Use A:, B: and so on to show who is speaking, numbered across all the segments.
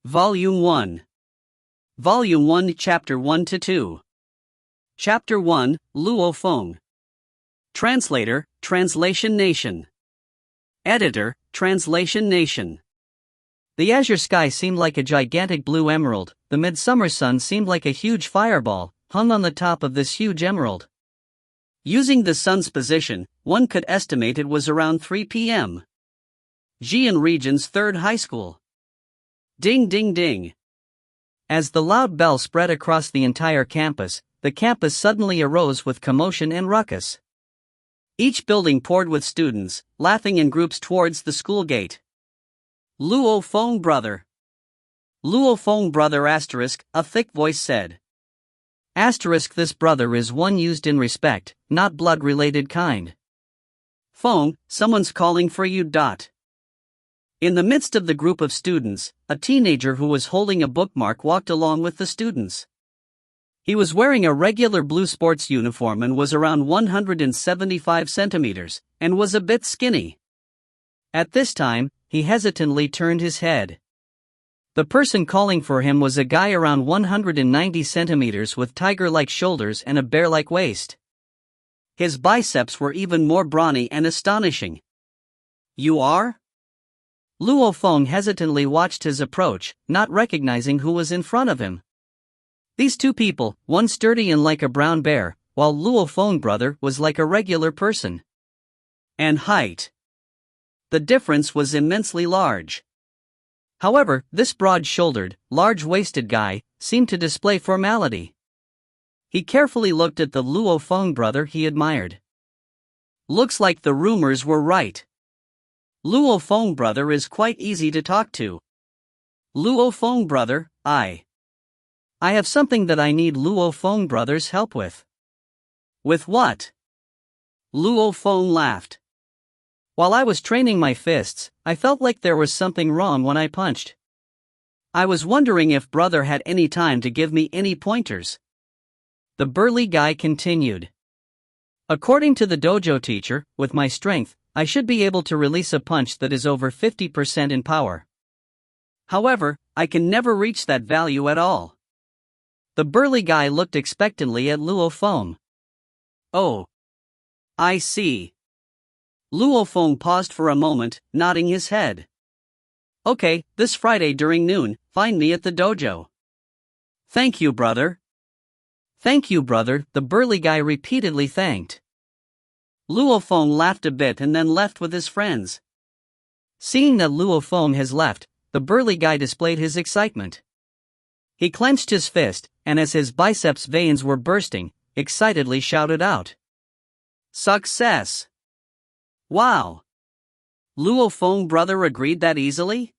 A: Volume 1. Volume 1, Chapter 1-2. Chapter 1, Luo Feng. Translator, Translation Nation. Editor, Translation Nation. The azure sky seemed like a gigantic blue emerald. The midsummer sun seemed like a huge fireball, hung on the top of this huge emerald. Using the sun's position, one could estimate it was around 3 p.m. Jian Region's 3rd High School. Ding ding ding. As the loud bell spread across the entire campus, the campus suddenly arose with commotion and ruckus. Each building poured with students, laughing in groups towards the school gate. Luo Feng brother. Luo Feng brother asterisk, a thick voice said. Asterisk, this brother is one used in respect, not blood-related kind. Feng, someone's calling for you. In the midst of the group of students, a teenager who was holding a bookmark walked along with the students. He was wearing a regular blue sports uniform and was around 175 centimeters, and was a bit skinny. At this time, he hesitantly turned his head. The person calling for him was a guy around 190 centimeters with tiger-like shoulders and a bear-like waist. His biceps were even more brawny and astonishing. You are? Luo Feng hesitantly watched his approach, not recognizing who was in front of him. These two people, one sturdy and like a brown bear, while Luo Feng brother was like a regular person. And height. The difference was immensely large. However, this broad-shouldered, large-waisted guy seemed to display formality. He carefully looked at the Luo Feng brother he admired. Looks like the rumors were right. Luo Feng brother is quite easy to talk to. Luo Feng brother, I have something that I need Luo Feng brother's help with. With what? Luo Feng laughed. While I was training my fists, I felt like there was something wrong when I punched. I was wondering if brother had any time to give me any pointers. The burly guy continued. According to the dojo teacher, with my strength, I should be able to release a punch that is over 50% in power. However, I can never reach that value at all. The burly guy looked expectantly at Luo Feng. Oh. I see. Luo Feng paused for a moment, nodding his head. Okay, this Friday during noon, find me at the dojo. Thank you, brother. Thank you, brother, the burly guy repeatedly thanked. Luo Feng laughed a bit and then left with his friends. Seeing that Luo Feng has left, the burly guy displayed his excitement. He clenched his fist, and as his biceps veins were bursting, excitedly shouted out. Success! Wow! Luo Feng brother agreed that easily?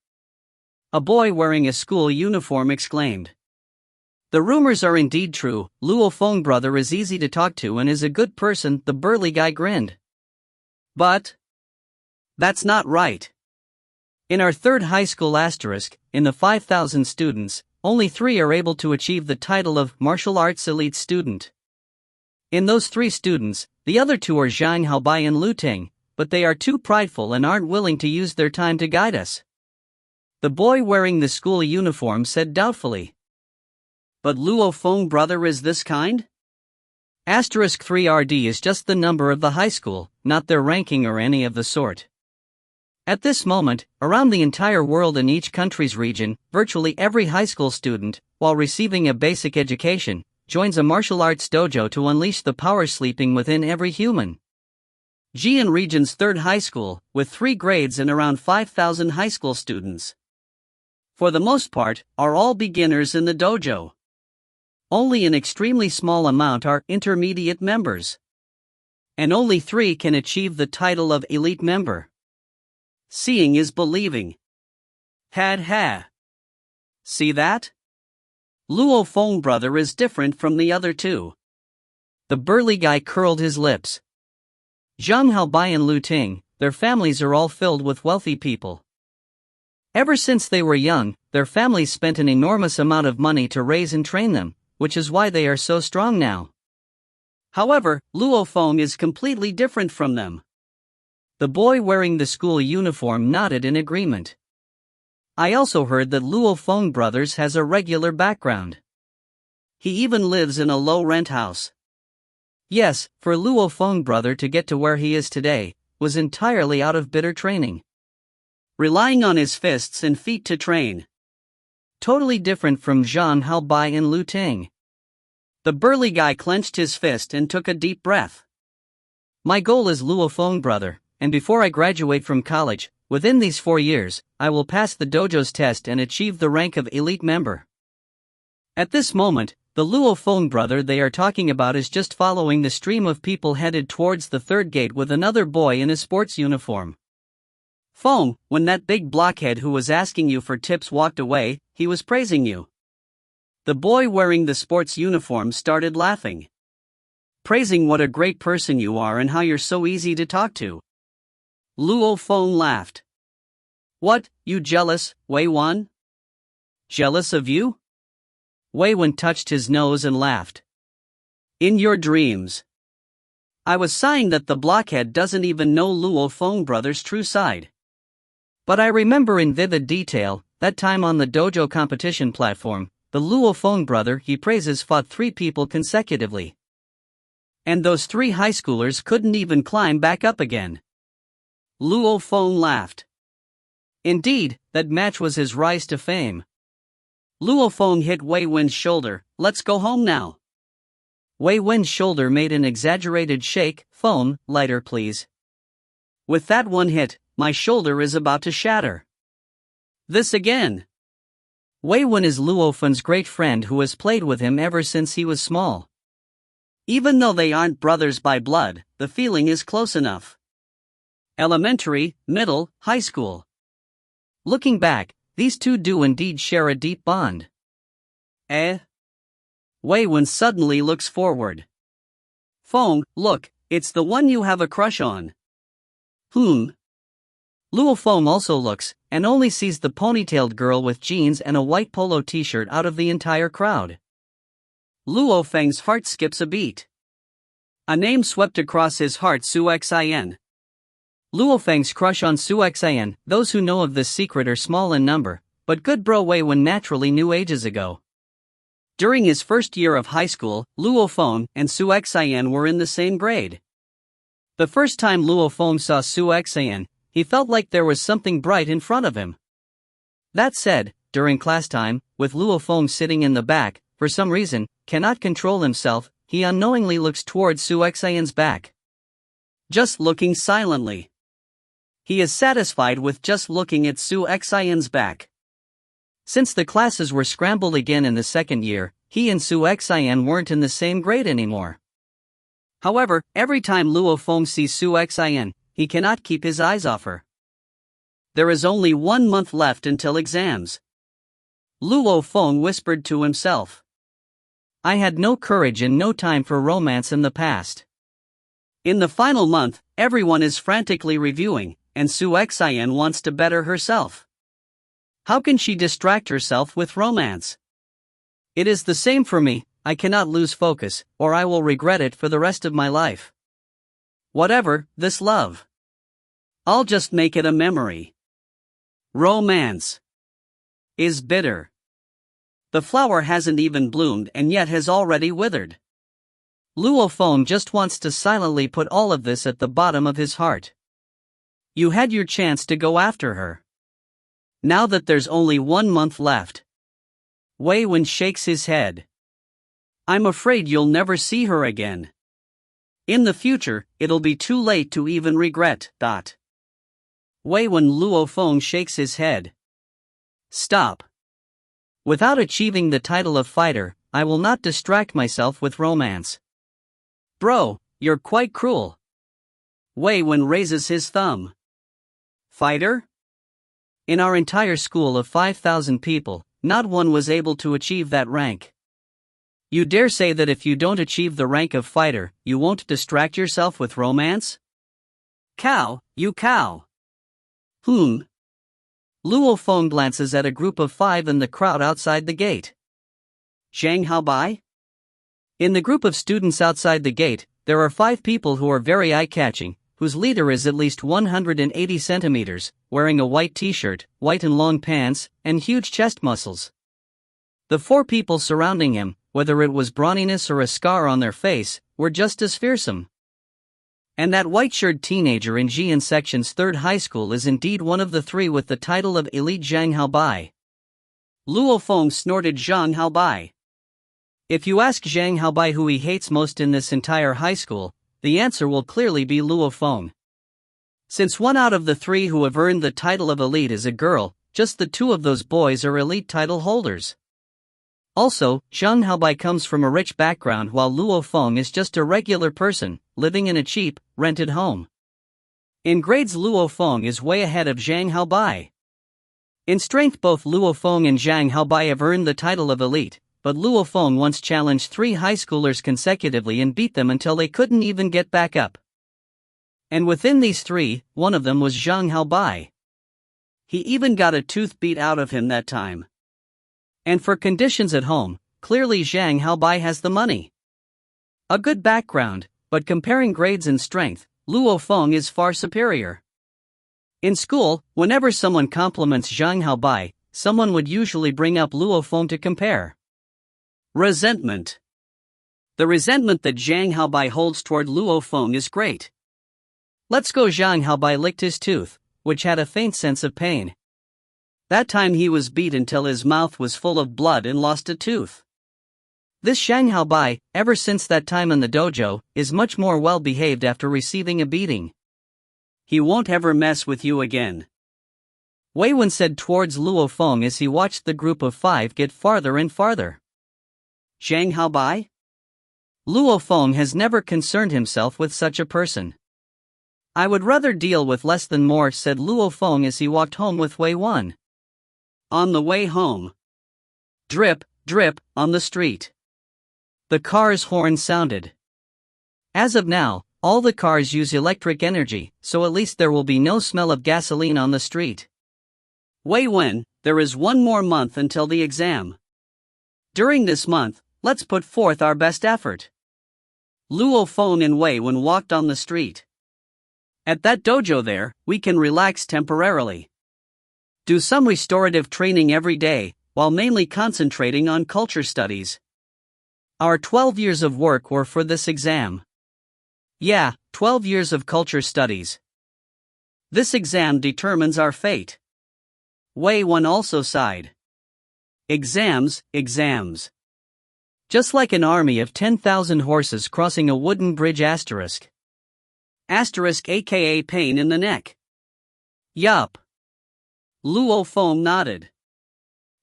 A: A boy wearing a school uniform exclaimed. The rumors are indeed true. Luo Feng brother is easy to talk to and is a good person. The burly guy grinned. But that's not right. In our 3rd high school asterisk, in the 5,000 students, only 3 are able to achieve the title of martial arts elite student. In those 3 students, the other 2 are Zhang Haobai and Lu Ting, but they are too prideful and aren't willing to use their time to guide us. The boy wearing the school uniform said doubtfully. But Luo Feng brother is this kind? Asterisk 3RD is just the number of the high school, not their ranking or any of the sort. At this moment, around the entire world in each country's region, virtually every high school student, while receiving a basic education, joins a martial arts dojo to unleash the power sleeping within every human. Jian Region's 3rd high school, with 3 grades and around 5,000 high school students. For the most part, are all beginners in the dojo. Only an extremely small amount are intermediate members. And only 3 can achieve the title of elite member. Seeing is believing. Ha. See that? Luo Feng brother is different from the other 2. The burly guy curled his lips. Zhang Haobai and Lu Ting, their families are all filled with wealthy people. Ever since they were young, their families spent an enormous amount of money to raise and train them, which is why they are so strong now. However, Luo Feng is completely different from them. The boy wearing the school uniform nodded in agreement. I also heard that Luo Feng Brothers has a regular background. He even lives in a low-rent house. Yes, for Luo Feng Brother to get to where he is today, was entirely out of bitter training. Relying on his fists and feet to train. Totally different from Zhang Haobai and Lu Ting. The burly guy clenched his fist and took a deep breath. My goal is Luo Feng Brother, and before I graduate from college, within these 4 years, I will pass the dojo's test and achieve the rank of elite member. At this moment, the Luo Feng Brother they are talking about is just following the stream of people headed towards the third gate with another boy in a sports uniform. Feng, when that big blockhead who was asking you for tips walked away, he was praising you. The boy wearing the sports uniform started laughing. Praising what a great person you are and how you're so easy to talk to. Luo Feng laughed. What, you jealous, Wei Wan? Jealous of you? Wei Wan touched his nose and laughed. In your dreams. I was sighing that the blockhead doesn't even know Luo Feng Brothers' true side. But I remember in vivid detail, that time on the dojo competition platform, the Luo Feng Brother he praises fought 3 people consecutively. And those 3 high schoolers couldn't even climb back up again. Luo Feng laughed. Indeed, that match was his rise to fame. Luo Feng hit Wei Wen's shoulder. Let's go home now. Wei Wen's shoulder made an exaggerated shake. Phone, lighter please. With that one hit, my shoulder is about to shatter. This again. Wei Wen is Luo Feng's great friend who has played with him ever since he was small. Even though they aren't brothers by blood, the feeling is close enough. Elementary, middle, high school. Looking back, these two do indeed share a deep bond. Wei Wen suddenly looks forward. Feng, look, it's the one you have a crush on. Luo Feng also looks, and only sees the ponytailed girl with jeans and a white polo t-shirt out of the entire crowd. Luo Feng's heart skips a beat. A name swept across his heart: Su Xin. Luo Feng's crush on Su Xin. Those who know of this secret are small in number, but good bro Wei Wen naturally knew ages ago. During his first year of high school, Luo Feng and Su Xin were in the same grade. The first time Luo Feng saw Su Xin, he felt like there was something bright in front of him. That said, during class time, with Luo Feng sitting in the back, for some reason, cannot control himself, he unknowingly looks towards Su Xin's back. Just looking silently. He is satisfied with just looking at Su Xin's back. Since the classes were scrambled again in the second year, he and Su Xin weren't in the same grade anymore. However, every time Luo Feng sees Su Xin, he cannot keep his eyes off her. There is only 1 month left until exams. Luo Feng whispered to himself. I had no courage and no time for romance in the past. In the final month, everyone is frantically reviewing, and Su Xin wants to better herself. How can she distract herself with romance? It is the same for me. I cannot lose focus, or I will regret it for the rest of my life. Whatever, this love. I'll just make it a memory. Romance is bitter. The flower hasn't even bloomed and yet has already withered. Luo Feng just wants to silently put all of this at the bottom of his heart. You had your chance to go after her. Now that there's only 1 month left. Wei Wen shakes his head. I'm afraid you'll never see her again. In the future, it'll be too late to even regret. Wei Wen. Luo Feng shakes his head. Stop. Without achieving the title of fighter, I will not distract myself with romance. Bro, you're quite cruel. Wei Wen raises his thumb. Fighter? In our entire school of 5,000 people, not one was able to achieve that rank. You dare say that if you don't achieve the rank of fighter, you won't distract yourself with romance? Cow, you cow. Luo Feng glances at a group of 5 in the crowd outside the gate. Zhang Haobai? In the group of students outside the gate, there are 5 people who are very eye-catching, whose leader is at least 180 centimeters, wearing a white t-shirt, white and long pants, and huge chest muscles. The 4 people surrounding him, whether it was brawniness or a scar on their face, were just as fearsome. And that white-shirted teenager in Jian Section's 3rd high school is indeed one of the 3 with the title of Elite Zhang Haobai. Luo Feng snorted Zhang Haobai. If you ask Zhang Haobai who he hates most in this entire high school, the answer will clearly be Luo Feng. Since 1 out of the 3 who have earned the title of elite is a girl, just the 2 of those boys are elite title holders. Also, Zhang Haobai comes from a rich background while Luo Feng is just a regular person, living in a cheap, rented home. In grades Luo Feng is way ahead of Zhang Haobai. In strength both Luo Feng and Zhang Haobai have earned the title of elite, but Luo Feng once challenged 3 high schoolers consecutively and beat them until they couldn't even get back up. And within these 3, one of them was Zhang Haobai. He even got a tooth beat out of him that time. And for conditions at home, clearly Zhang Haobai has the money. A good background, but comparing grades and strength, Luo Feng is far superior. In school, whenever someone compliments Zhang Haobai, someone would usually bring up Luo Feng to compare. Resentment. The resentment that Zhang Haobai holds toward Luo Feng is great. Let's go. Zhang Haobai licked his tooth, which had a faint sense of pain. That time he was beat until his mouth was full of blood and lost a tooth. This Zhang Haobai, ever since that time in the dojo, is much more well behaved after receiving a beating. He won't ever mess with you again. Wei Wen said towards Luo Feng as he watched the group of 5 get farther and farther. Zhang Haobai? Luo Feng has never concerned himself with such a person. I would rather deal with less than more, said Luo Feng as he walked home with Wei Wen. On the way home. Drip, drip, on the street. The car's horn sounded. As of now, all the cars use electric energy, so at least there will be no smell of gasoline on the street. Wei Wen, there is 1 more month until the exam. During this month, let's put forth our best effort. Luo Feng and Wei Wen walked on the street. At that dojo there, we can relax temporarily. Do some restorative training every day, while mainly concentrating on culture studies. Our 12 years of work were for this exam. Yeah, 12 years of culture studies. This exam determines our fate. Wei Wen also sighed. Exams, exams. Just like an army of 10,000 horses crossing a wooden bridge asterisk. Asterisk aka pain in the neck. Yup. Luo Feng nodded.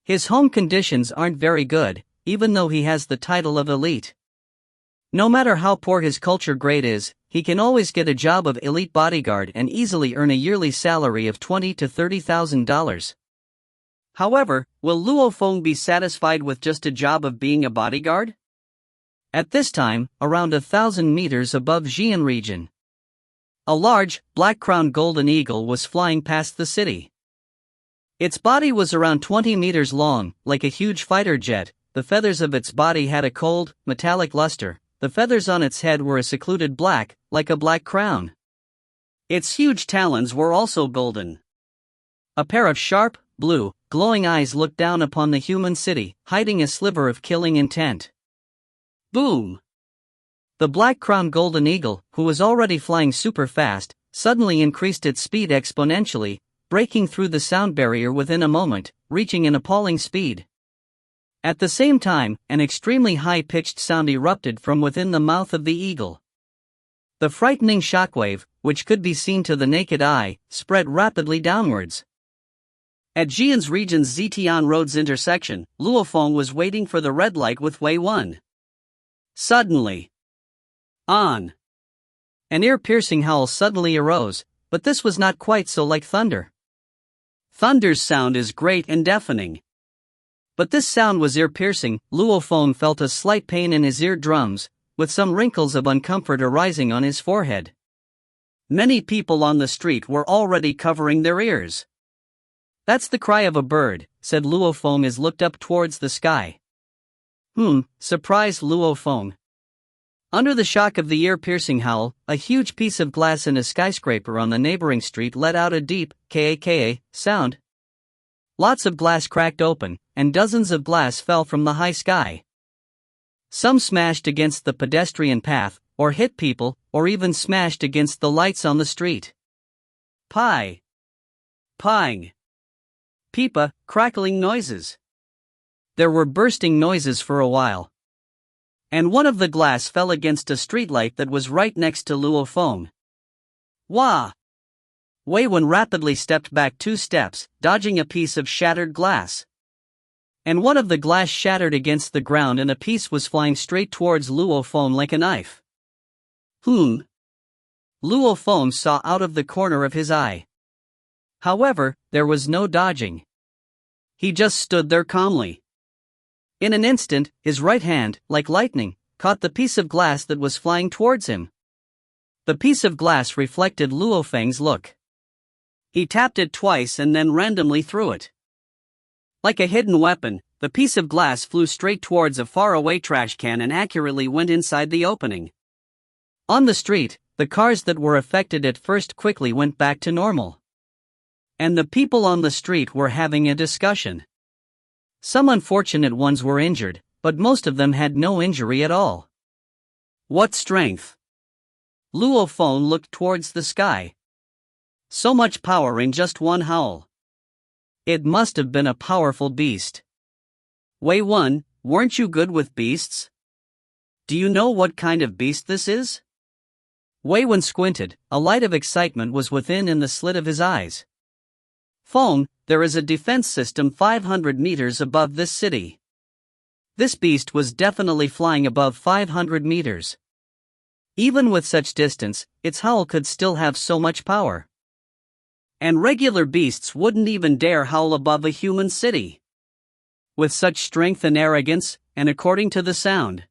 A: His home conditions aren't very good, even though he has the title of elite. No matter how poor his culture grade is, he can always get a job of elite bodyguard and easily earn a yearly salary of $20,000 to $30,000. However, will Luo Feng be satisfied with just a job of being a bodyguard? At this time, around 1,000 meters above Jian region, a large, black-crowned golden eagle was flying past the city. Its body was around 20 meters long, like a huge fighter jet. The feathers of its body had a cold, metallic luster. The feathers on its head were a secluded black, like a black crown. Its huge talons were also golden. A pair of sharp, blue, glowing eyes looked down upon the human city, hiding a sliver of killing intent. Boom! The black-crowned golden eagle, who was already flying super fast, suddenly increased its speed exponentially, breaking through the sound barrier within a moment, reaching an appalling speed. At the same time, an extremely high-pitched sound erupted from within the mouth of the eagle. The frightening shockwave, which could be seen to the naked eye, spread rapidly downwards. At Jian's region's Zitian Road's intersection, Luo Feng was waiting for the red light with Wei Wen. Suddenly, on! An ear-piercing howl suddenly arose, but this was not quite so like thunder. Thunder's sound is great and deafening. But this sound was ear-piercing. Luo Feng felt a slight pain in his eardrums, with some wrinkles of uncomfort arising on his forehead. Many people on the street were already covering their ears. That's the cry of a bird, said Luo Feng as looked up towards the sky. Surprised Luo Feng. Under the shock of the ear-piercing howl, a huge piece of glass in a skyscraper on the neighboring street let out a deep, ka sound. Lots of glass cracked open, and dozens of glass fell from the high sky. Some smashed against the pedestrian path, or hit people, or even smashed against the lights on the street. Pie. Pieing. Pipa, crackling noises. There were bursting noises for a while. And one of the glass fell against a streetlight that was right next to Luo Feng. Wah! Wei Wen rapidly stepped back 2 steps, dodging a piece of shattered glass. And one of the glass shattered against the ground and a piece was flying straight towards Luo Feng like a knife. Luo Feng saw out of the corner of his eye. However, there was no dodging. He just stood there calmly. In an instant, his right hand, like lightning, caught the piece of glass that was flying towards him. The piece of glass reflected Luo Feng's look. He tapped it twice and then randomly threw it. Like a hidden weapon, the piece of glass flew straight towards a faraway trash can and accurately went inside the opening. On the street, the cars that were affected at first quickly went back to normal. And the people on the street were having a discussion. Some unfortunate ones were injured, but most of them had no injury at all. What strength! Luo Feng looked towards the sky. So much power in just one howl. It must have been a powerful beast. Wei Wen, weren't you good with beasts? Do you know what kind of beast this is? Wei Wen squinted, a light of excitement was within in the slit of his eyes. Feng, there is a defense system 500 meters above this city. This beast was definitely flying above 500 meters. Even with such distance, its howl could still have so much power. And regular beasts wouldn't even dare howl above a human city. With such strength and arrogance, and according to the sound.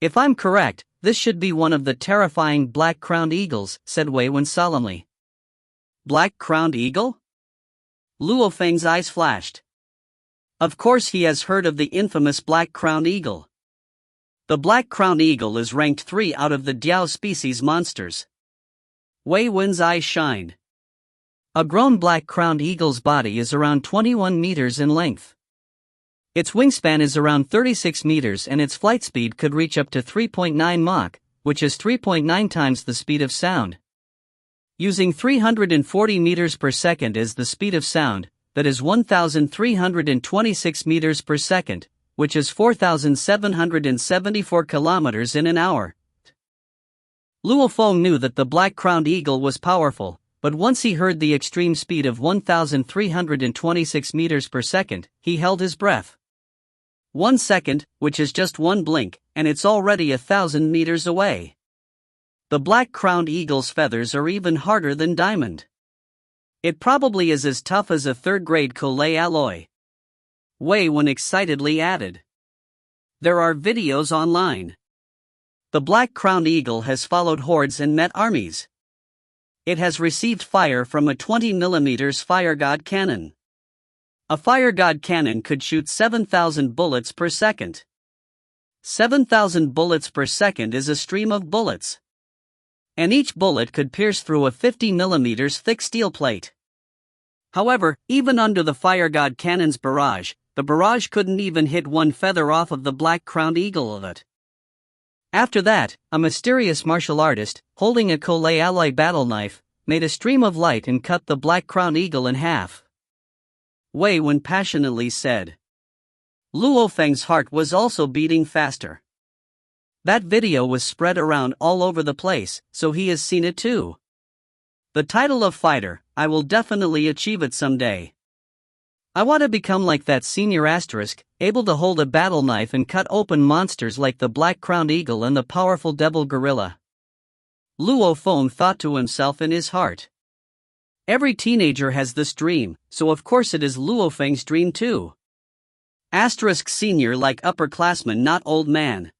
A: If I'm correct, this should be one of the terrifying black-crowned eagles, said Wei Wen solemnly. Black-crowned eagle? Luo Feng's eyes flashed. Of course he has heard of the infamous black-crowned eagle. The black-crowned eagle is ranked 3 out of the Diao species monsters. Wei Wen's eyes shined. A grown black-crowned eagle's body is around 21 meters in length. Its wingspan is around 36 meters and its flight speed could reach up to 3.9 Mach, which is 3.9 times the speed of sound. Using 340 meters per second as the speed of sound, that is 1,326 meters per second, which is 4,774 kilometers in an hour. Luo Feng knew that the black-crowned eagle was powerful, but once he heard the extreme speed of 1,326 meters per second, he held his breath. 1 second, which is just one blink, and it's already 1,000 meters away. The black-crowned eagle's feathers are even harder than diamond. It probably is as tough as a 3rd-grade Collet alloy. Wei Wen excitedly added. There are videos online. The black-crowned eagle has followed hordes and met armies. It has received fire from a 20mm fire god cannon. A fire god cannon could shoot 7,000 bullets per second. 7,000 bullets per second is a stream of bullets. And each bullet could pierce through a 50mm thick steel plate. However, even under the fire god cannon's barrage, the barrage couldn't even hit one feather off of the black-crowned eagle of it. After that, a mysterious martial artist, holding a Collet alloy battle knife, made a stream of light and cut the black-crowned eagle in half. Wei Wen passionately said. Luo Feng's heart was also beating faster. That video was spread around all over the place, so he has seen it too. The title of fighter, I will definitely achieve it someday. I want to become like that senior asterisk, able to hold a battle knife and cut open monsters like the black-crowned eagle and the powerful devil gorilla. Luo Feng thought to himself in his heart. Every teenager has this dream, so of course it is Luo Feng's dream too. Asterisk senior like upperclassman, not old man.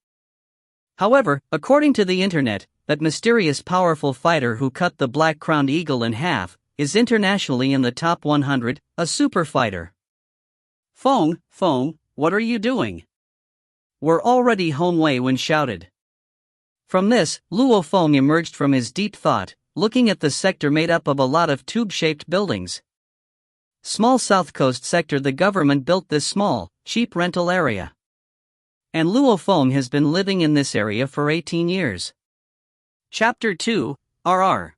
A: However, according to the internet, that mysterious powerful fighter who cut the black-crowned eagle in half, is internationally in the top 100, a super fighter. Feng, what are you doing? We're already home, Wei Wen shouted. From this, Luo Feng emerged from his deep thought, looking at the sector made up of a lot of tube-shaped buildings. Small South Coast sector. The government built this small, cheap rental area. And Luo Feng has been living in this area for 18 years. Chapter 2, RR.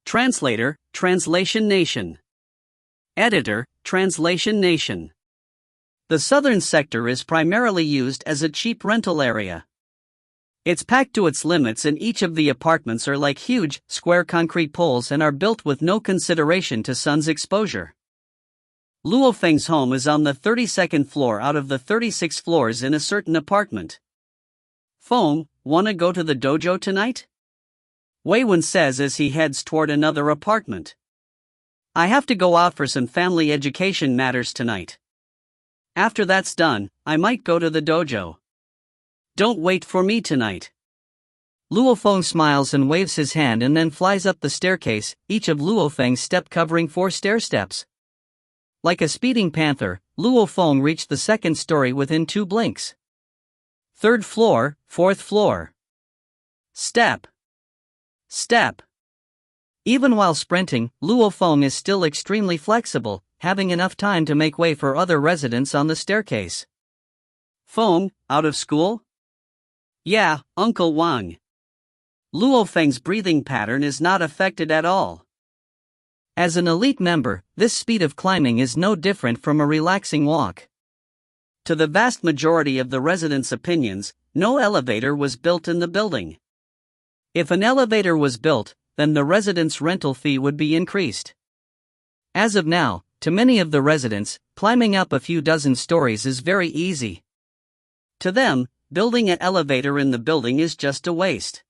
A: Translator, Translation Nation. Editor, Translation Nation. The southern sector is primarily used as a cheap rental area. It's packed to its limits, and each of the apartments are like huge, square concrete poles and are built with no consideration to sun's exposure. Luo Feng's home is on the 32nd floor out of the 36 floors in a certain apartment. Feng, wanna go to the dojo tonight? Wei Wen says as he heads toward another apartment. I have to go out for some family education matters tonight. After that's done, I might go to the dojo. Don't wait for me tonight. Luo Feng smiles and waves his hand and then flies up the staircase, each of Luo Feng's step covering 4 stair steps. Like a speeding panther, Luo Feng reached the 2nd story within 2 blinks. 3rd floor, 4th floor. Step. Step. Even while sprinting, Luo Feng is still extremely flexible, having enough time to make way for other residents on the staircase. Feng, out of school? Yeah, Uncle Wang. Luo Feng's breathing pattern is not affected at all. As an elite member, this speed of climbing is no different from a relaxing walk. To the vast majority of the residents' opinions, no elevator was built in the building. If an elevator was built, then the residents' rental fee would be increased. As of now, to many of the residents, climbing up a few dozen stories is very easy. To them, building an elevator in the building is just a waste.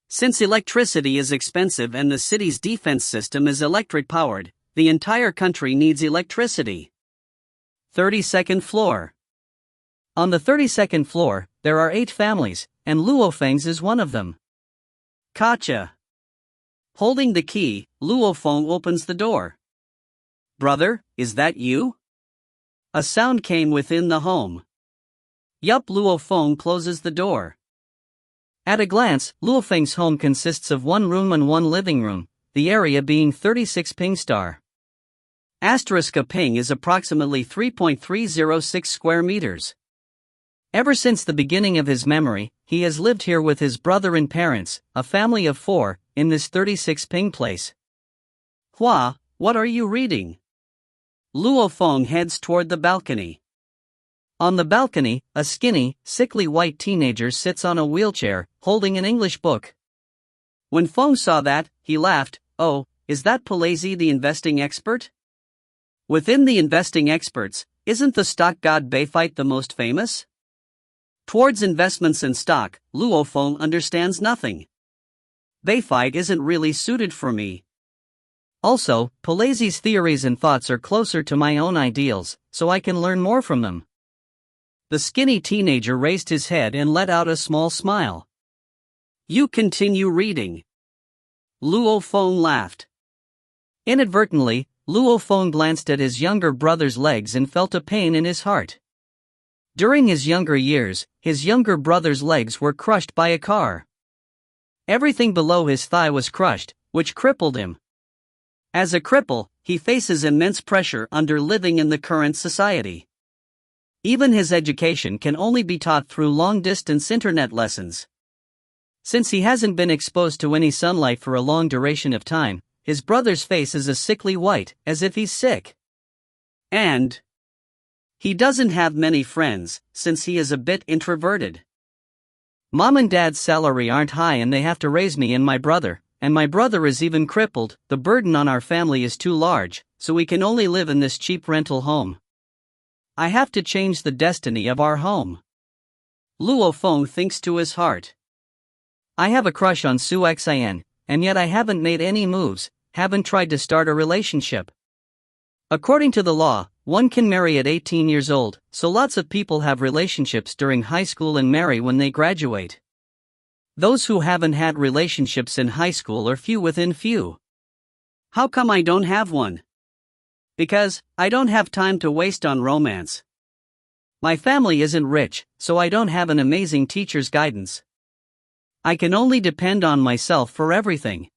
A: Since electricity is expensive and the city's defense system is electric-powered, the entire country needs electricity. 32nd floor. On the 32nd floor, there are 8 families, and Luo Feng's is one of them. Gotcha. Holding the key, Luo Feng opens the door. Brother, is that you? A sound came within the home. Yup. Luo Feng closes the door. At a glance, Luo Feng's home consists of 1 room and 1 living room, the area being 36 ping star. A ping is approximately 3.306 square meters. Ever since the beginning of his memory, he has lived here with his brother and parents, a family of 4, in this 36 ping place. Hua, what are you reading? Luo Feng heads toward the balcony. On the balcony, a skinny, sickly white teenager sits on a wheelchair, holding an English book. When Feng saw that, he laughed. Oh, is that Palazzi the investing expert? Within the investing experts, isn't the stock god Bayfight the most famous? Towards investments in stock, Luo Feng understands nothing. Bayfight isn't really suited for me. Also, Palazzi's theories and thoughts are closer to my own ideals, so I can learn more from them. The skinny teenager raised his head and let out a small smile. You continue reading. Luo Feng laughed. Inadvertently, Luo Feng glanced at his younger brother's legs and felt a pain in his heart. During his younger years, his younger brother's legs were crushed by a car. Everything below his thigh was crushed, which crippled him. As a cripple, he faces immense pressure under living in the current society. Even his education can only be taught through long-distance internet lessons. Since he hasn't been exposed to any sunlight for a long duration of time, his brother's face is a sickly white, as if he's sick. And he doesn't have many friends, since he is a bit introverted. Mom and Dad's salary aren't high and they have to raise me and my brother is even crippled. The burden on our family is too large, so we can only live in this cheap rental home. I have to change the destiny of our home. Luo Feng thinks to his heart. I have a crush on Su Xin, and yet I haven't made any moves, haven't tried to start a relationship. According to the law, one can marry at 18 years old, so lots of people have relationships during high school and marry when they graduate. Those who haven't had relationships in high school are few within few. How come I don't have one? Because I don't have time to waste on romance. My family isn't rich, so I don't have an amazing teacher's guidance. I can only depend on myself for everything.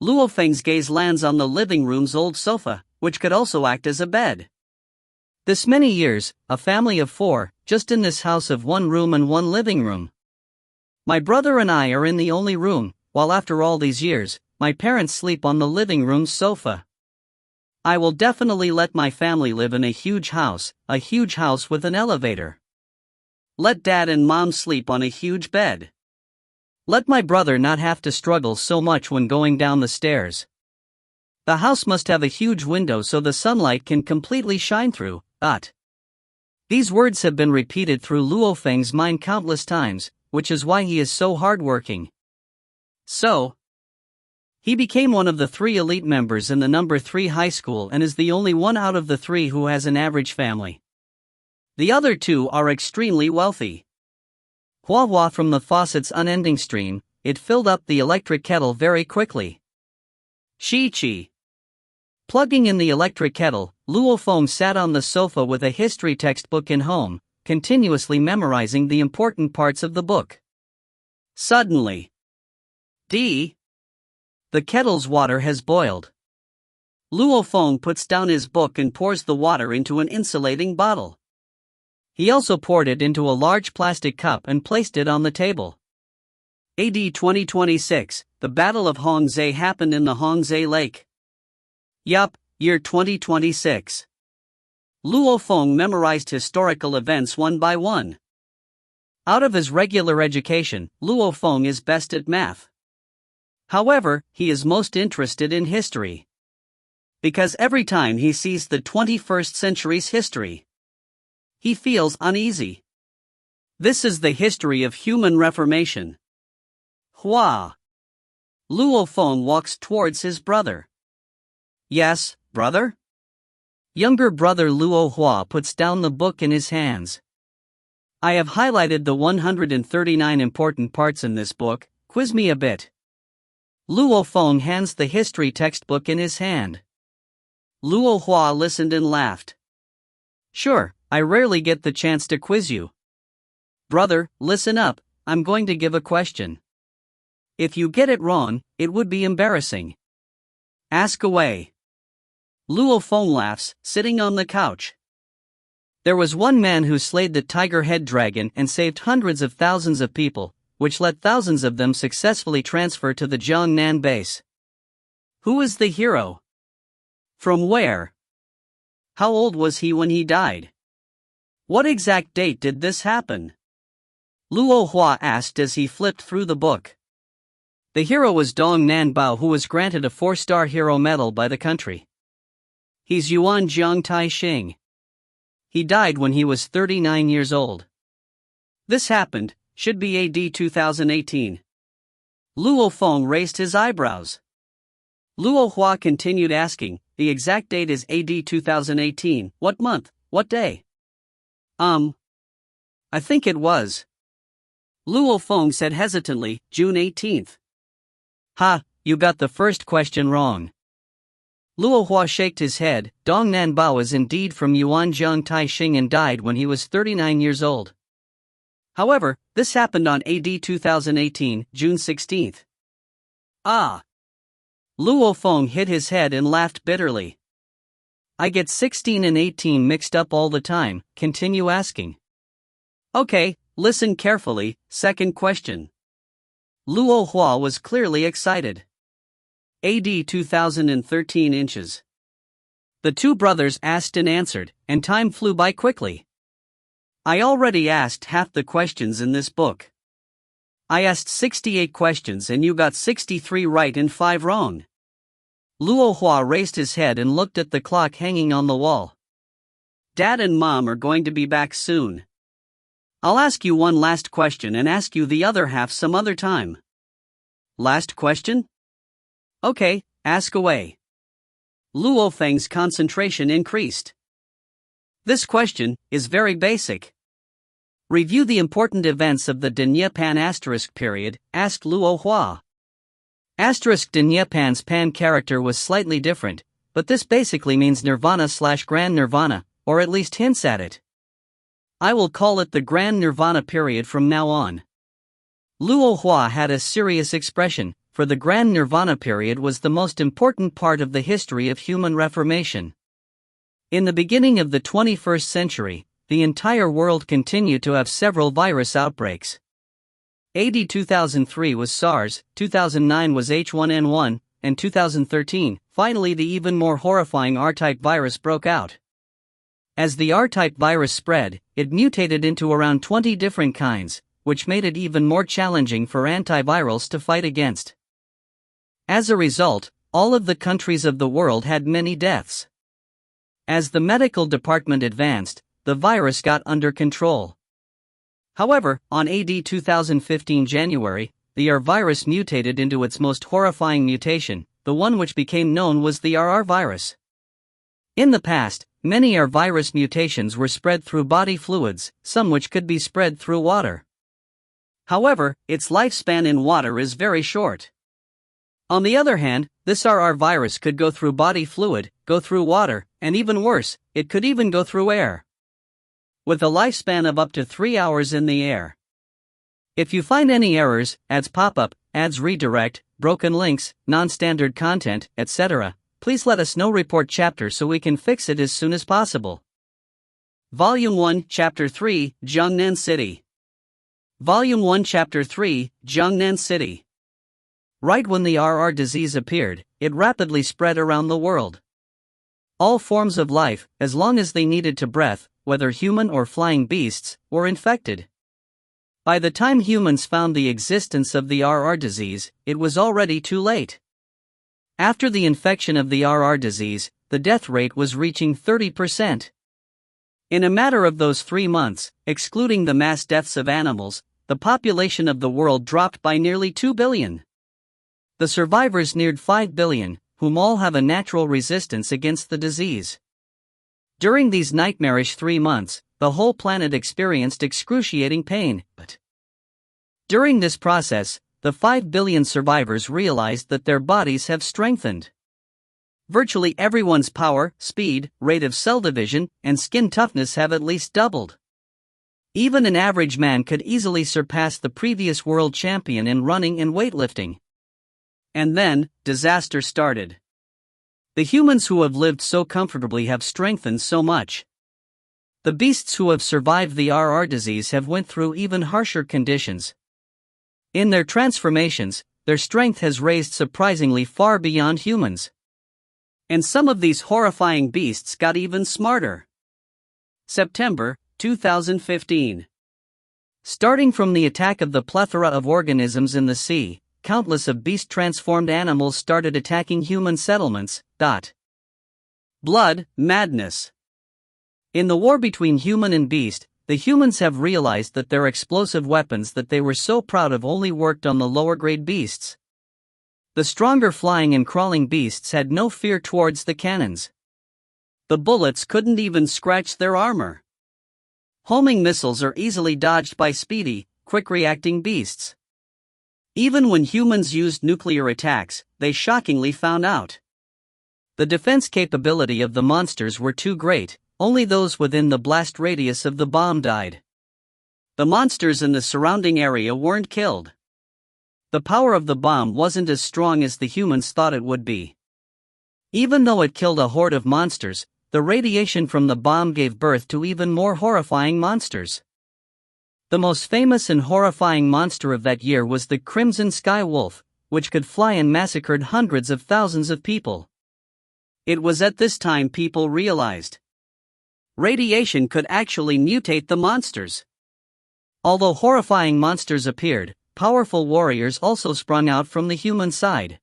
A: Luo Feng's gaze lands on the living room's old sofa, which could also act as a bed. This many years, a family of 4, just in this house of 1 room and 1 living room. My brother and I are in the only room, while after all these years, my parents sleep on the living room's sofa. I will definitely let my family live in a huge house with an elevator. Let dad and mom sleep on a huge bed. Let my brother not have to struggle so much when going down the stairs. The house must have a huge window so the sunlight can completely shine through. These words have been repeated through Luo Feng's mind countless times, which is why he is so hardworking. So, he became one of the 3 elite members in the number 3 high school and is the only one out of the 3 who has an average family. The other 2 are extremely wealthy. Hua Hua from the faucet's unending stream, it filled up the electric kettle very quickly. Chi. Plugging in the electric kettle, Luo Feng sat on the sofa with a history textbook in home, continuously memorizing the important parts of the book. Suddenly, the kettle's water has boiled. Luo Feng puts down his book and pours the water into an insulating bottle. He also poured it into a large plastic cup and placed it on the table. AD 2026, the Battle of Hongzhe happened in the Hongzhe Lake. Yup, year 2026. Luo Feng memorized historical events one by one. Out of his regular education, Luo Feng is best at math. However, he is most interested in history. Because every time he sees the 21st century's history, he feels uneasy. This is the history of human reformation. Hua. Luo Feng walks towards his brother. Yes, brother? Younger brother Luo Hua puts down the book in his hands. I have highlighted the 139 important parts in this book, quiz me a bit. Luo Feng hands the history textbook in his hand. Luo Hua listened and laughed. Sure, I rarely get the chance to quiz you. Brother, listen up, I'm going to give a question. If you get it wrong, it would be embarrassing. Ask away. Luo Feng laughs, sitting on the couch. There was one man who slayed the tiger head dragon and saved hundreds of thousands of people, which let thousands of them successfully transfer to the Jiangnan base. Who is the hero? From where? How old was he when he died? What exact date did this happen? Luo Hua asked as he flipped through the book. The hero was Dong Nan Bao, who was granted a 4-star hero medal by the country. He's Yuan Jiang Tai Xing. He died when he was 39 years old. This happened, should be AD 2018. Luo Feng raised his eyebrows. Luo Hua continued asking, the exact date is AD 2018, what month, what day? I think it was. Luo Feng said hesitantly, June 18th. Ha, you got the first question wrong. Luo Hua shook his head. Dong Nan Bao is indeed from Yuan Jiang Tai Xing and died when he was 39 years old. However, this happened on AD 2018, June 16th. Luo Feng hit his head and laughed bitterly. I get 16 and 18 mixed up all the time, continue asking. Okay, listen carefully, second question. Luo Hua was clearly excited. AD 2013 inches. The 2 brothers asked and answered, and time flew by quickly. I already asked half the questions in this book. I asked 68 questions and you got 63 right and 5 wrong. Luo Hua raised his head and looked at the clock hanging on the wall. Dad and Mom are going to be back soon. I'll ask you one last question and ask you the other half some other time. Last question? Okay, ask away. Luo Feng's concentration increased. This question is very basic. Review the important events of the Denya Pan asterisk period, asked Luo Hua. Asterisk Denya Pan's Pan character was slightly different, but this basically means Nirvana/Grand Nirvana, or at least hints at it. I will call it the Grand Nirvana period from now on. Luo Hua had a serious expression, for the Grand Nirvana period was the most important part of the history of human reformation. In the beginning of the 21st century, the entire world continued to have several virus outbreaks. AD 2003 was SARS, 2009 was H1N1, and 2013, finally the even more horrifying R-type virus broke out. As the R-type virus spread, it mutated into around 20 different kinds, which made it even more challenging for antivirals to fight against. As a result, all of the countries of the world had many deaths. As the medical department advanced, the virus got under control. However, on AD 2015 January, the R virus mutated into its most horrifying mutation, the one which became known was the RR virus. In the past, many R virus mutations were spread through body fluids, some which could be spread through water. However, its lifespan in water is very short. On the other hand, this RR virus could go through body fluid, go through water, and even worse, it could even go through air. With a lifespan of up to 3 hours in the air. If you find any errors, ads pop up, ads redirect, broken links, non-standard content, etc., please let us know. Report chapter so we can fix it as soon as possible. Volume 1, Chapter 3, Jiangnan City. Volume 1, Chapter 3, Jiangnan City. Right when the RR disease appeared, it rapidly spread around the world. All forms of life, as long as they needed to breathe, whether human or flying beasts, were infected. By the time humans found the existence of the RR disease, it was already too late. After the infection of the RR disease, the death rate was reaching 30%. In a matter of those 3 months, excluding the mass deaths of animals, the population of the world dropped by nearly 2 billion. The survivors neared 5 billion, whom all have a natural resistance against the disease. During these nightmarish 3 months, the whole planet experienced excruciating pain, but during this process, the 5 billion survivors realized that their bodies have strengthened. Virtually everyone's power, speed, rate of cell division, and skin toughness have at least doubled. Even an average man could easily surpass the previous world champion in running and weightlifting. And then, disaster started. The humans who have lived so comfortably have strengthened so much. The beasts who have survived the RR disease have went through even harsher conditions. In their transformations, their strength has raised surprisingly far beyond humans. And some of these horrifying beasts got even smarter. September 2015. Starting from the attack of the plethora of organisms in the sea, countless of beast-transformed animals started attacking human settlements. Blood, madness. In the war between human and beast, the humans have realized that their explosive weapons that they were so proud of only worked on the lower-grade beasts. The stronger flying and crawling beasts had no fear towards the cannons. The bullets couldn't even scratch their armor. Homing missiles are easily dodged by speedy, quick-reacting beasts. Even when humans used nuclear attacks, they shockingly found out. The defense capability of the monsters were too great, only those within the blast radius of the bomb died. The monsters in the surrounding area weren't killed. The power of the bomb wasn't as strong as the humans thought it would be. Even though it killed a horde of monsters, the radiation from the bomb gave birth to even more horrifying monsters. The most famous and horrifying monster of that year was the Crimson Sky Wolf, which could fly and massacred hundreds of thousands of people. It was at this time people realized radiation could actually mutate the monsters. Although horrifying monsters appeared, powerful warriors also sprung out from the human side.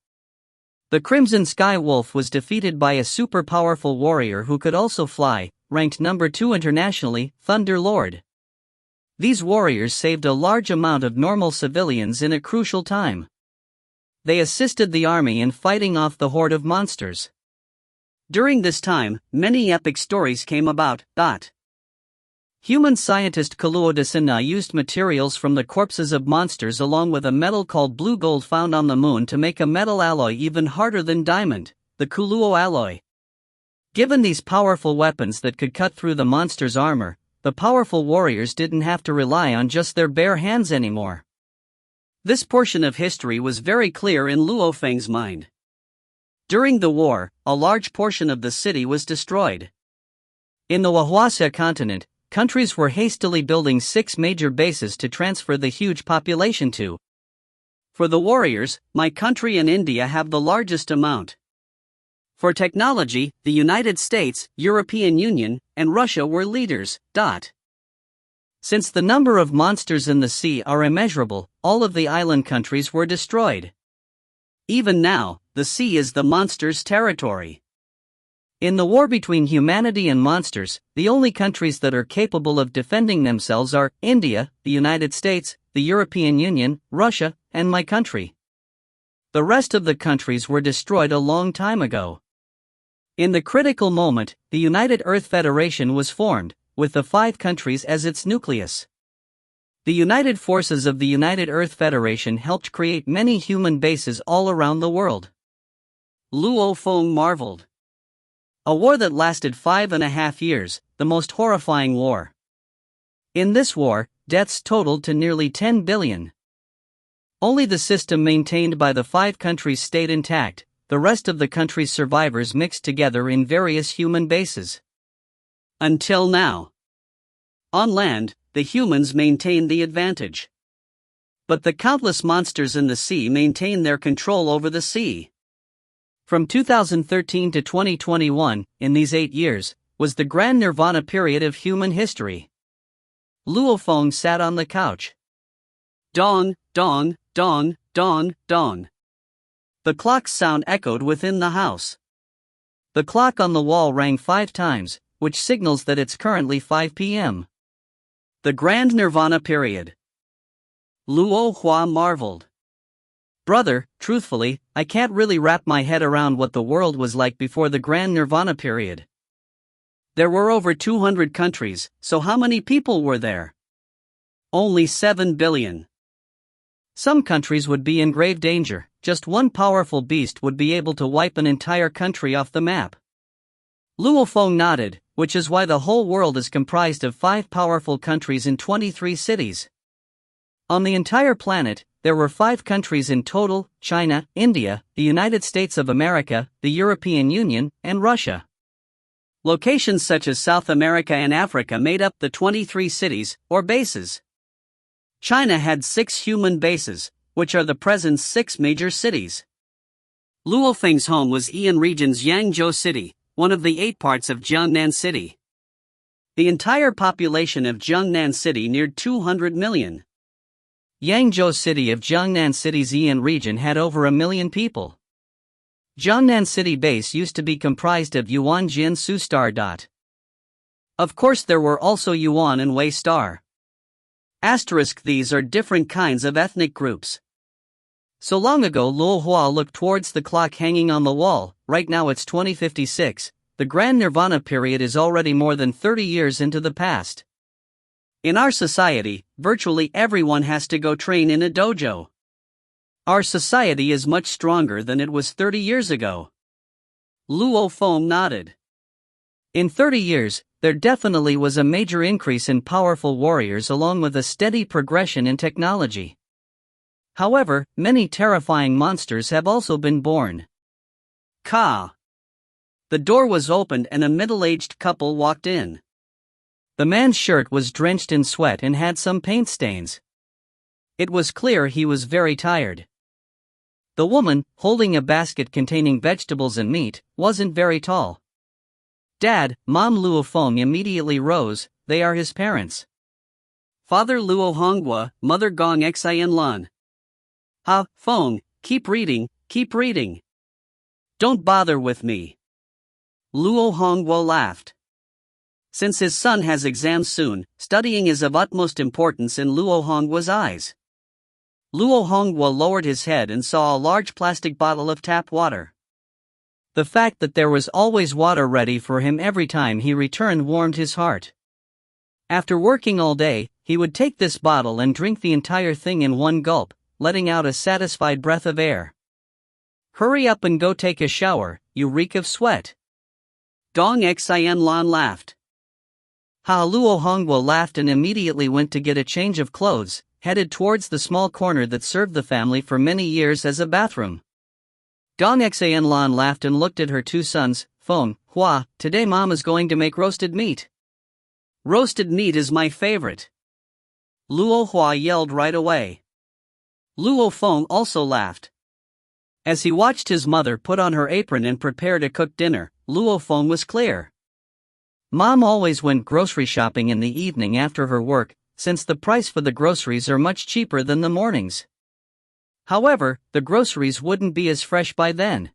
A: The Crimson Sky Wolf was defeated by a super powerful warrior who could also fly, ranked number 2 internationally, Thunder Lord. These warriors saved a large amount of normal civilians in a crucial time. They assisted the army in fighting off the horde of monsters. During this time, many epic stories came about. Human scientist Luo Feng used materials from the corpses of monsters along with a metal called blue gold found on the moon to make a metal alloy even harder than diamond, the Luo alloy. Given these powerful weapons that could cut through the monster's armor, the powerful warriors didn't have to rely on just their bare hands anymore. This portion of history was very clear in Luo Feng's mind. During the war, a large portion of the city was destroyed. In the Wahwasa continent, countries were hastily building 6 major bases to transfer the huge population to. For the warriors, my country and India have the largest amount. For technology, the United States, European Union, and Russia were leaders. Since the number of monsters in the sea are immeasurable, all of the island countries were destroyed. Even now, the sea is the monsters' territory. In the war between humanity and monsters, the only countries that are capable of defending themselves are India, the United States, the European Union, Russia, and my country. The rest of the countries were destroyed a long time ago. In the critical moment, the United Earth Federation was formed, with the 5 countries as its nucleus. The united forces of the United Earth Federation helped create many human bases all around the world. Luo Feng marveled. A war that lasted 5.5 years, the most horrifying war. In this war, deaths totaled to nearly 10 billion. Only the system maintained by the 5 countries stayed intact, the rest of the country's survivors mixed together in various human bases. Until now. On land, the humans maintain the advantage. But the countless monsters in the sea maintain their control over the sea. From 2013 to 2021, in these 8 years, was the grand nirvana period of human history. Luo Feng sat on the couch. Dong, dong, dong, dong, dong. The clock's sound echoed within the house. The clock on the wall rang 5 times, which signals that it's currently 5 p.m. The Grand Nirvana period. Luo Hua marveled. Brother, truthfully, I can't really wrap my head around what the world was like before the Grand Nirvana period. There were over 200 countries, so how many people were there? Only 7 billion. Some countries would be in grave danger. Just one powerful beast would be able to wipe an entire country off the map. Luo Feng nodded, which is why the whole world is comprised of 5 powerful countries in 23 cities. On the entire planet, there were 5 countries in total: China, India, the United States of America, the European Union, and Russia. Locations such as South America and Africa made up the 23 cities, or bases. China had 6 human bases, which are the present 6 major cities. Luo Feng's home was Yian Region's Yangzhou City, one of the 8 parts of Jiangnan City. The entire population of Jiangnan City neared 200 million. Yangzhou City of Jiangnan City's Yian region had over 1 million people. Jiangnan City base used to be comprised of Yuan Jin Su Star. Of course there were also Yuan and Wei Star. These are different kinds of ethnic groups. So long ago Luo Hua looked towards the clock hanging on the wall. Right now it's 2056, the Grand Nirvana period is already more than 30 years into the past. In our society, virtually everyone has to go train in a dojo. Our society is much stronger than it was 30 years ago. Luo Feng nodded. In 30 years, there definitely was a major increase in powerful warriors along with a steady progression in technology. However, many terrifying monsters have also been born. Ka. The door was opened and a middle-aged couple walked in. The man's shirt was drenched in sweat and had some paint stains. It was clear he was very tired. The woman, holding a basket containing vegetables and meat, wasn't very tall. Dad, Mom Luo Feng immediately rose. They are his parents. Father Luo Hongwa, Mother Gong Xian Lan. Ha, Feng, keep reading, keep reading. Don't bother with me. Luo Hongwa laughed. Since his son has exams soon, studying is of utmost importance in Luo Hongwa's eyes. Luo Hongwa lowered his head and saw a large plastic bottle of tap water. The fact that there was always water ready for him every time he returned warmed his heart. After working all day, he would take this bottle and drink the entire thing in one gulp, letting out a satisfied breath of air. Hurry up and go take a shower, you reek of sweat. Dong Xian Lan laughed. Ha Luo Hongwa laughed and immediately went to get a change of clothes. headed towards the small corner that served the family for many years as a bathroom. Dong Xan Lan laughed and looked at her two sons. Feng, Hua, today Mom is going to make roasted meat. Roasted meat is my favorite. Luo Hua yelled right away. Luo Feng also laughed. As he watched his mother put on her apron and prepare to cook dinner, Luo Feng was clear. Mom always went grocery shopping in the evening after her work, since the price for the groceries are much cheaper than the mornings. However, the groceries wouldn't be as fresh by then.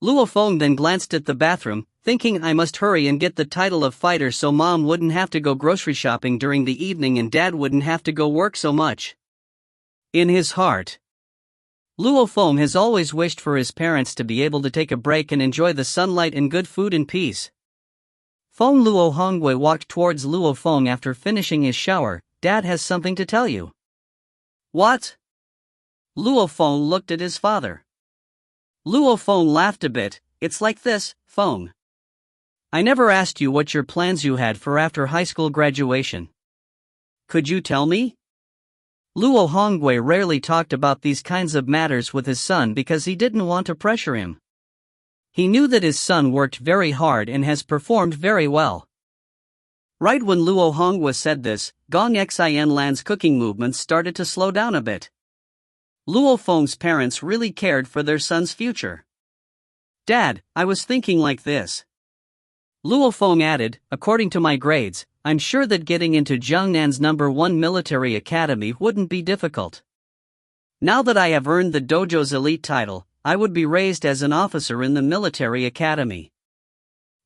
A: Luo Feng then glanced at the bathroom, thinking, I must hurry and get the title of fighter so Mom wouldn't have to go grocery shopping during the evening and Dad wouldn't have to go work so much. In his heart, Luo Feng has always wished for his parents to be able to take a break and enjoy the sunlight and good food in peace. Feng Luo Hongwei walked towards Luo Feng after finishing his shower. Dad has something to tell you. What? Luo Feng looked at his father. Luo Feng laughed a bit. It's like this, Feng. I never asked you what your plans you had for after high school graduation. Could you tell me? Luo Hongwei rarely talked about these kinds of matters with his son because he didn't want to pressure him. He knew that his son worked very hard and has performed very well. Right when Luo Hongwei said this, Gong Xian Lan's cooking movements started to slow down a bit. Luo Feng's parents really cared for their son's future. Dad, I was thinking like this. Luo Feng added, according to my grades, I'm sure that getting into Jiangnan's #1 military academy wouldn't be difficult. Now that I have earned the dojo's elite title, I would be raised as an officer in the military academy.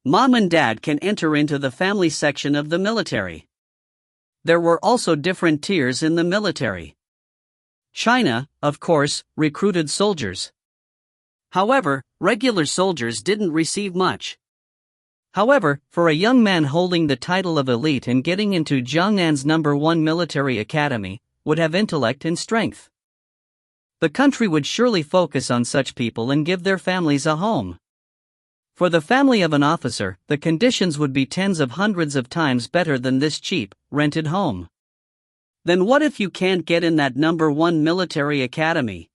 A: Mom and Dad can enter into the family section of the military. There were also different tiers in the military. China, of course, recruited soldiers. However, regular soldiers didn't receive much. However, for a young man holding the title of elite and getting into Jiangnan's #1 military academy, would have intellect and strength. The country would surely focus on such people and give their families a home. For the family of an officer, the conditions would be tens of hundreds of times better than this cheap, rented home. Then what if you can't get in that #1 military academy?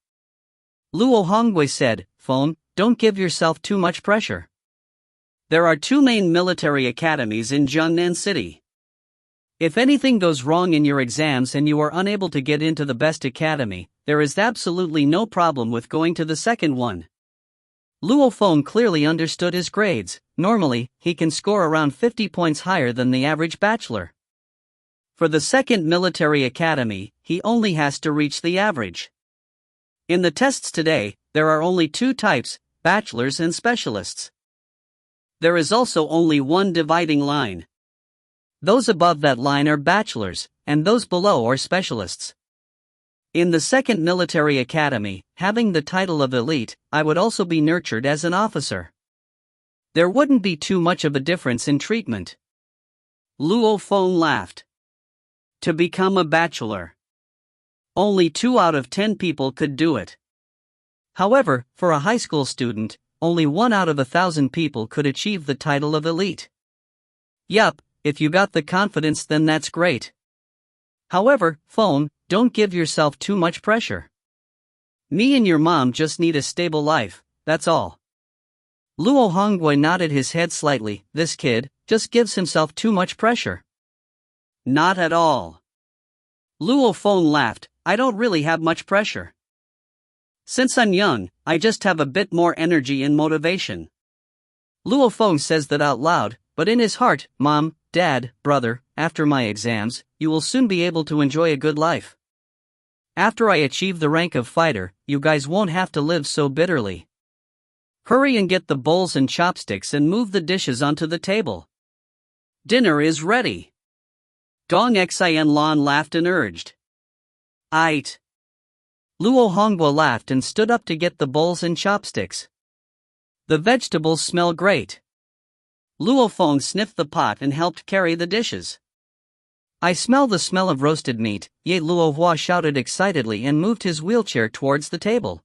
A: Luo Hongwei said, Feng, don't give yourself too much pressure. There are 2 main military academies in Jiangnan City. If anything goes wrong in your exams and you are unable to get into the best academy, there is absolutely no problem with going to the second one. Luo Feng clearly understood his grades. Normally, he can score around 50 points higher than the average bachelor. For the second military academy, he only has to reach the average. In the tests today, there are only 2 types, bachelors and specialists. There is also only one dividing line. Those above that line are bachelors, and those below are specialists. In the second military academy, having the title of elite, I would also be nurtured as an officer. There wouldn't be too much of a difference in treatment. Luo Feng laughed. To become a bachelor. Only 2 out of 10 people could do it. However, for a high school student, only 1 out of 1,000 people could achieve the title of elite. Yup, if you got the confidence then that's great. However, Feng, don't give yourself too much pressure. Me and your mom just need a stable life, that's all. Luo Hongwei nodded his head slightly. This kid just gives himself too much pressure. Not at all. Luo Feng laughed. I don't really have much pressure. Since I'm young, I just have a bit more energy and motivation. Luo Feng says that out loud, but in his heart, Mom, Dad, brother, after my exams, you will soon be able to enjoy a good life. After I achieve the rank of fighter, you guys won't have to live so bitterly. Hurry and get the bowls and chopsticks and move the dishes onto the table. Dinner is ready. Gong Xian Lan laughed and urged. Aight. Luo Hongbo laughed and stood up to get the bowls and chopsticks. The vegetables smell great. Luo Feng sniffed the pot and helped carry the dishes. I smell the smell of roasted meat, Ye Luo Hua shouted excitedly and moved his wheelchair towards the table.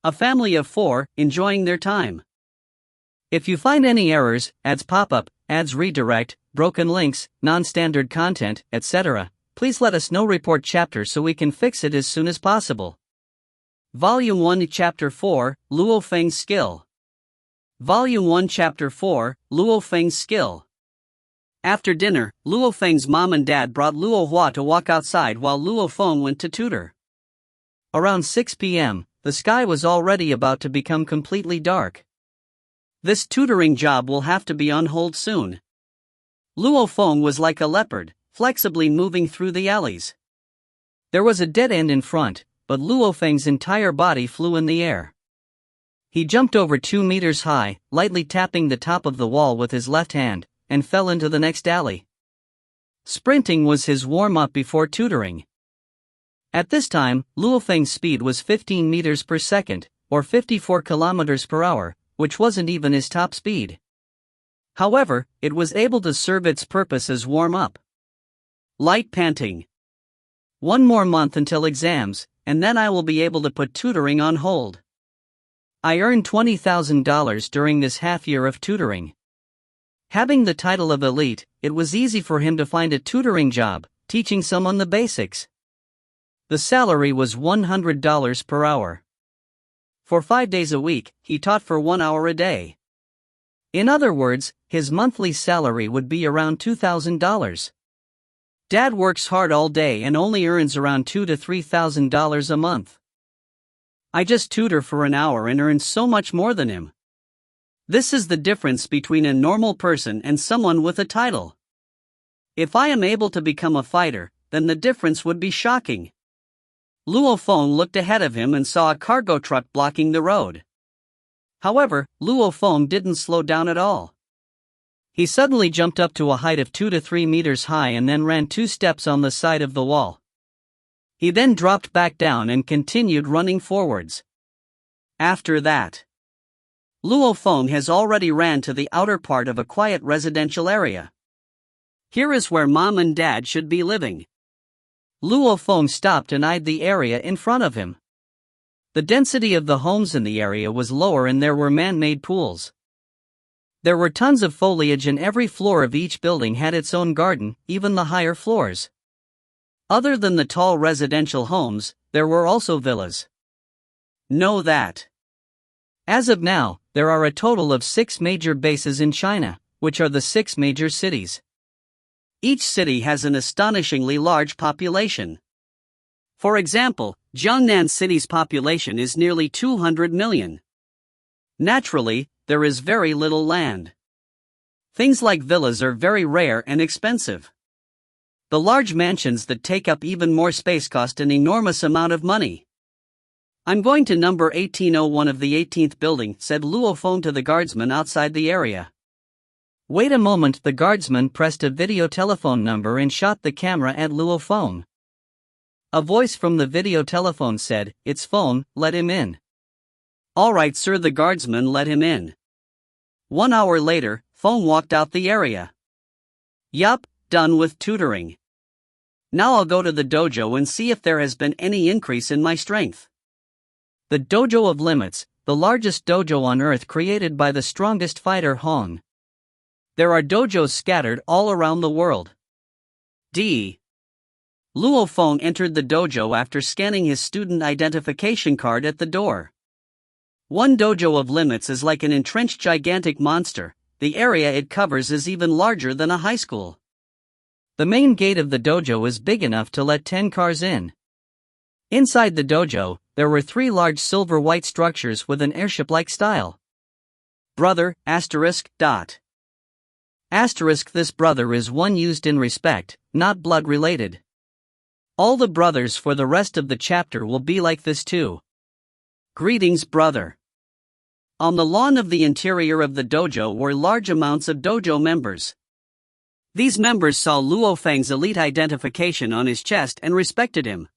A: A family of 4, enjoying their time. If you find any errors, ads pop up, ads redirect, broken links, non-standard content, etc., Please let us know report chapter so we can fix it as soon as possible. Volume 1 Chapter 4, Luo Feng's Skill. Volume 1 Chapter 4, Luo Feng's Skill. After dinner, Luo Feng's mom and dad brought Luo Hua to walk outside while Luo Feng went to tutor. Around 6 p.m., the sky was already about to become completely dark. This tutoring job will have to be on hold soon. Luo Feng was like a leopard, flexibly moving through the alleys. There was a dead end in front, but Luo Feng's entire body flew in the air. He jumped over 2 meters high, lightly tapping the top of the wall with his left hand, and fell into the next alley. Sprinting was his warm-up before tutoring. At this time, Luo Feng's speed was 15 meters per second, or 54 kilometers per hour, which wasn't even his top speed. However, it was able to serve its purpose as warm-up. Light panting. 1 more month until exams, and then I will be able to put tutoring on hold. I earned $20,000 during this half year of tutoring. Having the title of elite, it was easy for him to find a tutoring job, teaching someone the basics. The salary was $100 per hour. For 5 days a week, he taught for 1 hour a day. In other words, his monthly salary would be around $2,000. Dad works hard all day and only earns around $2,000 to $3,000 a month. I just tutor for an hour and earn so much more than him. This is the difference between a normal person and someone with a title. If I am able to become a fighter, then the difference would be shocking. Luo Feng looked ahead of him and saw a cargo truck blocking the road. However, Luo Feng didn't slow down at all. He suddenly jumped up to a height of 2 to 3 meters high and then ran 2 steps on the side of the wall. He then dropped back down and continued running forwards. After that, Luo Feng has already ran to the outer part of a quiet residential area. Here is where mom and dad should be living. Luo Feng stopped and eyed the area in front of him. The density of the homes in the area was lower and there were man-made pools. There were tons of foliage and every floor of each building had its own garden, even the higher floors. Other than the tall residential homes, there were also villas. Know that. As of now, there are a total of 6 major bases in China, which are the 6 major cities. Each city has an astonishingly large population. For example, Jiangnan City's population is nearly 200 million. Naturally, there is very little land. Things like villas are very rare and expensive. The large mansions that take up even more space cost an enormous amount of money. I'm going to number 1801 of the 18th building, said Luo Feng to the guardsman outside the area. Wait a moment, the guardsman pressed a video telephone number and shot the camera at Luo Feng. A voice from the video telephone said, "It's Feng, let him in." "All right, sir," the guardsman let him in. 1 hour later, Feng walked out the area. Yup, done with tutoring. Now I'll go to the dojo and see if there has been any increase in my strength. The Dojo of Limits, the largest dojo on earth created by the strongest fighter Hong. There are dojos scattered all around the world. D. Luo Feng entered the dojo after scanning his student identification card at the door. One Dojo of Limits is like an entrenched gigantic monster. The area it covers is even larger than a high school. The main gate of the dojo is big enough to let 10 cars in. Inside the dojo, there were 3 large silver-white structures with an airship-like style. Brother, asterisk, dot. Asterisk, this brother is one used in respect, not blood-related. All the brothers for the rest of the chapter will be like this too. Greetings, brother. On the lawn of the interior of the dojo were large amounts of dojo members. These members saw Luo Feng's elite identification on his chest and respected him.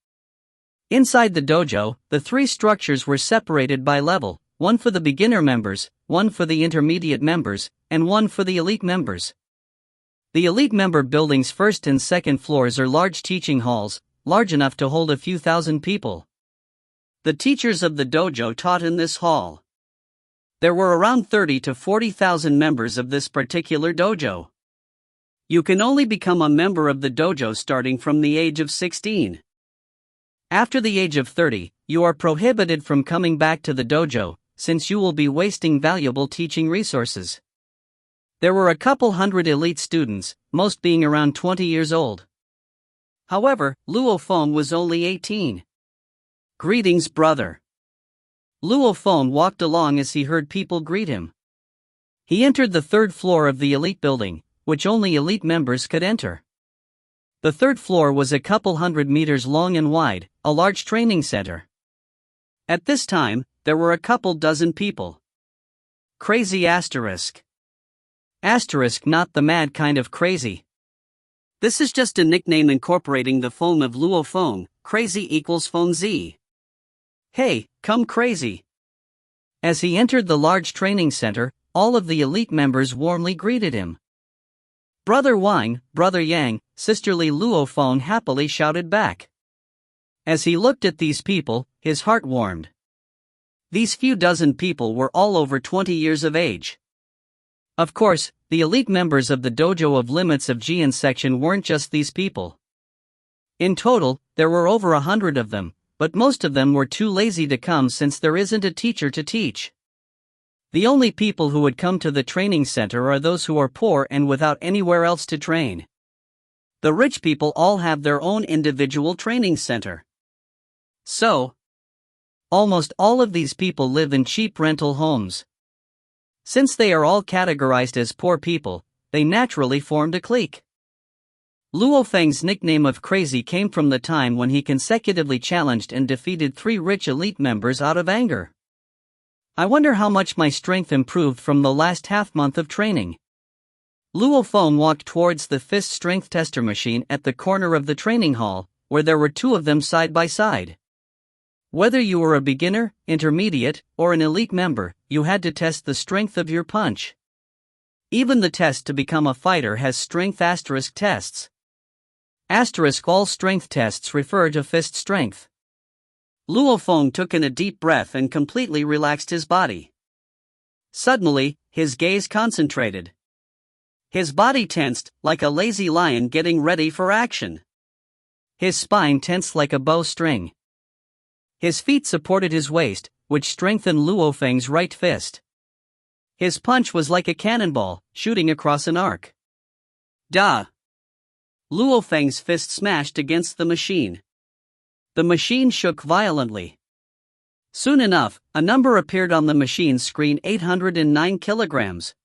A: Inside the dojo, the 3 structures were separated by level, one for the beginner members, one for the intermediate members, and one for the elite members. The elite member building's first and second floors are large teaching halls, large enough to hold a few thousand people. The teachers of the dojo taught in this hall. There were around 30 to 40,000 members of this particular dojo. You can only become a member of the dojo starting from the age of 16. After the age of 30, you are prohibited from coming back to the dojo, since you will be wasting valuable teaching resources. There were a couple hundred elite students, most being around 20 years old. However, Luo Feng was only 18. Greetings, brother. Luo Feng walked along as he heard people greet him. He entered the third floor of the elite building, which only elite members could enter. The third floor was a couple hundred meters long and wide, a large training center. At this time, there were a couple dozen people. Crazy asterisk. Asterisk, not the mad kind of crazy. This is just a nickname incorporating the phone of Luo Feng, crazy equals phone Z. Hey, come crazy. As he entered the large training center, all of the elite members warmly greeted him. Brother Wang, Brother Yang, sisterly Luo Feng happily shouted back. As he looked at these people, his heart warmed. These few dozen people were all over 20 years of age. Of course, the elite members of the Dojo of Limits of Jian section weren't just these people. In total, there were over 100 of them, but most of them were too lazy to come since there isn't a teacher to teach. The only people who would come to the training center are those who are poor and without anywhere else to train. The rich people all have their own individual training center. So, almost all of these people live in cheap rental homes. Since they are all categorized as poor people, they naturally formed a clique. Luo Feng's nickname of Crazy came from the time when he consecutively challenged and defeated 3 rich elite members out of anger. I wonder how much my strength improved from the last half-month of training. Luo Feng walked towards the fist strength tester machine at the corner of the training hall, where there were 2 of them side by side. Whether you were a beginner, intermediate, or an elite member, you had to test the strength of your punch. Even the test to become a fighter has strength asterisk tests. Asterisk all strength tests refer to fist strength. Luo Feng took in a deep breath and completely relaxed his body. Suddenly, his gaze concentrated. His body tensed, like a lazy lion getting ready for action. His spine tensed like a bowstring. His feet supported his waist, which strengthened Luo Feng's right fist. His punch was like a cannonball, shooting across an arc. Da! Luo Feng's fist smashed against the machine. The machine shook violently. Soon enough, a number appeared on the machine's screen: 809 kilograms.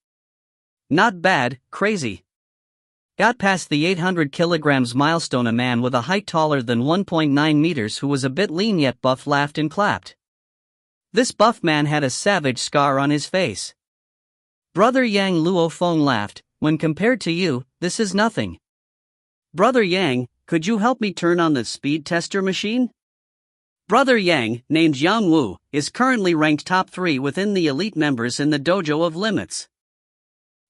A: Not bad, Crazy. Got past the 800 kilograms milestone. A man with a height taller than 1.9 meters who was a bit lean yet buff laughed and clapped. This buff man had a savage scar on his face. Brother Yang, Luo Feng laughed, when compared to you, this is nothing. Brother Yang, could you help me turn on the speed tester machine? Brother Yang, named Yang Wu, is currently ranked top 3 within the elite members in the Dojo of Limits.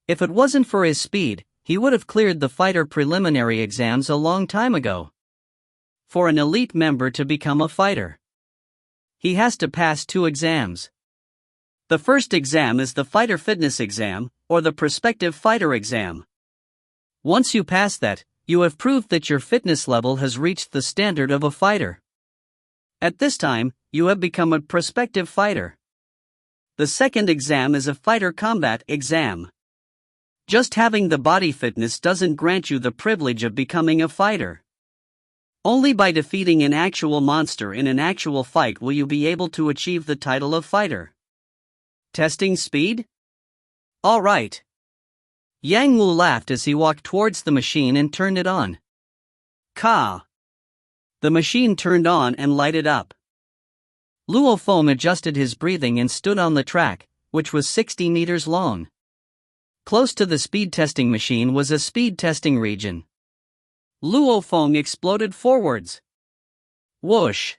A: If it wasn't for his speed, he would have cleared the fighter preliminary exams a long time ago. For an elite member to become a fighter, he has to pass 2 exams. The first exam is the fighter fitness exam, or the prospective fighter exam. Once you pass that, you have proved that your fitness level has reached the standard of a fighter. At this time, you have become a prospective fighter. The second exam is a fighter combat exam. Just having the body fitness doesn't grant you the privilege of becoming a fighter. Only by defeating an actual monster in an actual fight will you be able to achieve the title of fighter. Testing speed? All right. Yang Wu laughed as he walked towards the machine and turned it on. Ka! The machine turned on and lighted up. Luo Feng adjusted his breathing and stood on the track, which was 60 meters long. Close to the speed testing machine was a speed testing region. Luo Feng exploded forwards. Whoosh!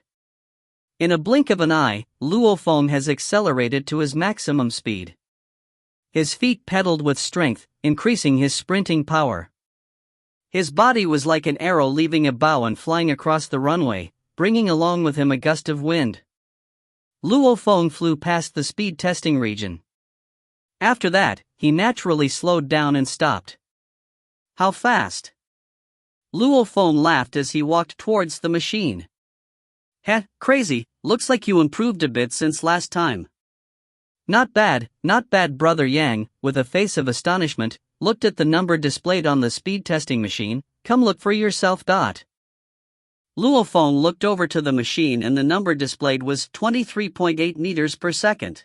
A: In a blink of an eye, Luo Feng has accelerated to his maximum speed. His feet pedaled with strength, increasing his sprinting power. His body was like an arrow leaving a bow and flying across the runway, bringing along with him a gust of wind. Luo Feng flew past the speed testing region. After that, he naturally slowed down and stopped. How fast? Luo Feng laughed as he walked towards the machine. Heh, crazy, looks like you improved a bit since last time. Not bad, Brother Yang, with a face of astonishment, looked at the number displayed on the speed testing machine. Come look for yourself. Luo Feng looked over to the machine and the number displayed was 23.8 meters per second.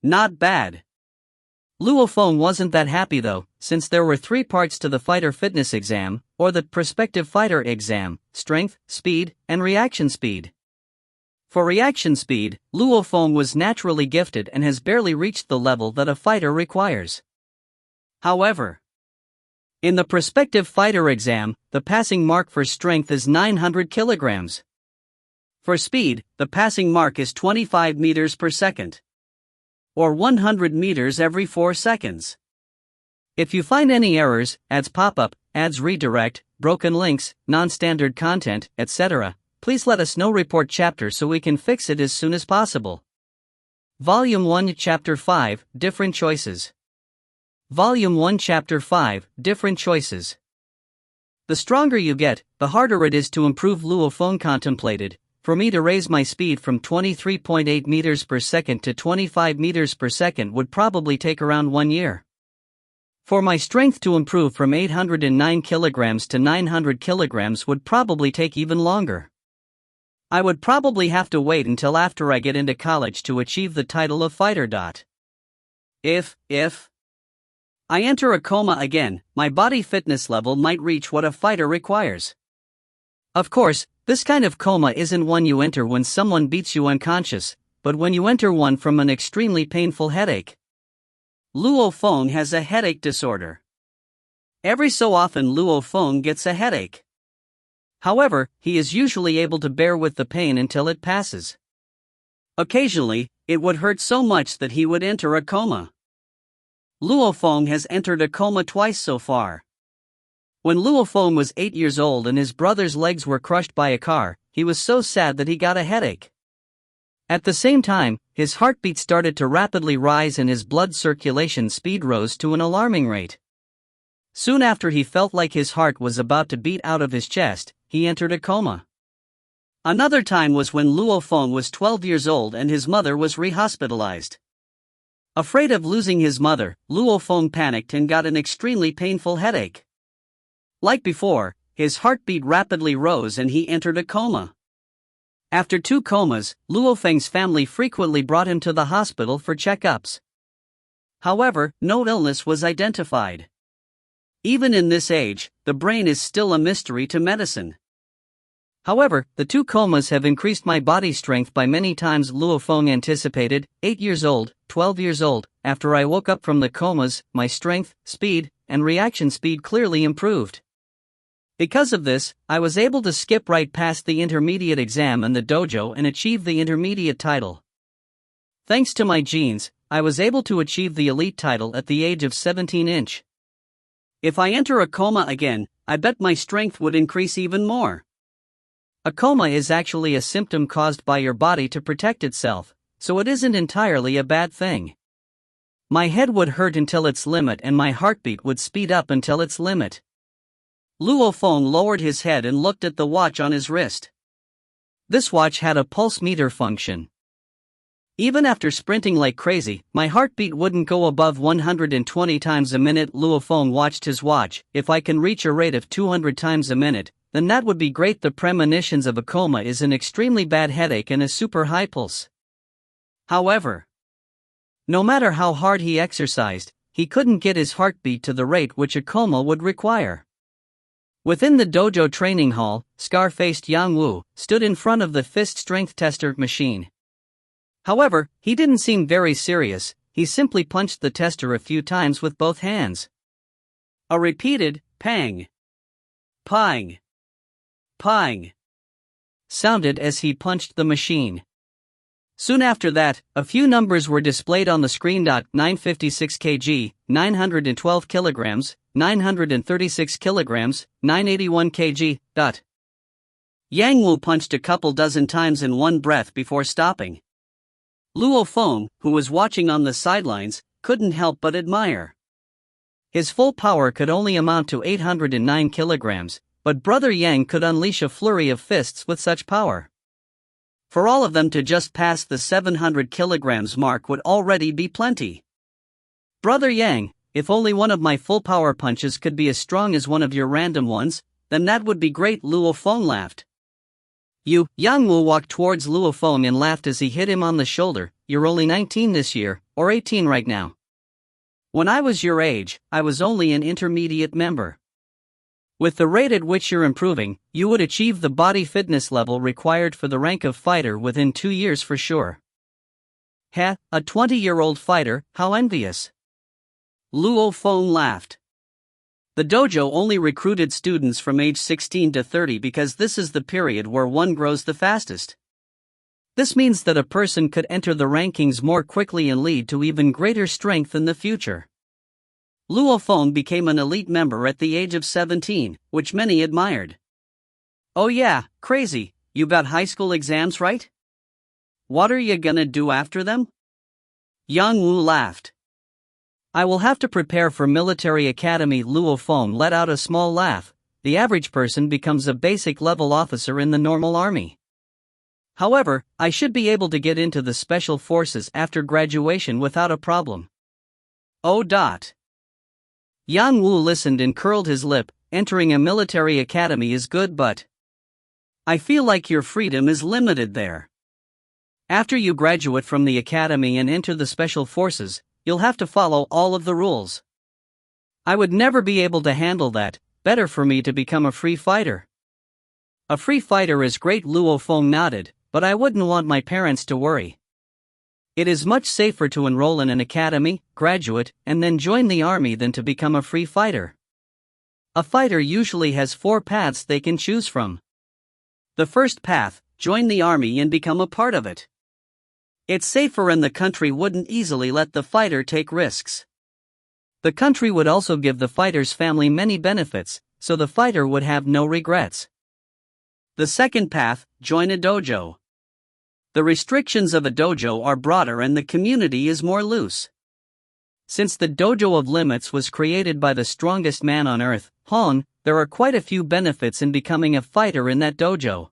A: Not bad. Luo Feng wasn't that happy though, since there were 3 parts to the fighter fitness exam, or the prospective fighter exam: strength, speed, and reaction speed. For reaction speed, Luo Feng was naturally gifted and has barely reached the level that a fighter requires. However, in the prospective fighter exam, the passing mark for strength is 900 kilograms. For speed, the passing mark is 25 meters per second. Or 100 meters every 4 seconds. If you find any errors, ads pop up, ads redirect, broken links, non-standard content, etc., please let us know. Report chapter so we can fix it as soon as possible. Volume 1 Chapter 5 Different Choices. Volume 1 Chapter 5 Different Choices. The stronger you get, the harder it is to improve. Luo Feng contemplated. For me to raise my speed from 23.8 meters per second to 25 meters per second would probably take around 1 year. For my strength to improve from 809 kilograms to 900 kilograms would probably take even longer. I would probably have to wait until after I get into college to achieve the title of fighter. If I enter a coma again, my body fitness level might reach what a fighter requires. Of course, this kind of coma isn't one you enter when someone beats you unconscious, but when you enter one from an extremely painful headache. Luo Feng has a headache disorder. Every so often Luo Feng gets a headache. However, he is usually able to bear with the pain until it passes. Occasionally, it would hurt so much that he would enter a coma. Luo Feng has entered a coma twice so far. When Luo Feng was 8 years old and his brother's legs were crushed by a car, he was so sad that he got a headache. At the same time, his heartbeat started to rapidly rise and his blood circulation speed rose to an alarming rate. Soon after he felt like his heart was about to beat out of his chest, he entered a coma. Another time was when Luo Feng was 12 years old and his mother was rehospitalized. Afraid of losing his mother, Luo Feng panicked and got an extremely painful headache. Like before, his heartbeat rapidly rose and he entered a coma. After 2 comas, Luo Feng's family frequently brought him to the hospital for checkups. However, no illness was identified. Even in this age, the brain is still a mystery to medicine. However, the 2 comas have increased my body strength by many times. Luo Feng anticipated. 8 years old, 12 years old, after I woke up from the comas, my strength, speed, and reaction speed clearly improved. Because of this, I was able to skip right past the intermediate exam in the dojo and achieve the intermediate title. Thanks to my genes, I was able to achieve the elite title at the age of 17. If I enter a coma again, I bet my strength would increase even more. A coma is actually a symptom caused by your body to protect itself, so it isn't entirely a bad thing. My head would hurt until its limit and my heartbeat would speed up until its limit. Luo Feng lowered his head and looked at the watch on his wrist. This watch had a pulse meter function. Even after sprinting like crazy, my heartbeat wouldn't go above 120 times a minute. Luo Feng watched his watch. If I can reach a rate of 200 times a minute, then that would be great. The premonitions of a coma is an extremely bad headache and a super high pulse. However, no matter how hard he exercised, he couldn't get his heartbeat to the rate which a coma would require. Within the dojo training hall, scar-faced Yang Wu stood in front of the fist strength tester machine. However, he didn't seem very serious. He simply punched the tester a few times with both hands. A repeated pang, pang, pang sounded as he punched the machine. Soon after that, a few numbers were displayed on the screen. 956 kg, 912 kilograms, 936 kilograms, 981 kg. Yang Wu punched a couple dozen times in one breath before stopping. Luo Feng, who was watching on the sidelines, couldn't help but admire. His full power could only amount to 809 kilograms, but Brother Yang could unleash a flurry of fists with such power. For all of them to just pass the 700 kilograms mark would already be plenty. Brother Yang, if only one of my full power punches could be as strong as one of your random ones, then that would be great, Luo Feng laughed. Yang Wu walked towards Luo Feng and laughed as he hit him on the shoulder. You're only 19 this year, or 18 right now. When I was your age, I was only an intermediate member. With the rate at which you're improving, you would achieve the body fitness level required for the rank of fighter within 2 years for sure. Heh, a 20-year-old fighter, how envious. Luo Feng laughed. The dojo only recruited students from age 16 to 30 because this is the period where one grows the fastest. This means that a person could enter the rankings more quickly and lead to even greater strength in the future. Luo Feng became an elite member at the age of 17, which many admired. Oh yeah, crazy, you got high school exams right? What are you gonna do after them? Yang Wu laughed. I will have to prepare for military academy. Luo Feng let out a small laugh. The average person becomes a basic level officer in the normal army. However, I should be able to get into the special forces after graduation without a problem. Oh. Yang Wu listened and curled his lip. Entering a military academy is good, but I feel like your freedom is limited there. After you graduate from the academy and enter the special forces, you'll have to follow all of the rules. I would never be able to handle that. Better for me to become a free fighter. A free fighter is great, Luo Feng nodded, but I wouldn't want my parents to worry. It is much safer to enroll in an academy, graduate, and then join the army than to become a free fighter. A fighter usually has 4 paths they can choose from. The first path, join the army and become a part of it. It's safer and the country wouldn't easily let the fighter take risks. The country would also give the fighter's family many benefits, so the fighter would have no regrets. The second path, join a dojo. The restrictions of a dojo are broader and the community is more loose. Since the Dojo of Limits was created by the strongest man on earth, Han, there are quite a few benefits in becoming a fighter in that dojo.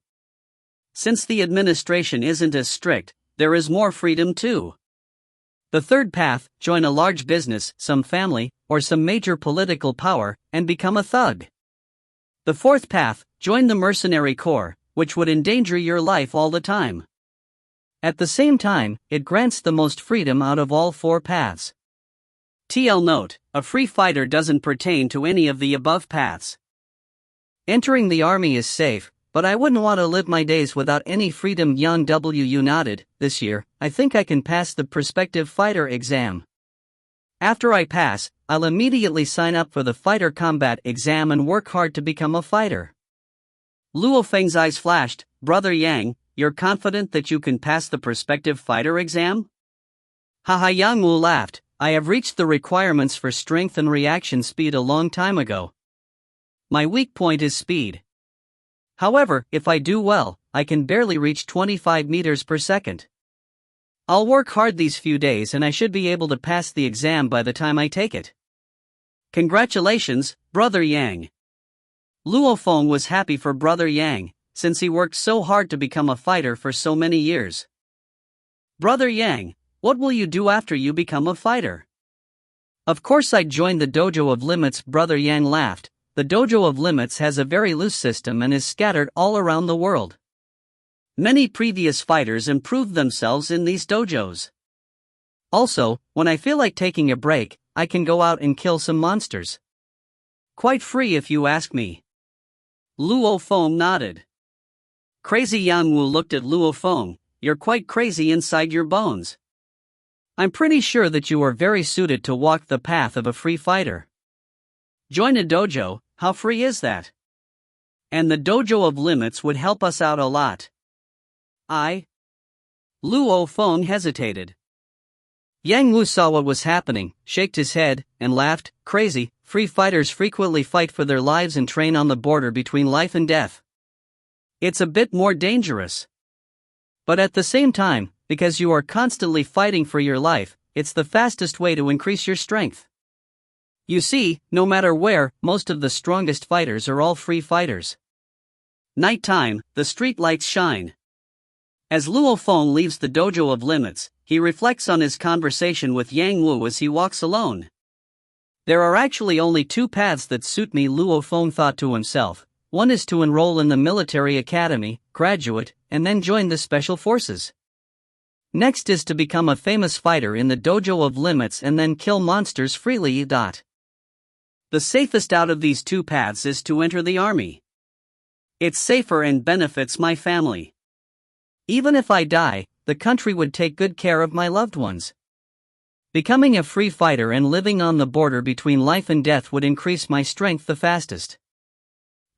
A: Since the administration isn't as strict, there is more freedom too. The third path, join a large business, some family, or some major political power, and become a thug. The fourth path, join the mercenary corps, which would endanger your life all the time. At the same time, it grants the most freedom out of all 4 paths. TL note, a free fighter doesn't pertain to any of the above paths. Entering the army is safe, but I wouldn't want to live my days without any freedom. Yang Wu nodded. This year, I think I can pass the prospective fighter exam. After I pass, I'll immediately sign up for the fighter combat exam and work hard to become a fighter. Luo Feng's eyes flashed. Brother Yang, you're confident that you can pass the prospective fighter exam? Haha. Yang Wu laughed. I have reached the requirements for strength and reaction speed a long time ago. My weak point is speed. However, if I do well, I can barely reach 25 meters per second. I'll work hard these few days and I should be able to pass the exam by the time I take it. Congratulations, Brother Yang. Luo Feng was happy for Brother Yang, since he worked so hard to become a fighter for so many years. Brother Yang, what will you do after you become a fighter? Of course I'd join the Dojo of Limits. Brother Yang laughed. The Dojo of Limits has a very loose system and is scattered all around the world. Many previous fighters improved themselves in these dojos. Also, when I feel like taking a break, I can go out and kill some monsters. Quite free if you ask me. Luo Feng nodded. Crazy. Yang Wu looked at Luo Feng. You're quite crazy inside your bones. I'm pretty sure that you are very suited to walk the path of a free fighter. Join a dojo, how free is that? And the Dojo of Limits would help us out a lot. Luo Feng hesitated. Yang Wu saw what was happening, shook his head, and laughed. Crazy, free fighters frequently fight for their lives and train on the border between life and death. It's a bit more dangerous. But at the same time, because you are constantly fighting for your life, it's the fastest way to increase your strength. You see, no matter where, most of the strongest fighters are all free fighters. Nighttime, the street lights shine. As Luo Feng leaves the Dojo of Limits, he reflects on his conversation with Yang Wu as he walks alone. There are actually only two paths that suit me, Luo Feng thought to himself. One is to enroll in the military academy, graduate, and then join the special forces. Next is to become a famous fighter in the Dojo of Limits and then kill monsters freely. The safest out of these two paths is to enter the army. It's safer and benefits my family. Even if I die, the country would take good care of my loved ones. Becoming a free fighter and living on the border between life and death would increase my strength the fastest.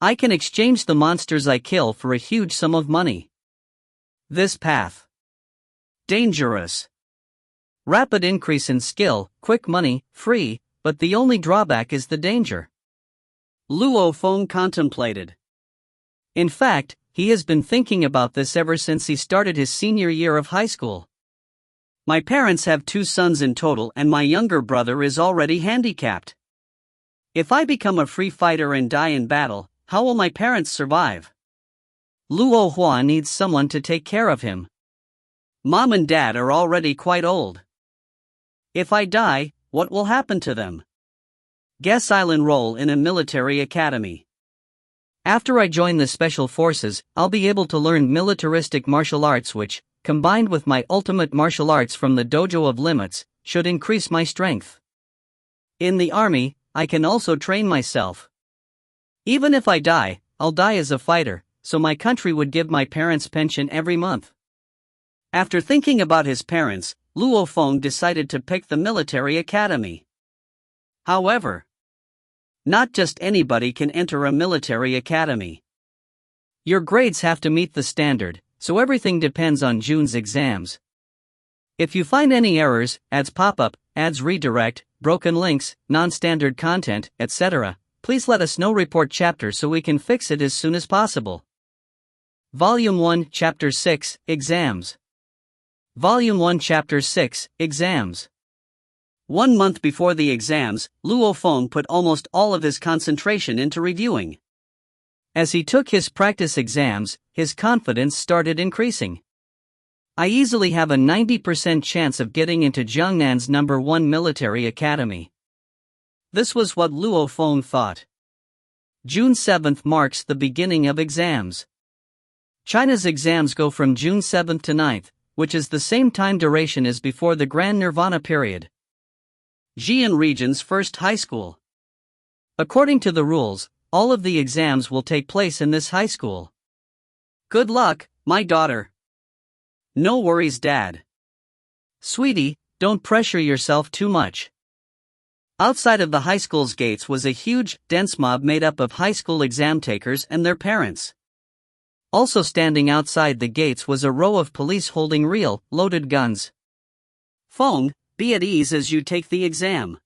A: I can exchange the monsters I kill for a huge sum of money. This path. Dangerous. Rapid increase in skill, quick money, free, but the only drawback is the danger. Luo Feng contemplated. In fact, he has been thinking about this ever since he started his senior year of high school. My parents have 2 sons in total and my younger brother is already handicapped. If I become a free fighter and die in battle, how will my parents survive? Luo Hua needs someone to take care of him. Mom and Dad are already quite old. If I die, what will happen to them? Guess I'll enroll in a military academy. After I join the special forces, I'll be able to learn militaristic martial arts which, combined with my ultimate martial arts from the Dojo of Limits, should increase my strength. In the army, I can also train myself. Even if I die, I'll die as a fighter, so my country would give my parents pension every month. After thinking about his parents, Luo Feng decided to pick the military academy. However, not just anybody can enter a military academy. Your grades have to meet the standard, so everything depends on June's exams. If you find any errors, ads pop up, ads redirect, broken links, non-standard content, etc., please let us know. Report chapter so we can fix it as soon as possible. Volume 1, Chapter 6, Exams. Volume 1, Chapter 6, Exams. 1 month before the exams, Luo Feng put almost all of his concentration into reviewing. As he took his practice exams, his confidence started increasing. I easily have a 90% chance of getting into Jiangnan's #1 military academy. This was what Luo Feng thought. June 7th marks the beginning of exams. China's exams go from June 7th to 9th, which is the same time duration as before the Grand Nirvana period. Xi'an Region's first high school. According to the rules, all of the exams will take place in this high school. Good luck, my daughter. No worries, Dad. Sweetie, don't pressure yourself too much. Outside of the high school's gates was a huge, dense mob made up of high school exam takers and their parents. Also standing outside the gates was a row of police holding real, loaded guns. Feng, be at ease as you take the exam.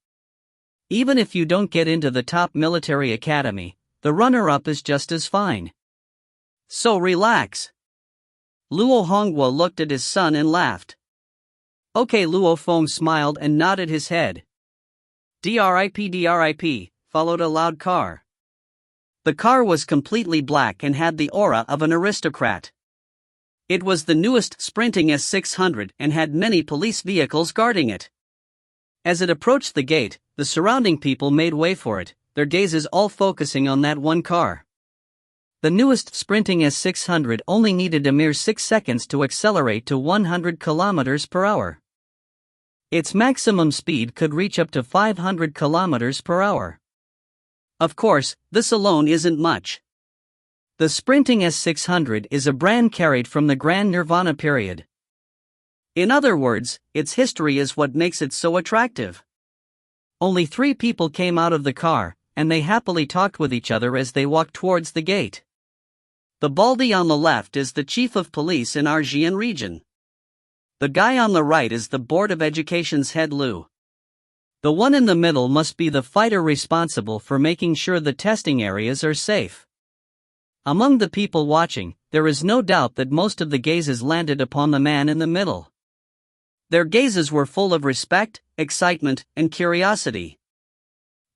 A: Even if you don't get into the top military academy, the runner-up is just as fine. So relax. Luo Hongguo looked at his son and laughed. Okay, Luo Feng smiled and nodded his head. DRIP, followed a loud car. The car was completely black and had the aura of an aristocrat. It was the newest sprinting S600 and had many police vehicles guarding it. As it approached the gate, the surrounding people made way for it, their gazes all focusing on that one car. The newest sprinting S600 only needed a mere 6 seconds to accelerate to 100 km per hour. Its maximum speed could reach up to 500 km per hour. Of course, this alone isn't much. The sprinting S600 is a brand carried from the Grand Nirvana period. In other words, its history is what makes it so attractive. Only 3 people came out of the car, and they happily talked with each other as they walked towards the gate. The baldy on the left is the chief of police in our Xi'an region. The guy on the right is the Board of Education's head Lu. The one in the middle must be the fighter responsible for making sure the testing areas are safe. Among the people watching, there is no doubt that most of the gazes landed upon the man in the middle. Their gazes were full of respect, excitement, and curiosity.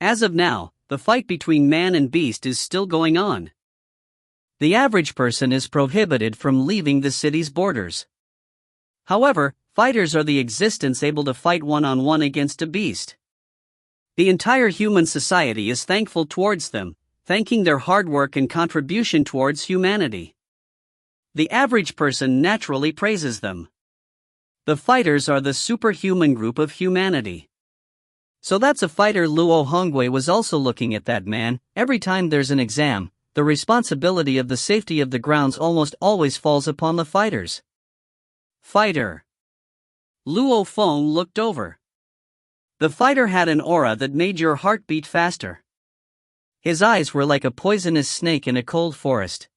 A: As of now, the fight between man and beast is still going on. The average person is prohibited from leaving the city's borders. However, fighters are the existence able to fight one-on-one against a beast. The entire human society is thankful towards them, thanking their hard work and contribution towards humanity. The average person naturally praises them. The fighters are the superhuman group of humanity. So that's a fighter. Luo Hongwei was also looking at that man. Every time there's an exam, the responsibility of the safety of the grounds almost always falls upon the fighters. Fighter. Luo Feng looked over. The fighter had an aura that made your heart beat faster. His eyes were like a poisonous snake in a cold forest.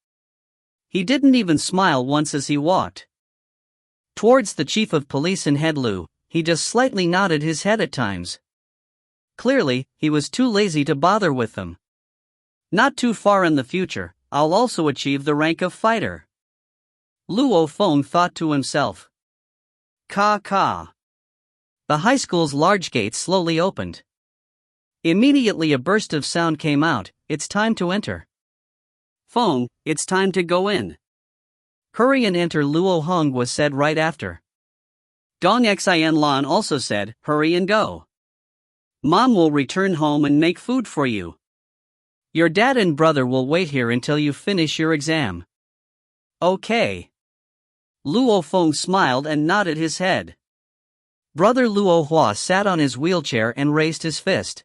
A: He didn't even smile once as he walked towards the chief of police and head Lu. He just slightly nodded his head at times. Clearly, he was too lazy to bother with them. Not too far in the future, I'll also achieve the rank of fighter. Luo Feng thought to himself. Ka. The high school's large gate slowly opened. Immediately a burst of sound came out. It's time to enter. Feng, it's time to go in. Hurry and enter, Luo Hong was said right after. Dong Xin Lan also said, hurry and go. Mom will return home and make food for you. Your dad and brother will wait here until you finish your exam. Okay. Luo Feng smiled and nodded his head. Brother Luo Hua sat on his wheelchair and raised his fist.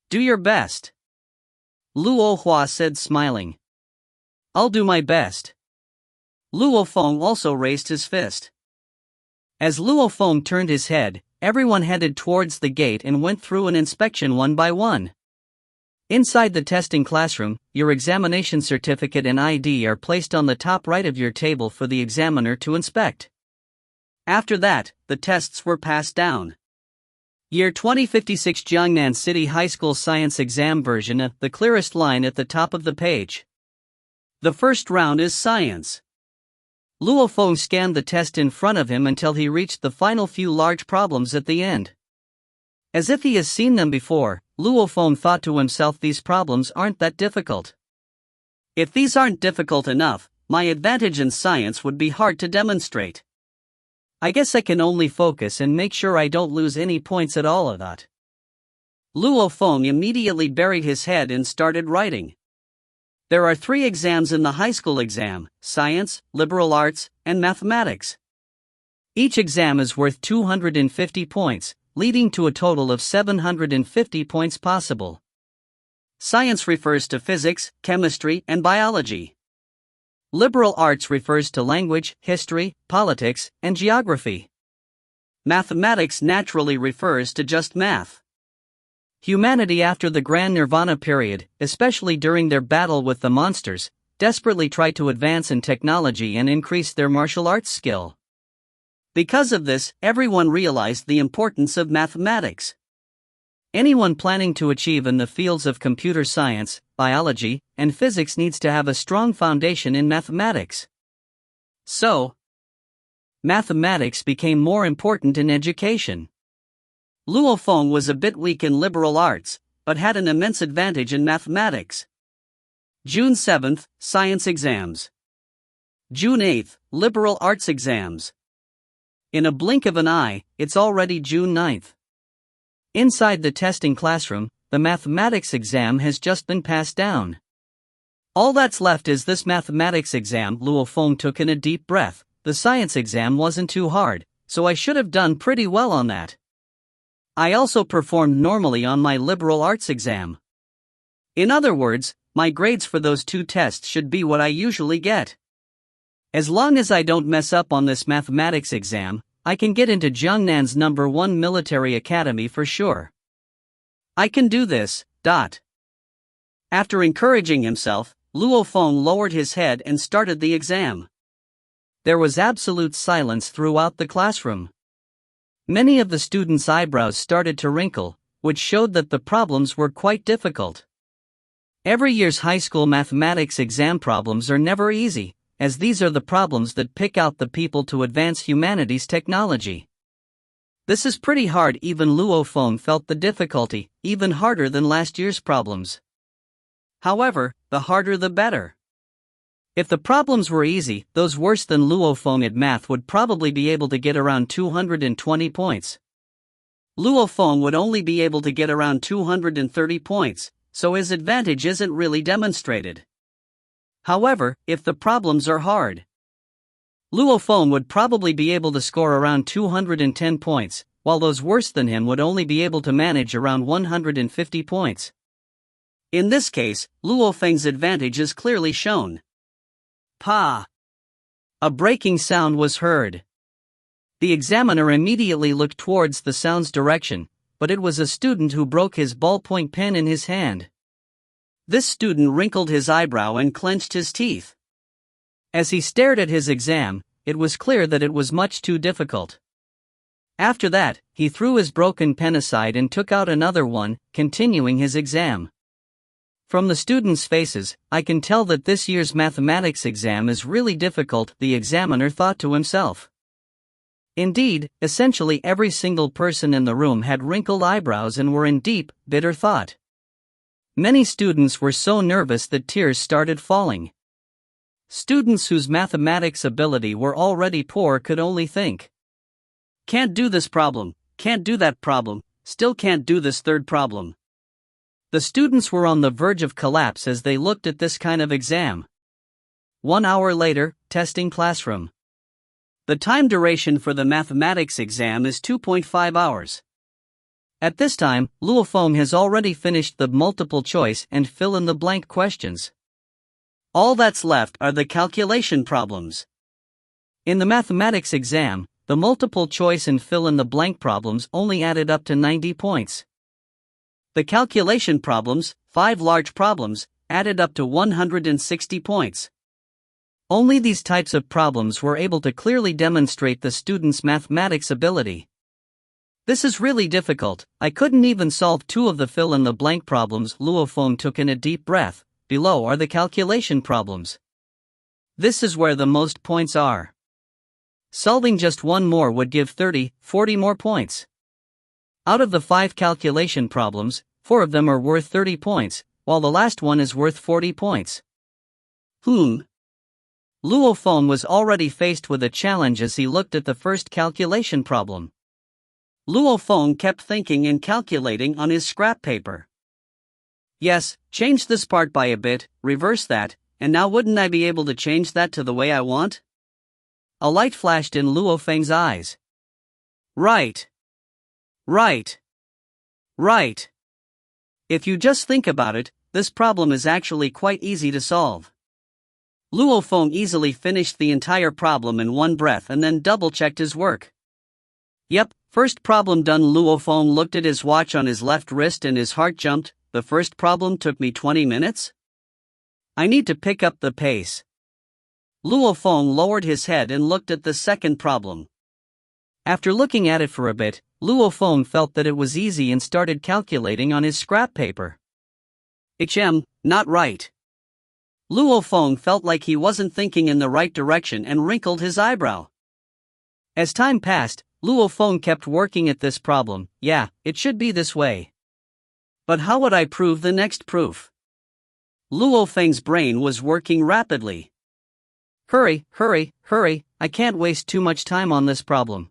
A: Do your best. Luo Hua said, smiling. I'll do my best. Luo Feng also raised his fist. As Luo Feng turned his head, everyone headed towards the gate and went through an inspection one by one. Inside the testing classroom, your examination certificate and ID are placed on the top right of your table for the examiner to inspect. After that, the tests were passed down. Year 2056 Jiangnan City High School Science Exam version. The clearest line at the top of the page. The first round is science. Luo Feng scanned the test in front of him until he reached the final few large problems at the end. As if he has seen them before, Luo Feng thought to himself, these problems aren't that difficult. If these aren't difficult enough, my advantage in science would be hard to demonstrate. I guess I can only focus and make sure I don't lose any points at all of that. Luo Feng immediately buried his head and started writing. There are 3 exams in the high school exam: science, liberal arts, and mathematics. Each exam is worth 250 points, leading to a total of 750 points possible. Science refers to physics, chemistry, and biology. Liberal arts refers to language, history, politics, and geography. Mathematics naturally refers to just math. Humanity after the Grand Nirvana period, especially during their battle with the monsters, desperately tried to advance in technology and increase their martial arts skill. Because of this, everyone realized the importance of mathematics. Anyone planning to achieve in the fields of computer science, biology, and physics needs to have a strong foundation in mathematics. So, mathematics became more important in education. Luo Feng was a bit weak in liberal arts, but had an immense advantage in mathematics. June 7th, science exams. June 8th, liberal arts exams. In a blink of an eye, it's already June 9th. Inside the testing classroom, the mathematics exam has just been passed down. All that's left is this mathematics exam. Luo Feng took in a deep breath. The science exam wasn't too hard, so I should have done pretty well on that. I also performed normally on my liberal arts exam. In other words, my grades for those 2 tests should be what I usually get. As long as I don't mess up on this mathematics exam, I can get into Jiangnan's #1 military academy for sure. I can do this. After encouraging himself, Luo Feng lowered his head and started the exam. There was absolute silence throughout the classroom. Many of the students' eyebrows started to wrinkle, which showed that the problems were quite difficult. Every year's high school mathematics exam problems are never easy, as these are the problems that pick out the people to advance humanity's technology. This is pretty hard. Even Luo Feng felt the difficulty, even harder than last year's problems. However, the harder the better. If the problems were easy, those worse than Luo Feng at math would probably be able to get around 220 points. Luo Feng would only be able to get around 230 points, so his advantage isn't really demonstrated. However, if the problems are hard, Luo Feng would probably be able to score around 210 points, while those worse than him would only be able to manage around 150 points. In this case, Luo Feng's advantage is clearly shown. Pa! A breaking sound was heard. The examiner immediately looked towards the sound's direction, but it was a student who broke his ballpoint pen in his hand. This student wrinkled his eyebrow and clenched his teeth. As he stared at his exam, it was clear that it was much too difficult. After that, he threw his broken pen aside and took out another one, continuing his exam. From the students' faces, I can tell that this year's mathematics exam is really difficult, the examiner thought to himself. Indeed, essentially every single person in the room had wrinkled eyebrows and were in deep, bitter thought. Many students were so nervous that tears started falling. Students whose mathematics ability were already poor could only think, "Can't do this problem, can't do that problem, still can't do this third problem." The students were on the verge of collapse as they looked at this kind of exam. 1 hour later, testing classroom. The time duration for the mathematics exam is 2.5 hours. At this time, Luo Feng has already finished the multiple choice and fill-in-the-blank questions. All that's left are the calculation problems. In the mathematics exam, the multiple choice and fill-in-the-blank problems only added up to 90 points. The calculation problems, 5 large problems, added up to 160 points. Only these types of problems were able to clearly demonstrate the student's mathematics ability. This is really difficult. I couldn't even solve 2 of the fill-in-the-blank problems. Luo Feng took in a deep breath. Below are the calculation problems. This is where the most points are. Solving just one more would give 30, 40 more points. Out of the 5 calculation problems, 4 of them are worth 30 points, while the last one is worth 40 points. Luo Feng was already faced with a challenge as he looked at the first calculation problem. Luo Feng kept thinking and calculating on his scrap paper. Yes, change this part by a bit, reverse that, and now wouldn't I be able to change that to the way I want? A light flashed in Luo Feng's eyes. Right. If you just think about it, this problem is actually quite easy to solve. Luo Feng easily finished the entire problem in one breath and then double-checked his work. Yep, first problem done. Luo Feng looked at his watch on his left wrist and his heart jumped. The first problem took me 20 minutes? I need to pick up the pace. Luo Feng lowered his head and looked at the second problem. After looking at it for a bit, Luo Feng felt that it was easy and started calculating on his scrap paper. Not right. Luo Feng felt like he wasn't thinking in the right direction and wrinkled his eyebrow. As time passed, Luo Feng kept working at this problem. Yeah, it should be this way. But how would I prove the next proof? Luo Feng's brain was working rapidly. Hurry, I can't waste too much time on this problem.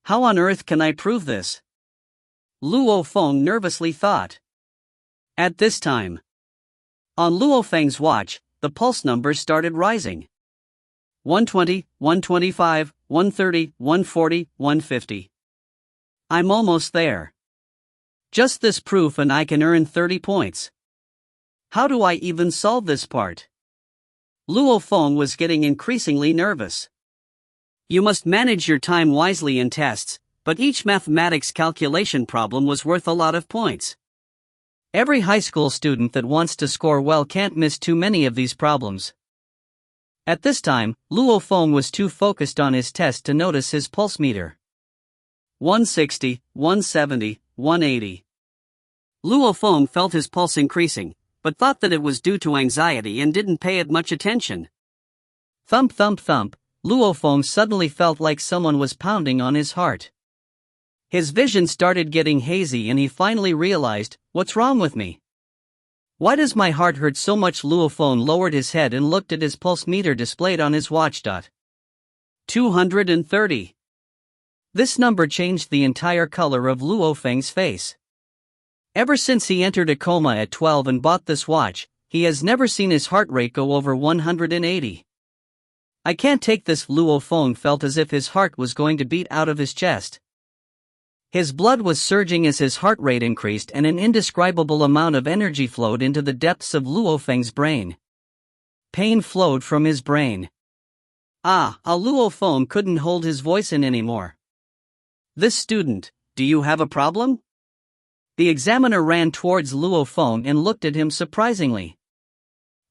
A: How on earth can I prove this? Luo Feng nervously thought. At this time, on Luo Feng's watch, the pulse numbers started rising. 120, 125, 130, 140, 150. I'm almost there. Just this proof and I can earn 30 points. How do I even solve this part? Luo Feng was getting increasingly nervous. You must manage your time wisely in tests, but each mathematics calculation problem was worth a lot of points. Every high school student that wants to score well can't miss too many of these problems. At this time, Luo Feng was too focused on his test to notice his pulse meter. 160, 170, 180. Luo Feng felt his pulse increasing, but thought that it was due to anxiety and didn't pay it much attention. Thump thump thump, Luo Feng suddenly felt like someone was pounding on his heart. His vision started getting hazy and he finally realized, what's wrong with me? Why does my heart hurt so much? Luo Feng lowered his head and looked at his pulse meter displayed on his watch. 230. This number changed the entire color of Luo Feng's face. Ever since he entered a coma at 12 and bought this watch, he has never seen his heart rate go over 180. I can't take this. Luo Feng felt as if his heart was going to beat out of his chest. His blood was surging as his heart rate increased and an indescribable amount of energy flowed into the depths of Luo Feng's brain. Pain flowed from his brain. Luo Feng couldn't hold his voice in anymore. This student, do you have a problem? The examiner ran towards Luo Feng and looked at him surprisingly.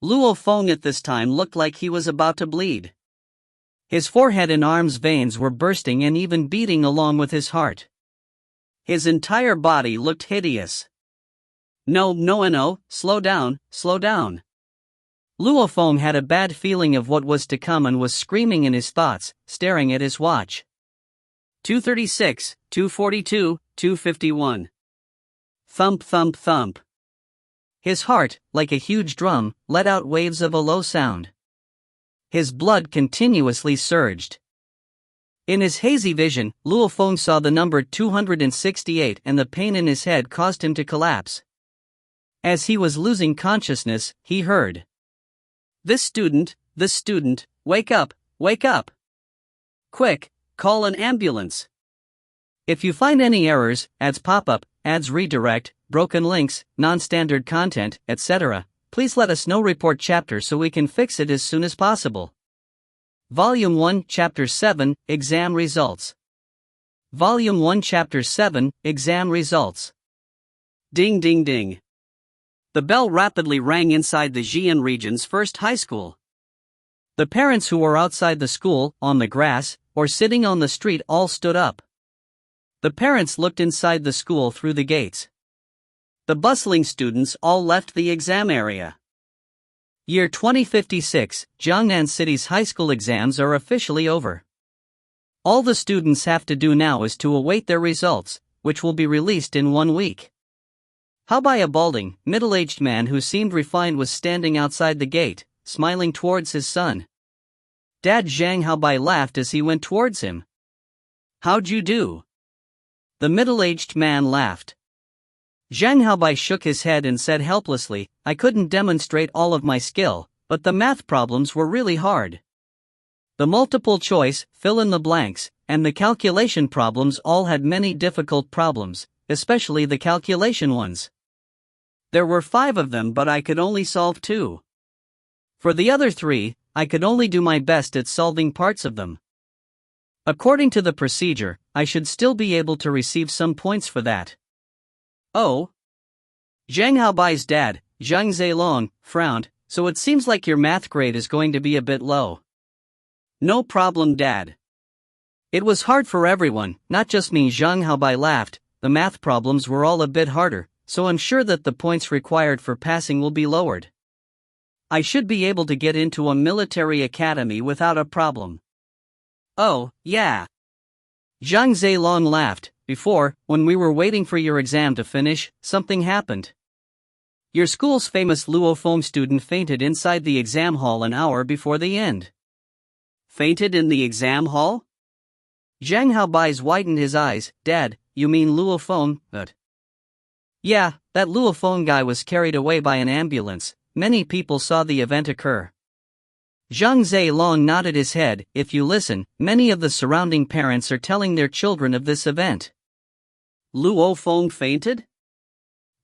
A: Luo Feng at this time looked like he was about to bleed. His forehead and arms veins were bursting and even beating along with his heart. His entire body looked hideous. No, slow down. Luo Feng had a bad feeling of what was to come and was screaming in his thoughts, staring at his watch. 236, 242, 251. Thump, thump, thump. His heart, like a huge drum, let out waves of a low sound. His blood continuously surged. In his hazy vision, Luo Feng saw the number 268 and the pain in his head caused him to collapse. As he was losing consciousness, he heard, This student, wake up! Quick, call an ambulance. If you find any errors, ads pop up, ads redirect, broken links, non-standard content, etc., please let us know. Report chapter so we can fix it as soon as possible. Volume 1, Chapter 7, Exam Results. Volume 1, Chapter 7, Exam Results. Ding ding ding. The bell rapidly rang inside the Xi'an region's first high school. The parents who were outside the school, on the grass, or sitting on the street all stood up. The parents looked inside the school through the gates. The bustling students all left the exam area. Year 2056, Jiangnan City's high school exams are officially over. All the students have to do now is to await their results, which will be released in 1 week. Haobai, a balding, middle-aged man who seemed refined, was standing outside the gate, smiling towards his son. Dad Zhang Haobai laughed as he went towards him. How'd you do? The middle-aged man laughed. Zhang Haobai shook his head and said helplessly, I couldn't demonstrate all of my skill, but the math problems were really hard. The multiple choice, fill in the blanks, and the calculation problems all had many difficult problems, especially the calculation ones. There were 5 of them, but I could only solve 2. For the other 3, I could only do my best at solving parts of them. According to the procedure, I should still be able to receive some points for that. Oh? Zhang Haobai's dad, Zhang Zilong, frowned, so it seems like your math grade is going to be a bit low. No problem, Dad. It was hard for everyone, not just me. Zhang Haobai laughed. The math problems were all a bit harder, so I'm sure that the points required for passing will be lowered. I should be able to get into a military academy without a problem. Oh, yeah. Zhang Zilong laughed. Before, when we were waiting for your exam to finish, something happened. Your school's famous Luo Feng student fainted inside the exam hall an hour before the end. Fainted in the exam hall? Zhang Haobai's widened his eyes. Dad, you mean Luo Feng? Yeah, that Luo Feng guy was carried away by an ambulance. Many people saw the event occur. Zhang Zilong nodded his head. If you listen, many of the surrounding parents are telling their children of this event. Luo Feng fainted?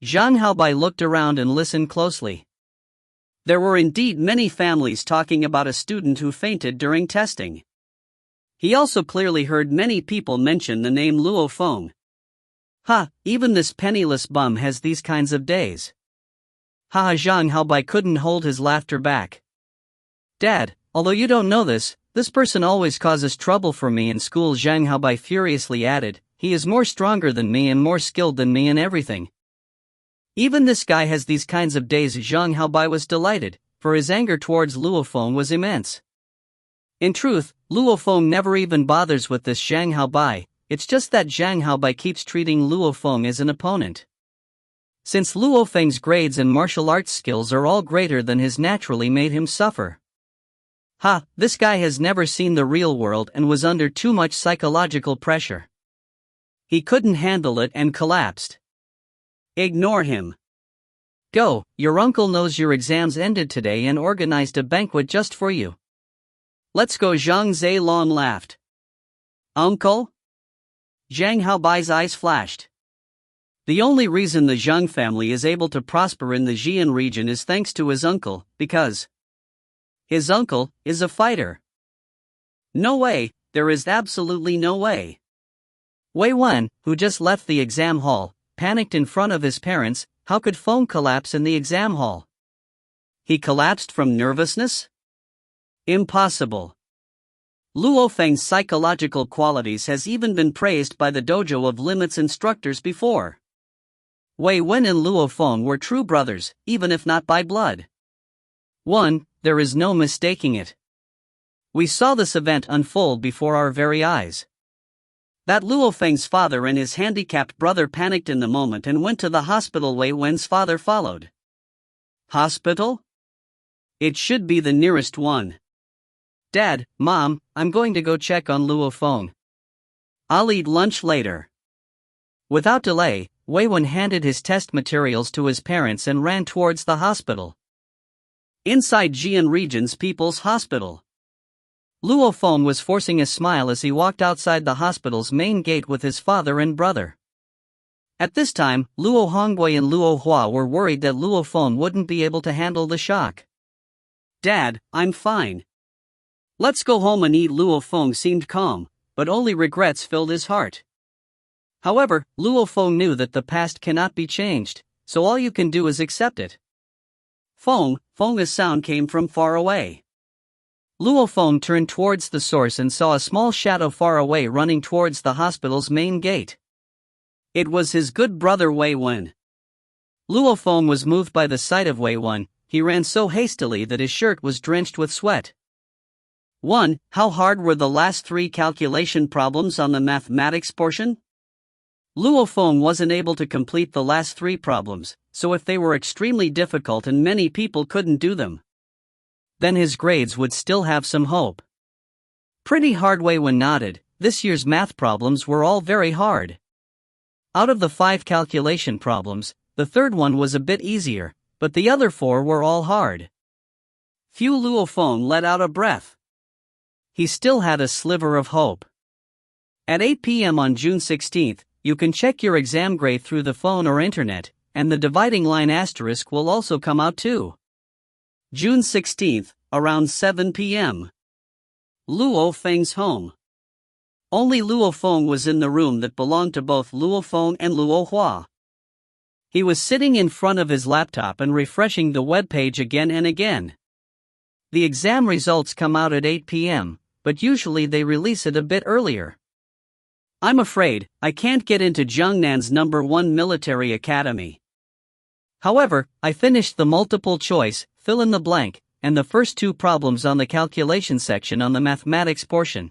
A: Zhang Haobai looked around and listened closely. There were indeed many families talking about a student who fainted during testing. He also clearly heard many people mention the name Luo Feng. Even this penniless bum has these kinds of days. Zhang Haobai couldn't hold his laughter back. Dad, although you don't know this person always causes trouble for me in school. Zhang Haobai furiously added, he is more stronger than me and more skilled than me in everything. Even this guy has these kinds of days. Zhang Haobai was delighted, for his anger towards Luo Feng was immense. In truth, Luo Feng never even bothers with this Zhang Haobai. it's just that Zhang Haobai keeps treating Luo Feng as an opponent. Since Luo Feng's grades and martial arts skills are all greater than his naturally made him suffer. This guy has never seen the real world and was under too much psychological pressure. He couldn't handle it and collapsed. Ignore him. Go, your uncle knows your exams ended today and organized a banquet just for you. Let's go. Zhang Zilong laughed. Uncle? Zhang Haobai's eyes flashed. The only reason the Zhang family is able to prosper in the Xi'an region is thanks to his uncle, because his uncle is a fighter. No way, there is absolutely no way. Wei Wen, who just left the exam hall, panicked in front of his parents. How could Feng collapse in the exam hall? He collapsed from nervousness? Impossible. Luo Feng's psychological qualities has even been praised by the Dojo of Limits instructors before. Wei Wen and Luo Feng were true brothers, even if not by blood. There is no mistaking it. We saw this event unfold before our very eyes. That Luo Feng's father and his handicapped brother panicked in the moment and went to the hospital. Wei Wen's father followed. Hospital? It should be the nearest one. Dad, Mom, I'm going to go check on Luo Feng. I'll eat lunch later. Without delay, Wei Wen handed his test materials to his parents and ran towards the hospital. Inside Xi'an Region's People's Hospital. Luo Feng was forcing a smile as he walked outside the hospital's main gate with his father and brother. At this time, Luo Hongwei and Luo Hua were worried that Luo Feng wouldn't be able to handle the shock. Dad, I'm fine. Let's go home and eat. Luo Feng seemed calm, but only regrets filled his heart. However, Luo Feng knew that the past cannot be changed, so all you can do is accept it. Feng, a sound came from far away. Luo Feng turned towards the source and saw a small shadow far away running towards the hospital's main gate. It was his good brother Wei Wen. Luo Feng was moved by the sight of Wei Wen. He ran so hastily that his shirt was drenched with sweat. How hard were the last 3 calculation problems on the mathematics portion? Luo Feng wasn't able to complete the last 3 problems, so if they were extremely difficult and many people couldn't do them, then his grades would still have some hope. Pretty hard. Wei Wen nodded. This year's math problems were all very hard. Out of the 5 calculation problems, the third one was a bit easier, but the other 4 were all hard. Luo Feng let out a breath. He still had a sliver of hope. At 8 p.m. on June 16th, you can check your exam grade through the phone or internet, and the dividing line asterisk will also come out too. June 16th, around 7 p.m. Luo Feng's home. Only Luo Feng was in the room that belonged to both Luo Feng and Luo Hua. He was sitting in front of his laptop and refreshing the web page again and again. The exam results come out at 8 p.m., but usually they release it a bit earlier. I'm afraid I can't get into Jiangnan's #1 military academy. However, I finished the multiple choice, fill in the blank, and the first 2 problems on the calculation section on the mathematics portion.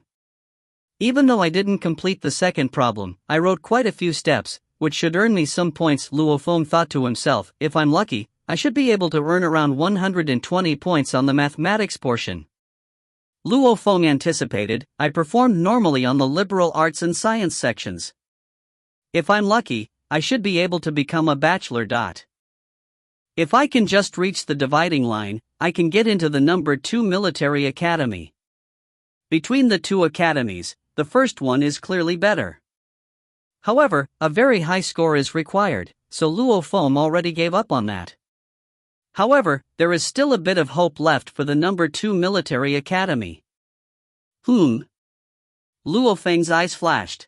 A: Even though I didn't complete the second problem, I wrote quite a few steps, which should earn me some points. Luo Feng thought to himself, if I'm lucky, I should be able to earn around 120 points on the mathematics portion. Luo Feng anticipated, I performed normally on the liberal arts and science sections. If I'm lucky, I should be able to become a bachelor. If I can just reach the dividing line, I can get into the #2 military academy. Between the 2 academies, the first one is clearly better. However, a very high score is required, so Luo Feng already gave up on that. However, there is still a bit of hope left for the #2 military academy. Luo Feng's eyes flashed.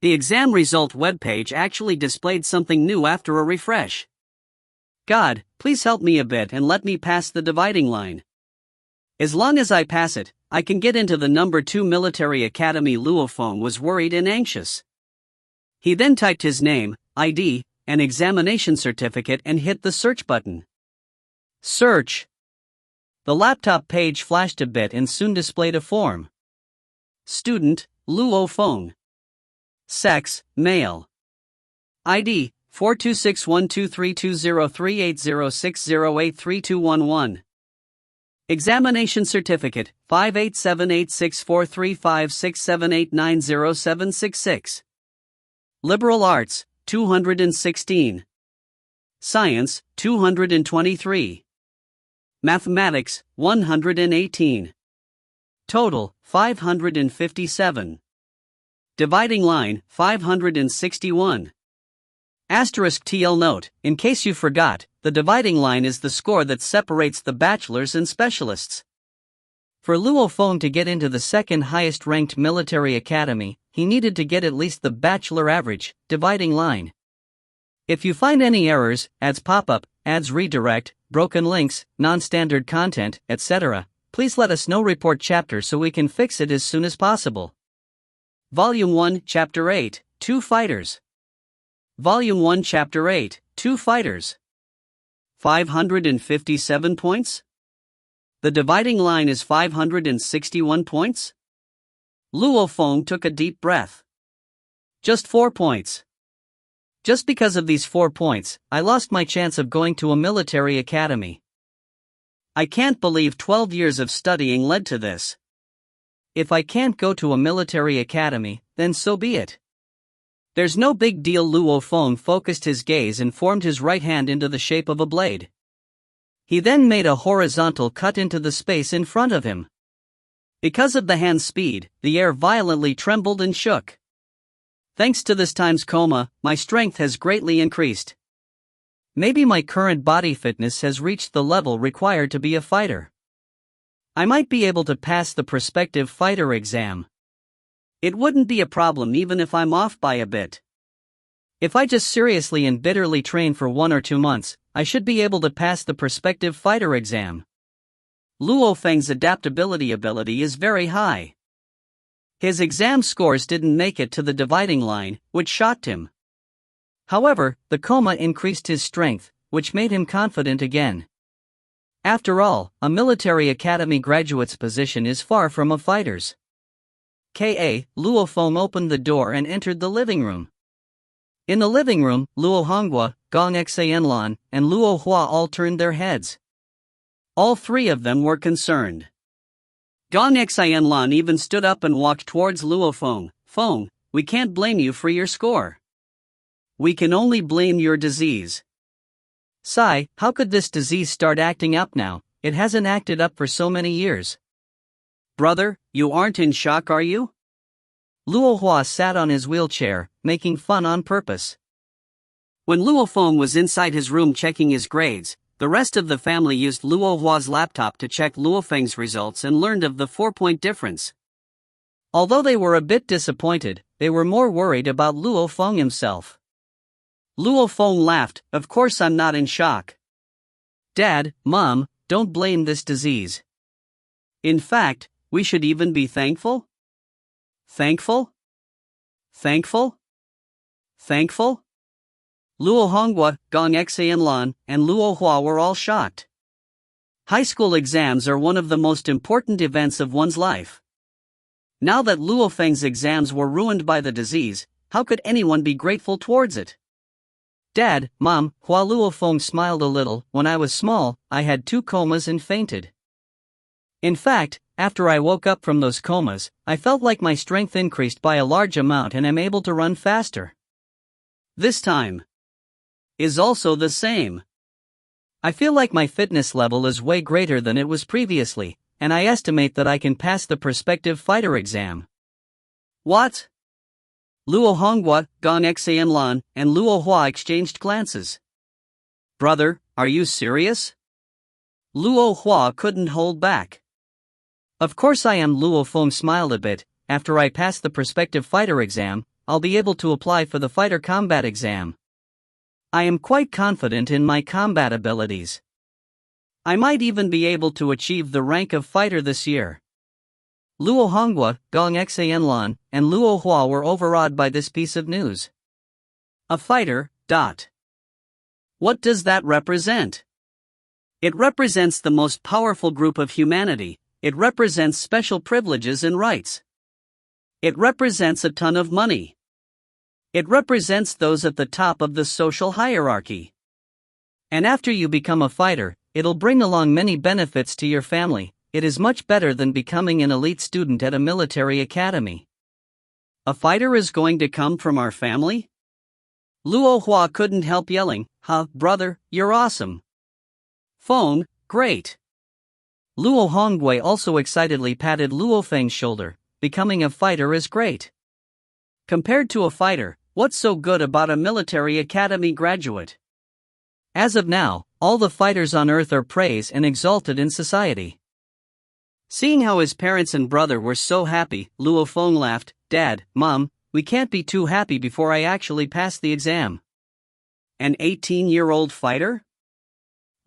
A: The exam result webpage actually displayed something new after a refresh. God, please help me a bit and let me pass the dividing line. As long as I pass it, I can get into the #2 military academy. Luo Feng was worried and anxious. He then typed his name, ID, and examination certificate and hit the search button. Search. The laptop page flashed a bit and soon displayed a form. Student, Luo Feng. Sex, male. ID, 4261232038060832211. Examination Certificate, 58786435678907766. Liberal Arts, 216. Science, 223. Mathematics, 118. Total, 557. Dividing line, 561. Asterisk TL note, in case you forgot, the dividing line is the score that separates the bachelors and specialists. For Luo Feng to get into the second highest ranked military academy, he needed to get at least the bachelor average, dividing line. If you find any errors, ads pop-up, ads redirect, broken links, non-standard content, etc., please let us know. Report chapter so we can fix it as soon as possible. Volume 1, Chapter 8, 2 Fighters. Volume 1, Chapter 8, 2 Fighters. 557 points? The dividing line is 561 points? Luo Feng took a deep breath. Just 4 points. Just because of these 4 points, I lost my chance of going to a military academy. I can't believe 12 years of studying led to this. If I can't go to a military academy, then so be it. There's no big deal. Luo Feng focused his gaze and formed his right hand into the shape of a blade. He then made a horizontal cut into the space in front of him. Because of the hand's speed, the air violently trembled and shook. Thanks to this time's coma, my strength has greatly increased. Maybe my current body fitness has reached the level required to be a fighter. I might be able to pass the prospective fighter exam. It wouldn't be a problem even if I'm off by a bit. If I just seriously and bitterly train for 1 or 2 months, I should be able to pass the prospective fighter exam. Luo Feng's adaptability ability is very high. His exam scores didn't make it to the dividing line, which shocked him. However, the coma increased his strength, which made him confident again. After all, a military academy graduate's position is far from a fighter's. Luo Feng opened the door and entered the living room. In the living room, Luo Honghua, Gong Xianlan, and Luo Hua all turned their heads. All 3 of them were concerned. Gong Xianlan even stood up and walked towards Luo Feng. Feng, we can't blame you for your score. We can only blame your disease. Sai, how could this disease start acting up now? It hasn't acted up for so many years. Brother, you aren't in shock, are you? Luo Hua sat on his wheelchair, making fun on purpose. When Luo Feng was inside his room checking his grades, the rest of the family used Luo Hua's laptop to check Luo Feng's results and learned of the 4-point difference. Although they were a bit disappointed, they were more worried about Luo Feng himself. Luo Feng laughed. Of course I'm not in shock. Dad, Mom, don't blame this disease. In fact, we should even be thankful? Thankful? Thankful? Thankful? Luo Honghua, Gong Xianlan, and Luo Hua were all shocked. High school exams are one of the most important events of one's life. Now that Luo Feng's exams were ruined by the disease, how could anyone be grateful towards it? Dad, Mom, Hua. Luo Feng smiled a little. When I was small, I had 2 comas and fainted. In fact, after I woke up from those comas, I felt like my strength increased by a large amount and I'm able to run faster. This time is also the same. I feel like my fitness level is way greater than it was previously, and I estimate that I can pass the prospective fighter exam. What? Luo Honghua, Gong Xianlan, and Luo Hua exchanged glances. Brother, are you serious? Luo Hua couldn't hold back. Of course I am. Luo Feng smiled a bit. After I pass the prospective fighter exam, I'll be able to apply for the fighter combat exam. I am quite confident in my combat abilities. I might even be able to achieve the rank of fighter this year. Luo Honghua, Gong Xianlan, and Luo Hua were overawed by this piece of news. A fighter. What does that represent? It represents the most powerful group of humanity. It represents special privileges and rights. It represents a ton of money. It represents those at the top of the social hierarchy. And after you become a fighter, it'll bring along many benefits to your family. It is much better than becoming an elite student at a military academy. A fighter is going to come from our family? Luo Hua couldn't help yelling, "Huh, brother, you're awesome." Feng, great. Luo Hongwei also excitedly patted Luo Feng's shoulder. Becoming a fighter is great. Compared to a fighter, what's so good about a military academy graduate? As of now, all the fighters on Earth are praised and exalted in society. Seeing how his parents and brother were so happy, Luo Feng laughed. "Dad, Mom, we can't be too happy before I actually pass the exam." An 18-year-old fighter?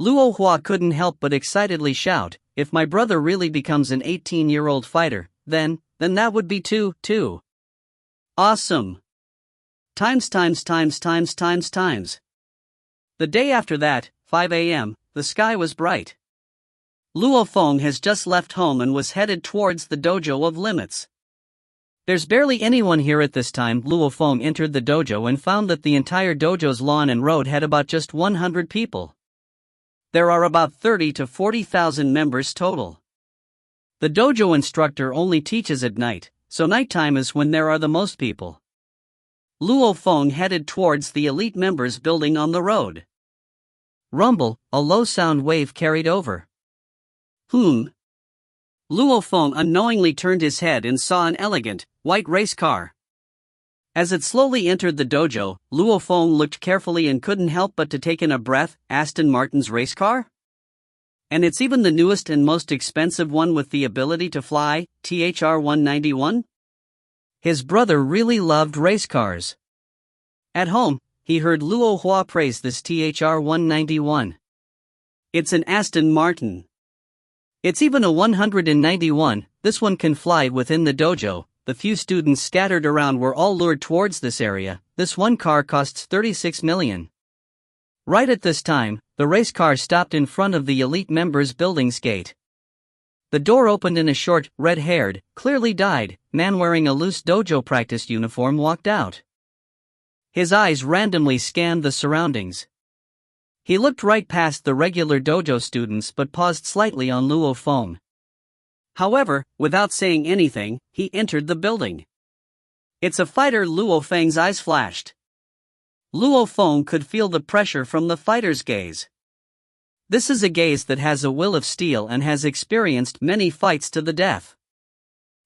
A: Luo Hua couldn't help but excitedly shout, "If my brother really becomes an 18-year-old fighter, then that would be too awesome. Times. The day after that, 5 a.m., the sky was bright. Luo Feng has just left home and was headed towards the Dojo of Limits. There's barely anyone here at this time. Luo Feng entered the dojo and found that the entire dojo's lawn and road had about just 100 people. There are about 30 to 40,000 members total. The dojo instructor only teaches at night, so nighttime is when there are the most people. Luo Feng headed towards the elite members building on the road. Rumble, a low sound wave carried over. Luo Feng unknowingly turned his head and saw an elegant, white race car. As it slowly entered the dojo, Luo Feng looked carefully and couldn't help but to take in a breath. Aston Martin's race car? And it's even the newest and most expensive one with the ability to fly, THR-191? His brother really loved race cars. At home, he heard Luo Hua praise this THR-191. It's an Aston Martin. It's even a 191, this one can fly within the dojo. The few students scattered around were all lured towards this area. This one car costs 36 million. Right at this time, the race car stopped in front of the elite members' building's gate. The door opened and a short, red-haired, clearly dyed, man wearing a loose dojo practice uniform walked out. His eyes randomly scanned the surroundings. He looked right past the regular dojo students but paused slightly on Luo Feng. However, without saying anything, he entered the building. "It's a fighter." Luo Feng's eyes flashed. Luo Feng could feel the pressure from the fighter's gaze. This is a gaze that has a will of steel and has experienced many fights to the death.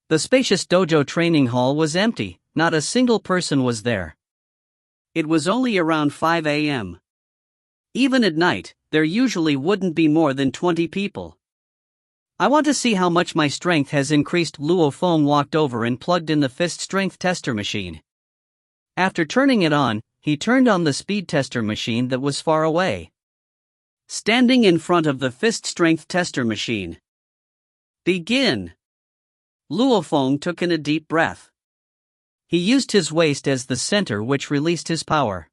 A: The spacious dojo training hall was empty, not a single person was there. It was only around 5 a.m. Even at night, there usually wouldn't be more than 20 people. "I want to see how much my strength has increased." Luo Feng walked over and plugged in the fist strength tester machine. After turning it on, he turned on the speed tester machine that was far away. Standing in front of the fist strength tester machine. "Begin." Luo Feng took in a deep breath. He used his waist as the center, which released his power.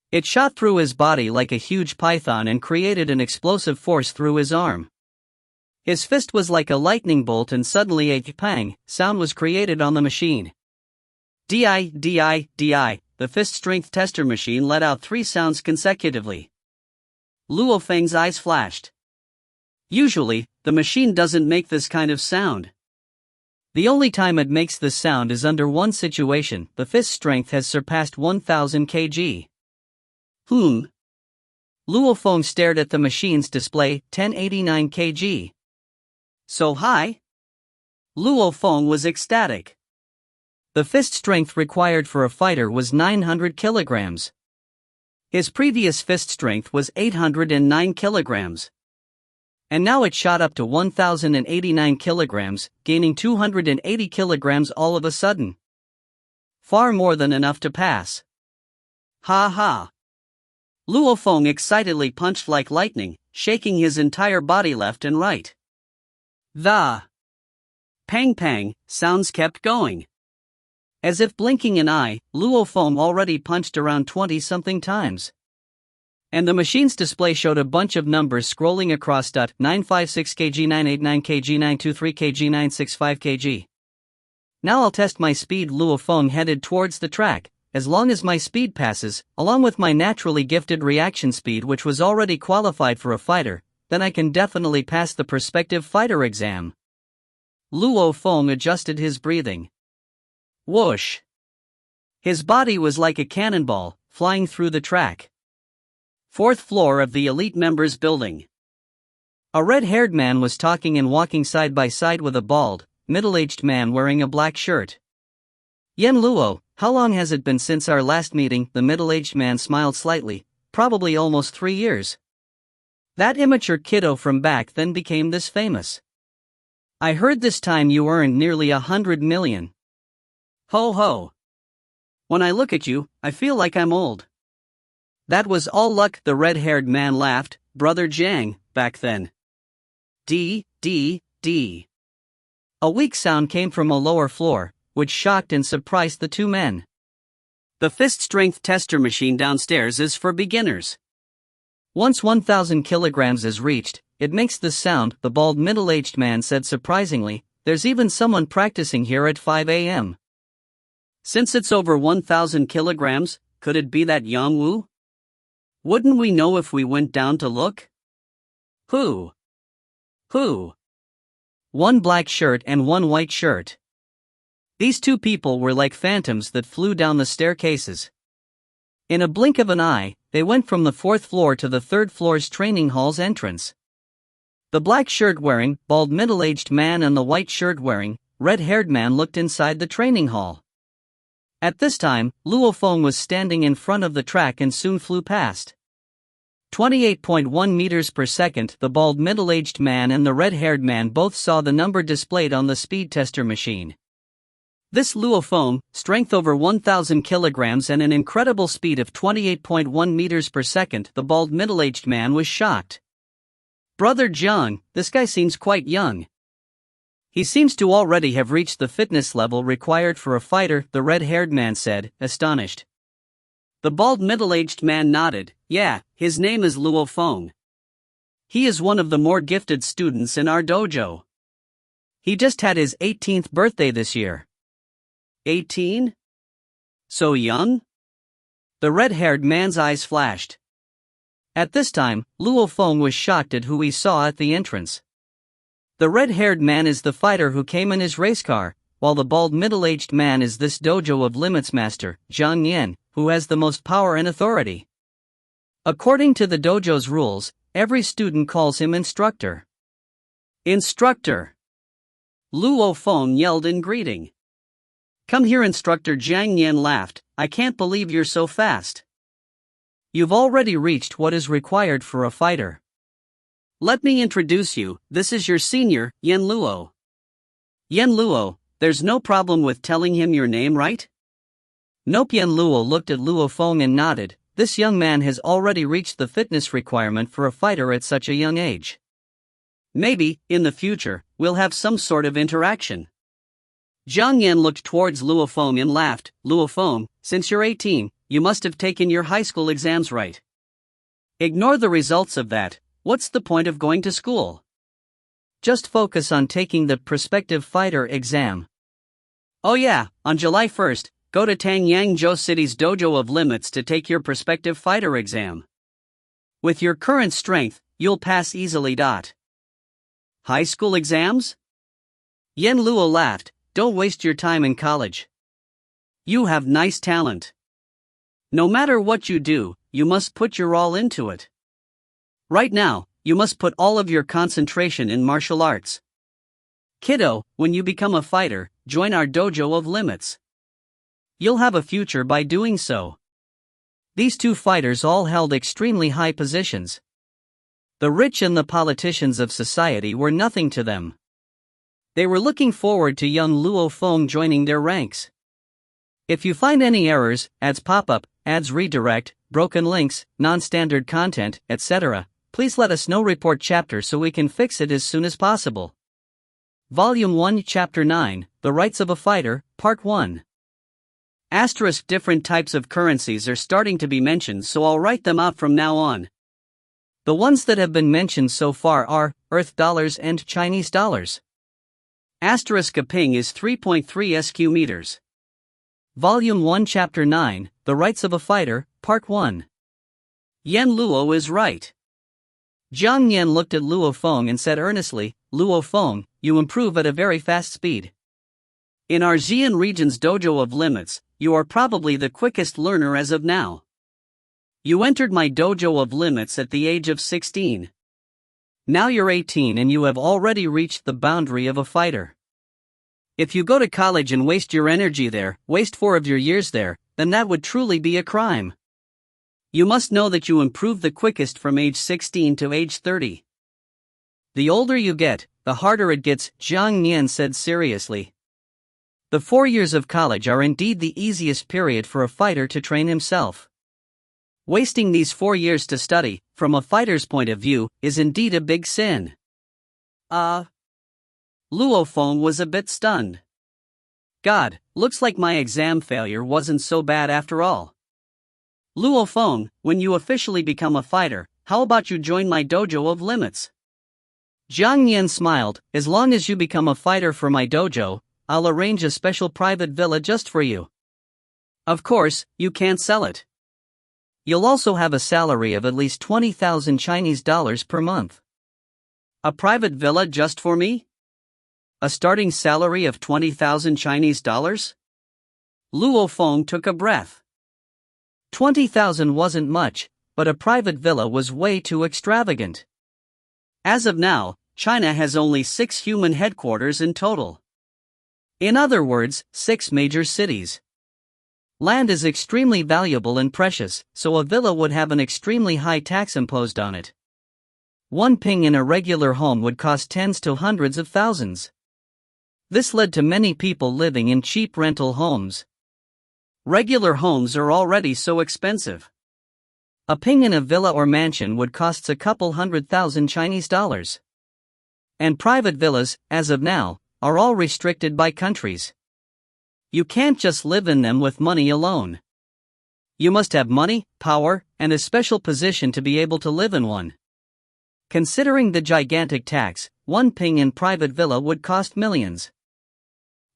A: It shot through his body like a huge python and created an explosive force through his arm. His fist was like a lightning bolt and suddenly a pang sound was created on the machine. Di. The fist strength tester machine let out 3 sounds consecutively. Luo Feng's eyes flashed. Usually, the machine doesn't make this kind of sound. The only time it makes this sound is under one situation. The fist strength has surpassed 1000 kg. Luo Feng stared at the machine's display, 1089 kg. So high? Luo Feng was ecstatic. The fist strength required for a fighter was 900 kilograms. His previous fist strength was 809 kilograms. And now it shot up to 1089 kilograms, gaining 280 kilograms all of a sudden. Far more than enough to pass. Ha ha. Luo Feng excitedly punched like lightning, shaking his entire body left and right. The pang sounds kept going. As if blinking an eye, Luo Feng already punched around 20-something times. And the machine's display showed a bunch of numbers scrolling across. 956 kg, 989 kg, 923 kg, 965 kg. Now I'll test my speed. Luo Feng headed towards the track. as long as my speed passes, along with my naturally gifted reaction speed which was already qualified for a fighter, then I can definitely pass the prospective fighter exam. Luo Feng adjusted his breathing. Whoosh! His body was like a cannonball, flying through the track. Fourth floor of the elite members building. A red-haired man was talking and walking side by side with a bald, middle-aged man wearing a black shirt. Yen Luo, how long has it been since our last meeting? The middle-aged man smiled slightly. Probably almost 3 years. That immature kiddo from back then became this famous. I heard this time you earned nearly 100 million. Ho ho. When I look at you, I feel like I'm old. That was all luck, the red-haired man laughed. Brother Jiang, back then. D. A weak sound came from a lower floor, which shocked and surprised the two men. The fist strength tester machine downstairs is for beginners. Once 1,000 kilograms is reached, it makes this sound, the bald middle-aged man said surprisingly. There's even someone practicing here at 5 a.m. Since it's over 1,000 kilograms, could it be that Yang Wu? Wouldn't we know if we went down to look? Who? One black shirt and one white shirt. These two people were like phantoms that flew down the staircases. In a blink of an eye, they went from the 4th floor to the 3rd floor's training hall's entrance. The black shirt wearing, bald middle-aged man and the white shirt wearing, red-haired man looked inside the training hall. At this time, Luo Feng was standing in front of the track and soon flew past. 28.1 meters per second. The bald middle-aged man and the red-haired man both saw the number displayed on the speed tester machine. This Luo Feng, strength over 1,000 kilograms and an incredible speed of 28.1 meters per second. The bald middle-aged man was shocked. Brother Jiang, this guy seems quite young. He seems to already have reached the fitness level required for a fighter, the red-haired man said, astonished. The bald middle-aged man nodded. Yeah, his name is Luo Feng. He is one of the more gifted students in our dojo. He just had his 18th birthday this year. 18? So young? The red-haired man's eyes flashed. At this time, Luo Feng was shocked at who he saw at the entrance. The red-haired man is the fighter who came in his race car, while the bald middle-aged man is this Dojo of Limits master, Zhang Yan, who has the most power and authority. According to the dojo's rules, every student calls him instructor. Instructor! Luo Feng yelled in greeting. Come here, instructor. Zhang Yan laughed. I can't believe you're so fast. You've already reached what is required for a fighter. Let me introduce you, this is your senior, Yen Luo. Yen Luo, there's no problem with telling him your name, right? Nope. Yen Luo looked at Luo Feng and nodded. This young man has already reached the fitness requirement for a fighter at such a young age. Maybe, in the future, we'll have some sort of interaction. Zhang Yan looked towards Luo Feng and laughed. Luo Feng, since you're 18, you must have taken your high school exams right. Ignore the results of that. What's the point of going to school? Just focus on taking the prospective fighter exam. Oh yeah, on July 1st, go to Tangyangzhou City's Dojo of Limits to take your prospective fighter exam. With your current strength, you'll pass easily. High school exams? Yen Luo laughed. Don't waste your time in college. You have nice talent. No matter what you do, you must put your all into it. Right now, you must put all of your concentration in martial arts. Kiddo, when you become a fighter, join our Dojo of Limits. You'll have a future by doing so. These two fighters all held extremely high positions. The rich and the politicians of society were nothing to them. They were looking forward to young Luo Feng joining their ranks. If you find any errors, ads pop up, ads redirect, broken links, non-standard content, etc., please let us know. Report chapter so we can fix it as soon as possible. Volume 1, Chapter 9, The Rights of a Fighter, Part 1. Asterisk. Different types of currencies are starting to be mentioned, so I'll write them out from now on. The ones that have been mentioned so far are Earth dollars and Chinese dollars. Asterisk. A ping is 3.3 SQ meters. Volume 1 Chapter 9, The Rights of a Fighter, Part 1. Yan Luo is right. Jiang Yan looked at Luo Feng and said earnestly, Luo Feng, you improve at a very fast speed. In our Xian region's Dojo of Limits, you are probably the quickest learner as of now. You entered my Dojo of Limits at the age of 16. Now you're 18 and you have already reached the boundary of a fighter. If you go to college and waste your energy there, waste 4 of your years there, then that would truly be a crime. You must know that you improve the quickest from age 16 to age 30. The older you get, the harder it gets, Jiang Yan said seriously. The 4 years of college are indeed the easiest period for a fighter to train himself. Wasting these 4 years to study, from a fighter's point of view, is indeed a big sin. Luo Feng was a bit stunned. God, looks like my exam failure wasn't so bad after all. Luo Feng, when you officially become a fighter, how about you join my Dojo of Limits? Jiang Yan smiled, as long as you become a fighter for my dojo, I'll arrange a special private villa just for you. Of course, you can't sell it. You'll also have a salary of at least 20,000 Chinese dollars per month. A private villa just for me? A starting salary of 20,000 Chinese dollars? Luo Feng took a breath. 20,000 wasn't much, but a private villa was way too extravagant. As of now, China has only 6 human headquarters in total. In other words, 6 major cities. Land is extremely valuable and precious, so a villa would have an extremely high tax imposed on it. 1 ping in a regular home would cost tens to hundreds of thousands. This led to many people living in cheap rental homes. Regular homes are already so expensive. A ping in a villa or mansion would cost a couple $100,000 Chinese dollars. And private villas, as of now, are all restricted by countries. You can't just live in them with money alone. You must have money, power, and a special position to be able to live in one. Considering the gigantic tax, 1 ping in private villa would cost millions.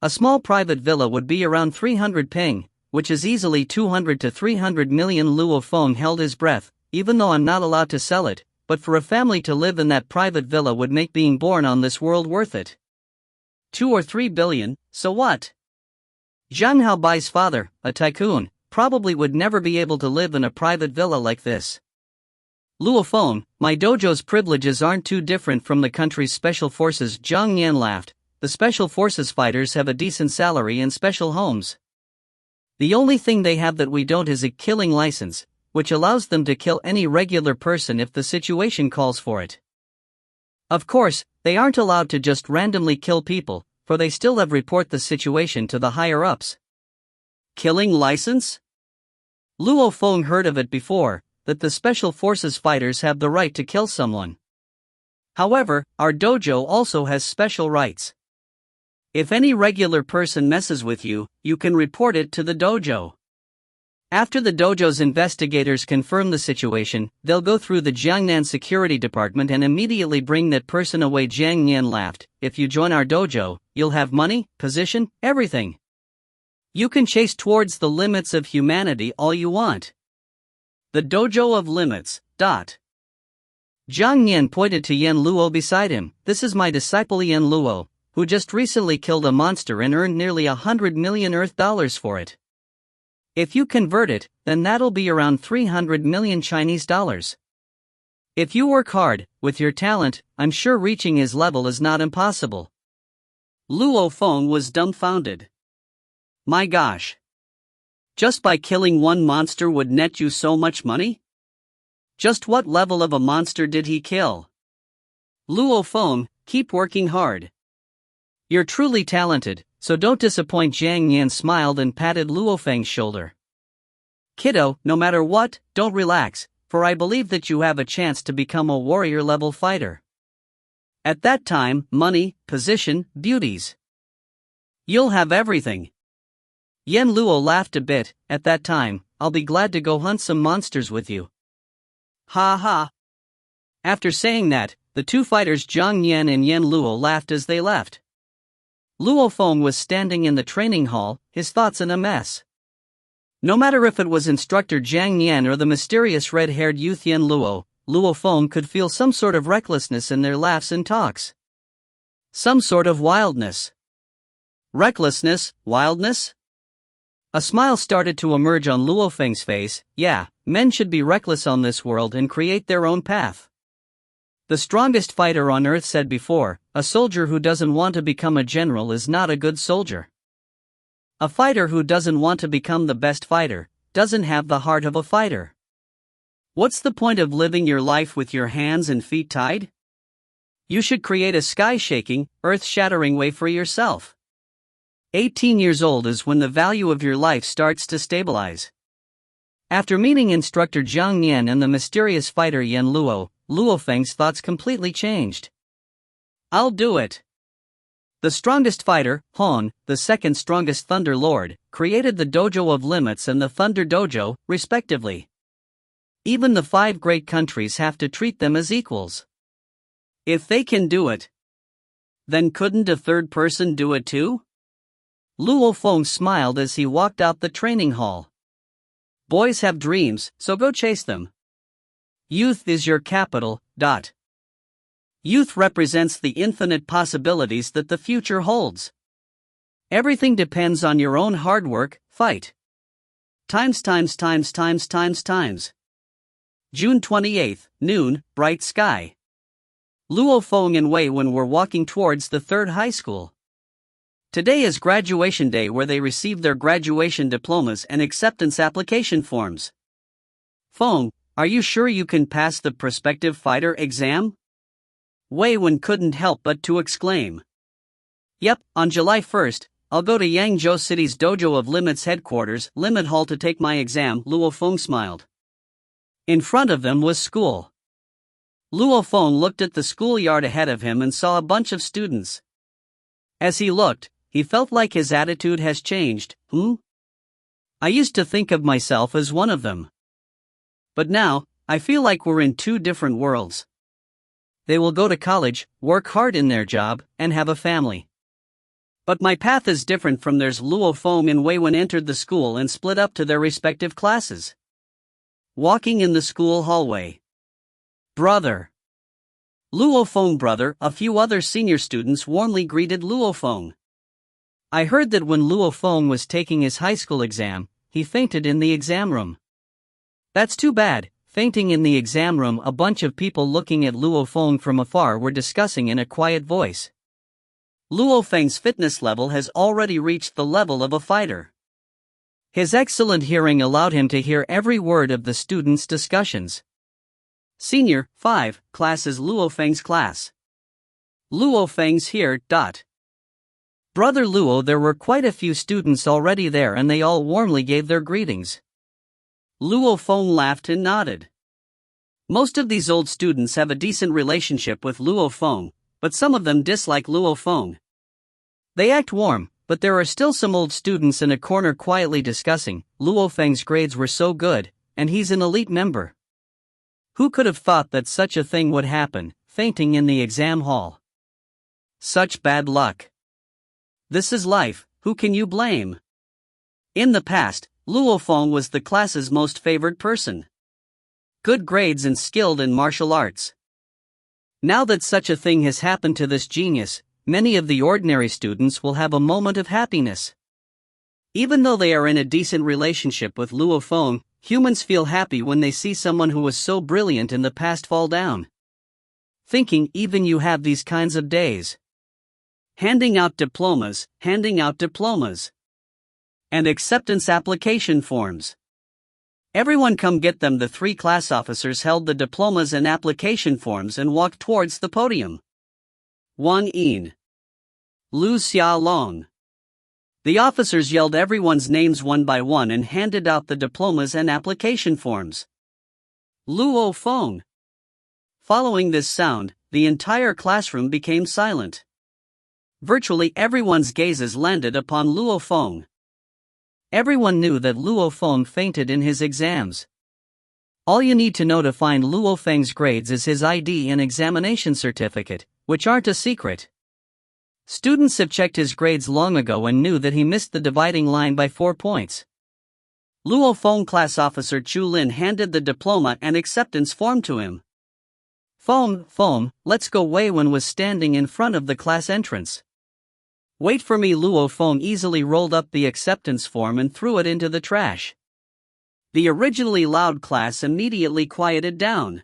A: A small private villa would be around 300 ping, which is easily 200 to 300 million. Luo Feng held his breath, even though I'm not allowed to sell it, but for a family to live in that private villa would make being born on this world worth it. 2 or 3 billion, so what? Zhang Haobai's father, a tycoon, probably would never be able to live in a private villa like this. Luo Feng, my dojo's privileges aren't too different from the country's special forces. Jiang Yan laughed. The special forces fighters have a decent salary and special homes. The only thing they have that we don't is a killing license, which allows them to kill any regular person if the situation calls for it. Of course, they aren't allowed to just randomly kill people, for they still have report the situation to the higher-ups. Killing license? Luo Feng heard of it before, that the special forces fighters have the right to kill someone. However, our dojo also has special rights. If any regular person messes with you, you can report it to the dojo. After the dojo's investigators confirm the situation, they'll go through the Jiangnan Security Department and immediately bring that person away. Jiang Yan laughed. If you join our dojo, you'll have money, position, everything. You can chase towards the limits of humanity all you want. The Dojo of Limits. Jiang Yan pointed to Yan Luo beside him. This is my disciple Yan Luo, who just recently killed a monster and earned nearly 100 million Earth dollars for it. If you convert it, then that'll be around 300 million Chinese dollars. If you work hard, with your talent, I'm sure reaching his level is not impossible. Luo Feng was dumbfounded. My gosh. Just by killing 1 monster would net you so much money? Just what level of a monster did he kill? Luo Feng, keep working hard. You're truly talented, so don't disappoint. Jiang Yan smiled and patted Luo Feng's shoulder. Kiddo, no matter what, don't relax, for I believe that you have a chance to become a warrior-level fighter. At that time, money, position, beauties. You'll have everything. Yan Luo laughed a bit. At that time, I'll be glad to go hunt some monsters with you. Ha ha. After saying that, the 2 fighters Jiang Yan and Yan Luo laughed as they left. Luo Feng was standing in the training hall, his thoughts in a mess. No matter if it was instructor Jiang Nian or the mysterious red-haired youth Yan Luo, Luo Feng could feel some sort of recklessness in their laughs and talks. Some sort of wildness. Recklessness, wildness? A smile started to emerge on Luo Feng's face. Yeah, men should be reckless on this world and create their own path. The strongest fighter on earth said before, a soldier who doesn't want to become a general is not a good soldier. A fighter who doesn't want to become the best fighter doesn't have the heart of a fighter. What's the point of living your life with your hands and feet tied? You should create a sky-shaking, earth-shattering way for yourself. 18 years old is when the value of your life starts to stabilize. After meeting instructor Jiang Nian and the mysterious fighter Yan Luo, Luo Feng's thoughts completely changed. I'll do it. The strongest fighter, Han, the second strongest Thunder Lord, created the Dojo of Limits and the Thunder Dojo, respectively. Even the 5 great countries have to treat them as equals. If they can do it, then couldn't a third person do it too? Luo Feng smiled as he walked out the training hall. Boys have dreams, so go chase them. Youth is your capital. Youth represents the infinite possibilities that the future holds. Everything depends on your own hard work, fight. Times. June 28, noon, bright sky. Luo Feng and Wei Wen were walking towards the 3rd high school. Today is graduation day where they receive their graduation diplomas and acceptance application forms. Feng, are you sure you can pass the prospective fighter exam? Wei Wen couldn't help but to exclaim. Yep, on July 1st, I'll go to Yangzhou City's Dojo of Limits headquarters, Limit Hall to take my exam, Luo Feng smiled. In front of them was school. Luo Feng looked at the schoolyard ahead of him and saw a bunch of students. As he looked, he felt like his attitude has changed. I used to think of myself as one of them. But now, I feel like we're in 2 different worlds. They will go to college, work hard in their job, and have a family. But my path is different from theirs. Luo Feng and Wei Wen entered the school and split up to their respective classes. Walking in the school hallway. Brother. Luo Feng brother, a few other senior students warmly greeted Luo Feng. I heard that when Luo Feng was taking his high school exam, he fainted in the exam room. That's too bad. Fainting in the exam room. A bunch of people looking at Luo Feng from afar were discussing in a quiet voice. Luo Feng's fitness level has already reached the level of a fighter. His excellent hearing allowed him to hear every word of the students' discussions. Senior 5 class is Luo Feng's class. Luo Feng's here. Brother Luo, there were quite a few students already there and they all warmly gave their greetings. Luo Feng laughed and nodded. Most of these old students have a decent relationship with Luo Feng, but some of them dislike Luo Feng. They act warm, but there are still some old students in a corner quietly discussing. Luo Feng's grades were so good, and he's an elite member. Who could have thought that such a thing would happen, fainting in the exam hall? Such bad luck. This is life, who can you blame? In the past, Luo Feng was the class's most favored person. Good grades and skilled in martial arts. Now that such a thing has happened to this genius, many of the ordinary students will have a moment of happiness. Even though they are in a decent relationship with Luo Feng, humans feel happy when they see someone who was so brilliant in the past fall down. Thinking even you have these kinds of days. Handing out diplomas. And acceptance application forms. Everyone come get them. The 3 class officers held the diplomas and application forms and walked towards the podium. Wang Yin. Lu Xiaolong. The officers yelled everyone's names one by one and handed out the diplomas and application forms. Luo Feng. Following this sound, the entire classroom became silent. Virtually everyone's gazes landed upon Luo Feng. Everyone knew that Luo Feng fainted in his exams. All you need to know to find Luo Feng's grades is his ID and examination certificate, which aren't a secret. Students have checked his grades long ago and knew that he missed the dividing line by 4 points. Luo Feng class officer Chu Lin handed the diploma and acceptance form to him.
B: Feng, let's go. Wei Wen was standing in front of the class entrance.
A: Wait for me. Luo Feng easily rolled up the acceptance form and threw it into the trash. The originally loud class immediately quieted down.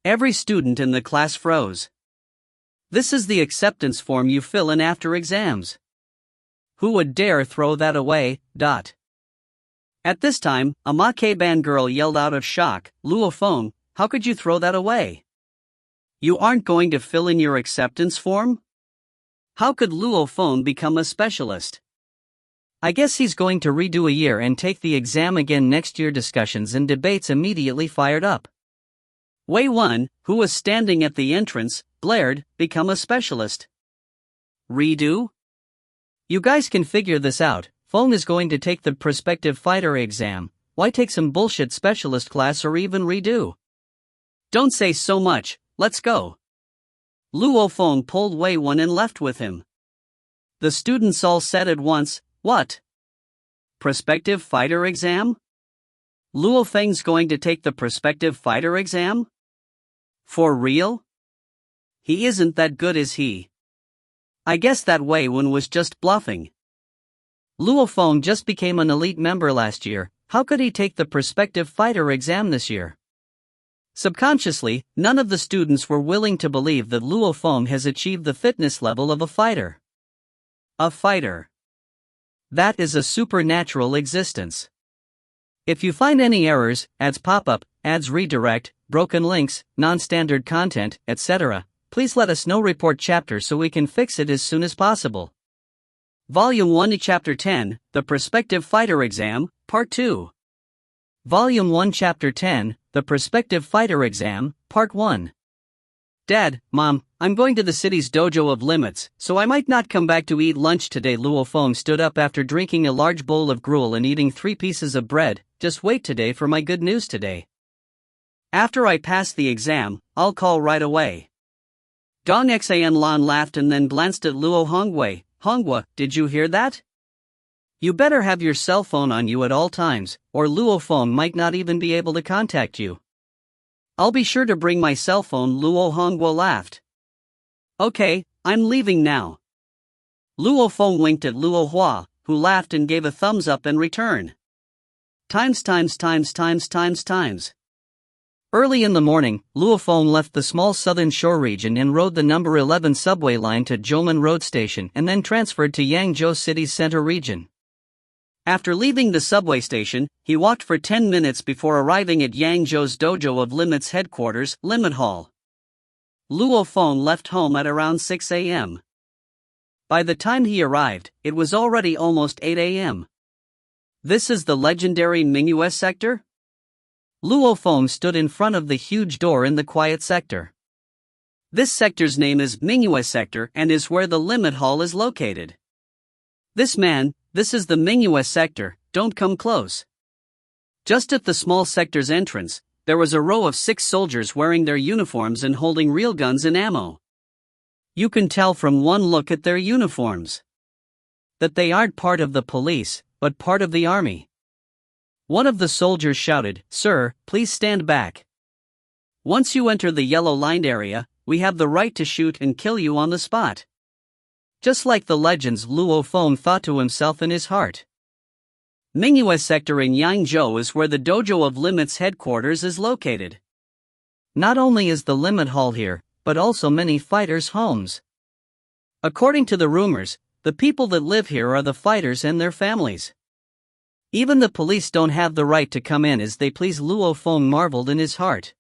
A: Every student in the class froze. This is the acceptance form you fill in after exams. Who would dare throw that away? At this time, a Makeban girl yelled out of shock, Luo Feng, how could you throw that away? You aren't going to fill in your acceptance form? How could Luo Feng become a specialist?
B: I guess he's going to redo a year and take the exam again next year. Discussions and debates immediately fired up.
A: Wei Wen, who was standing at the entrance, blared, become a specialist. Redo?
B: You guys can figure this out. Feng is going to take the prospective fighter exam. Why take some bullshit specialist class or even redo?
A: Don't say so much, let's go. Luo Feng pulled Wei Wen and left with him. The students all said at once, what? Prospective fighter exam? Luo Feng's going to take the prospective fighter exam? For real? He isn't that good, is he? I guess that Wei Wen was just bluffing.
B: Luo Feng just became an elite member last year. How could he take the prospective fighter exam this year? Subconsciously, none of the students were willing to believe that Luo Feng has achieved the fitness level of a fighter.
A: A fighter.
B: That is a supernatural existence. If you find any errors, ads pop up, ads redirect, broken links, non-standard content, etc., please let us know. Report chapter so we can fix it as soon as possible.
A: Volume 1 Chapter 10, The Prospective Fighter Exam, Part 2.
B: Volume 1 Chapter 10, The Prospective Fighter Exam, Part 1.
A: Dad, Mom, I'm going to the city's Dojo of Limits, so I might not come back to eat lunch today. Luo Feng stood up after drinking a large bowl of gruel and eating 3 pieces of bread. Just wait today for my good news today. After I pass the exam, I'll call right away. Dong Xan Lan laughed and then glanced at Luo Hongwei. Hongwa, did you hear that? You better have your cell phone on you at all times, or Luo Feng might not even be able to contact you. I'll be sure to bring my cell phone. Luo Hongwa laughed. Okay, I'm leaving now. Luo Feng winked at Luo Hua, who laughed and gave a thumbs up in return. Times.
B: Early in the morning, Luo Feng left the small southern shore region and rode the number 11 subway line to Zhoumen Road Station and then transferred to Yangzhou City's center region.
A: After leaving the subway station, he walked for 10 minutes before arriving at Yangzhou's Dojo of Limits headquarters, Limit Hall. Luo Feng left home at around 6 a.m. By the time he arrived, it was already almost 8 a.m. This is the legendary Mingyue sector?
B: Luo Feng stood in front of the huge door in the quiet sector.
A: This sector's name is Mingyue sector and is where the Limit Hall is located. This is the Mingyue sector, don't come close. Just at the small sector's entrance, there was a row of 6 soldiers wearing their uniforms and holding real guns and ammo. You can tell from one look at their uniforms that they aren't part of the police, but part of the army. One of the soldiers shouted, "Sir, please stand back. Once you enter the yellow-lined area, we have the right to shoot and kill you on the spot." Just like the legends, Luo Feng thought to himself in his heart. Mingyue sector in Yangzhou is where the Dojo of Limits headquarters is located.
B: Not only is the Limit Hall here, but also many fighters' homes.
A: According to the rumors, the people that live here are the fighters and their families. Even the police don't have the right to come in as they please. Luo Feng marveled in his heart.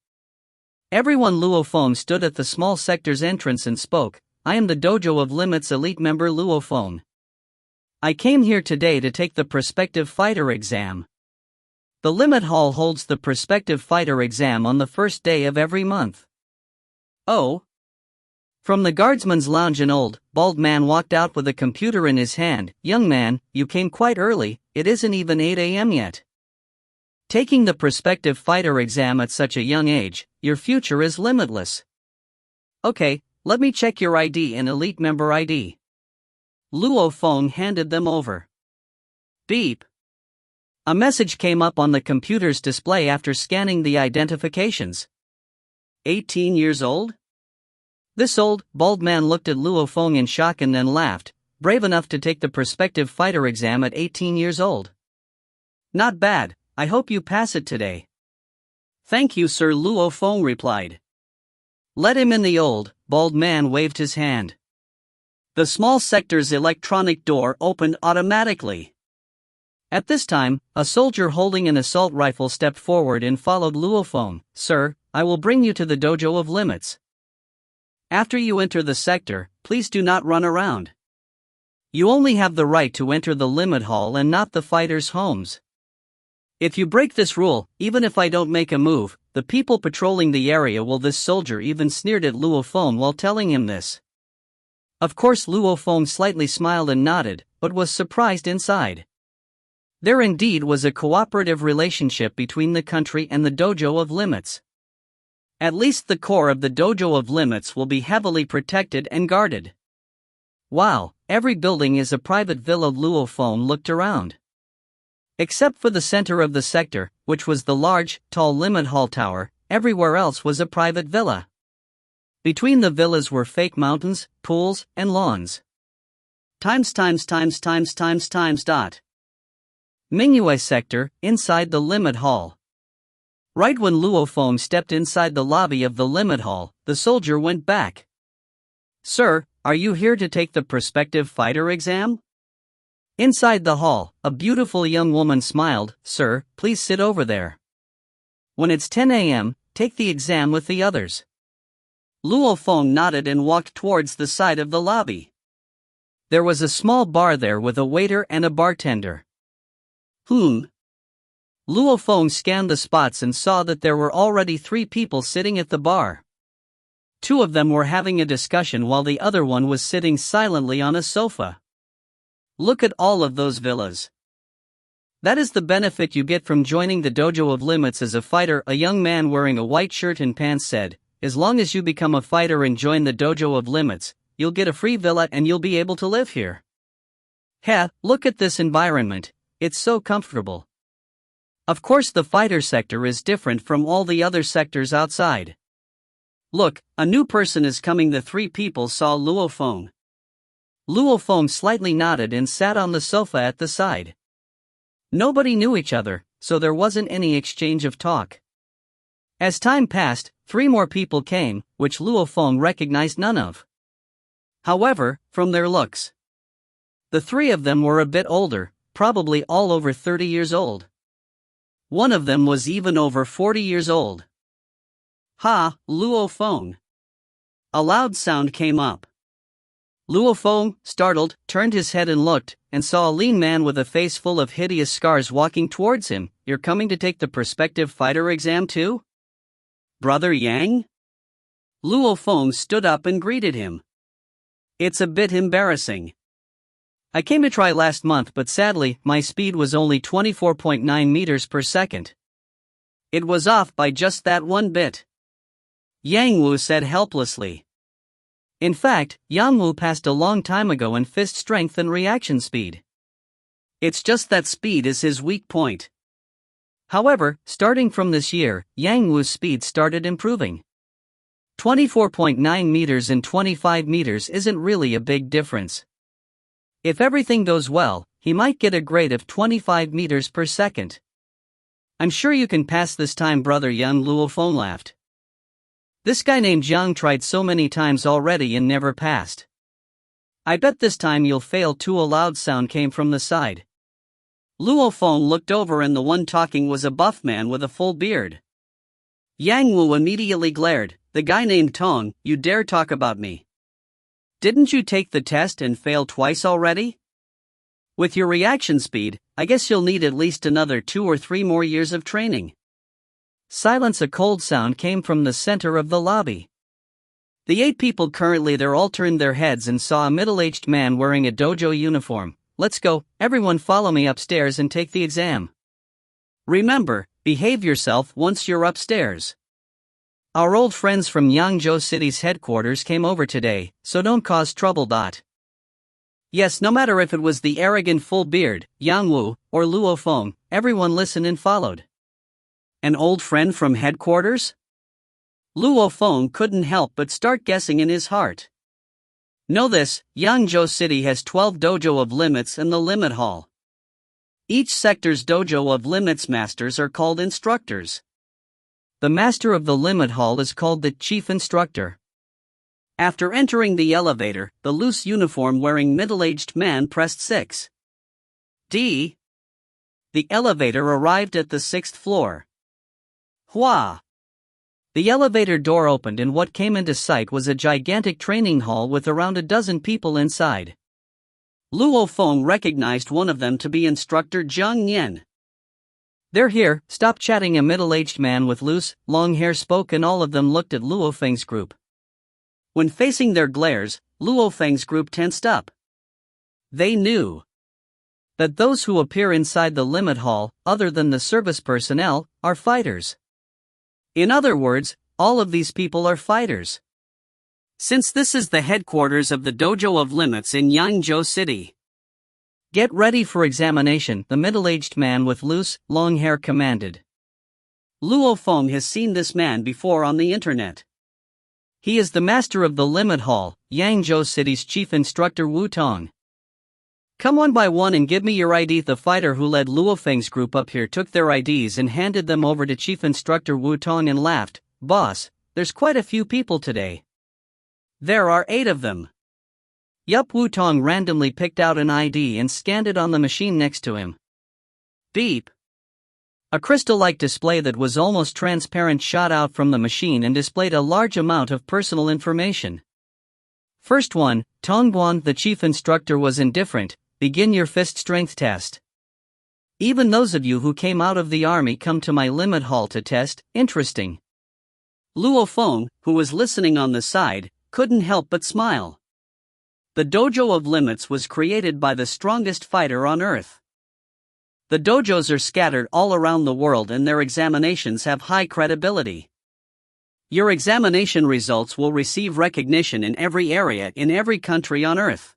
B: Everyone. Luo Feng stood at the small sector's entrance and spoke, "I am the Dojo of Limits elite member Luo Feng. I came here today to take the prospective fighter exam. The Limit Hall holds the prospective fighter exam on the first day of every month."
A: Oh?
B: From the guardsman's lounge, an old, bald man walked out with a computer in his hand. "Young man, you came quite early, it isn't even 8 a.m. yet. Taking the prospective fighter exam at such a young age, your future is limitless."
A: "Okay, let me check your ID and elite member ID." Luo Feng handed them over. Beep.
B: A message came up on the computer's display after scanning the identifications.
A: 18 years old?
B: This old, bald man looked at Luo Feng in shock and then laughed. Brave enough to take the prospective fighter exam at 18 years old.
A: Not bad, I hope you pass it today. Thank you, sir, Luo Feng replied.
B: Let him in. The old, bald man waved his hand.
A: The small sector's electronic door opened automatically.
B: At this time, a soldier holding an assault rifle stepped forward and followed Luo Feng. Sir, I will bring you to the Dojo of Limits.
A: After you enter the sector, please do not run around.
B: You only have the right to enter the limit hall and not the fighters' homes.
A: If you break this rule, even if I don't make a move, the people patrolling the area will. This soldier even sneered at Luo Feng while telling him this.
B: Of course, Luo Feng slightly smiled and nodded, but was surprised inside. There indeed was a cooperative relationship between the country and the Dojo of Limits.
A: At least the core of the Dojo of Limits will be heavily protected and guarded.
B: Wow, every building is a private villa. Luo Feng looked around. Except for the center of the sector, which was the large, tall limit hall tower, everywhere else was a private villa. Between the villas were fake mountains, pools, and lawns. Mingyue sector, inside the limit hall. Right when Luo Feng stepped inside the lobby of the limit hall, the soldier went back.
A: Sir, are you here to take the prospective fighter exam?
B: Inside the hall, a beautiful young woman smiled. Sir, please sit over there. When it's 10 a.m., take the exam with the others.
A: Luo Feng nodded and walked towards the side of the lobby.
B: There was a small bar there with a waiter and a bartender.
A: Luo Feng scanned the spots and saw that there were already 3 people sitting at the bar. 2 of them were having a discussion while the other one was sitting silently on a sofa. Look at all of those villas. That is the benefit you get from joining the Dojo of Limits as a fighter, a young man wearing a white shirt and pants said. As long as you become a fighter and join the Dojo of Limits, you'll get a free villa and you'll be able to live here. Look at this environment, it's so comfortable. Of course the fighter sector is different from all the other sectors outside. Look, a new person is coming. The 3 people saw Luo Feng.
B: Luo Feng slightly nodded and sat on the sofa at the side. Nobody knew each other, so there wasn't any exchange of talk. As time passed, 3 more people came, which Luo Feng recognized none of.
A: However, from their looks, the 3 of them were a bit older, probably all over 30 years old. One of them was even over 40 years old. Luo Feng. A loud sound came up. Luo Feng, startled, turned his head and looked, and saw a lean man with a face full of hideous scars walking towards him. You're coming to take the prospective fighter exam too? Brother Yang? Luo Feng stood up and greeted him. It's a bit embarrassing. I came to try last month, but sadly, my speed was only 24.9 meters per second. It was off by just that 1 bit. Yang Wu said helplessly.
B: In fact, Yang Wu passed a long time ago in fist strength and reaction speed.
A: It's just that speed is his weak point.
B: However, starting from this year, Yang Wu's speed started improving. 24.9 meters and 25 meters isn't really a big difference. If everything goes well, he might get a grade of 25 meters per second.
A: I'm sure you can pass this time, brother Yang. Luo Feng laughed.
B: This guy named Yang tried so many times already and never passed.
A: I bet this time you'll fail too. A loud sound came from the side. Luo Feng looked over and the one talking was a buff man with a full beard. Yang Wu immediately glared. The guy named Tong, you dare talk about me? Didn't you take the test and fail twice already? With your reaction speed, I guess you'll need at least another 2 or 3 more years of training.
B: Silence. A cold sound came from the center of the lobby.
A: The 8 people currently there all turned their heads and saw a middle-aged man wearing a dojo uniform.
B: Let's go, everyone follow me upstairs and take the exam.
A: Remember, behave yourself once you're upstairs.
B: Our old friends from Yangzhou City's headquarters came over today, so don't cause trouble.
A: Yes, no matter if it was the arrogant full beard, Yang Wu, or Luo Feng, everyone listened and followed. An old friend from headquarters? Luo Feng couldn't help but start guessing in his heart. Know this, Yangzhou City has 12 Dojo of Limits and the Limit Hall. Each sector's Dojo of Limits masters are called instructors. The master of the Limit Hall is called the chief instructor. After entering the elevator, the loose uniform-wearing middle-aged man pressed 6. D. The elevator arrived at the 6th floor. Hua! The elevator door opened and what came into sight was a gigantic training hall with around a dozen people inside. Luo Feng recognized one of them to be instructor Zhang Nian. "They're here, stop chatting," a middle-aged man with loose, long hair spoke, and all of them looked at Luo Feng's group. When facing their glares, Luo Feng's group tensed up. They knew that those who appear inside the Limit Hall, other than the service personnel, are fighters. In other words, all of these people are fighters. Since this is the headquarters of the Dojo of Limits in Yangzhou City. "Get ready for examination," the middle-aged man with loose, long hair commanded. Luo Feng has seen this man before on the internet. He is the master of the Limit Hall, Yangzhou City's chief instructor Wu Tong. "Come one by one and give me your ID." The fighter who led Luo Feng's group up here took their IDs and handed them over to chief instructor Wu Tong and laughed. "Boss, there's quite a few people today." "There are 8 of them." Yup, Wu Tong randomly picked out an ID and scanned it on the machine next to him. Beep. A crystal-like display that was almost transparent shot out from the machine and displayed a large amount of personal information. First one, Tongguan. The chief instructor was indifferent. "Begin your fist strength test. Even those of you who came out of the army come to my Limit Hall to test, interesting." Luo Feng, who was listening on the side, couldn't help but smile. The Dojo of Limits was created by the strongest fighter on Earth. The dojos are scattered all around the world and their examinations have high credibility. Your examination results will receive recognition in every area in every country on Earth.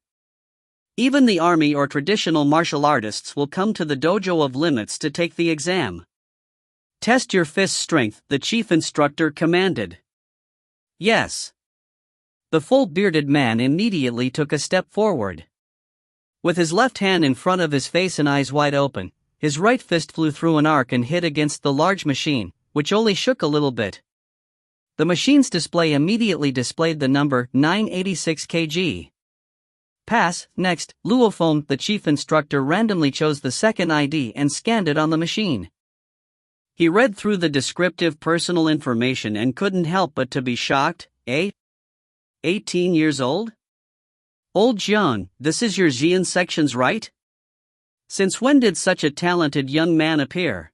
A: Even the army or traditional martial artists will come to the Dojo of Limits to take the exam. "Test your fist strength," the chief instructor commanded. "Yes." The full-bearded man immediately took a step forward. With his left hand in front of his face and eyes wide open, his right fist flew through an arc and hit against the large machine, which only shook a little bit. The machine's display immediately displayed the number 986 kg. Pass. Next, Luo Feng, the chief instructor, randomly chose the second ID and scanned it on the machine. He read through the descriptive personal information and couldn't help but to be shocked. 18 years old? Old Jiang, this is your Xian sections, right? Since when did such a talented young man appear?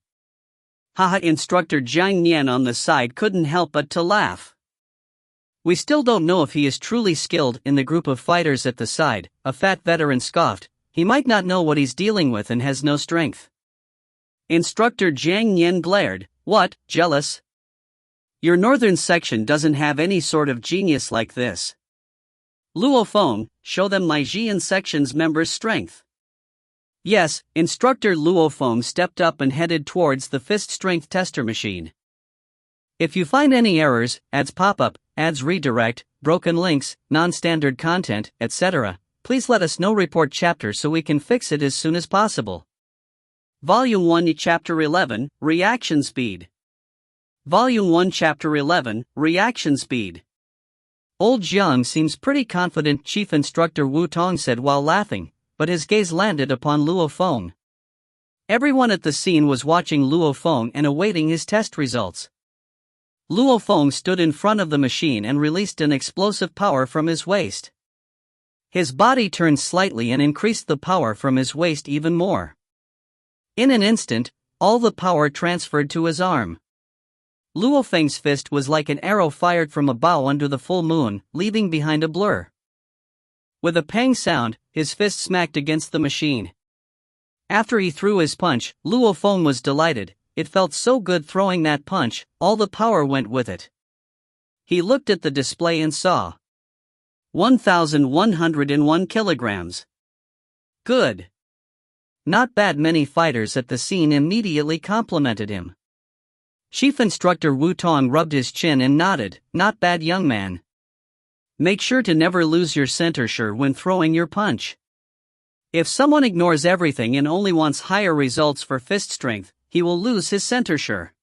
A: Haha, instructor Zhang Nian on the side couldn't help but to laugh. "We still don't know if he is truly skilled." In the group of fighters at the side, a fat veteran scoffed. "He might not know what he's dealing with and has no strength." Instructor Zhang Nian glared. "What, jealous? Your northern section doesn't have any sort of genius like this. Luo Feng, show them my Xian section's members' strength." Yes, instructor Luo Feng stepped up and headed towards the fist strength tester machine. "If you find any errors, ads pop up, ads redirect, broken links, non-standard content, etc., please let us know. Report chapter so we can fix it as soon as possible." Volume 1 Chapter 11, Reaction Speed. Volume 1 Chapter 11, Reaction Speed. "Old Jiang seems pretty confident," Chief Instructor Wu Tong said while laughing, but his gaze landed upon Luo Feng. Everyone at the scene was watching Luo Feng and awaiting his test results. Luo Feng stood in front of the machine and released an explosive power from his waist. His body turned slightly and increased the power from his waist even more. In an instant, all the power transferred to his arm. Luo Feng's fist was like an arrow fired from a bow under the full moon, leaving behind a blur. With a pang sound, his fist smacked against the machine. After he threw his punch, Luo Feng was delighted. It felt so good throwing that punch, all the power went with it. He looked at the display and saw 1,101 kilograms. Good.
B: Not bad. Many fighters at the scene immediately complimented him. Chief Instructor Wu Tong rubbed his chin and nodded. Not bad, young man.
A: Make sure to never lose your center sure when throwing your punch. If someone ignores everything and only wants higher results for fist strength, he will lose his center sure.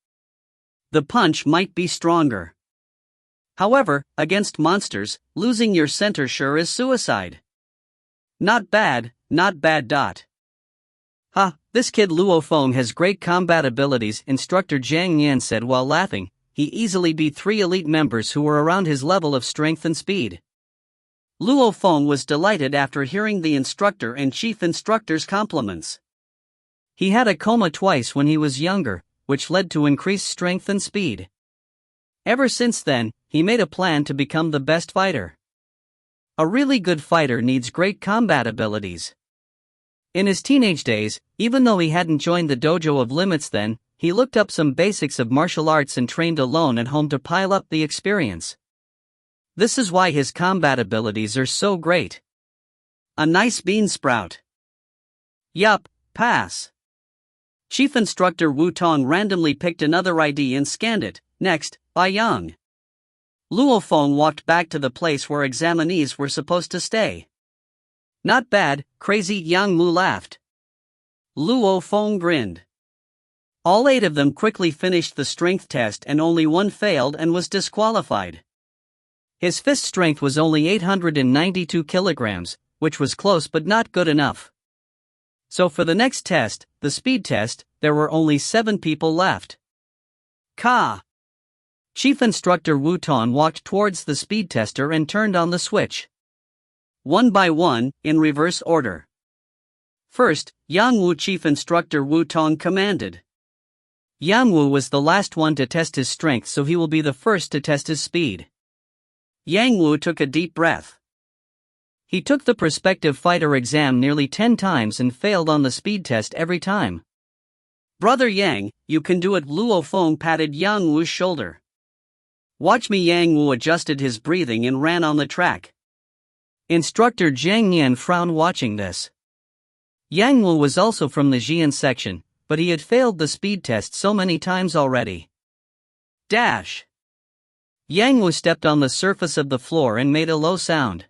A: The punch might be stronger. However, against monsters, losing your center sure is suicide. Not bad, not bad. Ha, this kid Luo Feng has great combat abilities, Instructor Jiang Yan said while laughing. He easily beat 3 elite members who were around his level of strength and speed. Luo Feng was delighted after hearing the instructor and chief instructor's compliments. He had a coma twice when he was younger, which led to increased strength and speed. Ever since then, he made a plan to become the best fighter. A really good fighter needs great combat abilities. In his teenage days, even though he hadn't joined the Dojo of Limits then, he looked up some basics of martial arts and trained alone at home to pile up the experience. This is why his combat abilities are so great. A nice bean sprout. Yup, pass. Chief Instructor Wu Tong randomly picked another ID and scanned it. Next, Bai Yang. Luo Feng walked back to the place where examinees were supposed to stay. Not bad, crazy. Yang Mu laughed. Luo Feng grinned. All 8 of them quickly finished the strength test and only one failed and was disqualified. His fist strength was only 892 kilograms, which was close but not good enough. So for the next test, the speed test, there were only 7 people left. Ka! Chief Instructor Wu Tong walked towards the speed tester and turned on the switch. One by one, in reverse order. First, Yang Wu. Chief Instructor Wu Tong commanded. Yang Wu was the last one to test his strength, so he will be the first to test his speed. Yang Wu took a deep breath. He took the prospective fighter exam nearly 10 times and failed on the speed test every time. Brother Yang, you can do it. Luo Feng patted Yang Wu's shoulder. Watch me. Yang Wu adjusted his breathing and ran on the track. Instructor Jiang Yan frowned watching this. Yang Wu was also from the Xian section, but he had failed the speed test so many times already. Dash! Yang Wu stepped on the surface of the floor and made a low sound.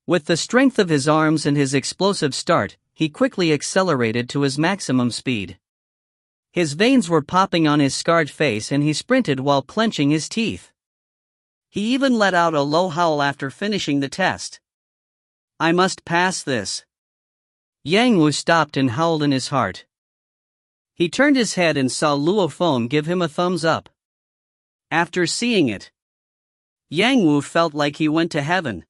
A: With the strength of his arms and his explosive start, he quickly accelerated to his maximum speed. His veins were popping on his scarred face and he sprinted while clenching his teeth. He even let out a low howl after finishing the test. I must pass this. Yang Wu stopped and howled in his heart. He turned his head and saw Luo Feng give him a thumbs up. After seeing it, Yang Wu felt like he went to heaven.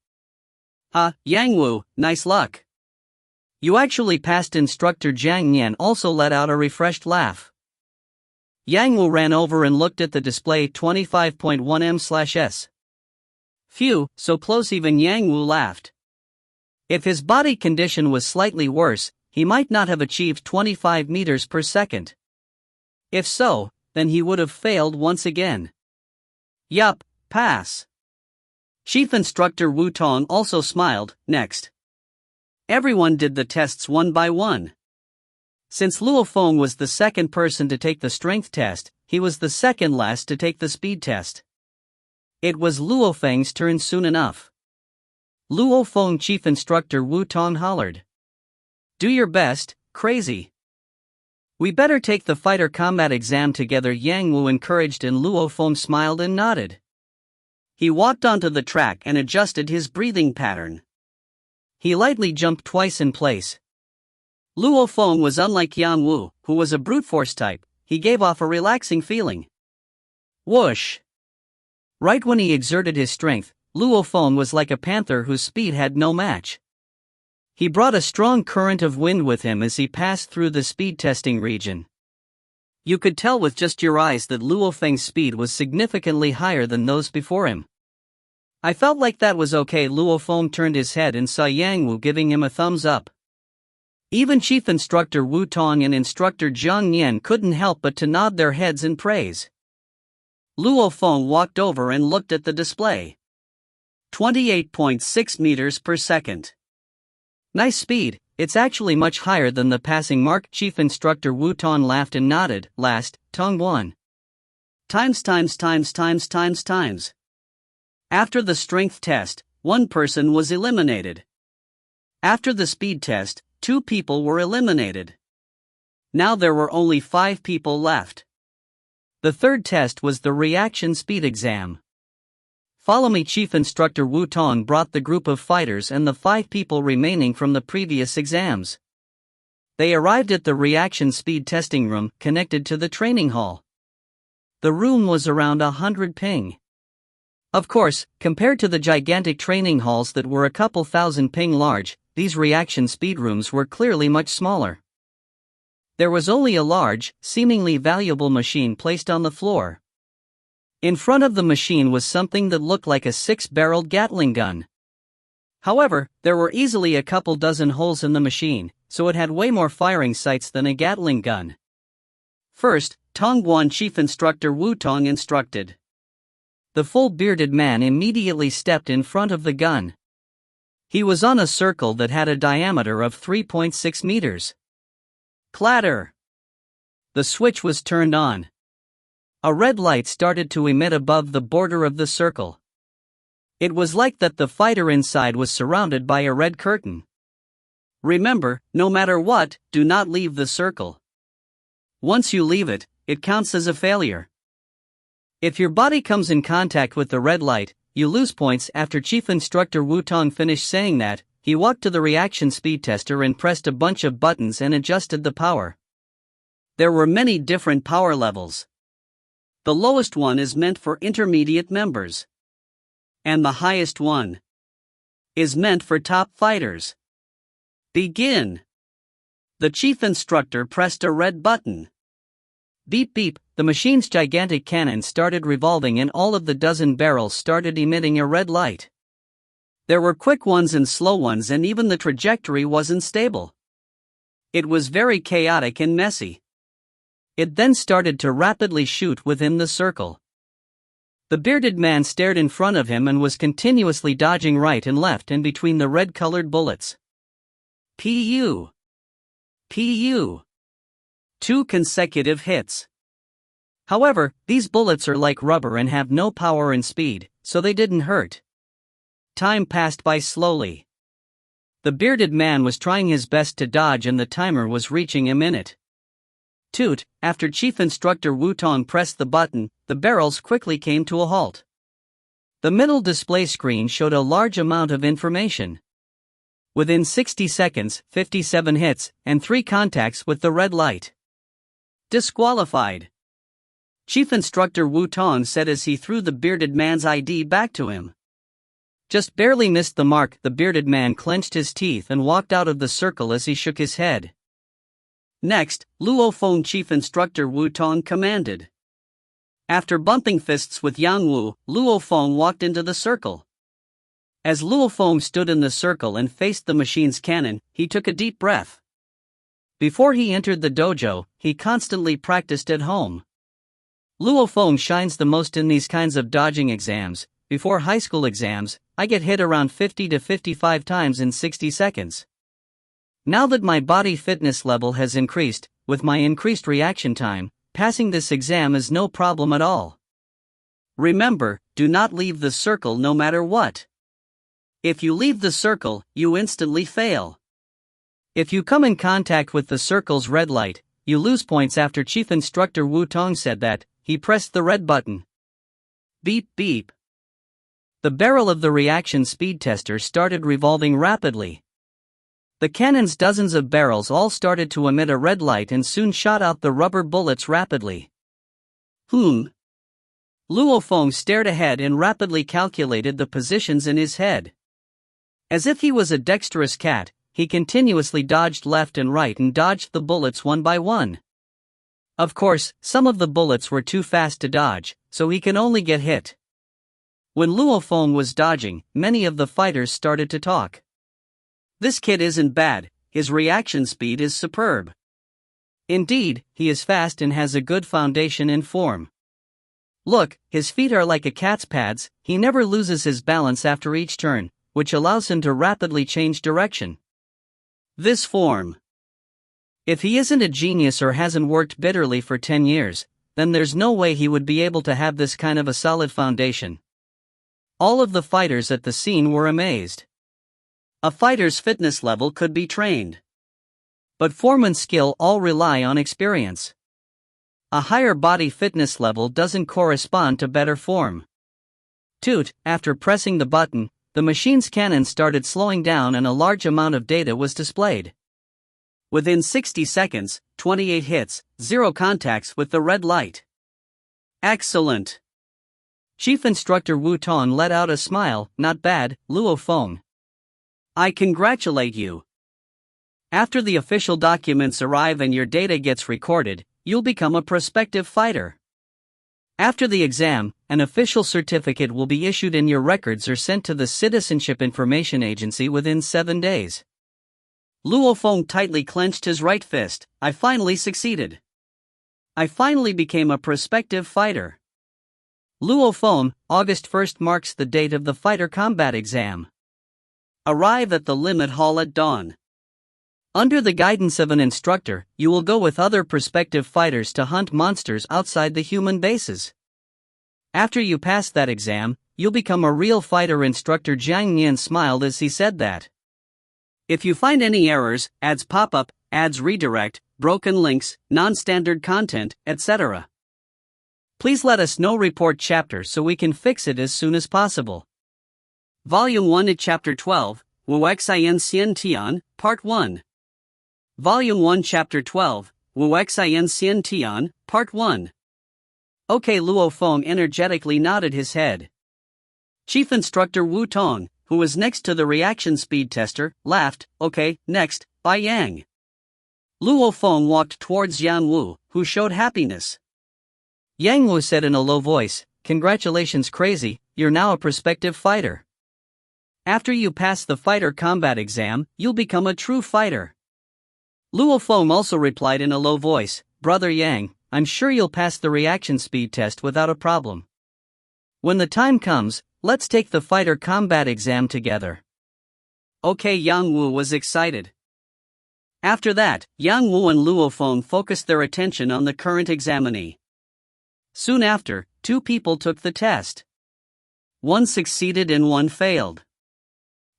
A: Yang Wu, nice luck. You actually passed. Instructor Jiang Yan also let out a refreshed laugh. Yang Wu ran over and looked at the display. 25.1m/s. Phew, so close. Even Yang Wu laughed. If his body condition was slightly worse, he might not have achieved 25 meters per second. If so, then he would have failed once again. Yup, pass. Chief Instructor Wu Tong also smiled. Next, everyone did the tests one by one. Since Luo Feng was the second person to take the strength test, he was the second last to take the speed test. It was Luo Feng's turn soon enough. Luo Feng. Chief Instructor Wu Tong hollered. Do your best, crazy. We better take the fighter combat exam together. Yang Wu encouraged and Luo Feng smiled and nodded. He walked onto the track and adjusted his breathing pattern. He lightly jumped twice in place. Luo Feng was unlike Yang Wu, who was a brute force type. He gave off a relaxing feeling. Whoosh! Right when he exerted his strength, Luo Feng was like a panther whose speed had no match. He brought a strong current of wind with him as he passed through the speed testing region. You could tell with just your eyes that Luo Feng's speed was significantly higher than those before him. I felt like that was okay. Luo Feng turned his head and saw Yang Wu giving him a thumbs up. Even Chief Instructor Wu Tong and Instructor Jiang Yan couldn't help but to nod their heads in praise. Luo Feng walked over and looked at the display. 28.6 meters per second.
B: Nice speed, it's actually much higher than the passing mark. Chief Instructor Wu Tong laughed and nodded. Last, Tong 1.
A: Times. After the strength test, one person was eliminated. After the speed test, 2 people were eliminated. Now there were only 5 people left.
B: The third test was the reaction speed exam. Follow me. Chief Instructor Wu Tong brought the group of fighters and the 5 people remaining from the previous exams. They arrived at the reaction speed testing room connected to the training hall. The room was around 100 ping. Of course, compared to the gigantic training halls that were a couple thousand ping large, these reaction speed rooms were clearly much smaller. There was only a large, seemingly valuable machine placed on the floor. In front of the machine was something that looked like a 6-barreled Gatling gun. However, there were easily a couple dozen holes in the machine, so it had way more firing sights than a Gatling gun.
A: First, Tong Guan Chief Instructor Wu Tong instructed.
B: The full-bearded man immediately stepped in front of the gun. He was on a circle that had a diameter of 3.6 meters.
A: Clatter!
B: The switch was turned on. A red light started to emit above the border of the circle. It was like that the fighter inside was surrounded by a red curtain.
A: Remember, no matter what, do not leave the circle. Once you leave it, it counts as a failure.
B: If your body comes in contact with the red light, you lose points. After Chief Instructor Wu Tong finished saying that, he walked to the reaction speed tester and pressed a bunch of buttons and adjusted the power.
A: There were many different power levels. The lowest one is meant for intermediate members. And the highest one is meant for top fighters. Begin! The chief instructor pressed a red button.
B: Beep beep, the machine's gigantic cannon started revolving and all of the dozen barrels started emitting a red light.
A: There were quick ones and slow ones, and even the trajectory wasn't stable. It was very chaotic and messy.
B: It then started to rapidly shoot within the circle. The bearded man stared in front of him and was continuously dodging right and left and between the red-colored bullets.
A: Pu. 2 consecutive hits.
B: However, these bullets are like rubber and have no power and speed, so they didn't hurt.
A: Time passed by slowly.
B: The bearded man was trying his best to dodge and the timer was reaching a minute.
A: Toot, after Chief Instructor Wu Tong pressed the button, the barrels quickly came to a halt.
B: The middle display screen showed a large amount of information. Within 60 seconds, 57 hits, and 3 contacts with the red light.
A: Disqualified. Chief Instructor Wu Tong said as he threw the bearded man's ID back to him.
B: Just barely missed the mark. The bearded man clenched his teeth and walked out of the circle as he shook his head.
A: Next, Luo Feng Chief Instructor Wu Tong commanded. After bumping fists with Yang Wu, Luo Feng walked into the circle. As Luo Feng stood in the circle and faced the machine's cannon, he took a deep breath. Before he entered the dojo, he constantly practiced at home. Luo Feng shines the most in these kinds of dodging exams. Before high school exams, I get hit around 50 to 55 times in 60 seconds. Now that my body fitness level has increased, with my increased reaction time, passing this exam is no problem at all. Remember, do not leave the circle no matter what. If you leave the circle, you instantly fail.
B: If you come in contact with the circle's red light, you lose points. After Chief Instructor Wu Tong said that, he pressed the red button.
A: Beep beep.
B: The barrel of the reaction speed tester started revolving rapidly. The cannon's dozens of barrels all started to emit a red light and soon shot out the rubber bullets rapidly.
A: Luo Feng stared ahead and rapidly calculated the positions in his head. As if he was a dexterous cat, he continuously dodged left and right and dodged the bullets one by one. Of course, some of the bullets were too fast to dodge, so he can only get hit. When Luo Feng was dodging, many of the fighters started to talk. This kid isn't bad, his reaction speed is superb. Indeed, he is fast and has a good foundation in form. Look, his feet are like a cat's pads, he never loses his balance after each turn, which allows him to rapidly change direction. This form.
B: If he isn't a genius or hasn't worked bitterly for 10 years, then there's no way he would be able to have this kind of a solid foundation. All of the fighters at the scene were amazed.
A: A fighter's fitness level could be trained.
B: But form and skill all rely on experience. A higher body fitness level doesn't correspond to better form. Toot, after pressing the button, the machine's cannon started slowing down and a large amount of data was displayed.
A: Within 60 seconds, 28 hits, 0 contacts with the red light. Excellent.
B: Chief Instructor Wu Tong let out a smile. Not bad, Luo Feng.
A: I congratulate you. After the official documents arrive and your data gets recorded, you'll become a prospective fighter. After the exam, an official certificate will be issued and your records are sent to the Citizenship Information Agency within 7 days. Luo Feng tightly clenched his right fist. I finally succeeded. I finally became a prospective fighter.
B: Luo Feng, August 1st marks the date of the fighter combat exam.
A: Arrive at the limit hall at dawn.
B: Under the guidance of an instructor, you will go with other prospective fighters to hunt monsters outside the human bases. After you pass that exam, you'll become a real fighter. Instructor Jiang Nian smiled as he said that.
A: If you find any errors, ads pop up, ads redirect, broken links, non-standard content, etc., please let us know. Report chapter so we can fix it as soon as possible. Volume 1 at Chapter 12, Wu Xin Xian Tian, Part 1. Volume 1 Chapter 12, Wu Xin Xian Tian, Part 1. Okay. Luo Feng energetically nodded his head. Chief Instructor Wu Tong, who was next to the reaction speed tester, laughed. Okay, next, by Yang. Luo Feng walked towards Yang Wu, who showed happiness.
B: Yang Wu said in a low voice, "Congratulations, Crazy, you're now a prospective fighter. After you pass the fighter combat exam, you'll become a true fighter."
A: Luo Feng also replied in a low voice,
B: "Brother Yang, I'm sure you'll pass the reaction speed test without a problem. When the time comes, let's take the fighter combat exam together."
A: Okay. Yang Wu was excited. After that, Yang Wu and Luo Feng focused their attention on the current examinee. Soon after, 2 people took the test. One succeeded and one failed.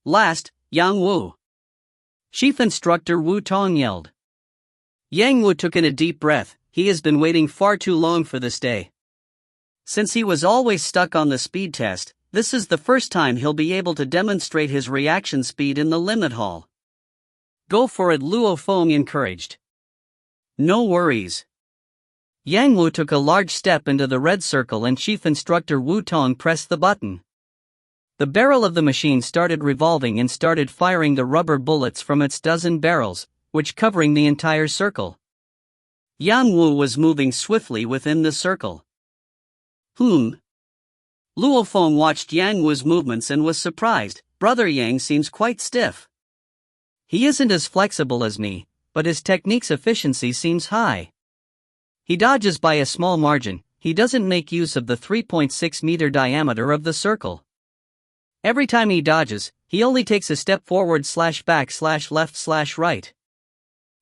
A: Last, Yang Wu.
B: Chief Instructor Wu Tong yelled.
A: Yang Wu took in a deep breath. He has been waiting far too long for this day. Since he was always stuck on the speed test, this is the first time he'll be able to demonstrate his reaction speed in the limit hall. Go for it, Luo Feng encouraged. No worries.
B: Yang Wu took a large step into the red circle and Chief Instructor Wu Tong pressed the button. The barrel of the machine started revolving and started firing the rubber bullets from its dozen barrels, which covering the entire circle.
A: Yang Wu was moving swiftly within the circle. Luo Feng watched Yang Wu's movements and was surprised. Brother Yang seems quite stiff.
B: He isn't as flexible as me, but his technique's efficiency seems high. He dodges by a small margin. He doesn't make use of the 3.6 meter diameter of the circle. Every time he dodges, he only takes a step forward / back / left / right.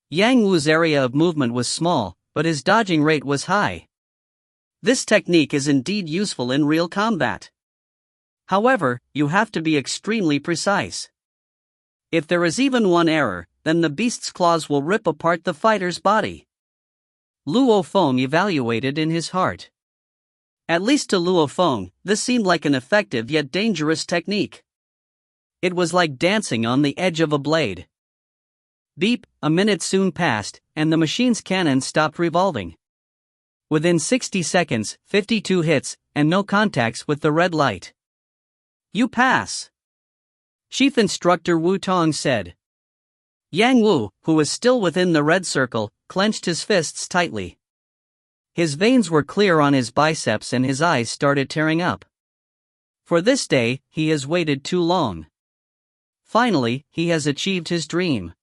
B: Yang Wu's area of movement was small, but his dodging rate was high.
A: This technique is indeed useful in real combat. However, you have to be extremely precise. If there is even one error, then the beast's claws will rip apart the fighter's body.
B: Luo Feng evaluated in his heart.
A: At least to Luo Feng, this seemed like an effective yet dangerous technique.
B: It was like dancing on the edge of a blade. Beep, a minute soon passed, and the machine's cannon stopped revolving. Within 60 seconds, 52 hits, and no contacts with the red light.
A: You pass.
B: Chief Instructor Wu Tong said.
A: Yang Wu, who was still within the red circle, clenched his fists tightly.
B: His veins were clear on his biceps and his eyes started tearing up. For this day, he has waited too long. Finally, he has achieved his dream.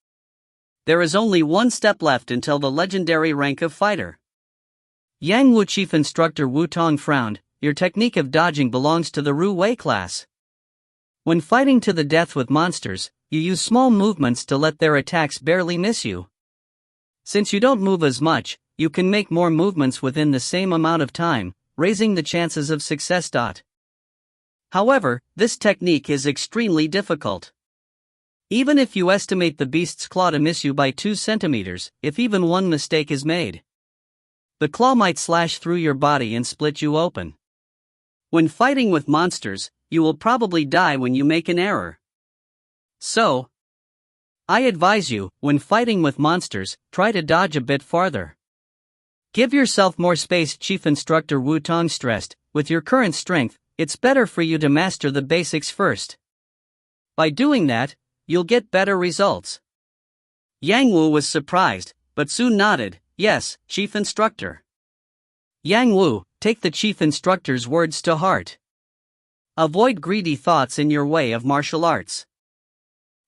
A: There is only one step left until the legendary rank of fighter.
B: Yang Wu Chief Instructor Wu Tong frowned. Your technique of dodging belongs to the Ru Wei class. When fighting to the death with monsters, you use small movements to let their attacks barely miss you. Since you don't move as much, you can make more movements within the same amount of time, raising the chances of success. However, this technique is extremely difficult. Even if you estimate the beast's claw to miss you by 2 centimeters, if even one mistake is made, the claw might slash through your body and split you open. When fighting with monsters, you will probably die when you make an error. So, I advise you, when fighting with monsters, try to dodge a bit farther. Give yourself more space. Chief Instructor Wu Tong stressed, with your current strength, it's better for you to master the basics first. By doing that, you'll get better results. Yang Wu was surprised, but soon nodded, yes, Chief Instructor. Yang Wu, take the Chief Instructor's words to heart. Avoid greedy thoughts in your way of martial arts.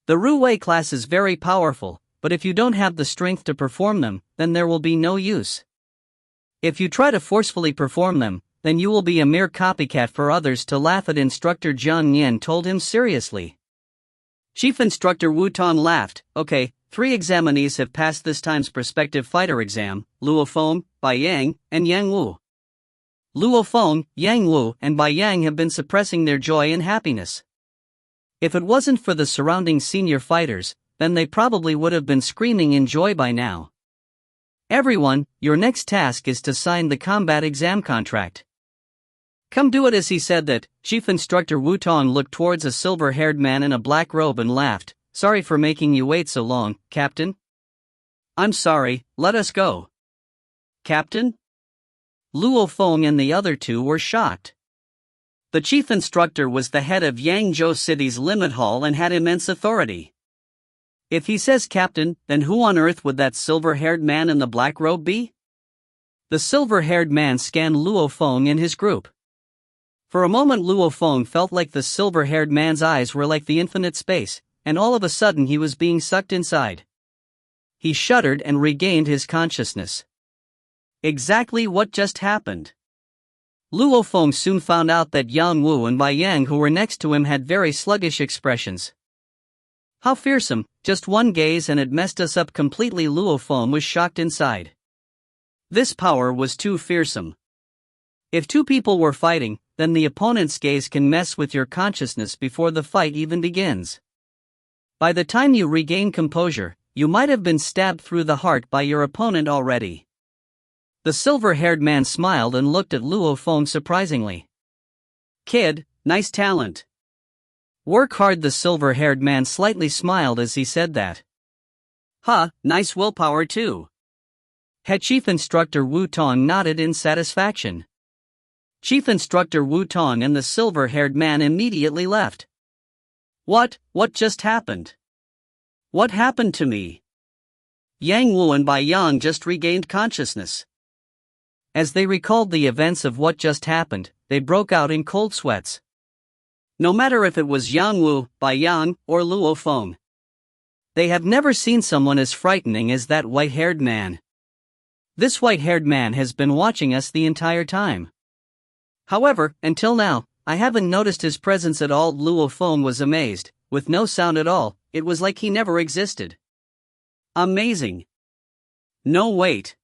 B: The Ru-Wei class is very powerful, but if you don't have the strength to perform them, then there will be no use. If you try to forcefully perform them, then you will be a mere copycat for others to laugh at. Instructor Jiang Yan told him seriously. Chief Instructor Wu Tong laughed. Okay, 3 examinees have passed this time's prospective fighter exam: Luo Feng, Bai Yang, and Yang Wu. Luo Feng, Yang Wu, and Bai Yang have been suppressing their joy and happiness. If it wasn't for the surrounding senior fighters, then they probably would have been screaming in joy by now. Everyone, your next task is to sign the combat exam contract. Come do it. As he said that, Chief Instructor Wu Tong looked towards a silver-haired man in a black robe and laughed. Sorry for making you wait so long, Captain. I'm sorry, let us go. Captain? Luo Feng and the other 2 were shocked. The Chief Instructor was the head of Yangzhou City's Limit Hall and had immense authority. If he says Captain, then who on earth would that silver-haired man in the black robe be? The silver-haired man scanned Luo Feng and his group. For a moment Luo Feng felt like the silver-haired man's eyes were like the infinite space, and all of a sudden he was being sucked inside. He shuddered and regained his consciousness. Exactly what just happened? Luo Feng soon found out that Yang Wu and Bai Yang, who were next to him, had very sluggish expressions. How fearsome, just one gaze and it messed us up completely. Luo Feng was shocked inside. This power was too fearsome. If 2 people were fighting, then the opponent's gaze can mess with your consciousness before the fight even begins. By the time you regain composure, you might have been stabbed through the heart by your opponent already. The silver-haired man smiled and looked at Luo Feng surprisingly. Kid, nice talent. Work hard. The silver-haired man slightly smiled as he said that. Nice willpower too. Head Chief Instructor Wu Tong nodded in satisfaction. Chief Instructor Wu Tong and the silver-haired man immediately left. What just happened? What happened to me? Yang Wu and Bai Yang just regained consciousness. As they recalled the events of what just happened, they broke out in cold sweats. No matter if it was Yang Wu, Bai Yang, or Luo Feng. They have never seen someone as frightening as that white-haired man. This white-haired man has been watching us the entire time. However, until now, I haven't noticed his presence at all. Luo Feng was amazed. With no sound at all, it was like he never existed. Amazing. No, wait.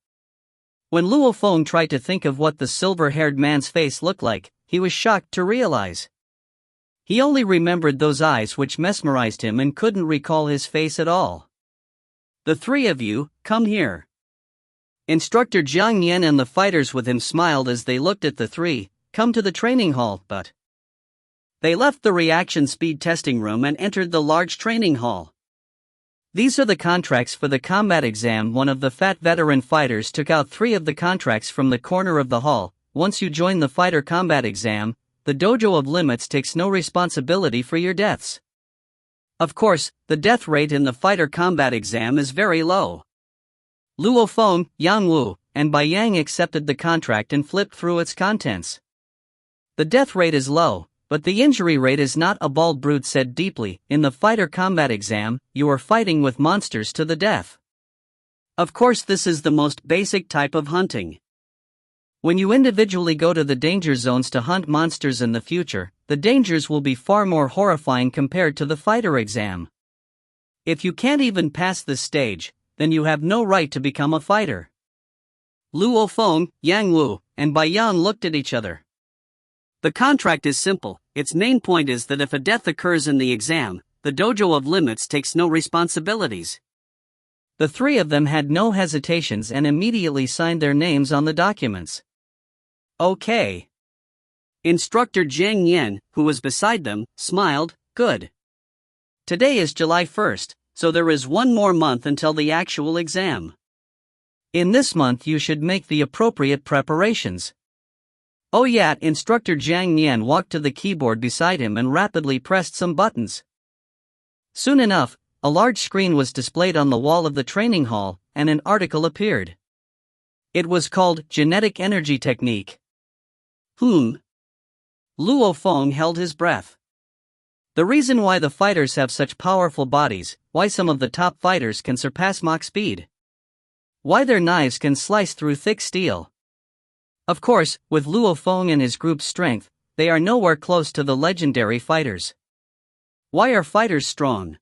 B: When Luo Feng tried to think of what the silver-haired man's face looked like, he was shocked to realize. He only remembered those eyes which mesmerized him and couldn't recall his face at all. The 3 of you, come here. Instructor Jiang Yan and the fighters with him smiled as they looked at the 3, come to the training hall, but they left the reaction speed testing room and entered the large training hall. These are the contracts for the combat exam. One of the fat veteran fighters took out 3 of the contracts from the corner of the hall. Once you join the fighter combat exam, the Dojo of Limits takes no responsibility for your deaths. Of course, the death rate in the fighter combat exam is very low. Luo Feng, Yang Wu, and Bai Yang accepted the contract and flipped through its contents. The death rate is low, but the injury rate is not. A bald brute said deeply. In the fighter combat exam, you are fighting with monsters to the death. Of course, this is the most basic type of hunting. When you individually go to the danger zones to hunt monsters in the future, the dangers will be far more horrifying compared to the fighter exam. If you can't even pass this stage, then you have no right to become a fighter.
A: Luo Feng, Yang Wu, and Bai Yan looked at each other. The contract is simple. Its main point is that if a death occurs in the exam, the Dojo of Limits takes no responsibilities.
B: The three of them had no hesitations and immediately signed their names on the documents.
A: Okay. Instructor Jiang Yan, who was beside them, smiled. Good. Today is July 1st, so there is one more month until the actual exam.
B: In this month you should make the appropriate preparations.
A: Oh yeah, Instructor Jiang Yan walked to the keyboard beside him and rapidly pressed some buttons.
B: Soon enough, a large screen was displayed on the wall of the training hall, and an article appeared. It was called Genetic Energy Technique.
A: Luo Feng held his breath.
B: The reason why the fighters have such powerful bodies, why some of the top fighters can surpass Mach speed. Why their knives can slice through thick steel. Of course, with Luo Feng and his group's strength, they are nowhere close to the legendary fighters.
A: Why are fighters strong?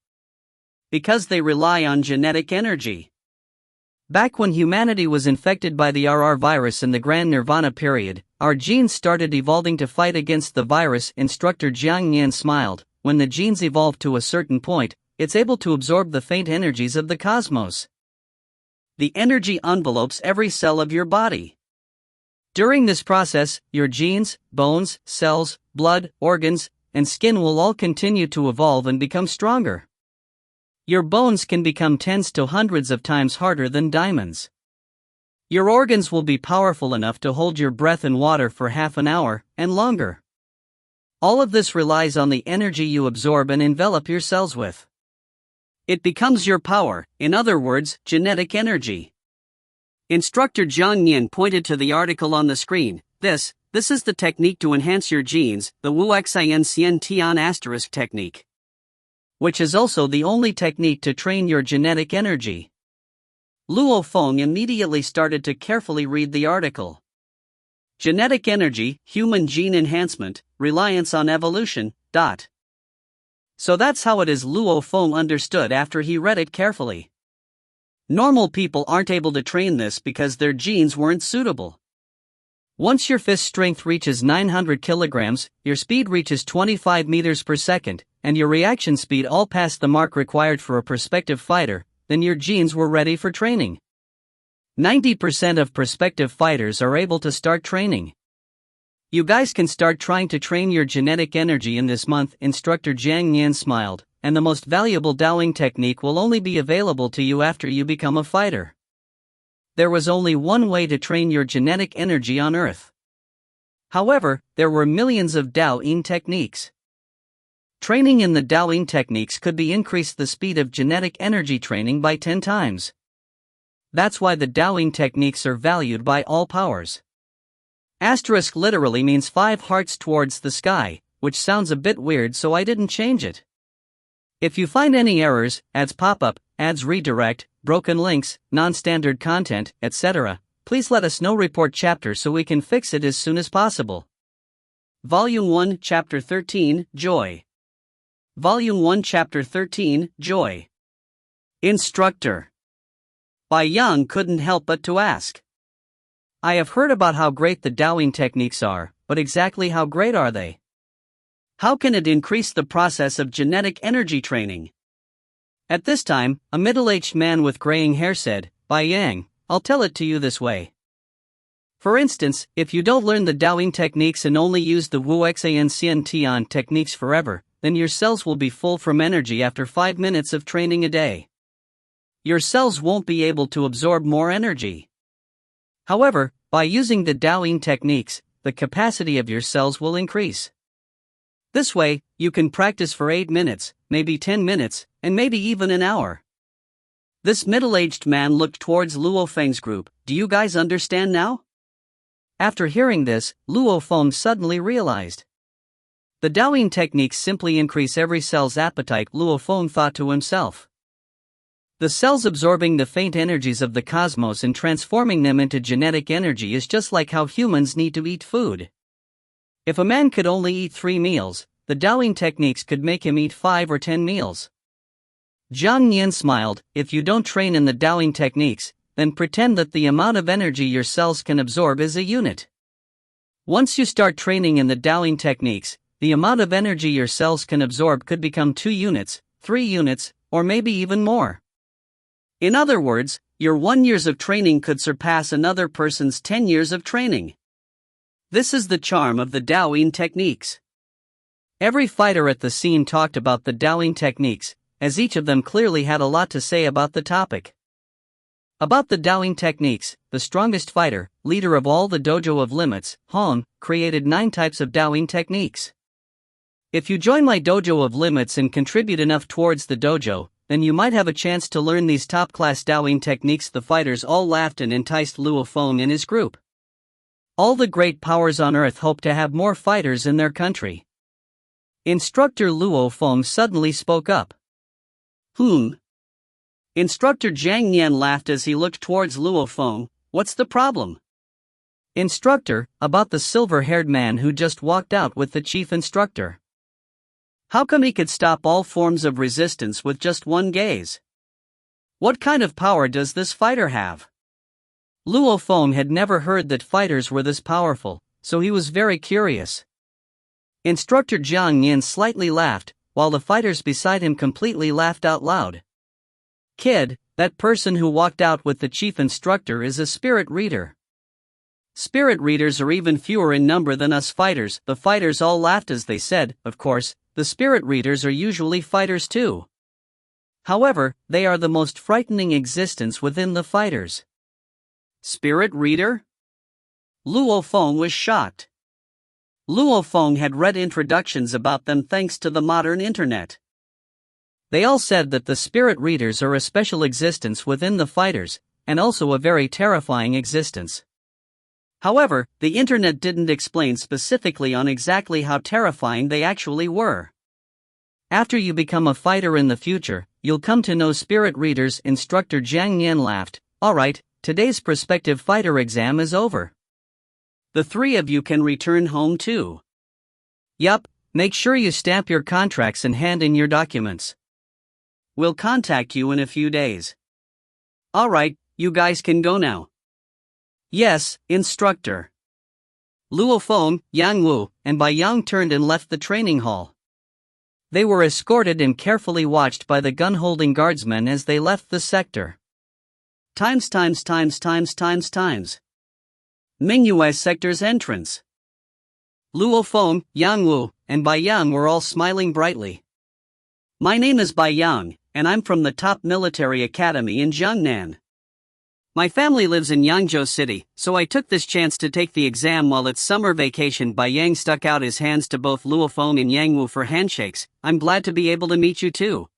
A: Because they rely on genetic energy.
B: Back when humanity was infected by the RR virus in the Grand Nirvana period, our genes started evolving to fight against the virus. Instructor Jiang Yan smiled. When the genes evolve to a certain point, it's able to absorb the faint energies of the cosmos.
A: The energy envelopes every cell of your body.
B: During this process, your genes, bones, cells, blood, organs, and skin will all continue to evolve and become stronger. Your bones can become tens to hundreds of times harder than diamonds. Your organs will be powerful enough to hold your breath in water for half an hour, and longer. All of this relies on the energy you absorb and envelop your cells with.
A: It becomes your power, in other words, genetic energy. Instructor Jiang Yan pointed to the article on the screen. This is the technique to enhance your genes, the Wu Xin Xian Tian * technique.
B: Which is also the only technique to train your genetic energy.
A: Luo Feng immediately started to carefully read the article. Genetic energy, human gene enhancement, reliance on evolution.
B: So that's how it is. Luo Feng understood after he read it carefully.
A: Normal people aren't able to train this because their genes weren't suitable.
B: Once your fist strength reaches 900 kilograms, your speed reaches 25 meters per second, and your reaction speed all past the mark required for a prospective fighter, then your genes were ready for training. 90% of prospective fighters are able to start training. You guys can start trying to train your genetic energy in this month. Instructor Jiang Yan smiled, and the most valuable Dowing technique will only be available to you after you become a fighter. There was only one way to train your genetic energy on Earth. However, there were millions of Dowing techniques. Training in the Dowing techniques could be increased the speed of genetic energy training by 10 times. That's why the Dowing techniques are valued by all powers. Asterisk literally means 5 hearts towards the sky, which sounds a bit weird, so I didn't change it. If you find any errors, ads pop up, ads redirect, broken links, non-standard content, etc., please let us know. Report chapter so we can fix it as soon as possible.
A: Volume 1, Chapter 13, Joy. Volume 1, Chapter 13, Joy. Instructor. Bai Yang couldn't help but to ask.
B: I have heard about how great the Dowing techniques are, but exactly how great are they?
A: How can it increase the process of genetic energy training?
B: At this time, a middle-aged man with graying hair said, Bai Yang, I'll tell it to you this way. For instance, if you don't learn the Dowing techniques and only use the Wu Xin Xian Tian techniques forever, then your cells will be full from energy after 5 minutes of training a day. Your cells won't be able to absorb more energy. However, by using the Dowing techniques, the capacity of your cells will increase. This way, you can practice for 8 minutes, maybe 10 minutes, and maybe even an hour.
A: This middle-aged man looked towards Luo Feng's group. Do you guys understand now?
B: After hearing this, Luo Feng suddenly realized. The Dowing techniques simply increase every cell's appetite, Luo Feng thought to himself. The cells absorbing the faint energies of the cosmos and transforming them into genetic energy is just like how humans need to eat food. If a man could only eat 3 meals, the Dowing techniques could make him eat 5 or 10 meals. Jiang Yan smiled. If you don't train in the Dowing techniques, then pretend that the amount of energy your cells can absorb is a unit. Once you start training in the Dowing techniques, the amount of energy your cells can absorb could become 2 units, 3 units, or maybe even more.
A: In other words, your 1 year of training could surpass another person's 10 years of training. This is the charm of the Dowing techniques.
B: Every fighter at the scene talked about the Dowing techniques, as each of them clearly had a lot to say about the topic. About the Dowing techniques, the strongest fighter, leader of all the Dojo of Limits, Han, created 9 types of Dowing techniques. If you join my Dojo of Limits and contribute enough towards the dojo, then you might have a chance to learn these top-class Dowing techniques. The fighters all laughed and enticed Luo Feng and his group. All the great powers on earth hope to have more fighters in their country. Instructor Luo Feng suddenly spoke up.
A: Instructor Jiang Yan laughed as he looked towards Luo Feng. What's the problem?
B: Instructor, about the silver-haired man who just walked out with the chief instructor.
A: How come he could stop all forms of resistance with just one gaze? What kind of power does this fighter have?
B: Luo Feng had never heard that fighters were this powerful, so he was very curious. Instructor Jiang Yan slightly laughed, while the fighters beside him completely laughed out loud. Kid, that person who walked out with the chief instructor is a spirit reader.
A: Spirit readers are even fewer in number than us fighters. The fighters all laughed as they said, of course, the spirit readers are usually fighters too. However, they are the most frightening existence within the fighters. Spirit reader? Luo Feng was shocked. Luo Feng had read introductions about them thanks to the modern internet.
B: They all said that the spirit readers are a special existence within the fighters, and also a very terrifying existence.
A: However, the internet didn't explain specifically on exactly how terrifying they actually were.
B: After you become a fighter in the future, you'll come to know spirit readers. Instructor Jiang Yan laughed. Alright, today's prospective fighter exam is over.
A: The 3 of you can return home too.
B: Yup, make sure you stamp your contracts and hand in your documents.
A: We'll contact you in a few days. Alright, you guys can go now.
B: Yes, instructor.
A: Luo Feng, Yang Wu, and Bai Yang turned and left the training hall.
B: They were escorted and carefully watched by the gun-holding guardsmen as they left the sector.
A: Mingyue sector's entrance. Luo Feng, Yang Wu, and Bai Yang were all smiling brightly. My name is Bai Yang, and I'm from the top military academy in Jiangnan. My family lives in Yangzhou City, so I took this chance to take the exam while it's summer vacation. Bai Yang stuck out his hands to both Luo Feng and Yang Wu for handshakes. I'm glad to be able to meet you too.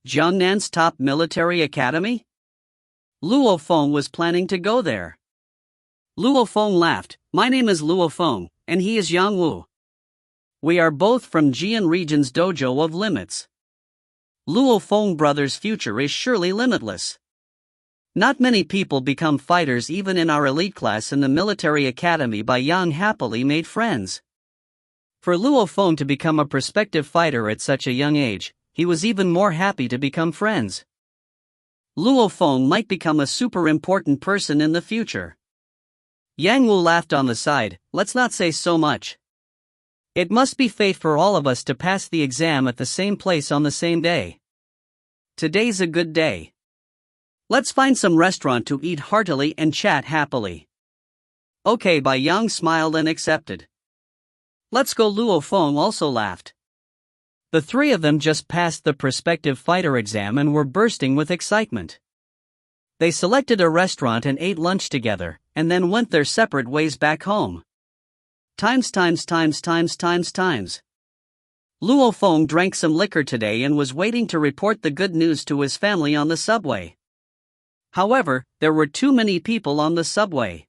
A: Jiangnan's top military academy? Luo Feng was planning to go there. Luo Feng laughed. My name is Luo Feng, and he is Yang Wu. We are both from Jian region's Dojo of Limits. Luo Feng brothers' future is surely limitless. Not many people become fighters even in our elite class in the military academy. Bai Yang happily made friends. For Luo Feng to become a prospective fighter at such a young age, he was even more happy to become friends. Luo Feng might become a super important person in the future. Yang Wu laughed on the side. Let's not say so much. It must be fate for all of us to pass the exam at the same place on the same day. Today's a good day. Let's find some restaurant to eat heartily and chat happily. Okay, Bai Yang smiled and accepted. Let's go. Luo Feng also laughed. The 3 of them just passed the prospective fighter exam and were bursting with excitement. They selected a restaurant and ate lunch together, and then went their separate ways back home. Luo Feng drank some liquor today and was waiting to report the good news to his family on the subway. However, there were too many people on the subway.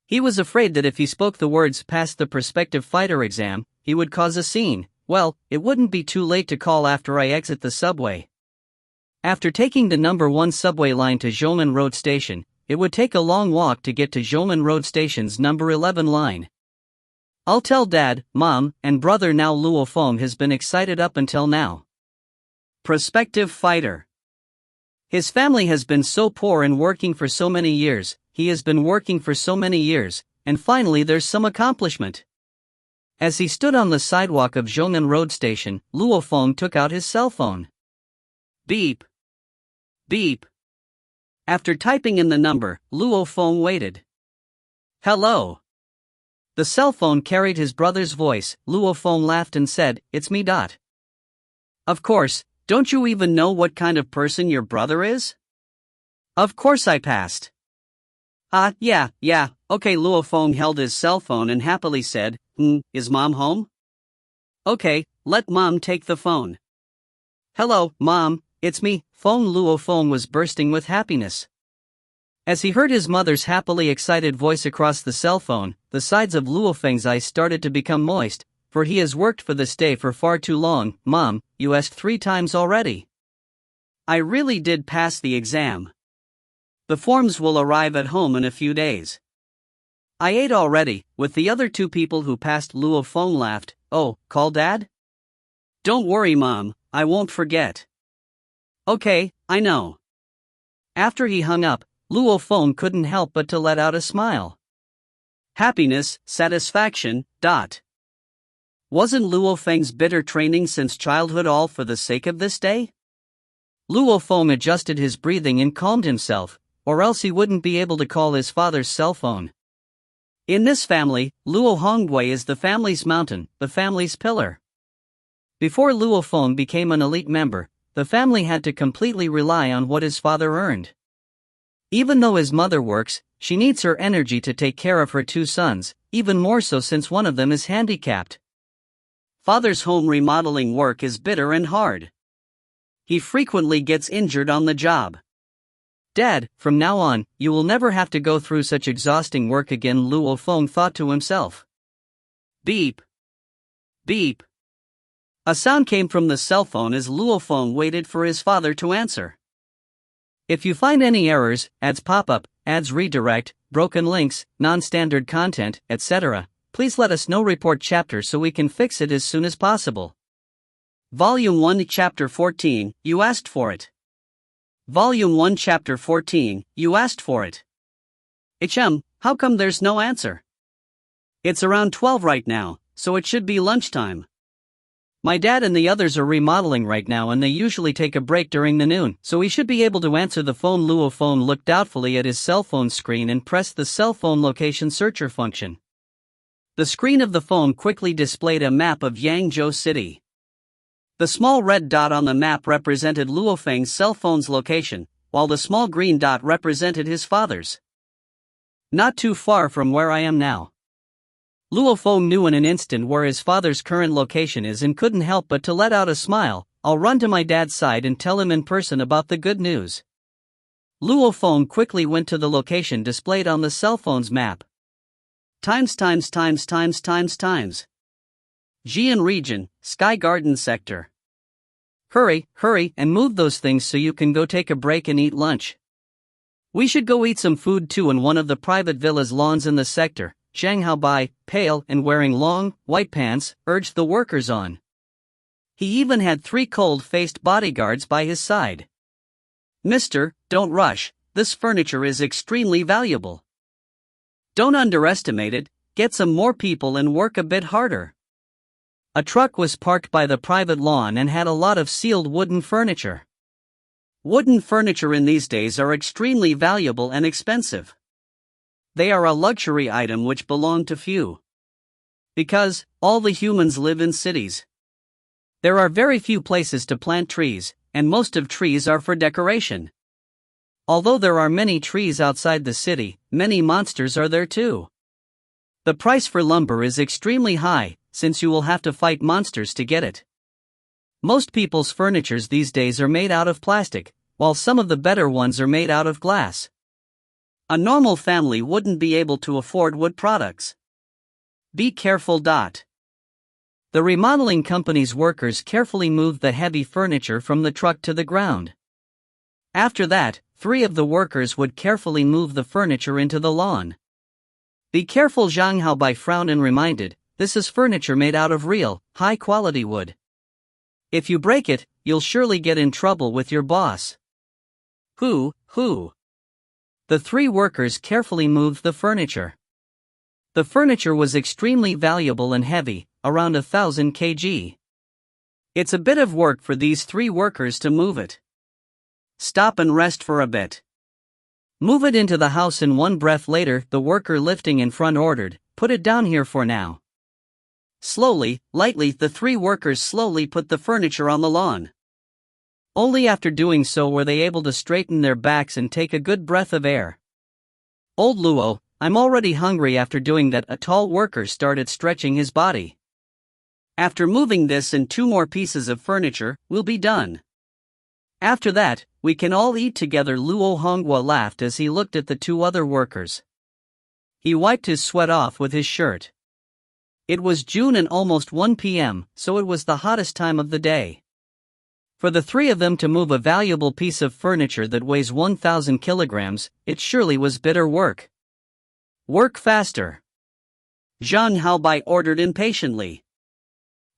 A: He was afraid that if he spoke the words "pass the prospective fighter exam," he would cause a scene. Well, it wouldn't be too late to call after I exit the subway. After taking the number 1 subway line to Zhoumen Road Station, it would take a long walk to get to Zhoumen Road Station's number 11 line. I'll tell Dad, Mom, and brother now. Luo Feng has been excited up until now. prospective fighter. His family has been so poor and working for so many years, he has been working for so many years, and finally there's some accomplishment. As he stood on the sidewalk of Zhongnan Road Station, Luo Feng took out his cell phone. Beep. Beep. After typing in the number, Luo Feng waited. Hello. The cell phone carried his brother's voice. Luo Feng laughed and said, "It's me. Of course, don't you even know what kind of person your brother is?" Of course I passed. Yeah, okay. Luo Feng held his cell phone and happily said, is Mom home? Okay, let Mom take the phone. Hello, Mom, it's me, phone. Luo Feng was bursting with happiness. As he heard his mother's happily excited voice across the cell phone, the sides of Luo Feng's eyes started to become moist, for he has worked for this day for far too long. Mom, you asked 3 times already. I really did pass the exam. The forms will arrive at home in a few days. I ate already. With the other 2 people who passed, Luo Feng laughed. Oh, call Dad? Don't worry, Mom, I won't forget. Okay, I know. After he hung up, Luo Feng couldn't help but to let out a smile. Happiness, satisfaction. Wasn't Luo Feng's bitter training since childhood all for the sake of this day? Luo Feng adjusted his breathing and calmed himself, or else he wouldn't be able to call his father's cell phone. In this family, Luo Hongwei is the family's mountain, the family's pillar. Before Luo Feng became an elite member, the family had to completely rely on what his father earned. Even though his mother works, she needs her energy to take care of her 2 sons, even more so since one of them is handicapped. Father's home remodeling work is bitter and hard. He frequently gets injured on the job. Dad, from now on, you will never have to go through such exhausting work again, Luo Feng thought to himself. Beep. Beep. A sound came from the cell phone as Luo Feng waited for his father to answer. If you find any errors, ads pop up, ads redirect, broken links, non-standard content, etc., please let us know. Report chapter so we can fix it as soon as possible. Volume 1 Chapter 14, you asked for it. Volume 1 Chapter 14, you asked for it. How come there's no answer? It's around 12 right now, so it should be lunchtime. My dad and the others are remodeling right now and they usually take a break during the noon, so we should be able to answer the phone. Luo Feng looked doubtfully at his cell phone screen and pressed the cell phone location searcher function. The screen of the phone quickly displayed a map of Yangzhou City. The small red dot on the map represented Luo Feng's cell phone's location, while the small green dot represented his father's. Not too far from where I am now. Luo Feng knew in an instant where his father's current location is and couldn't help but to let out a smile. I'll run to my dad's side and tell him in person about the good news. Luo Feng quickly went to the location displayed on the cell phone's map. Jian region, Sky Garden sector. Hurry, and move those things so you can go take a break and eat lunch. We should go eat some food too in one of the private villas lawns in the sector. Zhang Haobai, pale and wearing long, white pants, urged the workers on. He even had 3 cold-faced bodyguards by his side. Mister, don't rush, this furniture is extremely valuable. Don't underestimate it, get some more people and work a bit harder. A truck was parked by the private lawn and had a lot of sealed wooden furniture. Wooden furniture in these days are extremely valuable and expensive. They are a luxury item which belong to few. Because all the humans live in cities. There are very few places to plant trees, and most of trees are for decoration. Although there are many trees outside the city, many monsters are there too. The price for lumber is extremely high, since you will have to fight monsters to get it. Most people's furnitures these days are made out of plastic, while some of the better ones are made out of glass. A normal family wouldn't be able to afford wood products. Be careful. The remodeling company's workers carefully moved the heavy furniture from the truck to the ground. After that, 3 of the workers would carefully move the furniture into the lawn. Be careful, Zhang Haobai frowned and reminded, this is furniture made out of real, high-quality wood.
B: If you break it, you'll surely get in trouble with your boss.
A: Who?
B: The three workers carefully moved the furniture. The furniture was extremely valuable and heavy, around 1,000 kg.
A: It's a bit of work for these three workers to move it. Stop and rest for a bit.
B: Move it into the house. In one breath later, the worker lifting in front ordered, "Put it down here for now."
A: Slowly, lightly, the three workers slowly put the furniture on the lawn.
B: Only after doing so were they able to straighten their backs and take a good breath of air.
A: "Old Luo, I'm already hungry." After doing that, a tall worker started stretching his body. "After moving this and 2 more pieces of furniture, we'll be done. After that, we can all eat together." Luo Honghua laughed as he looked at the 2 other workers. He wiped his sweat off with his shirt. It was June and almost 1 p.m., so it was the hottest time of the day. For the 3 of them to move a valuable piece of furniture that weighs 1,000 kilograms, it surely was bitter work. "Work faster," Zhang Haobai ordered impatiently.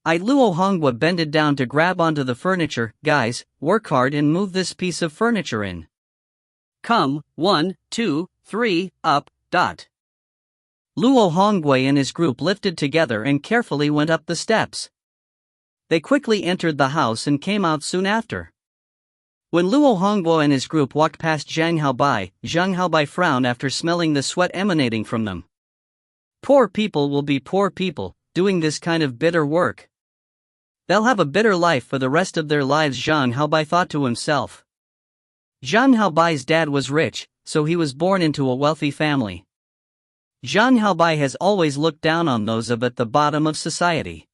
B: Luo Honghua bended down to grab onto the furniture. "Guys, work hard and move this piece of furniture in.
A: Come, 1, 2, 3, up, dot."
B: Luo Honghua and his group lifted together and carefully went up the steps. They quickly entered the house and came out soon after. When Luo Honghua and his group walked past Zhang Haobai frowned after smelling the sweat emanating from them. Poor people will be poor people, doing this kind of bitter work. They'll have a bitter life for the rest of their lives, Zhang Haobai thought to himself. Zhang Haobai's dad was rich, so he was born into a wealthy family. Zhang Haobai has always looked down on those at the bottom of society.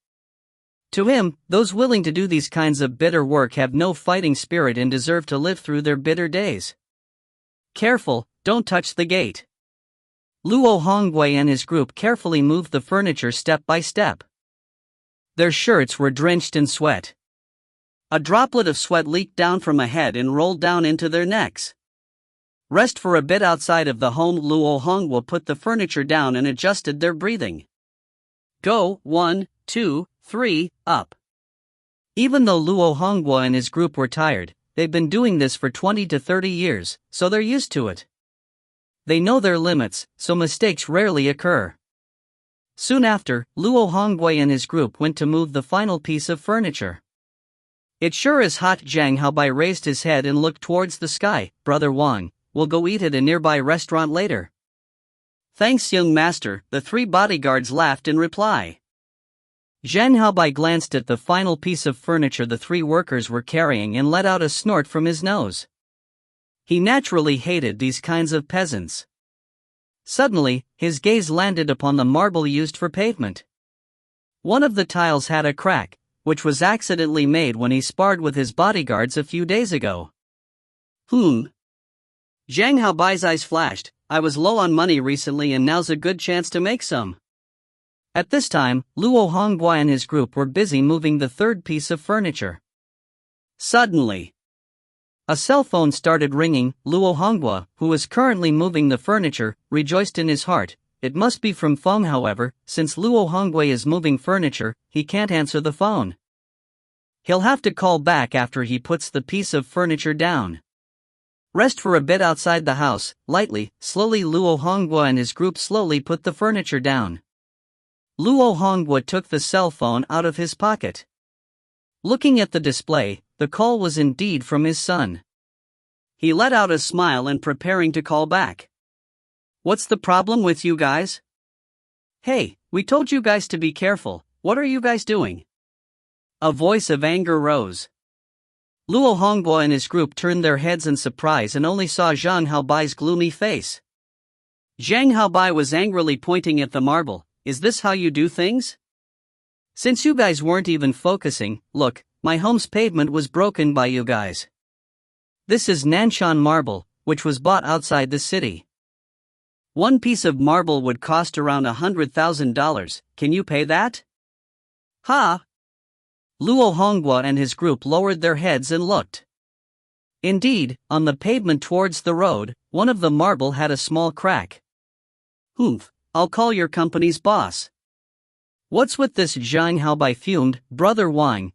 B: To him, those willing to do these kinds of bitter work have no fighting spirit and deserve to live through their bitter days. "Careful, don't touch the gate." Luo Honghua and his group carefully moved the furniture step by step. Their shirts were drenched in sweat.
A: A droplet of sweat leaked down from a head and rolled down into their necks. Rest for a bit outside of the home. Luo Honghua put the furniture down and adjusted their breathing. Go, 1, 2, 3, up.
B: Even though Luo Honghua and his group were tired, they've been doing this for 20 to 30 years, so they're used to it. They know their limits, so mistakes rarely occur. Soon after, Luo Honghua and his group went to move the final piece of furniture. "It sure is hot." Zhang Haobai raised his head and looked towards the sky. "Brother Wang, we'll go eat at a nearby restaurant later."
A: "Thanks, young master," the 3 bodyguards laughed in reply.
B: Zhang Haobai glanced at the final piece of furniture the 3 workers were carrying and let out a snort from his nose. He naturally hated these kinds of peasants. Suddenly, his gaze landed upon the marble used for pavement. One of the tiles had a crack, which was accidentally made when he sparred with his bodyguards a few days ago.
A: Zhang Haobai's eyes flashed. "I was low on money recently and now's a good chance to make some."
B: At this time, Luo Honghua and his group were busy moving the 3rd piece of furniture.
A: Suddenly,
B: a cell phone started ringing. Luo Honghua, who was currently moving the furniture, rejoiced in his heart. It must be from Feng. However, since Luo Honghua is moving furniture, he can't answer the phone. He'll have to call back after he puts the piece of furniture down. Rest for a bit outside the house. Lightly, slowly Luo Honghua and his group slowly put the furniture down. Luo Honghua took the cell phone out of his pocket. Looking at the display, the call was indeed from his son.
A: He let out a smile and preparing to call back. "What's the problem with you guys? Hey, we told you guys to be careful. What are you guys doing?" A voice of anger rose.
B: Luo Honghua and his group turned their heads in surprise and only saw Zhang Haobai's gloomy face.
A: Zhang Haobai was angrily pointing at the marble. "Is this how you do things? Since you guys weren't even focusing, look, my home's pavement was broken by you guys.
B: This is Nanshan marble, which was bought outside the city.
A: 1 piece of marble would cost around $100,000, can you pay that?"
B: Ha! Luo Honghua and his group lowered their heads and looked. Indeed, on the pavement towards the road, one of the marble had a small crack.
A: I'll call your company's boss."
B: "What's with this?" Zhang Haobai fumed. "Brother Wang,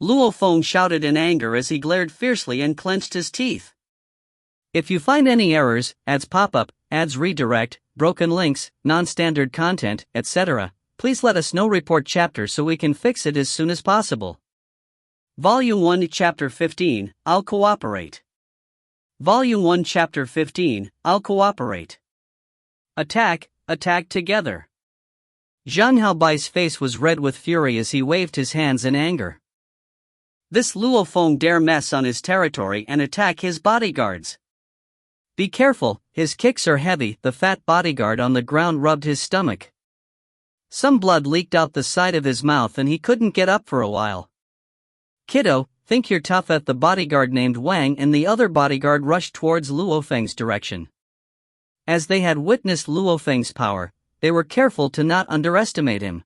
A: Luo Feng shouted in anger as he glared fiercely and clenched his teeth.
B: If you find any errors, ads pop-up, ads redirect, broken links, non-standard content, etc., please let us know. Report chapter so we can fix it as soon as possible.
A: Volume 1 Chapter 15, I'll cooperate. Volume 1 Chapter 15, I'll cooperate. Attack together.
B: Zhang Haobai's face was red with fury as he waved his hands in anger.
A: This Luo Feng dare mess on his territory and attack his bodyguards.
B: Be careful, his kicks are heavy. The fat bodyguard on the ground rubbed his stomach. Some blood leaked out the side of his mouth and he couldn't get up for a while. Kiddo, think you're tough. The bodyguard named Wang and the other bodyguard rushed towards Luo Feng's direction. As they had witnessed Luo Feng's power, they were careful to not underestimate him.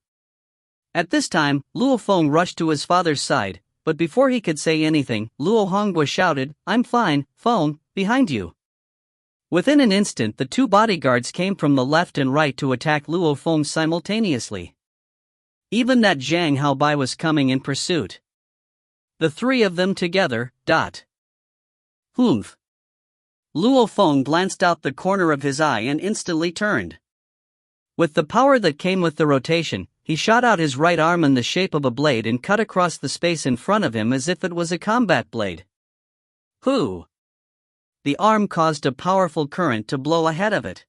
B: At this time, Luo Feng rushed to his father's side, but before he could say anything, Luo Hongbo shouted, "I'm fine, Feng, behind you." Within an instant, the two bodyguards came from the left and right to attack Luo Feng simultaneously. Even that Zhang Haobai was coming in pursuit. The three of them together. Humph. Luo Feng glanced out the corner of his eye and instantly turned. With the power that came with the rotation, he shot out his right arm in the shape of a blade and cut across the space in front of him as if it was a combat blade.
A: Hoo! The arm caused a powerful current to blow ahead of it.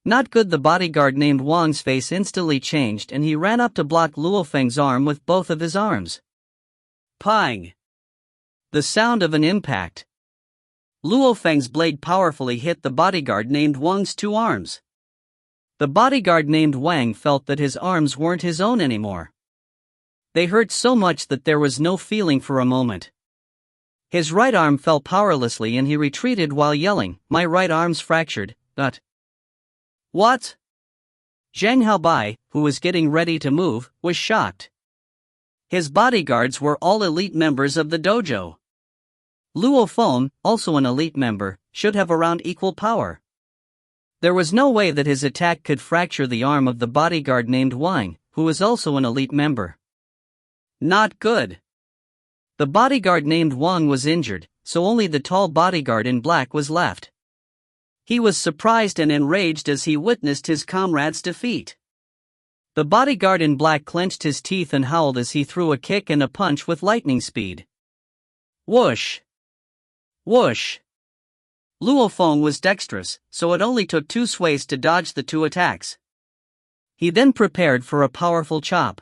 B: Not good. The bodyguard named Wang's face instantly changed and he ran up to block Luo Feng's arm with both of his arms.
A: Pang!
B: The sound of an impact.
A: Luo Feng's blade powerfully hit the bodyguard named Wang's two arms.
B: The bodyguard named Wang felt that his arms weren't his own anymore. They hurt so much that there was no feeling for a moment. His right arm fell powerlessly and he retreated while yelling, "My right arm's fractured."
A: What?
B: Zhang Haobai, who was getting ready to move, was shocked.
A: His bodyguards were all elite members of the dojo.
B: Luo Feng, also an elite member, should have around equal power. There was no way that his attack could fracture the arm of the bodyguard named Wang, who was also an elite member.
A: Not good.
B: The bodyguard named Wang was injured, so only the tall bodyguard in black was left.
A: He was surprised and enraged as he witnessed his comrade's defeat.
B: The bodyguard in black clenched his teeth and howled as he threw a kick and a punch with lightning speed.
A: Whoosh! Whoosh! Luo Feng was dexterous, so it only took two sways to dodge the two attacks.
B: He then prepared for a powerful chop.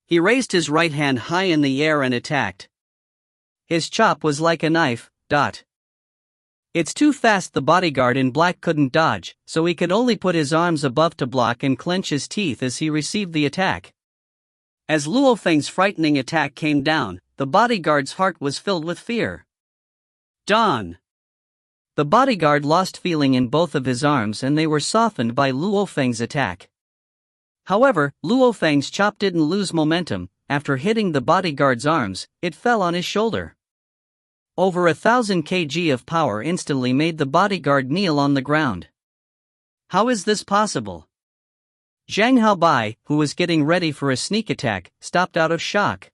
A: He raised his right hand high in the air and attacked.
B: His chop was like a knife. It's too fast. The bodyguard in black couldn't dodge, so he could only put his arms above to block and clench his teeth as he received the attack.
A: As Luo Feng's frightening attack came down, the bodyguard's heart was filled with fear. Done!
B: The bodyguard lost feeling in both of his arms and they were softened by Luo Feng's attack. However, Luo Feng's chop didn't lose momentum. After hitting the bodyguard's arms, it fell on his shoulder. Over 1,000 kg of power instantly made the bodyguard kneel on the ground.
A: How is this possible?
B: Zhang Haobai, who was getting ready for a sneak attack, stopped out of shock.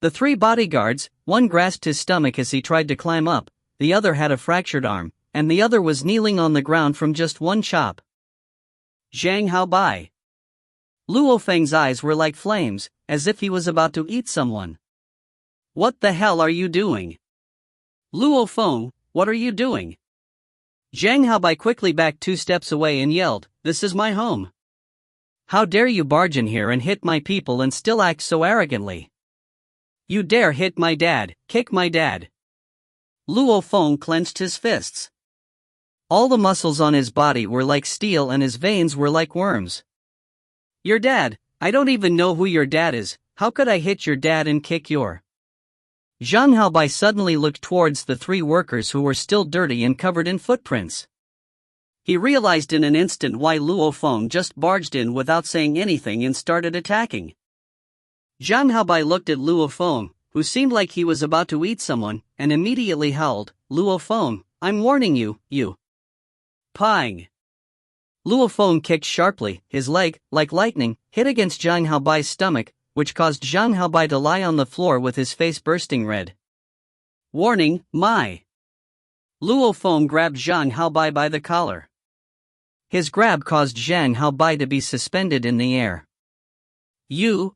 B: The three bodyguards, one grasped his stomach as he tried to climb up, the other had a fractured arm, and the other was kneeling on the ground from just one chop.
A: Zhang Haobai.
B: Luo Feng's eyes were like flames, as if he was about to eat someone.
A: What the hell are you doing? Luo Feng, what are you doing?
B: Zhang Haobai quickly backed 2 steps away and yelled, "This is my home. How dare you barge in here and hit my people and still act so arrogantly? You dare hit my dad, kick my dad."
A: Luo Feng clenched his fists.
B: All the muscles on his body were like steel and his veins were like worms.
A: Your dad? I don't even know who your dad is. How could I hit your dad and kick your?
B: Zhang Haobai suddenly looked towards the 3 workers who were still dirty and covered in footprints.
A: He realized in an instant why Luo Feng just barged in without saying anything and started attacking. Zhang Haobai looked at Luo Feng, who seemed like he was about to eat someone, and immediately howled, "Luo Feng, I'm warning you, you." Pang!
B: Luo Feng kicked sharply, his leg, like lightning, hit against Zhang Haobai's stomach, which caused Zhang Haobai to lie on the floor with his face bursting red.
A: Warning, my! Luo Feng grabbed Zhang Haobai by the collar.
B: His grab caused Zhang Haobai to be suspended in the air.
A: You!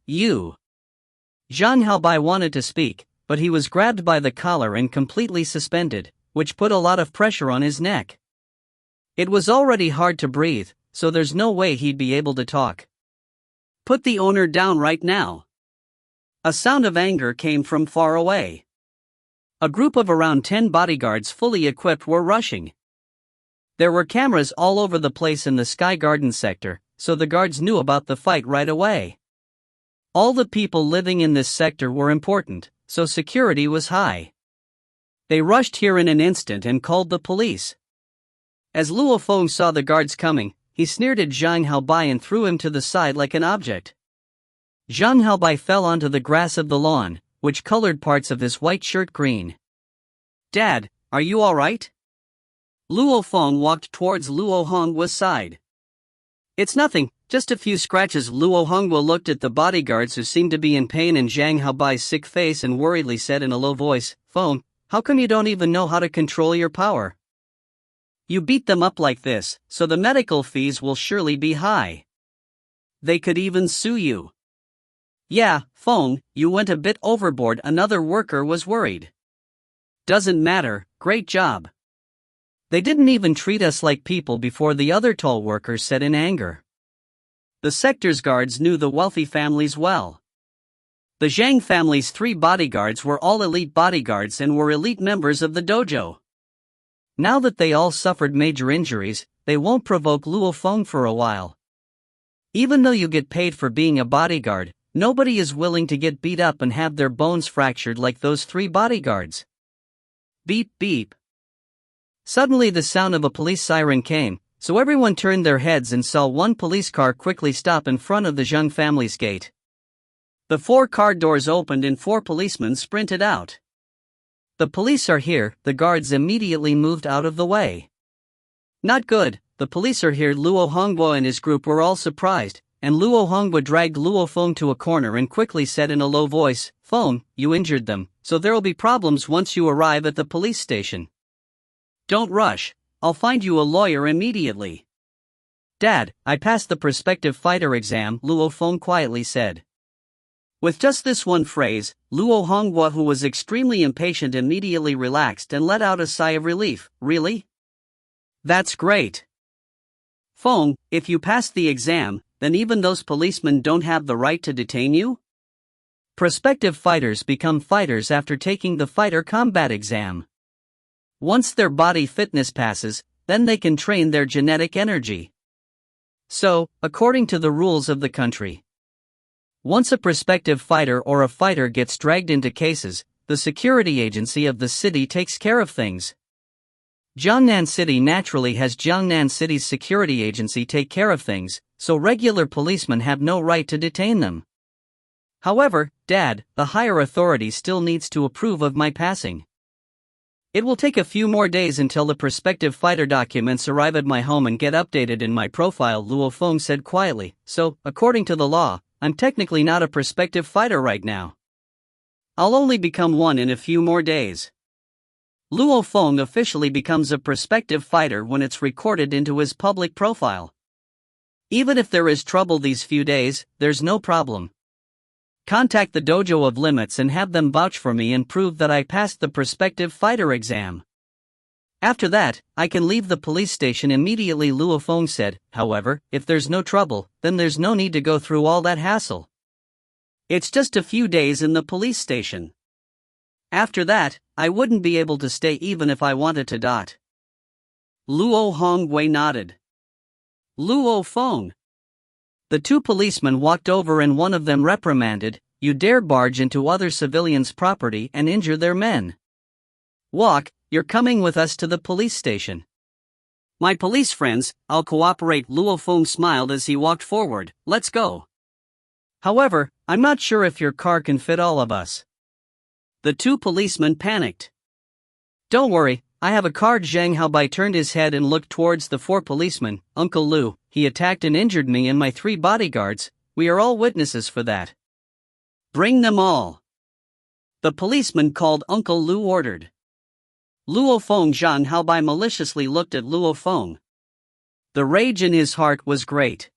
B: Zhang Haobai wanted to speak, but he was grabbed by the collar and completely suspended, which put a lot of pressure on his neck. It was already hard to breathe, so there's no way he'd be able to talk.
A: Put the owner down right now. A sound of anger came from far away. A group of around 10 bodyguards fully equipped were rushing. There were cameras all over the place in the Sky Garden sector, so the guards knew about the fight right away. All the people living in this sector were important, so security was high. They rushed here in an instant and called the police. As Luo Feng saw the guards coming, he sneered at Zhang Haobai and threw him to the side like an object. Zhang Haobai fell onto the grass of the lawn, which colored parts of his white shirt green. Dad, are you alright? Luo Feng walked towards Luo Hongwa's side. It's nothing, just a few scratches. Luo Hongwa looked at the bodyguards who seemed to be in pain and Zhang Haobai's sick face and worriedly said in a low voice, Feng, how come you don't even know how to control your power? You beat them up like this, so the medical fees will surely be high. They could even sue you. Yeah, Feng, you went a bit overboard. Another worker was worried. Doesn't matter, great job.
B: They didn't even treat us like people before, the other tall worker said in anger.
A: The sector's guards knew the wealthy families well. The Zhang family's 3 bodyguards were all elite bodyguards and were elite members of the dojo.
B: Now that they all suffered major injuries, they won't provoke Luo Feng for a while. Even though you get paid for being a bodyguard, nobody is willing to get beat up and have their bones fractured like those 3 bodyguards.
A: Beep beep.
B: Suddenly the sound of a police siren came, so everyone turned their heads and saw one police car quickly stop in front of the Zhang family's gate.
A: The 4 car doors opened and 4 policemen sprinted out.
B: The police are here, the guards immediately moved out of the way.
A: Not good, the police are here. Luo Hongwa and his group were all surprised, and Luo Hongwa dragged Luo Feng to a corner and quickly said in a low voice, Feng, you injured them, so there'll be problems once you arrive at the police station. Don't rush, I'll find you a lawyer immediately.
B: Dad, I passed the prospective fighter exam, Luo Feng quietly said.
A: With just this one phrase, Luo Hongwa, who was extremely impatient, immediately relaxed and let out a sigh of relief. Really? That's great. Feng, if you pass the exam, then even those policemen don't have the right to detain you?
B: Prospective fighters become fighters after taking the fighter combat exam. Once their body fitness passes, then they can train their genetic energy. So, according to the rules of the country, once a prospective fighter or a fighter gets dragged into cases, the security agency of the city takes care of things. Jiangnan City naturally has Jiangnan City's security agency take care of things, so regular policemen have no right to detain them. However, Dad, the higher authority still needs to approve of my passing. It will take a few more days until the prospective fighter documents arrive at my home and get updated in my profile, Luo Feng said quietly, so, according to the law, I'm technically not a prospective fighter right now. I'll only become one in a few more days. Luo Feng officially becomes a prospective fighter when it's recorded into his public profile. Even if there is trouble these few days, there's no problem. Contact the Dojo of Limits and have them vouch for me and prove that I passed the prospective fighter exam. After that, I can leave the police station immediately, Luo Feng said. However, if there's no trouble, then there's no need to go through all that hassle. It's just a few days in the police station. After that, I wouldn't be able to stay even if I wanted to. Luo Hongwei nodded. Luo Feng. The 2 policemen walked over and one of them reprimanded, you dare barge into other civilians' property and injure their men. Walk, you're coming with us to the police station. My police friends, I'll cooperate. Luo Feng smiled as he walked forward. Let's go. However, I'm not sure if your car can fit all of us. The 2 policemen panicked. Don't worry, I have a car. Zhang Haobai turned his head and looked towards the 4 policemen. Uncle Lu, he attacked and injured me and my 3 bodyguards, we are all witnesses for that.
A: Bring them all. The policeman called Uncle Lu ordered. Luo Feng Zhan Haobai maliciously looked at Luo Feng. The rage in his heart was great.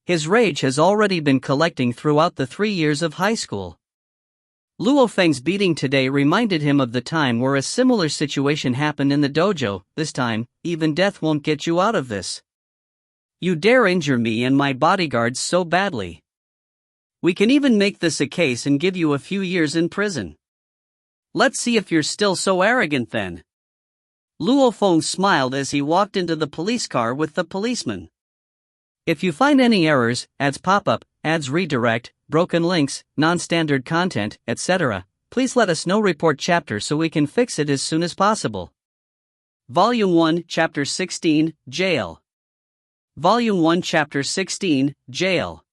A: His rage has already been collecting throughout the 3 years of high school. Luo Feng's beating today reminded him of the time where a similar situation happened in the dojo. This time, even death won't get you out of this. You dare injure me and my bodyguards so badly. We can even make this a case and give you a few years in prison. Let's see if you're still so arrogant then. Luo Feng smiled as he walked into the police car with the policeman. If you find any errors, ads pop up, ads redirect, broken links, non-standard content, etc., please let us know. Report chapter so we can fix it as soon as possible. Volume 1, Chapter 16, Jail. Volume 1, Chapter 16, Jail.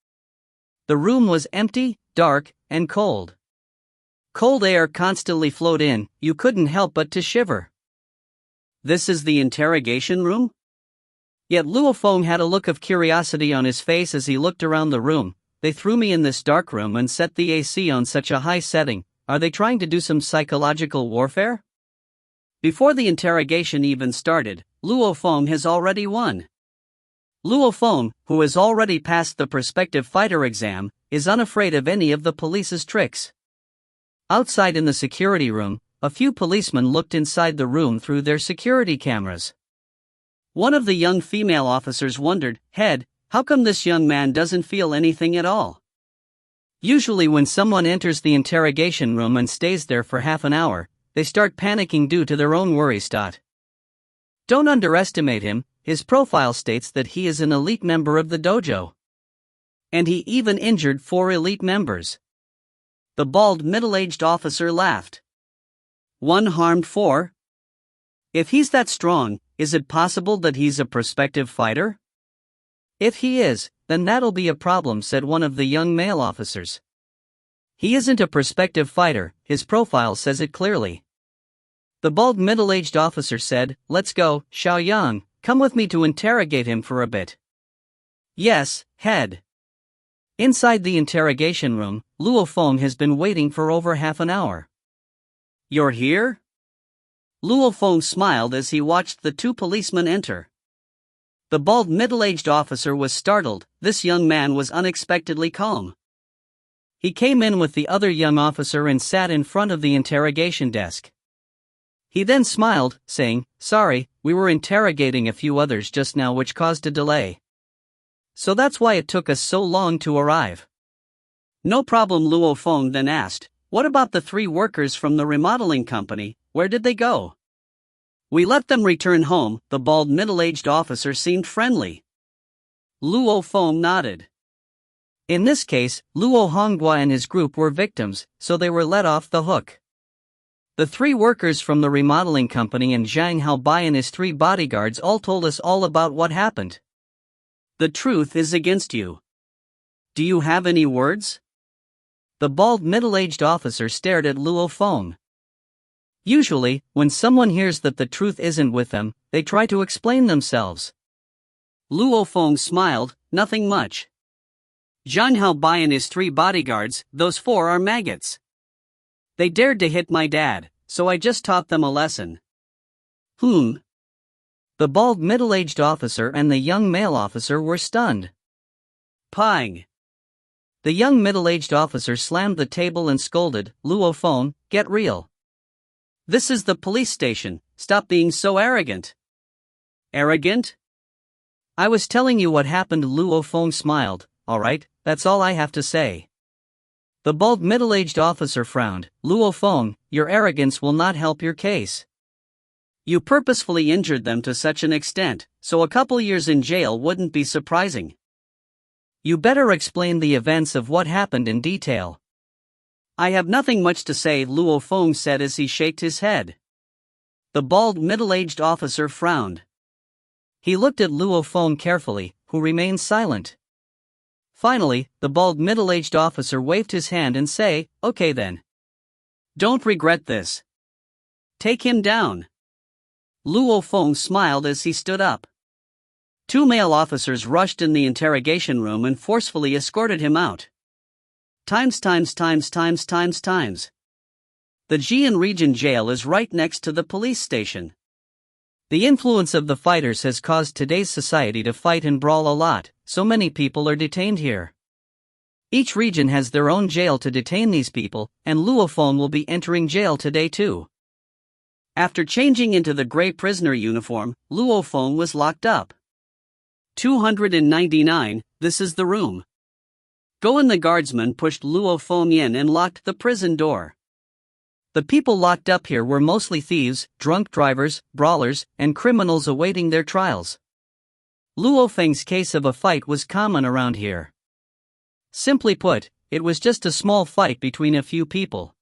A: The room was empty, dark, and cold. Cold air constantly flowed in, you couldn't help but to shiver. This is the interrogation room? Yet Luo Feng had a look of curiosity on his face as he looked around the room. They threw me in this dark room and set the AC on such a high setting. Are they trying to do some psychological warfare? Before the interrogation even started, Luo Feng has already won. Luo Feng, who has already passed the prospective fighter exam, is unafraid of any of the police's tricks. Outside in the security room, a few policemen looked inside the room through their security cameras. One of the young female officers wondered, "Head, how come this young man doesn't feel anything at all?" Usually when someone enters the interrogation room and stays there for half an hour, they start panicking due to their own worries. Don't underestimate him. His profile states that he is an elite member of the dojo. And he even injured 4 elite members. The bald middle-aged officer laughed. 1 harmed 4? If he's that strong, is it possible that he's a prospective fighter? If he is, then that'll be a problem, said one of the young male officers. He isn't a prospective fighter, his profile says it clearly. The bald middle-aged officer said, "Let's go, Xiaoyang. Come with me to interrogate him for a bit." Yes, head. Inside the interrogation room, Luo Feng has been waiting for over half an hour. You're here? Luo Feng smiled as he watched the 2 policemen enter. The bald middle-aged officer was startled. This young man was unexpectedly calm. He came in with the other young officer and sat in front of the interrogation desk. He then smiled, saying, "Sorry, we were interrogating a few others just now which caused a delay. So that's why it took us so long to arrive." No problem, Luo Feng then asked, "What about the 3 workers from the remodeling company, where did they go?" "We let them return home." The bald middle-aged officer seemed friendly. Luo Feng nodded. In this case, Luo Honghua and his group were victims, so they were let off the hook. The 3 workers from the remodeling company and Zhang Haobai and his 3 bodyguards all told us all about what happened. The truth is against you. Do you have any words? The bald middle-aged officer stared at Luo Feng. Usually, when someone hears that the truth isn't with them, they try to explain themselves. Luo Feng smiled, "Nothing much. Zhang Haobai and his 3 bodyguards, those 4 are maggots. They dared to hit my dad, so I just taught them a lesson." The bald middle-aged officer and the young male officer were stunned. Pang! The young middle-aged officer slammed the table and scolded, "Luo Feng, get real. This is the police station, stop being so arrogant." Arrogant? I was telling you what happened. Luo Feng smiled. Alright, that's all I have to say. The bald middle-aged officer frowned. Luo Feng, your arrogance will not help your case. You purposefully injured them to such an extent, so a couple years in jail wouldn't be surprising. You better explain the events of what happened in detail. I have nothing much to say, Luo Feng said as he shook his head. The bald middle-aged officer frowned. He looked at Luo Feng carefully, who remained silent. Finally, the bald middle-aged officer waved his hand and said, "Okay then. Don't regret this. Take him down." Luo Feng smiled as he stood up. 2 male officers rushed in the interrogation room and forcefully escorted him out. Times. The Jian region jail is right next to the police station.
B: The influence of the fighters has caused today's society to fight and brawl a lot, so many people are detained here. Each region has their own jail to detain these people, and Luo Feng will be entering jail today too.
A: After changing into the gray prisoner uniform, Luo Feng was locked up. 299, this is the room. Go in. The guardsman pushed Luo Feng in and locked the prison door.
B: The people locked up here were mostly thieves, drunk drivers, brawlers, and criminals awaiting their trials. Luo Feng's case of a fight was common around here. Simply put, it was just a small fight between a few people.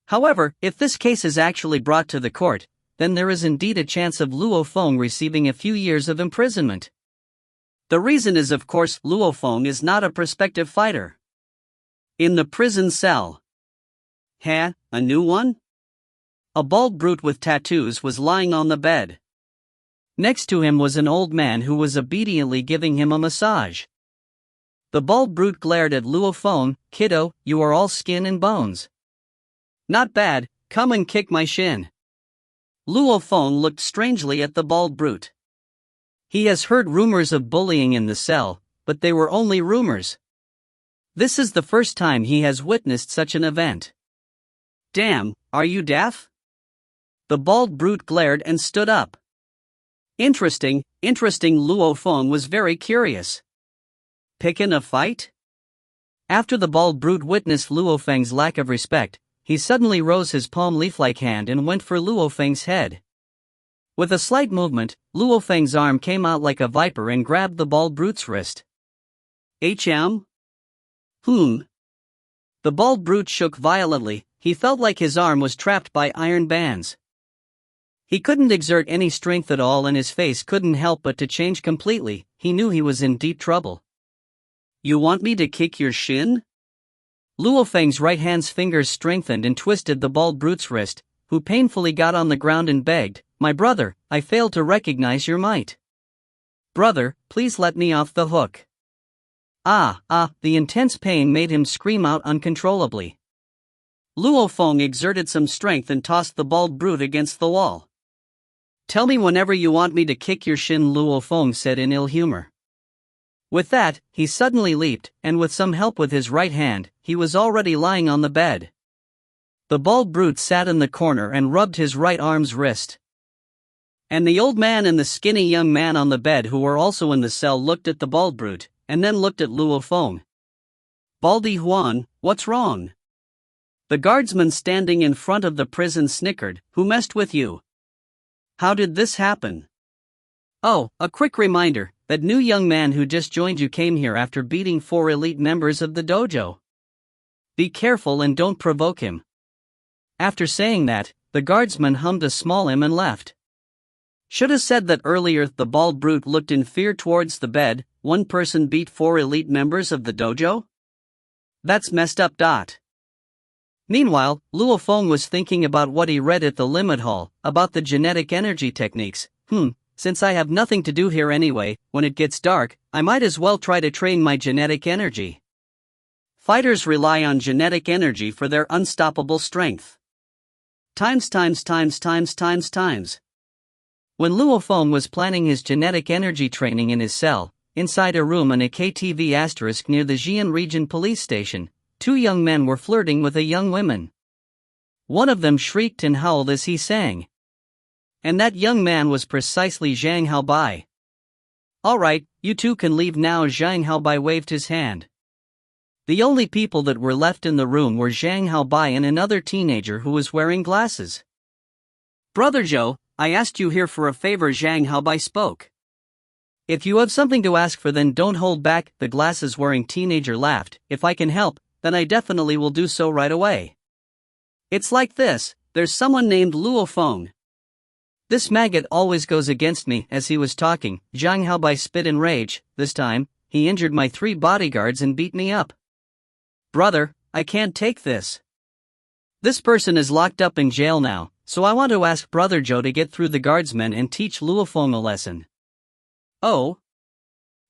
B: However, if this case is actually brought to the court, then there is indeed a chance of Luo Feng receiving a few years of imprisonment.
A: The reason is, of course, Luo Feng is not a prospective fighter. In the prison cell. A new one? A bald brute with tattoos was lying on the bed.
B: Next to him was an old man who was obediently giving him a massage. The bald brute glared at Luo Feng. Kiddo, you are all skin and bones.
A: Not bad, come and kick my shin. Luo Feng looked strangely at the bald brute.
B: He has heard rumors of bullying in the cell, but they were only rumors. This is the first time he has witnessed such an event.
A: Damn, are you deaf?
B: The bald brute glared and stood up.
A: Interesting. Luo Feng was very curious. Pickin' a fight?
B: After the bald brute witnessed Luo Feng's lack of respect, he suddenly rose his palm leaf-like hand and went for Luo Feng's head. With a slight movement, Luo Feng's arm came out like a viper and grabbed the bald brute's wrist.
A: The
B: bald brute shook violently. He felt like his arm was trapped by iron bands. He couldn't exert any strength at all and his face couldn't help but to change completely. He knew he was in deep trouble.
A: You want me to kick your shin?
B: Luo Feng's right hand's fingers strengthened and twisted the bald brute's wrist, who painfully got on the ground and begged, "My brother, I failed to recognize your might. Brother, please let me off the hook." The intense pain made him scream out uncontrollably.
A: Luo Feng exerted some strength and tossed the bald brute against the wall. Tell me whenever you want me to kick your shin, Luo Feng said in ill humor.
B: With that, he suddenly leaped, and with some help with his right hand, he was already lying on the bed. The bald brute sat in the corner and rubbed his right arm's wrist.
A: And the old man and the skinny young man on the bed who were also in the cell looked at the bald brute, and then looked at Luo Feng. Baldy Huan, what's wrong? The guardsman standing in front of the prison snickered, who messed with you? How did this happen?
B: Oh, a quick reminder, that new young man who just joined you came here after beating 4 elite members of the dojo. Be careful and don't provoke him. After saying that, the guardsman hummed a small hymn and left.
A: Should have said that earlier. The bald brute looked in fear towards the bed. One person beat 4 elite members of the dojo? That's messed up.
B: Meanwhile, Luo Feng was thinking about what he read at the limit hall, about the genetic energy techniques. Since I have nothing to do here anyway, when it gets dark, I might as well try to train my genetic energy.
A: Fighters rely on genetic energy for their unstoppable strength. Times.
B: When Luo Feng was planning his genetic energy training in his cell, inside a room in a KTV* near the Jian region police station, 2 young men were flirting with a young woman. One of them shrieked and howled as he sang. And that young man was precisely Zhang Haobai.
A: Alright, you two can leave now. Zhang Haobai waved his hand.
B: The only people that were left in the room were Zhang Haobai and another teenager who was wearing glasses.
A: Brother Zhou, I asked you here for a favor. Zhang Haobai spoke.
B: If you have something to ask for, then don't hold back, the glasses-wearing teenager laughed. If I can help, then I definitely will do so right away.
A: It's like this, there's someone named Luo Feng.
B: This maggot always goes against me. As he was talking, Zhang Haobai spit in rage. This time, he injured my 3 bodyguards and beat me up.
A: Brother, I can't take this.
B: This person is locked up in jail now, so I want to ask Brother Zhou to get through the guardsmen and teach Luo Feng a lesson.
A: Oh?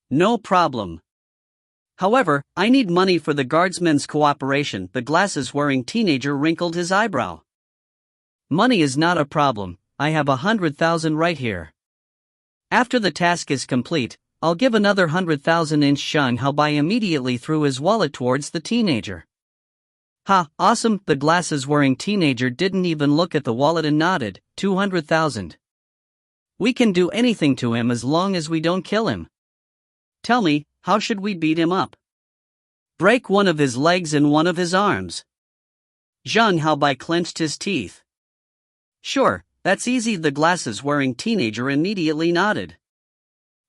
A: No problem. However, I need money for the guardsman's cooperation. The glasses-wearing teenager wrinkled his eyebrow.
B: Money is not a problem, I have 100,000 right here. After the task is complete, I'll give another 100,000. Zhang Haobai immediately threw his wallet towards the teenager. Ha, awesome, the glasses-wearing teenager didn't even look at the wallet and nodded. 200,000. We can do anything to him as long as we don't kill him.
A: Tell me, how should we beat him up? Break one of his legs and one of his arms. Zhang Haobai clenched his teeth. Sure, that's easy, the glasses-wearing teenager immediately nodded.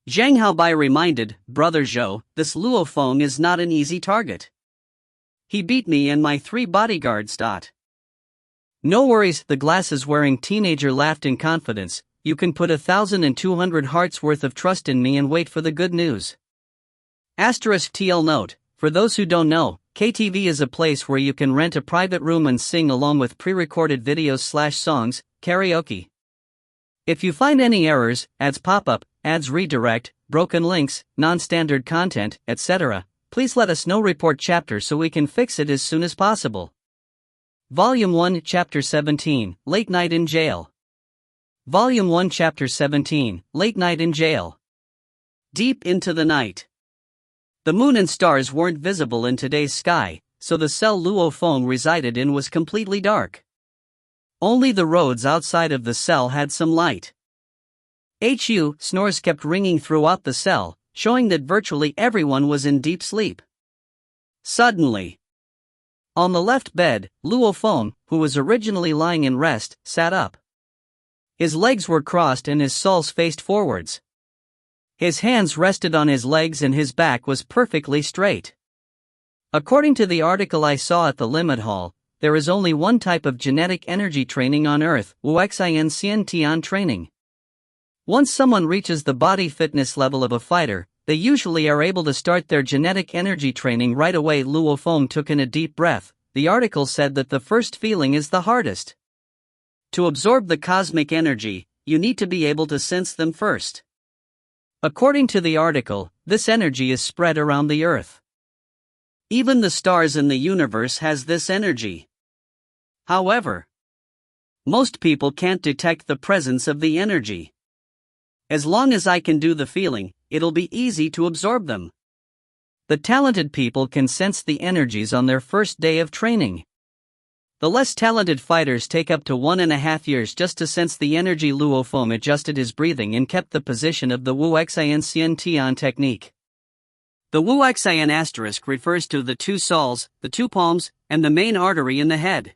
A: Zhang Haobai reminded, Brother Zhou, this Luo Feng is not an easy target. He beat me and my 3 bodyguards.
B: No worries, the glasses-wearing teenager laughed in confidence. You can put 1,200 hearts worth of trust in me and wait for the good news.
A: *TL note, for those who don't know, KTV is a place where you can rent a private room and sing along with pre-recorded videos/songs, karaoke. If you find any errors, ads pop up, ads redirect, broken links, non-standard content, etc., please let us know. Report chapter so we can fix it as soon as possible.
B: Volume 1, Chapter 17, Late Night in Jail. Volume 1, Chapter 17, Late Night in Jail.
A: Deep into the night. The moon and stars weren't visible in today's sky, so the cell Luo Feng resided in was completely dark. Only the roads outside of the cell had some light. Snores kept ringing throughout the cell, showing that virtually everyone was in deep sleep. Suddenly, on the left bed, Luo Feng, who was originally lying in rest, sat up. His legs were crossed and his soles faced forwards. His hands rested on his legs and his back was perfectly straight. According to the article I saw at the Limit Hall, there is only one type of genetic energy training on Earth, Wuxian training. Once someone reaches the body fitness level of a fighter, they usually are able to start their genetic energy training right away. Luo Feng took in a deep breath. The article said that the first feeling is the hardest. To absorb the cosmic energy, you need to be able to sense them first. According to the article, this energy is spread around the Earth. Even the stars in the universe has this energy. However, most people can't detect the presence of the energy. As long as I can do the feeling, it'll be easy to absorb them. The talented people can sense the energies on their first day of training. The less talented fighters take up to 1.5 years just to sense the energy. Luo Feng adjusted his breathing and kept the position of the Wuxian technique. The Wuxian asterisk refers to the 2 soles, the 2 palms, and the main artery in the head.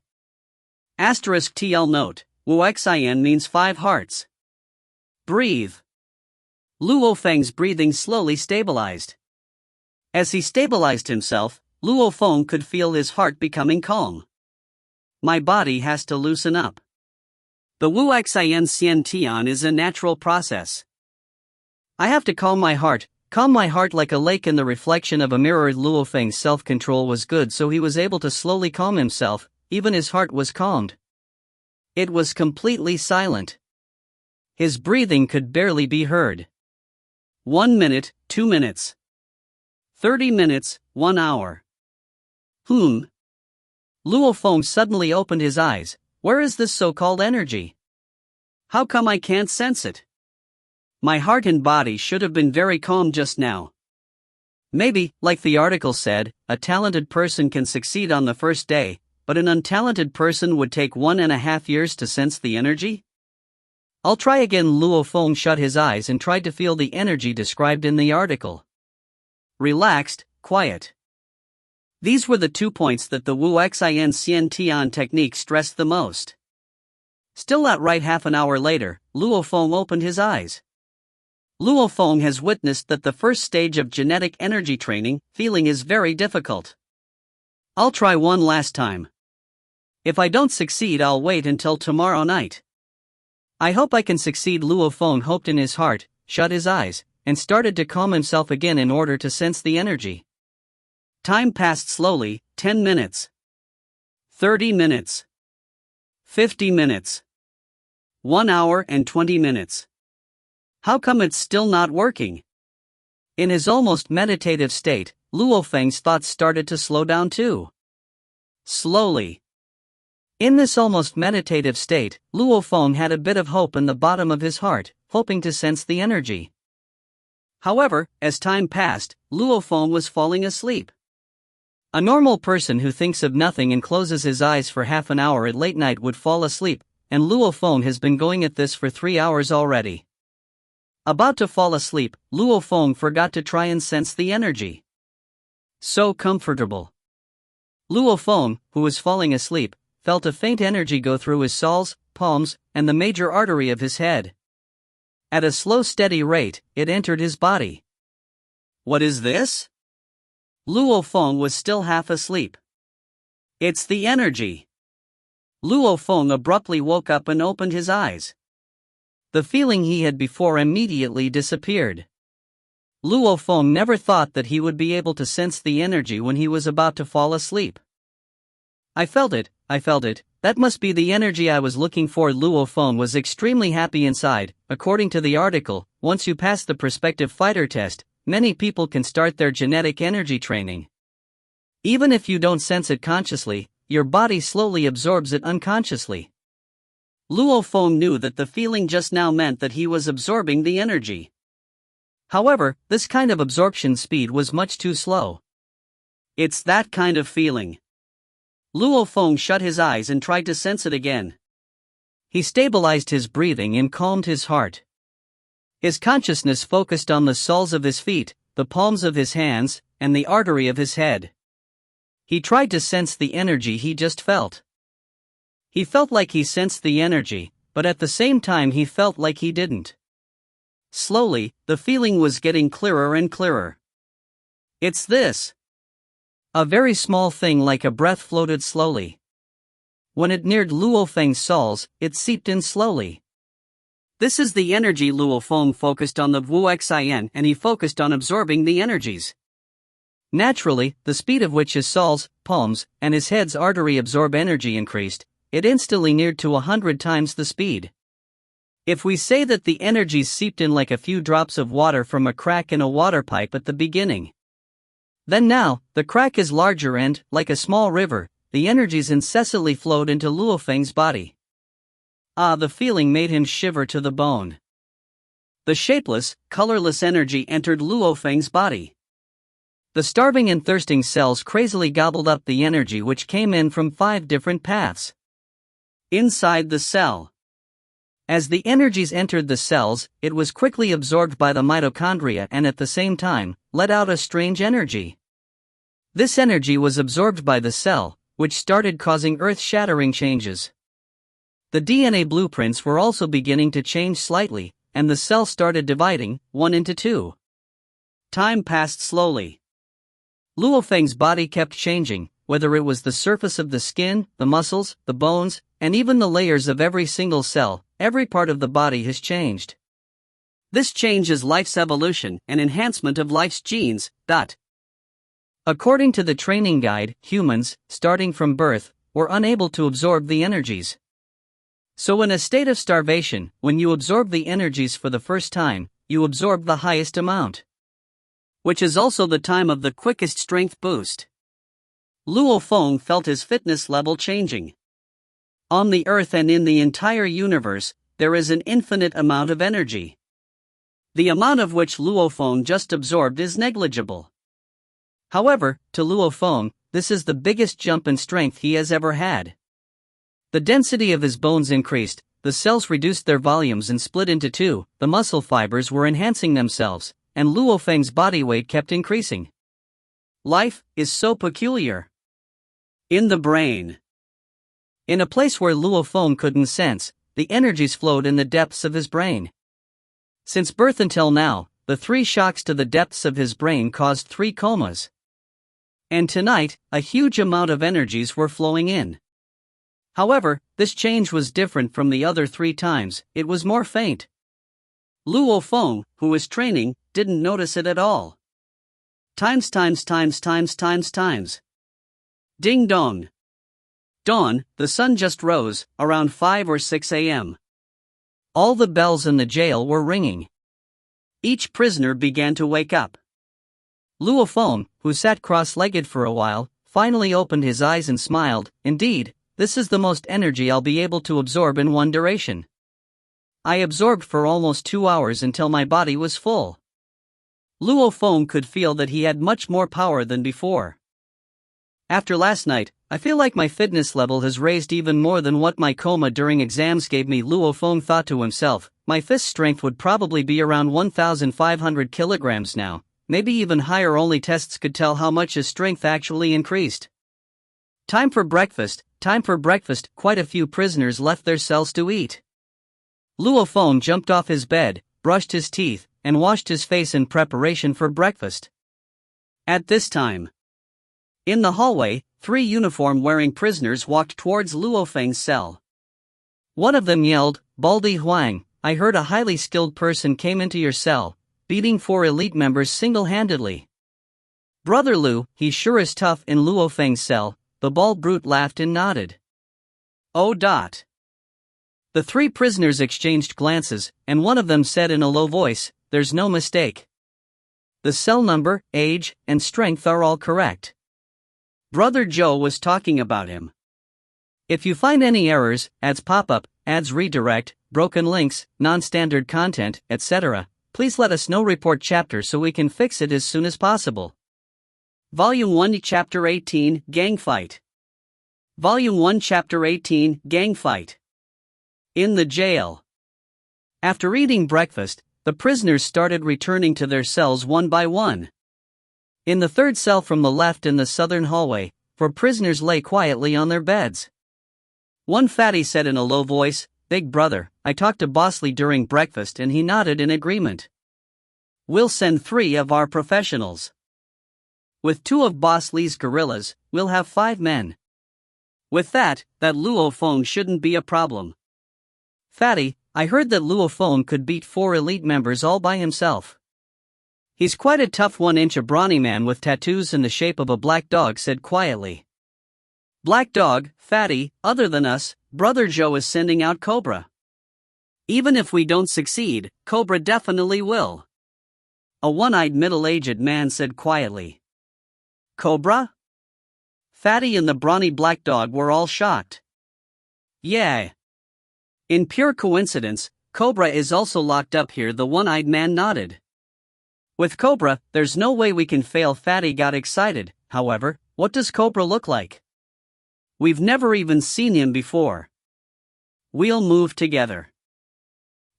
A: *TL note, Wuxian means 5 hearts. Breathe. Luo Feng's breathing slowly stabilized. As he stabilized himself, Luo Feng could feel his heart becoming calm. My body has to loosen up. The Wuxian is a natural process. I have to calm my heart like a lake in the reflection of a mirror. Luo Feng's self-control was good, so he was able to slowly calm himself. Even his heart was calmed. It was completely silent. His breathing could barely be heard. 1 minute, 2 minutes. 30 minutes, 1 hour. Luo Feng suddenly opened his eyes. Where is this so-called energy? How come I can't sense it? My heart and body should have been very calm just now. Maybe, like the article said, a talented person can succeed on the first day, but an untalented person would take 1.5 years to sense the energy? I'll try again. Luo Feng shut his eyes and tried to feel the energy described in the article. Relaxed, quiet. These were the 2 points that the Wuxian technique stressed the most. Still not right. Half an hour later, Luo Feng opened his eyes. Luo Feng has witnessed that the first stage of genetic energy training, feeling, is very difficult. I'll try one last time. If I don't succeed, I'll wait until tomorrow night. I hope I can succeed. Luo Feng hoped in his heart, shut his eyes, and started to calm himself again in order to sense the energy. Time passed slowly. 10 minutes. 30 minutes. 50 minutes. 1 hour and 20 minutes. How come it's still not working? In his almost meditative state,
B: Luo Feng's thoughts started to slow down too. Slowly. In this almost meditative state, Luo Feng had a bit of hope in the bottom of his heart, hoping to sense the energy. However, as time passed, Luo Feng was falling asleep. A normal person who thinks of nothing and closes his eyes for half an hour at late night would fall asleep, and Luo Feng has been going at this for 3 hours already. About to fall asleep, Luo Feng forgot to try and sense the energy. So comfortable. Luo Feng, who was falling asleep, felt a faint energy go through his soles, palms, and the major artery of his head. At a slow steady rate, it entered his body. What is this? Luo Feng was still half asleep. It's the energy. Luo Feng abruptly woke up and opened his eyes. The feeling he had before immediately disappeared. Luo Feng never thought that he would be able to sense the energy when he was about to fall asleep. I felt it, that must be the energy I was looking for. Luo Feng was extremely happy inside. According to the article, once you pass the prospective fighter test, many people can start their genetic energy training. Even if you don't sense it consciously, your body slowly absorbs it unconsciously. Luo Feng knew that the feeling just now meant that he was absorbing the energy. However, this kind of absorption speed was much too slow. It's that kind of feeling. Luo Feng shut his eyes and tried to sense it again. He stabilized his breathing and calmed his heart. His consciousness focused on the soles of his feet, the palms of his hands, and the artery of his head. He tried to sense the energy he just felt. He felt like he sensed the energy, but at the same time he felt like he didn't. Slowly, the feeling was getting clearer and clearer. It's this. A very small thing like a breath floated slowly. When it neared Luo Feng's soles, it seeped in slowly. This is the energy. Luo Feng focused on the Wu Xin and he focused on absorbing the energies. Naturally, the speed of which his soles, palms, and his head's artery absorb energy increased. It instantly neared to 100 times the speed. If we say that the energies seeped in like a few drops of water from a crack in a water pipe at the beginning, then now, the crack is larger and, like a small river, the energies incessantly flowed into Luo Feng's body. The feeling made him shiver to the bone. The shapeless, colorless energy entered Luo Feng's body. The starving and thirsting cells crazily gobbled up the energy which came in from 5 different paths. Inside the cell. As the energies entered the cells, it was quickly absorbed by the mitochondria and at the same time, let out a strange energy. This energy was absorbed by the cell, which started causing earth-shattering changes. The DNA blueprints were also beginning to change slightly, and the cell started dividing, one into 2. Time passed slowly. Luo Feng's body kept changing, whether it was the surface of the skin, the muscles, the bones, and even the layers of every single cell. Every part of the body has changed. This change is life's evolution and enhancement of life's genes. According to the training guide, humans, starting from birth, were unable to absorb the energies. So in a state of starvation, when you absorb the energies for the first time, you absorb the highest amount. Which is also the time of the quickest strength boost. Luo Feng felt his fitness level changing. On the earth and in the entire universe, there is an infinite amount of energy. The amount of which Luo Feng just absorbed is negligible. However, to Luo Feng, this is the biggest jump in strength he has ever had. The density of his bones increased, the cells reduced their volumes and split into 2, the muscle fibers were enhancing themselves, and Luo Feng's body weight kept increasing. Life is so peculiar. In the brain. In a place where Luo Feng couldn't sense, the energies flowed in the depths of his brain. Since birth until now, the 3 shocks to the depths of his brain caused 3 comas. And tonight, a huge amount of energies were flowing in. However, this change was different from the other 3 times, it was more faint. Luo Feng, who was training, didn't notice it at all. Times. Ding dong. Dawn, the sun just rose, around 5 or 6 a.m. All the bells in the jail were ringing. Each prisoner began to wake up. Luo Feng, who sat cross-legged for a while, finally opened his eyes and smiled. Indeed, this is the most energy I'll be able to absorb in one duration. I absorbed for almost 2 hours until my body was full. Luo Feng could feel that he had much more power than before. After last night, I feel like my fitness level has raised even more than what my coma during exams gave me. Luo Feng thought to himself. My fist strength would probably be around 1,500 kilograms now, maybe even higher. Only tests could tell how much his strength actually increased. Time for breakfast, time for breakfast. Quite a few prisoners left their cells to eat. Luo Feng jumped off his bed, brushed his teeth, and washed his face in preparation for breakfast. At this time, in the hallway, 3 uniform-wearing prisoners walked towards Luo Feng's cell. One of them yelled, "Baldi Huang, I heard a highly skilled person came into your cell, beating 4 elite members single-handedly." "Brother Lu, he sure is tough." In Luo Feng's cell, the bald brute laughed and nodded. "Oh. The 3 prisoners exchanged glances, and one of them said in a low voice, "There's no mistake. The cell number, age, and strength are all correct. Brother Joe was talking about him. If you find any errors, ads pop up, ads redirect, broken links, non-standard content, etc., please let us know. Report chapter so we can fix it as soon as possible." Volume 1 Chapter 18 Gang Fight. Volume 1 Chapter 18 Gang Fight. In the jail. After eating breakfast, the prisoners started returning to their cells one by one. In the 3rd cell from the left in the southern hallway, 4 prisoners lay quietly on their beds. One fatty said in a low voice, "Big brother, I talked to Boss Lee during breakfast and he nodded in agreement. We'll send 3 of our professionals. With 2 of Boss Lee's guerrillas, we'll have 5 men. With that Luo Feng shouldn't be a problem." "Fatty, I heard that Luo Feng could beat 4 elite members all by himself. He's quite a tough 1-inch brawny man with tattoos in the shape of a black dog," said quietly. "Black dog, fatty, other than us, Brother Joe is sending out Cobra. Even if we don't succeed, Cobra definitely will." A one-eyed middle-aged man said quietly. "Cobra?" Fatty and the brawny black dog were all shocked. "Yeah. In pure coincidence, Cobra is also locked up here." The one-eyed man nodded. "With Cobra, there's no way we can fail." Fatty got excited. "However, what does Cobra look like? We've never even seen him before." "We'll move together.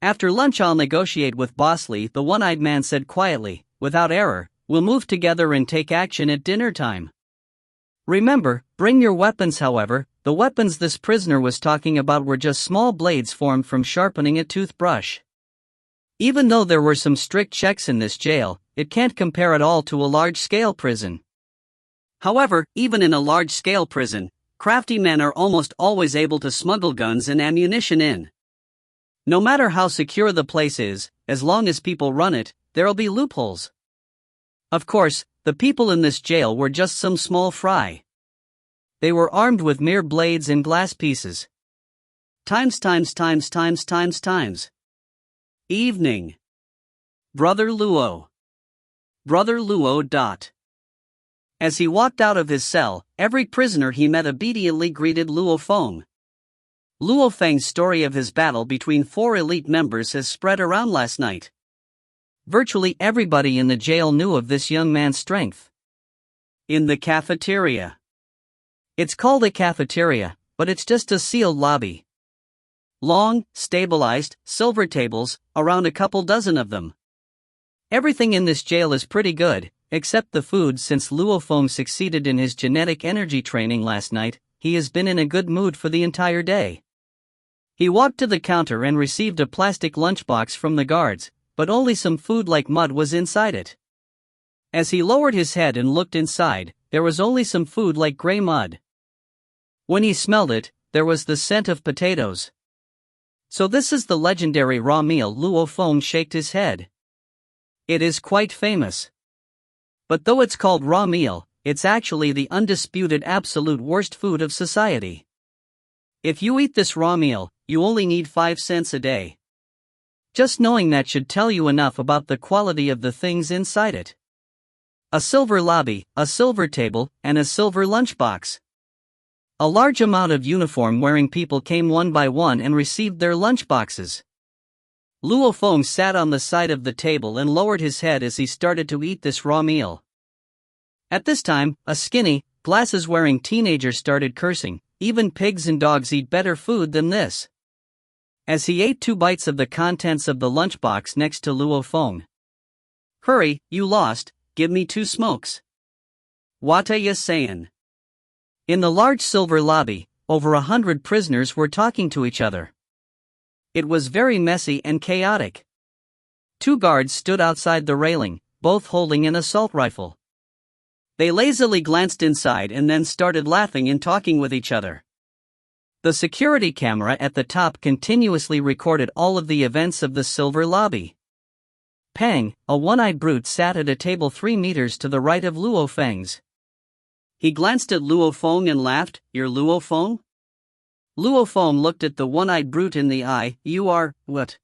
B: After lunch I'll negotiate with Boss Lee." The one-eyed man said quietly. "Without error, we'll move together and take action at dinner time. Remember, bring your weapons." However, the weapons this prisoner was talking about were just small blades formed from sharpening a toothbrush. Even though there were some strict checks in this jail, it can't compare at all to a large-scale prison. However, even in a large-scale prison, crafty men are almost always able to smuggle guns and ammunition in. No matter how secure the place is, as long as people run it, there'll be loopholes. Of course, the people in this jail were just some small fry. They were armed with mere blades and glass pieces. Times. Evening. Brother Luo. As he walked out of his cell, every prisoner he met obediently greeted Luo Feng. Luo Feng's story of his battle between 4 elite members has spread around last night. Virtually everybody in the jail knew of this young man's strength. In the cafeteria. It's called a cafeteria, but it's just a sealed lobby. Long, stabilized, silver tables, around a couple dozen of them. Everything in this jail is pretty good, except the food. Since Luo Feng succeeded in his genetic energy training last night, he has been in a good mood for the entire day. He walked to the counter and received a plastic lunchbox from the guards, but only some food like mud was inside it. As he lowered his head and looked inside, there was only some food like gray mud. When he smelled it, there was the scent of potatoes. So this is the legendary raw meal. Luo Feng shook his head. It is quite famous. But though it's called raw meal, it's actually the undisputed absolute worst food of society. If you eat this raw meal, you only need 5 cents a day. Just knowing that should tell you enough about the quality of the things inside it. A silver lobby, a silver table, and a silver lunchbox. A large amount of uniform-wearing people came one by one and received their lunchboxes. Luo Feng sat on the side of the table and lowered his head as he started to eat this raw meal. At this time, a skinny, glasses-wearing teenager started cursing, "Even pigs and dogs eat better food than this," as he ate 2 bites of the contents of the lunchbox next to Luo Feng. "Hurry, you lost, give me 2 smokes. Wata ya sayin'?" In the large silver lobby, over 100 prisoners were talking to each other. It was very messy and chaotic. 2 guards stood outside the railing, both holding an assault rifle. They lazily glanced inside and then started laughing and talking with each other. The security camera at the top continuously recorded all of the events of the silver lobby. Pang, a one-eyed brute, sat at a table 3 meters to the right of Luo Feng's. He glanced at Luo Feng and laughed, "You're Luo Feng?" Luo Feng looked at the one-eyed brute in the eye. "You are, what?"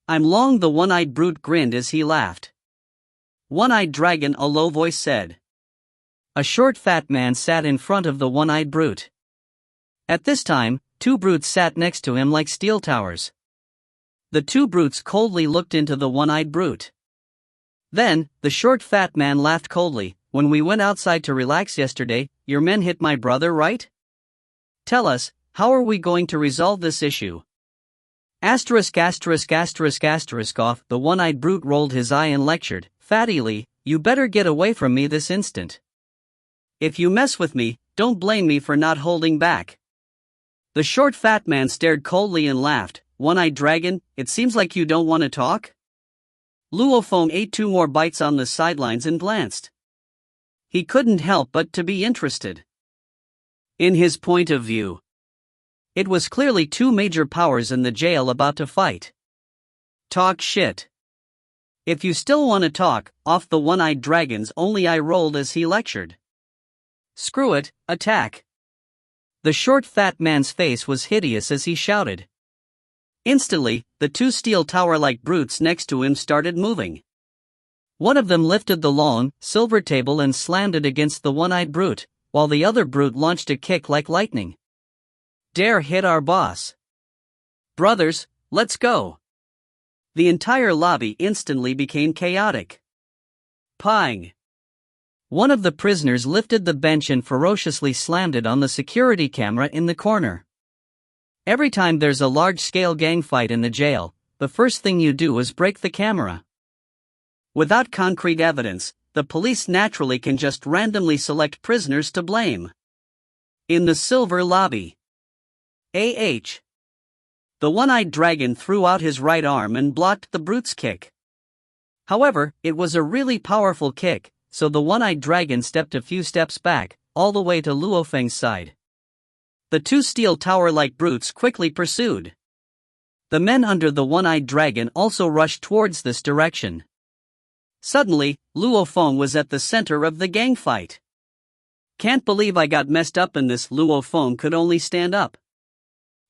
B: "I'm Long." The one-eyed brute grinned as he laughed. "One-eyed dragon," a low voice said. A short fat man sat in front of the one-eyed brute. At this time, 2 brutes sat next to him like steel towers. The 2 brutes coldly looked into the one-eyed brute. Then, the short fat man laughed coldly. "When we went outside to relax yesterday, your men hit my brother, right? Tell us, how are we going to resolve this issue?" Asterisk. Off. The one-eyed brute rolled his eye and lectured, "Fatty Lee, you better get away from me this instant. If you mess with me, don't blame me for not holding back." The short fat man stared coldly and laughed. "One-eyed dragon, it seems like you don't want to talk?" Luo Feng ate 2 more bites on the sidelines and glanced. He couldn't help but to be interested in his point of view. It was clearly 2 major powers in the jail about to fight. Talk shit. If you still want to talk, off. The one-eyed dragon's only eye rolled as he lectured. "Screw it, attack." The short fat man's face was hideous as he shouted. Instantly, the 2 steel tower-like brutes next to him started moving. One of them lifted the long, silver table and slammed it against the one-eyed brute, while the other brute launched a kick like lightning. "Dare hit our boss? Brothers, let's go." The entire lobby instantly became chaotic. Pang! One of the prisoners lifted the bench and ferociously slammed it on the security camera in the corner. Every time there's a large-scale gang fight in the jail, the first thing you do is break the camera. Without concrete evidence, the police naturally can just randomly select prisoners to blame. In the silver lobby. The one-eyed dragon threw out his right arm and blocked the brute's kick. However, it was a really powerful kick, so the one-eyed dragon stepped a few steps back, all the way to Luo Feng's side. The 2 steel tower-like brutes quickly pursued. The men under the one-eyed dragon also rushed towards this direction. Suddenly, Luo Feng was at the center of the gang fight. "Can't believe I got messed up in this." Luo Feng could only stand up.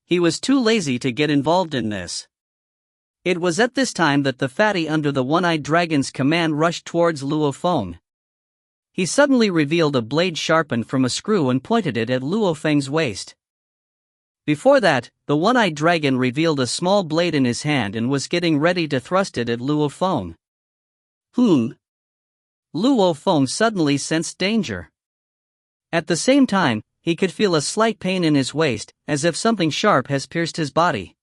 B: He was too lazy to get involved in this. It was at this time that the fatty under the one-eyed dragon's command rushed towards Luo Feng. He suddenly revealed a blade sharpened from a screw and pointed it at Luo Feng's waist. Before that, the one-eyed dragon revealed a small blade in his hand and was getting ready to thrust it at Luo Feng. Luo Feng suddenly sensed danger. At the same time, he could feel a slight pain in his waist, as if something sharp has pierced his body.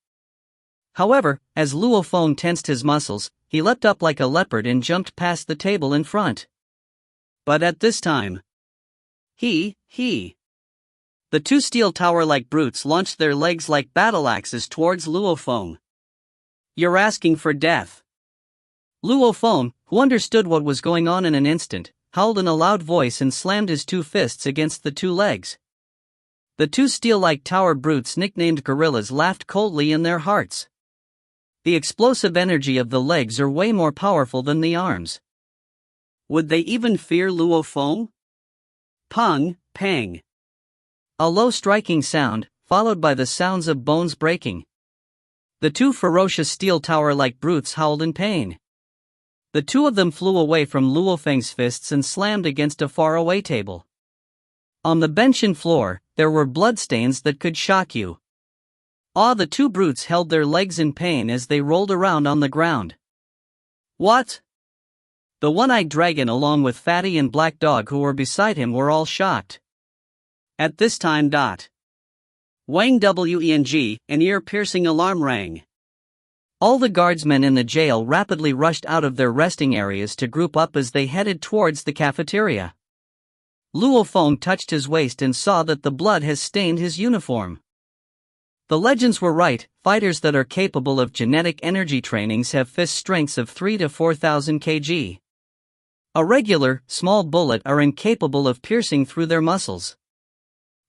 B: However, as Luo Feng tensed his muscles, he leapt up like a leopard and jumped past the table in front. But at this time, the 2 steel tower-like brutes launched their legs like battle axes towards Luo Feng. "You're asking for death." Luo Feng, who understood what was going on in an instant, howled in a loud voice and slammed his 2 fists against the 2 legs. The 2 steel-like tower brutes nicknamed gorillas laughed coldly in their hearts. The explosive energy of the legs are way more powerful than the arms. Would they even fear Luo Feng? Pang. A low striking sound, followed by the sounds of bones breaking. The 2 ferocious steel tower-like brutes howled in pain. The two of them flew away from Luo Feng's fists and slammed against a faraway table. On the bench and floor, there were bloodstains that could shock you. The two brutes held their legs in pain as they rolled around on the ground.
A: What?
B: The one-eyed dragon along with Fatty and Black Dog who were beside him were all shocked.
A: At this time. Wang Weng, an ear-piercing alarm rang.
B: All the guardsmen in the jail rapidly rushed out of their resting areas to group up as they headed towards the cafeteria. Luo Feng touched his waist and saw that the blood has stained his uniform. The legends were right, fighters that are capable of genetic energy trainings have fist strengths of 3 to 4,000 kg. A regular, small bullet are incapable of piercing through their muscles.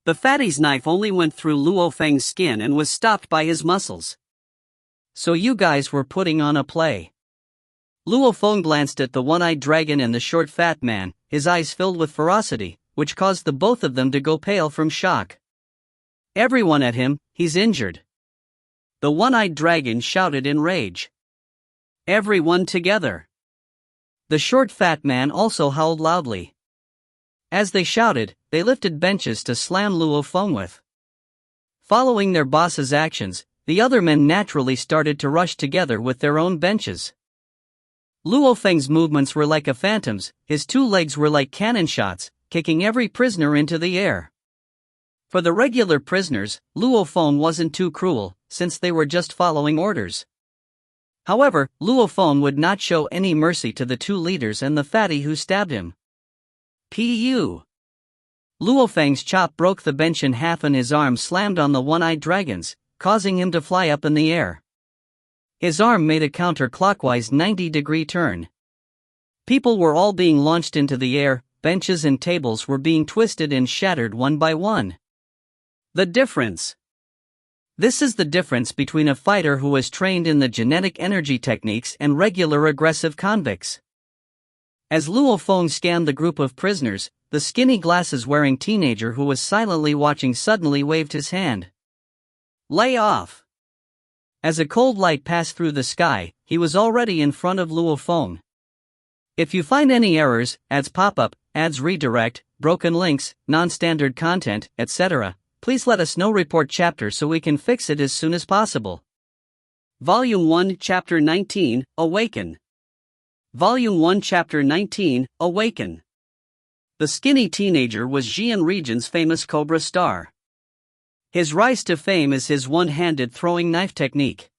A: The fatty's knife only went through Luo Feng's skin and was stopped by his muscles.
B: So you guys were putting on a play. Luo Feng glanced at the one-eyed dragon and the short fat man, his eyes filled with ferocity, which caused the both of them to go pale from shock.
A: Everyone at him, he's injured. The one-eyed dragon shouted in rage. Everyone together.
B: The short fat man also howled loudly. As they shouted, they lifted benches to slam Luo Feng with. Following their boss's actions, the other men naturally started to rush together with their own benches. Luo Feng's movements were like a phantom's, his two legs were like cannon shots, kicking every prisoner into the air. For the regular prisoners, Luo Feng wasn't too cruel, since they were just following orders. However, Luo Feng would not show any mercy to the two leaders and the fatty who stabbed him.
A: Pu!
B: Luo Feng's chop broke the bench in half and his arm slammed on the one-eyed dragon's, causing him to fly up in the air. His arm made a counterclockwise 90-degree turn. People were all being launched into the air, benches and tables were being twisted and shattered one by one.
A: The difference.
B: This is the difference between a fighter who is trained in the genetic energy techniques and regular aggressive convicts. As Luo Feng scanned the group of prisoners, the skinny glasses-wearing teenager who was silently watching suddenly waved his hand.
A: Lay off!
B: As a cold light passed through the sky, he was already in front of Luo Feng. If you find any errors, ads pop up, ads redirect, broken links, non-standard content, etc., please let us know. Report chapter so we can fix it as soon as possible.
A: Volume 1, Chapter 19, Awaken. Volume 1, Chapter 19, Awaken. The skinny teenager was Xian region's famous Cobra star. His rise to fame is his one-handed throwing knife technique.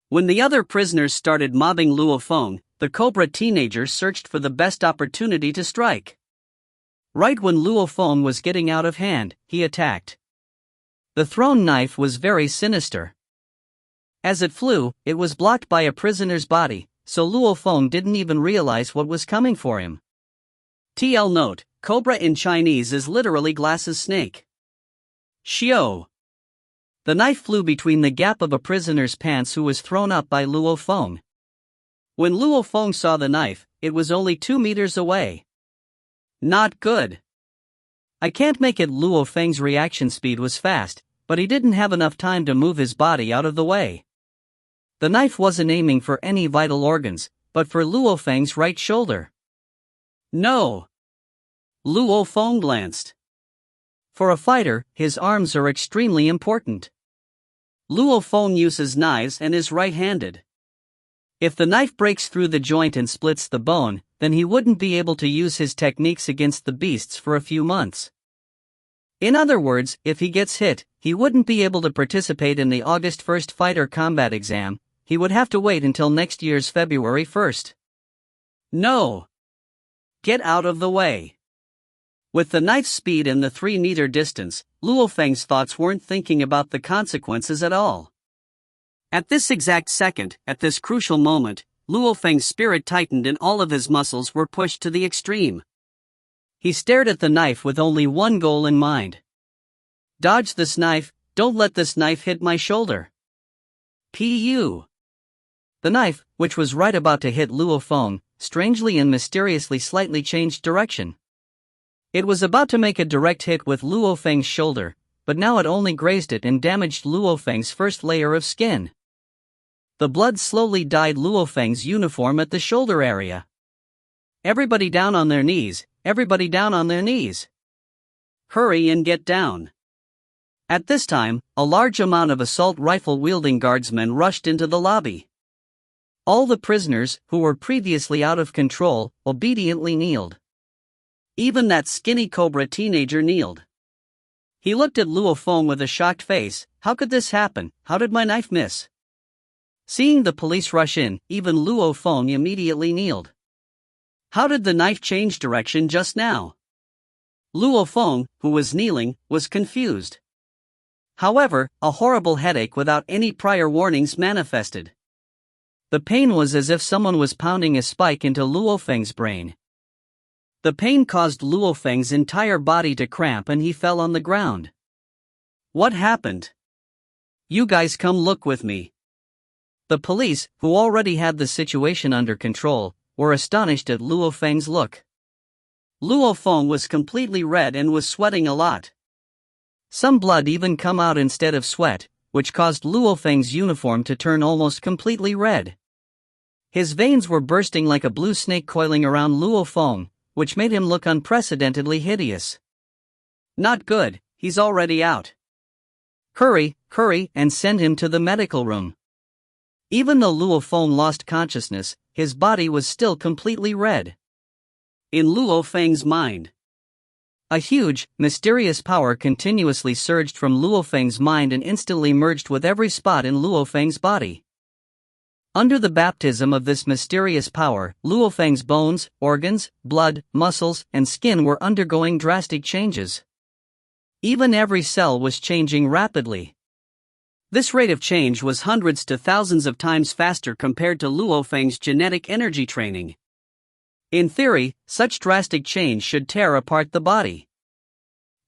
A: When the other prisoners started mobbing Luo Feng, the Cobra teenager searched for the best opportunity to strike. Right when Luo Feng was getting out of hand, he attacked. The thrown knife was very sinister. As it flew, it was blocked by a prisoner's body, so Luo Feng didn't even realize what was coming for him. TL note, Cobra in Chinese is literally glasses snake. Xiao.
B: The knife flew between the gap of a prisoner's pants who was thrown up by Luo Feng.
A: When Luo Feng saw the knife, it was only 2 meters away. Not good.
B: I can't make it. Luo Feng's reaction speed was fast, but he didn't have enough time to move his body out of the way. The knife wasn't aiming for any vital organs, but for Luo Feng's right shoulder.
A: No. Luo Feng glanced.
B: For a fighter, his arms are extremely important.
A: Luo Feng uses knives and is right-handed. If the knife breaks through the joint and splits the bone, then he wouldn't be able to use his techniques against the beasts for a few months. In other words, if he gets hit, he wouldn't be able to participate in the August 1st fighter combat exam. He would have to wait until next year's February 1st. No. Get out of the way. With the knife's speed and the 3-meter distance, Luo Feng's thoughts weren't thinking about the consequences at all. At this exact second, at this crucial moment, Luo Feng's spirit tightened and all of his muscles were pushed to the extreme. He stared at the knife with only one goal in mind. Dodge this knife, don't let this knife hit my shoulder. Pu.
B: The knife, which was right about to hit Luo Feng, strangely and mysteriously slightly changed direction. It was about to make a direct hit with Luo Feng's shoulder, but now it only grazed it and damaged Luo Feng's first layer of skin. The blood slowly dyed Luo Feng's uniform at the shoulder area.
A: Everybody down on their knees, everybody down on their knees. Hurry and get down. At this time, a large amount of assault rifle wielding guardsmen rushed into the lobby. All the prisoners, who were previously out of control, obediently kneeled. Even that skinny cobra teenager kneeled. He looked at Luo Feng with a shocked face. How could this happen? How did my knife miss? Seeing the police rush in, even Luo Feng immediately kneeled. How did the knife change direction just now? Luo Feng, who was kneeling, was confused. However, a horrible headache without any prior warnings manifested. The pain was as if someone was pounding a spike into Luo Feng's brain. The pain caused Luo Feng's entire body to cramp and he fell on the ground. What happened? You guys come look with me. The police, who already had the situation under control, were astonished at Luo Feng's look. Luo Feng was completely red and was sweating a lot. Some blood even come out instead of sweat, which caused Luo Feng's uniform to turn almost completely red. His veins were bursting like a blue snake coiling around Luo Feng, which made him look unprecedentedly hideous. Not good, he's already out. Hurry, and send him to the medical room. Even though Luo Feng lost consciousness, his body was still completely red. In Luo Feng's mind, a huge, mysterious power continuously surged from Luo Feng's mind and instantly merged with every spot in Luo Feng's body. Under the baptism of this mysterious power, Luo Feng's bones, organs, blood, muscles, and skin were undergoing drastic changes. Even every cell was changing rapidly. This rate of change was hundreds to thousands of times faster compared to Luo Feng's genetic energy training. In theory, such drastic change should tear apart the body.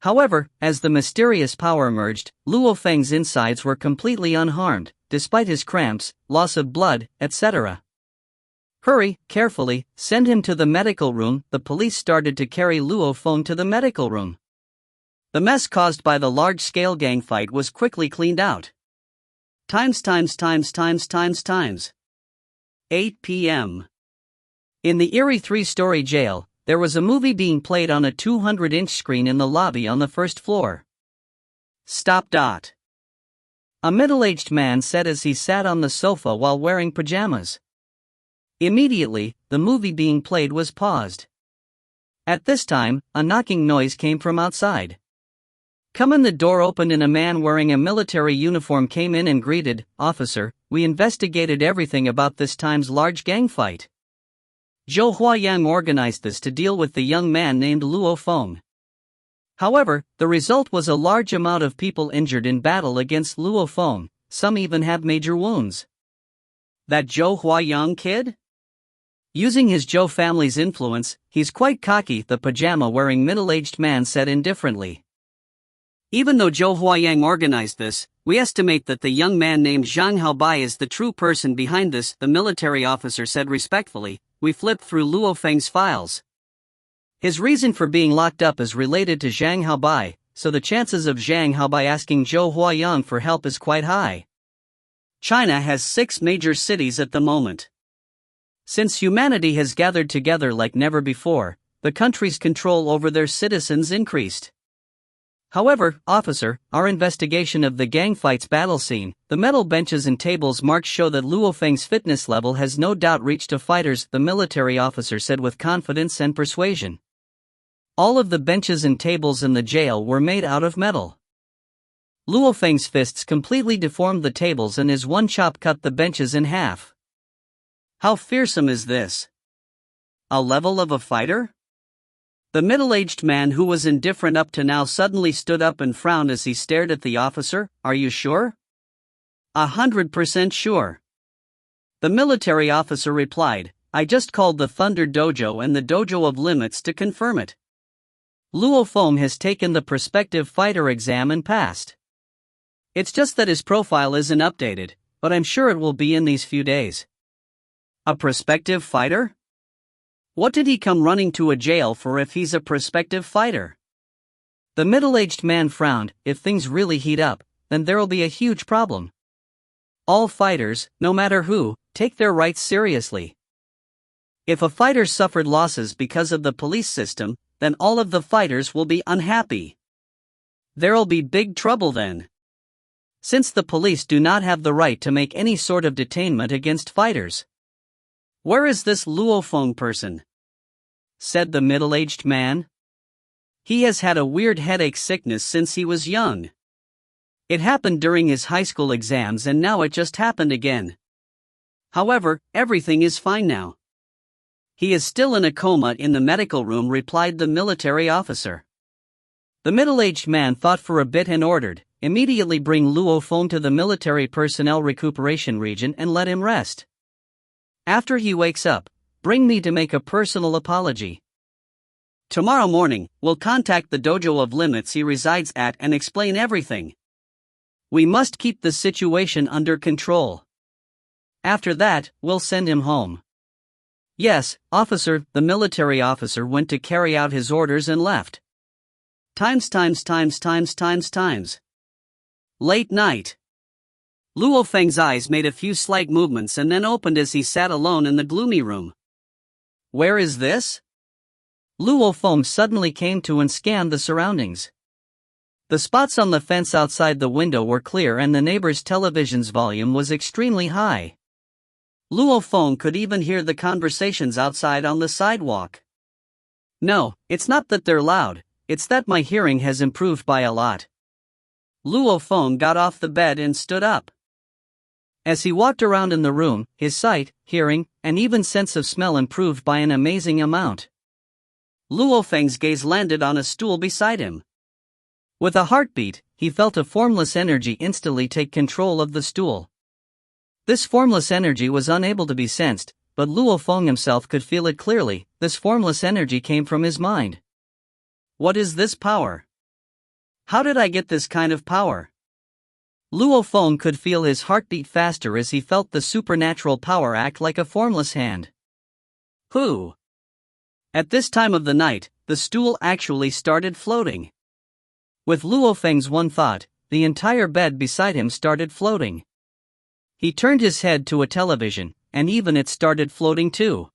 A: However, as the mysterious power emerged, Luo Feng's insides were completely unharmed, despite his cramps, loss of blood, etc. Hurry, carefully, send him to the medical room. The police started to carry Luo Feng to the medical room. The mess caused by the large-scale gang fight was quickly cleaned out. Times. 8 p.m. In the eerie 3-story jail, there was a movie being played on a 200-inch screen in the lobby on the first floor. Stop. A middle-aged man said as he sat on the sofa while wearing pajamas. Immediately, the movie being played was paused. At this time, a knocking noise came from outside. Come in. The door opened and a man wearing a military uniform came in and greeted, "Officer, we investigated everything about this time's large gang fight. Zhou Huayang organized this to deal with the young man named Luo Feng. However, the result was a large amount of people injured in battle against Luo Feng, some even have major wounds." That Zhou Huayang kid? Using his Zhou family's influence, he's quite cocky, the pajama-wearing middle-aged man said indifferently. Even though Zhou Huayang organized this, we estimate that the young man named Zhang Haobai is the true person behind this, the military officer said respectfully. We flipped through Luo Feng's files. His reason for being locked up is related to Zhang Haobai, so the chances of Zhang Haobai asking Zhou Huayang for help is quite high. China has 6 major cities at the moment. Since humanity has gathered together like never before, the country's control over their citizens increased. However, officer, our investigation of the gang fight's battle scene, the metal benches and tables marks show that Luo Feng's fitness level has no doubt reached a fighter's, the military officer said with confidence and persuasion. All of the benches and tables in the jail were made out of metal. Luo Feng's fists completely deformed the tables and his one chop cut the benches in half. How fearsome is this? A level of a fighter? The middle-aged man who was indifferent up to now suddenly stood up and frowned as he stared at the officer. Are you sure? 100% sure. The military officer replied, I just called the Thunder Dojo and the Dojo of Limits to confirm it. Luo Feng has taken the prospective fighter exam and passed. It's just that his profile isn't updated, but I'm sure it will be in these few days. A prospective fighter? What did he come running to a jail for if he's a prospective fighter? The middle-aged man frowned. If things really heat up, then there'll be a huge problem.
B: All fighters, no matter who, take their rights seriously. If a fighter suffered losses because of the police system, then all of the fighters will be unhappy. There'll be big trouble then. Since the police do not have the right to make any sort of detainment against fighters.
A: Where is this Luo Feng person? Said the middle-aged man. He has had a weird headache sickness since he was young. It happened during his high school exams and now it just happened again. However, everything is fine now. He is still in a coma in the medical room, replied the military officer. The middle-aged man thought for a bit and ordered, immediately bring Luo Feng to the military personnel recuperation region and let him rest. After he wakes up, bring me to make a personal apology. Tomorrow morning, we'll contact the Dojo of Limits he resides at and explain everything. We must keep the situation under control. After that, we'll send him home. Yes, officer. The military officer went to carry out his orders and left. Times. Late night. Luo Feng's eyes made a few slight movements and then opened as he sat alone in the gloomy room. Where is this?
B: Luo Feng suddenly came to and scanned the surroundings. The spots on the fence outside the window were clear and the neighbor's television's volume was extremely high.
A: Luo Feng could even hear the conversations outside on the sidewalk. No, it's not that they're loud, it's that my hearing has improved by a lot. Luo Feng got off the bed and stood up. As he walked around in the room, his sight, hearing, and even sense of smell improved by an amazing amount. Luo Feng's gaze landed on a stool beside him. With a heartbeat, he felt a formless energy instantly take control of the stool. This formless energy was unable to be sensed, but Luo Feng himself could feel it clearly. This formless energy came from his mind. What is this power? How did I get this kind of power? Luo Feng could feel his heartbeat faster as he felt the supernatural power act like a formless hand. Who? At this time of the night, the stool actually started floating. With Luo Feng's one thought, the entire bed beside him started floating. He turned his head to a television, and even it started floating too.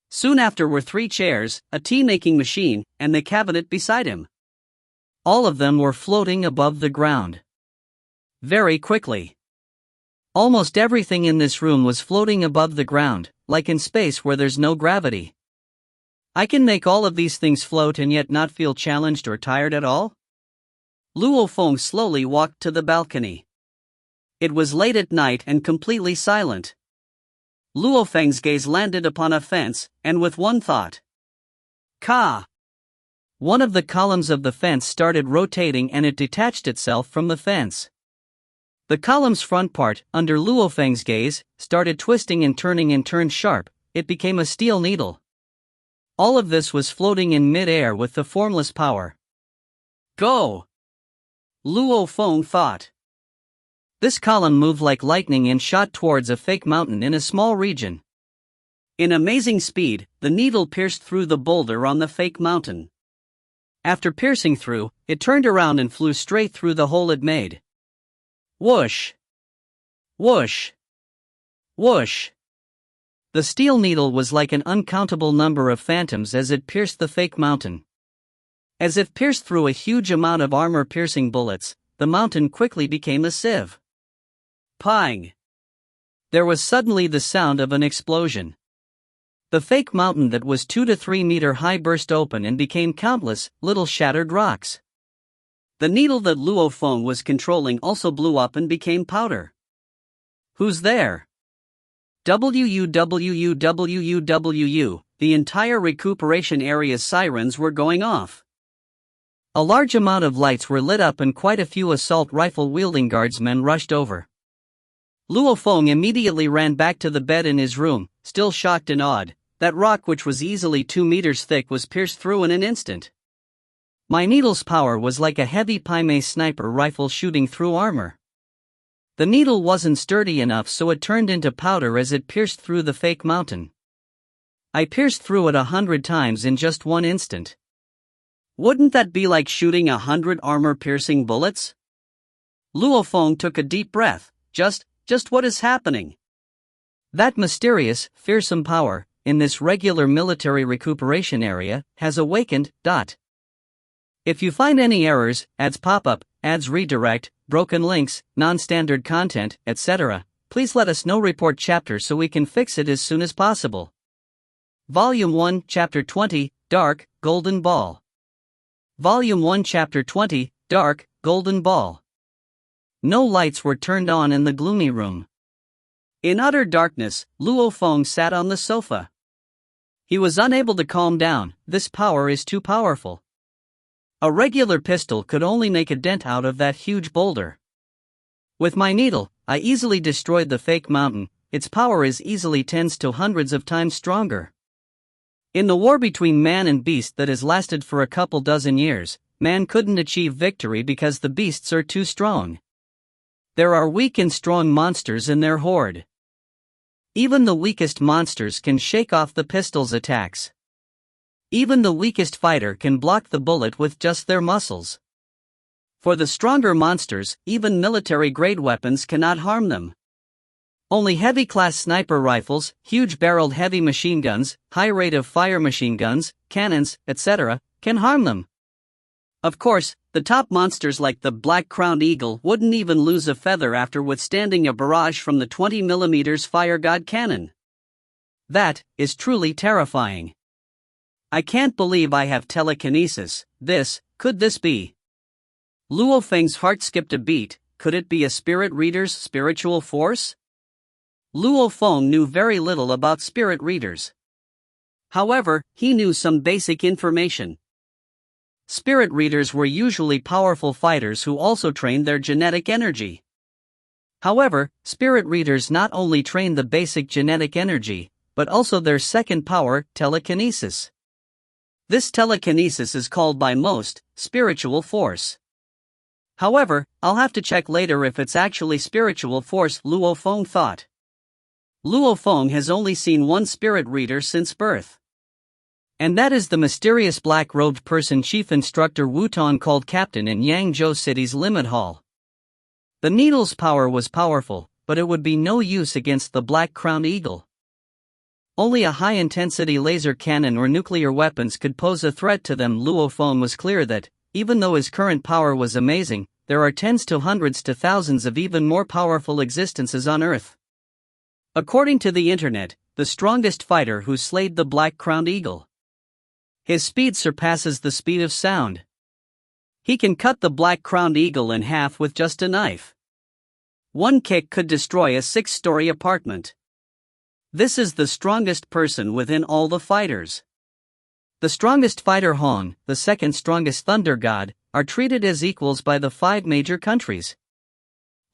A: Soon after were 3 chairs, a tea-making machine, and the cabinet beside him. All of them were floating above the ground. Very quickly. Almost everything in this room was floating above the ground, like in space where there's no gravity. I can make all of these things float and yet not feel challenged or tired at all? Luo Feng slowly walked to the balcony. It was late at night and completely silent. Luo Feng's gaze landed upon a fence, and with one thought. Ka! One of the columns of the fence started rotating and it detached itself from the fence. The column's front part, under Luo Feng's gaze, started twisting and turned sharp. It became a steel needle. All of this was floating in mid-air with the formless power. Go! Luo Feng thought. This column moved like lightning and shot towards a fake mountain in a small region. In amazing speed, the needle pierced through the boulder on the fake mountain. After piercing through, it turned around and flew straight through the hole it made. Whoosh! Whoosh! Whoosh! The steel needle was like an uncountable number of phantoms as it pierced the fake mountain. As if pierced through a huge amount of armor-piercing bullets, the mountain quickly became a sieve. Pang! There was suddenly the sound of an explosion. The fake mountain that was 2 to 3 meter high burst open and became countless little shattered rocks. The needle that Luo Feng was controlling also blew up and became powder. Who's there? WUWUWUWU, the entire recuperation area's sirens were going off. A large amount of lights were lit up and quite a few assault rifle wielding guardsmen rushed over. Luo Feng immediately ran back to the bed in his room, still shocked and awed. That rock, which was easily 2 meters thick, was pierced through in an instant. My needle's power was like a heavy Pi-Mei sniper rifle shooting through armor. The needle wasn't sturdy enough, so it turned into powder as it pierced through the fake mountain. I pierced through it 100 times in just one instant. Wouldn't that be like shooting 100 armor-piercing bullets? Luo Feng took a deep breath. Just Just what is happening?
B: That mysterious, fearsome power, in this regular military recuperation area, has awakened. If you find any errors, ads pop up, ads redirect, broken links, non-standard content, etc., please let us know. Report chapter so we can fix it as soon as possible. Volume 1, Chapter 20, Dark, Golden Ball. Volume 1, Chapter 20, Dark, Golden Ball. No lights were turned on in the gloomy room.
A: In utter darkness, Luo Feng sat on the sofa. He was unable to calm down. This power is too powerful. A regular pistol could only make a dent out of that huge boulder. With my needle, I easily destroyed the fake mountain. Its power is easily tens to hundreds of times stronger. In the war between man and beast that has lasted for a couple dozen years, man couldn't achieve victory because the beasts are too strong. There are weak and strong monsters in their horde. Even the weakest monsters can shake off the pistol's attacks. Even the weakest fighter can block the bullet with just their muscles. For the stronger monsters, even military-grade weapons cannot harm them. Only heavy-class sniper rifles, huge-barreled heavy machine guns, high-rate-of-fire machine guns, cannons, etc., can harm them. Of course, the top monsters like the black-crowned eagle wouldn't even lose a feather after withstanding a barrage from the 20mm Fire God cannon. That is truly terrifying. I can't believe I have telekinesis. Could this be? Luo Feng's heart skipped a beat. Could it be a spirit reader's spiritual force? Luo Feng knew very little about spirit readers. However, he knew some basic information. Spirit readers were usually powerful fighters who also trained their genetic energy. However, spirit readers not only train the basic genetic energy, but also their second power, telekinesis. This telekinesis is called by most, spiritual force. However, I'll have to check later if it's actually spiritual force, Luo Feng thought. Luo Feng has only seen one spirit reader since birth. And that is the mysterious black-robed person Chief Instructor Wu Tan called Captain in Yangzhou City's Limit Hall. The needle's power was powerful, but it would be no use against the black-crowned eagle. Only a high-intensity laser cannon or nuclear weapons could pose a threat to them. Luo Feng was clear that, even though his current power was amazing, there are tens to hundreds to thousands of even more powerful existences on Earth. According to the internet, the strongest fighter who slayed the black-crowned eagle. His speed surpasses the speed of sound. He can cut the black-crowned eagle in half with just a knife. One kick could destroy a 6-story apartment. This is the strongest person within all the fighters. The strongest fighter Han, the second strongest thunder god, are treated as equals by the 5 major countries.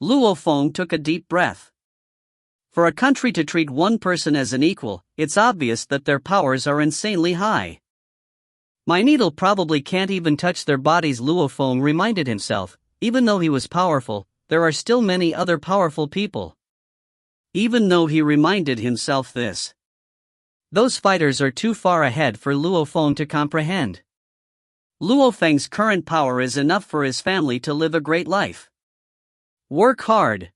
A: Luo Feng took a deep breath. For a country to treat one person as an equal, it's obvious that their powers are insanely high. My needle probably can't even touch their bodies, Luo Feng reminded himself. Even though he was powerful, there are still many other powerful people. Even though he reminded himself this, those fighters are too far ahead for Luo Feng to comprehend. Luo Feng's current power is enough for his family to live a great life. Work hard.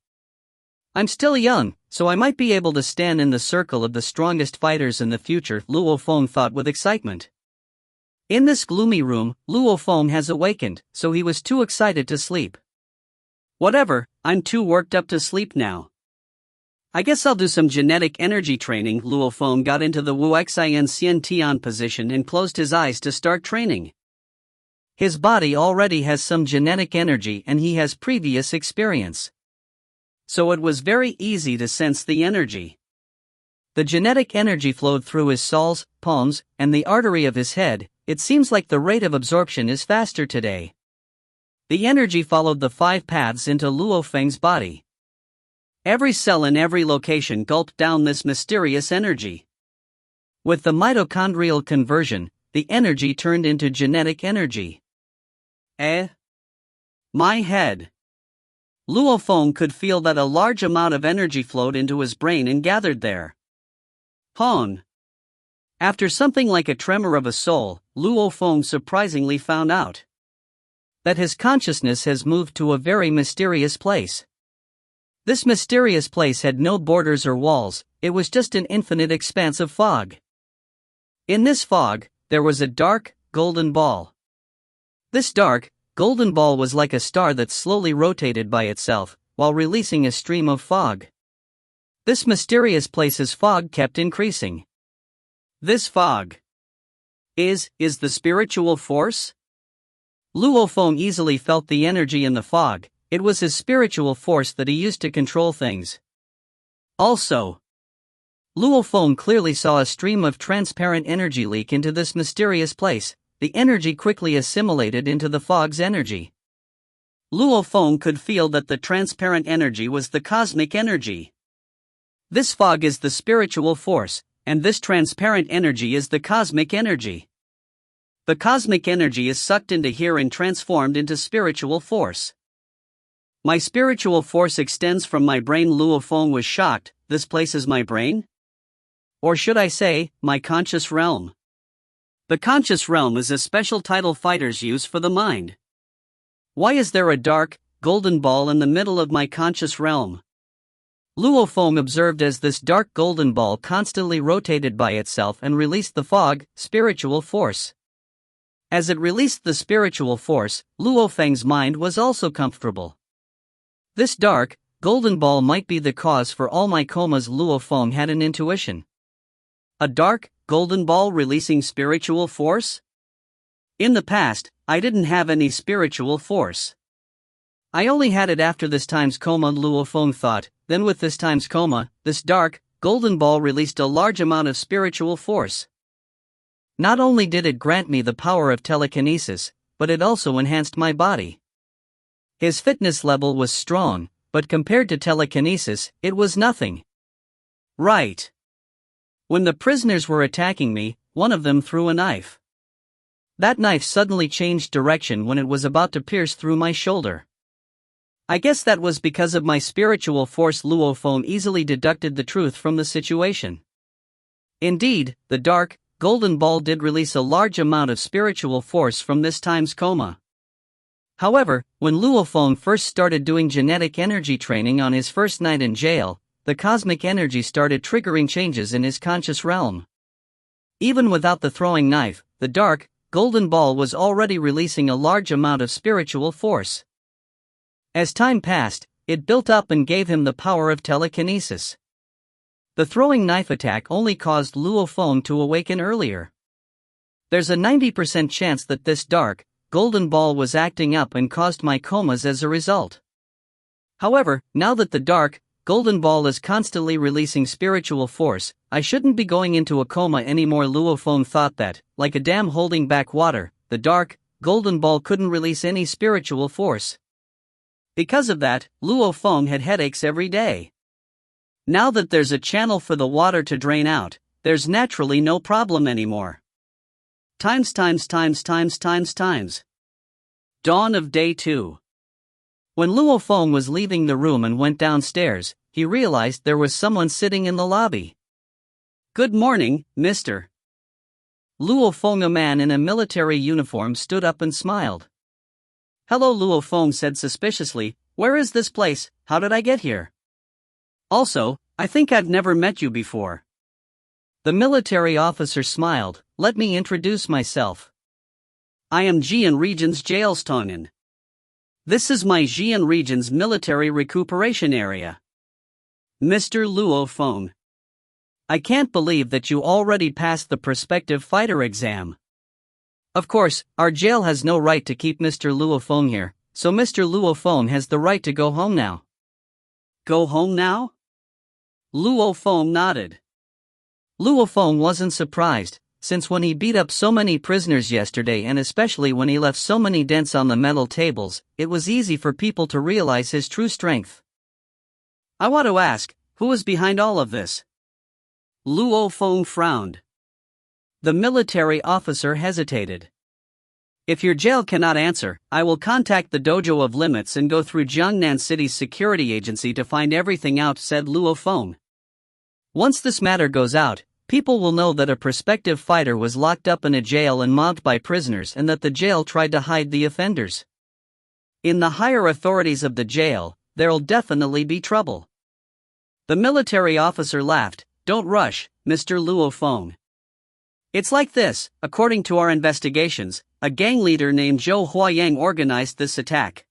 A: I'm still young, so I might be able to stand in the circle of the strongest fighters in the future, Luo Feng thought with excitement. In this gloomy room, Luo Feng has awakened, so he was too excited to sleep. Whatever, I'm too worked up to sleep now. I guess I'll do some genetic energy training. Luo Feng got into the Wu Xin Xian Tian position and closed his eyes to start training. His body already has some genetic energy and he has previous experience. So it was very easy to sense the energy. The genetic energy flowed through his soles, palms, and the artery of his head. It seems like the rate of absorption is faster today. The energy followed the 5 paths into Luo Feng's body. Every cell in every location gulped down this mysterious energy. With the mitochondrial conversion, the energy turned into genetic energy. My head. Luo Feng could feel that a large amount of energy flowed into his brain and gathered there. Hong. After something like a tremor of a soul, Luo Feng surprisingly found out that his consciousness has moved to a very mysterious place.
B: This mysterious place had no borders or walls, it was just an infinite expanse of fog. In this fog, there was a dark, golden ball. This dark, golden ball was like a star that slowly rotated by itself, while releasing a stream of fog. This mysterious place's fog kept increasing.
A: This fog is the spiritual force?
B: Luo Feng easily felt the energy in the fog. It was his spiritual force that he used to control things.
A: Also,
B: Luo Feng clearly saw a stream of transparent energy leak into this mysterious place. The energy quickly assimilated into the fog's energy.
A: Luo Feng could feel that the transparent energy was the cosmic energy. This fog is the spiritual force, and this transparent energy is the cosmic energy. The cosmic energy is sucked into here and transformed into spiritual force. My spiritual force extends from my brain. Luo Feng was shocked. This place is my brain? Or should I say, my conscious realm? The conscious realm is a special title fighters use for the mind. Why is there a dark, golden ball in the middle of my conscious realm? Luo Feng observed as this dark golden ball constantly rotated by itself and released the fog, spiritual force. As it released the spiritual force, Luo Feng's mind was also comfortable. This dark, golden ball might be the cause for all my comas. Luo Feng had an intuition. A dark, golden ball releasing spiritual force? In the past, I didn't have any spiritual force. I only had it after this time's coma, Luo Feng thought. Then with this time's coma, this dark, golden ball released a large amount of spiritual force. Not only did it grant me the power of telekinesis, but it also enhanced my body. His fitness level was strong, but compared to telekinesis, it was nothing. Right. When the prisoners were attacking me, one of them threw a knife. That knife suddenly changed direction when it was about to pierce through my shoulder. I guess that was because of my spiritual force. Luo Feng easily deducted the truth from the situation. Indeed, the dark, golden ball did release a large amount of spiritual force from this time's coma. However, when Luo Feng first started doing genetic energy training on his first night in jail, the cosmic energy started triggering changes in his conscious realm. Even without the throwing knife, the dark, golden ball was already releasing a large amount of spiritual force. As time passed, it built up and gave him the power of telekinesis. The throwing knife attack only caused Luo Feng to awaken earlier. There's a 90% chance that this dark, golden ball was acting up and caused my comas as a result. However, now that the dark, golden ball is constantly releasing spiritual force, I shouldn't be going into a coma anymore. Luo Feng thought that, like a dam holding back water, the dark, golden ball couldn't release any spiritual force. Because of that, Luo Feng had headaches every day. Now that there's a channel for the water to drain out, there's naturally no problem anymore. Times. Dawn of day 2. When Luo Feng was leaving the room and went downstairs, he realized there was someone sitting in the lobby. Good morning, mister. Luo Feng, a man in a military uniform, stood up and smiled. Hello, Luo Feng said suspiciously. Where is this place? How did I get here? Also, I think I've never met you before. The military officer smiled. Let me introduce myself. I am Jian Region's Jailstonen. This is my Jian Region's military recuperation area. Mr. Luo Feng. I can't believe that you already passed the prospective fighter exam. Of course, our jail has no right to keep Mr. Luo Feng here, so Mr. Luo Feng has the right to go home now. Go home now? Luo Feng nodded. Luo Feng wasn't surprised, since when he beat up so many prisoners yesterday and especially when he left so many dents on the metal tables, it was easy for people to realize his true strength. I want to ask, who is behind all of this? Luo Feng frowned. The military officer hesitated. If your jail cannot answer, I will contact the Dojo of Limits and go through Jiangnan City's security agency to find everything out, said Luo Feng. Once this matter goes out, people will know that a prospective fighter was locked up in a jail and mobbed by prisoners and that the jail tried to hide the offenders. In the higher authorities of the jail, there'll definitely be trouble. The military officer laughed. Don't rush, Mr. Luo Feng. It's like this: according to our investigations, a gang leader named Zhou Huayang organized this attack.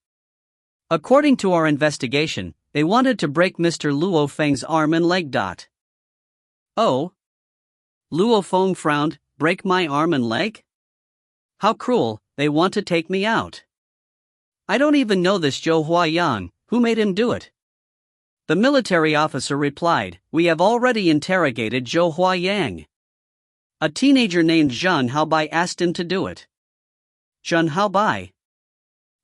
A: According to our investigation, they wanted to break Mr. Luo Feng's arm and leg. Oh? Luo Feng frowned. Break my arm and leg? How cruel, they want to take me out. I don't even know this Zhou Huayang, who made him do it? The military officer replied, we have already interrogated Zhou Huayang. A teenager named Zhang Haobai asked him to do it. Zhang Haobai?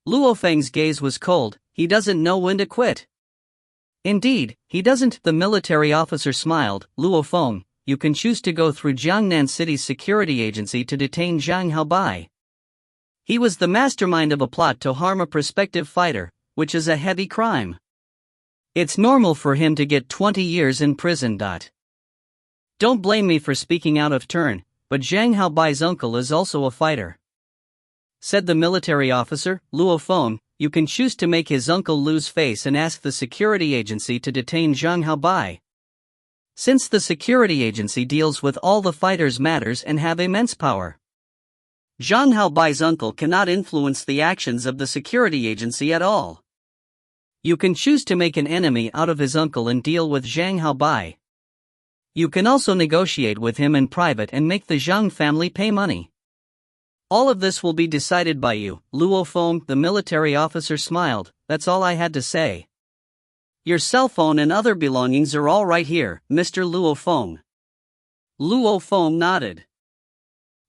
A: Luo Feng's gaze was cold. He doesn't know when to quit. Indeed, he doesn't. The military officer smiled. Luo Feng, you can choose to go through Jiangnan City's security agency to detain Zhang Haobai. He was the mastermind of a plot to harm a prospective fighter, which is a heavy crime. It's normal for him to get 20 years in prison. Don't blame me for speaking out of turn, but Zhang Haobai's uncle is also a fighter. Said the military officer. Luo Feng, you can choose to make his uncle lose face and ask the security agency to detain Zhang Haobai. Since the security agency deals with all the fighters' matters and have immense power. Zhang Haobai's uncle cannot influence the actions of the security agency at all. You can choose to make an enemy out of his uncle and deal with Zhang Haobai. You can also negotiate with him in private and make the Zhang family pay money. All of this will be decided by you. Luo Feng, the military officer smiled. That's all I had to say. Your cell phone and other belongings are all right here, Mr. Luo Feng. Luo Feng nodded.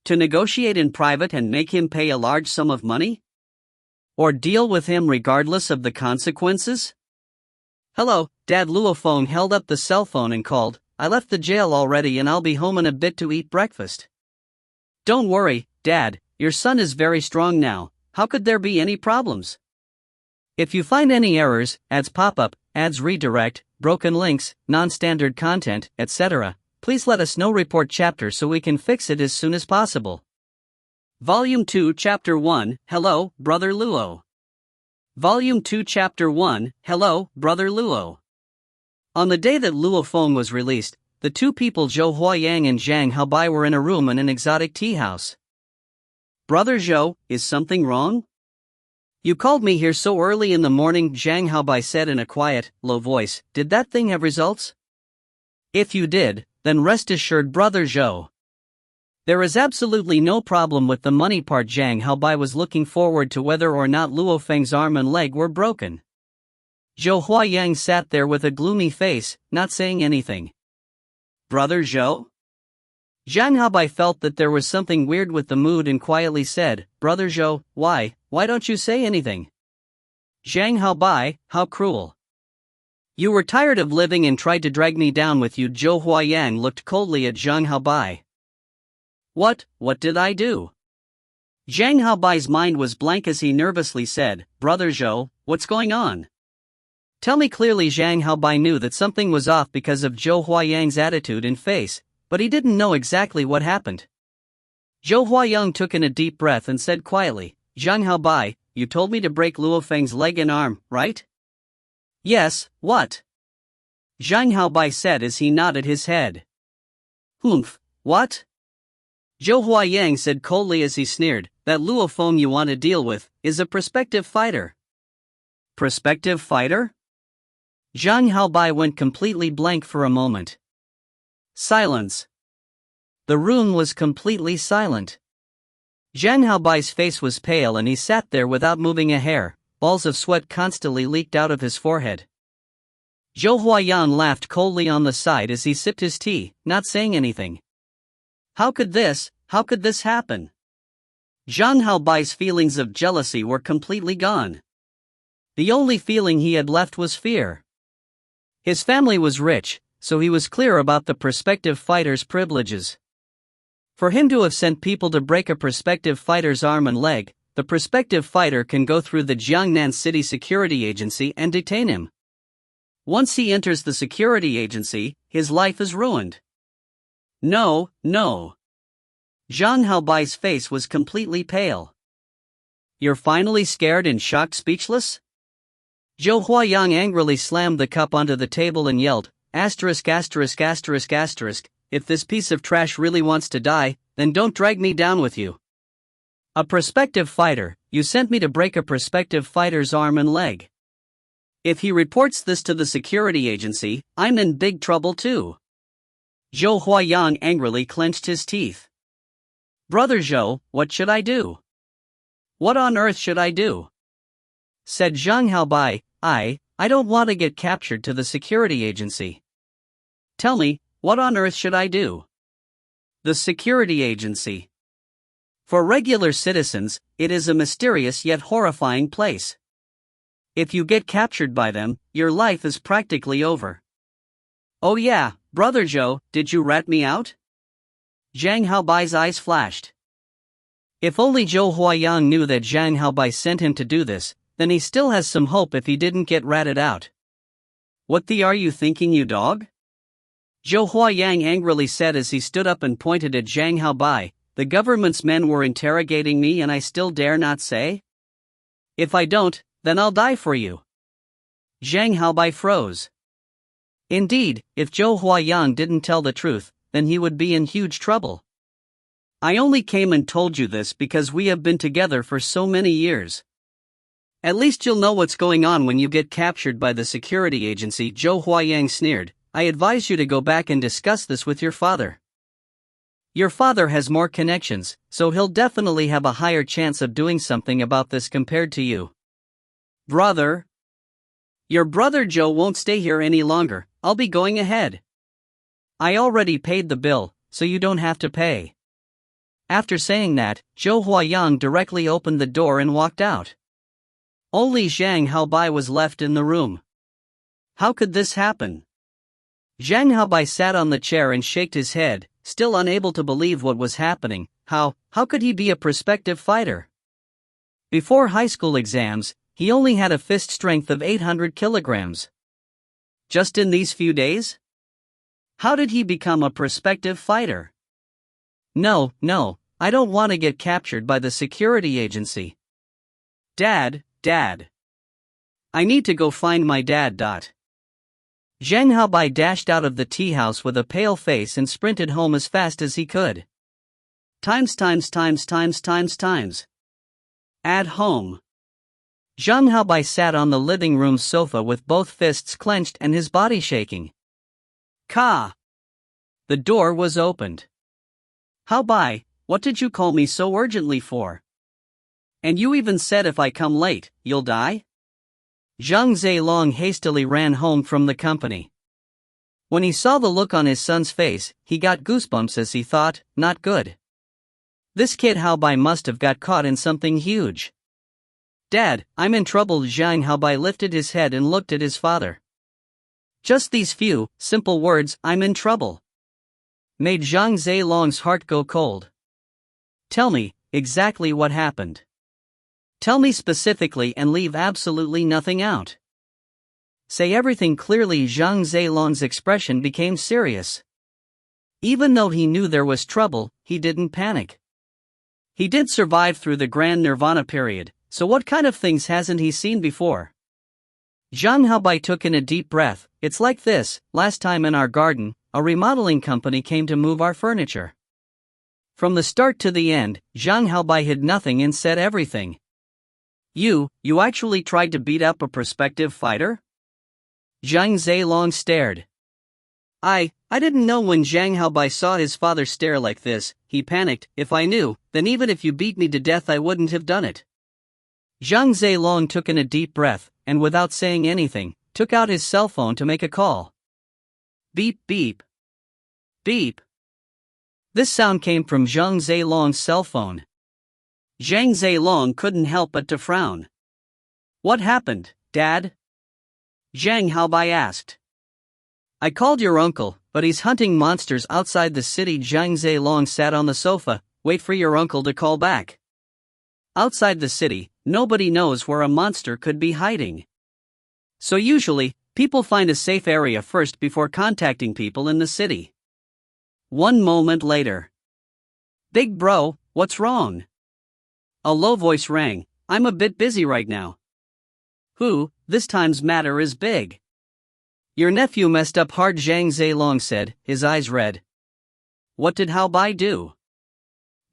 A: To negotiate in private and make him pay a large sum of money? Or deal with him regardless of the consequences? Hello, Dad. Luo Feng held up the cell phone and called. I left the jail already and I'll be home in a bit to eat breakfast. Don't worry, Dad, your son is very strong now. How could there be any problems? If you find any errors, ads pop up, ads redirect, broken links, non-standard content, etc., please let us know. Report chapter so we can fix it as soon as possible. Volume 2 Chapter 1, Hello, Brother Luo. Volume 2 Chapter 1, Hello, Brother Luo. On the day that Luo Feng was released, the two people Zhou Huayang and Zhang Haobai were in a room in an exotic tea house. Brother Zhou, is something wrong? You called me here so early in the morning, Zhang Haobai said in a quiet, low voice. Did that thing have results? If you did, then rest assured, Brother Zhou. There is absolutely no problem with the money part. Zhang Haobai was looking forward to whether or not Luo Feng's arm and leg were broken. Zhou Huayang sat there with a gloomy face, not saying anything. Brother Zhou? Zhang Haobai felt that there was something weird with the mood and quietly said, Brother Zhou, why don't you say anything? Zhang Haobai, how cruel. You were tired of living and tried to drag me down with you. Zhou Huayang looked coldly at Zhang Haobai. What did I do? Zhang Haobai's mind was blank as he nervously said, Brother Zhou, what's going on? Tell me clearly. Zhang Haobai knew that something was off because of Zhou Huayang's attitude and face, but he didn't know exactly what happened. Zhou Huayang took in a deep breath and said quietly, Zhang Haobai, you told me to break Luo Feng's leg and arm, right? Yes, what? Zhang Haobai said as he nodded his head. Humph, what? Zhou Huayang said coldly as he sneered, that Luo Feng you want to deal with is a prospective fighter. Prospective fighter? Zhang Haobai went completely blank for a moment. Silence. The room was completely silent. Zhang Haobai's face was pale and he sat there without moving a hair. Balls of sweat constantly leaked out of his forehead. Zhou Huayang laughed coldly on the side as he sipped his tea, not saying anything. How could this happen? Zhang Haobai's feelings of jealousy were completely gone. The only feeling he had left was fear. His family was rich, so he was clear about the prospective fighter's privileges. For him to have sent people to break a prospective fighter's arm and leg, the prospective fighter can go through the Jiangnan City Security Agency and detain him. Once he enters the security agency, his life is ruined. No. Zhang Haobai's face was completely pale. You're finally scared and shocked, speechless?
B: Zhou Huayang angrily slammed the cup onto the table and yelled, asterisk asterisk asterisk asterisk, if this piece of trash really wants to die, then don't drag me down with you. A prospective fighter, you sent me to break a prospective fighter's arm and leg. If he reports this to the security agency, I'm in big trouble too. Zhou Huayang angrily clenched his teeth. Brother Zhou, what should I do? What on earth should I do? Said Zhang Haobai, I don't want to get captured to the security agency. Tell me, what on earth should I do? The security agency. For regular citizens, it is a mysterious yet horrifying place. If you get captured by them, your life is practically over. Oh yeah, Brother Zhou, did you rat me out? Zhang Haobai's eyes flashed. If only Zhou Huayang knew that Zhang Haobai sent him to do this, then he still has some hope if he didn't get ratted out. What the are you thinking, you dog? Zhou Huayang angrily said as he stood up and pointed at Zhang Haobai, the government's men were interrogating me and I still dare not say? If I don't, then I'll die for you. Zhang Haobai froze. Indeed, if Zhou Huayang didn't tell the truth, then he would be in huge trouble. I only came and told you this because we have been together for so many years. At least you'll know what's going on when you get captured by the security agency, Zhou Huayang sneered. I advise you to go back and discuss this with your father. Your father has more connections, so he'll definitely have a higher chance of doing something about this compared to you. Brother? Your brother Zhou won't stay here any longer, I'll be going ahead. I already paid the bill, so you don't have to pay. After saying that, Zhou Huayang directly opened the door and walked out. Only Zhang Haobai was left in the room. How could this happen? Zhang Haobai sat on the chair and shook his head, still unable to believe what was happening. How could he be a prospective fighter? Before high school exams, he only had a fist strength of 800 kilograms. Just in these few days? How did he become a prospective fighter? No, I don't want to get captured by the security agency. Dad. I need to go find my dad. Zhang Haobai dashed out of the tea house with a pale face and sprinted home as fast as he could. Times. At home. Zhang Haobai sat on the living room sofa with both fists clenched and his body shaking. Ka! The door was opened. Haobai, what did you call me so urgently for? And you even said if I come late, you'll die? Zhang Zilong hastily ran home from the company. When he saw the look on his son's face, he got goosebumps as he thought, not good. This kid Haobai must have got caught in something huge. Dad, I'm in trouble. Zhang Haobai lifted his head and looked at his father. Just these few, simple words, I'm in trouble, made Zhang Zilong's heart go cold. Tell me, exactly what happened. Tell me specifically and leave absolutely nothing out. Say everything clearly. Zhang Zilong's expression became serious. Even though he knew there was trouble, he didn't panic. He did survive through the Grand Nirvana period, so what kind of things hasn't he seen before? Zhang Haobai took in a deep breath. It's like this, last time in our garden, a remodeling company came to move our furniture. From the start to the end, Zhang Haobai hid nothing and said everything. You actually tried to beat up a prospective fighter? Zhang Zilong stared. I didn't know. When Zhang Haobai saw his father stare like this, he panicked. If I knew, then even if you beat me to death I wouldn't have done it. Zhang Zilong took in a deep breath, and without saying anything, took out his cell phone to make a call. Beep beep. Beep. This sound came from Zhang Zilong's cell phone. Zhang Zilong couldn't help but to frown. What happened, Dad? Zhang Haobai asked. I called your uncle, but he's hunting monsters outside the city. Zhang Zilong sat on the sofa. Wait for your uncle to call back. Outside the city, nobody knows where a monster could be hiding. So usually, people find a safe area first before contacting people in the city. 1 moment later. Big bro, what's wrong? A low voice rang. I'm a bit busy right now.
A: This time's matter is big.
B: Your nephew messed up hard, Zhang Zilong said, his eyes red.
A: What did Hao Bai do?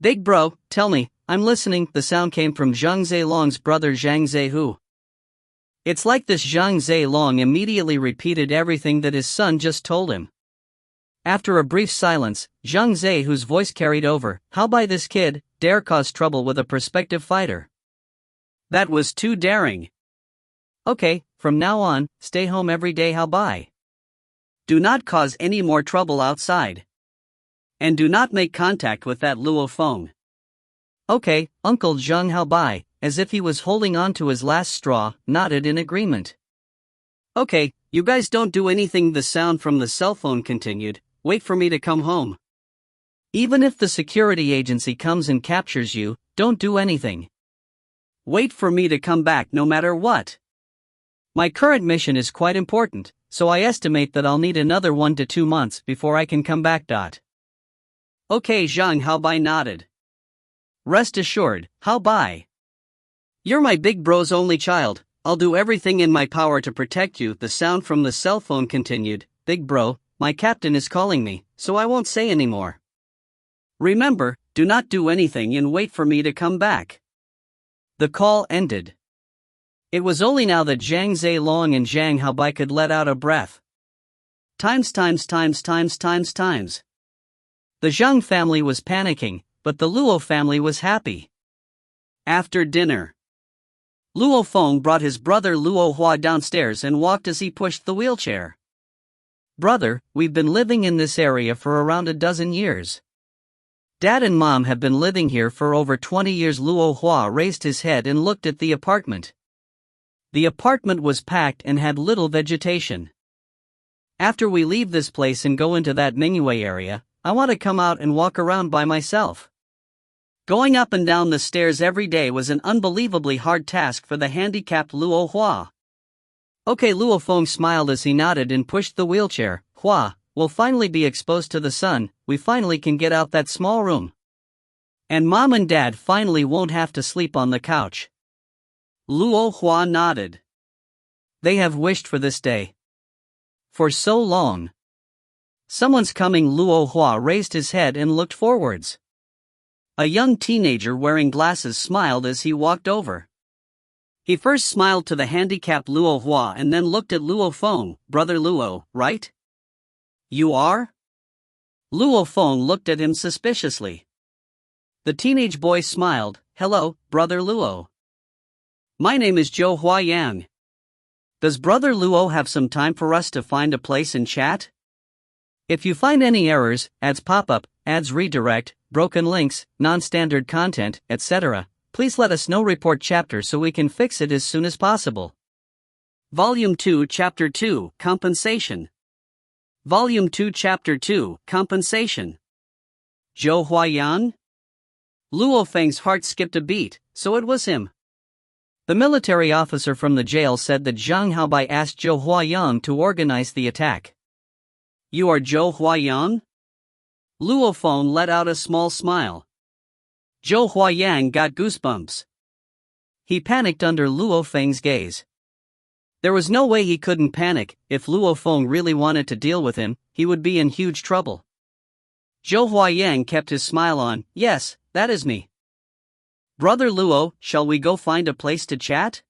B: Big bro, tell me, I'm listening. The sound came from Zhang Zilong's brother Zhang Zihu. It's like this Zhang Zilong immediately repeated everything that his son just told him. After a brief silence, Zhang Zihu's voice carried over. How by this kid dare cause trouble with a prospective fighter?
A: That was too daring.
B: Okay, from now on, stay home every day. How by?
A: Do not cause any more trouble outside. And do not make contact with that Luo Feng.
B: Okay, Uncle Zhang Hao Bai, as if he was holding on to his last straw, nodded in agreement.
A: Okay, you guys don't do anything. The sound from the cell phone continued. Wait for me to come home.
B: Even if the security agency comes and captures you, don't do anything.
A: Wait for me to come back no matter what.
B: My current mission is quite important, so I estimate that I'll need another 1 to 2 months before I can come back.
A: Okay, Zhang Hao Bai nodded.
B: Rest assured, Hao Bai.
A: You're my big bro's only child. I'll do everything in my power to protect you. The sound from the cell phone continued. Big bro, my captain is calling me, so I won't say anymore. Remember, do not do anything and wait for me to come back.
B: The call ended. It was only now that Zhang Zilong and Zhang Hao Bai could let out a breath.
A: Times.
B: The Zhang family was panicking, but the Luo family was happy.
A: After dinner, Luo Feng brought his brother Luo Hua downstairs and walked as he pushed the wheelchair.
B: Brother, we've been living in this area for around a dozen years. Dad and Mom have been living here for over 20 years. Luo Hua raised his head and looked at the apartment. The apartment was packed and had little vegetation. After we leave this place and go into that Mingyue area, I want to come out and walk around by myself.
A: Going up and down the stairs every day was an unbelievably hard task for the handicapped Luo Hua.
B: Okay, Luo Feng smiled as he nodded and pushed the wheelchair. Hua, we'll finally be exposed to the sun. We finally can get out that small room.
A: And Mom and Dad finally won't have to sleep on the couch. Luo Hua nodded.
B: They have wished for this day for so long. Someone's coming. Luo Hua raised his head and looked forwards.
A: A young teenager wearing glasses smiled as he walked over. He first smiled to the handicapped Luo Hua and then looked at Luo Feng. Brother Luo, right? You are? Luo Feng looked at him suspiciously. The teenage boy smiled. Hello, Brother Luo. My name is Zhou Huayang. Does Brother Luo have some time for us to find a place and chat?
B: If you find any errors, ads pop up, ads redirect, broken links, non-standard content, etc., please let us know. Report chapter so we can fix it as soon as possible.
A: Volume 2, Chapter 2, Compensation. Volume 2, Chapter 2, Compensation. Zhou Huayang? Luo Feng's heart skipped a beat, so it was him.
B: The military officer from the jail said that Zhang Haobai asked Zhou Huayang to organize the attack.
A: You are Zhou Huayang? Luo Feng let out a small smile. Zhou Huayang got goosebumps.
B: He panicked under Luo Feng's gaze. There was no way he couldn't panic. If Luo Feng really wanted to deal with him, he would be in huge trouble.
A: Zhou Huayang kept his smile on. Yes, that is me. Brother Luo, shall we go find a place to chat?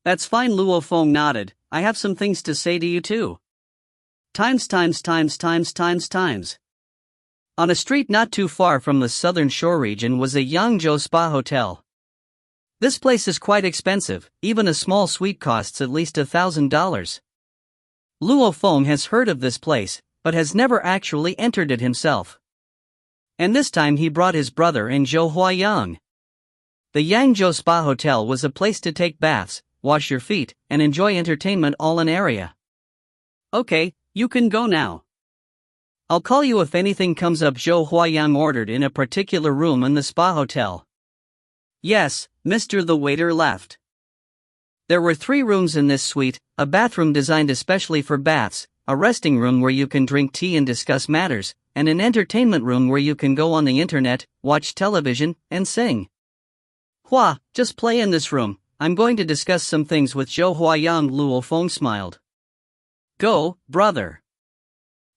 A: That's fine. Luo Feng nodded. I have some things to say to you too. Times. On a street not too far from the southern shore region was a Yangzhou spa hotel. This place is quite expensive, even a small suite costs at least $1,000. Luo Feng has heard of this place, but has never actually entered it himself. And this time he brought his brother and Zhou Huayang. The Yangzhou Spa Hotel was a place to take baths, wash your feet, and enjoy entertainment all in area. Okay, you can go now. I'll call you if anything comes up. Zhou Huayang ordered in a particular room in the spa hotel. Yes, Mr. The waiter left. There were 3 rooms in this suite, a bathroom designed especially for baths, a resting room where you can drink tea and discuss matters, and an entertainment room where you can go on the internet, watch television, and sing. Hua, just play in this room,
B: I'm going to discuss some things with Zhou Huayang. Luo Feng smiled.
A: Go, brother.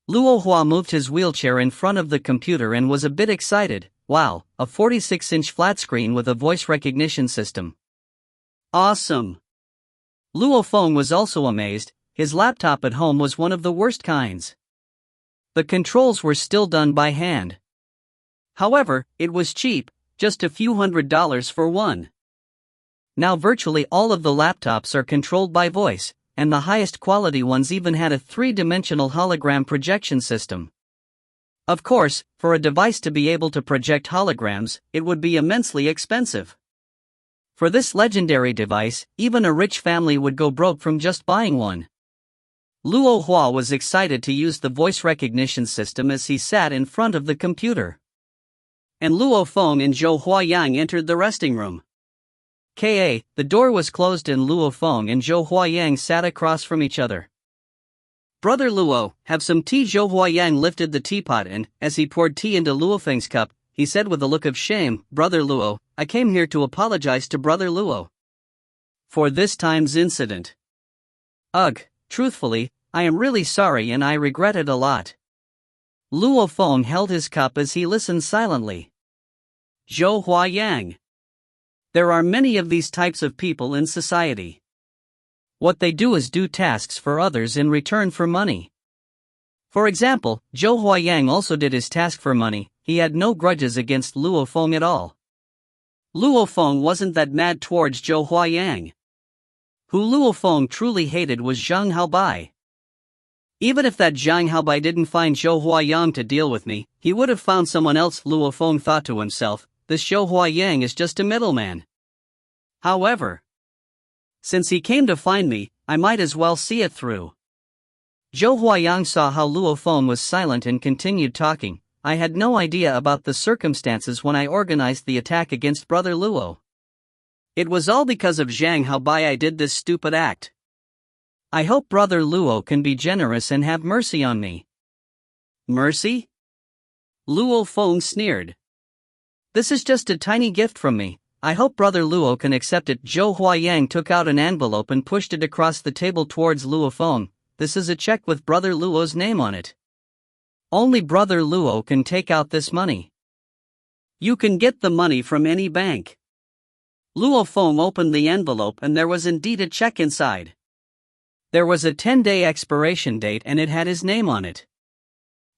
B: Luo Hua moved his wheelchair in front of the computer and was a bit excited. Wow, a 46-inch flat screen with a voice recognition system.
A: Awesome.
B: Luo Feng was also amazed. His laptop at home was one of the worst kinds. The controls were still done by hand.
A: However, it was cheap, just a few $100s for one.
B: Now virtually all of the laptops are controlled by voice, and the highest quality ones even had a 3-dimensional hologram projection system. Of course, for a device to be able to project holograms, it would be immensely expensive. For this legendary device, even a rich family would go broke from just buying one. Luo Hua was excited to use the voice recognition system as he sat in front of the computer.
A: And Luo Feng and Zhou Huayang entered the resting room.
B: The door was closed and Luo Feng and Zhou Huayang sat across from each other.
A: Brother Luo, have some tea. Zhou Huayang lifted the teapot and, as he poured tea into Luo Feng's cup, he said with a look of shame, Brother Luo, I came here to apologize to Brother Luo for this time's incident.
B: Ugh, truthfully, I am really sorry and I regret it a lot.
A: Luo Feng held his cup as he listened silently. Zhou Huayang. There are many of these types of people in society.
B: What they do is do tasks for others in return for money. For example, Zhou Huayang also did his task for money. He had no grudges against Luo Feng at all.
A: Luo Feng wasn't that mad towards Zhou Huayang. Who Luo Feng truly hated was Zhang Haobai. Even if that Zhang Haobai didn't find Zhou Huayang to deal with me, he would have found someone else. Luo Feng thought to himself, this Zhou Huayang is just a middleman. However, since he came to find me, I might as well see it through.
B: Zhou Huayang saw how Luo Feng was silent and continued talking. I had no idea about the circumstances when I organized the attack against Brother Luo.
A: It was all because of Zhang Haobai I did this stupid act.
B: I hope Brother Luo can be generous and have mercy on me.
A: Mercy? Luo Feng sneered.
B: This is just a tiny gift from me. I hope Brother Luo can accept it. Zhou Huayang took out an envelope and pushed it across the table towards Luo Feng. This is a check with Brother Luo's name on it. Only Brother Luo can take out this money.
A: You can get the money from any bank. Luo Feng opened the envelope and there was indeed a check inside.
B: There was a 10-day expiration date and it had his name on it.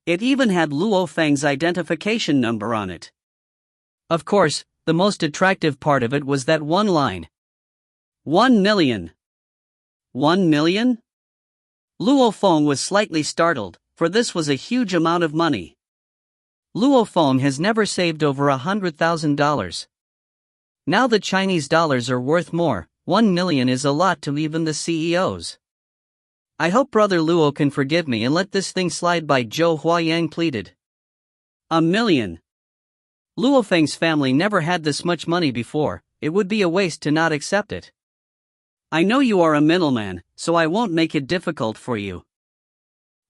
A: It even had Luo Feng's identification number on it.
B: Of course, the most attractive part of it was that one line.
A: 1 million. 1 million? Luo Feng was slightly startled, for this was a huge amount of money.
B: Luo Feng has never saved over $100,000. Now the Chinese dollars are worth more. 1 million is a lot to even the CEOs. I hope Brother Luo can forgive me and let this thing slide by. Zhou Huayang pleaded.
A: $1 million.
B: Luo Feng's family never had this much money before. It would be a waste to not accept it.
A: I know you are a middleman, so I won't make it difficult for you.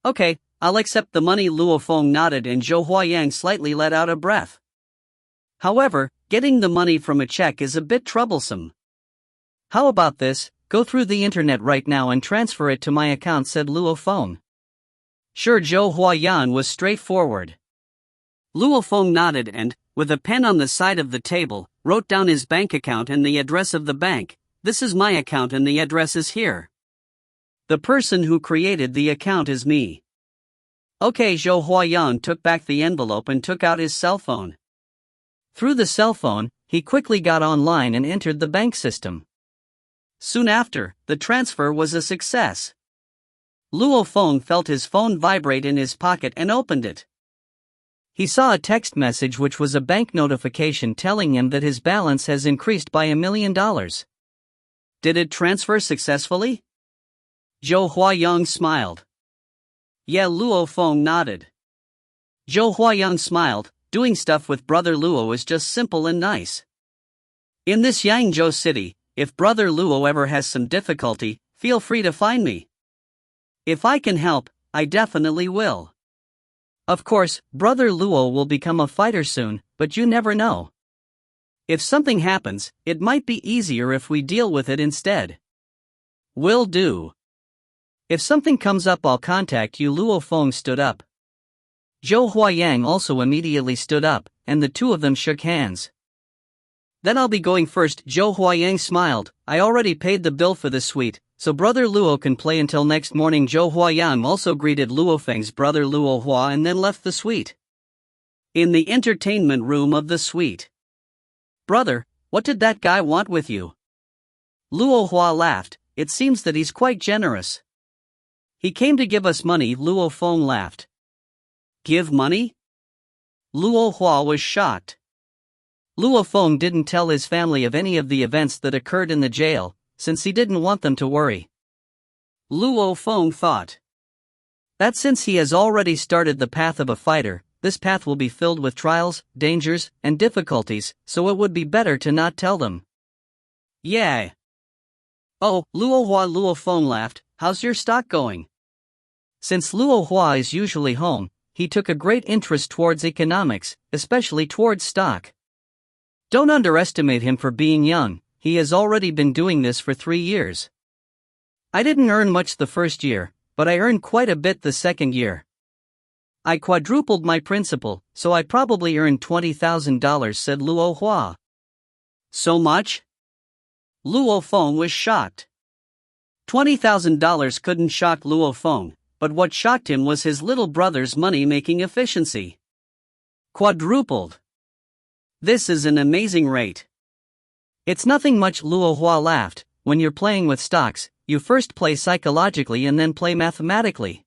A: Okay, I'll accept the money. Luo Feng nodded and Zhou Huayang slightly let out a breath. However, getting the money from a check is a bit troublesome.
B: How about this? Go through the internet right now and transfer it to my account, said Luo Feng.
A: Sure. Zhou Huayang was straightforward. Luo Feng nodded and, with a pen on the side of the table, wrote down his bank account and the address of the bank. This is my account and the address is here. The person who created the account is me. Okay. Zhou Huayang took back the envelope and took out his cell phone.
B: Through the cell phone, he quickly got online and entered the bank system.
A: Soon after, the transfer was a success. Luo Feng felt his phone vibrate in his pocket and opened it.
B: He saw a text message which was a bank notification telling him that his balance has increased by $1 million.
A: Did it transfer successfully? Zhou Huayang smiled. Yeah. Luo Feng nodded. Zhou Huayang smiled. Doing stuff with Brother Luo is just simple and nice. In this Yangzhou city, if Brother Luo ever has some difficulty, feel free to find me. If I can help, I definitely will.
B: Of course, Brother Luo will become a fighter soon, but you never know.
A: If something happens, it might be easier if we deal with it instead. Will do. If something comes up, I'll contact you. Luo Feng stood up. Zhou Huayang also immediately stood up, and the two of them shook hands. Then I'll be going first. Zhou Huayang smiled. I already paid the bill for the suite, so brother Luo can play until next morning. Zhou Huayang also greeted Luo Feng's brother Luo Hua and then left the suite. In the entertainment room of the suite. Brother, what did that guy want with you? Luo Hua laughed. It seems that he's quite generous. He came to give us money. Luo Feng laughed. Give money? Luo Hua was shocked. Luo Feng didn't tell his family of any of the events that occurred in the jail, since he didn't want them to worry. Luo Feng thought that since he has already started the path of a fighter, this path will be filled with trials, dangers, and difficulties, so it would be better to not tell them. Yeah. Oh, Luo Feng laughed. How's your stock going? Since Luo Hua is usually home, he took a great interest towards economics, especially towards stock. Don't underestimate him for being young, he has already been doing this for 3 years. I didn't earn much the first year, but I earned quite a bit the second year. I quadrupled my principal, so I probably earned $20,000, said Luo Hua. So much? Luo Feng was shocked. $20,000 couldn't shock Luo Feng, but what shocked him was his little brother's money-making efficiency. Quadrupled. This is an amazing rate. It's nothing much. Luo Hua laughed. When you're playing with stocks, you first play psychologically and then play mathematically.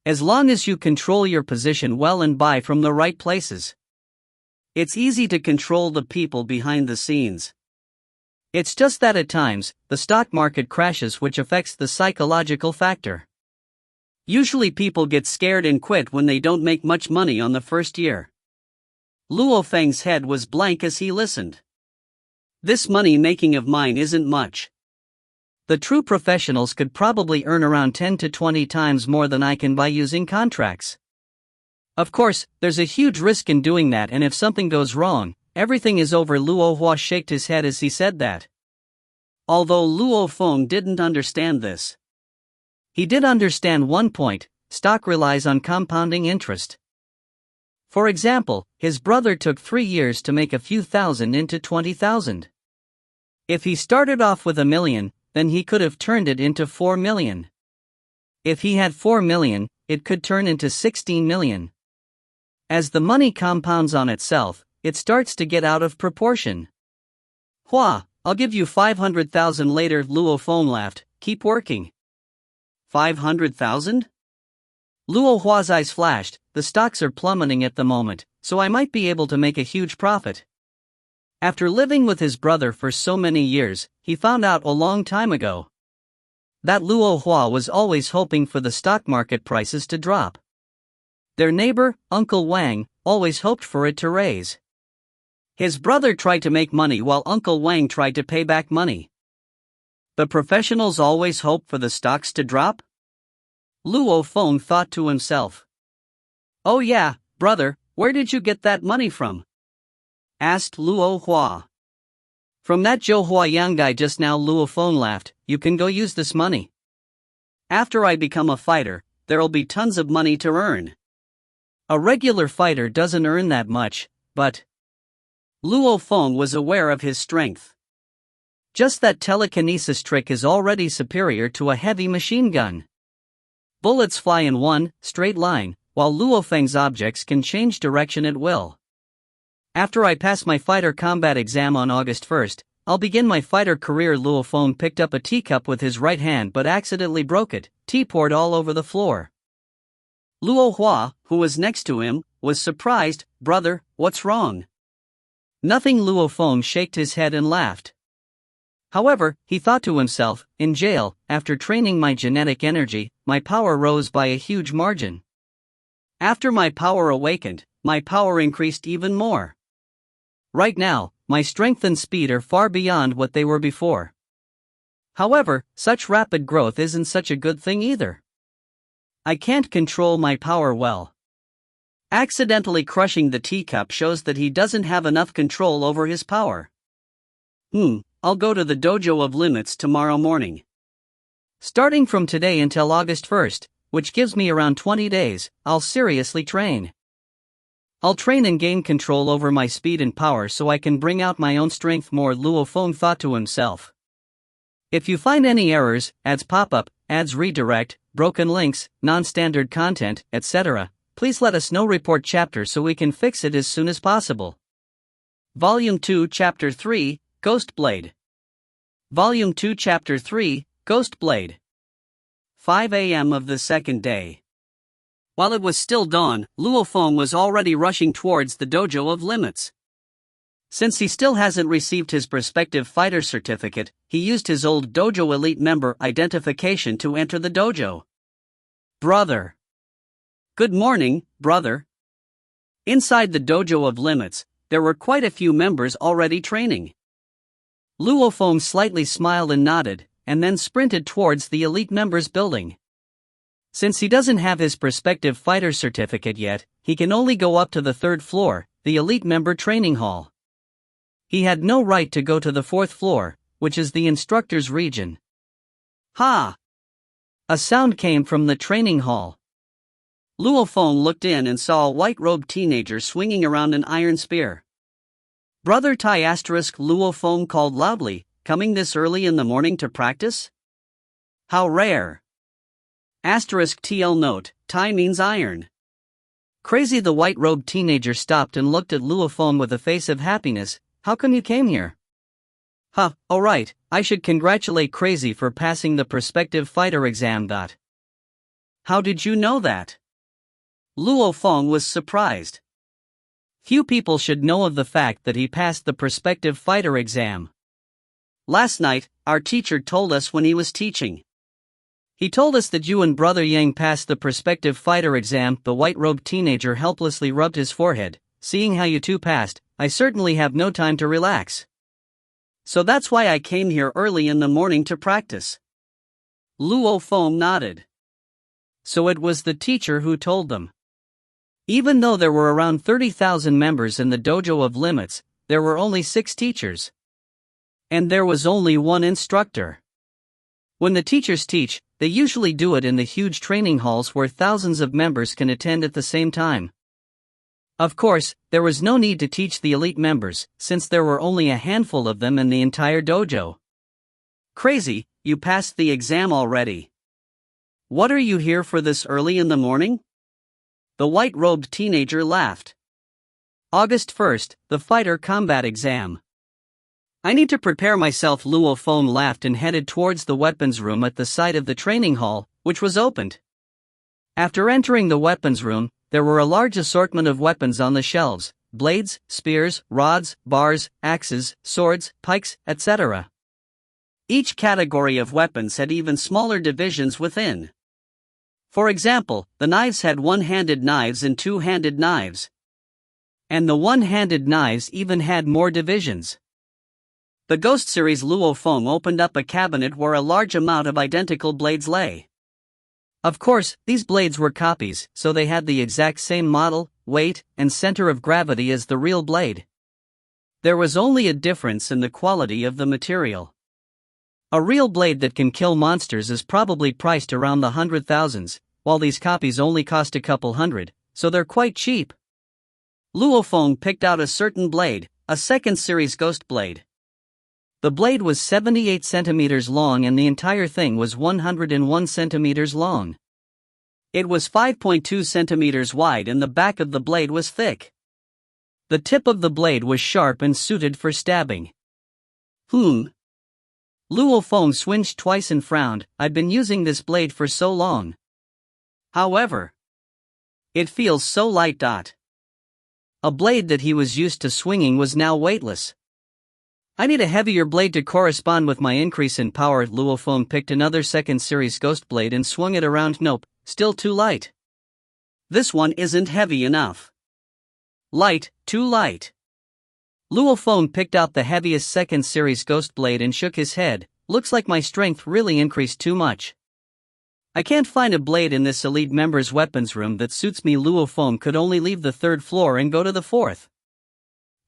A: As long as you control your position well and buy from the right places, it's easy to control the people behind the scenes. It's just that at times, the stock market crashes, which affects the psychological factor. Usually people get scared and quit when they don't make much money on the first year. Luo Feng's head was blank as he listened. This money making of mine isn't much. The true professionals could probably earn around 10 to 20 times more than I can by using contracts. Of course, there's a huge risk in doing that, and if something goes wrong, everything is over. Luo Hua shook his head as he said that. Although Luo Feng didn't understand this, he did understand one point: stock relies on compounding interest. For example, his brother took 3 years to make a few thousand into 20,000. If he started off with $1 million, then he could have turned it into 4 million. If he had 4 million, it could turn into 16 million. As the money compounds on itself, it starts to get out of proportion. Hua, I'll give you 500,000 later. Luo Feng laughed. Keep working. 500,000? Luo Hua's eyes flashed. The stocks are plummeting at the moment, so I might be able to make a huge profit. After living with his brother for so many years, he found out a long time ago that Luo Hua was always hoping for the stock market prices to drop. Their neighbor, Uncle Wang, always hoped for it to raise. His brother tried to make money while Uncle Wang tried to pay back money. The professionals always hope for the stocks to drop? Luo Feng thought to himself. Oh yeah, brother, where did you get that money from? Asked Luo Hua. From that Zhou Huayang guy just now. Luo Feng laughed. You can go use this money. After I become a fighter, there'll be tons of money to earn. A regular fighter doesn't earn that much, but Luo Feng was aware of his strength. Just that telekinesis trick is already superior to a heavy machine gun. Bullets fly in one straight line, while Luo Feng's objects can change direction at will. After I pass my fighter combat exam on August 1st, I'll begin my fighter career. Luo Feng picked up a teacup with his right hand but accidentally broke it. Tea poured all over the floor. Luo Hua, who was next to him, was surprised. Brother, what's wrong? Nothing. Luo Feng shook his head and laughed. However, he thought to himself, in jail, after training my genetic energy, my power rose by a huge margin. After my power awakened, my power increased even more. Right now, my strength and speed are far beyond what they were before. However, such rapid growth isn't such a good thing either. I can't control my power well. Accidentally crushing the teacup shows that he doesn't have enough control over his power. I'll go to the Dojo of Limits tomorrow morning.
B: Starting from today until August 1st, which gives me around 20 days, I'll seriously train. I'll train and gain control over my speed and power so I can bring out my own strength more, Luo Feng thought to himself. If you find any errors, ads pop up, ads redirect, broken links, non-standard content, etc., please let us know. Report chapter so we can fix it as soon as possible.
A: Volume 2 Chapter 3, Ghost Blade. Volume 2 Chapter 3, Ghost Blade. 5 a.m. of the second day. While it was still dawn, Luo Feng was already rushing towards the Dojo of Limits. Since he still hasn't received his prospective fighter certificate, he used his old dojo elite member identification to enter the dojo.
B: Brother.
A: Good morning, brother. Inside the Dojo of Limits, there were quite a few members already training.
B: Luo Feng slightly smiled and nodded, and then sprinted towards the elite members building. Since he doesn't have his prospective fighter certificate yet, he can only go up to the third floor, the elite member training hall. He had no right to go to the fourth floor, which is the instructor's region.
A: Ha!
B: A sound came from the training hall.
A: Luo Feng looked in and saw a white-robed teenager swinging around an iron spear. Brother Tai *, Luo Feng called loudly, coming this early in the morning to practice? How rare! *TL note, Tai means iron.
B: Crazy. The white-robed teenager stopped and looked at Luo Feng with a face of happiness. How come you came here?
A: Alright,
B: I should congratulate Crazy for passing the prospective fighter exam.
A: How did you know that? Luo Feng was surprised.
B: Few people should know of the fact that he passed the prospective fighter exam.
A: Last night, our teacher told us when he was teaching.
B: He told us that you and Brother Yang passed the prospective fighter exam. The white-robed teenager helplessly rubbed his forehead. Seeing how you two passed, I certainly have no time to relax.
A: So that's why I came here early in the morning to practice. Luo Feng nodded.
B: So it was the teacher who told them. Even though there were around 30,000 members in the Dojo of Limits, there were only 6 teachers. And there was only one instructor. When the teachers teach, they usually do it in the huge training halls where thousands of members can attend at the same time. Of course, there was no need to teach the elite members, since there were only a handful of them in the entire dojo.
A: Crazy, you passed the exam already. What are you here for this early in the morning? The white-robed teenager laughed.
B: August 1st, the fighter combat exam.
A: I need to prepare myself.
B: Luo Feng laughed and headed towards the weapons room at the side of the training hall, which was opened. After entering the weapons room, there were a large assortment of weapons on the shelves: blades, spears, rods, bars, axes, swords, pikes, etc.
A: Each category of weapons had even smaller divisions within. For example, the knives had one-handed knives and two-handed knives.
B: And the one-handed knives even had more divisions.
A: The Ghost series. Luo Feng opened up a cabinet where a large amount of identical blades lay.
B: Of course, these blades were copies, so they had the exact same model, weight, and center of gravity as the real blade.
A: There was only a difference in the quality of the material.
B: A real blade that can kill monsters is probably priced around the 100,000s, while these copies only cost a couple hundred, so they're quite cheap.
A: Luo Feng picked out a certain blade, a second series Ghost blade.
B: The blade was 78 centimeters long and the entire thing was 101 centimeters long.
A: It was 5.2 centimeters wide and the back of the blade was thick.
B: The tip of the blade was sharp and suited for stabbing.
A: Luo
B: Feng swinched twice and frowned. I'd been using this blade for so long.
A: However, it feels so light.
B: A blade that he was used to swinging was now weightless. I need a heavier blade to correspond with my increase in power. Luo Feng picked another second series Ghost blade and swung it around. Nope, still too light.
A: This one isn't heavy enough. Light, too light.
B: Luo Feng picked out the heaviest second series Ghost blade and shook his head. Looks like my strength really increased too much. I can't find a blade in this elite member's weapons room that suits me. Luo Feng could only leave the 3rd floor and go to the 4th.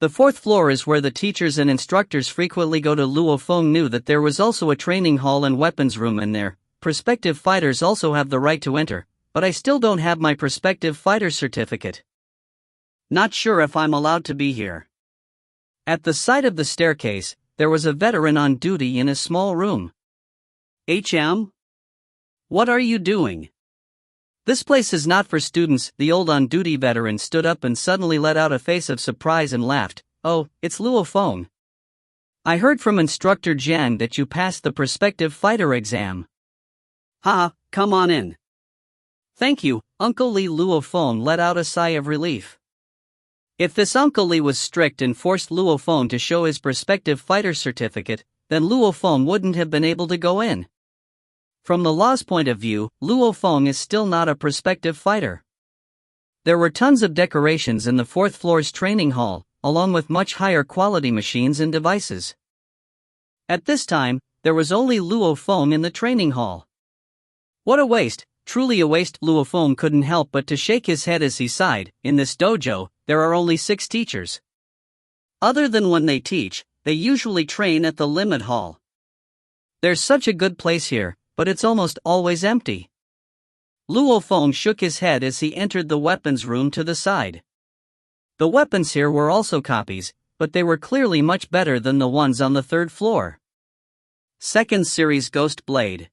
B: The 4th floor is where the teachers and instructors frequently go to. Luo Feng knew that there was also a training hall and weapons room in there. Prospective fighters also have the right to enter, but I still don't have my prospective fighter certificate.
A: Not sure if I'm allowed to be here.
B: At the side of the staircase, there was a veteran on duty in a small room.
A: HM? What are you doing?
B: This place is not for students. The old on-duty veteran stood up and suddenly let out a face of surprise and laughed. Oh, it's Luo Feng. I heard from Instructor Jiang that you passed the prospective fighter exam.
A: Ha, come on in.
B: Thank you, Uncle Lee. Luo Feng let out a sigh of relief. If this Uncle Lee was strict and forced Luo Feng to show his prospective fighter certificate, then Luo Feng wouldn't have been able to go in. From the law's point of view, Luo Feng is still not a prospective fighter. There were tons of decorations in the 4th floor's training hall, along with much higher quality machines and devices. At this time, there was only Luo Feng in the training hall. What a waste, truly a waste. Luo Feng couldn't help but to shake his head as he sighed. In this dojo, there are only 6 teachers.
A: Other than when they teach, they usually train at the limit hall.
B: There's such a good place here, but it's almost always empty. Luo Feng shook his head as he entered the weapons room to the side. The weapons here were also copies, but they were clearly much better than the ones on the 3rd floor.
A: 2nd series Ghost Blade.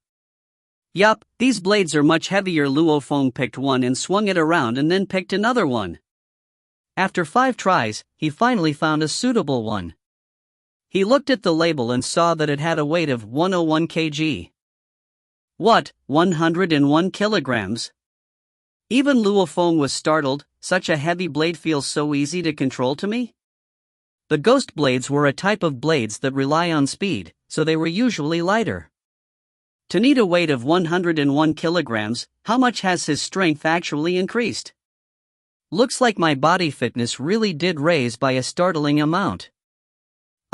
A: Yup, these blades are much heavier. Luo Feng picked one and swung it around and then picked another one.
B: After 5 tries, he finally found a suitable one. He looked at the label and saw that it had a weight of 101 kg.
A: What, 101 kilograms? Even Luo Feng was startled. Such a heavy blade feels so easy to control to me?
B: The ghost blades were a type of blades that rely on speed, so they were usually lighter.
A: To need a weight of 101 kilograms, how much has his strength actually increased?
B: Looks like my body fitness really did raise by a startling amount.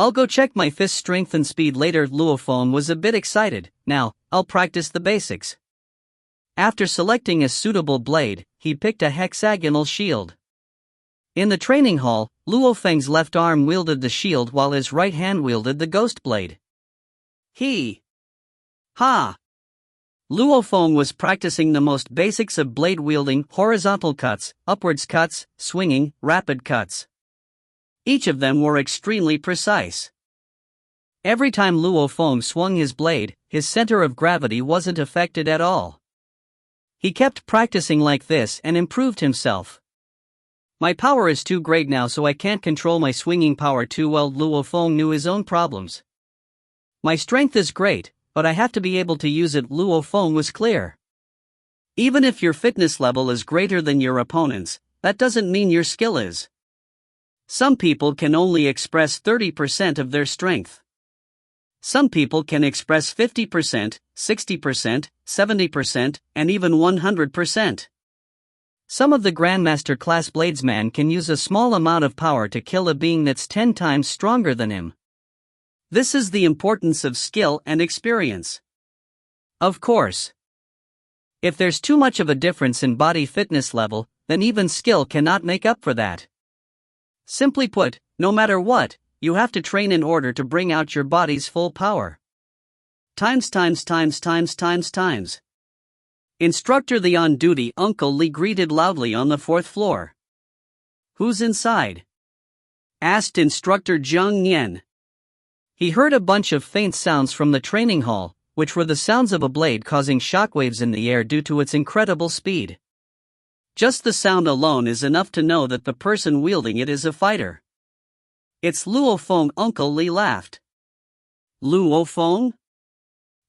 B: I'll go check my fist strength and speed later. Luo Feng was a bit excited. Now, I'll practice the basics. After selecting a suitable blade, he picked a hexagonal shield. In the training hall, Luo Feng's left arm wielded the shield while his right hand wielded the ghost blade.
A: Ha!
B: Luo Feng was practicing the most basics of blade wielding: horizontal cuts, upwards cuts, swinging, rapid cuts.
A: Each of them were extremely precise.
B: Every time Luo Feng swung his blade, his center of gravity wasn't affected at all. He kept practicing like this and improved himself. My power is too great now, so I can't control my swinging power too well. Luo Feng knew his own problems. My strength is great, but I have to be able to use it. Luo Feng was clear.
A: Even if your fitness level is greater than your opponent's, that doesn't mean your skill is. Some people can only express 30% of their strength. Some people can express 50%, 60%, 70%, and even 100%.
B: Some of the Grandmaster class bladesmen can use a small amount of power to kill a being that's 10 times stronger than him.
A: This is the importance of skill and experience.
B: Of course. If there's too much of a difference in body fitness level, then even skill cannot make up for that.
A: Simply put, no matter what, you have to train in order to bring out your body's full power. Times. Instructor the on-duty Uncle Lee greeted loudly on the 4th floor. Who's inside? Asked Instructor Zhang Yan.
B: He heard a bunch of faint sounds from the training hall, which were the sounds of a blade causing shockwaves in the air due to its incredible speed.
A: Just the sound alone is enough to know that the person wielding it is a fighter. It's Luo Feng. Uncle Lee laughed. Luo Feng?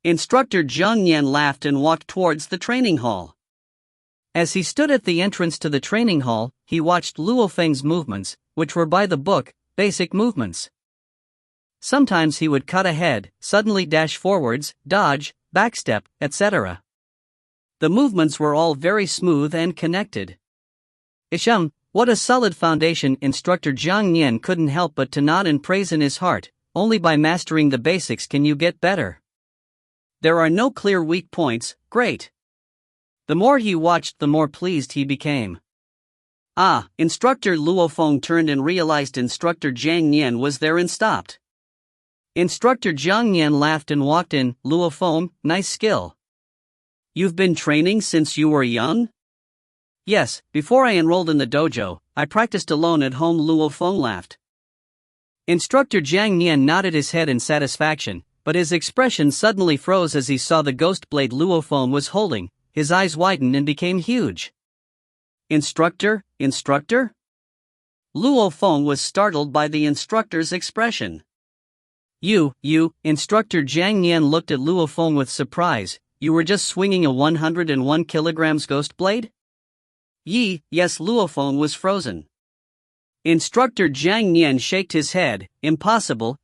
A: Instructor Zhang Yan laughed and walked towards the training hall.
B: As he stood at the entrance to the training hall, he watched Luo Feng's movements, which were by the book, basic movements. Sometimes he would cut ahead, suddenly dash forwards, dodge, backstep, etc. The movements were all very smooth and connected. Isham, what a solid foundation! Instructor Zhang Yan couldn't help but to nod in praise in his heart. Only by mastering the basics can you get better.
A: There are no clear weak points. Great.
B: The more he watched, the more pleased he became.
A: Ah, Instructor Luo Feng turned and realized Instructor Jiang Nian was there and stopped.
B: Instructor Jiang Nian laughed and walked in. Luo Feng, nice skill.
A: You've been training since you were young?
B: Yes, before I enrolled in the dojo, I practiced alone at home. Luo Feng laughed. Instructor Jiang Nian nodded his head in satisfaction, but his expression suddenly froze as he saw the ghost blade Luo Feng was holding. His eyes widened and became huge.
A: Instructor? Luo Feng was startled by the instructor's expression.
B: You, Instructor Jiang Nian looked at Luo Feng with surprise. You were just swinging a 101 kilograms ghost blade?
A: Yes, Luo Feng was frozen. Instructor Jiang Nian shook his head. Impossible.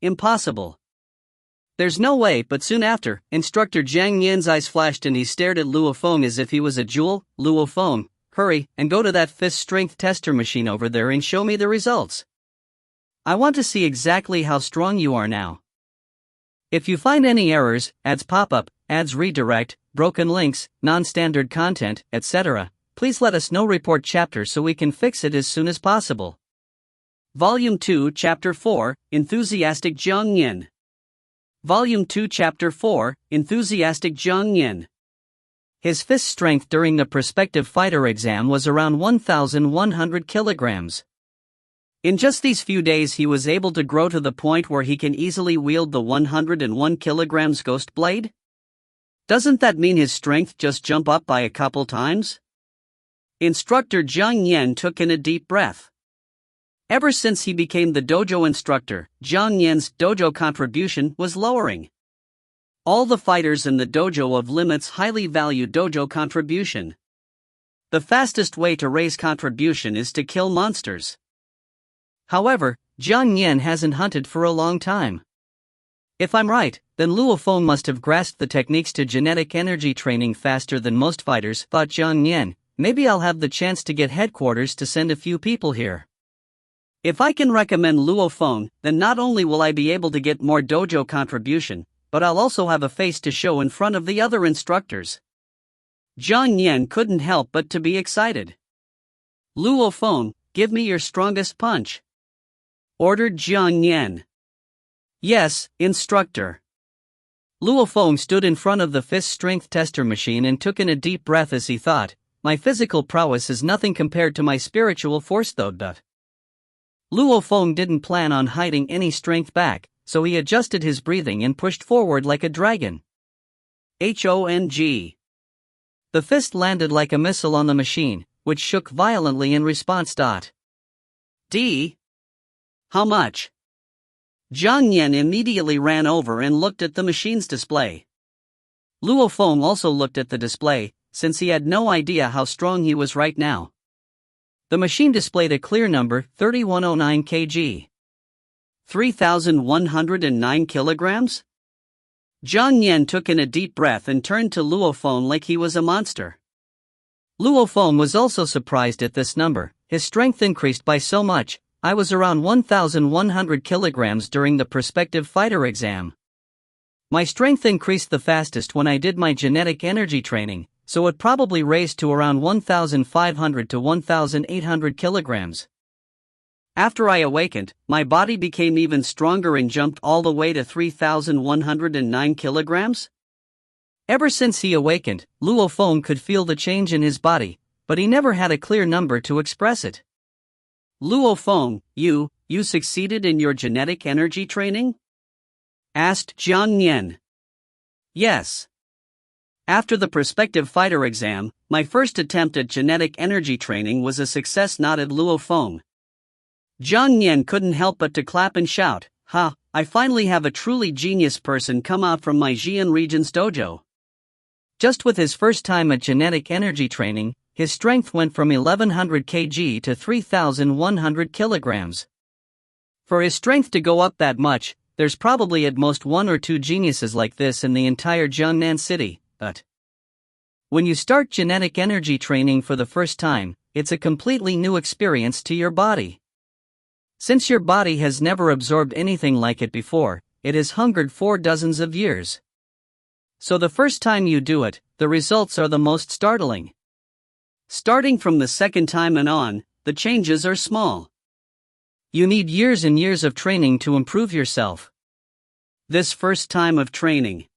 B: There's no way, but soon after, Instructor Jiang Nian's eyes flashed and he stared at Luo Feng as if he was a jewel. Luo Feng, hurry and go to that fist strength tester machine over there and show me the results. I want to see exactly how strong you are now. If you find any errors, ads pop up, ads redirect, broken links, non-standard content, etc., please let us know. Report chapter so we can fix it as soon as possible.
A: Volume 2, Chapter 4, Enthusiastic Jiang Nian. Volume 2, Chapter 4, Enthusiastic Jiang Nian.
B: His fist strength during the prospective fighter exam was around 1,100 kilograms.
A: In just these few days he was able to grow to the point where he can easily wield the 101 kilograms ghost blade? Doesn't that mean his strength just jump up by a couple times? Instructor Jiang Nian took in a deep breath. Ever since he became the dojo instructor, Jiang Nian's dojo contribution was lowering. All the fighters in the Dojo of Limits highly value dojo contribution. The fastest way to raise contribution is to kill monsters.
B: However, Jiang Nian hasn't hunted for a long time. If I'm right, then Luo Feng must have grasped the techniques to genetic energy training faster than most fighters, thought Jiang Nian. Maybe I'll have the chance to get headquarters to send a few people here.
A: If I can recommend Luo Feng, then not only will I be able to get more dojo contribution, but I'll also have a face to show in front of the other instructors. Jiang Nian couldn't help but to be excited. Luo Feng, give me your strongest punch, ordered Jiang Nian.
B: Yes, instructor. Luo Feng stood in front of the fist strength tester machine and took in a deep breath as he thought, my physical prowess is nothing compared to my spiritual force though. Luo Feng didn't plan on hiding any strength back, so he adjusted his breathing and pushed forward like a dragon.
A: Hong.
B: The fist landed like a missile on the machine, which shook violently in response.
A: D. How much? Jiang Nian immediately ran over and looked at the machine's display.
B: Luo Feng also looked at the display, since he had no idea how strong he was right now. The machine displayed a clear number, 3109 kg.
A: 3,109 kilograms? Jiang Nian took in a deep breath and turned to Luo Feng like he was a monster.
B: Luo Feng was also surprised at this number. His strength increased by so much. I was around 1,100 kilograms during the prospective fighter exam. My strength increased the fastest when I did my genetic energy training, so it probably raised to around 1,500 to 1,800 kilograms.
A: After I awakened, my body became even stronger and jumped all the way to 3,109 kilograms?
B: Ever since he awakened, Luo Feng could feel the change in his body, but he never had a clear number to express it.
A: Luo Feng, you succeeded in your genetic energy training? Asked Jiang Nian. Yes. After the prospective fighter exam, my first attempt at genetic energy training was a success, nodded Luo Feng. Jiang Nian couldn't help but to clap and shout, ha, I finally have a truly genius person come out from my Xi'an region's dojo.
B: Just with his first time at genetic energy training, his strength went from 1,100 kg to 3,100 kilograms. For his strength to go up that much, there's probably at most one or two geniuses like this in the entire Jiangnan city, but when you start genetic energy training for the first time, it's a completely new experience to your body. Since your body has never absorbed anything like it before, it has hungered for dozens of years. So the first time you do it, the results are the most startling.
A: Starting from the second time and on, the changes are small.
B: You need years and years of training to improve yourself.
A: This first time of training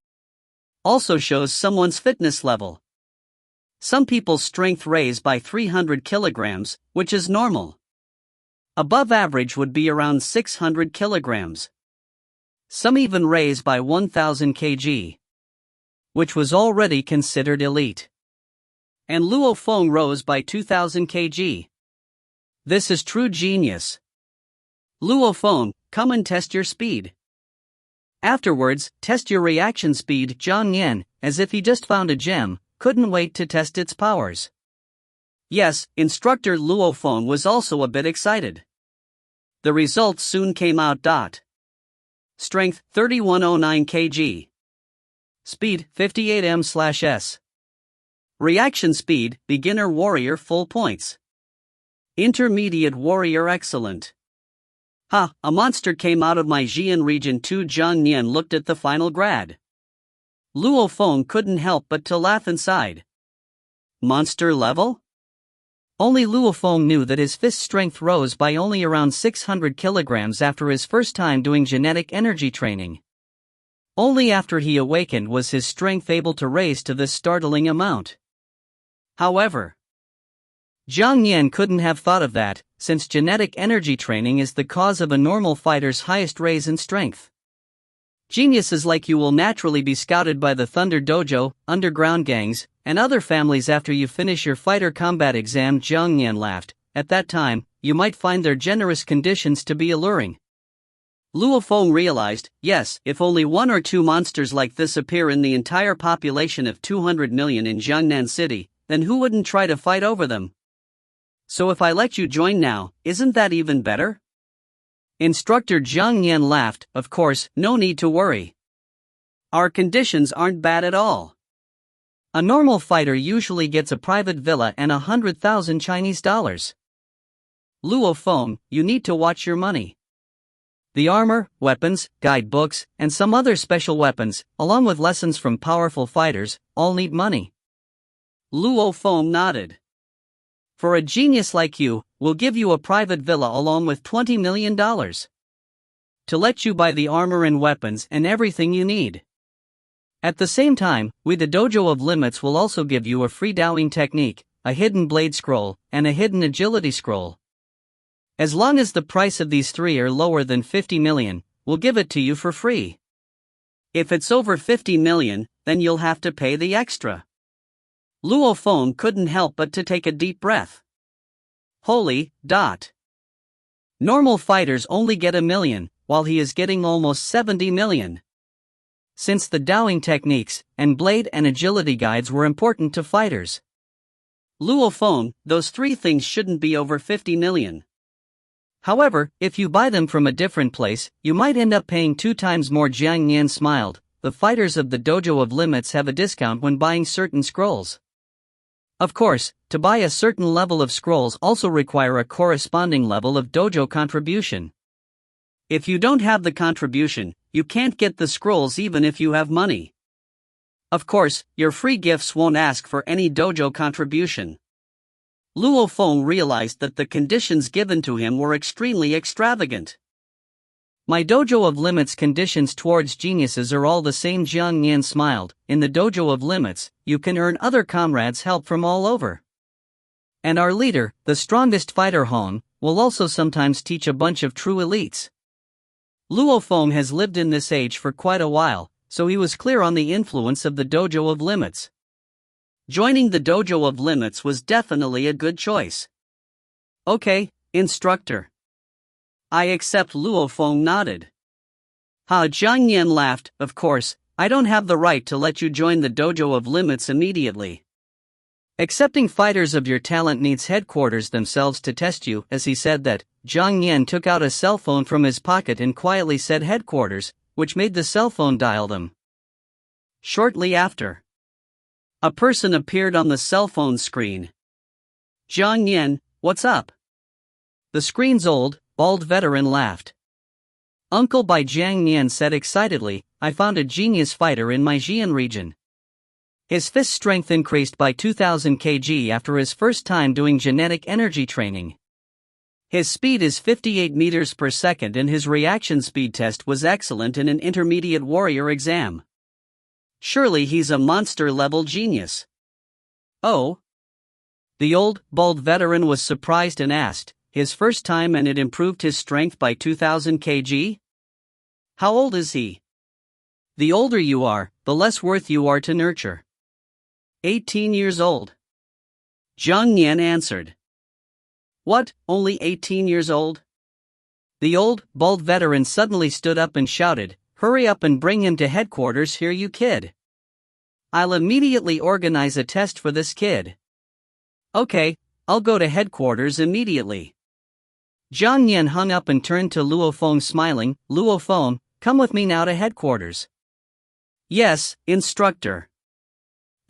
A: also shows someone's fitness level. Some people's strength raise by 300 kilograms, which is normal. Above average would be around 600 kilograms. Some even raise by 1000 kg, which was already considered elite. And Luo Feng rose by 2000 kg. This is true genius. Luo Feng, come and test your speed. Afterwards, test your reaction speed. Zhang Yan, as if he just found a gem, couldn't wait to test its powers. Yes, instructor Luo Feng was also a bit excited. The results soon came out. Strength 3109 kg. Speed 58 m/s. Reaction speed, beginner warrior full points. Intermediate warrior excellent. Ha, a monster came out of my Xian region too. Zhang Nian looked at the final grad. Luo Feng couldn't help but to laugh inside. Monster level? Only Luo Feng knew that his fist strength rose by only around 600 kilograms after his first time doing genetic energy training. Only after he awakened was his strength able to raise to this startling amount. However, Zhang Yan couldn't have thought of that, since genetic energy training is the cause of a normal fighter's highest raise in strength. Geniuses like you will naturally be scouted by the Thunder Dojo, underground gangs, and other families after you finish your fighter combat exam. Zhang Yan laughed. At that time, you might find their generous conditions to be alluring. Luo Feng realized, yes, if only one or two monsters like this appear in the entire population of 200 million in Jiangnan City, then who wouldn't try to fight over them? So if I let you join now, isn't that even better? Instructor Zhang Yan laughed. Of course, no need to worry. Our conditions aren't bad at all. A normal fighter usually gets a private villa and 100,000 Chinese dollars. Luo Feng, you need to watch your money. The armor, weapons, guidebooks, and some other special weapons, along with lessons from powerful fighters, all need money. Luo Feng nodded. For a genius like you, we'll give you a private villa along with $20 million. To let you buy the armor and weapons and everything you need. At the same time, we the Dojo of Limits will also give you a free dowing technique, a hidden blade scroll, and a hidden agility scroll. As long as the price of these three are lower than 50 million, we'll give it to you for free. If it's over 50 million, then you'll have to pay the extra. Luo Feng couldn't help but to take a deep breath. Holy. Normal fighters only get 1 million, while he is getting almost 70 million. Since the dowing techniques, and blade and agility guides were important to fighters. Luo Feng, those three things shouldn't be over 50 million. However, if you buy them from a different place, you might end up paying 2 times more. Jiang Yan smiled. The fighters of the Dojo of Limits have a discount when buying certain scrolls. Of course, to buy a certain level of scrolls also require a corresponding level of dojo contribution. If you don't have the contribution, you can't get the scrolls even if you have money. Of course, your free gifts won't ask for any dojo contribution. Luo Feng realized that the conditions given to him were extremely extravagant. My Dojo of Limits conditions towards geniuses are all the same. Jiang Yan smiled. In the Dojo of Limits, you can earn other comrades' help from all over. And our leader, the strongest fighter Hong, will also sometimes teach a bunch of true elites. Luo Feng has lived in this age for quite a while, so he was clear on the influence of the Dojo of Limits. Joining the Dojo of Limits was definitely a good choice. Okay, instructor. I accept. Luo Feng nodded. Zhang Yan laughed. Of course, I don't have the right to let you join the Dojo of Limits immediately. Accepting fighters of your talent needs headquarters themselves to test you. As he said that, Zhang Yan took out a cell phone from his pocket and quietly said headquarters, which made the cell phone dial them. Shortly after, a person appeared on the cell phone screen. Zhang Yan, what's up? The screen's old, bald veteran laughed. Uncle Bai. Jiang Yan said excitedly, I found a genius fighter in my Xian region.
B: His fist strength increased by 2000 kg after his first time doing genetic energy training. His speed is 58 meters per second and his reaction speed test was excellent in an intermediate warrior exam. Surely he's a monster-level genius. Oh? The old, bald veteran was surprised and asked, his first time and it improved his strength by 2000 kg? How old is he? The older you are, the less worth you are to nurture. 18 years old. Zhang Nian answered. What, only 18 years old? The old, bald veteran suddenly stood up and shouted, hurry up and bring him to headquarters here, you kid. I'll immediately organize a test for this kid. Okay, I'll go to headquarters immediately. Zhang Nian hung up and turned to Luo Feng smiling, Luo Feng, come with me now to headquarters. Yes, instructor.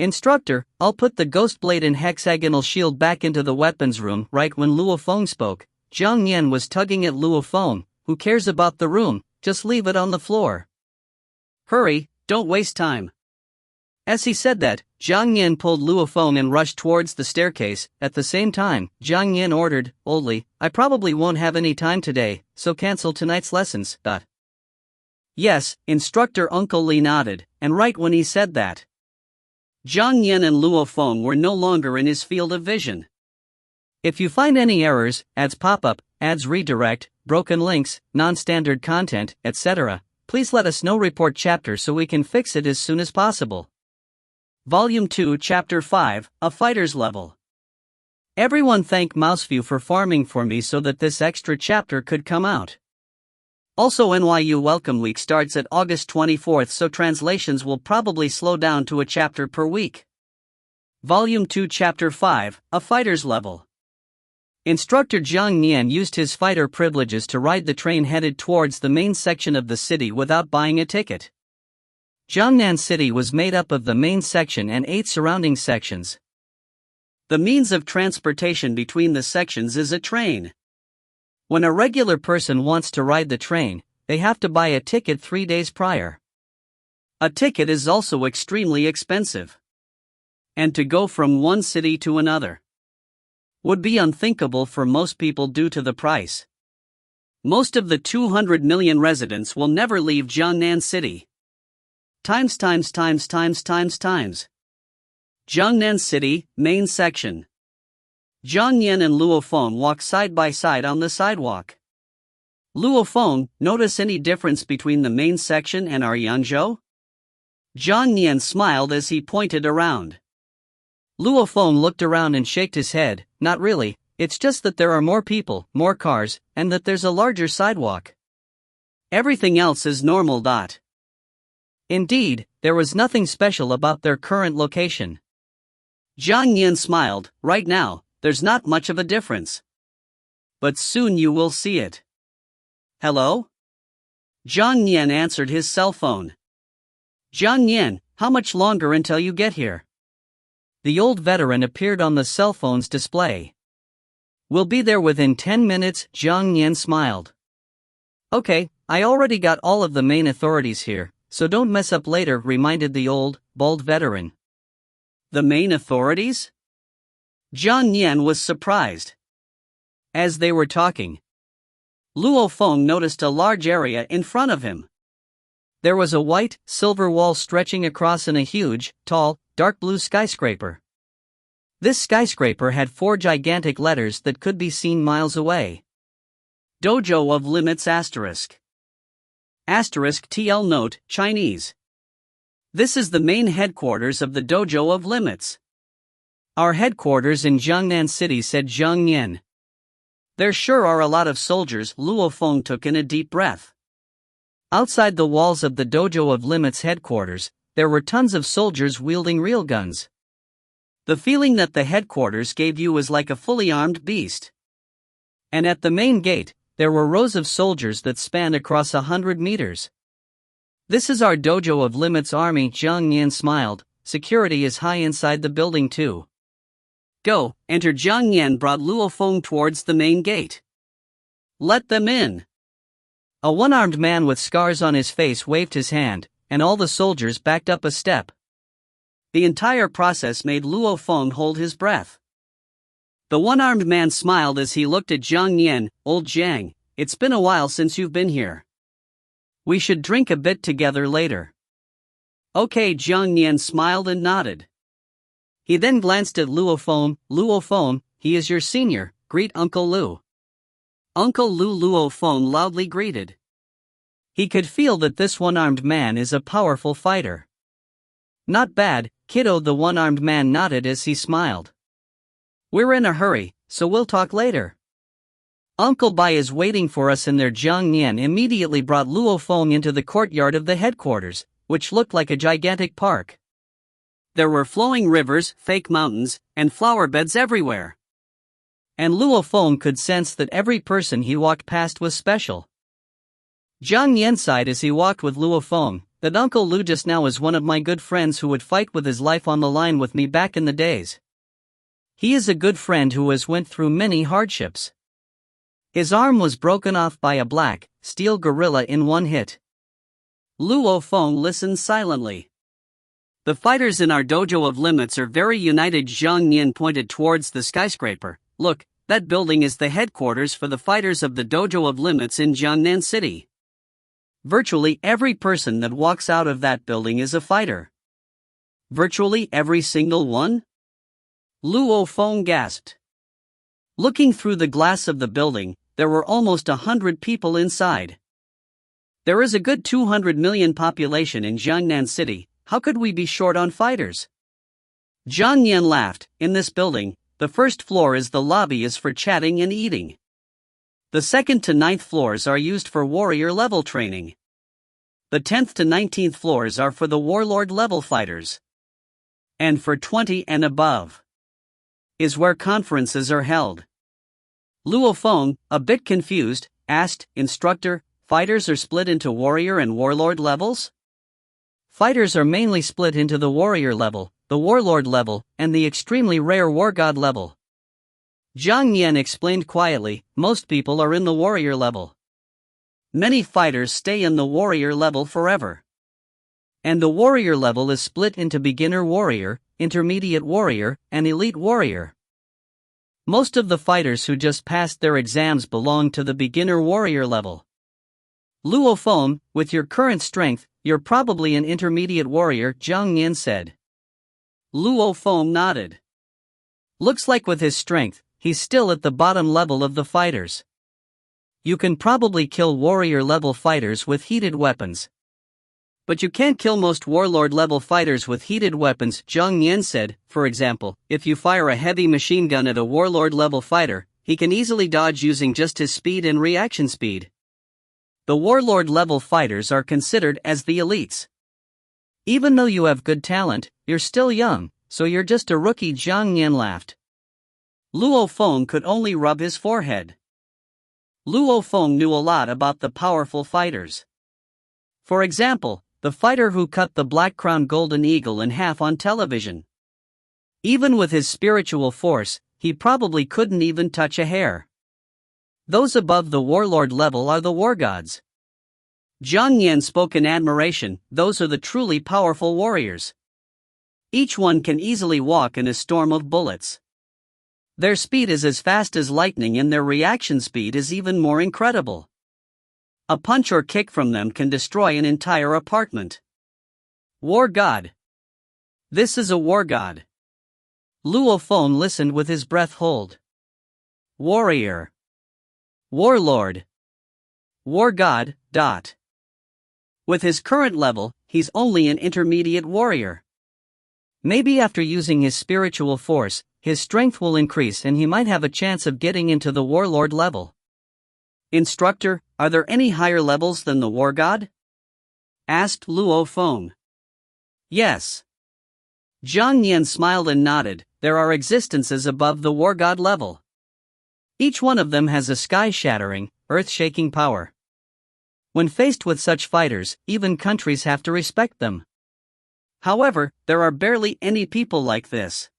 B: Instructor, I'll put the ghost blade and hexagonal shield back into the weapons room. Right when Luo Feng spoke, Zhang Nian was tugging at Luo Feng. Who cares about the room, just leave it on the floor. Hurry, don't waste time. As he said that, Zhang Nian pulled Luo Feng and rushed towards the staircase. At the same time, Zhang Nian ordered, Oldly, I probably won't have any time today, so cancel tonight's lessons. Yes, instructor Uncle Li nodded, and right when he said that, Zhang Nian and Luo Feng were no longer in his field of vision. If you find any errors, ads pop up, ads redirect, broken links, non-standard content, etc., please let us know. Report chapter so we can fix it as soon as possible. Volume 2 Chapter 5, A Fighter's Level. Everyone thank Mouseview for farming for me so that this extra chapter could come out. Also NYU Welcome Week starts at August 24th, so translations will probably slow down to a chapter per week. Volume 2 Chapter 5, A Fighter's Level. Instructor Zhang Nian used his fighter privileges to ride the train headed towards the main section of the city without buying a ticket. Jiangnan City was made up of the main section and 8 surrounding sections. The means of transportation between the sections is a train. When a regular person wants to ride the train, they have to buy a ticket 3 days prior. A ticket is also extremely expensive. And to go from one city to another would be unthinkable for most people due to the price. Most of the 200 million residents will never leave Jiangnan City. Jiangnan City, main section. Zhang Nian and Luo Feng walk side by side on the sidewalk. Luo Feng, notice any difference between the main section and our Yanzhou? Zhang Nian smiled as he pointed around. Luo Feng looked around and shook his head, not really, it's just that there are more people, more cars, and that there's a larger sidewalk. Everything else is normal. Indeed, there was nothing special about their current location. Zhang Nian smiled, right now, there's not much of a difference. But soon you will see it. Hello? Zhang Nian answered his cell phone. Zhang Nian, how much longer until you get here? The old veteran appeared on the cell phone's display. We'll be there within 10 minutes, Zhang Nian smiled. Okay, I already got all of the main authorities here, so don't mess up later, reminded the old, bald veteran. The main authorities? Zhang Nian was surprised. As they were talking, Luo Feng noticed a large area in front of him. There was a white, silver wall stretching across in a huge, tall, dark blue skyscraper. This skyscraper had 4 gigantic letters that could be seen miles away. Dojo of Limits ***. TL note, Chinese. This is the main headquarters of the Dojo of Limits. Our headquarters in Jiangnan City, said Zhang Nian. There sure are a lot of soldiers, Luo Feng took in a deep breath. Outside the walls of the Dojo of Limits headquarters, there were tons of soldiers wielding real guns. The feeling that the headquarters gave you was like a fully armed beast. And at the main gate, there were rows of soldiers that spanned across 100 meters. This is our Dojo of Limits army, Zhang Nian smiled. Security is high inside the building too. Go, enter. Zhang Nian brought Luo Feng towards the main gate. Let them in. A one-armed man with scars on his face waved his hand, and all the soldiers backed up a step.
A: The entire process made Luo Feng hold his breath. The one-armed man smiled as he looked at Zhang Nian. "Old Zhang, it's been a while since you've been here. We should drink a bit together later." "Okay." Zhang Nian smiled and nodded. He then glanced at Luo Feng. "Luo Feng, he is your senior, greet Uncle Lu." "Uncle Lu." Luo Feng loudly greeted. He could feel that this one-armed man is a powerful fighter. "Not bad, kiddo." The one-armed man nodded as he smiled. "We're in a hurry, so we'll talk later. Uncle Bai is waiting for us in there." Zhang Nian immediately brought Luo Feng into the courtyard of the headquarters, which looked like a gigantic park. There were flowing rivers, fake mountains, and flower beds everywhere. And Luo Feng could sense that every person he walked past was special. Zhang Nian sighed as he walked with Luo Feng, that Uncle Lu just now is one of my good friends who would fight with his life on the line with me back in the days. He is a good friend who has went through many hardships. His arm was broken off by a black, steel gorilla in one hit. Luo Feng listened silently. "The fighters in our Dojo of Limits are very united." Zhang Nian pointed towards the skyscraper. "Look, that building is the headquarters for the fighters of the Dojo of Limits in Jiangnan City. Virtually every person that walks out of that building is a fighter." "Virtually every single one?" Luo Feng gasped. Looking through the glass of the building, there were almost 100 people inside. "There is a good 200 million population in Jiangnan City, how could we be short on fighters?" Zhang Nian laughed. "In this building, the first floor is the lobby is for chatting and eating. The 2nd to 9th floors are used for warrior level training. The 10th to 19th floors are for the warlord level fighters. And for 20 and above is where conferences are held." Luo Feng, a bit confused, asked, "Instructor, fighters are split into warrior and warlord levels?" "Fighters are mainly split into the warrior level, the warlord level, and the extremely rare war god level." Zhang Nian explained quietly, "Most people are in the warrior level. Many fighters stay in the warrior level forever. And the warrior level is split into beginner warrior, intermediate warrior, and elite warrior. Most of the fighters who just passed their exams belong to the beginner warrior level. Luo Feng, with your current strength, you're probably an intermediate warrior," Zhang Nian said. Luo Feng nodded. "Looks like with his strength, he's still at the bottom level of the fighters. You can probably kill warrior level fighters with heated weapons. But you can't kill most warlord level fighters with heated weapons," Zhang Nian said. "For example, if you fire a heavy machine gun at a warlord level fighter, he can easily dodge using just his speed and reaction speed. The warlord level fighters are considered as the elites. Even though you have good talent, you're still young, so you're just a rookie." Zhang Nian laughed. Luo Feng could only rub his forehead. Luo Feng knew a lot about the powerful fighters. For example, the fighter who cut the black-crowned golden eagle in half on television. Even with his spiritual force, he probably couldn't even touch a hair. Those above the warlord level are the war gods. Zhang Nian spoke in admiration. "Those are the truly powerful warriors. Each one can easily walk in a storm of bullets. Their speed is as fast as lightning and their reaction speed is even more incredible. A punch or kick from them can destroy an entire apartment. War god. This is a war god." Luo Feng listened with his breath hold. Warrior. Warlord. War god. With his current level, he's only an intermediate warrior. Maybe after using his spiritual force, his strength will increase and he might have a chance of getting into the warlord level. "Instructor, are there any higher levels than the war god?" asked Luo Feng. "Yes." Zhang Nian smiled and nodded. "There are existences above the war god level. Each one of them has a sky-shattering, earth-shaking power. When faced with such fighters, even countries have to respect them. However, there are barely any people like this.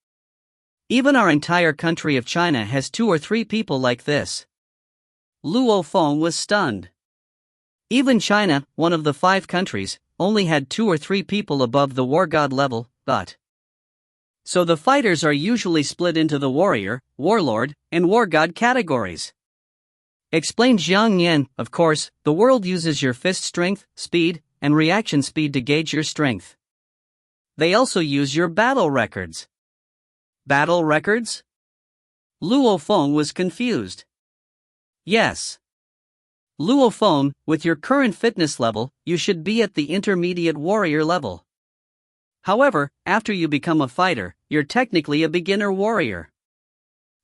A: Even our entire country of China has 2 or 3 people like this." Luo Feng was stunned. Even China, one of the 5 countries, only had 2 or 3 people above the war god level, but So the fighters are usually split into the warrior, warlord, and war god categories.
B: Explained Zhang Yan. Of course, the world uses your fist strength, speed, and reaction speed to gauge your strength.
A: They also use your battle records. Battle records? Luo Feng was confused. Yes. Luo Feng, with your current fitness level, you should be at the intermediate warrior level. However, after you become a fighter, you're technically a beginner warrior.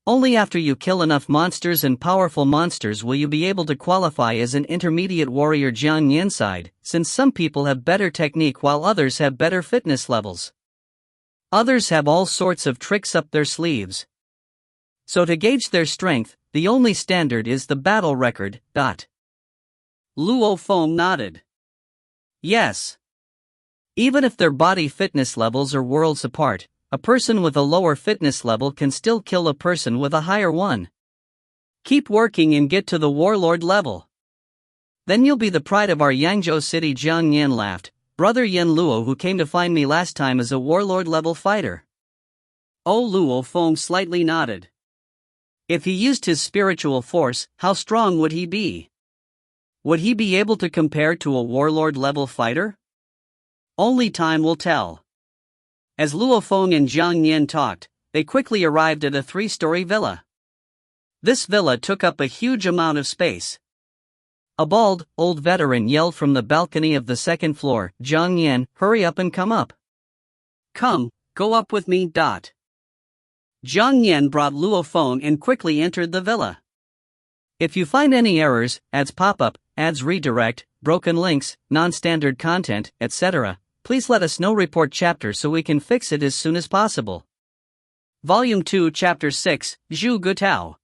A: Only after you kill enough monsters and powerful monsters will you be able to qualify as an intermediate warrior. Jiang Yan sighed, since some people have better technique while others have better fitness levels. Others have all sorts of tricks up their sleeves. So to gauge their strength, the only standard is the battle record.
B: Luo Feng nodded.
A: Yes.
B: Even if their body fitness levels are worlds apart, a person with a lower fitness level can still kill a person with a higher one.
A: Keep working and get to the warlord level.
B: Then you'll be the pride of our Yangzhou city. Jiang Yan laughed. Brother Yan Luo, who came to find me last time, is a warlord level fighter.
A: Oh, Luo Feng slightly nodded. If he used his spiritual force, how strong would he be? Would he be able to compare to a warlord level fighter? Only time will tell. As Luo Feng and Zhang Yan talked, they quickly arrived at a 3-story villa. This villa took up a huge amount of space.
B: A bald, old veteran yelled from the balcony of the second floor, Zhang Yan, hurry up and come up.
A: Come, go up with me. Zhang Yan brought Luo Feng and quickly entered the villa.
B: If you find any errors, ads pop up, ads redirect, broken links, non-standard content, etc., please let us know. Report chapter so we can fix it as soon as possible.
A: Volume 2 Chapter 6, Zhu Gutao.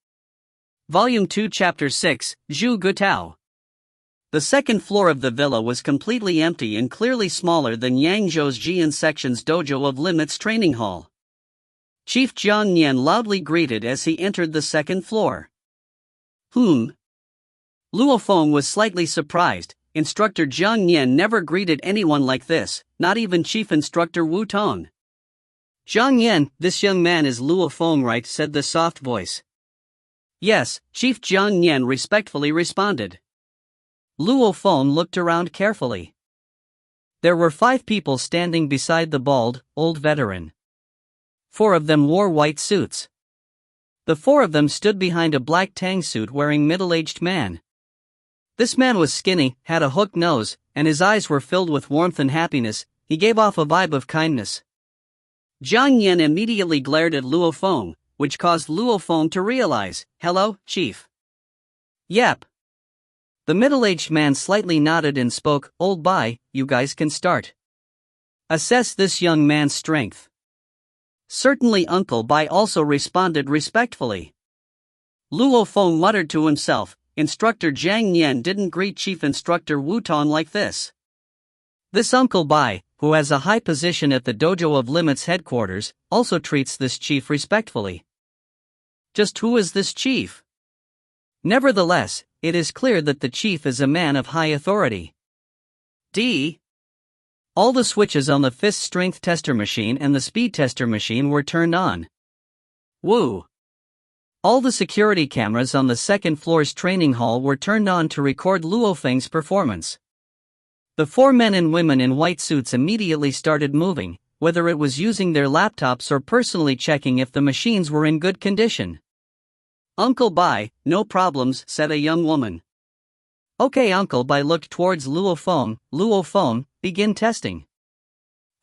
A: Volume 2 Chapter 6, Zhu Gutao. The second floor of the villa was completely empty and clearly smaller than Yangzhou's Jian Section's Dojo of Limits training hall. Chief Zhang Yan loudly greeted as he entered the second floor. Luo Feng was slightly surprised. Instructor Zhang Yan never greeted anyone like this, not even Chief Instructor Wu Tong.
B: Zhang Yan, this young man is Luo Feng, right? Said the soft voice.
A: Yes, Chief Zhang Yan respectfully responded.
B: Luo Feng looked around carefully. There were 5 people standing beside the bald, old veteran. 4 of them wore white suits. The 4 of them stood behind a black tang suit wearing middle-aged man. This man was skinny, had a hooked nose, and his eyes were filled with warmth and happiness. He gave off a vibe of kindness.
A: Zhang Yan immediately glared at Luo Feng, which caused Luo Feng to realize, hello, Chief.
B: Yep. The middle-aged man slightly nodded and spoke, old Bai, you guys can start. Assess this young man's strength.
A: Certainly. Uncle Bai also responded respectfully. Luo Feng muttered to himself, Instructor Zhang Yan didn't greet Chief Instructor Wu Tong like this.
B: This Uncle Bai, who has a high position at the Dojo of Limits headquarters, also treats this chief respectfully.
A: Just who is this chief?
B: Nevertheless, it is clear that the chief is a man of high authority. All the switches on the fist strength tester machine and the speed tester machine were turned on.
A: Woo!
B: All the security cameras on the second floor's training hall were turned on to record Luo Feng's performance. The 4 men and women in white suits immediately started moving, whether it was using their laptops or personally checking if the machines were in good condition.
A: Uncle Bai, no problems, said a young woman.
B: Okay, Uncle Bai looked towards Luo Feng. Luo Feng, begin testing.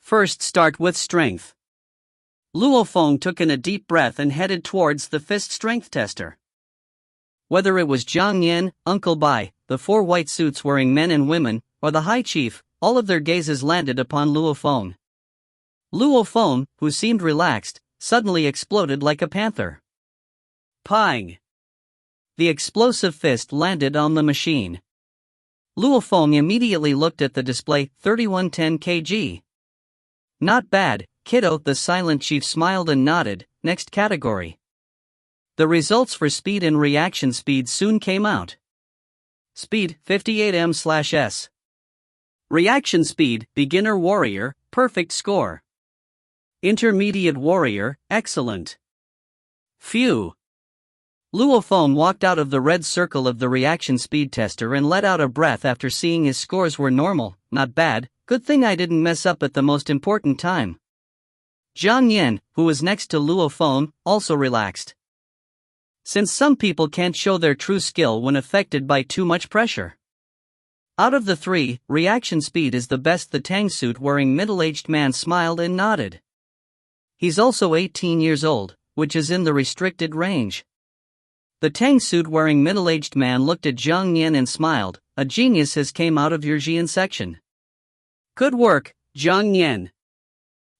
A: First, start with strength. Luo Feng took in a deep breath and headed towards the fist strength tester.
B: Whether it was Zhang Yan, Uncle Bai, the 4 white suits wearing men and women, or the High Chief, all of their gazes landed upon Luo Feng. Luo Feng, who seemed relaxed, suddenly exploded like a panther.
A: Pang!
B: The explosive fist landed on the machine. Luo Feng immediately looked at the display, 3110 kg. Not bad, kiddo. The silent chief smiled and nodded. Next category. The results for speed and reaction speed soon came out.
A: Speed, 58m/s. Reaction speed, beginner warrior, perfect score. Intermediate warrior, excellent. Phew.
B: Luo Feng walked out of the red circle of the reaction speed tester and let out a breath after seeing his scores were normal. Not bad, good thing I didn't mess up at the most important time. Zhang Yan, who was next to Luo Feng, also relaxed. Since some people can't show their true skill when affected by too much pressure. Out of the three, reaction speed is the best. The Tang suit-wearing middle-aged man smiled and nodded. He's also 18 years old, which is in the restricted range. The Tang suit-wearing middle-aged man looked at Zhang Yan and smiled. A genius has came out of your Jian section.
A: Good work, Zhang Yan.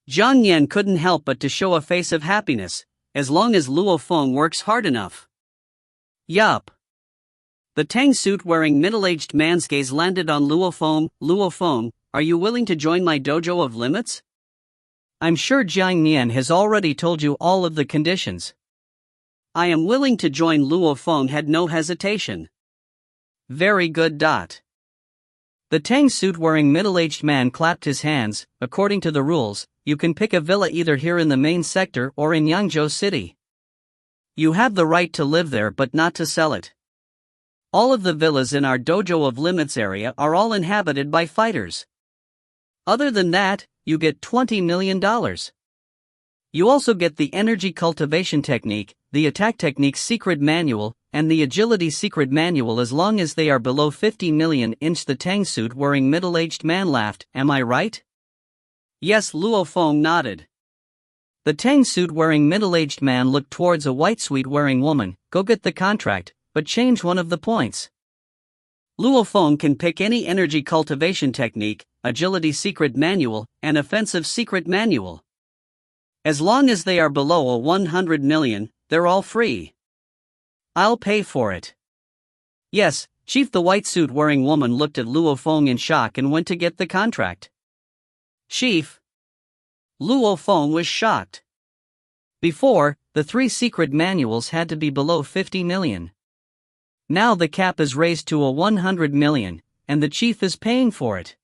A: Zhang Yan couldn't help but to show a face of happiness, as long as Luo Feng works hard enough. Yup. The Tang suit-wearing middle-aged man's gaze landed on Luo Feng. Luo Feng, are you willing to join my Dojo of Limits?
B: I'm sure Zhang Yan has already told you all of the conditions.
A: I am willing to join. Luo Feng had no hesitation. Very good.
B: The Tang suit-wearing middle-aged man clapped his hands. According to the rules, you can pick a villa either here in the main sector or in Yangzhou City. You have the right to live there but not to sell it. All of the villas in our Dojo of Limits area are all inhabited by fighters. Other than that, you get $20 million. You also get the energy cultivation technique, the attack technique secret manual, and the agility secret manual as long as they are below 50 million. The Tang suit-wearing middle-aged man laughed. Am I right?
A: Yes, Luo Feng nodded.
B: The Tang suit-wearing middle-aged man looked towards a white suit-wearing woman. Go get the contract, but change one of the points.
A: Luo Feng can pick any energy cultivation technique, agility secret manual, and offensive secret manual. As long as they are below a 100 million, they're all free. I'll pay for it.
B: Yes, Chief. The white suit-wearing woman looked at Luo Feng in shock and went to get the contract.
A: Chief. Luo Feng was shocked.
B: Before, the three secret manuals had to be below 50 million. Now the cap is raised to a 100 million, and the chief is paying for it.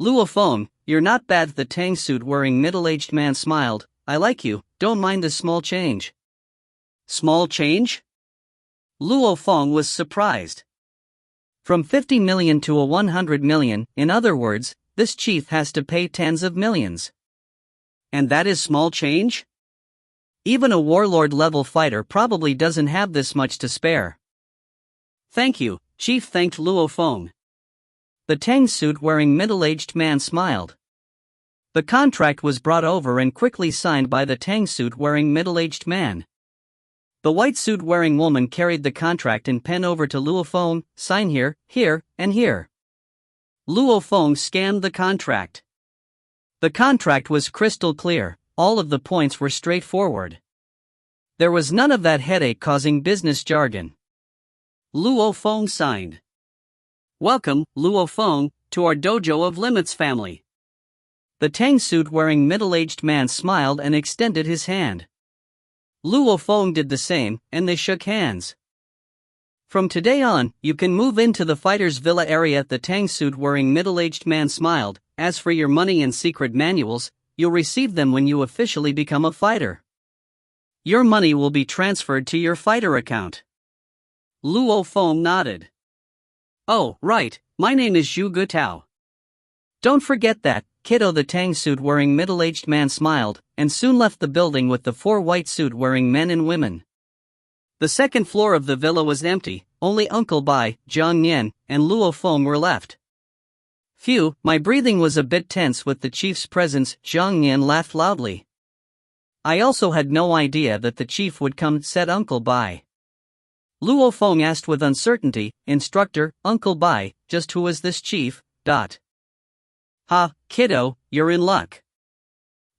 A: Luo Feng, you're not bad. The Tang suit-wearing middle-aged man smiled. I like you, don't mind the small change. Small change? Luo Feng was surprised.
B: From 50 million to a 100 million, in other words, this chief has to pay tens of millions.
A: And that is small change?
B: Even a warlord-level fighter probably doesn't have this much to spare.
A: Thank you, Chief. Thanked Luo Feng.
B: The Tang suit-wearing middle-aged man smiled. The contract was brought over and quickly signed by the Tang suit-wearing middle-aged man. The white suit-wearing woman carried the contract and pen over to Luo Feng. Sign here, here, and here.
A: Luo Feng scanned the contract.
B: The contract was crystal clear, all of the points were straightforward. There was none of that headache-causing business jargon.
A: Luo Feng signed. Welcome, Luo Feng, to our Dojo of Limits family.
B: The Tang suit-wearing middle-aged man smiled and extended his hand.
A: Luo Feng did the same, and they shook hands.
B: From today on, you can move into the fighter's villa area. The Tang suit-wearing middle-aged man smiled. As for your money and secret manuals, you'll receive them when you officially become a fighter.
A: Your money will be transferred to your fighter account. Luo Feng nodded. Oh, right, my name is Zhu Gutao.
B: Don't forget that, kiddo. The Tang suit-wearing middle-aged man smiled, and soon left the building with the four white suit-wearing men and women.
A: The second floor of the villa was empty, only Uncle Bai, Zhang Yan, and Luo Feng were left.
B: Phew, my breathing was a bit tense with the chief's presence. Zhang Yan laughed loudly. I also had no idea that the chief would come, said Uncle Bai.
A: Luo Feng asked with uncertainty, Instructor, Uncle Bai, just who is this chief? Ha, kiddo, you're in luck.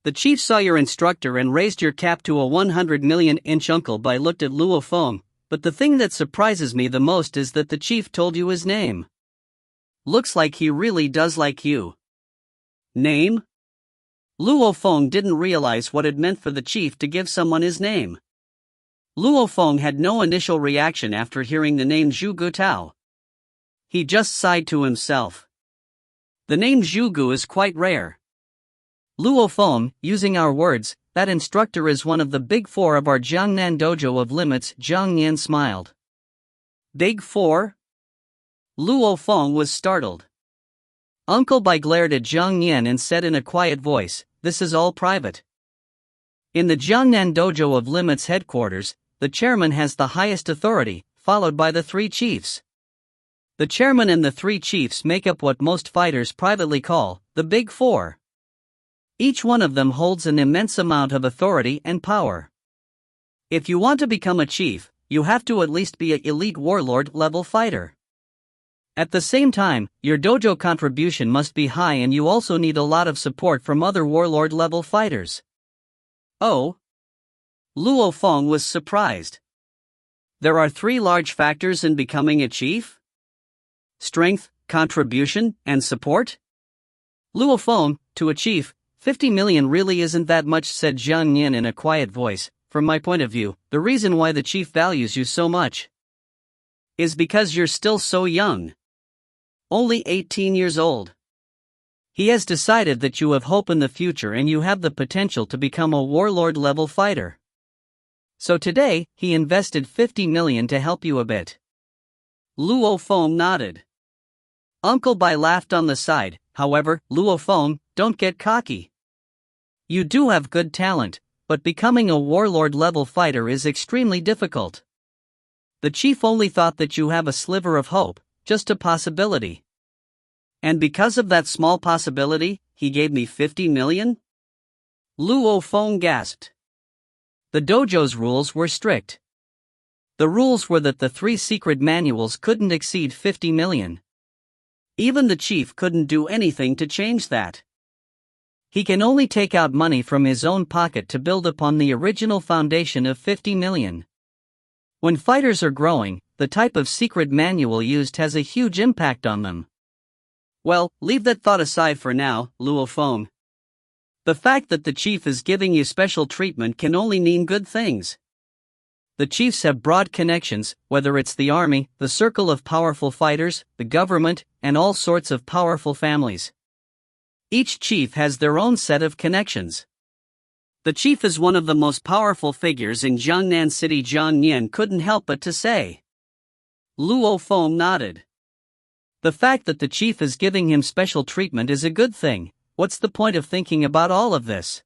A: The chief saw your instructor and raised your cap to a 100 million. Uncle Bai looked at Luo Feng, but the thing that surprises me the most is that the chief told you his name. Looks like he really does like you. Name? Luo Feng didn't realize what it meant for the chief to give someone his name. Luo Feng had no initial reaction after hearing the name Zhu Gutao. He just sighed to himself. The name Zhugu is quite rare.
B: Luo Feng, using our words, that instructor is one of the big four of our Jiangnan Dojo of Limits. Jiang Nian smiled.
A: Big Four? Luo Feng was startled.
B: Uncle Bai glared at Jiang Nian and said in a quiet voice, "This is all private." In the Jiangnan Dojo of Limits headquarters, the chairman has the highest authority, followed by the three chiefs. The chairman and the three chiefs make up what most fighters privately call the Big Four. Each one of them holds an immense amount of authority and power. If you want to become a chief, you have to at least be an elite warlord level fighter. At the same time, your dojo contribution must be high and you also need a lot of support from other warlord level fighters.
A: Oh? Luo Feng was surprised. There are three large factors in becoming a chief? Strength, contribution, and support?
B: Luo Feng, to a chief, 50 million really isn't that much, said Jiang Nian in a quiet voice. From my point of view, the reason why the chief values you so much
A: is because you're still so young. Only 18 years old.
B: He has decided that you have hope in the future and you have the potential to become a warlord level fighter. So today, he invested 50 million to help you a bit.
A: Luo Feng nodded. Uncle Bai laughed on the side. However, Luo Feng, don't get cocky.
B: You do have good talent, but becoming a warlord level fighter is extremely difficult. The chief only thought that you have a sliver of hope, just a possibility.
A: And because of that small possibility, he gave me 50 million? Luo Feng gasped.
B: The dojo's rules were strict. The rules were that the 3 secret manuals couldn't exceed 50 million.
A: Even the chief couldn't do anything to change that.
B: He can only take out money from his own pocket to build upon the original foundation of 50 million. When fighters are growing, the type of secret manual used has a huge impact on them.
A: Well, leave that thought aside for now, Luo Feng. The fact that the chief is giving you special treatment can only mean good things.
B: The chiefs have broad connections, whether it's the army, the circle of powerful fighters, the government, and all sorts of powerful families. Each chief has their own set of connections.
A: The chief is one of the most powerful figures in Jiangnan City. Jiang Nian couldn't help but to say. Luo Feng nodded.
B: The fact that the chief is giving him special treatment is a good thing. What's the point of thinking about all of this?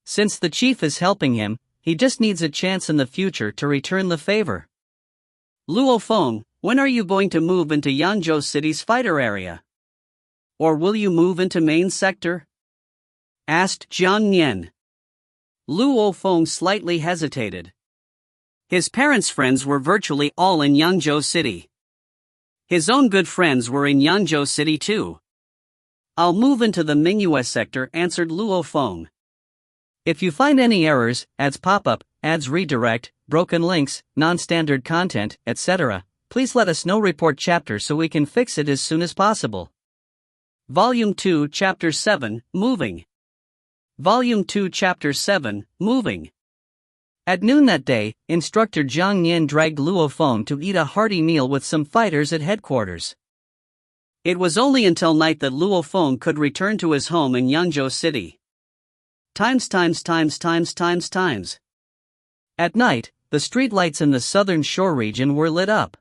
B: Since the chief is helping him, he just needs a chance in the future to return the favor.
A: Luo Feng, when are you going to move into Yangzhou City's fighter area? Or will you move into main sector? Asked Jiang Nian. Luo Feng slightly hesitated. His parents' friends were virtually all in Yangzhou City. His own good friends were in Yangzhou City too. I'll move into the Mingyue sector, answered Luo Feng.
B: If you find any errors, ads pop up, ads redirect, broken links, non-standard content, etc., please let us know. Report chapter so we can fix it as soon as possible.
A: Volume 2, Chapter 7, Moving. Volume 2, Chapter 7, Moving.
B: At noon that day, instructor Jiang Nian dragged Luo Feng to eat a hearty meal with some fighters at headquarters.
A: It was only until night that Luo Feng could return to his home in Yangzhou City. Times.
B: At night, the streetlights in the southern shore region were lit up.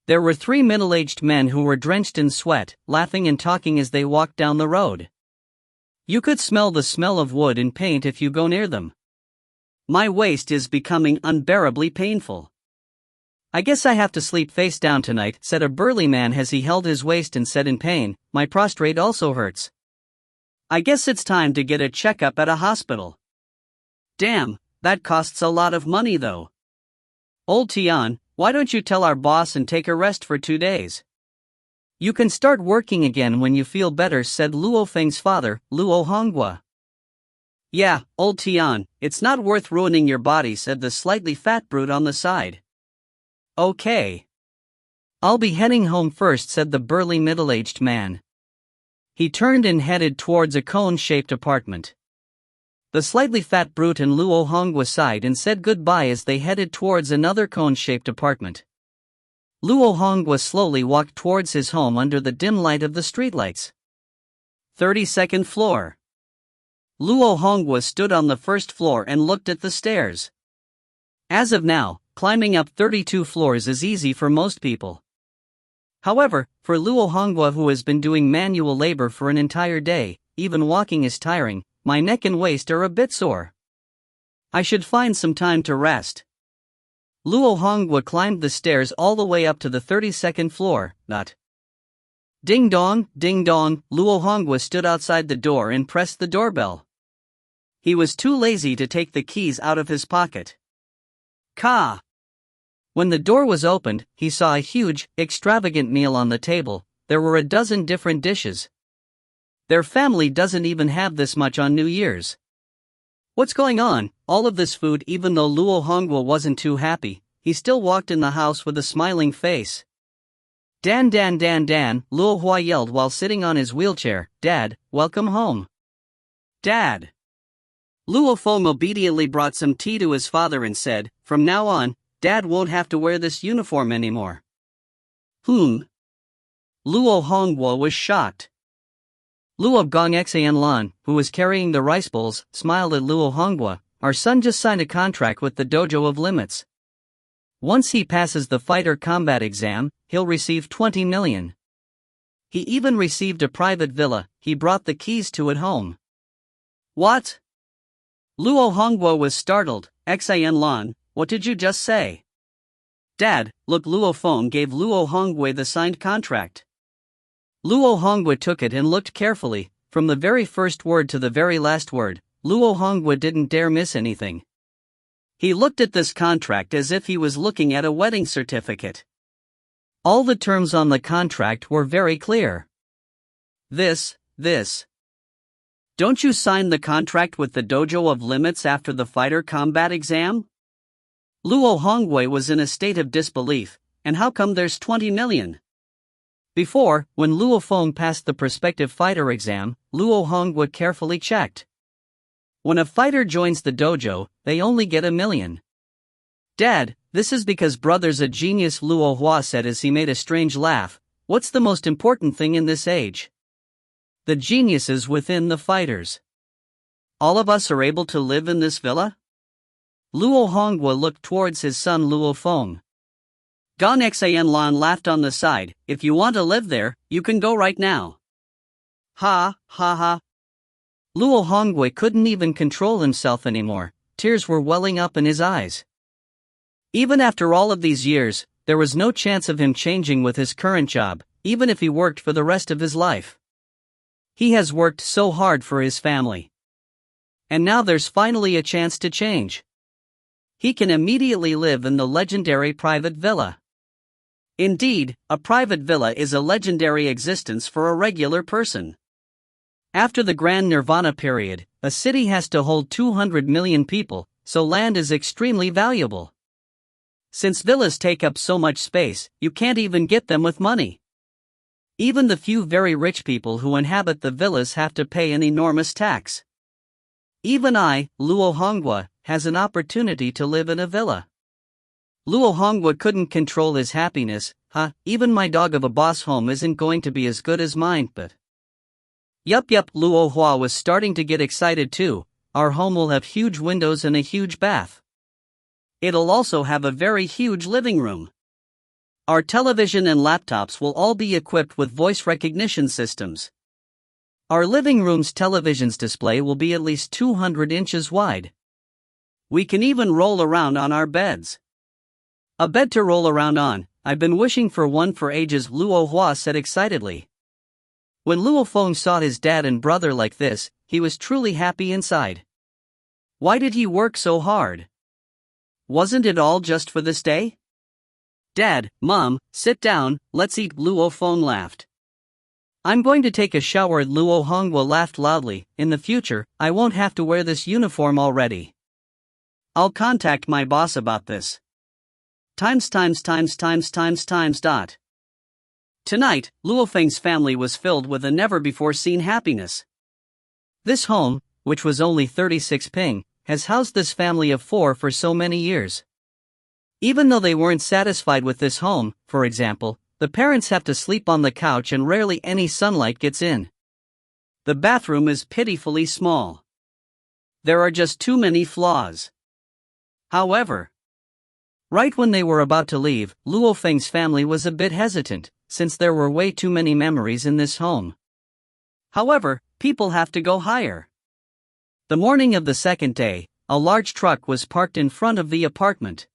B: There were 3 middle-aged men who were drenched in sweat, laughing and talking as they walked down the road. You could smell the smell of wood and paint if you go near them.
A: My waist is becoming unbearably painful.
B: I guess I have to sleep face down tonight, said a burly man as he held his waist and said in pain, my prostrate also hurts.
A: I guess it's time to get a checkup at a hospital. Damn, that costs a lot of money though. Old Tian, why don't you tell our boss and take a rest for 2 days?
B: You can start working again when you feel better, said Luo Feng's father, Luo Honghua.
A: Yeah, old Tian, it's not worth ruining your body, said the slightly fat brute on the side. Okay.
B: I'll be heading home first, said the burly middle-aged man. He turned and headed towards a cone-shaped apartment. The slightly fat brute and Luo Honghua sighed and said goodbye as they headed towards another cone-shaped apartment. Luo Honghua slowly walked towards his home under the dim light of the streetlights.
A: 32nd floor. Luo Hongwa stood on the first floor and looked at the stairs. As of now, climbing up 32 floors is easy for most people. However, for Luo Hongwa, who has been doing manual labor for an entire day, even walking is tiring. My neck and waist are a bit sore. I should find some time to rest. Luo Hongwa climbed the stairs all the way up to the 32nd floor. Ding dong, Luo Hongwa stood outside the door and pressed the doorbell. He was too lazy to take the keys out of his pocket. Ka! When the door was opened, he saw a huge, extravagant meal on the table. There were a dozen different dishes. Their family doesn't even have this much on New Year's. What's going on? All of this food. Even though Luo Hongwa wasn't too happy, he still walked in the house with a smiling face. Dan, Luo Hua yelled while sitting on his wheelchair. Dad, welcome home. Dad. Luo Feng obediently brought some tea to his father and said, from now on, Dad won't have to wear this uniform anymore. Luo Hongwa was shocked. Luo Gong Xianlan, who was carrying the rice bowls, smiled at Luo Hongwa. Our son just signed a contract with the Dojo of Limits. Once he passes the fighter combat exam, he'll receive 20 million. He even received a private villa. He brought the keys to it home. What? Luo Hongwa was startled. Xianlan, what did you just say? Dad, look, Luo Feng gave Luo Hongwa the signed contract. Luo Hongwa took it and looked carefully. From the very first word to the very last word, Luo Hongwa didn't dare miss anything. He looked at this contract as if he was looking at a wedding certificate. All the terms on the contract were very clear. This. Don't you sign the contract with the Dojo of Limits after the fighter combat exam? Luo Hongwa was in a state of disbelief. And how come there's 20 million? Before, when Luo Feng passed the prospective fighter exam, Luo Hongwa carefully checked. When a fighter joins the dojo, they only get 1 million. Dad, this is because brother's a genius, Luo Hua said as he made a strange laugh. What's the most important thing in this age? The geniuses within the fighters. All of us are able to live in this villa? Luo Hongwa looked towards his son Luo Feng. Gong Xianlan laughed on the side. If you want to live there, you can go right now. Ha. Luo Hongwa couldn't even control himself anymore. Tears were welling up in his eyes. Even after all of these years, there was no chance of him changing with his current job, even if he worked for the rest of his life. He has worked so hard for his family. And now there's finally a chance to change. He can immediately live in the legendary private villa. Indeed, a private villa is a legendary existence for a regular person. After the Grand Nirvana period, a city has to hold 200 million people, so land is extremely valuable. Since villas take up so much space, you can't even get them with money. Even the few very rich people who inhabit the villas have to pay an enormous tax. Even I, Luo Hongwa, has an opportunity to live in a villa. Luo Hongwa couldn't control his happiness. Even my dog of a boss home isn't going to be as good as mine, but... Yup, Luo Hua was starting to get excited too. Our home will have huge windows and a huge bath. It'll also have a very huge living room. Our television and laptops will all be equipped with voice recognition systems. Our living room's television's display will be at least 200 inches wide. We can even roll around on our beds. A bed to roll around on. I've been wishing for one for ages, Luo Hua said excitedly. When Luo Feng saw his dad and brother like this, he was truly happy inside. Why did he work so hard? Wasn't it all just for this day? Dad, Mom, sit down, let's eat, Luo Feng laughed. I'm going to take a shower, Luo Hongwa laughed loudly. In the future, I won't have to wear this uniform already. I'll contact my boss about this. Times. Tonight, Luo Feng's family was filled with a never-before-seen happiness. This home, which was only 36 ping, has housed this family of 4 for so many years. Even though they weren't satisfied with this home, for example, the parents have to sleep on the couch and rarely any sunlight gets in. The bathroom is pitifully small. There are just too many flaws. However,
B: right when they were about to leave, Luo Feng's family was a bit hesitant, since there were way too many memories in this home.
A: However, people have to go higher.
B: The morning of the second day, a large truck was parked in front of the apartment.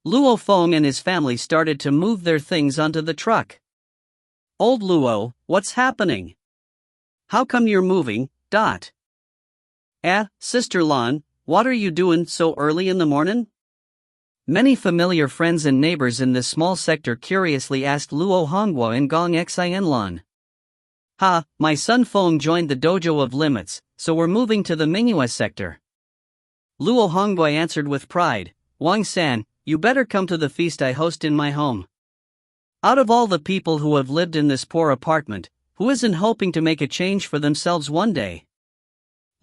A: Luo Feng and his family started to move their things onto the truck. Old Luo, what's happening? How come you're moving? Sister Lan, what are you doing so early in the morning?
B: Many familiar friends and neighbors in this small sector curiously asked Luo Hongguo and Gong Xin Lan.
A: My son Feng joined the Dojo of Limits, so we're moving to the Mingyue sector.
B: Luo Hongguo answered with pride, Wang San, you better come to the feast I host in my home.
A: Out of all the people who have lived in this poor apartment, who isn't hoping to make a change for themselves one day?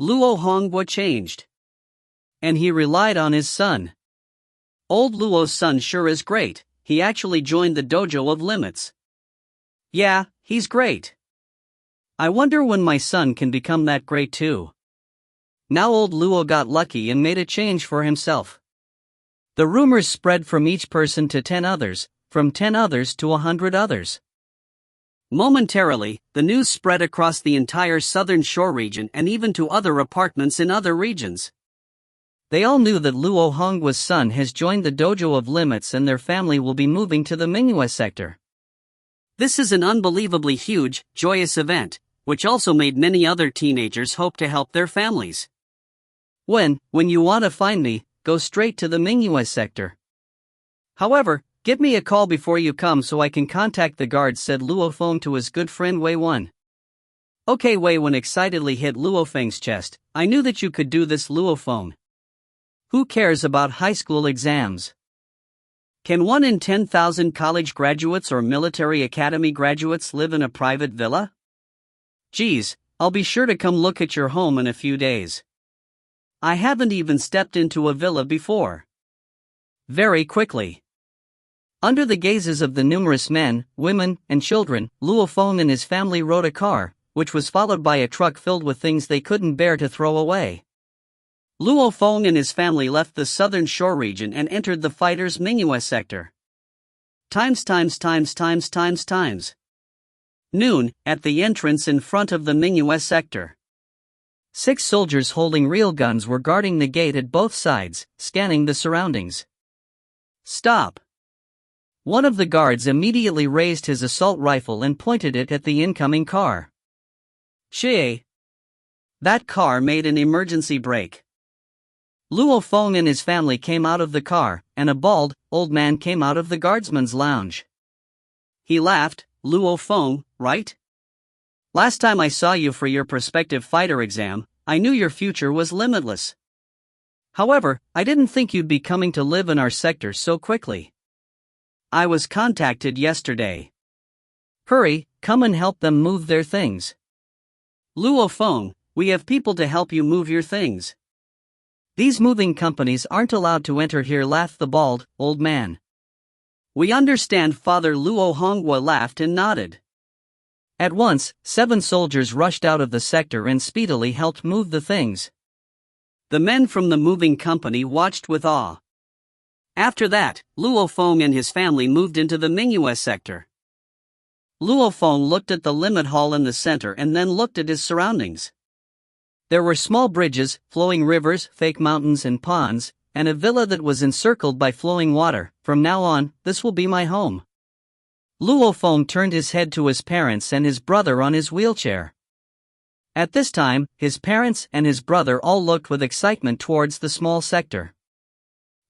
A: Luo Hongguo changed.
B: And he relied on his son.
A: Old Luo's son sure is great, he actually joined the Dojo of Limits.
B: Yeah, he's great.
A: I wonder when my son can become that great too.
B: Now old Luo got lucky and made a change for himself. The rumors spread from each person to 10 others, from 10 others to 100 others.
A: Momentarily, the news spread across the entire southern shore region and even to other apartments in other regions.
B: They all knew that Luo Hongguo's son has joined the Dojo of Limits and their family will be moving to the Mingyue sector.
A: This is an unbelievably huge, joyous event, which also made many other teenagers hope to help their families.
B: When you want to find me, go straight to the Mingyue sector.
A: However, give me a call before you come so I can contact the guards, said Luo Feng to his good friend Wei Wen.
B: Okay, Wei Wen excitedly hit Luo Feng's chest. I knew that you could do this, Luo Feng. Who cares about high school exams?
A: Can 1 in 10,000 college graduates or military academy graduates live in a private villa?
B: Geez, I'll be sure to come look at your home in a few days.
A: I haven't even stepped into a villa before.
B: Very quickly. Under the gazes of the numerous men, women, and children, Luo Feng and his family rode a car, which was followed by a truck filled with things they couldn't bear to throw away.
A: Luo Feng and his family left the southern shore region and entered the fighters' Mingyue sector. Noon, at the entrance in front of the Mingyue sector.
B: 6 soldiers holding real guns were guarding the gate at both sides, scanning the surroundings.
A: Stop!
B: One of the guards immediately raised his assault rifle and pointed it at the incoming car.
A: That car made an emergency brake.
B: Luo Feng and his family came out of the car, and a bald, old man came out of the guardsman's lounge.
A: He laughed. Luo Feng, right? Last time I saw you for your prospective fighter exam, I knew your future was limitless. However, I didn't think you'd be coming to live in our sector so quickly. I was contacted yesterday.
B: Hurry, come and help them move their things.
A: Luo Feng, we have people to help you move your things.
B: These moving companies aren't allowed to enter here, laughed the bald, old man.
A: We understand, Father Luo Hongguo laughed and nodded.
B: At once, 7 soldiers rushed out of the sector and speedily helped move the things.
A: The men from the moving company watched with awe. After that, Luo Feng and his family moved into the Mingyue sector. Luo Feng looked at the limit hall in the center and then looked at his surroundings.
B: There were small bridges, flowing rivers, fake mountains and ponds, and a villa that was encircled by flowing water. From now on, this will be my home. Luo Feng turned his head to his parents and his brother on his wheelchair. At this time, his parents and his brother all looked with excitement towards the small sector.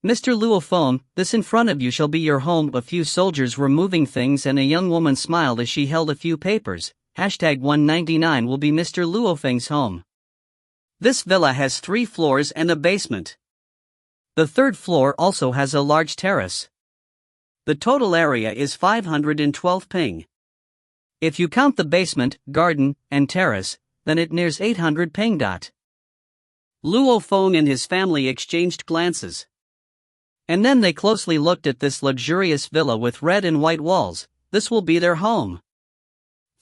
B: Mr. Luo Feng, this in front of you shall be your home. A few soldiers were moving things and a young woman smiled as she held a few papers. #199 will be Mr. Luo Feng's home.
A: This villa has 3 floors and a basement.
B: The 3rd floor also has a large terrace.
A: The total area is 512 ping.
B: If you count the basement, garden, and terrace, then it nears 800 ping.
A: Luo Feng and his family exchanged glances.
B: And then they closely looked at this luxurious villa with red and white walls. This will be their home.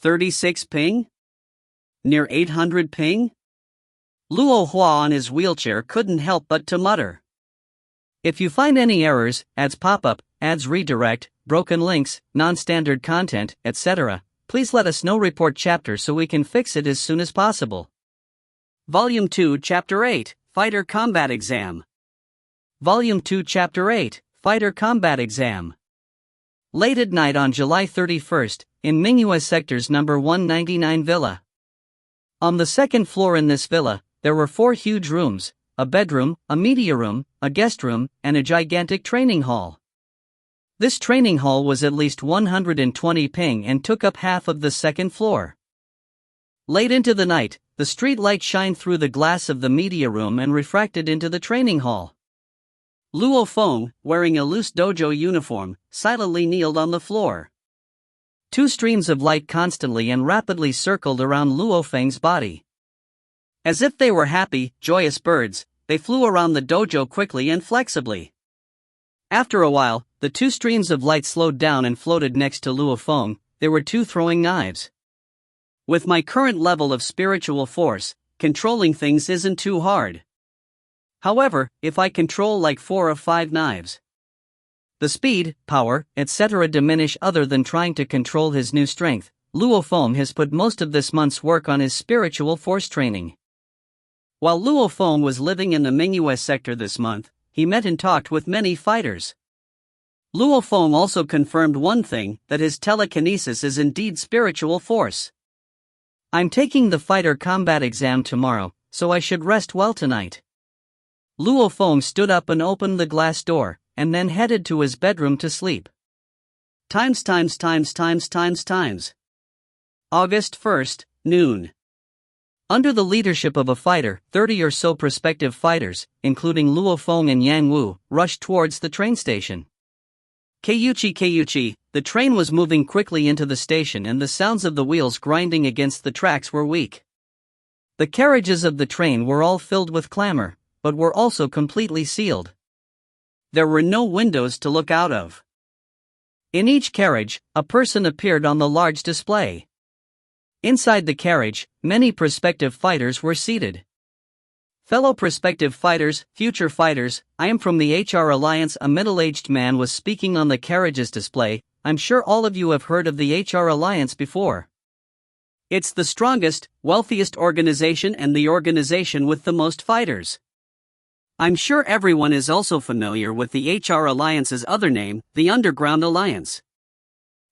A: 36 ping? Near 800 ping? Luo Hua on his wheelchair couldn't help but to mutter.
B: If you find any errors, ads pop-up, ads redirect, broken links, non-standard content, etc., please let us know. Report chapter so we can fix it as soon as possible.
A: Volume 2, Chapter 8, Fighter Combat Exam.
B: Volume 2, Chapter 8, Fighter Combat Exam. Late at night on July 31st, in Mingyue Sector's number 199 villa. On the second floor in this villa, there were 4 huge rooms, a bedroom, a media room, a guest room, and a gigantic training hall. This training hall was at least 120 ping and took up half of the second floor. Late into the night, the street light shined through the glass of the media room and refracted into the training hall.
A: Luo Feng, wearing a loose dojo uniform, silently kneeled on the floor.
B: 2 streams of light constantly and rapidly circled around Luo Feng's body.
A: As if they were happy, joyous birds, they flew around the dojo quickly and flexibly. After a while, the 2 streams of light slowed down and floated next to Luo Feng. There were 2 throwing knives. With my current level of spiritual force, controlling things isn't too hard. However, if I control like 4 or 5 knives, the speed, power, etc. diminish. Other than trying to control his new strength, Luo Feng has put most of this month's work on his spiritual force training. While Luo Feng was living in the Mingyue sector this month, he met and talked with many fighters. Luo Feng also confirmed one thing, that his telekinesis is indeed spiritual force. I'm taking the fighter combat exam tomorrow, so I should rest well tonight. Luo Feng stood up and opened the glass door, and then headed to his bedroom to sleep. August 1st, noon.
B: Under the leadership of a fighter, 30 or so prospective fighters, including Luo Feng and Yang Wu, rushed towards the train station.
A: Keiuchi, the train was moving quickly into the station and the sounds of the wheels grinding against the tracks were weak.
B: The carriages of the train were all filled with clamor, but were also completely sealed.
A: There were no windows to look out of.
B: In each carriage, a person appeared on the large display. Inside the carriage, many prospective fighters were seated.
A: Fellow prospective fighters, future fighters, I am from the HR Alliance. A middle-aged man was speaking on the carriage's display. I'm sure all of you have heard of the HR Alliance before. It's the strongest, wealthiest organization and the organization with the most fighters. I'm sure everyone is also familiar with the HR Alliance's other name, the Underground Alliance.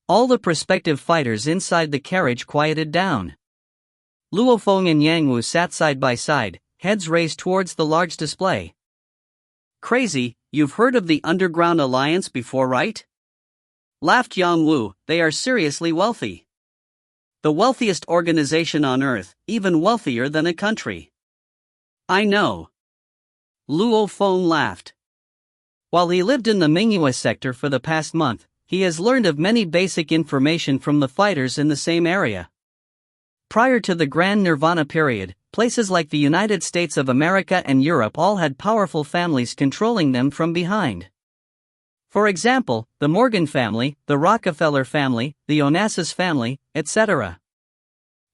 B: All the prospective fighters inside the carriage quieted down. Luo Feng and Yang Wu sat side by side, heads raised towards the large display.
A: Crazy, you've heard of the Underground Alliance before, right? Laughed Yang Wu, they are seriously wealthy. The wealthiest organization on Earth, even wealthier than a country. I know. Luo Feng laughed. While he lived in the Mingyue sector for the past month, he has learned of many basic information from the fighters in the same area. Prior to the Grand Nirvana period, places like the United States of America and Europe all had powerful families controlling them from behind. For example, the Morgan family, the Rockefeller family, the Onassis family, etc.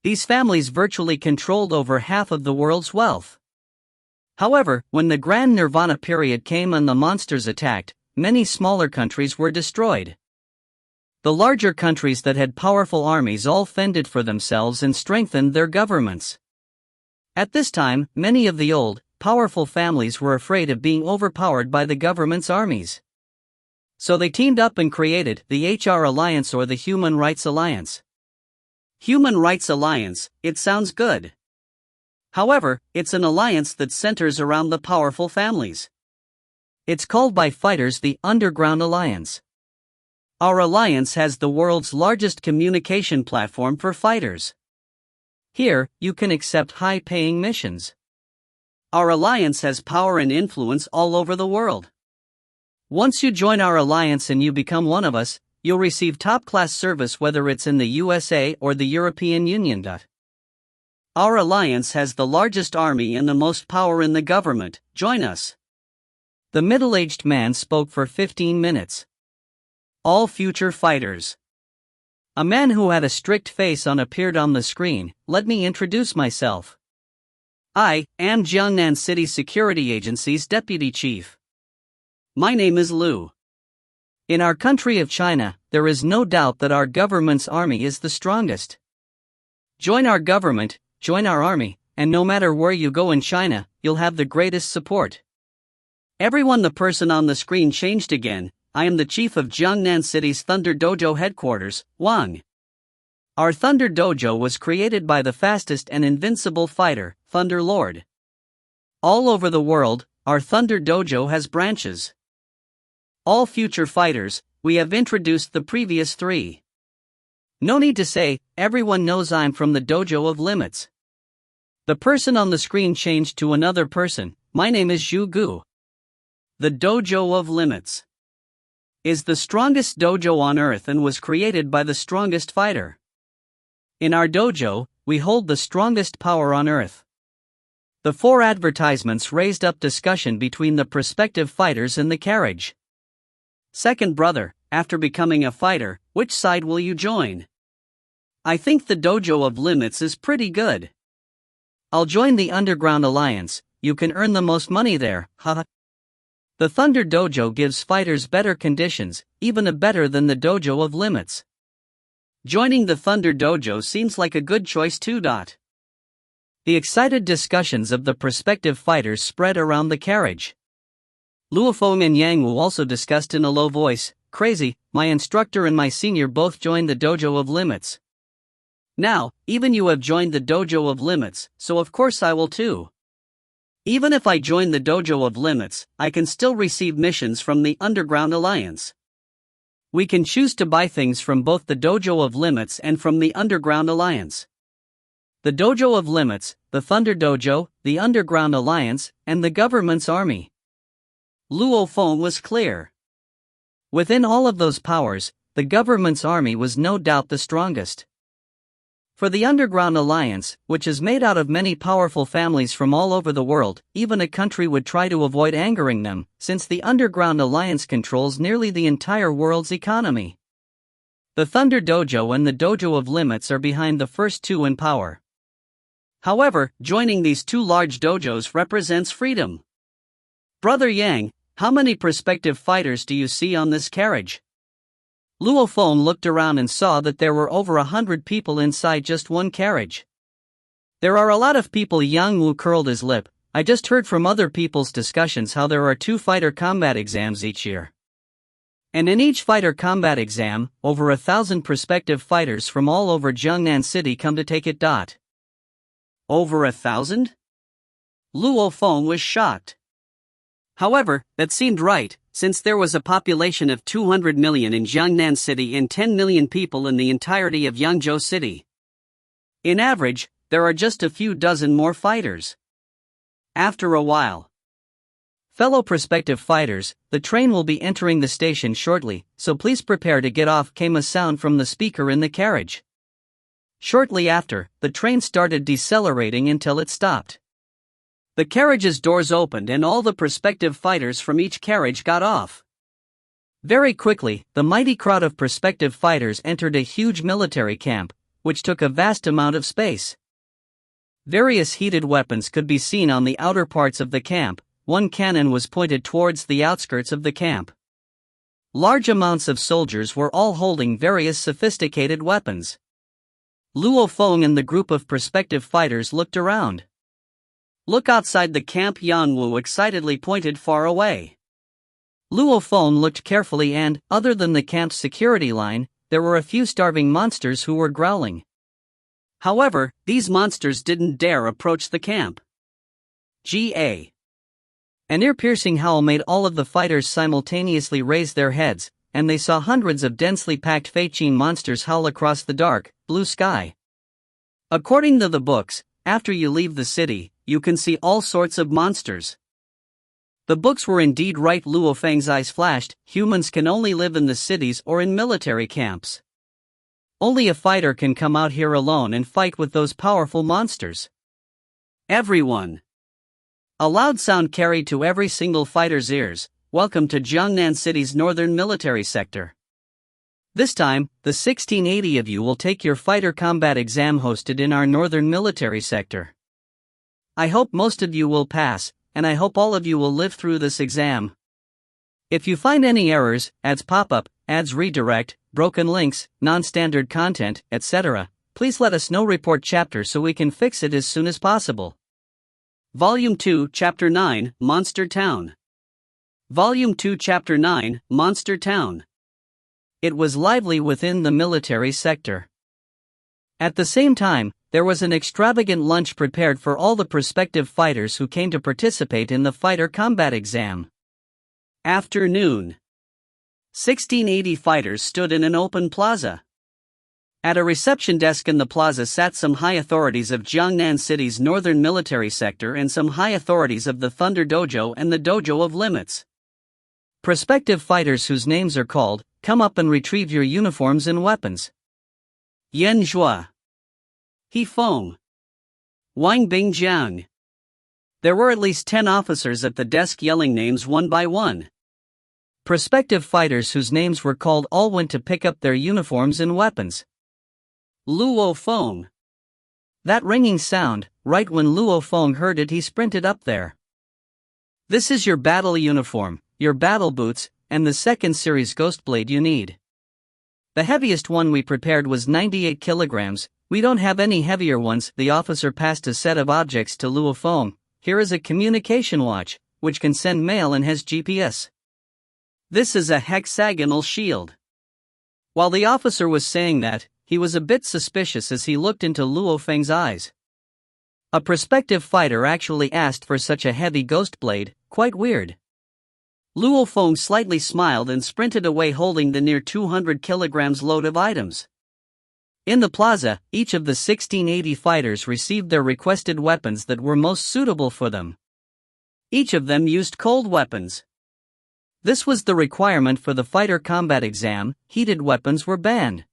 A: These families virtually controlled over half of the world's wealth. However, when the Grand Nirvana period came and the monsters attacked, many smaller countries were destroyed. The larger countries that had powerful armies all fended for themselves and strengthened their governments. At this time, many of the old, powerful families were afraid of being overpowered by the government's armies. So they teamed up and created the HR Alliance, or the Human Rights Alliance. Human Rights Alliance, it sounds good. However, it's an alliance that centers around the powerful families. It's called by fighters the Underground Alliance. Our alliance has the world's largest communication platform for fighters. Here, you can accept high-paying missions. Our alliance has power and influence all over the world. Once you join our alliance and you become one of us, you'll receive top-class service whether it's in the USA or the European Union. Our alliance has the largest army and the most power in the government. Join us. The middle-aged man spoke for 15 minutes. All future fighters. A man who had a strict face on appeared on the screen. Let me introduce myself. I am Jiangnan City Security Agency's Deputy Chief. My name is Lu.
B: In our country of China, there is no doubt that our government's army is the strongest. Join our government, join our army, and no matter where you go in China, you'll have the greatest support.
A: Everyone, the person on the screen changed again. I am the chief of Jiangnan City's Thunder Dojo headquarters, Wang. Our Thunder Dojo was created by the fastest and invincible fighter, Thunder Lord. All over the world, our Thunder Dojo has branches. All future fighters, we have introduced the previous 3. No need to say, everyone knows I'm from the Dojo of Limits. The person on the screen changed to another person. My name is Zhu Gu. The Dojo of Limits is the strongest dojo on earth and was created by the strongest fighter. In our dojo, we hold the strongest power on earth. The 4 advertisements raised up discussion between the prospective fighters in the carriage. Second brother, after becoming a fighter, which side will you join? I think the Dojo of Limits is pretty good.
B: I'll join the Underground Alliance, you can earn the most money there, haha. The Thunder Dojo gives fighters better conditions, even better than the Dojo of Limits.
A: Joining the Thunder Dojo seems like a good choice too. The
B: excited discussions of the prospective fighters spread around the carriage. Luo Feng and Yang Wu also discussed in a low voice, crazy, my instructor and my senior both joined the Dojo of Limits.
A: Now, even you have joined the Dojo of Limits, so of course I will too. Even if I join the Dojo of Limits, I can still receive missions from the Underground Alliance. We can choose to buy things from both the Dojo of Limits and from the Underground Alliance. The Dojo of Limits, the Thunder Dojo, the Underground Alliance, and the government's army. Luo Feng was clear.
B: Within all of those powers, the government's army was no doubt the strongest. For the Underground Alliance, which is made out of many powerful families from all over the world, even a country would try to avoid angering them, since the Underground Alliance controls nearly the entire world's economy. The Thunder Dojo and the Dojo of Limits are behind the first 2 in power. However, joining these 2 large dojos represents freedom. Brother Yang, how many prospective fighters do you see on this carriage? Luo Feng looked around and saw that there were over 100 people inside just one carriage. There are a lot of people. Yang Wu curled his lip. I just heard from other people's discussions how there are 2 fighter combat exams each year. And in each fighter combat exam, over 1,000 prospective fighters from all over Jiangnan City come to take it.
A: Over 1,000? Luo Feng was shocked. However, that seemed right, since there was a population of 200 million in Jiangnan City and 10 million people in the entirety of Yangzhou City. In average, there are just a few dozen more fighters. After a while,
B: fellow prospective fighters, the train will be entering the station shortly, so please prepare to get off, came a sound from the speaker in the carriage. Shortly after, the train started decelerating until it stopped.
A: The carriage's doors opened and all the prospective fighters from each carriage got off.
B: Very quickly, the mighty crowd of prospective fighters entered a huge military camp, which took a vast amount of space. Various heated weapons could be seen on the outer parts of the camp. One cannon was pointed towards the outskirts of the camp. Large amounts of soldiers were all holding various sophisticated weapons. Luo Feng and the group of prospective fighters looked around.
A: Look outside the camp, Yang Wu excitedly pointed far away.
B: Luo Feng looked carefully and, other than the camp's security line, there were a few starving monsters who were growling.
A: However, these monsters didn't dare approach the camp. Ga.
B: An ear-piercing howl made all of the fighters simultaneously raise their heads, and they saw hundreds of densely packed Feiqin monsters howl across the dark, blue sky. According to the books, after you leave the city, you can see all sorts of monsters. The books were indeed right. Luo Feng's eyes flashed. Humans can only live in the cities or in military camps. Only a fighter can come out here alone and fight with those powerful monsters.
A: Everyone. A loud sound carried to every single fighter's ears. Welcome to Jiangnan City's northern military sector. This time, the 1680 of you will take your fighter combat exam hosted in our northern military sector.
B: I hope most of you will pass, and I hope all of you will live through this exam. If you find any errors, ads pop up, ads redirect, broken links, non-standard content, etc., please let us know. Report chapter so we can fix it as soon as possible.
A: Volume 2, Chapter 9, Monster Town. Volume 2, Chapter 9, Monster Town.
B: It was lively within the military sector. At the same time, there was an extravagant lunch prepared for all the prospective fighters who came to participate in the fighter combat exam.
A: Afternoon. 1680 fighters stood in an open plaza. At a reception desk in the plaza sat some high authorities of Jiangnan City's northern military sector and some high authorities of the Thunder Dojo and the Dojo of Limits.
B: Prospective fighters whose names are called, come up and retrieve your uniforms and weapons.
A: Yan Zhua. He Feng. Wang Bingjiang. There were at least 10 officers at the desk yelling names one by one.
B: Prospective fighters whose names were called all went to pick up their uniforms and weapons.
A: Luo Feng.
B: That ringing sound, right when Luo Feng heard it, he sprinted up there. This is your battle uniform, your battle boots, and the second series ghost blade you need. The heaviest one we prepared was 98 kilograms, we don't have any heavier ones. The officer passed a set of objects to Luo Feng. Here is a communication watch, which can send mail and has GPS.
A: This is a hexagonal shield.
B: While the officer was saying that, he was a bit suspicious as he looked into Luo Feng's eyes. A prospective fighter actually asked for such a heavy ghost blade, quite weird.
A: Luo Feng slightly smiled and sprinted away holding the near 200 kilograms load of items.
B: In the plaza, each of the 1680 fighters received their requested weapons that were most suitable for them.
A: Each of them used cold weapons.
B: This was the requirement for the fighter combat exam. Heated weapons were banned.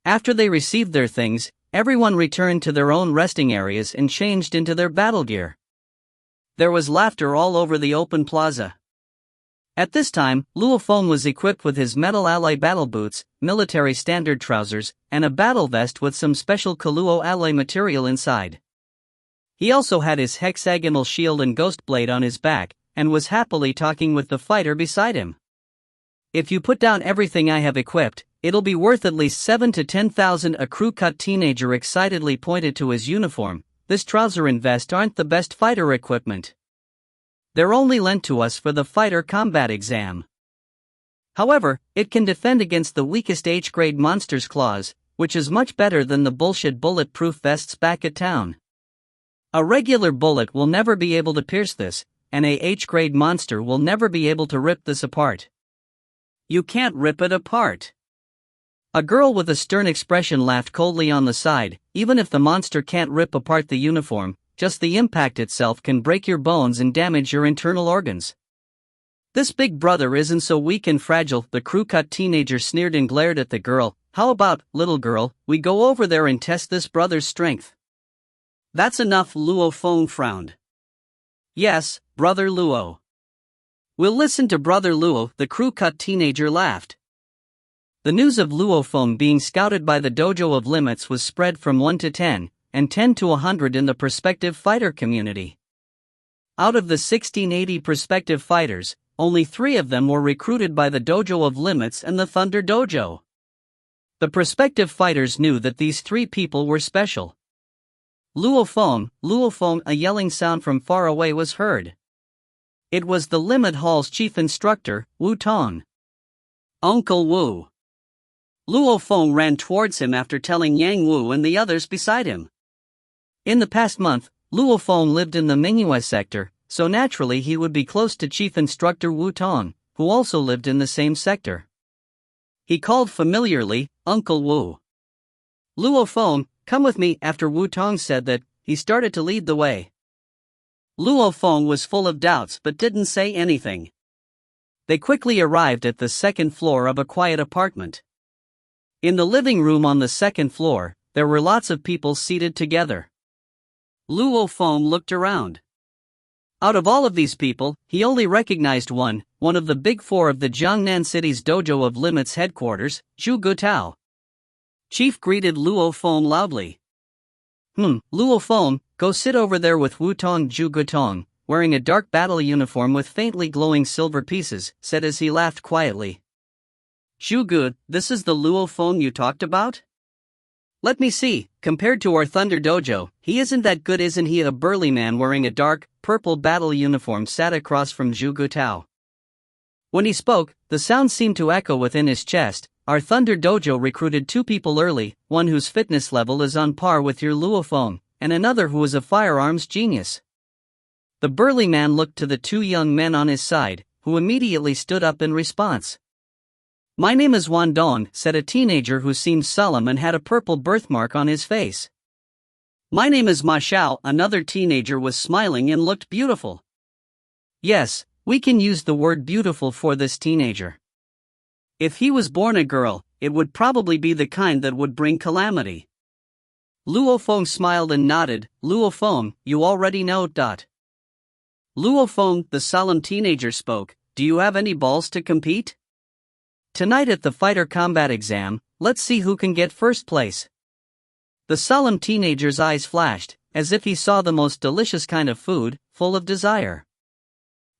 B: After they received their things, everyone returned to their own resting areas and changed into their battle gear.
A: There was laughter all over the open plaza.
B: At this time, Luo Feng was equipped with his metal alloy battle boots, military standard trousers, and a battle vest with some special Kaluo alloy material inside. He also had his hexagonal shield and ghost blade on his back, and was happily talking with the fighter beside him. If you put down everything I have equipped, it'll be worth at least 7 to 10,000. A crew-cut teenager excitedly pointed to his uniform. This trouser and vest aren't the best fighter equipment. They're only lent to us for the fighter combat exam. However, it can defend against the weakest H-grade monster's claws, which is much better than the bullshit bulletproof vests back at town. A regular bullet will never be able to pierce this, and a H-grade monster will never be able to rip this apart.
A: You can't rip it apart.
B: A girl with a stern expression laughed coldly on the side. Even if the monster can't rip apart the uniform, just the impact itself can break your bones and damage your internal organs.
A: This big brother isn't so weak and fragile. The crew-cut teenager sneered and glared at the girl. How about, little girl, we go over there and test this brother's strength? That's enough. Luo Feng frowned. Yes, brother Luo. We'll listen to brother Luo. The crew-cut teenager laughed.
B: The news of Luo Feng being scouted by the Dojo of Limits was spread from 1 to 10, and 10 to 100 in the prospective fighter community. Out of the 1680 prospective fighters, only 3 of them were recruited by the Dojo of Limits and the Thunder Dojo. The prospective fighters knew that these 3 people were special. Luo Feng, a yelling sound from far away was heard. It was the Limit Hall's chief instructor, Wu Tong.
A: Uncle Wu. Luo Feng ran towards him after telling Yang Wu and the others beside him.
B: In the past month, Luo Feng lived in the Mingyue sector, so naturally he would be close to chief instructor Wu Tong, who also lived in the same sector.
A: He called familiarly, Uncle Wu.
B: Luo Feng, come with me. After Wu Tong said that, he started to lead the way.
A: Luo Feng was full of doubts but didn't say anything.
B: They quickly arrived at the second floor of a quiet apartment. In the living room on the second floor, there were lots of people seated together.
A: Luo Feng looked around.
B: Out of all of these people, he only recognized one of the big 4 of the Jiangnan City's Dojo of Limits headquarters, Zhu Gutao.
A: Chief greeted Luo Feng loudly.
B: Luo Feng, go sit over there with Wutong Ju Gutong, wearing a dark battle uniform with faintly glowing silver pieces, said as he laughed quietly.
A: Zhuge, this is the Luo Feng you talked about? Let me see, compared to our Thunder Dojo, he isn't that good, isn't he? A burly man wearing a dark, purple battle uniform sat across from Zhu Gutao. When he spoke, the sound seemed to echo within his chest. Our Thunder Dojo recruited 2 people early, one whose fitness level is on par with your Luo Feng, and another who is a firearms genius. The burly man looked to the 2 young men on his side, who immediately stood up in response. My name is Wan Dong, said a teenager who seemed solemn and had a purple birthmark on his face. My name is Ma Xiao, another teenager was smiling and looked beautiful. Yes, we can use the word beautiful for this teenager. If he was born a girl, it would probably be the kind that would bring calamity. Luo Feng smiled and nodded. Luo Feng, you already know. Luo Feng, the solemn teenager, spoke. Do you have any balls to compete? Tonight at the fighter combat exam, let's see who can get first place. The solemn teenager's eyes flashed, as if he saw the most delicious kind of food, full of desire.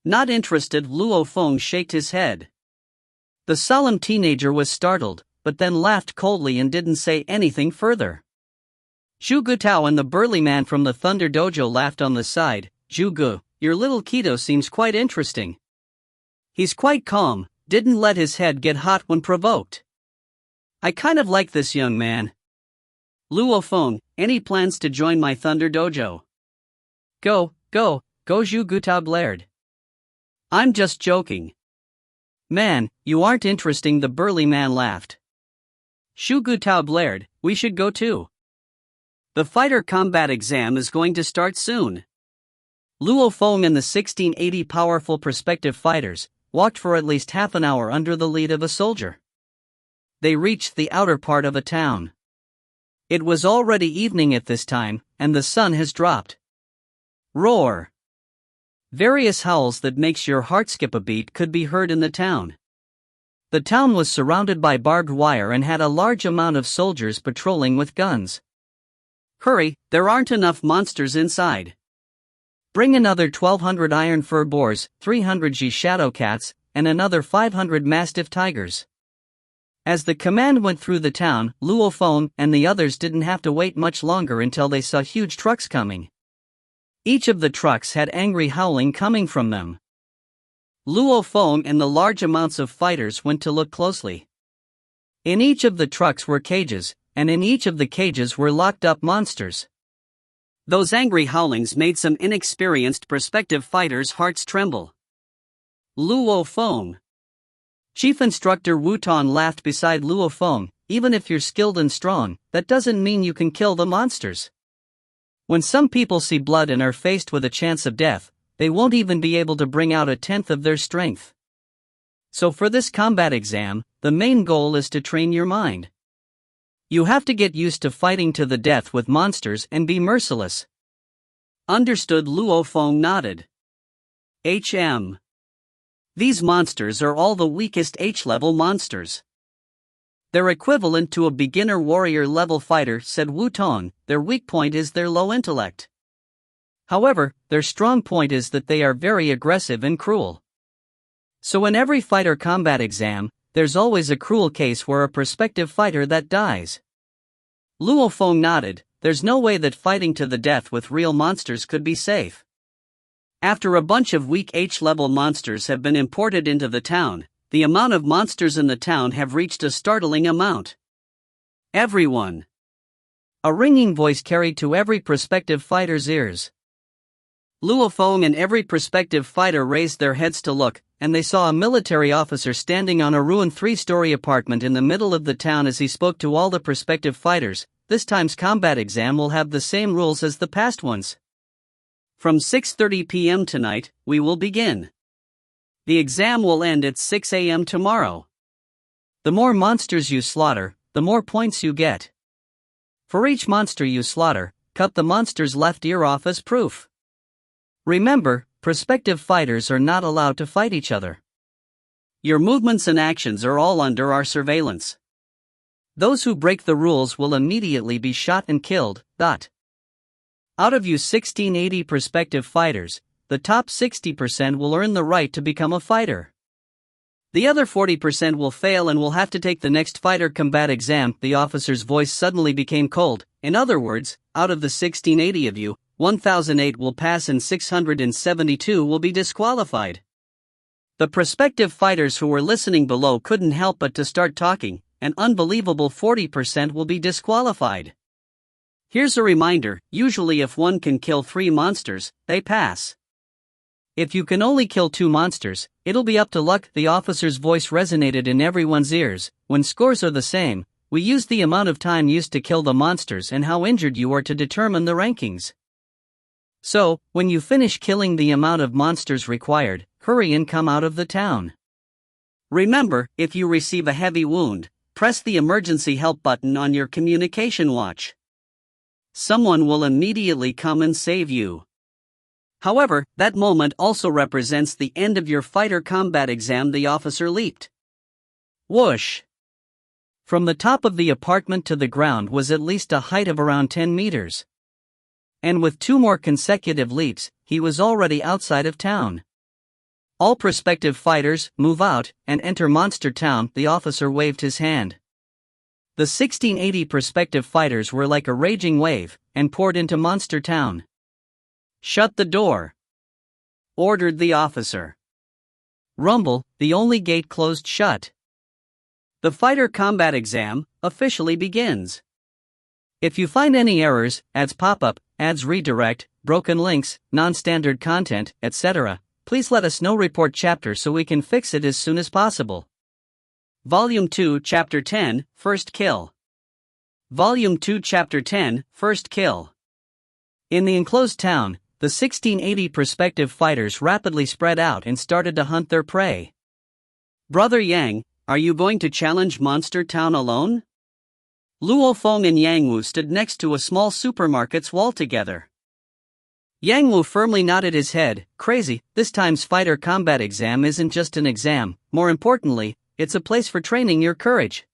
A: Not interested, Luo Feng shook his head. The solemn teenager was startled, but then laughed coldly and didn't say anything further. Zhu Gutao and the burly man from the Thunder Dojo laughed on the side. Zhuge, your little Keto seems quite interesting. He's quite calm, didn't let his head get hot when provoked. I kind of like this young man. Luo Feng, any plans to join my Thunder Dojo? Go, Zhu Gutao blared. I'm just joking. Man, you aren't interesting, the burly man laughed. Zhu Gutao blared, we should go too. The fighter combat exam is going to start soon. Luo Feng and the 1680 powerful prospective fighters walked for at least half an hour under the lead of a soldier. They reached the outer part of a town. It was already evening at this time, and the sun has dropped. Roar! Various howls that makes your heart skip a beat could be heard in the town. The town was surrounded by barbed wire and had a large amount of soldiers patrolling with guns. Hurry, there aren't enough monsters inside. Bring another 1,200 iron fur boars, 300 G shadow cats, and another 500 mastiff tigers. As the command went through the town, Luo Feng and the others didn't have to wait much longer until they saw huge trucks coming. Each of the trucks had angry howling coming from them. Luo Feng and the large amounts of fighters went to look closely. In each of the trucks were cages, and in each of the cages were locked up monsters. Those angry howlings made some inexperienced prospective fighters' hearts tremble. Luo Feng. Chief Instructor Wutan laughed beside Luo Feng. Even if you're skilled and strong, that doesn't mean you can kill the monsters. When some people see blood and are faced with a chance of death, they won't even be able to bring out 1/10 of their strength. So for this combat exam, the main goal is to train your mind. You have to get used to fighting to the death with monsters and be merciless. Understood, Luo Feng nodded. These monsters are all the weakest H-level monsters. They're equivalent to a beginner warrior level fighter, said Wu Tong. Their weak point is their low intellect. However, their strong point is that they are very aggressive and cruel. So in every fighter combat exam, there's always a cruel case where a prospective fighter that dies. Luo Feng nodded. There's no way that fighting to the death with real monsters could be safe. After a bunch of weak H-level monsters have been imported into the town, the amount of monsters in the town have reached a startling amount. Everyone. A ringing voice carried to every prospective fighter's ears. Luo Feng and every prospective fighter raised their heads to look, and they saw a military officer standing on a ruined 3-story apartment in the middle of the town as he spoke to all the prospective fighters. This time's combat exam will have the same rules as the past ones. From 6:30 p.m. tonight, we will begin. The exam will end at 6 a.m. tomorrow. The more monsters you slaughter, the more points you get. For each monster you slaughter, cut the monster's left ear off as proof. Remember, prospective fighters are not allowed to fight each other. Your movements and actions are all under our surveillance. Those who break the rules will immediately be shot and killed.
B: Out of you 1680 prospective fighters, the top 60% will earn the right to become a fighter. The other 40% will fail and will have to take the next fighter combat exam. The officer's voice suddenly became cold. In other words, out of the 1680 of you, 1008 will pass and 672 will be disqualified. The prospective fighters who were listening below couldn't help but to start talking. An unbelievable 40% will be disqualified. Here's a reminder, usually if one can kill 3 monsters, they pass. If you can only kill 2 monsters, it'll be up to luck. The officer's voice resonated in everyone's ears. When scores are the same, we use the amount of time used to kill the monsters and how injured you are to determine the rankings. So, when you finish killing the amount of monsters required, hurry and come out of the town. Remember, if you receive a heavy wound, press the emergency help button on your communication watch. Someone will immediately come and save you. However, that moment also represents the end of your fighter combat exam. The officer leaped. Whoosh! From the top of the apartment to the ground was at least a height of around 10 meters. And with 2 more consecutive leaps, he was already outside of town. All prospective fighters, move out and enter Monster Town. The officer waved his hand. The 1680 prospective fighters were like a raging wave and poured into Monster Town. Shut the door, ordered the officer. Rumble, the only gate closed shut. The fighter combat exam officially begins. If you find any errors, ads pop up, ads redirect, broken links, non-standard content, etc., please let us know. Report chapter so we can fix it as soon as possible. Volume 2, Chapter 10, First Kill. Volume 2, Chapter 10, First Kill. In the enclosed town, the 1680 prospective fighters rapidly spread out and started to hunt their prey. Brother Yang, are you going to challenge Monster Town alone? Luo Feng and Yang Wu stood next to a small supermarket's wall together. Yang Wu firmly nodded his head. Crazy, this time's fighter combat exam isn't just an exam, more importantly, it's a place for training your courage.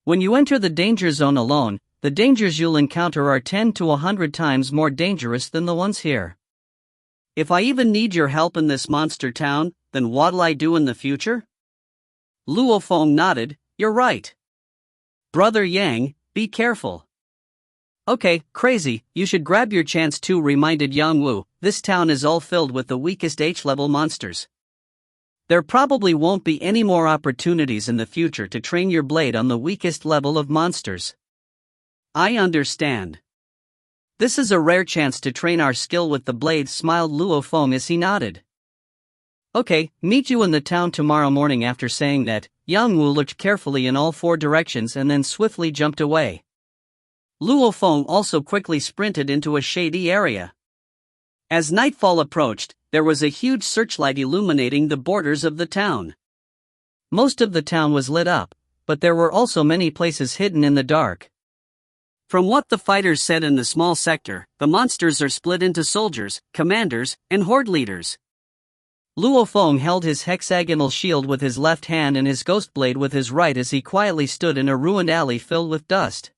B: When you enter the danger zone alone, the dangers you'll encounter are 10 to 100 times more dangerous than the ones here. If I even need your help in this monster town, then what'll I do in the future? Luo Feng nodded. You're right. Brother Yang, be careful. Okay, crazy, you should grab your chance too, reminded Yang Wu. This town is all filled with the weakest H-level monsters. There probably won't be any more opportunities in the future to train your blade on the weakest level of monsters. I understand. This is a rare chance to train our skill with the blade, smiled Luo Feng as he nodded. Okay, meet you in the town tomorrow morning. After saying that, Yang Wu looked carefully in all 4 directions and then swiftly jumped away. Luo Feng also quickly sprinted into a shady area. As nightfall approached, there was a huge searchlight illuminating the borders of the town. Most of the town was lit up, but there were also many places hidden in the dark. From what the fighters said in the small sector, the monsters are split into soldiers, commanders, and horde leaders. Luo Feng held his hexagonal shield with his left hand and his ghost blade with his right as he quietly stood in a ruined alley filled with dust.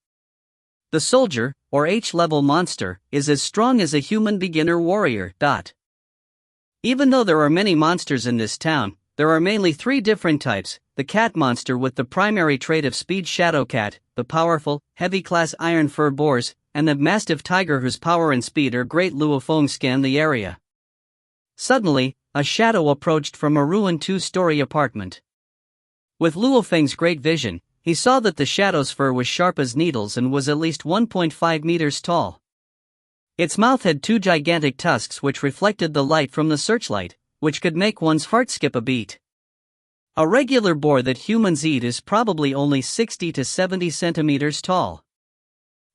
B: The soldier, or H-level monster, is as strong as a human beginner warrior. Even though there are many monsters in this town, there are mainly 3 different types: the cat monster with the primary trait of speed, shadow cat, the powerful, heavy-class iron fur boars, and the mastiff tiger whose power and speed are great. Luo Feng scanned the area. Suddenly, a shadow approached from a ruined 2-story apartment. With Luo Feng's great vision, he saw that the shadow's fur was sharp as needles and was at least 1.5 meters tall. Its mouth had 2 gigantic tusks which reflected the light from the searchlight, which could make one's heart skip a beat. A regular boar that humans eat is probably only 60 to 70 centimeters tall.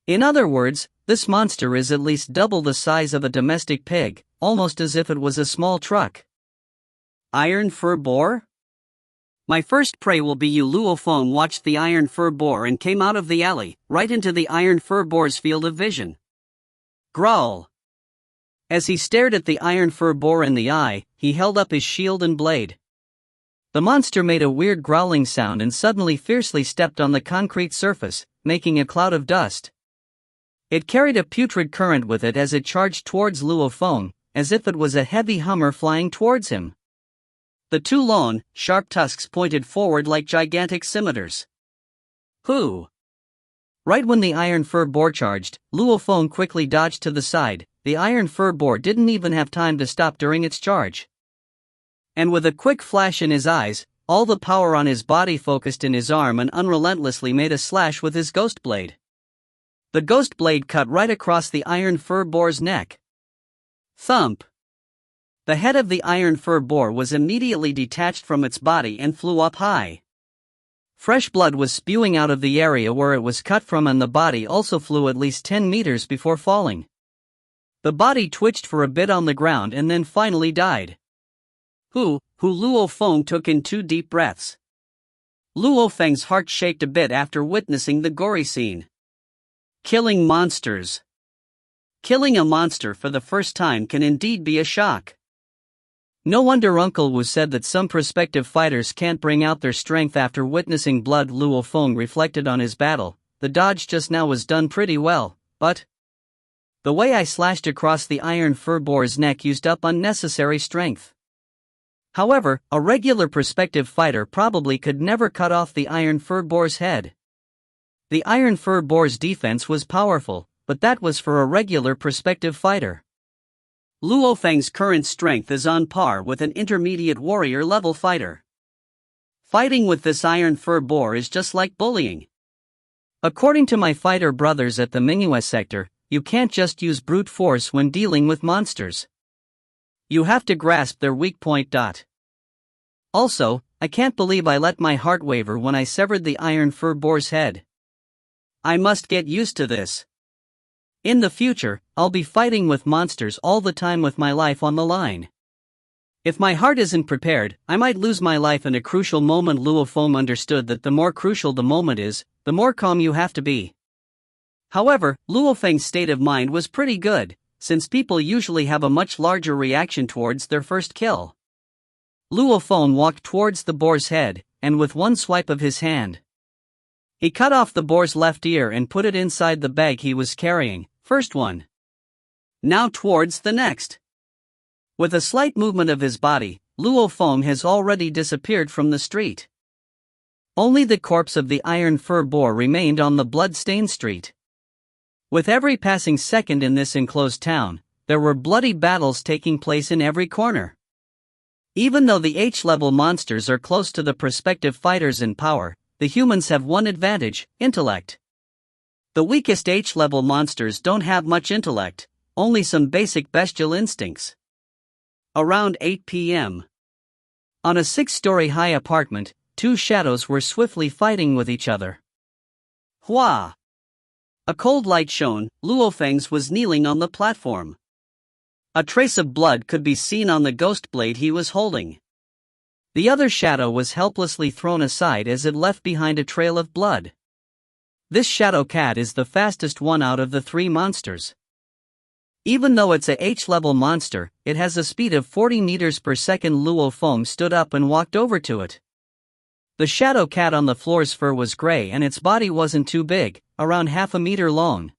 B: In other words, this monster is at least double the size of a domestic pig, almost as if it was a small truck. Iron fur boar? My first prey will be you. Luo Feng watched the iron fur boar and came out of the alley, right into the iron fur boar's field of vision. Growl. As he stared at the iron fur boar in the eye, he held up his shield and blade. The monster made a weird growling sound and suddenly fiercely stepped on the concrete surface, making a cloud of dust. It carried a putrid current with it as it charged towards Luo Feng, as if it was a heavy hummer flying towards him.
A: The two long, sharp tusks pointed forward like gigantic scimitars. Who?
B: Right when the iron fur boar charged, Luo Feng quickly dodged to the side. The iron fur boar didn't even have time to stop during its charge. And with a quick flash in his eyes, all the power on his body focused in his arm and unrelentlessly made a slash with his ghost blade. The ghost blade cut right across the iron fur boar's neck.
A: Thump!
B: The head of the iron fur boar was immediately detached from its body and flew up high. Fresh blood was spewing out of the area where it was cut from, and the body also flew at least 10 meters before falling. The body twitched for a bit on the ground and then finally died.
A: Who Luo Feng took in 2 deep breaths. Luo Feng's heart shaked a bit after witnessing the gory scene. Killing monsters. Killing a monster for the first time can indeed be a shock.
B: No wonder Uncle Wu said that some prospective fighters can't bring out their strength after witnessing blood. Luo Feng reflected on his battle. The dodge just now was done pretty well, but the way I slashed across the iron fur boar's neck used up unnecessary strength. However, a regular prospective fighter probably could never cut off the iron fur boar's head. The iron fur boar's defense was powerful, but that was for a regular prospective fighter.
A: Luo Feng's current strength is on par with an intermediate warrior level fighter. Fighting with this iron fur boar is just like bullying.
B: According to my fighter brothers at the Mingyue sector, you can't just use brute force when dealing with monsters. You have to grasp their weak point. Also, I can't believe I let my heart waver when I severed the iron fur boar's head. I must get used to this. In the future, I'll be fighting with monsters all the time with my life on the line. If my heart isn't prepared, I might lose my life in a crucial moment. Luo Feng understood that the more crucial the moment is, the more calm you have to be. However, Luo Feng's state of mind was pretty good, since people usually have a much larger reaction towards their first kill. Luo Feng walked towards the boar's head, and with one swipe of his hand, he cut off the boar's left ear and put it inside the bag he was carrying. First one. Now towards the next. With a slight movement of his body, Luo Feng has already disappeared from the street. Only the corpse of the iron fur boar remained on the blood-stained street. With every passing second in this enclosed town, there were bloody battles taking place in every corner. Even though the H-level monsters are close to the prospective fighters in power, the humans have one advantage: intellect. The weakest H-level monsters don't have much intellect, only some basic bestial instincts. Around 8 p.m. On a 6-story high apartment, 2 shadows were swiftly fighting with each other.
A: Hua! A cold light shone. Luo Feng's was kneeling on the platform. A trace of blood could be seen on the ghost blade he was holding.
B: The other shadow was helplessly thrown aside as it left behind a trail of blood. This shadow cat is the fastest one out of the 3 monsters. Even though it's a H-level monster, it has a speed of 40 meters per second. Luo Feng stood up and walked over to it. The shadow cat on the floor's fur was gray and its body wasn't too big, around half a meter long.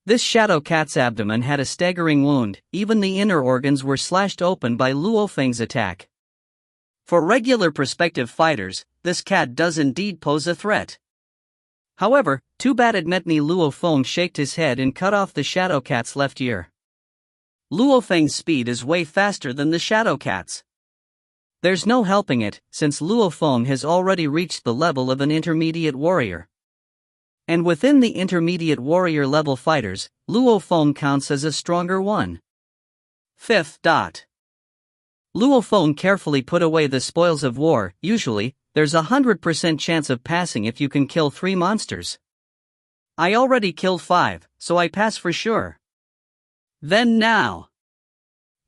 B: This shadow cat's abdomen had a staggering wound. Even the inner organs were slashed open by Luo Feng's attack.
A: For regular prospective fighters, this cat does indeed pose a threat.
B: However, too bad it met me. Luo Feng shook his head and cut off the shadow cat's left ear.
A: Luo Feng's speed is way faster than the shadow cat's.
B: There's no helping it, since Luo Feng has already reached the level of an intermediate warrior. And within the intermediate warrior level fighters, Luo Feng counts as a stronger one.
A: 5th.
B: Luo Feng carefully put away the spoils of war. Usually, there's 100% chance of passing if you can kill 3 monsters.
A: I already killed 5, so I pass for sure. Then now,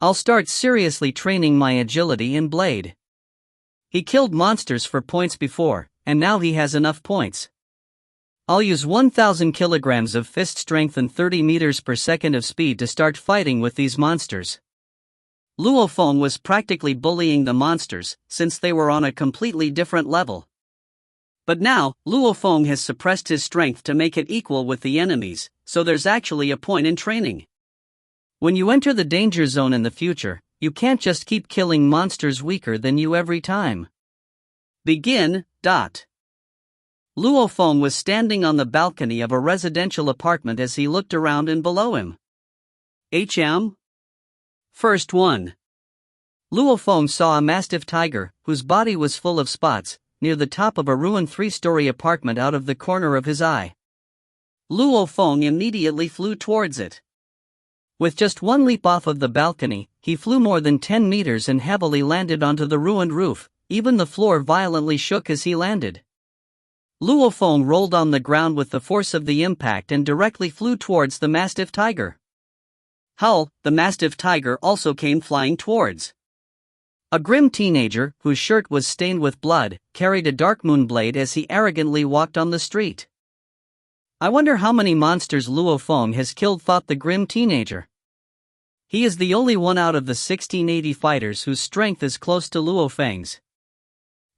B: I'll start seriously training my agility in blade. He killed monsters for points before, and now he has enough points. I'll use 1,000 kilograms of fist strength and 30 meters per second of speed to start fighting with these monsters.
A: Luo Feng was practically bullying the monsters, since they were on a completely different level. But now, Luo Feng has suppressed his strength to make it equal with the enemies, so there's actually a point in training.
B: When you enter the danger zone in the future, you can't just keep killing monsters weaker than you every time.
A: Begin. Luo Feng was standing on the balcony of a residential apartment as he looked around and below him. First 1.
B: Luo Feng saw a mastiff tiger, whose body was full of spots, near the top of a ruined 3-story apartment out of the corner of his eye.
A: Luo Feng immediately flew towards it.
B: With just one leap off of the balcony, he flew more than 10 meters and heavily landed onto the ruined roof. Even the floor violently shook as he landed.
A: Luo Feng rolled on the ground with the force of the impact and directly flew towards the mastiff tiger. Howl, the mastiff tiger also came flying towards.
B: A grim teenager, whose shirt was stained with blood, carried a dark moon blade as he arrogantly walked on the street.
A: I wonder how many monsters Luo Feng has killed, thought the grim teenager. He is the only one out of the 1680 fighters whose strength is close to Luo Feng's.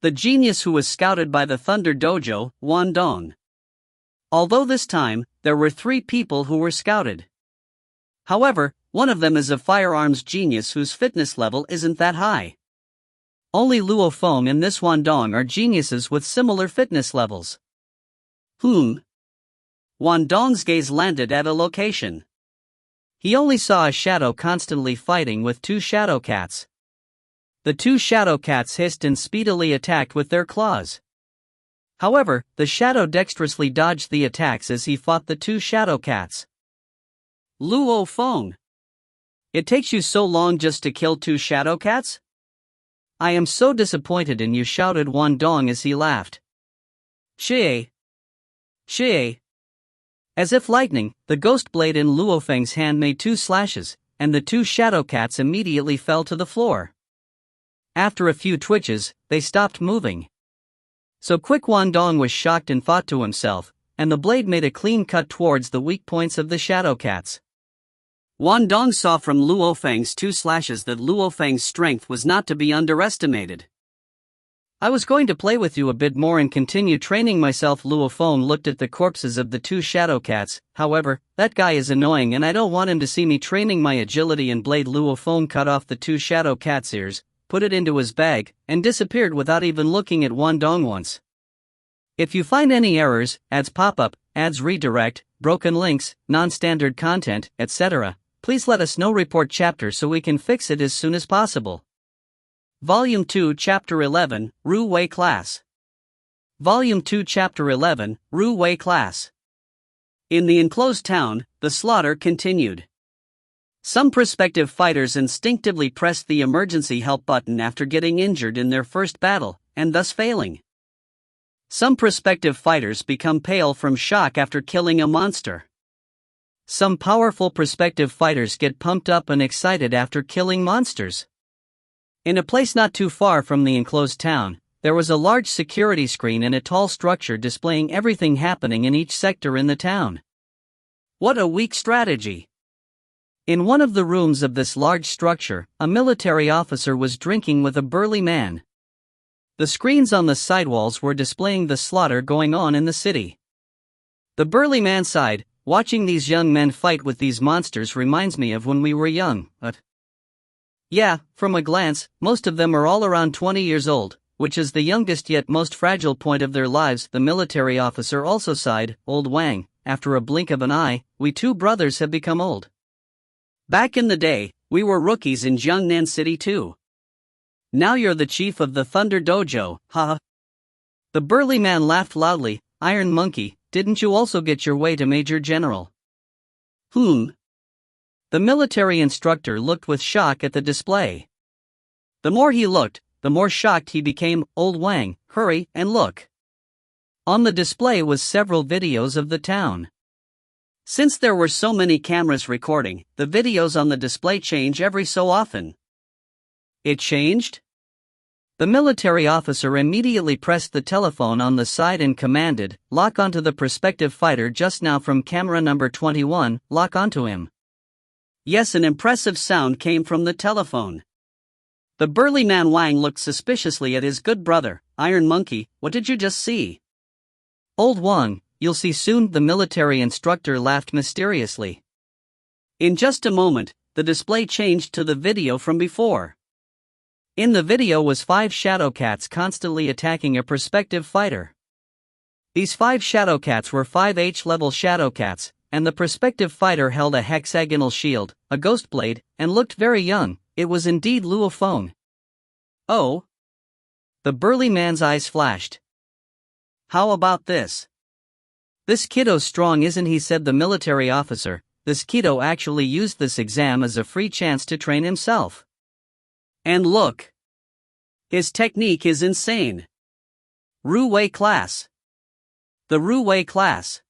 A: The genius who was scouted by the Thunder Dojo, Wan Dong. Although this time, there were 3 people who were scouted. However, one of them is a firearms genius whose fitness level isn't that high. Only Luo Feng and this Wan Dong are geniuses with similar fitness levels. Wan Dong's gaze landed at a location. He only saw a shadow constantly fighting with 2 shadow cats. The 2 shadow cats hissed and speedily attacked with their claws. However, the shadow dexterously dodged the attacks as he fought the 2 shadow cats. Luo Feng. It takes you so long just to kill 2 shadow cats? I am so disappointed in you, shouted Wan Dong as he laughed. Shie. As if lightning, the ghost blade in Luo Feng's hand made 2 slashes, and the 2 shadow cats immediately fell to the floor. After a few twitches, they stopped moving. So quick, Wan Dong was shocked and thought to himself, and the blade made a clean cut towards the weak points of the shadow cats. Wan Dong saw from Luo Feng's 2 slashes that Luo Feng's strength was not to be underestimated. I was going to play with you a bit more and continue training myself. Luo Feng looked at the corpses of the 2 shadow cats. However, that guy is annoying and I don't want him to see me training my agility and blade. Luo Feng cut off the 2 shadow cats' ears, put it into his bag, and disappeared without even looking at Wan Dong once. If you find any errors, ads pop up, ads redirect, broken links, non-standard content, etc., please let us know. Report chapter so we can fix it as soon as possible. Volume 2 Chapter 11, Ru Wei Class. Volume 2 Chapter 11, Ru Wei Class. In the enclosed town, the slaughter continued. Some prospective fighters instinctively pressed the emergency help button after getting injured in their first battle, and thus failing. Some prospective fighters become pale from shock after killing a monster. Some powerful prospective fighters get pumped up and excited after killing monsters. In a place not too far from the enclosed town, there was a large security screen and a tall structure displaying everything happening in each sector in the town. What a weak strategy! In one of the rooms of this large structure, a military officer was drinking with a burly man. The screens on the sidewalls were displaying the slaughter going on in the city. The burly man sighed, watching these young men fight with these monsters reminds me of when we were young, but... Yeah, from a glance, most of them are all around 20 years old, which is the youngest yet most fragile point of their lives. The military officer also sighed, Old Wang, after a blink of an eye, we 2 brothers have become old. Back in the day, we were rookies in Jiangnan City too. Now you're the chief of the Thunder Dojo, haha. The burly man laughed loudly, Iron Monkey, didn't you also get your way to Major General? The military instructor looked with shock at the display. The more he looked, the more shocked he became. Old Wang, hurry and look. On the display was several videos of the town. Since there were so many cameras recording, the videos on the display change every so often. It changed? The military officer immediately pressed the telephone on the side and commanded, lock onto the prospective fighter just now from camera number 21, lock onto him. Yes, an impressive sound came from the telephone. The burly man Wang looked suspiciously at his good brother, Iron Monkey. What did you just see?
B: Old one, you'll see soon, the military instructor laughed mysteriously.
A: In just a moment, the display changed to the video from before.
B: In the video was 5 shadow cats constantly attacking a prospective fighter. These 5 shadow cats were 5 H-level shadow cats, and the prospective fighter held a hexagonal shield, a ghost blade, and looked very young. It was indeed Luo Feng.
A: Oh!
B: The burly man's eyes flashed.
A: How about this?
B: This kiddo's strong, isn't he? Said the military officer. This kiddo actually used this exam as a free chance to train himself.
A: And look! His technique is insane. Ru-Wei class. The Ru-Wei class.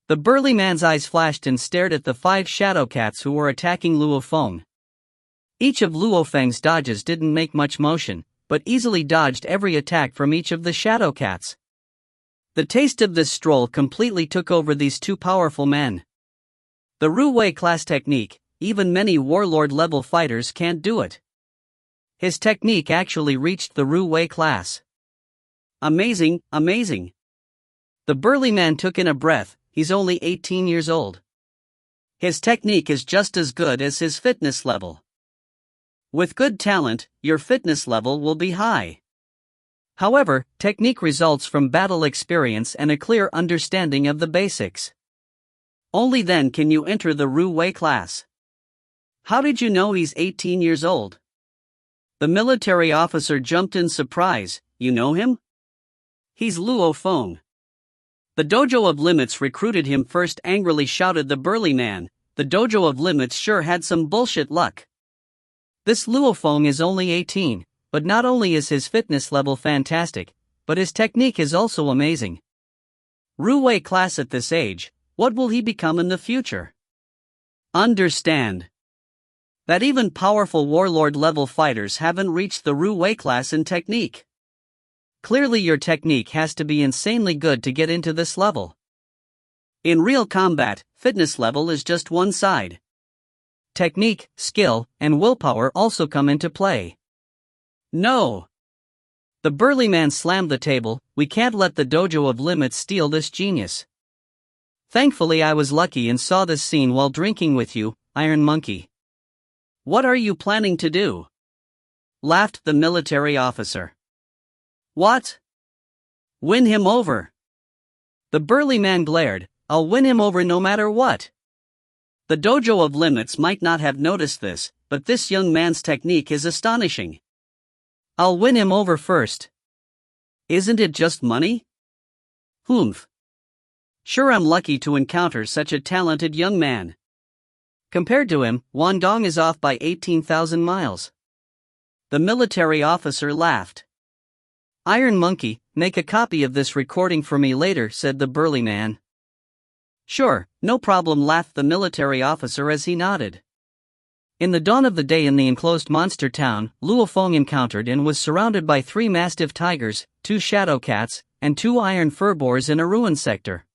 B: The burly man's eyes flashed and stared at the 5 shadow cats who were attacking Luo Feng. Each of Luo Feng's dodges didn't make much motion, but easily dodged every attack from each of the shadow cats. The taste of this stroll completely took over these 2 powerful men. The Ru-Wei class technique, even many warlord-level fighters can't do it. His technique actually reached the Ru-Wei class.
A: Amazing, amazing.
B: The burly man took in a breath. He's only 18 years old.
A: His technique is just as good as his fitness level. With good talent, your fitness level will be high.
B: However, technique results from battle experience and a clear understanding of the basics.
A: Only then can you enter the Ru-Wei class. How did you know he's 18 years old? The military officer jumped in surprise. You know him? He's Luo Feng. The Dojo of Limits recruited him first, angrily shouted the burly man. The Dojo of Limits sure had some bullshit luck.
B: This Luo Feng is only 18, but not only is his fitness level fantastic, but his technique is also amazing.
A: Ru-Wei class at this age, what will he become in the future? Understand that even powerful warlord-level fighters haven't reached the Ru-Wei class in technique.
B: Clearly your technique has to be insanely good to get into this level.
A: In real combat, fitness level is just one side.
B: Technique, skill, and willpower also come into play.
A: No!
B: The burly man slammed the table. We can't let the Dojo of Limits steal this genius. Thankfully I was lucky and saw this scene while drinking with you, Iron Monkey.
A: What are you planning to do? Laughed the military officer. What? Win him over?
B: The burly man glared. I'll win him over no matter what.
A: The Dojo of Limits might not have noticed this, but this young man's technique is astonishing.
B: I'll win him over first.
A: Isn't it just money? Humph. Sure, I'm lucky to encounter such a talented young man.
B: Compared to him, Wandong is off by 18,000 miles.
A: The military officer laughed.
B: Iron Monkey, make a copy of this recording for me later, said the burly man.
A: Sure, no problem, laughed the military officer as he nodded.
B: In the dawn of the day in the enclosed monster town, Luo Feng encountered and was surrounded by 3 mastiff tigers, 2 shadow cats, and 2 iron fur boars in a ruin sector.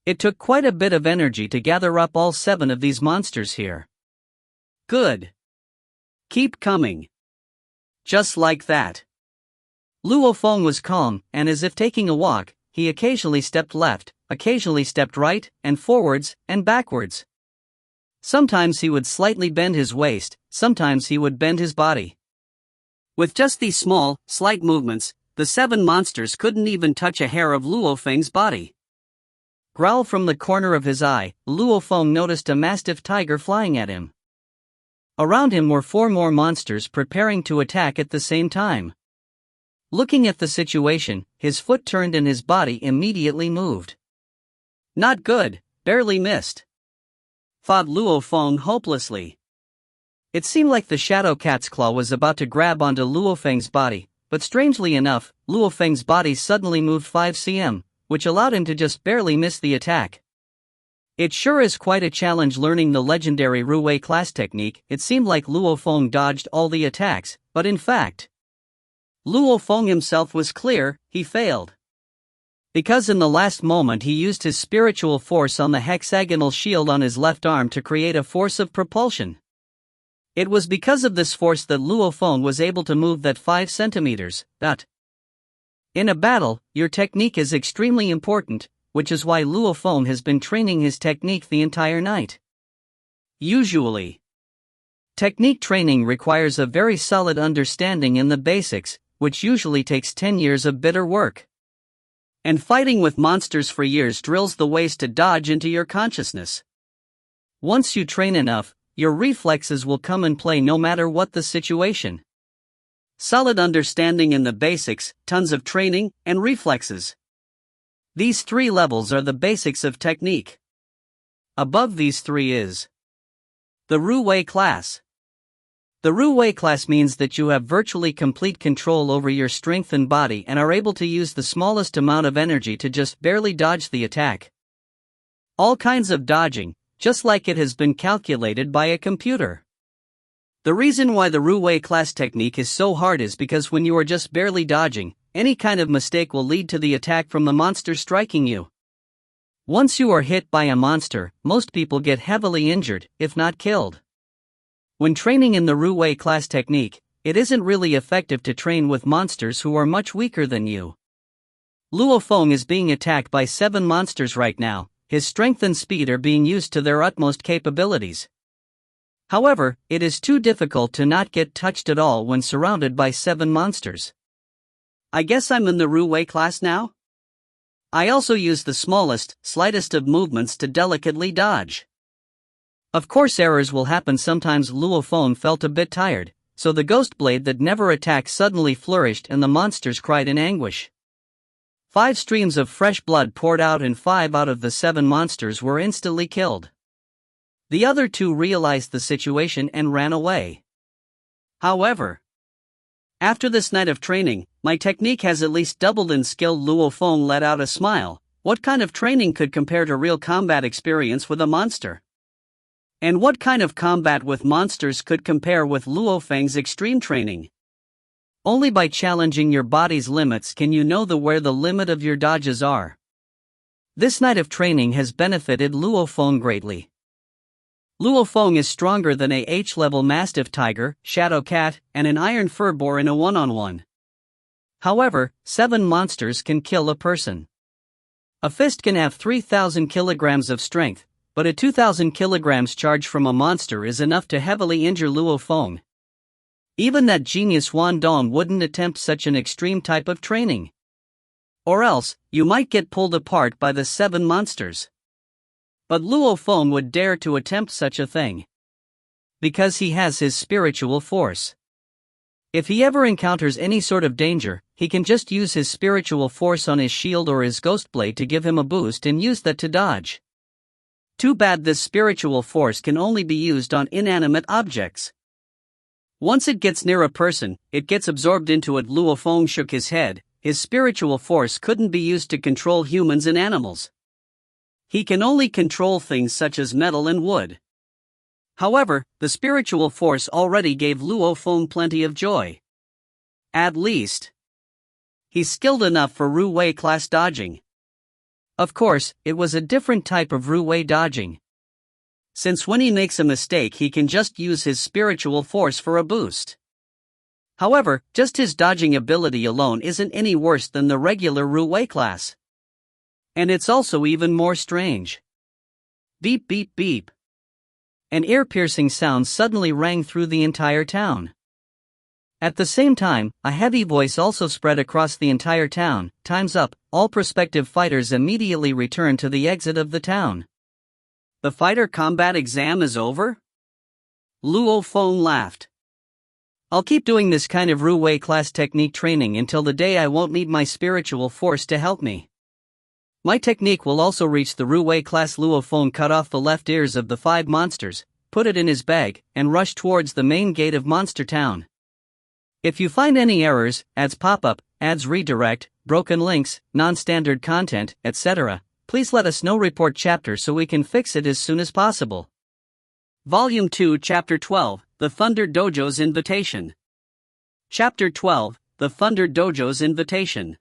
B: It took quite a bit of energy to gather up all 7 of these monsters here.
A: Good. Keep coming. Just like that.
B: Luo Feng was calm, and as if taking a walk, he occasionally stepped left, occasionally stepped right, and forwards, and backwards. Sometimes he would slightly bend his waist, sometimes he would bend his body.
A: With just these small, slight movements, the 7 monsters couldn't even touch a hair of Luo Feng's body.
B: Growl from the corner of his eye, Luo Feng noticed a mastiff tiger flying at him. Around him were 4 more monsters preparing to attack at the same time. Looking at the situation, his foot turned and his body immediately moved.
A: Not good, barely missed, thought Luo Feng hopelessly.
B: It seemed like the shadow cat's claw was about to grab onto Luo Feng's body, but strangely enough, Luo Feng's body suddenly moved 5 cm, which allowed him to just barely miss the attack. It sure is quite a challenge learning the legendary Ru-Wei class technique. It seemed like Luo Feng dodged all the attacks, but in fact,
A: Luo Feng himself was clear, he failed.
B: Because in the last moment he used his spiritual force on the hexagonal shield on his left arm to create a force of propulsion. It was because of this force that Luo Feng was able to move that 5 centimeters. In a battle, your technique is extremely important, which is why Luo Feng has been training his technique the entire night.
A: Usually,
B: technique training requires a very solid understanding in the basics, which usually takes 10 years of bitter work.
A: And fighting with monsters for years drills the ways to dodge into your consciousness.
B: Once you train enough, your reflexes will come and play no matter what the situation.
A: Solid understanding in the basics, tons of training, and reflexes. These 3 levels are the basics of technique. Above these 3 is the Ruwei class. The Ruwei class means that you have virtually complete control over your strength and body and are able to use the smallest amount of energy to just barely dodge the attack. All kinds of dodging, just like it has been calculated by a computer. The reason why the Ruwei class technique is so hard is because when you are just barely dodging, any kind of mistake will lead to the attack from the monster striking you. Once you are hit by a monster, most people get heavily injured, if not killed. When training in the Ruwei class technique, it isn't really effective to train with monsters who are much weaker than you. Luo Feng is being attacked by 7 monsters right now. His strength and speed are being used to their utmost capabilities. However, it is too difficult to not get touched at all when surrounded by 7 monsters. I guess I'm in the Ruwei class now? I also use the smallest, slightest of movements to delicately dodge.
B: Of course errors will happen. Sometimes Luo Feng felt a bit tired, so the ghost blade that never attacked suddenly flourished and the monsters cried in anguish. 5 streams of fresh blood poured out and 5 out of the 7 monsters were instantly killed. The other 2 realized the situation and ran away.
A: However, after this night of training, my technique has at least doubled in skill. Luo Feng let out a smile. What kind of training could compare to real combat experience with a monster? And what kind of combat with monsters could compare with Luo Feng's extreme training?
B: Only by challenging your body's limits can you know where the limit of your dodges are. This night of training has benefited Luo Feng greatly. Luo Feng is stronger than a H-level Mastiff Tiger, Shadow Cat, and an Iron Fur Boar in a one-on-one. However, 7 monsters can kill a person. A fist can have 3,000 kilograms of strength, but a 2,000 kilograms charge from a monster is enough to heavily injure Luo Feng. Even that genius Wan Dong wouldn't attempt such an extreme type of training. Or else, you might get pulled apart by the 7 monsters. But Luo Feng would dare to attempt such a thing. Because he has his spiritual force. If he ever encounters any sort of danger, he can just use his spiritual force on his shield or his ghost blade to give him a boost and use that to dodge. Too bad this spiritual force can only be used on inanimate objects. Once it gets near a person, it gets absorbed into it. Luo Feng shook his head. His spiritual force couldn't be used to control humans and animals. He can only control things such as metal and wood. However, the spiritual force already gave Luo Feng plenty of joy. At least, he's skilled enough for Ruwei class dodging. Of course, it was a different type of Ruwei dodging. Since when he makes a mistake he can just use his spiritual force for a boost. However, just his dodging ability alone isn't any worse than the regular Ruwei class. And it's also even more strange. Beep beep beep. An ear-piercing sound suddenly rang through the entire town. At the same time, a heavy voice also spread across the entire town. Time's up. All prospective fighters immediately return to the exit of the town.
A: The fighter combat exam is over? Luo Feng laughed.
B: I'll keep doing this kind of Ruwei class technique training until the day I won't need my spiritual force to help me. My technique will also reach the Ruwei class. Luo Feng cut off the left ears of the 5 monsters, put it in his bag, and rushed towards the main gate of Monster Town. If you find any errors, ads pop up, ads redirect, broken links, non-standard content, etc., please let us know. Report chapter so we can fix it as soon as possible.
A: Volume 2 Chapter 12, The Thunder Dojo's Invitation. Chapter 12, The Thunder Dojo's Invitation.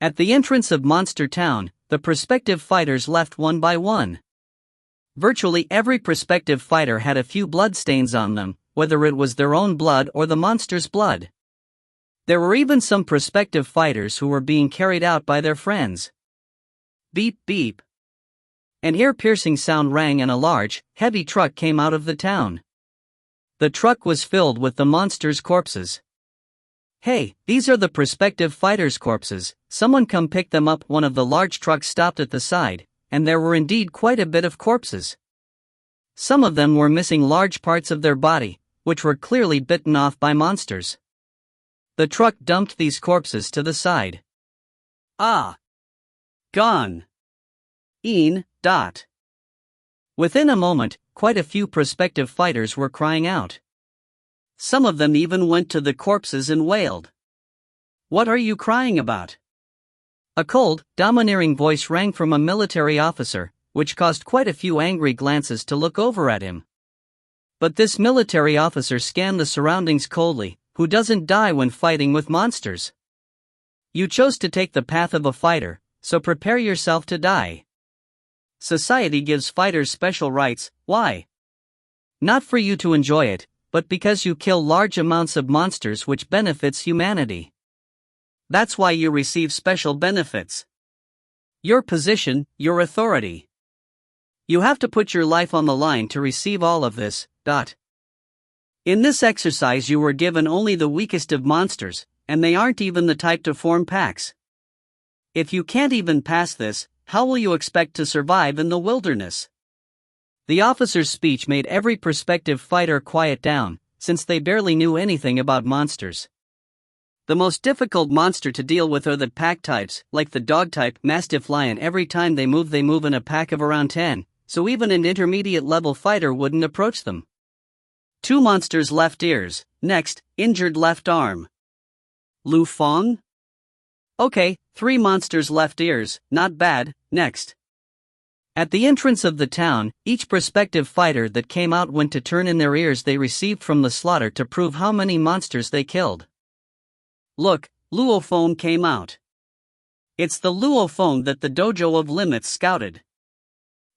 B: At the entrance of Monster Town, the prospective fighters left one by one. Virtually every prospective fighter had a few bloodstains on them, whether it was their own blood or the monster's blood. There were even some prospective fighters who were being carried out by their friends. Beep beep. An ear-piercing sound rang and a large, heavy truck came out of the town. The truck was filled with the monsters' corpses. "Hey, these are the prospective fighters' corpses, someone come pick them up." One of the large trucks stopped at the side, and there were indeed quite a bit of corpses. Some of them were missing large parts of their body, which were clearly bitten off by monsters. The truck dumped these corpses to the side.
A: Ah! Gone! Dot.
B: Within a moment, quite a few prospective fighters were crying out.
A: Some of them even went to the corpses and wailed. "What are you crying about?"
B: A cold, domineering voice rang from a military officer, which caused quite a few angry glances to look over at him. But this military officer scanned the surroundings coldly. Who doesn't die when fighting with monsters? You chose to take the path of a fighter, so prepare yourself to die.
A: Society gives fighters special rights. Why?
B: Not for you to enjoy it, but because you kill large amounts of monsters, which benefits humanity.
A: That's why you receive special benefits. Your position, your authority. You have to put your life on the line to receive all of this. In this exercise you were given only the weakest of monsters, and they aren't even the type to form packs. If you can't even pass this, how will you expect to survive in the wilderness?
B: The officer's speech made every prospective fighter quiet down, since they barely knew anything about monsters.
A: The most difficult monster to deal with are the pack types, like the dog type, Mastiff Lion. Every time they move in a pack of around 10, so even an intermediate level fighter wouldn't approach them. 2 monsters' left ears, next, injured left arm. Luo Feng? Okay, 3 monsters' left ears, not bad, next.
B: At the entrance of the town, each prospective fighter that came out went to turn in their ears they received from the slaughter to prove how many monsters they killed.
A: Look, Luo Feng came out. It's the Luo Feng that the Dojo of Limits scouted.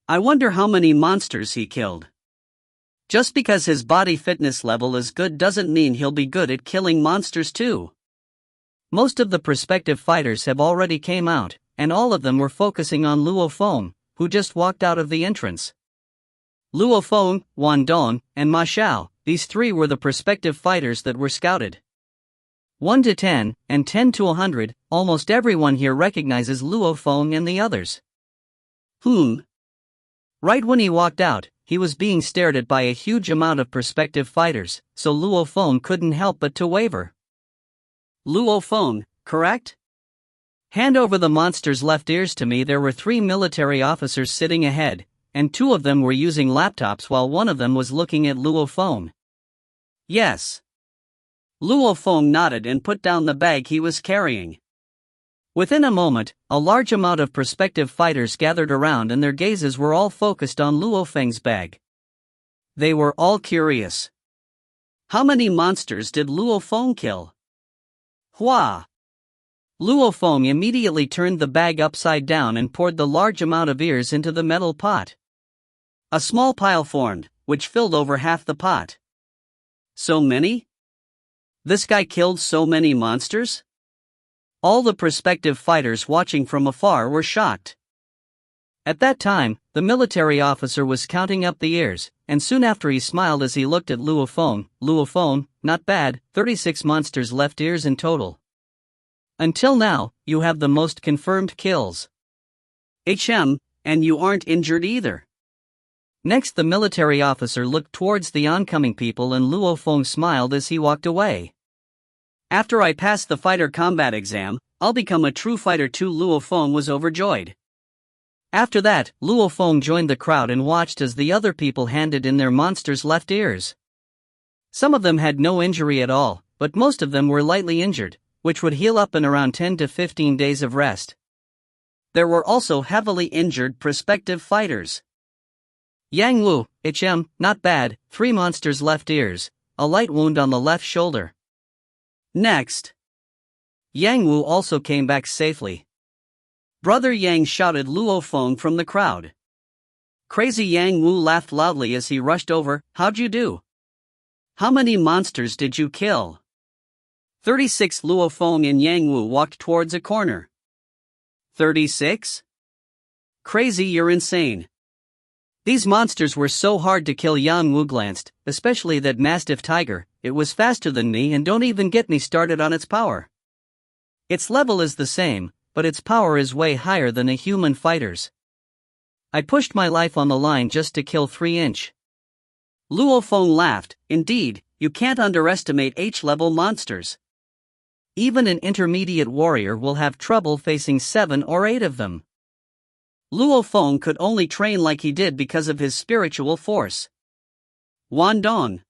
A: I wonder how many monsters he killed. Just because his body fitness level is good doesn't mean he'll be good at killing monsters too.
B: Most of the prospective fighters have already came out, and all of them were focusing on Luo Feng, who just walked out of the entrance. Luo Feng, Wan Dong, and Ma Xiao, these 3 were the prospective fighters that were scouted. 1 to 10, and 10 to 100, almost everyone here recognizes Luo Feng and the others. Right when he walked out, he was being stared at by a huge amount of prospective fighters, so Luo Feng couldn't help but to waver.
A: Luo Feng, correct?
B: Hand over the monster's left ears to me. There were 3 military officers sitting ahead, and 2 of them were using laptops while one of them was looking at Luo Feng.
A: Yes. Luo Feng nodded and put down the bag he was carrying.
B: Within a moment, a large amount of prospective fighters gathered around and their gazes were all focused on Luo Feng's bag.
A: They were all curious. How many monsters did Luo Feng kill? Hua!
B: Luo Feng immediately turned the bag upside down and poured the large amount of ears into the metal pot.
A: A small pile formed, which filled over half the pot. So many? This guy killed so many monsters? All the prospective fighters watching from afar were shocked.
B: At that time, the military officer was counting up the ears, and soon after he smiled as he looked at Luo Feng. Luo Feng, not bad, 36 monsters left ears in total. Until now, you have the most confirmed kills.
A: And you aren't injured either.
B: Next, the military officer looked towards the oncoming people and Luo Feng smiled as he walked away.
A: After I pass the fighter combat exam, I'll become a true fighter too. Luo Feng was overjoyed.
B: After that, Luo Feng joined the crowd and watched as the other people handed in their monsters' left ears. Some of them had no injury at all, but most of them were lightly injured, which would heal up in around 10 to 15 days of rest.
A: There were also heavily injured prospective fighters.
B: Yang Wu, not bad, 3 monsters left ears, a light wound on the left shoulder.
A: Next.
B: Yang Wu also came back safely.
A: Brother Yang, shouted Luo Feng from the crowd. Crazy Yang Wu laughed loudly as he rushed over. How'd you do? How many monsters did you kill? 36 Luo Feng and Yang Wu walked towards a corner. 36? Crazy, you're insane. These monsters were so hard to kill. Yang Wu glanced, especially that mastiff tiger. It was faster than me, and don't even get me started on its power. Its level is the same, but its power is way higher than a human fighter's. I pushed my life on the line just to kill 3-inch. Luo Feng laughed. Indeed, you can't underestimate H-level monsters. Even an intermediate warrior will have trouble facing 7 or 8 of them. Luo Feng could only train like he did because of his spiritual force. Wan Dong.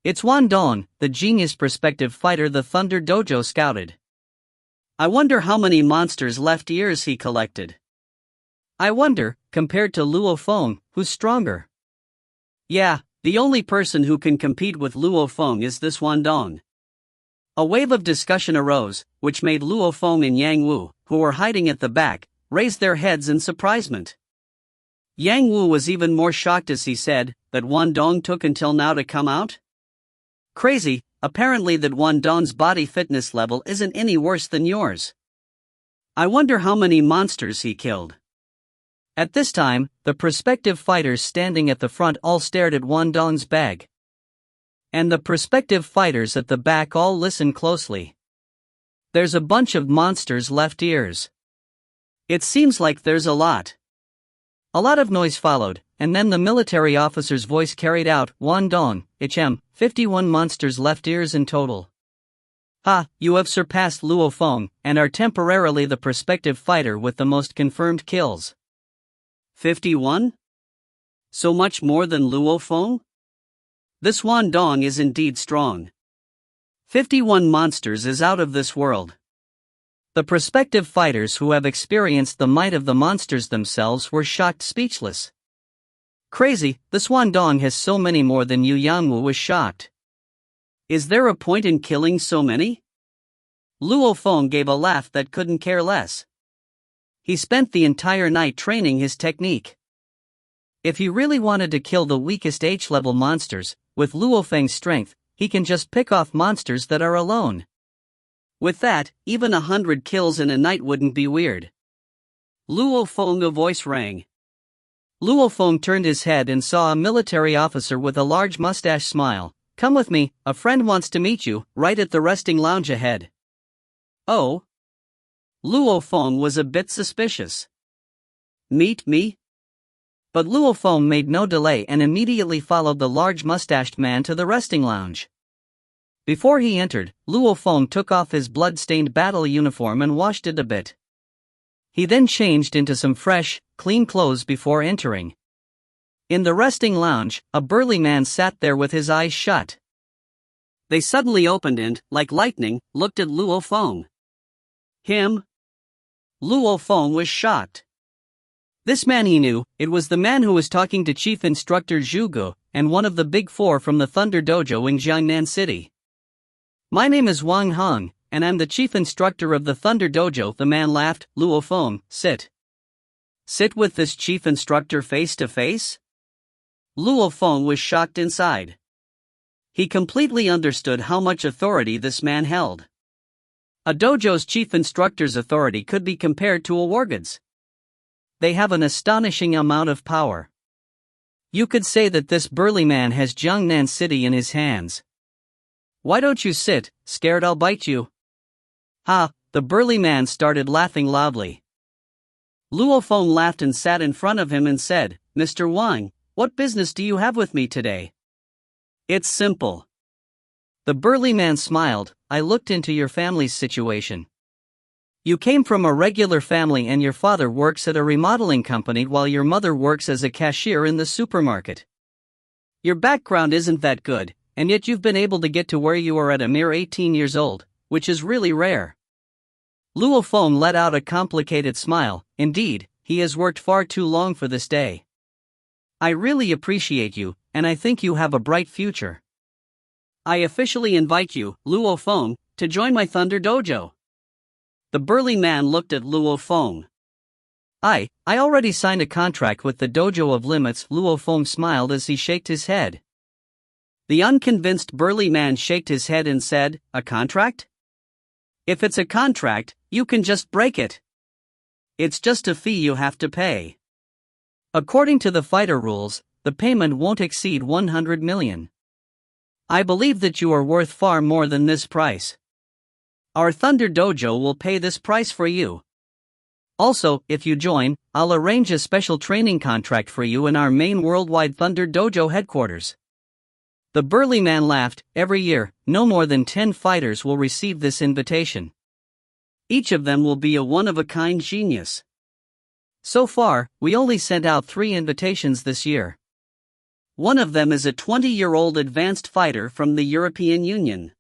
A: It's Wan Dong, the genius prospective fighter the Thunder Dojo scouted. I wonder how many monsters' left ears he collected. I wonder, compared to Luo Feng, who's stronger? Yeah, the only person who can compete with Luo Feng is this Wan Dong. A wave of discussion arose, which made Luo Feng and Yang Wu, who were hiding at the back, raise their heads in surprisement. Yang Wu was even more shocked as he said, that Wan Dong took until now to come out? Crazy, apparently that Wan Dong's body fitness level isn't any worse than yours. I wonder how many monsters he killed. At this time, the prospective fighters standing at the front all stared at Wan Dong's bag. And the prospective fighters at the back all listened closely. There's a bunch of monsters' left ears. It seems like there's a lot. A lot of noise followed, and then the military officer's voice carried out, Wan Dong, 51 monsters' left ears in total. Ha, you have surpassed Luo Feng, and are temporarily the prospective fighter with the most confirmed kills. 51? So much more than Luo Feng? This Wan Dong is indeed strong. 51 monsters is out of this world. The prospective fighters who have experienced the might of the monsters themselves were shocked speechless. Crazy, this Wan Dong has so many more than you. Yang Wu was shocked. Is there a point in killing so many? Luo Feng gave a laugh that couldn't care less. He spent the entire night training his technique. If he really wanted to kill the weakest H-level monsters, with Luo Feng's strength, he can just pick off monsters that are alone. With that, even 100 kills in a night wouldn't be weird. Luo Feng, a voice rang. Luo Feng turned his head and saw a military officer with a large mustache smile. Come with me, a friend wants to meet you, right at the resting lounge ahead. Oh? Luo Feng was a bit suspicious. Meet me? But Luo Feng made no delay and immediately followed the large mustached man to the resting lounge. Before he entered, Luo Feng took off his blood-stained battle uniform and washed it a bit. He then changed into some fresh, clean clothes before entering. In the resting lounge, a burly man sat there with his eyes shut. They suddenly opened and, like lightning, looked at Luo Feng. Him? Luo Feng was shocked. This man he knew, it was the man who was talking to Chief Instructor Zhuge, and one of the Big Four from the Thunder Dojo in Jiangnan City. My name is Wang Hong, and I'm the Chief Instructor of the Thunder Dojo. The man laughed. Luo Feng, sit. Sit with this Chief Instructor face to face? Luo Feng was shocked inside. He completely understood how much authority this man held. A dojo's chief instructor's authority could be compared to a wargod's. They have an astonishing amount of power. You could say that this burly man has Jiangnan City in his hands. Why don't you sit, scared I'll bite you? Ha, the burly man started laughing loudly. Luo Feng laughed and sat in front of him and said, Mr. Wang, what business do you have with me today? It's simple. The burly man smiled. I looked into your family's situation. You came from a regular family and your father works at a remodeling company while your mother works as a cashier in the supermarket. Your background isn't that good, and yet you've been able to get to where you are at a mere 18 years old, which is really rare. Luo Feng let out a complicated smile. Indeed, he has worked far too long for this day. I really appreciate you, and I think you have a bright future. I officially invite you, Luo Feng, to join my Thunder Dojo. The burly man looked at Luo Feng. I already signed a contract with the Dojo of Limits. Luo Feng smiled as he shook his head. The unconvinced burly man shook his head and said, "A contract? If it's a contract, you can just break it. It's just a fee you have to pay. According to the fighter rules, the payment won't exceed 100 million. I believe that you are worth far more than this price. Our Thunder Dojo will pay this price for you. Also, if you join, I'll arrange a special training contract for you in our main worldwide Thunder Dojo headquarters." The burly man laughed. "Every year, no more than 10 fighters will receive this invitation. Each of them will be a one-of-a-kind genius. So far, we only sent out 3 invitations this year. One of them is a 20-year-old advanced fighter from the European Union.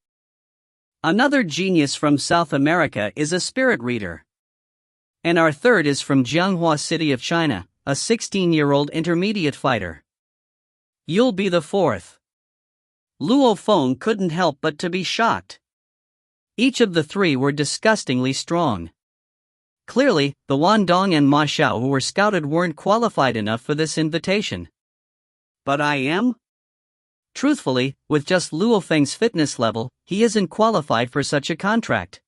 A: Another genius from South America is a spirit reader. And our third is from Jianghua City of China, a 16-year-old intermediate fighter. You'll be the 4th. Luo Feng couldn't help but to be shocked. Each of the 3 were disgustingly strong. Clearly, the Wan Dong and Ma Xiao who were scouted weren't qualified enough for this invitation. But I am? Truthfully, with just Luo Feng's fitness level, he isn't qualified for such a contract.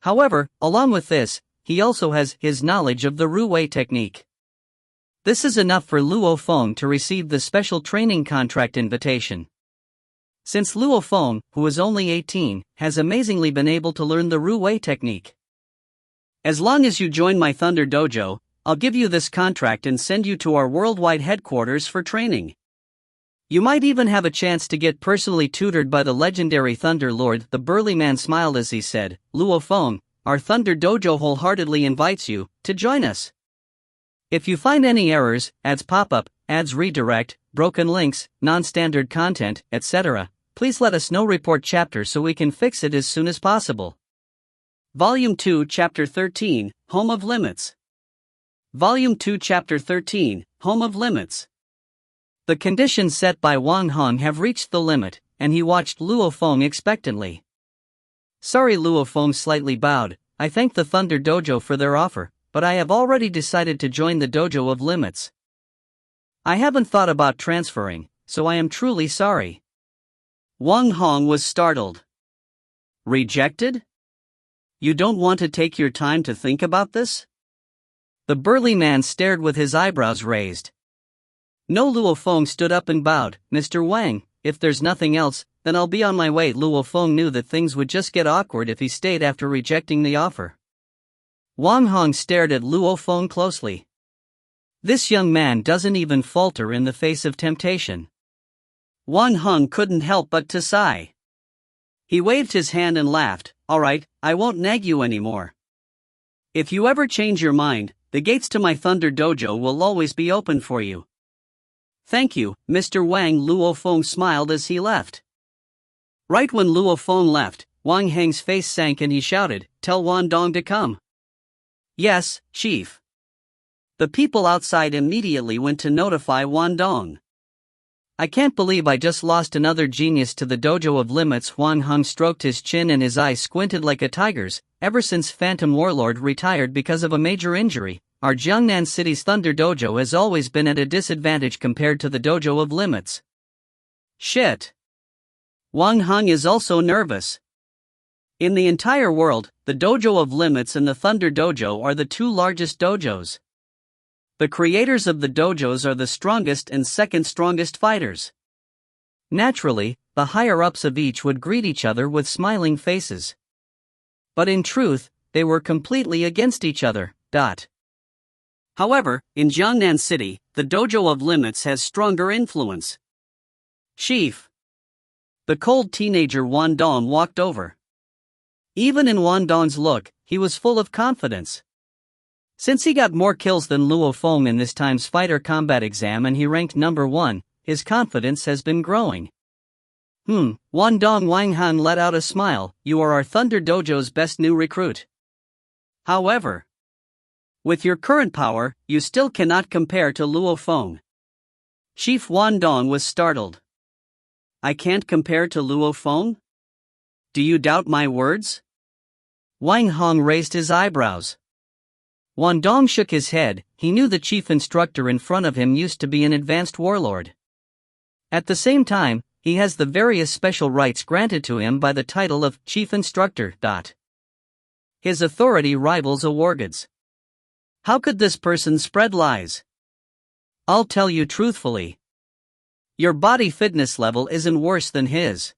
A: However, along with this, he also has his knowledge of the Ru-Wei technique. This is enough for Luo Feng to receive the special training contract invitation. Since Luo Feng, who is only 18, has amazingly been able to learn the Ru-Wei technique. As long as you join my Thunder Dojo, I'll give you this contract and send you to our worldwide headquarters for training. You might even have a chance to get personally tutored by the legendary Thunder Lord." The burly man smiled as he said, "Luo Feng, our Thunder Dojo wholeheartedly invites you to join us. If you find any errors, ads pop up, ads redirect, broken links, non-standard content, etc., please let us know. Report chapter so we can fix it as soon as possible." Volume 2, Chapter 13, Home of Limits. Volume 2, Chapter 13, Home of Limits. The conditions set by Wang Hong have reached the limit, and he watched Luo Feng expectantly. "Sorry," Luo Feng slightly bowed, "I thank the Thunder Dojo for their offer, but I have already decided to join the Dojo of Limits. I haven't thought about transferring, so I am truly sorry." Wang Hong was startled. "Rejected? You don't want to take your time to think about this?" The burly man stared with his eyebrows raised. "No." Luo Feng stood up and bowed. "Mr. Wang, if there's nothing else, then I'll be on my way." Luo Feng knew that things would just get awkward if he stayed after rejecting the offer. Wang Hong stared at Luo Feng closely. This young man doesn't even falter in the face of temptation. Wang Hong couldn't help but to sigh. He waved his hand and laughed. "All right, I won't nag you anymore. If you ever change your mind, the gates to my Thunder Dojo will always be open for you." "Thank you, Mr. Wang." Luo Feng smiled as he left. Right when Luo Feng left, Wang Heng's face sank and he shouted, "Tell Wan Dong to come." "Yes, Chief." The people outside immediately went to notify Wan Dong. "I can't believe I just lost another genius to the Dojo of Limits." Wang Hong stroked his chin and his eyes squinted like a tiger's. "Ever since Phantom Warlord retired because of a major injury, our Jiangnan City's Thunder Dojo has always been at a disadvantage compared to the Dojo of Limits." "Shit." Wang Hong is also nervous. In the entire world, the Dojo of Limits and the Thunder Dojo are the 2 largest dojos. The creators of the dojos are the strongest and second strongest fighters. Naturally, the higher-ups of each would greet each other with smiling faces. But in truth, they were completely against each other. However, in Jiangnan City, the Dojo of Limits has stronger influence. "Chief." The cold teenager Wan Dong walked over. Even in Wan Dong's look, he was full of confidence. Since he got more kills than Luo Feng in this time's fighter combat exam and he ranked number 1, his confidence has been growing. Wan Dong." Wang Han let out a smile. "You are our Thunder Dojo's best new recruit. However, with your current power, you still cannot compare to Luo Feng." Chief Wan Dong was startled. "I can't compare to Luo Feng? Do you doubt my words?" Wang Hong raised his eyebrows. Wan Dong shook his head. He knew the chief instructor in front of him used to be an advanced warlord. At the same time,
B: he has the various special rights granted to him by the title of Chief Instructor. His authority rivals a wargod's. How could this person spread lies? I'll tell you truthfully. Your body fitness level isn't worse than his.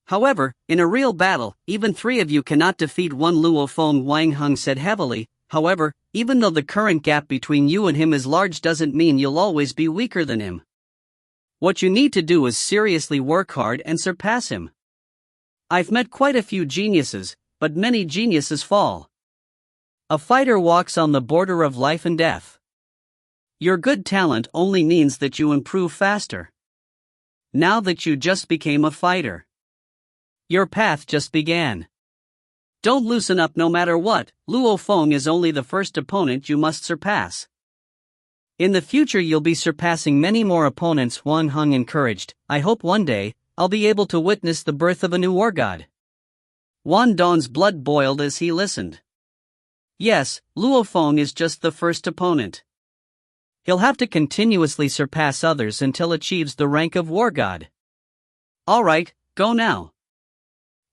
B: However, in a real battle, even three of you cannot defeat one Luo Feng, Wang Heng said heavily. However, even though the current gap between you and him is large doesn't mean you'll always be weaker than him. What you need to do is seriously work hard and surpass him. I've met quite a few geniuses, but many geniuses fall. A fighter walks on the border of life and death. Your good talent only means that you improve faster. Now that you just became a fighter, your path just began. Don't loosen up no matter what. Luo Feng is only the first opponent you must surpass. In the future you'll be surpassing many more opponents, Wang Heng encouraged. I hope one day, I'll be able to witness the birth of a new war god. Wan Don's blood boiled as he listened. Yes, Luo Feng is just the first opponent. He'll have to continuously surpass others until achieves the rank of war god. Alright, go now.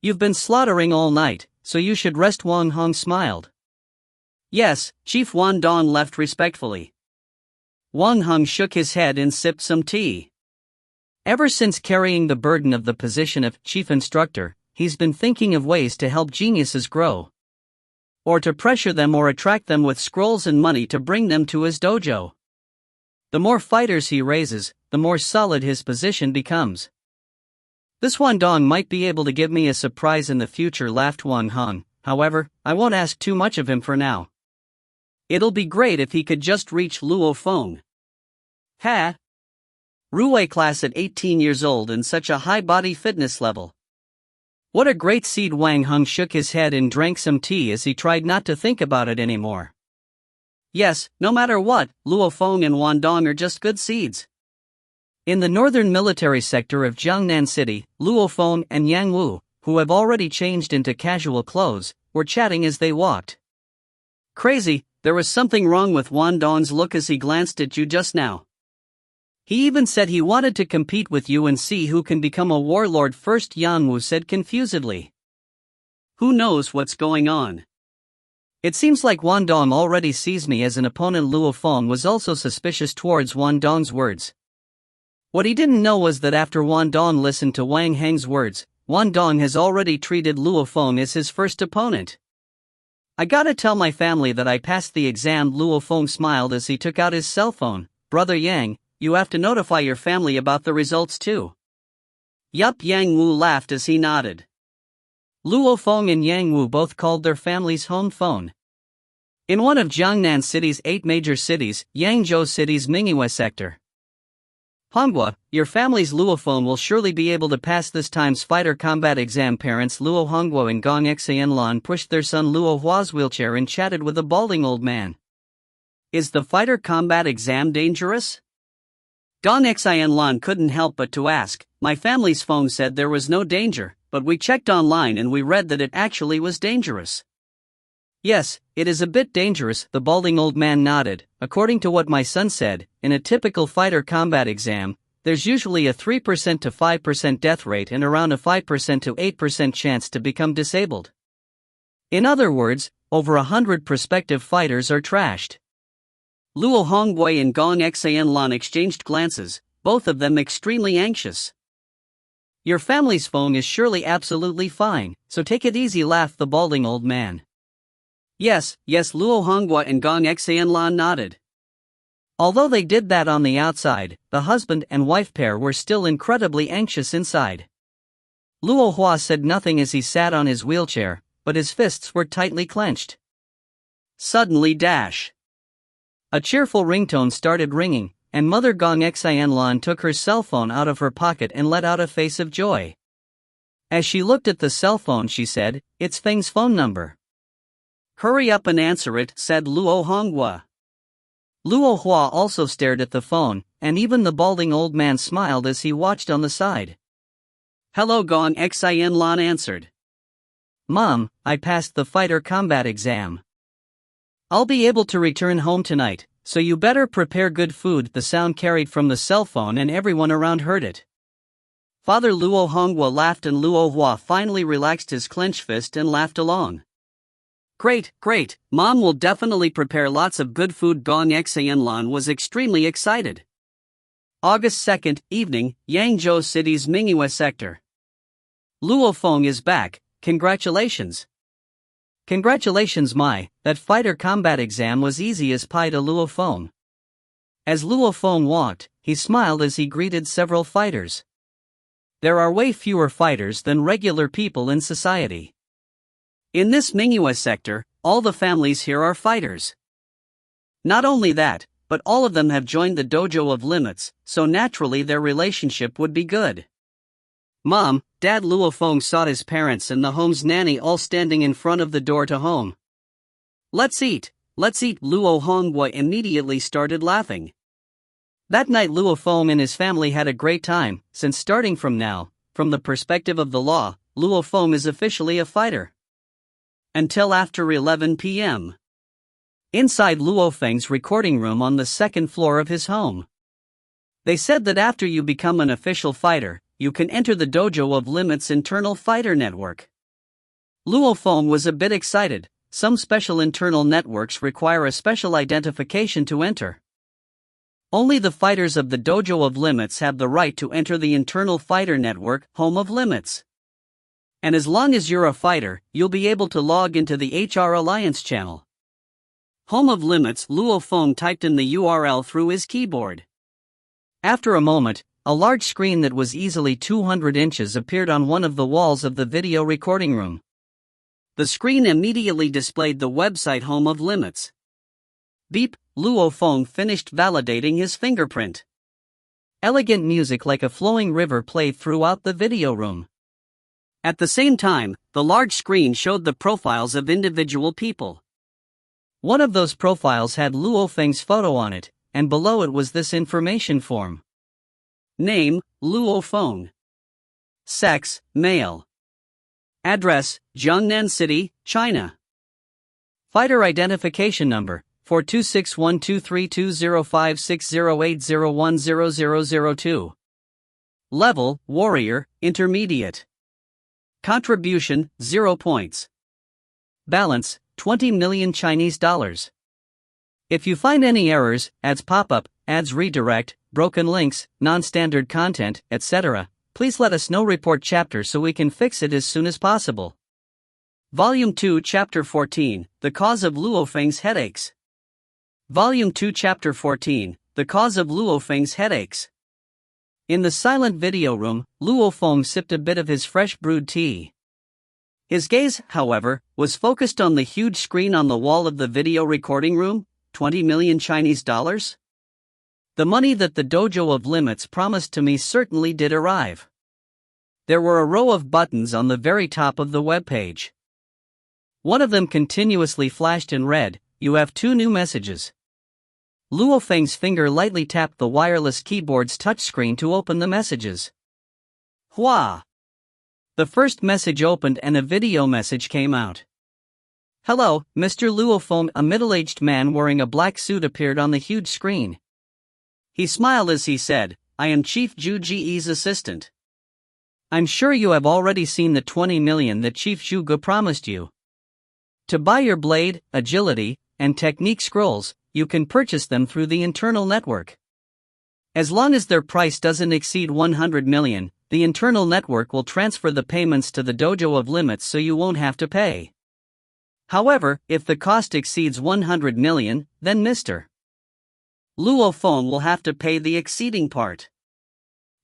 B: You've been slaughtering all night, so you should rest, Wang Heng smiled. Yes, Chief Wan Don left respectfully. Wang Heng shook his head and sipped some tea. Ever since carrying the burden of the position of Chief Instructor, he's been thinking of ways to help geniuses grow. Or to pressure them or attract them with scrolls and money to bring them to his dojo. The more fighters he raises, the more solid his position becomes. This Wan Dong might be able to give me a surprise in the future, laughed Wang Heng. However, I won't ask too much of him for now. It'll be great if he could just reach Luo Feng. Ha! Ruwei class at 18 years old and such a high body fitness level. What a great seed! Wang Heng shook his head and drank some tea as he tried not to think about it anymore. Yes, no matter what, Luo Feng and Wan Dong are just good seeds. In the northern military sector of Jiangnan City, Luo Feng and Yang Wu, who have already changed into casual clothes, were chatting as they walked. Crazy, there was something wrong with Wan Dong's look as he glanced at you just now. He even said he wanted to compete with you and see who can become a warlord first, Yang Wu said confusedly. Who knows what's going on? It seems like Wan Dong already sees me as an opponent. Luo Feng was also suspicious towards Wan Dong's words. What he didn't know was that after Wan Dong listened to Wang Heng's words, Wan Dong has already treated Luo Feng as his first opponent. I gotta tell my family that I passed the exam. Luo Feng smiled as he took out his cell phone. Brother Yang, you have to notify your family about the results too. Yup, Yang Wu laughed as he nodded. Luo Feng and Yang Wu both called their family's home phone. In one of Jiangnan City's 8 major cities, Yangzhou City's Mingyue sector. Hongwa, your family's Luo Feng will surely be able to pass this time's fighter combat exam. Parents Luo Hongguo and Gong Xianlan pushed their son Luo Hua's wheelchair and chatted with a balding old man. Is the fighter combat exam dangerous? Gong Xianlan couldn't help but to ask. My family's phone said there was no danger, but we checked online and we read that it actually was dangerous. Yes, it is a bit dangerous, the balding old man nodded. According to what my son said, in a typical fighter combat exam, there's usually a 3% to 5% death rate and around a 5% to 8% chance to become disabled. In other words, over 100 prospective fighters are trashed. Luo Hongwei and Gong Xianlan exchanged glances, both of them extremely anxious. Your family's phone is surely absolutely fine, so take it easy, laughed the balding old man. Yes, Luo Hongwa and Gong Xianlan nodded. Although they did that on the outside, the husband and wife pair were still incredibly anxious inside. Luo Hua said nothing as he sat on his wheelchair, but his fists were tightly clenched. Suddenly a cheerful ringtone started ringing, and Mother Gong Xianlan took her cell phone out of her pocket and let out a face of joy. As she looked at the cell phone she said, "It's Feng's phone number." "Hurry up and answer it," said Luo Hongwa. Luo Hua also stared at the phone, and even the balding old man smiled as he watched on the side. "Hello," Gong Xianlan answered. "Mom, I passed the fighter combat exam. I'll be able to return home tonight, so you better prepare good food." The sound carried from the cell phone and everyone around heard it.
A: Father Luo Honghua laughed and Luo Hua finally relaxed his clenched fist and laughed along. Great, great, Mom will definitely prepare lots of good food. Gong Xianlan was extremely excited. August 2nd, evening, Yangzhou City's Mingyue sector. Luo Feng is back, congratulations.
B: Congratulations that fighter combat exam was easy as pie to Luo Feng. As Luo Feng walked, he smiled as he greeted several fighters. There are way fewer fighters than regular people in society.
A: In this Mingyue sector, all the families here are fighters. Not only that, but all of them have joined the Dojo of Limits, so naturally their relationship would be good. Mom, Dad. Luo Feng saw his parents and the home's nanny all standing in front of the door to home. Let's eat. Luo Honghua immediately started laughing. That night Luo Feng and his family had a great time, since starting from now, from the perspective of the law, Luo Feng is officially a fighter. Until after 11 p.m. Inside Luo Feng's recording room on the second floor of his home. They said that after you become an official fighter, you can enter the Dojo of Limits internal fighter network. Luo Feng was a bit excited. Some special internal networks require a special identification to enter. Only the fighters of the Dojo of Limits have the right to enter the internal fighter network, Home of Limits. And as long as you're a fighter, you'll be able to log into the HR Alliance channel. Home of Limits. Luo Feng typed in the URL through his keyboard. After a moment, a large screen that was easily 200 inches appeared on one of the walls of the video recording room. The screen immediately displayed the website Home of Limits. Beep, Luo Feng finished validating his fingerprint. Elegant music like a flowing river played throughout the video room. At the same time, the large screen showed the profiles of individual people. One of those profiles had Luo Feng's photo on it, and below it was this information form. Name, Luo Feng. Sex, male. Address, Jiangnan City, China. Fighter identification number, 4261232056080100002. Level, Warrior, Intermediate. Contribution, 0 points. Balance, 20 million Chinese dollars. If you find any errors, ads pop up, ads redirect, broken links, non-standard content, etc., please let us know. Report chapter so we can fix it as soon as possible. Volume 2 Chapter 14, The Cause of Luo Feng's Headaches. Volume 2 Chapter 14, The Cause of Luo Feng's Headaches. In the silent video room, Luo Feng sipped a bit of his fresh brewed tea. His gaze, however, was focused on the huge screen on the wall of the video recording room. 20 million Chinese dollars? The money that the Dojo of Limits promised to me certainly did arrive. There were a row of buttons on the very top of the webpage. One of them continuously flashed and read, "You have 2 new messages." Luo Feng's finger lightly tapped the wireless keyboard's touchscreen to open the messages. Hua! The first message opened and a video message came out. "Hello, Mr. Luo Feng." A middle-aged man wearing a black suit appeared on the huge screen. He smiled as he said, "I am Chief Zhu Ji's assistant. I'm sure you have already seen the 20 million that Chief Zhu Ge promised you. To buy your blade, agility, and technique scrolls, you can purchase them through the internal network. As long as their price doesn't exceed 100 million, the internal network will transfer the payments to the Dojo of Limits so you won't have to pay. However, if the cost exceeds 100 million, then Mr. Luo Feng will have to pay the exceeding part.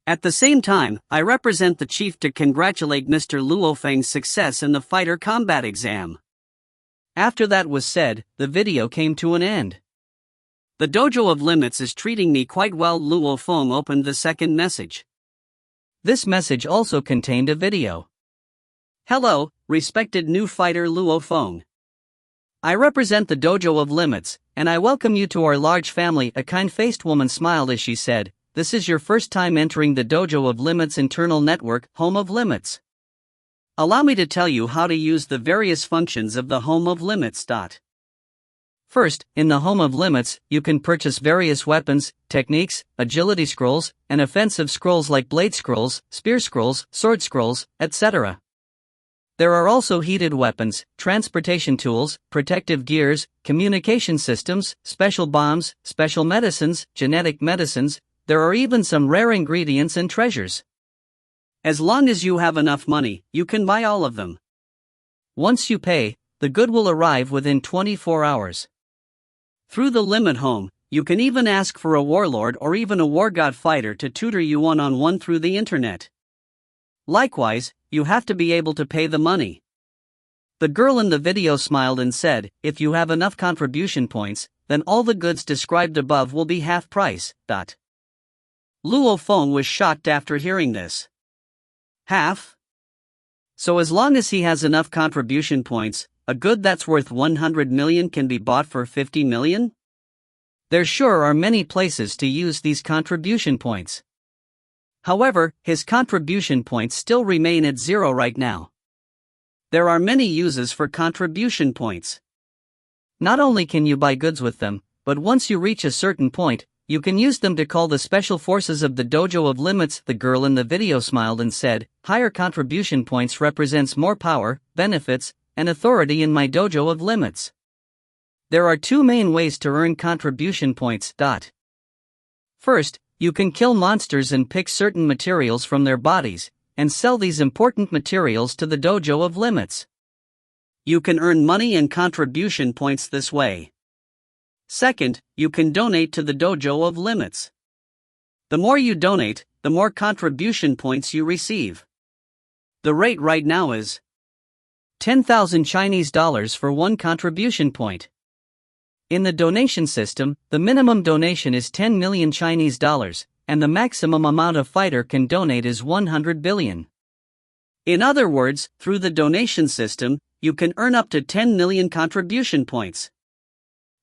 A: At the same time, I represent the chief to congratulate Mr. Luo Feng's success in the fighter combat exam." After that was said, the video came to an end. "The Dojo of Limits is treating me quite well." Luo Feng opened the second message. This message also contained a video. "Hello, respected new fighter Luo Feng. I represent the Dojo of Limits, and I welcome you to our large family." A kind-faced woman smiled as she said, "This is your first time entering the Dojo of Limits internal network, Home of Limits. Allow me to tell you how to use the various functions of the Home of Limits.
B: First, in the Home of Limits, you can purchase various weapons, techniques, agility scrolls, and offensive scrolls like blade scrolls, spear scrolls, sword scrolls, etc. There are also heated weapons, transportation tools, protective gears, communication systems, special bombs, special medicines, genetic medicines. There are even some rare ingredients and treasures.
A: As long as you have enough money, you can buy all of them.
B: Once you pay, the good will arrive within 24 hours.
A: Through the Limit Home, you can even ask for a warlord or even a war god fighter to tutor you one-on-one through the internet. Likewise, you have to be able to pay the money. The girl in the video smiled and said, "If you have enough contribution points, then all the goods described above will be half price." Luo Feng was shocked after hearing this. Half? So as long as he has enough contribution points, a good that's worth 100 million can be bought for 50 million? There sure are many places to use these contribution points. However, his contribution points still remain at 0 right now. There are many uses for contribution points.
B: Not only can you buy goods with them, but once you reach a certain point, you can use them to call the special forces of the Dojo of Limits. The girl in the video smiled and said, "Higher contribution points represents more power, benefits, and authority in my Dojo of Limits." There are two main ways to earn contribution points. First, you can kill monsters and pick certain materials from their bodies, and sell these important materials to the Dojo of Limits.
A: You can earn money and contribution points this way. Second, you can donate to the Dojo of Limits. The more you donate, the more contribution points you receive. The rate right now is
B: 10,000 Chinese dollars for one contribution point. In the donation system, the minimum donation is 10 million Chinese dollars, and the maximum amount a fighter can donate is 100 billion.
A: In other words, through the donation system, you can earn up to 10 million contribution points.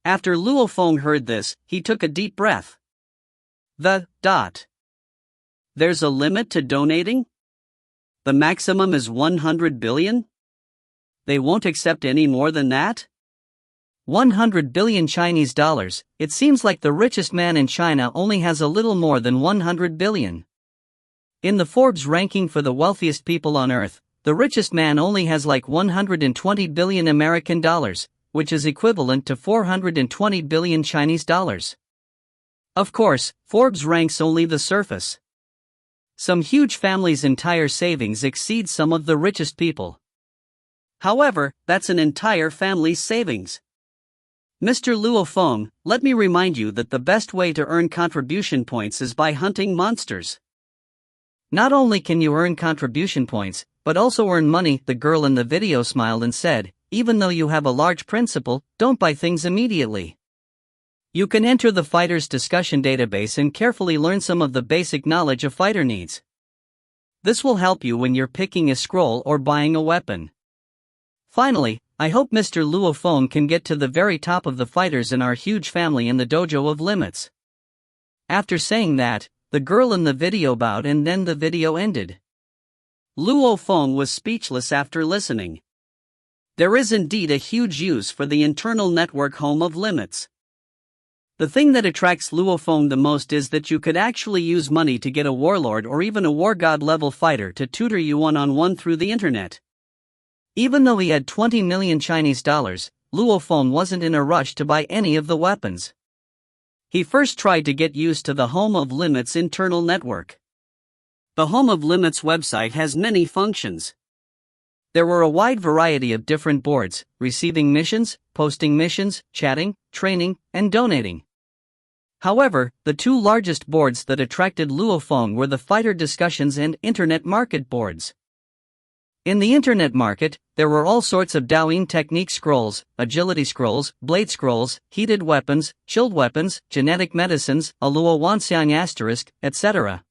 A: After Luo Feng heard this, he took a deep breath. There's a limit to donating? The maximum is 100 billion? They won't accept any more than that?
B: 100 billion Chinese dollars, it seems like the richest man in China only has a little more than 100 billion. In the Forbes ranking for the wealthiest people on earth, the richest man only has like 120 billion American dollars, which is equivalent to 420 billion Chinese dollars. Of course, Forbes ranks only the surface. Some huge families' entire savings exceed some of the richest people. However, that's an entire family's savings. Mr. Luo Feng, let me remind you that the best way to earn contribution points is by hunting monsters. Not only can you earn contribution points, but also earn money. The girl in the video smiled and said, "Even though you have a large principal, don't buy things immediately. You can enter the fighter's discussion database and carefully learn some of the basic knowledge a fighter needs. This will help you when you're picking a scroll or buying a weapon." Finally, I hope Mr. Luo Feng can get to the very top of the fighters in our huge family in the Dojo of Limits. After saying that, the girl in the video bowed and then the video ended.
A: Luo Feng was speechless after listening. There is indeed a huge use for the internal network Home of Limits. The thing that attracts Luo Feng the most is that you could actually use money to get a warlord or even a war god level fighter to tutor you one-on-one through the internet. Even though he had 20 million Chinese dollars, Luo Feng wasn't in a rush to buy any of the weapons. He first tried to get used to the Home of Limits internal network. The Home of Limits website has many functions. There were a wide variety of different boards, receiving missions, posting missions, chatting, training, and donating. However, the two largest boards that attracted Luo Feng were the fighter discussions and internet market boards. In the internet market, there were all sorts of Daoyin technique scrolls, agility scrolls, blade scrolls, heated weapons, chilled weapons, genetic medicines, a Luo Wanxiang asterisk, etc.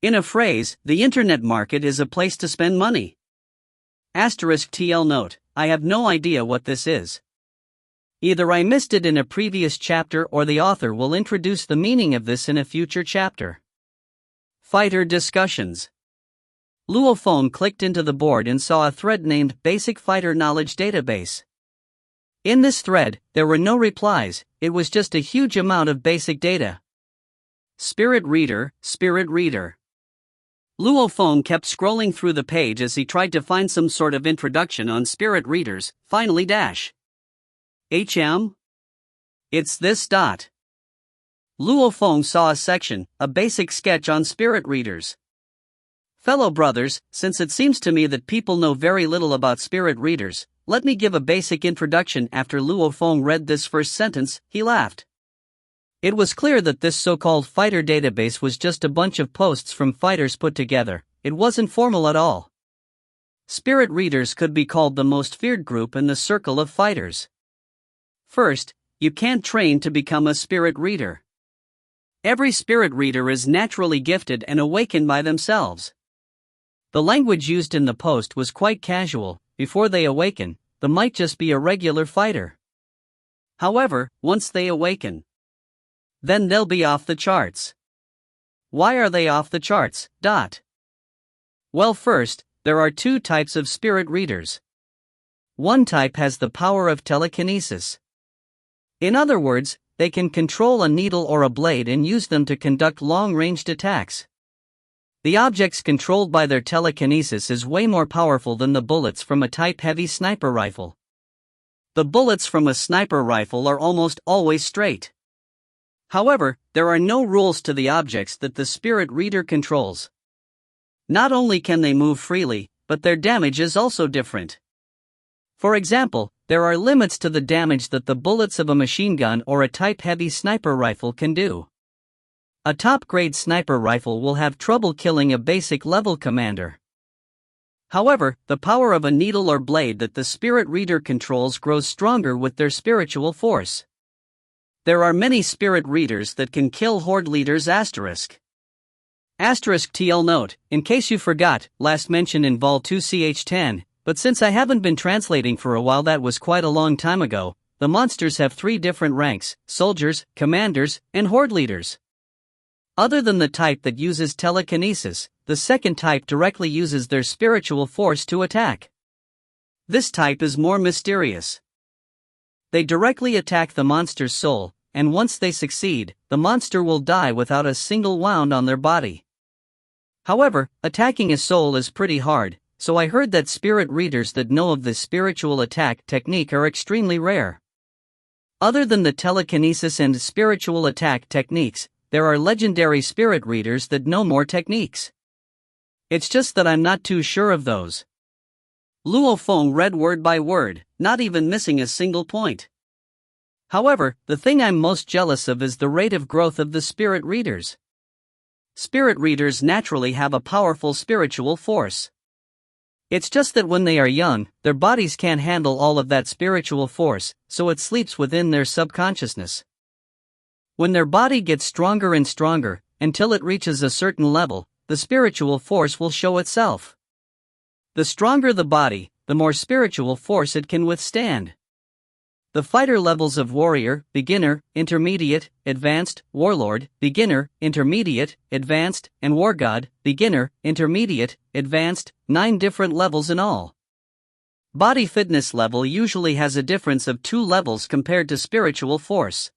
A: In a phrase, the internet market is a place to spend money. Asterisk TL note, I have no idea what this is. Either I missed it in a previous chapter or the author will introduce the meaning of this in a future chapter. Fighter discussions. Luo Feng clicked into the board and saw a thread named Basic Fighter Knowledge Database.
B: In this thread, there were no replies, it was just a huge amount of basic data.
A: Spirit Reader, Spirit Reader. Luo Feng kept scrolling through the page as he tried to find some sort of introduction on spirit readers, finally HM? It's this. Luo Feng saw a section, a basic sketch on spirit readers. Fellow brothers, since it seems to me that people know very little about spirit readers, let me give a basic introduction. After Luo Feng read this first sentence, he laughed. It was clear that this so-called fighter database was just a bunch of posts from fighters put together. It wasn't formal at all. Spirit readers could be called the most feared group in the circle of fighters. First, you can't train to become a spirit reader. Every spirit reader is naturally gifted and awakened by themselves. The language used in the post was quite casual. Before they awaken, they might just be a regular fighter. However, once they awaken, then they'll be off the charts. Why are they off the charts? Well, first, there are two types of spirit readers. One type has the power of telekinesis. In other words, they can control a needle or a blade and use them to conduct long-ranged attacks. The objects controlled by their telekinesis is way more powerful than the bullets from a type-heavy sniper rifle. The bullets from a sniper rifle are almost always straight. However, there are no rules to the objects that the spirit reader controls. Not only can they move freely, but their damage is also different. For example, there are limits to the damage that the bullets of a machine gun or a type-heavy sniper rifle can do. A top-grade sniper rifle will have trouble killing a basic-level commander. However, the power of a needle or blade that the spirit reader controls grows stronger with their spiritual force. There are many spirit readers that can kill horde leaders. TL note, in case you forgot, last mentioned in Vol2ch10, but since I haven't been translating for a while, that was quite a long time ago. The monsters have 3 different ranks: soldiers, commanders, and horde leaders. Other than the type that uses telekinesis, the second type directly uses their spiritual force to attack. This type is more mysterious. They directly attack the monster's soul, and once they succeed, the monster will die without a single wound on their body. However, attacking a soul is pretty hard, so I heard that spirit readers that know of this spiritual attack technique are extremely rare. Other than the telekinesis and spiritual attack techniques, there are legendary spirit readers that know more techniques. It's just that I'm not too sure of those. Luo Feng read word by word, not even missing a single point. However, the thing I'm most jealous of is the rate of growth of the spirit readers. Spirit readers naturally have a powerful spiritual force. It's just that when they are young, their bodies can't handle all of that spiritual force, so it sleeps within their subconsciousness. When their body gets stronger and stronger, until it reaches a certain level, the spiritual force will show itself. The stronger the body, the more spiritual force it can withstand. The fighter levels of warrior, beginner, intermediate, advanced, warlord, beginner, intermediate, advanced, and war god, beginner, intermediate, advanced, 9 different levels in all. Body fitness level usually has a difference of 2 levels compared to spiritual force.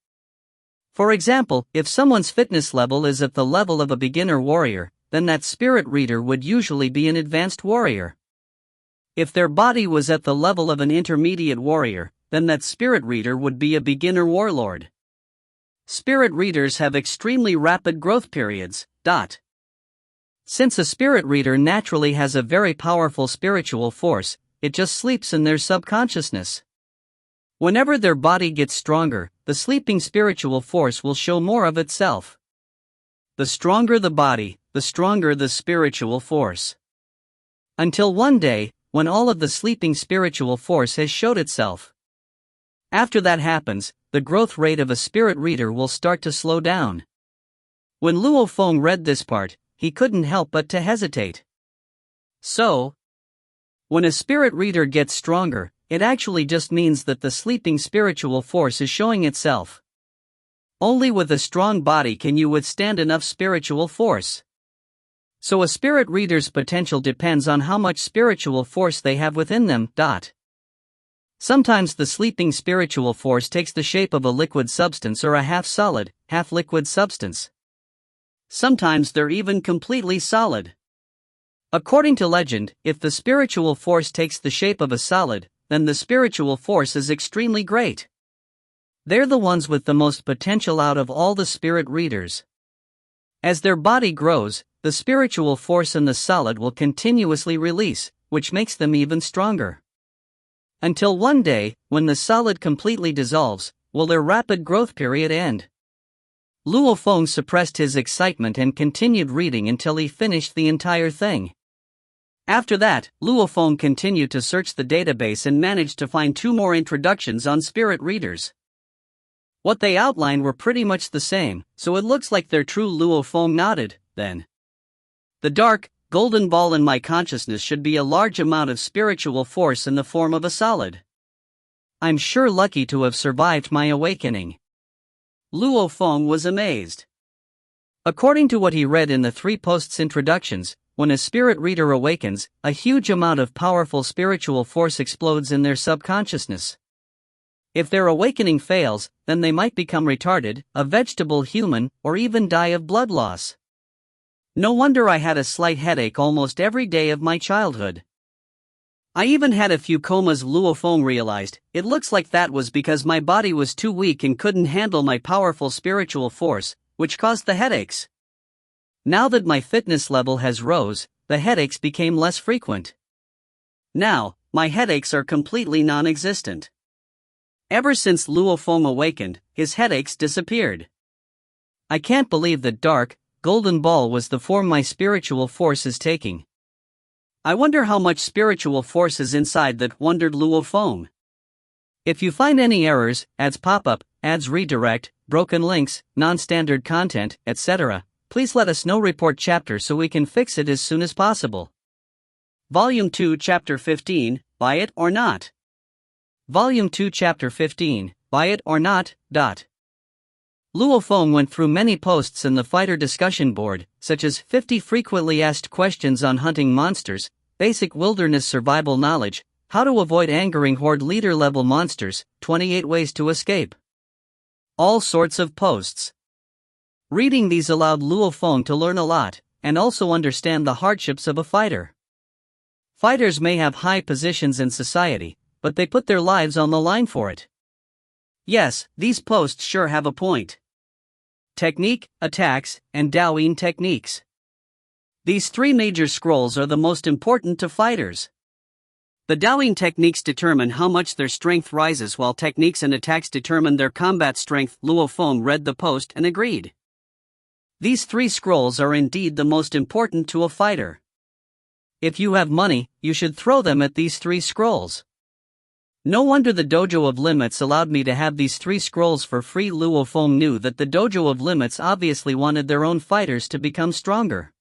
A: For example, if someone's fitness level is at the level of a beginner warrior, then that spirit reader would usually be an advanced warrior. If their body was at the level of an intermediate warrior, then that spirit reader would be a beginner warlord. Spirit readers have extremely rapid growth periods. Since a spirit reader naturally has a very powerful spiritual force, it just sleeps in their subconsciousness. Whenever their body gets stronger, the sleeping spiritual force will show more of itself. The stronger the body, the stronger the spiritual force. Until one day, when all of the sleeping spiritual force has showed itself. After that happens, the growth rate of a spirit reader will start to slow down. When Luo Feng read this part, he couldn't help but to hesitate. So, when a spirit reader gets stronger, it actually just means that the sleeping spiritual force is showing itself. Only with a strong body can you withstand enough spiritual force. So a spirit reader's potential depends on how much spiritual force they have within them.
B: Sometimes the sleeping spiritual force takes the shape of a liquid substance or a half-solid, half-liquid substance.
A: Sometimes they're even completely solid.
B: According to legend, if the spiritual force takes the shape of a solid, then the spiritual force is extremely great. They're the ones with the most potential out of all the spirit readers. As their body grows, the spiritual force in the solid will continuously release, which makes them even stronger. Until one day, when the solid completely dissolves, will their rapid growth period end. Luo Feng suppressed his excitement and continued reading until he finished the entire thing. After that, Luo Feng continued to search the database and managed to find 2 more introductions on spirit readers. What they outlined were pretty much the same, so it looks like they're true. Luo Feng nodded, then. The dark, golden ball in my consciousness should be a large amount of spiritual force in the form of a solid. I'm sure lucky to have survived my awakening.
A: Luo Feng was amazed.
B: According to what he read in the 3 posts introductions, when a spirit reader awakens, a huge amount of powerful spiritual force explodes in their subconsciousness. If their awakening fails, then they might become retarded, a vegetable human, or even die of blood loss. No wonder I had a slight headache almost every day of my childhood. I even had a few comas. Luo Feng realized. It looks like that was because my body was too weak and couldn't handle my powerful spiritual force, which caused the headaches. Now that my fitness level has rose, the headaches became less frequent. Now, my headaches are completely non-existent. Ever since Luo Feng awakened, his headaches disappeared. I can't believe that dark, golden ball was the form my spiritual force is taking. I wonder how much spiritual force is inside that, wondered Luo Feng. If you find any errors, ads pop up, ads redirect, broken links, non-standard content, etc., please let us know. Report chapter so we can fix it as soon as possible.
A: Volume 2 Chapter 15, Buy It or Not.
B: Volume 2 Chapter 15, Buy It or Not. Luo Feng went through many posts in the fighter discussion board, such as 50 frequently asked questions on hunting monsters, basic wilderness survival knowledge, how to avoid angering horde leader level monsters, 28 ways to escape. All sorts of posts. Reading these allowed Luo Feng to learn a lot, and also understand the hardships of a fighter. Fighters may have high positions in society, but they put their lives on the line for it. Yes, these posts sure have a point. Technique, attacks, and Daoing techniques. These 3 major scrolls are the most important to fighters. The Daoing techniques determine how much their strength rises, while techniques and attacks determine their combat strength. Luo Feng read the post and agreed. These 3 scrolls are indeed the most important to a fighter. If you have money, you should throw them at these 3 scrolls. No wonder the Dojo of Limits allowed me to have these 3 scrolls for free. Luo Feng knew that the Dojo of Limits obviously wanted their own fighters to become stronger.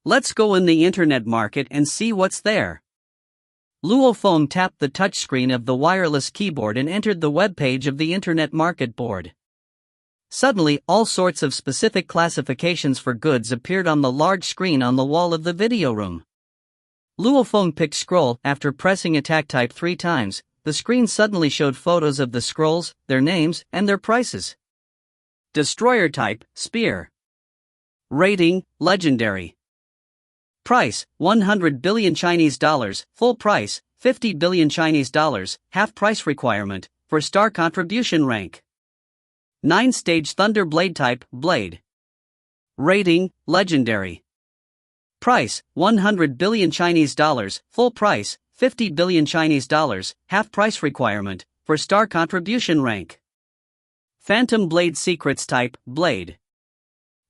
B: Let's go in the internet market and see what's there. Luo Feng tapped the touchscreen of the wireless keyboard and entered the web page of the internet market board. Suddenly, all sorts of specific classifications for goods appeared on the large screen on the wall of the video room. Luo Feng picked scroll. After pressing attack type 3 times, the screen suddenly showed photos of the scrolls, their names, and their prices. Destroyer type, spear. Rating, legendary. Price, 100 billion Chinese dollars, full price, 50 billion Chinese dollars, half price requirement, for star contribution rank. 9-stage thunder blade type, blade. Rating, legendary. Price, 100 billion Chinese dollars, full price, 50 billion Chinese dollars, half price requirement, for star contribution rank. Phantom blade secrets type, blade.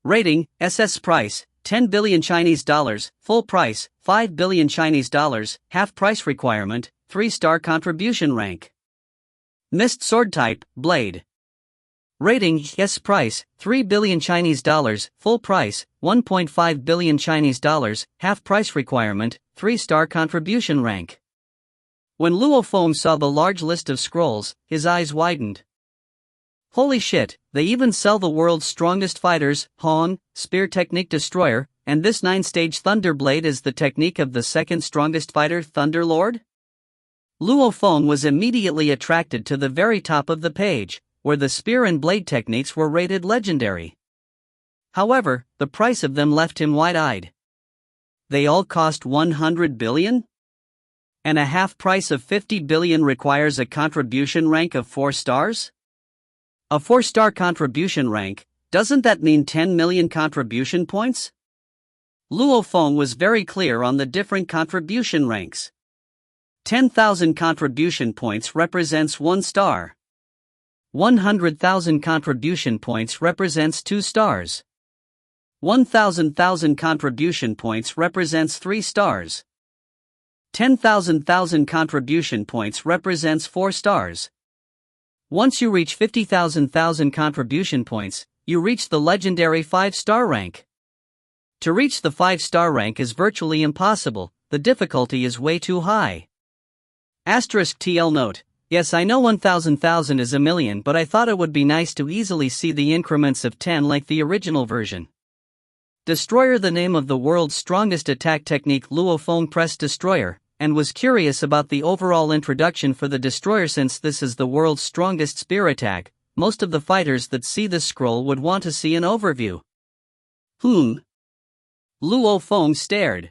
B: Rating, SS price, 10 billion Chinese dollars, full price, 5 billion Chinese dollars, half price requirement, 3-star contribution rank. Mist sword type, blade. Rating, S price, 3 billion Chinese dollars, full price, 1.5 billion Chinese dollars, half price requirement, 3-star contribution rank. When Luo Feng saw the large list of scrolls, his eyes widened. Holy shit, they even sell the world's strongest fighters, Hon, Spear Technique Destroyer, and this 9-stage Thunder Blade is the technique of the second strongest fighter, Thunder Lord? Luo Feng was immediately attracted to the very top of the page, where the spear and blade techniques were rated legendary. However, the price of them left him wide-eyed. They all cost 100 billion? And a half price of 50 billion requires a contribution rank of 4 stars? A 4-star contribution rank, doesn't that mean 10 million contribution points? Luo Feng was very clear on the different contribution ranks. 10,000 contribution points represents 1 star. 100,000 contribution points represents 2 stars. 1,000 contribution points represents 3 stars. 10,000 contribution points represents 4 stars. Once you reach 50,000 contribution points, you reach the legendary 5-star rank. To reach the 5-star rank is virtually impossible, the difficulty is way too high. *TL note: yes, I know 1,000 is a million, but I thought it would be nice to easily see the increments of 10 like the original version. Destroyer, the name of the world's strongest attack technique. Luo Feng pressed Destroyer, and was curious about the overall introduction for the Destroyer. Since this is the world's strongest spear attack, most of the fighters that see this scroll would want to see an overview. Luo Feng stared.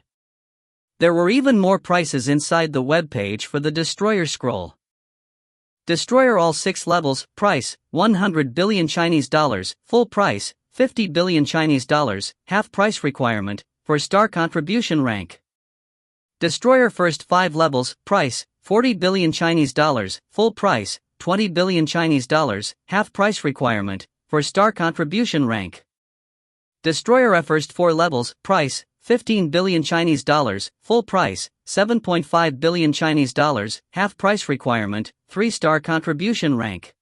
B: There were even more prices inside the web page for the Destroyer scroll. Destroyer, all 6 levels, price 100 billion Chinese dollars, full price 50 billion Chinese dollars, half price requirement, for star contribution rank. Destroyer, first 5 levels, price 40 billion Chinese dollars, full price 20 billion Chinese dollars, half price requirement, for star contribution rank. Destroyer, first 4 levels, price 15 billion Chinese dollars, full price 7.5 billion Chinese dollars, half price requirement, 3-star contribution rank.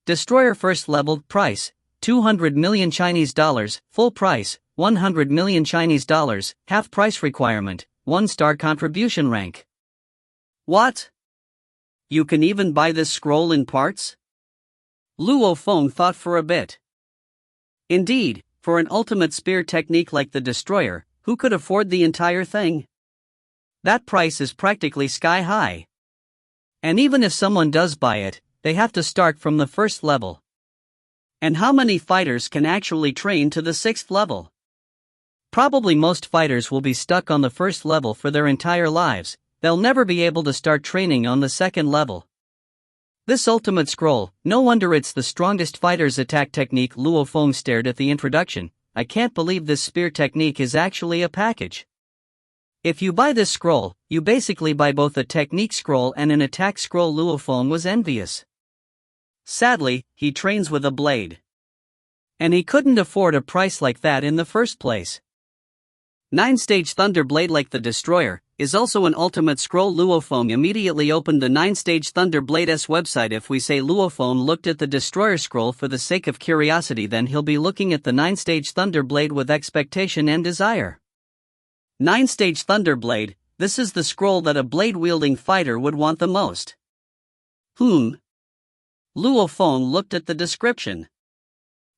B: Destroyer, first level, price 200 million Chinese dollars, full price 100 million Chinese dollars, half price requirement, 1-star contribution rank.
A: What? You can even buy this scroll in parts? Luo Feng thought for a bit. Indeed, for an ultimate spear technique like the Destroyer, who could afford the entire thing? That price is practically sky high. And even if someone does buy it, they have to start from the 1st level. And how many fighters can actually train to the 6th level? Probably most fighters will be stuck on the 1st level for their entire lives. They'll never be able to start training on the 2nd level. This ultimate scroll, no wonder it's the strongest fighter's attack technique. Luo Feng stared at the introduction. I can't believe this spear technique is actually a package. If you buy this scroll, you basically buy both a technique scroll and an attack scroll. Luo Feng was envious. Sadly, he trains with a blade. And he couldn't afford a price like that in the first place. 9-stage Thunder Blade, like the Destroyer, is also an ultimate scroll. Luo Feng immediately opened the 9-stage Thunder Blade's website. If we say Luo Feng looked at the Destroyer scroll for the sake of curiosity, then he'll be looking at the 9-stage Thunder Blade with expectation and desire. 9-stage Thunder Blade, this is the scroll that a blade-wielding fighter would want the most. Luo Feng looked at the description.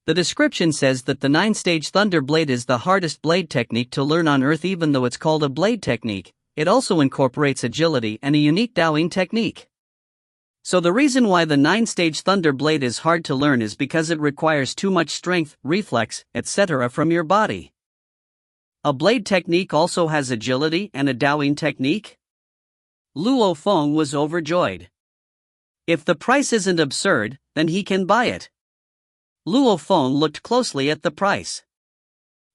A: The description says that the 9-stage Thunder Blade is the hardest blade technique to learn on Earth. Even though it's called a blade technique, it also incorporates agility and a unique dowing technique. So the reason why the 9-stage Thunder Blade is hard to learn is because it requires too much strength, reflex, etc. from your body. A blade technique also has agility and a dowing technique? Luo Feng was overjoyed. If the price isn't absurd, then he can buy it. Luo Feng looked closely at the price.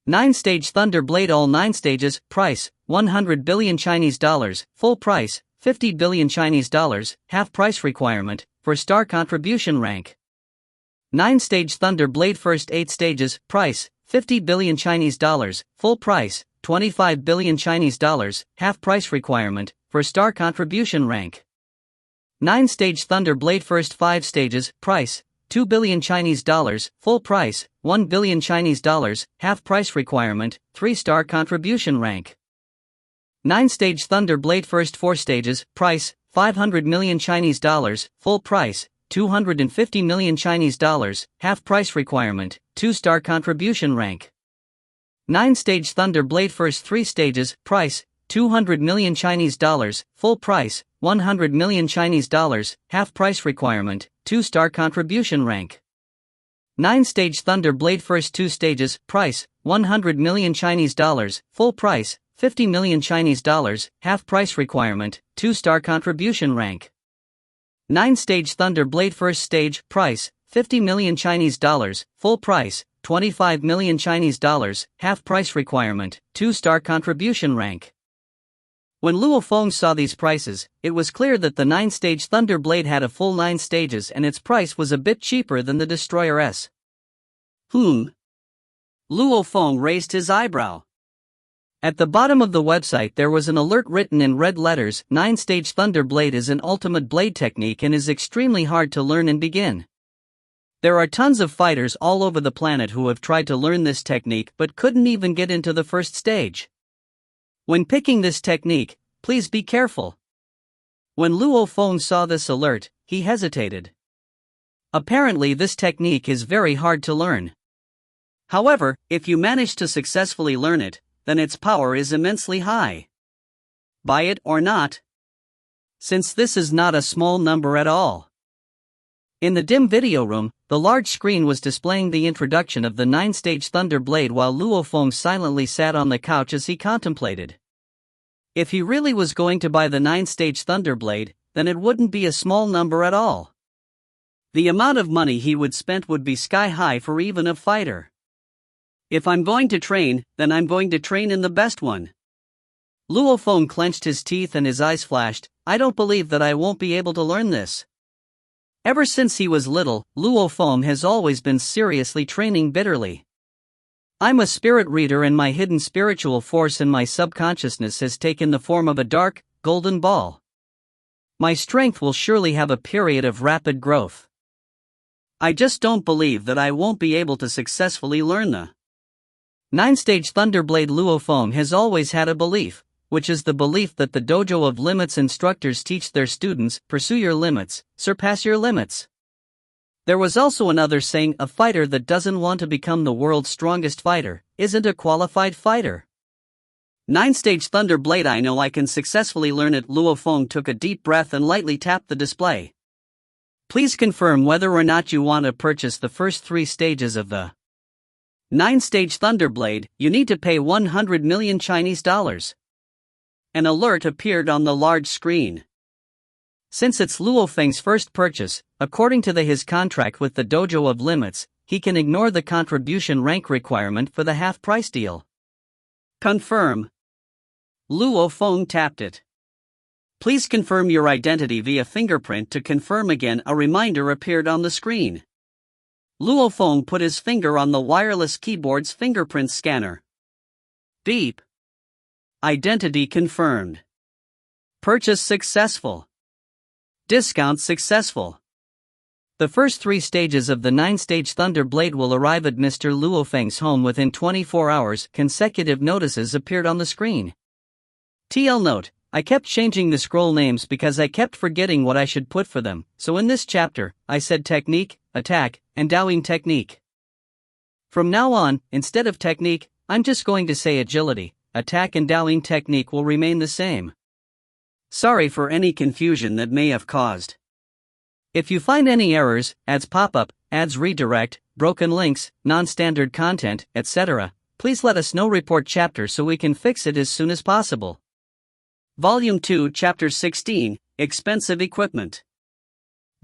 A: 9-stage Thunder Blade, all 9 stages, price 100 billion Chinese dollars, full price 50 billion Chinese dollars, half price requirement, for star contribution rank. 9-stage Thunder Blade, first 8 stages, price 50 billion Chinese dollars, full price 25 billion Chinese dollars, half price requirement, for star contribution rank. 9-stage Thunder Blade, first 5 stages, price 2 billion Chinese dollars, full price 1 billion Chinese dollars, half price requirement, 3-star contribution rank. 9-stage Thunder Blade, first 4 stages, price 500 million Chinese dollars, full price 250 million Chinese dollars, half price requirement, 2-star contribution rank. 9-stage Thunder Blade, first 3 stages, price 200 million Chinese dollars, full price
B: 100 million Chinese dollars, half price requirement, 2-star contribution rank. 9-stage Thunder Blade first 2 stages, price, 100 million Chinese dollars, full price, 50 million Chinese dollars, half price requirement, 2-star contribution rank. 9-stage Thunder Blade first stage, price, 50 million Chinese dollars, full price, 25 million Chinese dollars, half price requirement, 2-star contribution rank. When Luo Feng saw these prices, it was clear that the 9-stage Thunder Blade had a full 9 stages and its price was a bit cheaper than the Destroyer S.
A: Luo Feng raised his eyebrow.
B: At the bottom of the website there was an alert written in red letters, 9-stage Thunder Blade is an ultimate blade technique and is extremely hard to learn and begin. There are tons of fighters all over the planet who have tried to learn this technique but couldn't even get into the first stage. When picking this technique, please be careful. When Luo Feng saw this alert, he hesitated. Apparently this technique is very hard to learn.
A: However, if you manage to successfully learn it, then its power is immensely high. Buy it or not? Since this is not a small number at all. In the dim video room, the large screen was displaying the introduction of the 9-stage Thunder Blade while Luo Feng silently sat on the couch as he contemplated. If he really was going to buy the 9-stage Thunder Blade, then it wouldn't be a small number at all. The amount of money he would spend would be sky high for even a fighter. If I'm going to train, then I'm going to train in the best one. Luo Feng clenched his teeth and his eyes flashed. I don't believe that I won't be able to learn this. Ever since he was little, Luo Feng has always been seriously training bitterly. I'm a spirit reader and my hidden spiritual force in my subconsciousness has taken the form of a dark, golden ball. My strength will surely have a period of rapid growth. I just don't believe that I won't be able to successfully learn the 9-stage Thunder Blade. Luo Feng has always had a belief, which is the belief that the Dojo of Limits instructors teach their students, pursue your limits, surpass your limits. There was also another saying, a fighter that doesn't want to become the world's strongest fighter, isn't a qualified fighter. 9-stage Thunder Blade, I know I can successfully learn it. Luo Feng took a deep breath and lightly tapped the display. Please confirm whether or not you want to purchase the first 3 stages of the 9-stage Thunder Blade. You need to pay 100 million Chinese dollars. An alert appeared on the large screen. Since it's Luo Feng's first purchase, according to his contract with the Dojo of Limits, he can ignore the contribution rank requirement for the half-price deal. Confirm. Luo Feng tapped it. Please confirm your identity via fingerprint. To confirm again, a reminder appeared on the screen. Luo Feng put his finger on the wireless keyboard's fingerprint scanner. Beep. Identity confirmed. Purchase successful. Discount successful. The first 3 stages of the 9-stage Thunder Blade will arrive at Mr. Luo Feng's home within 24 hours. Consecutive notices appeared on the screen. TL note, I kept changing the scroll names because I kept forgetting what I should put for them, so in this chapter, I said technique, attack, and dowing technique. From now on, instead of technique, I'm just going to say agility, attack and dowing technique will remain the same. Sorry for any confusion that may have caused. If you find any errors, ads pop up, ads redirect, broken links, non-standard content, etc., please let us know. Report chapter so we can fix it as soon as possible. Volume 2, Chapter 16, Expensive Equipment.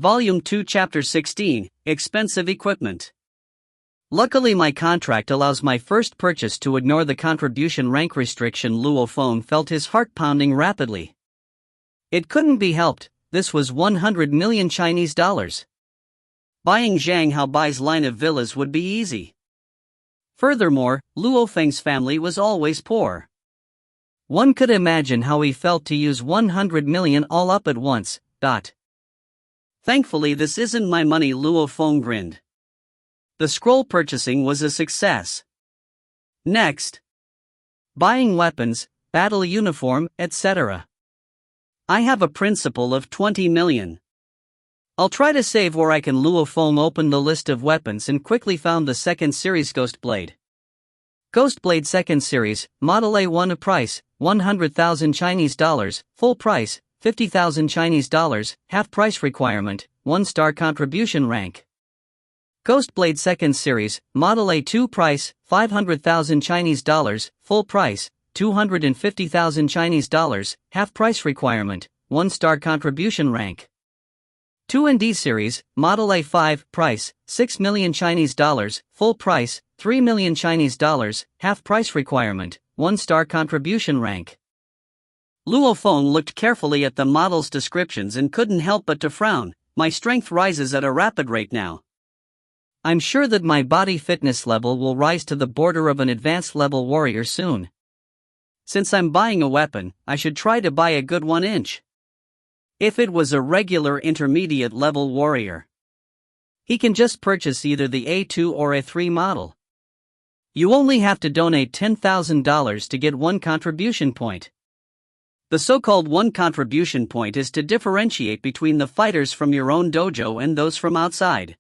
A: Volume 2, Chapter 16, Expensive Equipment. Luckily my contract allows my first purchase to ignore the contribution rank restriction. Luo Feng felt his heart pounding rapidly. It couldn't be helped, this was 100 million Chinese dollars. Buying Zhang Haobai's line of villas would be easy. Furthermore, Luo Feng's family was always poor. One could imagine how he felt to use 100 million all up at once. Thankfully this isn't my money. Luo Feng grinned. The scroll purchasing was a success. Next. Buying weapons, battle uniform, etc. I have a principal of 20 million. I'll try to save where I can. Luo Feng opened the list of weapons and quickly found the second series Ghost Blade. Ghost Blade second series, model A1, price, 100,000 Chinese dollars, full price,
B: 50,000 Chinese dollars, half price requirement, 1-star contribution rank. Ghostblade 2nd Series, Model A2 price, 500,000 Chinese dollars, full price, 250,000 Chinese dollars, half price requirement, 1-star contribution rank. 2ND Series, Model A5, price, 6 million Chinese dollars, full price, 3 million Chinese dollars, half price requirement, 1-star contribution rank.
A: Luo Feng looked carefully at the model's descriptions and couldn't help but to frown. My strength rises at a rapid rate now.
B: I'm sure that my body fitness level will rise to the border of an advanced level warrior soon.
A: Since I'm buying a weapon, I should try to buy a good 1-inch. If it was a regular intermediate level warrior, he can just purchase either the A2 or A3 model. You only have to donate $10,000 to get 1 contribution point. The so-called 1 contribution point is to differentiate between the fighters from your own dojo and those from outside.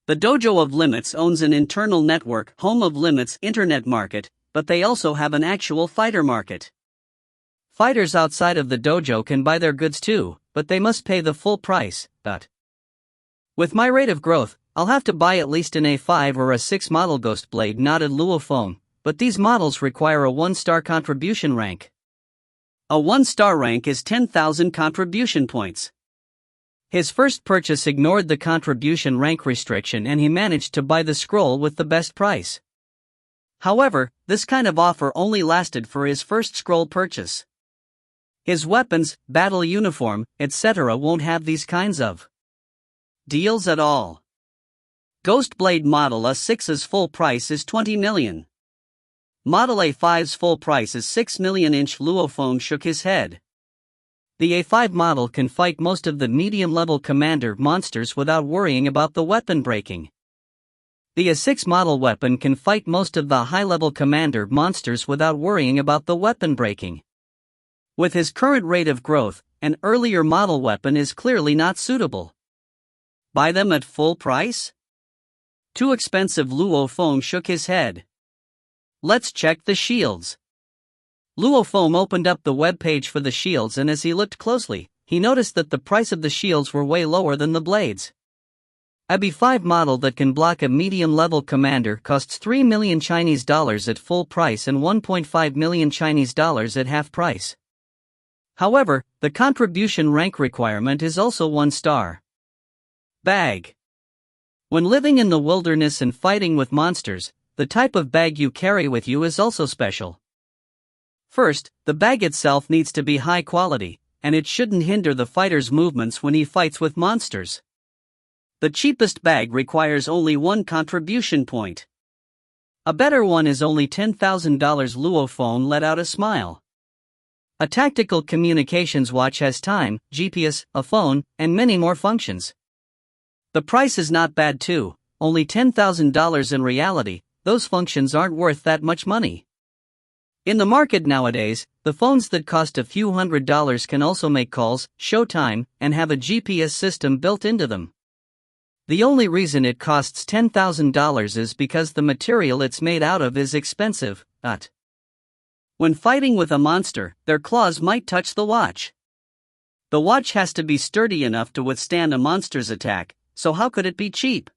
A: The Dojo of Limits owns an internal network, Home of Limits internet market, but they also have an actual fighter market. Fighters outside of the dojo can buy their goods too, but they must pay the full price. With my rate of growth, I'll have to buy at least an A5 or A6 model. Ghostblade nodded Luo Feng, but these models require a 1-star contribution rank. A 1-star rank is 10,000 contribution points. His first purchase ignored the contribution rank restriction and he managed to buy the scroll with the best price. However, this kind of offer only lasted for his first scroll purchase. His weapons, battle uniform, etc. won't have these kinds of deals at all. Ghostblade Model A6's full price is 20 million. Model A5's full price is 6 million. Luo Feng shook his head. The A5 model can fight most of the medium-level commander monsters without worrying about the weapon breaking. The A6 model weapon can fight most of the high-level commander monsters without worrying about the weapon breaking. With his current rate of growth, an earlier model weapon is clearly not suitable. Buy them at full price? Too expensive. Luo Feng shook his head. Let's check the shields. Luo Feng opened up the web page for the shields and as he looked closely, he noticed that the price of the shields were way lower than the blades. A B5 model that can block a medium-level commander costs 3 million Chinese dollars at full price and 1.5 million Chinese dollars at half price. However, the contribution rank requirement is also 1 star. Bag. When living in the wilderness and fighting with monsters, the type of bag you carry with you is also special. First, the bag itself needs to be high quality, and it shouldn't hinder the fighter's movements when he fights with monsters. The cheapest bag requires only 1 contribution point. A better one is only $10,000. Luo Feng let out a smile. A tactical communications watch has time, GPS, a phone, and many more functions. The price is not bad too, only $10,000 in reality. Those functions aren't worth that much money. In the market nowadays, the phones that cost a few $100s can also make calls, show time, and have a GPS system built into them. The only reason it costs $10,000 is because the material it's made out of is expensive. When fighting with a monster, their claws might touch the watch. The watch has to be sturdy enough to withstand a monster's attack, so how could it be cheap?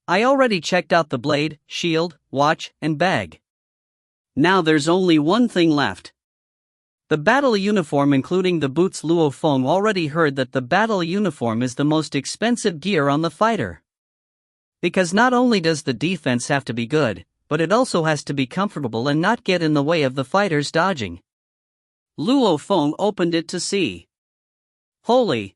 A: I already checked out the blade, shield, watch, and bag. Now there's only one thing left. The battle uniform including the boots. Luo Feng already heard that the battle uniform is the most expensive gear on the fighter. Because not only does the defense have to be good, but it also has to be comfortable and not get in the way of the fighter's dodging. Luo Feng opened it to see. Holy!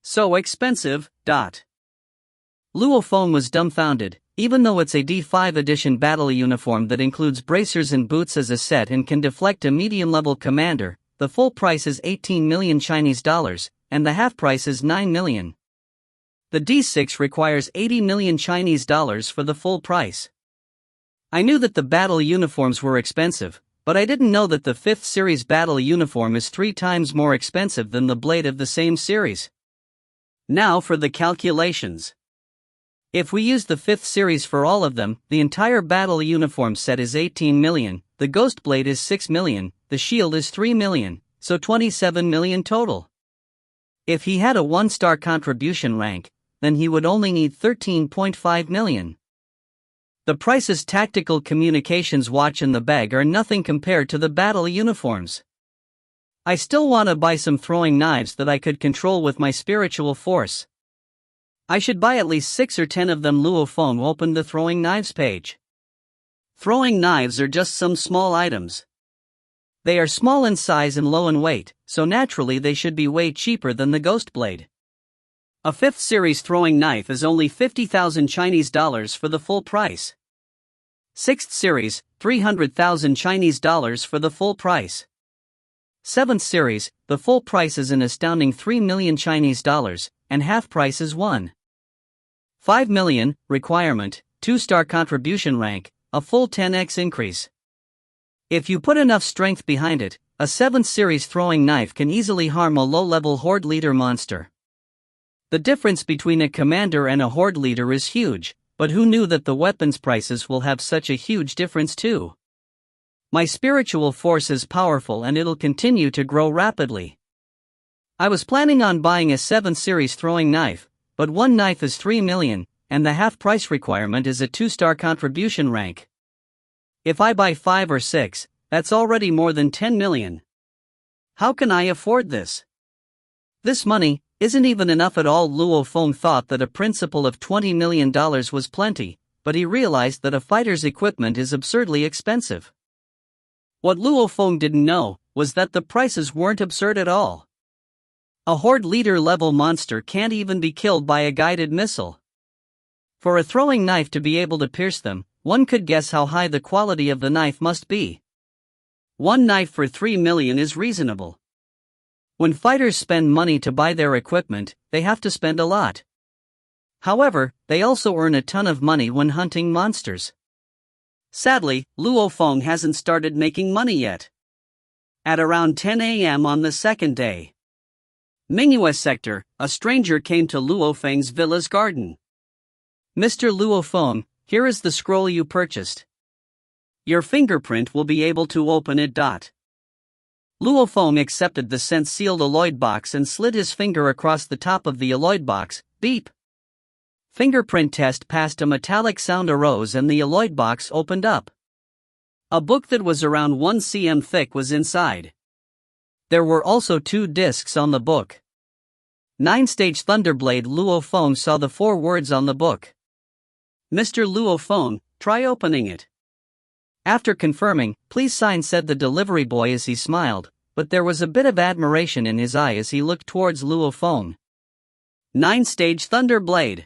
A: So expensive. Luo Feng was dumbfounded. Even though it's a D5 edition battle uniform that includes bracers and boots as a set and can deflect a medium-level commander, the full price is 18 million Chinese dollars, and the half price is 9 million. The D6 requires 80 million Chinese dollars for the full price. I knew that the battle uniforms were expensive, but I didn't know that the 5th series battle uniform is 3 times more expensive than the blade of the same series. Now for the calculations. If we use the 5th series for all of them, the entire battle uniform set is 18 million, the ghost blade is 6 million, the shield is 3 million,
B: so 27 million total. If he had a 1-star contribution rank, then he would only need 13.5 million. The price's tactical communications watch and the bag are nothing compared to the battle uniforms. I still want to buy some throwing knives that I could control with my spiritual force. I should buy at least 6 or 10 of them. Luo Feng opened the throwing knives page. Throwing knives are just some small items. They are small in size and low in weight, so naturally they should be way cheaper than the Ghost Blade. A 5th series throwing knife is only 50,000 Chinese dollars for the full price. 6th series, 300,000 Chinese dollars for the full price. 7th series, the full price is an astounding 3 million Chinese dollars, and half price is 1.5 million, requirement, 2-star contribution rank, a full 10x increase. If you put enough strength behind it, a 7th series throwing knife can easily harm a low-level horde leader monster. The difference between a commander and a horde leader is huge, but who knew that the weapons prices will have such a huge difference too? My spiritual force is powerful and it'll continue to grow rapidly. I was planning on buying a 7th series throwing knife, but one knife is 3 million, and the half price requirement is a 2-star contribution rank. If I buy 5 or 6, that's already more than 10 million. How can I afford this? This money isn't even enough at all. Luo Feng thought that a principal of $20 million was plenty, but he realized that a fighter's equipment is absurdly expensive. What Luo Feng didn't know was that the prices weren't absurd at all. A horde leader level monster can't even be killed by a guided missile. For a throwing knife to be able to pierce them, one could guess how high the quality of the knife must be. One knife for 3 million is reasonable. When fighters spend money to buy their equipment, they have to spend a lot. However, they also earn a ton of money when hunting monsters. Sadly, Luo Feng hasn't started making money yet. At around 10 a.m. on the second day, Mingyue sector, a stranger came to Luo Feng's villa's garden. Mr. Luo Feng, here is the scroll you purchased. Your fingerprint will be able to open it. Luo Feng accepted the scent-sealed alloyed box and slid his finger across the top of the alloyed box. Beep! Fingerprint test passed. A metallic sound arose and the alloyed box opened up. A book that was around 1 cm thick was inside. There were also 2 discs on the book. 9-stage Thunderblade. Luo Feng saw the 4 words on the book. Mr. Luo Feng, try opening it. After confirming, please sign, said the delivery boy as he smiled, but there was a bit of admiration in his eye as he looked towards Luo Feng. 9-stage Thunderblade.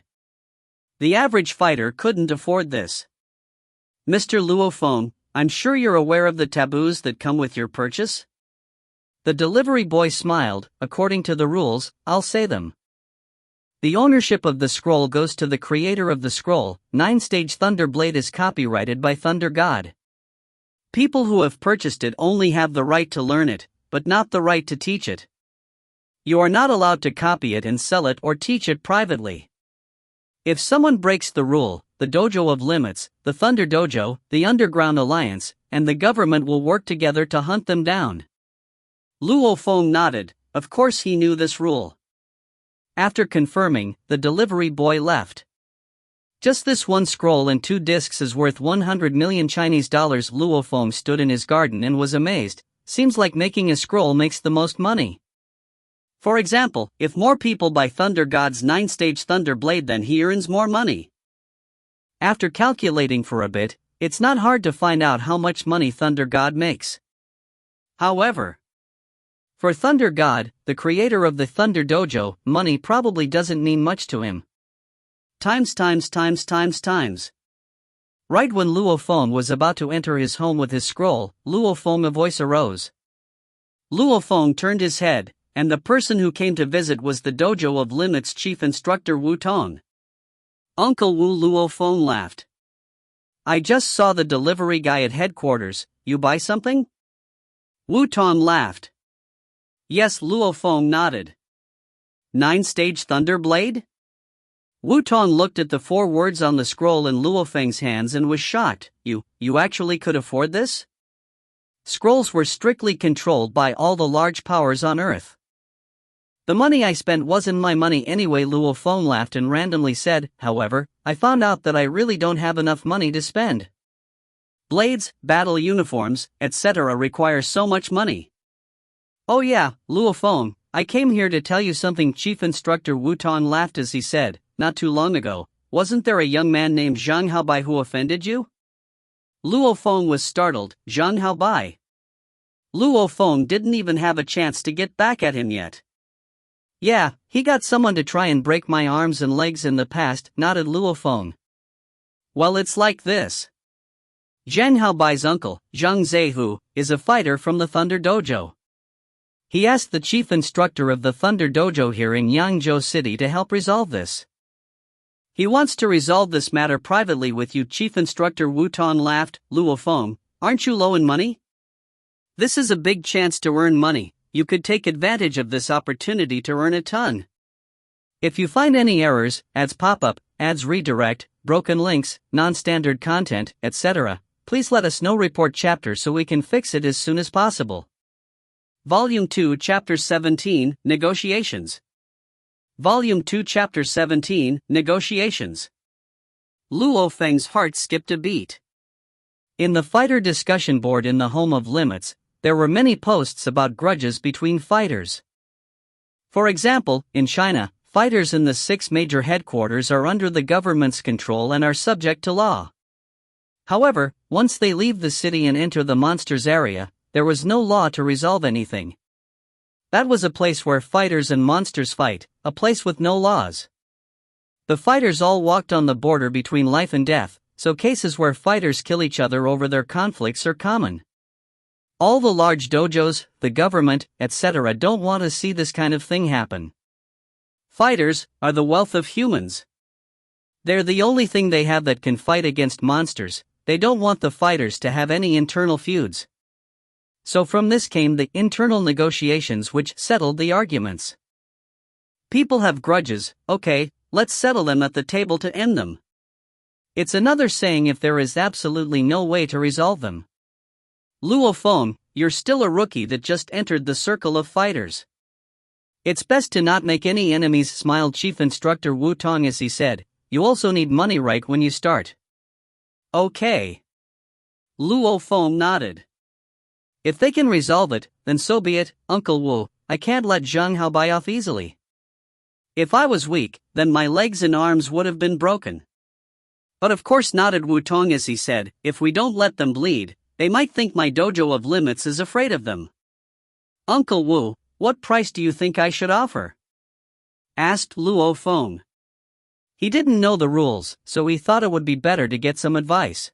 B: The average fighter couldn't afford this. Mr. Luo Feng, I'm sure you're aware of the taboos that come with your purchase? The delivery boy smiled. According to the rules, I'll say them. The ownership of the scroll goes to the creator of the scroll. 9-stage Thunderblade is copyrighted by Thunder God. People who have purchased it only have the right to learn it, but not the right to teach it. You are not allowed to copy it and sell it or teach it privately. If someone breaks the rule, the Dojo of Limits, the Thunder Dojo, the Underground Alliance, and the government will work together to hunt them down. Luo Feng nodded. Of course he knew this rule. After confirming, the delivery boy left. Just this one scroll and 2 discs is worth 100 million Chinese dollars. Luo Feng stood in his garden and was amazed. Seems like making a scroll makes the most money. For example, if more people buy Thunder God's 9-stage Thunder Blade, then he earns more money. After calculating for a bit, it's not hard to find out how much money Thunder God makes. However, for Thunder God, the creator of the Thunder Dojo, money probably doesn't mean much to him. Times. Right when Luo Feng was about to enter his home with his scroll, Luo Feng, a voice arose. Luo Feng turned his head, and the person who came to visit was the Dojo of Limits chief instructor Wu Tong. Uncle Wu. Luo Feng laughed. I just saw the delivery guy at headquarters. You buy something? Wu Tong laughed. Yes, Luo Feng nodded. 9-stage Thunder Blade? Wu Tong looked at the 4 words on the scroll in Luo Feng's hands and was shocked. You actually could afford this? Scrolls were strictly controlled by all the large powers on Earth. The money I spent wasn't my money anyway, Luo Feng laughed and randomly said, however, I found out that I really don't have enough money to spend. Blades, battle uniforms, etc. require so much money. Oh yeah, Luo Feng, I came here to tell you something. Chief Instructor Wu Tong laughed as he said, not too long ago, wasn't there a young man named Zhang Haobai who offended you? Luo Feng was startled. Zhang Haobai. Luo Feng didn't even have a chance to get back at him yet. Yeah, he got someone to try and break my arms and legs in the past, nodded Luo Feng. Well, it's like this. Zhang Haobai's uncle, Zhang Zehu, is a fighter from the Thunder Dojo. He asked the chief instructor of the Thunder Dojo here in Yangzhou City to help resolve this. He wants to resolve this matter privately with you. Chief Instructor Wu Tong laughed. Luo Feng, aren't you low in money? This is a big chance to earn money. You could take advantage of this opportunity to earn a ton. If you find any errors, ads pop up, ads redirect, broken links, non-standard content, etc., please let us know. Report chapter so we can fix it as soon as possible. Volume 2 Chapter 17 Negotiations. Volume 2 Chapter 17 Negotiations. Luo Feng's heart skipped a beat. In the fighter discussion board in the Home of Limits, there were many posts about grudges between fighters. For example, in China, fighters in the 6 major headquarters are under the government's control and are subject to law. However, once they leave the city and enter the monsters area, there was no law to resolve anything. That was a place where fighters and monsters fight, a place with no laws. The fighters all walked on the border between life and death, so cases where fighters kill each other over their conflicts are common. All the large dojos, the government, etc. don't want to see this kind of thing happen. Fighters are the wealth of humans. They're the only thing they have that can fight against monsters. They don't want the fighters to have any internal feuds. So from this came the internal negotiations which settled the arguments. People have grudges, okay, let's settle them at the table to end them. It's another saying if there is absolutely no way to resolve them. Luo Feng, you're still a rookie that just entered the circle of fighters. It's best to not make any enemies, smiled Chief Instructor Wu Tong as he said, you also need money right when you start. Okay. Luo Feng nodded. If they can resolve it, then so be it, Uncle Wu, I can't let Zhang Haobai off easily. If I was weak, then my legs and arms would have been broken. But of course, nodded Wu Tong as he said, if we don't let them bleed, they might think my Dojo of Limits is afraid of them. Uncle Wu, what price do you think I should offer? Asked Luo Feng. He didn't know the rules, so he thought it would be better to get some advice.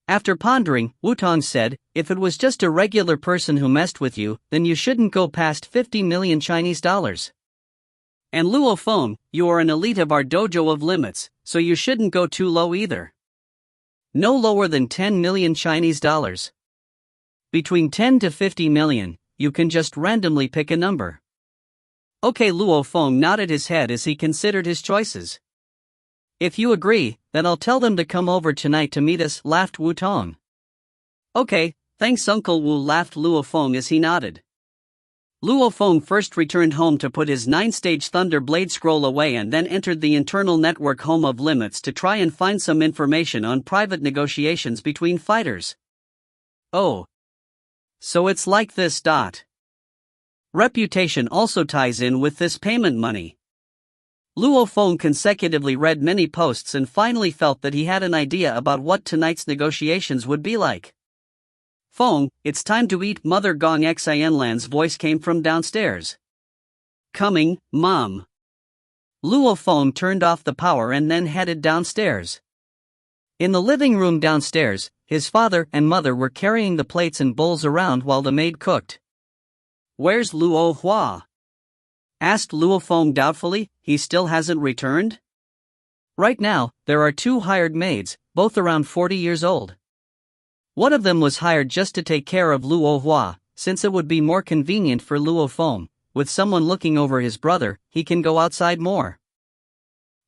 B: After pondering, Wu Tong said, if it was just a regular person who messed with you, then you shouldn't go past 50 million Chinese dollars. And Luo Feng, you are an elite of our Dojo of Limits, so you shouldn't go too low either. No lower than 10 million Chinese dollars. Between 10 to 50 million, you can just randomly pick a number. Okay, Luo Feng nodded his head as he considered his choices. If you agree, then I'll tell them to come over tonight to meet us, laughed Wu Tong. Okay, thanks Uncle Wu, laughed Luo Feng as he nodded. Luo Feng first returned home to put his 9-stage Thunder Blade scroll away and then entered the internal network Home of Limits to try and find some information on private negotiations between fighters. Oh. So it's like this. Reputation also ties in with this payment money. Luo Feng consecutively read many posts and finally felt that he had an idea about what tonight's negotiations would be like. Feng, it's time to eat. Mother Gong Xianlan's voice came from downstairs. Coming, Mom. Luo Feng turned off the power and then headed downstairs. In the living room downstairs, his father and mother were carrying the plates and bowls around while the maid cooked. Where's Luo Hua? Asked Luo Feng doubtfully. He still hasn't returned? Right now, there are 2 hired maids, both around 40 years old. One of them was hired just to take care of Luo Hua, since it would be more convenient for Luo Feng. With someone looking over his brother, he can go outside more.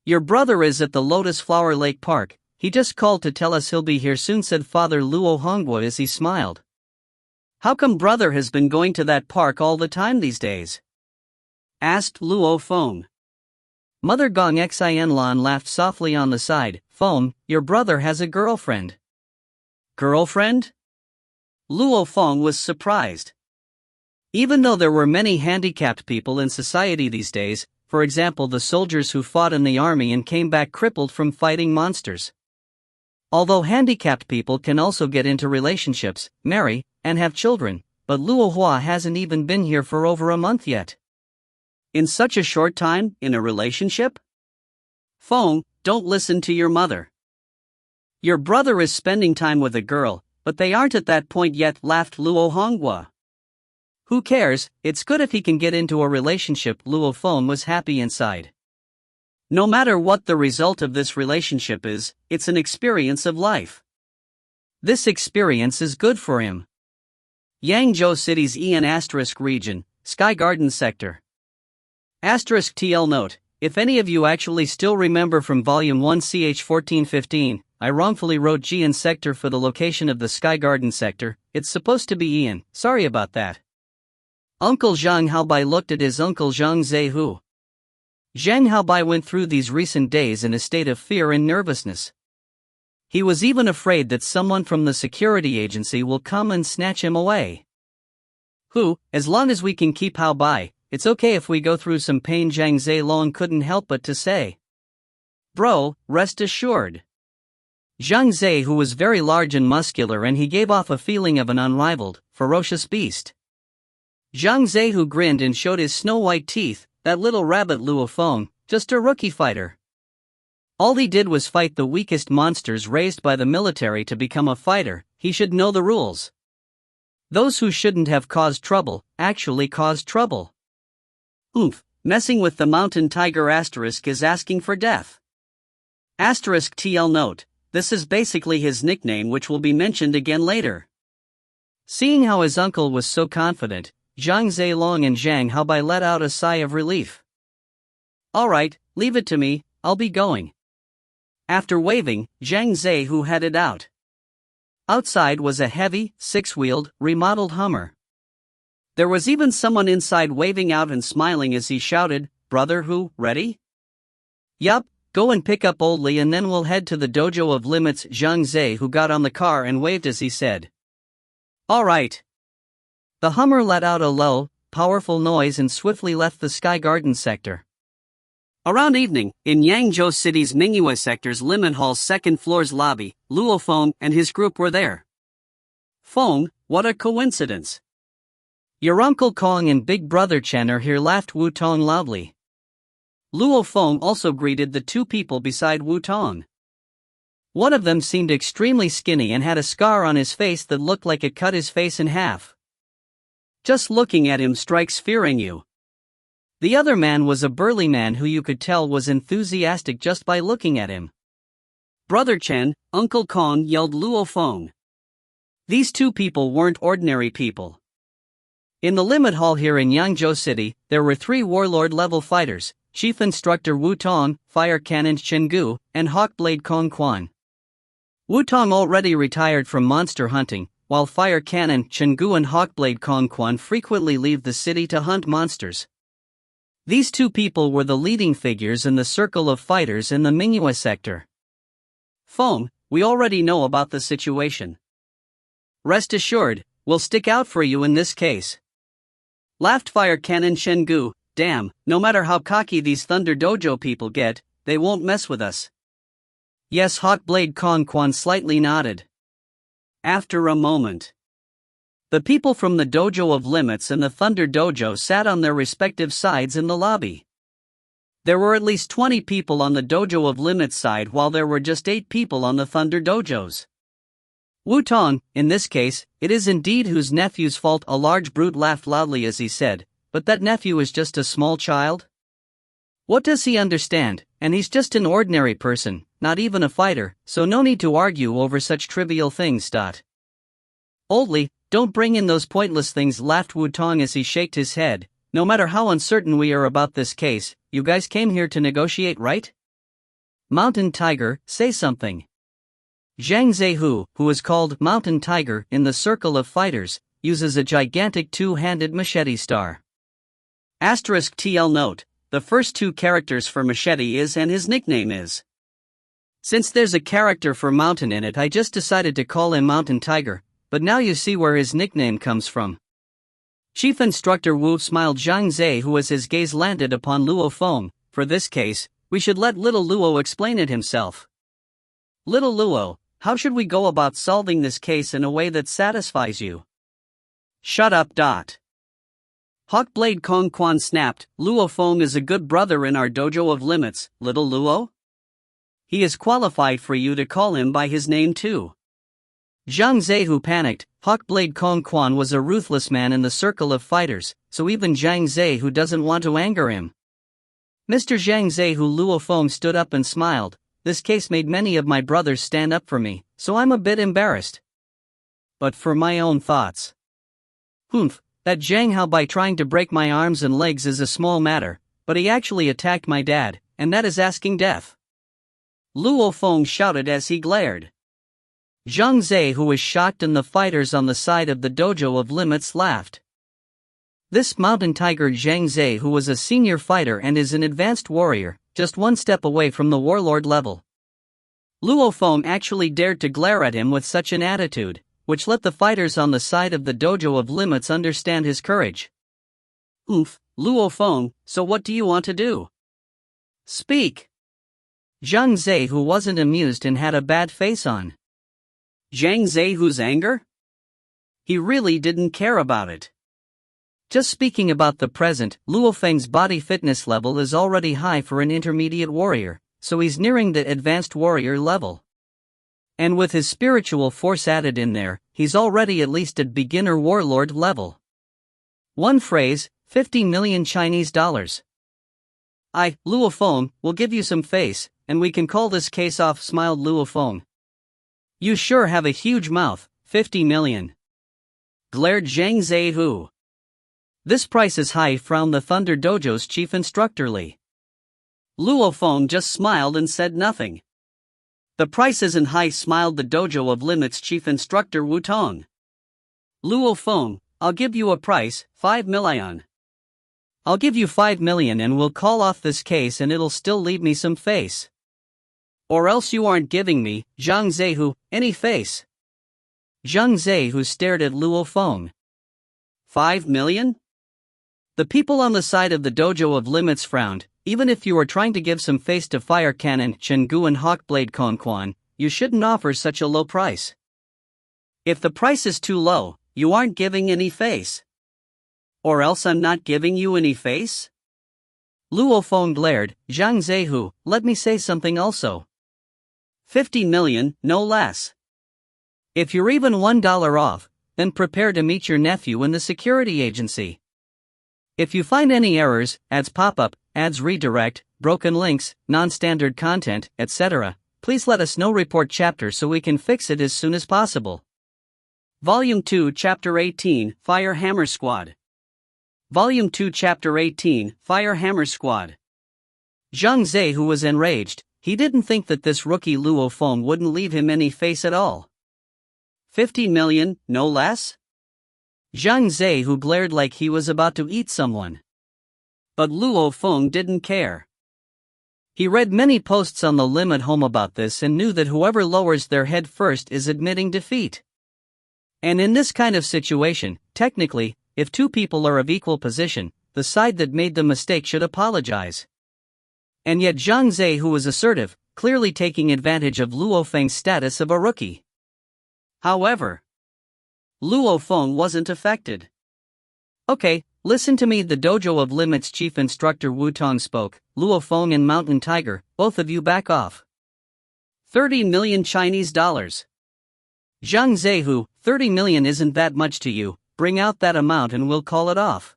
B: Your brother is at the Lotus Flower Lake Park. He just called to tell us he'll be here soon, said Father Luo Hongguo as he smiled.
A: How come brother has been going to that park all the time these days? Asked Luo Feng.
B: Mother Gong Xin Lan laughed softly on the side. Feng, your brother has a girlfriend.
A: Girlfriend? Luo Feng was surprised. Even though there were many handicapped people in society these days, for example the soldiers who fought in the army and came back crippled from fighting monsters. Although handicapped people can also get into relationships, marry, and have children, but Luo Hua hasn't even been here for over a month yet. In such a short time, in a relationship? Feng, don't listen to your mother. Your brother is spending time with a girl, but they aren't at that point yet, laughed Luo Honghua. Who cares, it's good if he can get into a relationship. Luo Feng was happy inside. No matter what the result of this relationship is, it's an experience of life. This experience is good for him. Yangzhou City's En region, Sky Garden sector. TL note, if any of you actually still remember from Volume 1 ch 1415, I wrongfully wrote Jian sector for the location of the Sky Garden sector, it's supposed to be Ian, sorry about that. Uncle Zhang Haobai looked at his uncle Zhang Zhehu. Zhang Haobai went through these recent days in a state of fear and nervousness. He was even afraid that someone from the security agency will come and snatch him away. As long as we can keep Haobai, it's okay if we go through some pain, Zhang Zilong couldn't help but to say. Bro, rest assured. Zhang Zhe, who was very large and muscular, and he gave off a feeling of an unrivaled, ferocious beast. Zhang Zhe, who grinned and showed his snow-white teeth, that little rabbit Luo Feng, just a rookie fighter. All he did was fight the weakest monsters raised by the military to become a fighter, he should know the rules. Those who shouldn't have caused trouble, actually caused trouble. Messing with the mountain tiger is asking for death. TL note, this is basically his nickname, which will be mentioned again later. Seeing how his uncle was so confident, Zhang Zilong and Zhang Haobai let out a sigh of relief. Alright, leave it to me, I'll be going. After waving, Zhang Zhehu headed out. Outside was a heavy, six-wheeled, remodeled Hummer. There was even someone inside waving out and smiling as he shouted, Brother who, ready? Yup, go and pick up Old Li and then we'll head to the Dojo of Limits. Zhang Zhehu got on the car and waved as he said. Alright. The Hummer let out a low, powerful noise and swiftly left the Sky Garden sector. Around evening, in Yangzhou City's Mingyue sector's Limit Hall's second floor's lobby, Luo Feng and his group were there. Feng, what a coincidence. Your Uncle Kong and Big Brother Chen are here, laughed Wu Tong loudly. Luo Feng also greeted the two people beside Wu Tong. One of them seemed extremely skinny and had a scar on his face that looked like it cut his face in half. Just looking at him strikes fear in you. The other man was a burly man who you could tell was enthusiastic just by looking at him. Brother Chen, Uncle Kong, yelled Luo Feng. These two people weren't ordinary people. In the Limit Hall here in Yangzhou City, there were 3 warlord-level fighters, Chief Instructor Wu Tong, Fire Cannon Chen Gu, and Hawkblade Kong Quan. Wu Tong already retired from monster hunting, while Fire Cannon Chen Gu and Hawkblade Kong Quan frequently leave the city to hunt monsters. These two people were the leading figures in the circle of fighters in the Mingyue sector. Feng, we already know about the situation. Rest assured, we'll stick out for you in this case. Laughed Fire Cannon Chen Gu, damn, no matter how cocky these Thunder Dojo people get, they won't mess with us. Yes, Hawkblade Kong Quan slightly nodded. After a moment, the people from the Dojo of Limits and the Thunder Dojo sat on their respective sides in the lobby. There were at least 20 people on the Dojo of Limits side while there were just 8 people on the Thunder Dojos. Wu Tong, in this case, it is indeed whose nephew's fault, a large brute laughed loudly as he said, but that nephew is just a small child? What does he understand, and he's just an ordinary person, not even a fighter, so no need to argue over such trivial things. Oldly, don't bring in those pointless things, laughed Wu Tong as he shaked his head. No matter how uncertain we are about this case, you guys came here to negotiate, right? Mountain Tiger, say something. Zhang Zhehu, who is called Mountain Tiger in the circle of fighters,
B: uses a gigantic two-handed machete star.
A: Asterisk TL note, the first two characters for machete is and his nickname is. Since there's a character for mountain in it, I just decided to call him Mountain Tiger, but now you see where his nickname comes from. Chief Instructor Wu smiled. Zhang Zhe, who as his gaze landed upon Luo Feng. For this case, we should let little Luo explain it himself. Little Luo, how should we go about solving this case in a way that satisfies you? Shut up. Hawkblade Kong Quan snapped. Luo Feng is a good brother in our Dojo of Limits, little Luo. He is qualified for you to call him by his name too. Zhang Zehu panicked. Hawkblade Kong Quan was a ruthless man in the circle of fighters, so even Zhang Zehu doesn't want to anger him. Mr. Zhang Zehu. Luo Feng stood up and smiled. This case made many of my brothers stand up for me, so I'm a bit embarrassed. But for my own thoughts. Humph, that Zhang Hao by trying to break my arms and legs is a small matter, but he actually attacked my dad, and that is asking death. Luo Feng shouted as he glared. Zhang Zhe, who was shocked, and the fighters on the side of the Dojo of Limits laughed. This mountain tiger Zhang Zhe, who was a senior fighter and is an advanced warrior, just one step away from the warlord level. Luo Feng actually dared to glare at him with such an attitude, which let the fighters on the side of the Dojo of Limits understand his courage. Oof, Luo Feng, so what do you want to do? Speak. Zhang Zhe, who wasn't amused and had a bad face on. Zhang Zehu's anger? He really didn't care about it. Just speaking about the present, Luo Feng's body fitness level is already high for an intermediate warrior, so he's nearing the advanced warrior level. And with his spiritual force added in there, he's already at least at beginner warlord level. One phrase, 50 million Chinese dollars. Luo Feng, will give you some face, and we can call this case off, smiled Luo Feng. You sure have a huge mouth, 50 million. Glared Zhang Zehu. This price is high, frowned the Thunder Dojo's chief instructor Li. Luo Feng just smiled and said nothing. The price isn't high, smiled the Dojo of Limits chief instructor Wu Tong. Luo Feng, I'll give you a price, 5 million. I'll give you 5 million and we'll call off this case, and it'll still leave me some face. Or else you aren't giving me, Zhang Zehu, any face. Zhang Zehu stared at Luo Feng. 5 million? The people on the side of the Dojo of Limits frowned. Even if you were trying to give some face to Fire Cannon, Chenggu and Hawkblade Kong Quan, you shouldn't offer such a low price. If the price is too low, you aren't giving any face. Or else I'm not giving you any face? Luo Feng glared. Zhang Zehu, let me say something also. 50 million, no less. If you're even $1 off, then prepare to meet your nephew in the security agency. If you find any errors, ads pop up, ads redirect, broken links, non-standard content, etc., please let us know. Report chapter so we can fix it as soon as possible. Volume 2, Chapter 18, Fire Hammer Squad. Volume 2, Chapter 18, Fire Hammer Squad. Zhang Zhe, who was enraged, he didn't think that this rookie Luo Feng wouldn't leave him any face at all. 50 million, no less? Zhang Zhe, who glared like he was about to eat someone. But Luo Feng didn't care. He read many posts on the Limit Home about this and knew that whoever lowers their head first is admitting defeat. And in this kind of situation, technically, if two people are of equal position, the side that made the mistake should apologize. And yet Zhang Zhe, who was assertive, clearly taking advantage of Luo Feng's status of a rookie. However, Luo Feng wasn't affected. Okay, listen to me, the Dojo of Limits chief instructor Wu Tong spoke. Luo Feng and Mountain Tiger, both of you back off. 30 million Chinese dollars. Zhang Zehu, 30 million isn't that much to you, bring out that amount and we'll call it off.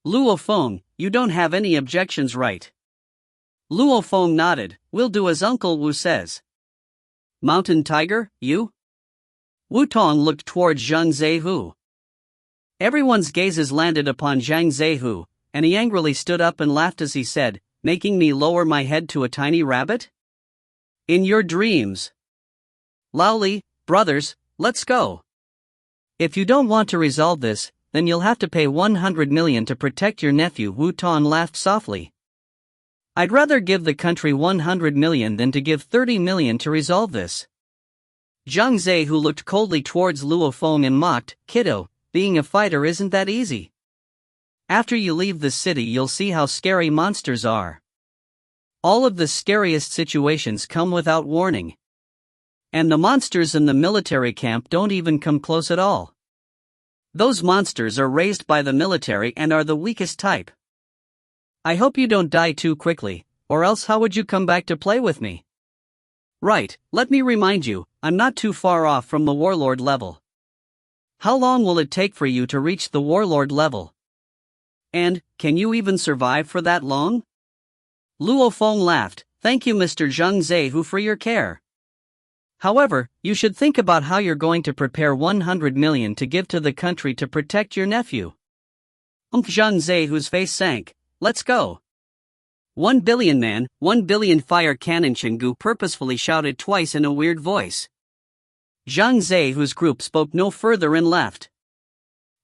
A: Luo Feng, you don't have any objections, right? Luo Feng nodded. We'll do as Uncle Wu says. Mountain Tiger, you? Wu Tong looked towards Zhang Zehu. Everyone's gazes landed upon Zhang Zehu, and he angrily stood up and laughed as he said, making me lower my head to a tiny rabbit? In your dreams. Laoli, brothers, let's go.
B: If you don't want to resolve this, then you'll have to pay 100 million to protect your nephew. Wu Tan laughed softly. I'd rather give the country 100 million than to give 30 million to resolve this. Zhang Zhe, who looked coldly towards Luo Feng and mocked, "Kiddo, being a fighter isn't that easy. After you leave the city you'll see how scary monsters are. All of the scariest situations come without warning. And the monsters in the military camp don't even come close at all. Those monsters are raised by the military and are the weakest type. I hope you don't die too quickly, or else how would you come back to play with me?" "Right, let me remind you, I'm not too far off from the warlord level." "How long will it take for you to reach the warlord level? And, can you even survive for that long?" Luo Feng laughed. "Thank you, Mr. Zhang Zhe, for your care. However, you should think about how you're going to prepare 100 million to give to the country to protect your nephew." Zhang Zhe's face sank. "Let's go." 1 billion man, 1 billion fire cannon. Chenggu purposefully shouted twice in a weird voice. Zhang Zhe's group spoke no further and left.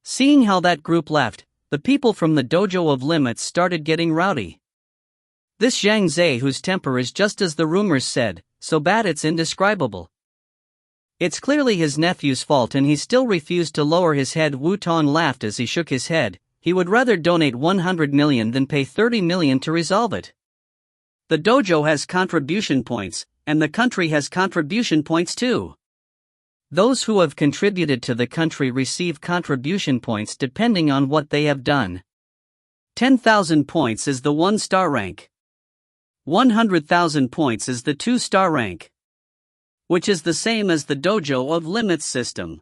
B: Seeing how that group left, the people from the Dojo of Limits started getting rowdy. This Zhang Zhe's temper is just as the rumors said, so bad it's indescribable. It's clearly his nephew's fault and he still refused to lower his head. Wu Tan laughed as he shook his head. He would rather donate 100 million than pay 30 million to resolve it. The dojo has contribution points, and the country has contribution points too. Those who have contributed to the country receive contribution points depending on what they have done. 10,000 points is the 1-star rank. 100,000 points is the 2-star rank. Which is the same as the Dojo of Limits system.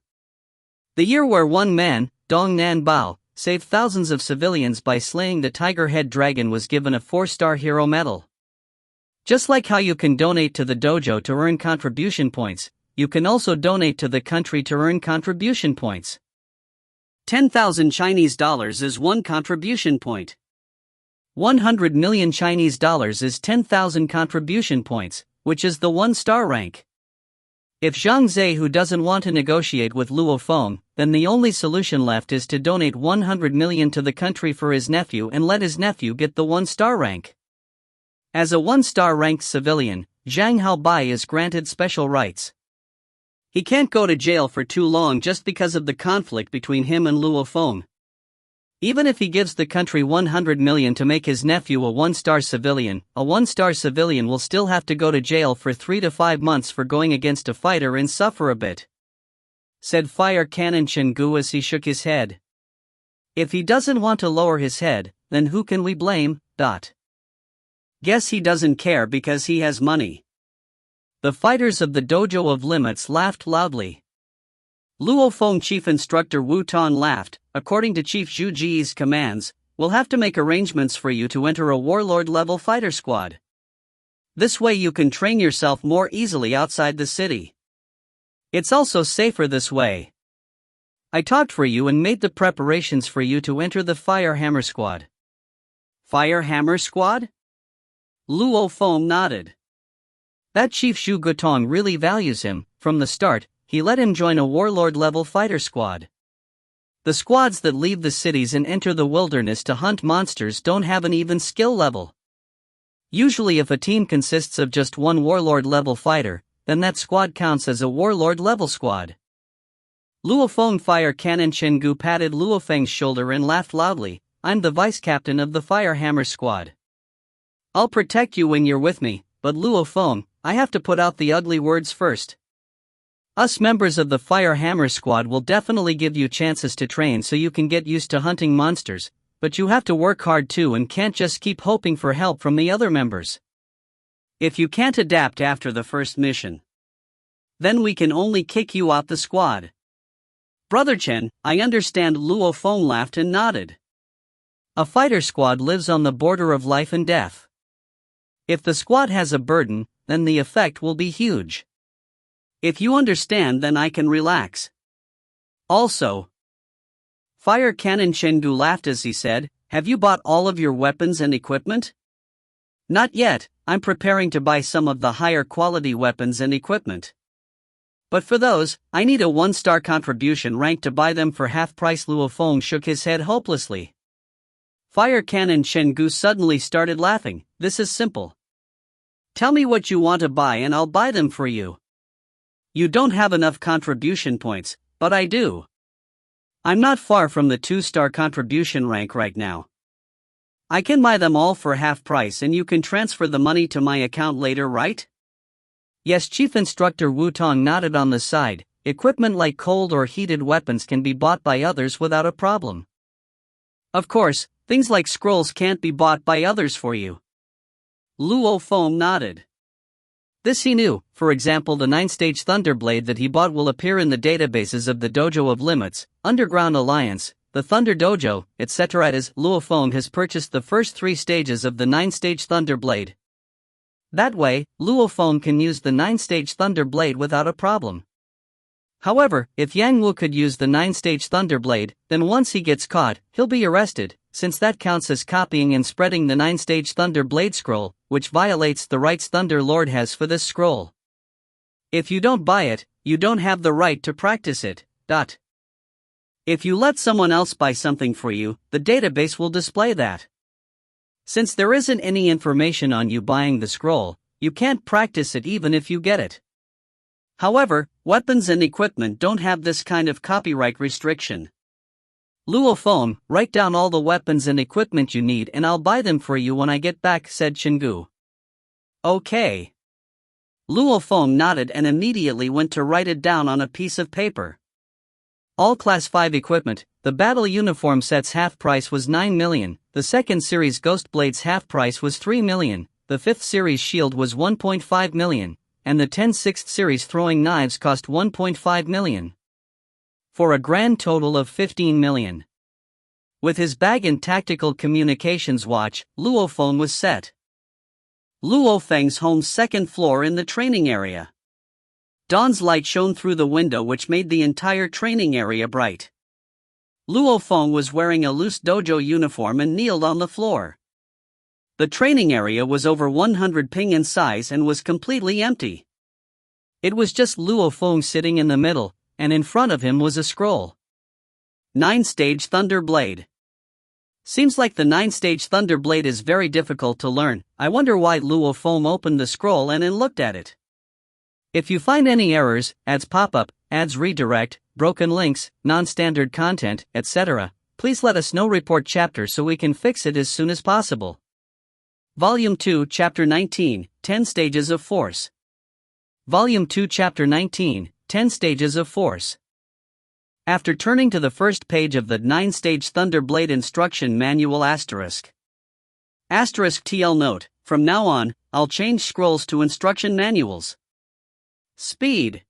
B: The year where one man, Dong Nan Bao, saved thousands of civilians by slaying the tiger head dragon was given a 4-star hero medal. Just like how you can donate to the dojo to earn contribution points, you can also donate to the country to earn contribution points. 10,000 Chinese dollars is 1 contribution point. 100 million Chinese dollars is 10,000 contribution points, which is the 1-star rank. If Zhang Zhe doesn't want to negotiate with Luo Feng, then the only solution left is to donate 100 million to the country for his nephew and let his nephew get the 1-star rank. As a 1-star ranked civilian, Zhang Haobai is granted special rights. He can't go to jail for too long just because of the conflict between him and Luo Feng. Even if he gives the country 100 million to make his nephew a 1-star civilian, a 1-star civilian will still have to go to jail for 3 to 5 months for going against a fighter and suffer a bit," said Fire Cannon Chenggu as he shook his head. "If he doesn't want to lower his head, then who can we blame? Guess he doesn't care because he has money." The fighters of the Dojo of Limits laughed loudly. Luo Feng Chief Instructor Wu Tan laughed. "According to Chief Zhu Ji's commands, we'll have to make arrangements for you to enter a warlord-level fighter squad. This way you can train yourself more easily outside the city. It's also safer this way. I talked for you and made the preparations for you to enter the Fire Hammer Squad." "Fire Hammer Squad?" Luo Feng nodded. That Chief Zhu Gutong really values him. From the start, he let him join a warlord-level fighter squad. The squads that leave the cities and enter the wilderness to hunt monsters don't have an even skill level. Usually if a team consists of just one warlord-level fighter, then that squad counts as a warlord-level squad. Luo Feng Fire Cannon Chenggu patted Luo Feng's shoulder and laughed loudly. "I'm the vice-captain of the Fire Hammer Squad. I'll protect you when you're with me, but Luo Feng, I have to put out the ugly words first. Us members of the Fire Hammer Squad will definitely give you chances to train so you can get used to hunting monsters, but you have to work hard too and can't just keep hoping for help from the other members. If you can't adapt after the first mission, then we can only kick you out the squad." "Brother Chen, I understand." Luo Feng laughed and nodded. A fighter squad lives on the border of life and death. If the squad has a burden, then the effect will be huge. If you understand, then I can relax. Also, Fire Cannon Chengdu laughed as he said, "Have you bought all of your weapons and equipment?" "Not yet, I'm preparing to buy some of the higher quality weapons and equipment."
A: But for those, I need a 1-star contribution rank to buy them for half price. Luo Feng shook his head hopelessly. Fire Cannon Shengu suddenly started laughing. This is simple. Tell me what you want to buy and I'll buy them for you. You don't have enough contribution points, but I do. I'm not far from the 2-star contribution rank right now. I can buy them all for half price and you can transfer the money to my account later, right?
B: Yes, Chief Instructor Wu Tong nodded on the side. Equipment like cold or heated weapons can be bought by others without a problem.
A: Of course, things like scrolls can't be bought by others for you. Luo Feng nodded.
B: This he knew. For example, the 9-stage Thunderblade that he bought will appear in the databases of the Dojo of Limits, Underground Alliance, the Thunder Dojo, etc. As Luo Feng has purchased the first 3 stages of the 9-stage Thunderblade. That way, Luo Feng can use the 9-stage Thunderblade without a problem. However, if Yang Wu could use the 9-stage Thunderblade, then once he gets caught, he'll be arrested, since that counts as copying and spreading the 9-stage Thunderblade scroll, which violates the rights Thunder Lord has for this scroll. If you don't buy it, you don't have the right to practice it. If you let someone else buy something for you, the database will display that. Since there isn't any information on you buying the scroll, you can't practice it even if you get it. However, weapons and equipment don't have this kind of copyright restriction. Luo Feng, write down all the weapons and equipment you need and I'll buy them for you when I get back, said Shengu.
A: Okay. Luo Feng nodded and immediately went to write it down on a piece of paper.
B: All Class 5 equipment, the battle uniform set's half price was 9 million, the 2nd series Ghost Blade's half price was 3 million, the 5th series shield was 1.5 million, and the 6th series throwing knives cost 1.5 million. For a grand total of 15 million. With his bag and tactical communications watch, Luo Feng was set.
A: Luo Feng's home's 2nd floor in the training area. Dawn's light shone through the window which made the entire training area bright. Luo Feng was wearing a loose dojo uniform and kneeled on the floor. The training area was over 100 ping in size and was completely empty.
B: It was just Luo Feng sitting in the middle, and in front of him was a scroll.
A: 9-stage Thunder Blade. Seems like the 9-stage Thunder Blade is very difficult to learn. I wonder why. Luo Feng opened the scroll and then looked at it.
B: If you find any errors, ads pop up, ads redirect, broken links, non-standard content, etc., please let us know. Report chapter so we can fix it as soon as possible.
A: Volume 2, Chapter 19, 10 Stages of Force.
B: Volume 2, Chapter 19, 10 Stages of Force.
A: After turning to the first page of the 9-stage Thunderblade Instruction Manual *****TL note, from now on, I'll change scrolls to instruction manuals. Speed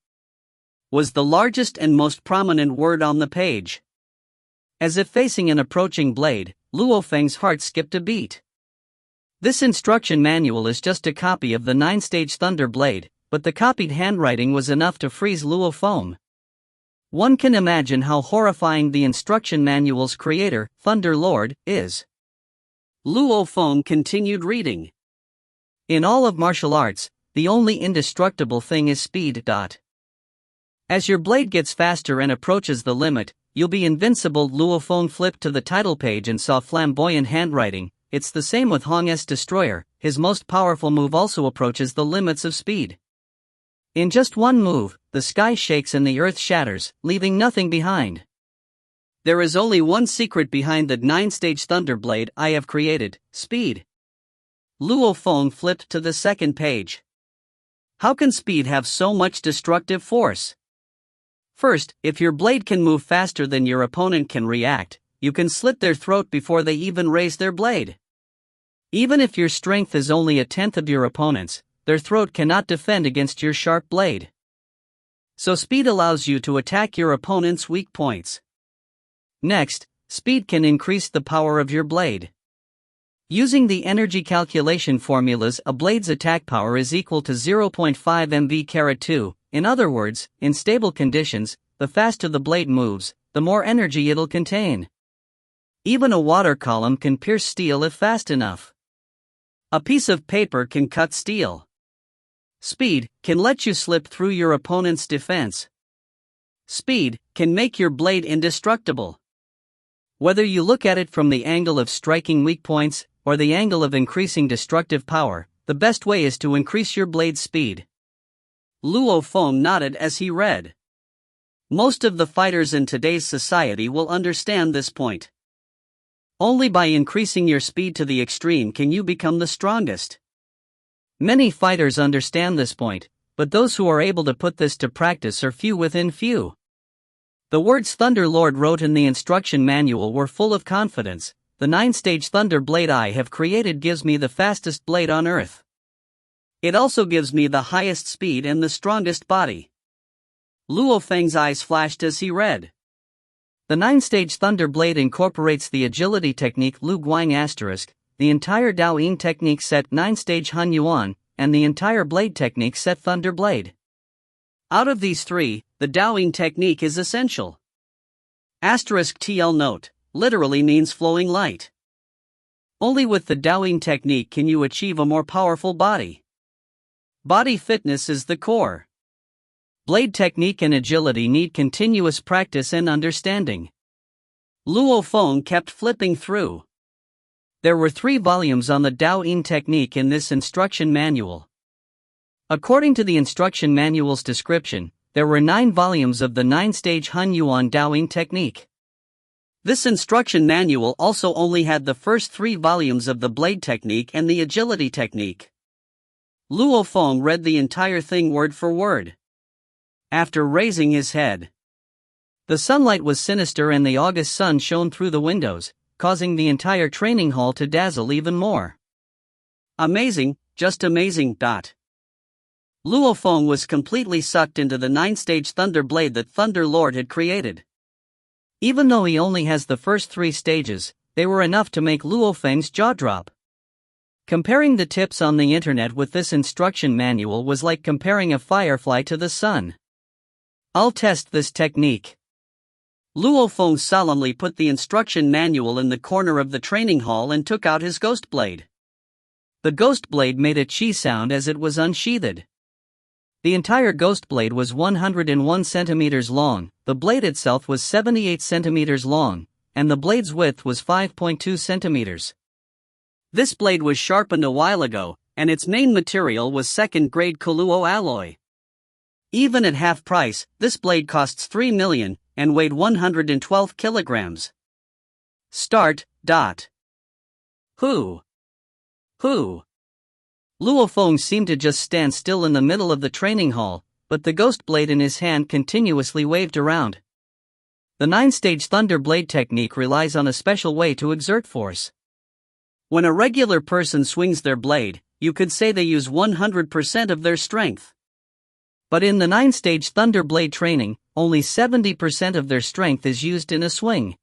A: was the largest and most prominent word on the page.
B: As if facing an approaching blade, Luo Feng's heart skipped a beat. This instruction manual is just a copy of the 9-stage Thunderblade, but the copied handwriting was enough to freeze Luo Feng. One can imagine how horrifying the instruction manual's creator, Thunder Lord, is.
A: Luo Feng continued reading.
B: In all of martial arts, the only indestructible thing is speed. As your blade gets faster and approaches the limit, you'll be invincible. Luo Feng flipped to the title page and saw flamboyant handwriting. It's the same with Hong's Destroyer, his most powerful move also approaches the limits of speed. In just one move, the sky shakes and the earth shatters, leaving nothing behind.
A: There is only one secret behind the 9-stage Thunderblade I have created: speed. Luo Feng flipped to the 2nd page. How can speed have so much destructive force? First, if your blade can move faster than your opponent can react, you can slit their throat before they even raise their blade. Even if your strength is only a tenth of your opponent's, their throat cannot defend against your sharp blade. So speed allows you to attack your opponent's weak points. Next, speed can increase the power of your blade. Using the energy calculation formulas, a blade's attack power is equal to 0.5 mV/2. In other words, in stable conditions, the faster the blade moves, the more energy it'll contain. Even a water column can pierce steel if fast enough. A piece of paper can cut steel. Speed can let you slip through your opponent's defense. Speed can make your blade indestructible. Whether you look at it from the angle of striking weak points or the angle of increasing destructive power, the best way is to increase your blade's speed. Luo Feng nodded as he read. Most of the fighters in today's society will understand this point. Only by increasing your speed to the extreme can you become the strongest. Many fighters understand this point, but those who are able to put this to practice are few within few. The words Thunder Lord wrote in the instruction manual were full of confidence. The 9-stage Thunder Blade I have created gives me the fastest blade on earth. It also gives me the highest speed and the strongest body. Luo Feng's eyes flashed as he read. The 9-stage Thunder Blade incorporates the agility technique Lu Guang *, the entire Dao Ying technique set 9-stage Han Yuan, and the entire blade technique set Thunder Blade. Out of these three, the Dao Ying technique is essential. *TL note, literally means flowing light. Only with the Dao Ying technique can you achieve a more powerful body. Body fitness is the core. Blade technique and agility need continuous practice and understanding. Luo Feng kept flipping through. There were 3 volumes on the Dao Ying technique in this instruction manual. According to the instruction manual's description, there were 9 volumes of the 9-stage Han Yuan Dao Ying technique. This instruction manual also only had the first 3 volumes of the blade technique and the agility technique. Luo Feng read the entire thing word for word. After raising his head, the sunlight was sinister and the August sun shone through the windows, causing the entire training hall to dazzle even more. Amazing, just amazing. Luo Feng was completely sucked into the 9-stage Thunder Blade that Thunder Lord had created. Even though he only has the first 3 stages, they were enough to make Luo Feng's jaw drop. Comparing the tips on the internet with this instruction manual was like comparing a firefly to the sun. I'll test this technique. Luo Feng solemnly put the instruction manual in the corner of the training hall and took out his ghost blade. The ghost blade made a chi sound as it was unsheathed. The entire ghost blade was 101 centimeters long, the blade itself was 78 centimeters long, and the blade's width was 5.2 centimeters. This blade was sharpened a while ago, and its main material was second-grade Koluo alloy. Even at half price, this blade costs 3 million, and weighed 112 kilograms. Start. Who? Luo Feng seemed to just stand still in the middle of the training hall, but the ghost blade in his hand continuously waved around. The 9-stage Thunder Blade technique relies on a special way to exert force. When a regular person swings their blade, you could say they use 100% of their strength. But in the 9-stage Thunder Blade training, only 70% of their strength is used in a swing.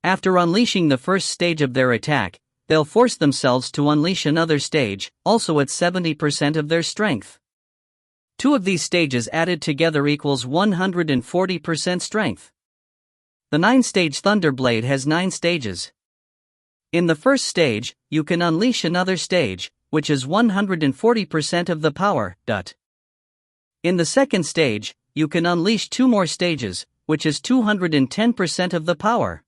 A: After unleashing the first stage of their attack, they'll force themselves to unleash another stage, also at 70% of their strength. 2 of these stages added together equals 140% strength. The 9-stage Thunder Blade has 9 stages. In the first stage, you can unleash another stage, which is 140% of the power. In the second stage, you can unleash 2 more stages, which is 210% of the power.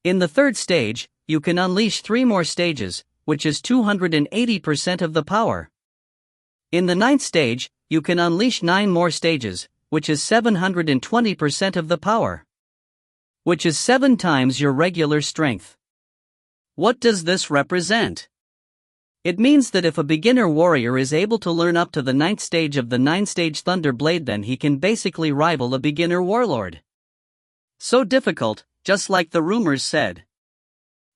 A: In the third stage, you can unleash 3 more stages, which is 280% of the power. In the 9th stage, you can unleash 9 more stages, which is 720% of the power. Which is 7 times your regular strength. What does this represent? It means that if a beginner warrior is able to learn up to the 9th stage of the 9-stage Thunder Blade, then he can basically rival a beginner warlord. So difficult, just like the rumors said.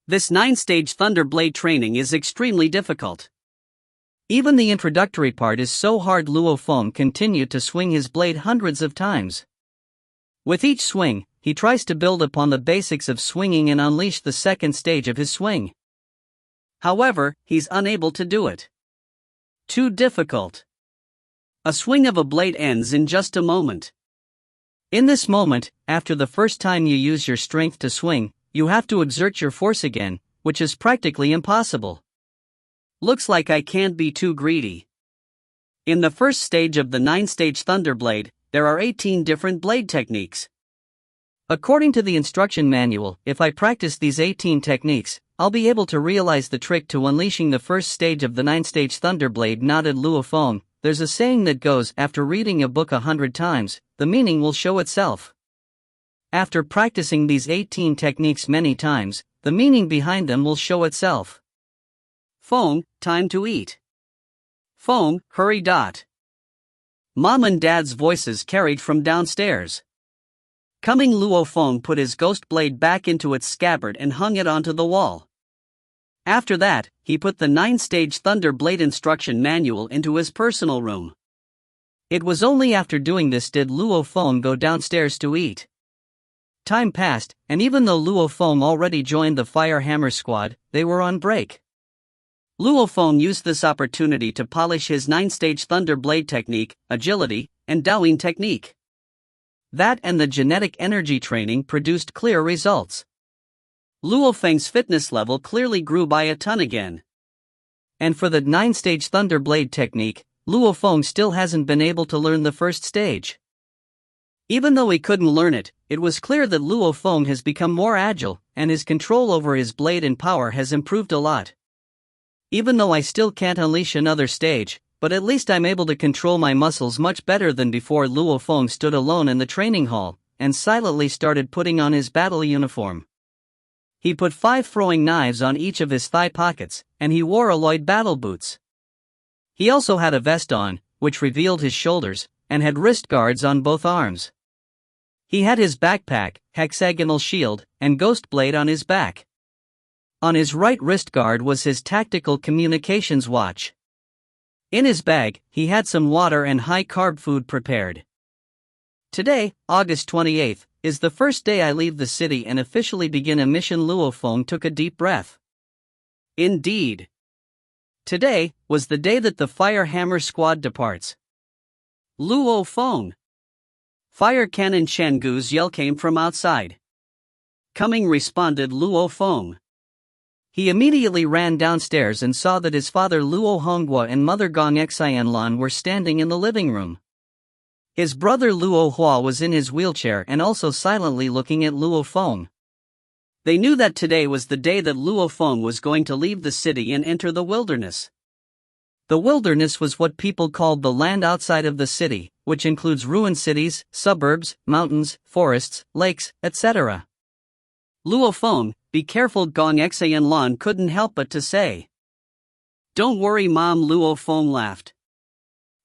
A: This 9-stage Thunder Blade training is extremely difficult. Even the introductory part is so hard. Luo Feng continued to swing his blade hundreds of times. With each swing, he tries to build upon the basics of swinging and unleash the second stage of his swing. However, he's unable to do it. Too difficult. A swing of a blade ends in just a moment. In this moment, after the first time you use your strength to swing, you have to exert your force again, which is practically impossible. Looks like I can't be too greedy. In the first stage of the 9-stage Thunderblade, there are 18 different blade techniques.
B: According to the instruction manual, if I practice these 18 techniques, I'll be able to realize the trick to unleashing the first stage of the 9-stage Thunderblade, nodded Luo Feng. There's a saying that goes, after reading a book 100 times, the meaning will show itself. After practicing these 18 techniques many times, the meaning behind them will show itself.
A: Feng, time to eat. Feng, hurry. Mom and Dad's voices carried from downstairs. Coming, Luo Feng put his ghost blade back into its scabbard and hung it onto the wall. After that, he put the 9-stage Thunderblade instruction manual into his personal room. It was only after doing this did Luo Feng go downstairs to eat. Time passed, and even though Luo Feng already joined the Fire Hammer Squad, they were on break. Luo Feng used this opportunity to polish his 9-stage Thunderblade technique, agility, and Dowing technique. That and the genetic energy training produced clear results. Luo Feng's fitness level clearly grew by a ton again. And for the 9-stage Thunderblade technique, Luo Feng still hasn't been able to learn the first stage. Even though he couldn't learn it, it was clear that Luo Feng has become more agile, and his control over his blade and power has improved a lot. Even though I still can't unleash another stage, but at least I'm able to control my muscles much better than before. Luo Feng stood alone in the training hall, and silently started putting on his battle uniform. He put 5 throwing knives on each of his thigh pockets, and he wore alloyed battle boots. He also had a vest on, which revealed his shoulders, and had wrist guards on both arms. He had his backpack, hexagonal shield, and ghost blade on his back. On his right wrist guard was his tactical communications watch. In his bag, he had some water and high-carb food prepared. Today, August 28th, is the first day I leave the city and officially begin a mission. Luo Feng took a deep breath. Indeed. Today was the day that the Fire Hammer Squad departs. Luo Feng. Fire Cannon Shangu's yell came from outside. Coming, responded Luo Feng. He immediately ran downstairs and saw that his father Luo Honghua and mother Gong Xianlan were standing in the living room. His brother Luo Hua was in his wheelchair and also silently looking at Luo Feng. They knew that today was the day that Luo Feng was going to leave the city and enter the wilderness. The wilderness was what people called the land outside of the city, which includes ruined cities, suburbs, mountains, forests, lakes, etc. Luo Feng, be careful, Gong Xianlan couldn't help but to say. Don't worry, Mom, Luo Feng laughed.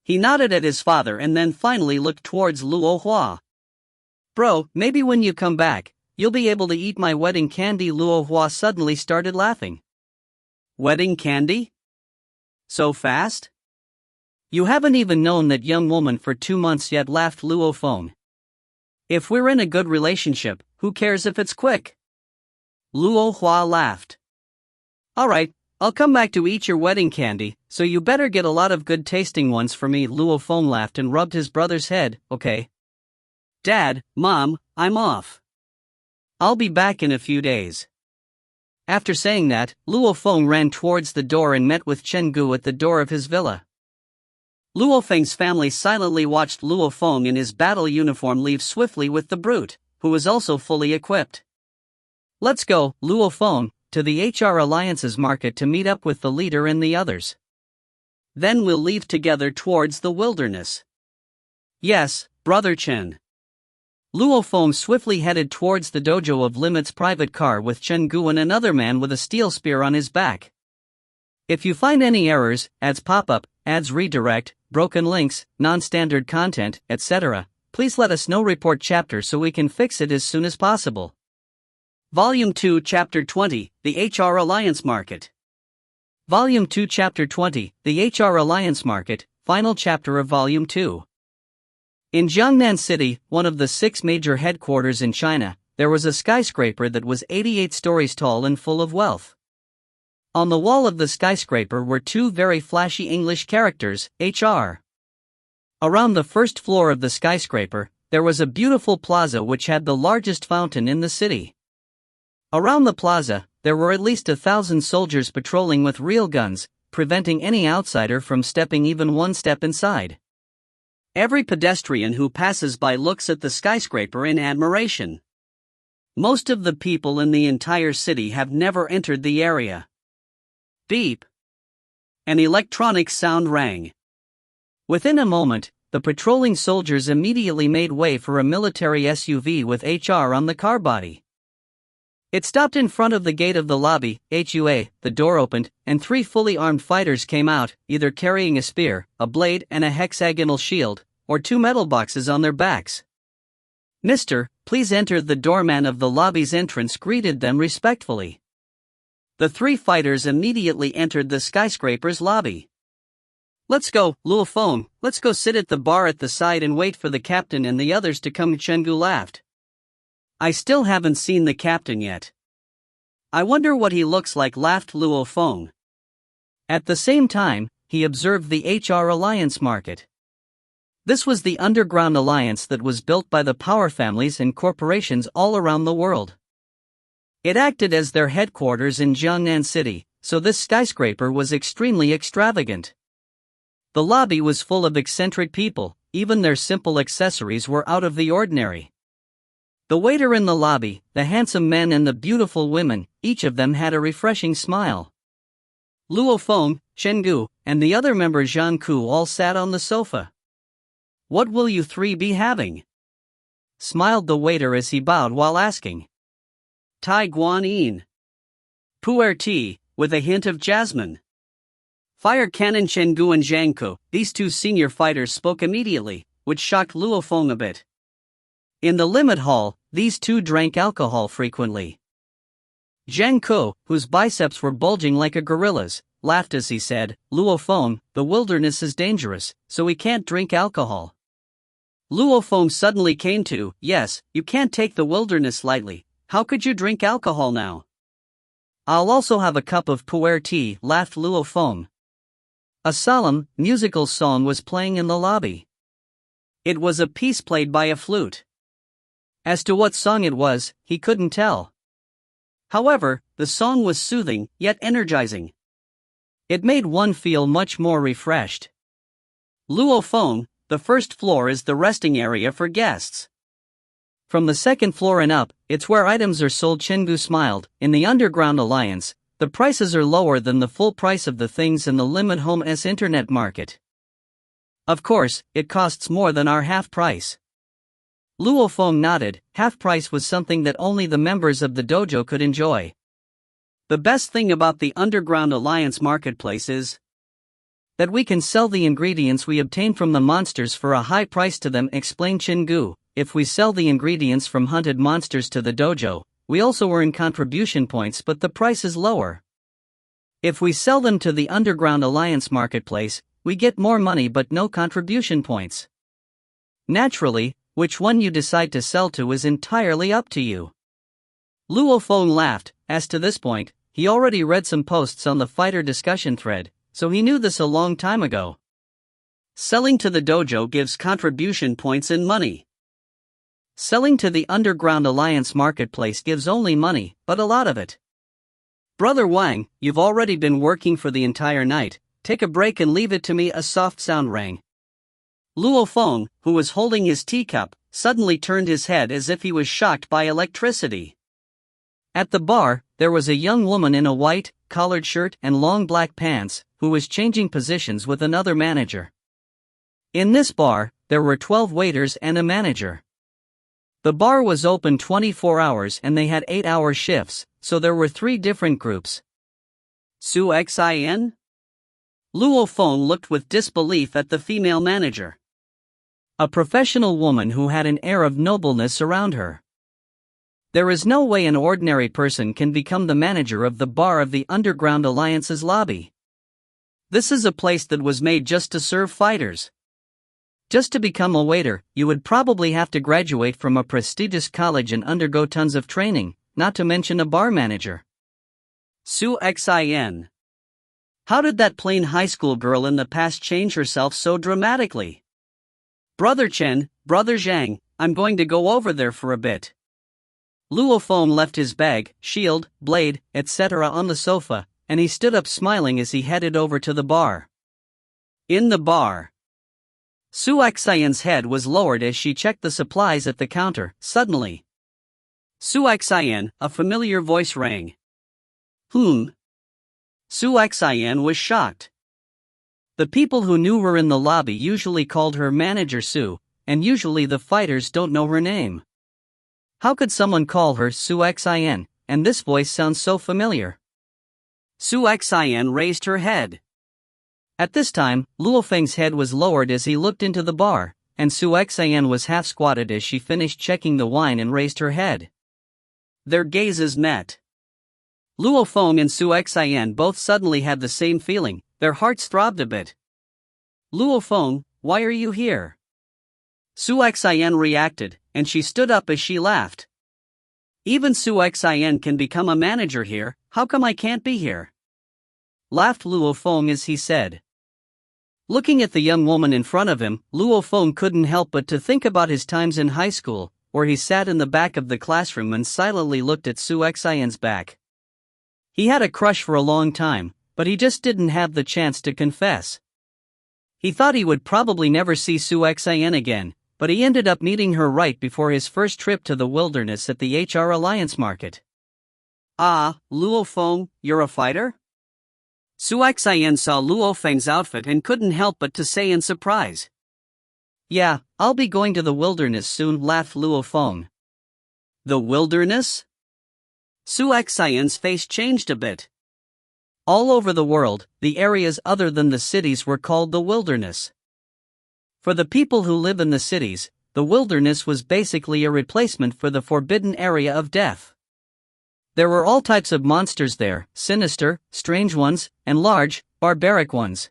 A: He nodded at his father and then finally looked towards Luo Hua. Bro, maybe when you come back, you'll be able to eat my wedding candy. Luo Hua suddenly started laughing. Wedding candy? So fast? You haven't even known that young woman for 2 months yet, laughed Luo Feng. If we're in a good relationship, who cares if it's quick? Luo Hua laughed. Alright, I'll come back to eat your wedding candy, so you better get a lot of good tasting ones for me. Luo Feng laughed and rubbed his brother's head. Okay. Dad, Mom, I'm off. I'll be back in a few days. After saying that, Luo Feng ran towards the door and met with Chen Gu at the door of his villa. Luo Feng's family silently watched Luo Feng in his battle uniform leave swiftly with the brute, who was also fully equipped. Let's go, Luo Feng, to the HR Alliance's market to meet up with the leader and the others. Then we'll leave together towards the wilderness. Yes, Brother Chen. Luo Feng swiftly headed towards the Dojo of Limits private car with Chen Gu and another man with a steel spear on his back. If you find any errors, ads pop up, ads redirect, broken links, non-standard content, etc., please let us know. Report chapter so we can fix it as soon as possible. Volume 2 Chapter 20, The HR Alliance Market. Volume 2 Chapter 20, The HR Alliance Market, Final Chapter of Volume 2. In Jiangnan City, one of the 6 major headquarters in China, there was a skyscraper that was 88 stories tall and full of wealth. On the wall of the skyscraper were 2 very flashy English characters, HR. Around the first floor of the skyscraper, there was a beautiful plaza which had the largest fountain in the city. Around the plaza, there were at least 1,000 soldiers patrolling with real guns,
B: preventing any outsider from stepping even one step inside.
A: Every pedestrian who passes by looks at the skyscraper in admiration. Most of the people in the entire city have never entered the area. Beep. An electronic sound rang.
B: Within a moment, the patrolling soldiers immediately made way for a military SUV with HR on the car body. It stopped in front of the gate of the lobby. HUA, the door opened, and 3 fully armed fighters came out, either carrying a spear, a blade, and a hexagonal shield, or 2 metal boxes on their backs. "Mister, please enter." The doorman of the lobby's entrance greeted them respectfully. The 3 fighters immediately entered the skyscraper's lobby. "Let's go, Luo Feng, let's go sit at the bar at the side and wait for the captain and the others to come." Chenggu laughed. "I still haven't seen the captain yet. I wonder what he looks like," laughed Luo Feng. At the same time, he observed the HR Alliance market. This was the underground alliance that was built by the power families and corporations all around the world. It acted as their headquarters in Jiangnan City, so this skyscraper was extremely extravagant. The lobby was full of eccentric people, even their simple accessories were out of the ordinary. The waiter in the lobby, the handsome men and the beautiful women, each of them had a refreshing smile. Luo Feng, Chenggu, and the other member Zhang Ku all sat on the sofa. "What will you 3 be having?" smiled the waiter as he bowed while asking. "Tai Guan Yin. Pu'er tea, with a hint of jasmine." Fire Cannon. Chenggu and Zhang Ku, these 2 senior fighters, spoke immediately, which shocked Luo Feng a bit. In the limit hall, these 2 drank alcohol frequently. Zhang Ku, whose biceps were bulging like a gorilla's, laughed as he said, "Luo Feng, the wilderness is dangerous, so we can't drink alcohol." Luo Feng suddenly came to, "Yes, you can't take the wilderness lightly. How could you drink alcohol now?" "I'll also have a cup of pu'er tea," laughed Luo Feng. A solemn, musical song was playing in the lobby. It was a piece played by a flute. As to what song it was, he couldn't tell. However, the song was soothing, yet energizing. It made one feel much more refreshed. "Luo Feng, the first floor is the resting area for guests. From the 2nd floor and up, it's where items are sold." Chenggu smiled. "In the Underground Alliance, the prices are lower than the full price of the things in the Limit Home's internet market. Of course, it costs more than our half price." Luo Feng nodded. Half price was something that only the members of the dojo could enjoy. "The best thing about the Underground Alliance marketplace is that we can sell the ingredients we obtain from the monsters for a high price to them," explained Chenggu. "If we sell the ingredients from hunted monsters to the dojo, we also earn contribution points, but the price is lower. If we sell them to the Underground Alliance marketplace, we get more money but no contribution points. Naturally, which one you decide to sell to is entirely up to you." Luo Feng laughed. As to this point, he already read some posts on the fighter discussion thread, so he knew this a long time ago. Selling to the dojo gives contribution points in money. Selling to the Underground Alliance marketplace gives only money, but a lot of it. "Brother Wang, you've already been working for the entire night, take a break and leave it to me." A soft sound rang. Luo Feng, who was holding his teacup, suddenly turned his head as if he was shocked by electricity. At the bar, there was a young woman in a white, collared shirt and long black pants, who was changing positions with another manager. In this bar, there were 12 waiters and a manager. The bar was open 24 hours and they had 8-hour shifts, so there were 3 different groups. "Su Xin?" Luo Feng looked with disbelief at the female manager. A professional woman who had an air of nobleness around her. There is no way an ordinary person can become the manager of the bar of the Underground Alliance's lobby. This is a place that was made just to serve fighters. Just to become a waiter, you would probably have to graduate from a prestigious college and undergo tons of training, not to mention a bar manager. Su Xin. How did that plain high school girl in the past change herself so dramatically? "Brother Chen, Brother Zhang, I'm going to go over there for a bit." Luo Feng left his bag, shield, blade, etc. on the sofa, and he stood up smiling as he headed over to the bar.
A: In the bar,
B: Su Xian's head was lowered as she checked the supplies at the counter. Suddenly,
A: Su Xian, a familiar voice rang. Su Xian was shocked.
B: The people who knew her in the lobby usually called her Manager Su, and usually the fighters don't know her name. How could someone call her Su Xian, and this voice sounds so familiar?
A: Su Xian raised her head.
B: At this time, Luo Feng's head was lowered as he looked into the bar, and Su Xian was half squatted as she finished checking the wine and raised her head.
A: Their gazes met. Luo Feng and Su Xian both suddenly had the same feeling, their hearts throbbed a bit.
B: Luo Feng, why are you here?
A: Su Xian reacted, and she stood up as she laughed. Even Su Xian can become a manager here, how come I can't be here?
B: Laughed Luo Feng as he said. Looking at the young woman in front of him, Luo Feng couldn't help but to think about his times in high school, where he sat in the back of the classroom and silently looked at Su Xian's back. He had a crush for a long time, but he just didn't have the chance to confess. He thought he would probably never see Su Xian again, but he ended up meeting her right before his first trip to the wilderness at the HR Alliance market.
A: Ah, Luo Feng, you're a fighter? Su Xian saw Luo Feng's outfit and couldn't help but to say in surprise.
B: Yeah, I'll be going to the wilderness soon, laughed Luo Feng.
A: The wilderness? Su Xian's face changed a bit.
B: All over the world, the areas other than the cities were called the wilderness. For the people who live in the cities, the wilderness was basically a replacement for the forbidden area of death. There were all types of monsters there, sinister, strange ones, and large, barbaric ones.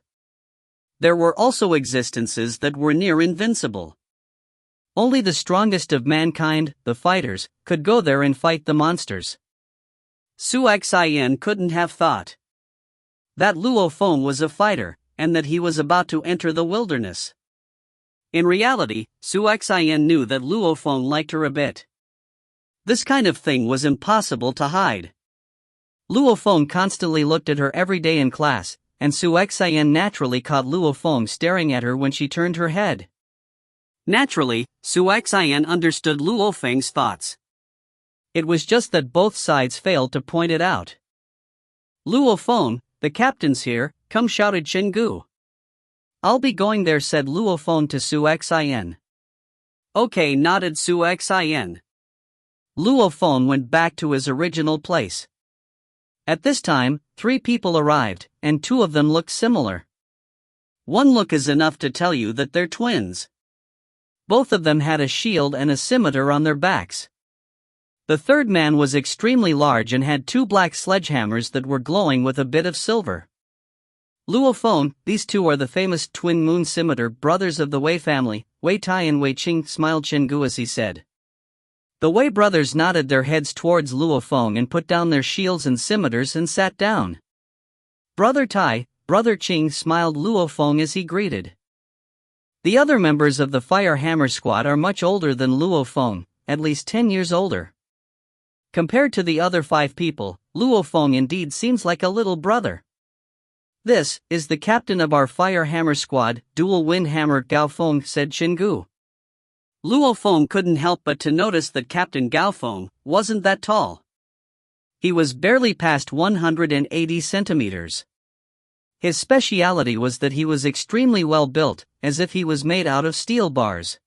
A: There were also existences that were near invincible.
B: Only the strongest of mankind, the fighters, could go there and fight the monsters.
A: Su Xian couldn't have thought that Luo Feng was a fighter, and that he was about to enter the wilderness. In reality, Su Xian knew that Luo Feng liked her a bit. This kind of thing was impossible to hide.
B: Luo Feng constantly looked at her every day in class, and Su Xian naturally caught Luo Feng staring at her when she turned her head.
A: Naturally, Su Xian understood Luo Feng's thoughts.
B: It was just that both sides failed to point it out.
A: Luo Feng, the captain's here, come, shouted Chengu.
B: I'll be going there, said Luo Feng to Su Xian.
A: Okay, nodded Su Xian.
B: Luo Feng went back to his original place. At this time, 3 people arrived, and 2 of them looked similar.
A: One look is enough to tell you that they're twins.
B: Both of them had a shield and a scimitar on their backs. The third man was extremely large and had 2 black sledgehammers that were glowing with a bit of silver. Luo Feng, these 2 are the famous twin moon scimitar brothers of the Wei family, Wei Tai and Wei Qing, smiled Chengu as he said. The Wei brothers nodded their heads towards Luo Feng and put down their shields and scimitars and sat down. Brother Tai, Brother Qing, smiled Luo Feng as he greeted. The other members of the Fire Hammer Squad are much older than Luo Feng, at least 10 years older. Compared to the other 5 people, Luo Feng indeed seems like a little brother. This is the captain of our Fire Hammer Squad, Dual Wind Hammer Gao Feng, said Chengu.
A: Luo Feng couldn't help but to notice that Captain Gao Feng wasn't that tall.
B: He was barely past 180 centimeters. His speciality was that he was extremely well built, as if he was made out of steel bars.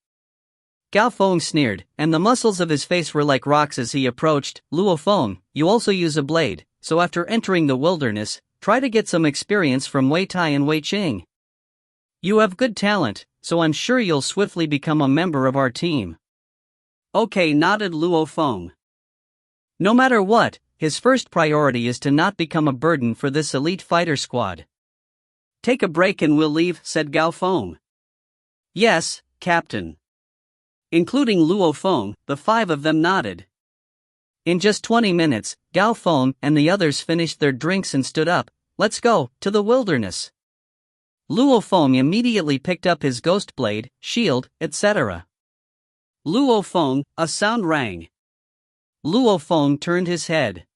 B: Gao Feng sneered, and the muscles of his face were like rocks as he approached. Luo Feng, you also use a blade, so after entering the wilderness, try to get some experience from Wei Tai and Wei Qing. You have good talent, so I'm sure you'll swiftly become a member of our team.
A: Okay, nodded Luo Feng.
B: No matter what, his first priority is to not become a burden for this elite fighter squad.
A: Take a break and we'll leave, said Gao Feng.
B: Yes, Captain.
A: Including Luo Feng, the 5 of them nodded.
B: In just 20 minutes, Gao Feng and the others finished their drinks and stood up. Let's go to the wilderness. Luo Feng immediately picked up his ghost blade, shield, etc.
A: Luo Feng, a sound rang.
B: Luo Feng turned his head.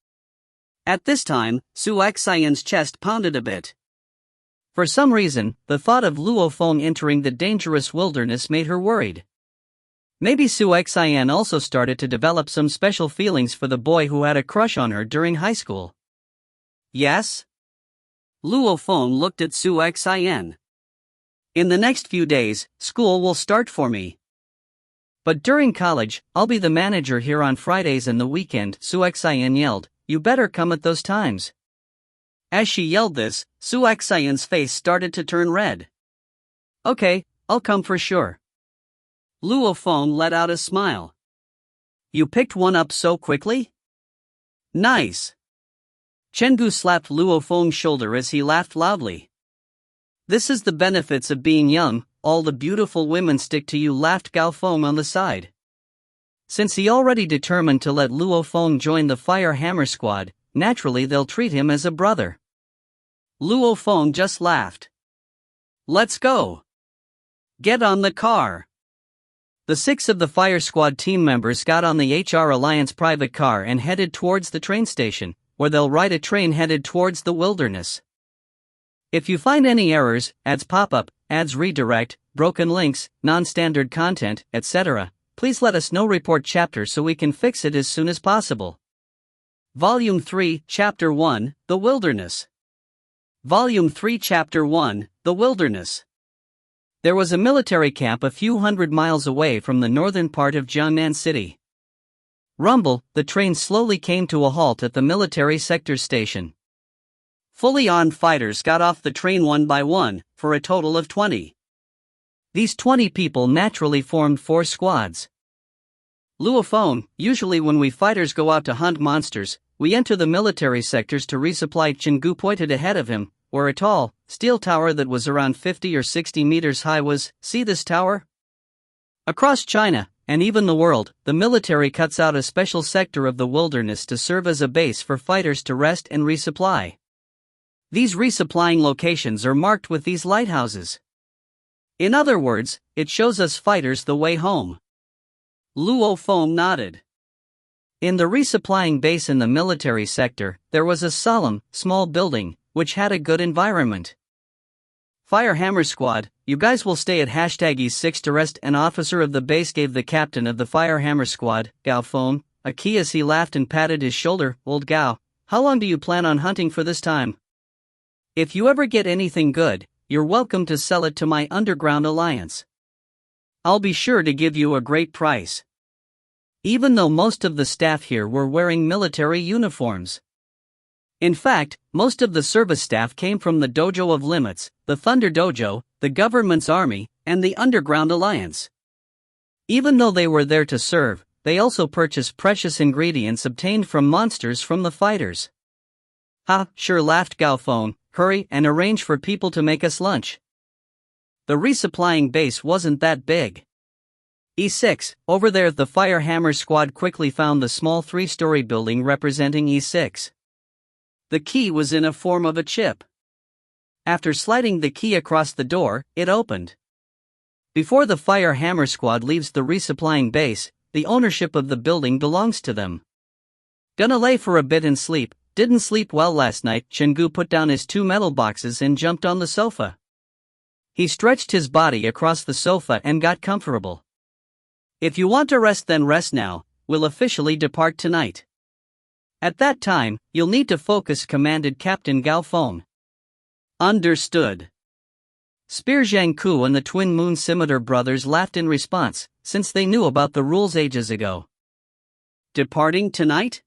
A: At this time, Su Xian's chest pounded a bit.
B: For some reason, the thought of Luo Feng entering the dangerous wilderness made her worried. Maybe Su Xian also started to develop some special feelings for the boy who had a crush on her during high school.
A: Yes? Luo Feng looked at Su Xian. In the next few days, school will start for me.
B: But during college, I'll be the manager here on Fridays and the weekend, Su Xian yelled. You better come at those times.
A: As she yelled this, Su Xian's face started to turn red.
B: Okay, I'll come for sure.
A: Luo Feng let out a smile. You picked one up so quickly? Nice. Chenggu slapped Luo Feng's shoulder as he laughed loudly. This is the benefits of being young, all the beautiful women stick to you, laughed Gao Feng on the side. Since he already determined to let Luo Feng join the Fire Hammer Squad, naturally they'll treat him as a brother. Luo Feng just laughed. Let's go. Get on the car.
B: The 6 of the Fire Squad team members got on the HR Alliance private car and headed towards the train station, where they'll ride a train headed towards the wilderness. If you find any errors, ads pop up, ads redirect, broken links, non-standard content, etc., please let us know. Report chapter so we can fix it as soon as possible.
A: Volume 3, Chapter 1, The Wilderness. Volume 3, Chapter 1, The Wilderness.
B: There was a military camp a few hundred miles away from the northern part of Jiangnan City. Rumble, the train slowly came to a halt at the military sector station.
A: Fully armed fighters got off the train one by one, for a total of 20.
B: These 20 people naturally formed 4 squads.
A: Luo Feng, usually when we fighters go out to hunt monsters, we enter the military sectors to resupply. Chenggu pointed ahead of him, where a tall, steel tower that was around 50 or 60 meters high was. See this tower? Across China, and even the world, the military cuts out a special sector of the wilderness to serve as a base for fighters to rest and resupply. These resupplying locations are marked with these lighthouses. In other words, it shows us fighters the way home. Luo Feng nodded.
B: In the resupplying base in the military sector, there was a solemn, small building, which had a good environment.
A: Fire Hammer Squad, you guys will stay at #E6 to rest. An officer of the base gave the captain of the Fire Hammer Squad, Gao Feng, a key as he laughed and patted his shoulder. Old Gao, how long do you plan on hunting for this time? If you ever get anything good, you're welcome to sell it to my underground alliance. I'll be sure to give you a great price. Even though most of the staff here were wearing military uniforms. In fact, most of the service staff came from the Dojo of Limits, the Thunder Dojo, the government's army, and the Underground Alliance. Even though they were there to serve, they also purchased precious ingredients obtained from monsters from the fighters. Ha, sure, laughed Gao Feng. Hurry and arrange for people to make us lunch. The resupplying base wasn't that big. E6, over there. The Fire Hammer Squad quickly found the small 3-story building representing E6. The key was in a form of a chip. After sliding the key across the door, it opened. Before the Fire Hammer Squad leaves the resupplying base, the ownership of the building belongs to them. Gonna lay for a bit and sleep. Didn't sleep well last night. Chenggu put down his 2 metal boxes and jumped on the sofa. He stretched his body across the sofa and got comfortable. If you want to rest, then rest now. We'll officially depart tonight. At that time, you'll need to focus, commanded Captain Gao Feng. Understood. Spear Zhangku and the twin Moon Scimitar brothers laughed in response, since they knew about the rules ages ago. Departing tonight?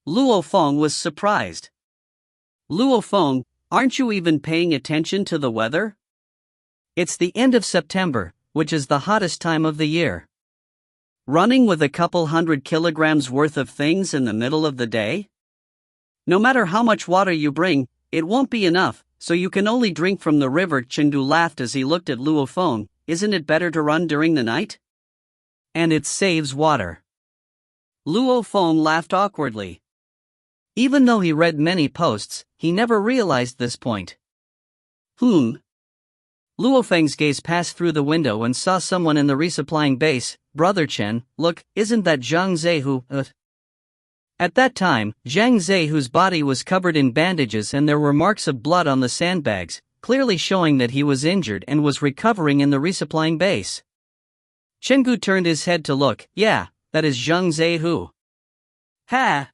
A: Luo Feng was surprised. Luo Feng, aren't you even paying attention to the weather? It's the end of September, which is the hottest time of the year. Running with a couple 100 kilograms worth of things in the middle of the day? No matter how much water you bring, it won't be enough, so you can only drink from the river. Chengdu laughed as he looked at Luo Feng. Isn't it better to run during the night? And it saves water. Luo Feng laughed awkwardly. Even though he read many posts, he never realized this point. Luo Feng's gaze passed through the window and saw someone in the resupplying base. Brother Chen, look, isn't that Zhang Zehu?
B: At that time, Zhang Zhe, whose body was covered in bandages and there were marks of blood on the sandbags, clearly showing that he was injured and was recovering in the resupplying base. Chenggu turned his head to look. Yeah, that is Zhang Zhe who.
A: Ha!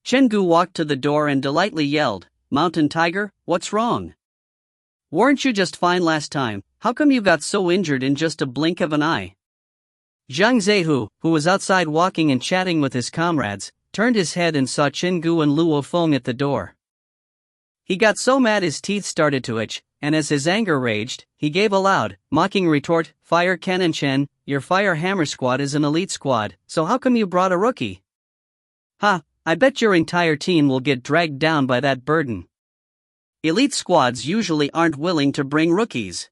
A: Chenggu walked to the door and delightedly yelled, Mountain Tiger, what's wrong? Weren't you just fine last time? How come you got so injured in just a blink of an eye?
B: Zhang Zhe, who was outside walking and chatting with his comrades, turned his head and saw Chenggu and Luo Feng at the door. He got so mad his teeth started to itch, and as his anger raged, he gave a loud, mocking retort, Fire Cannon Chen, your Fire Hammer Squad is an elite squad, so how come you brought a rookie? Ha, I bet your entire team will get dragged down by that burden.
A: Elite squads usually aren't willing to bring rookies.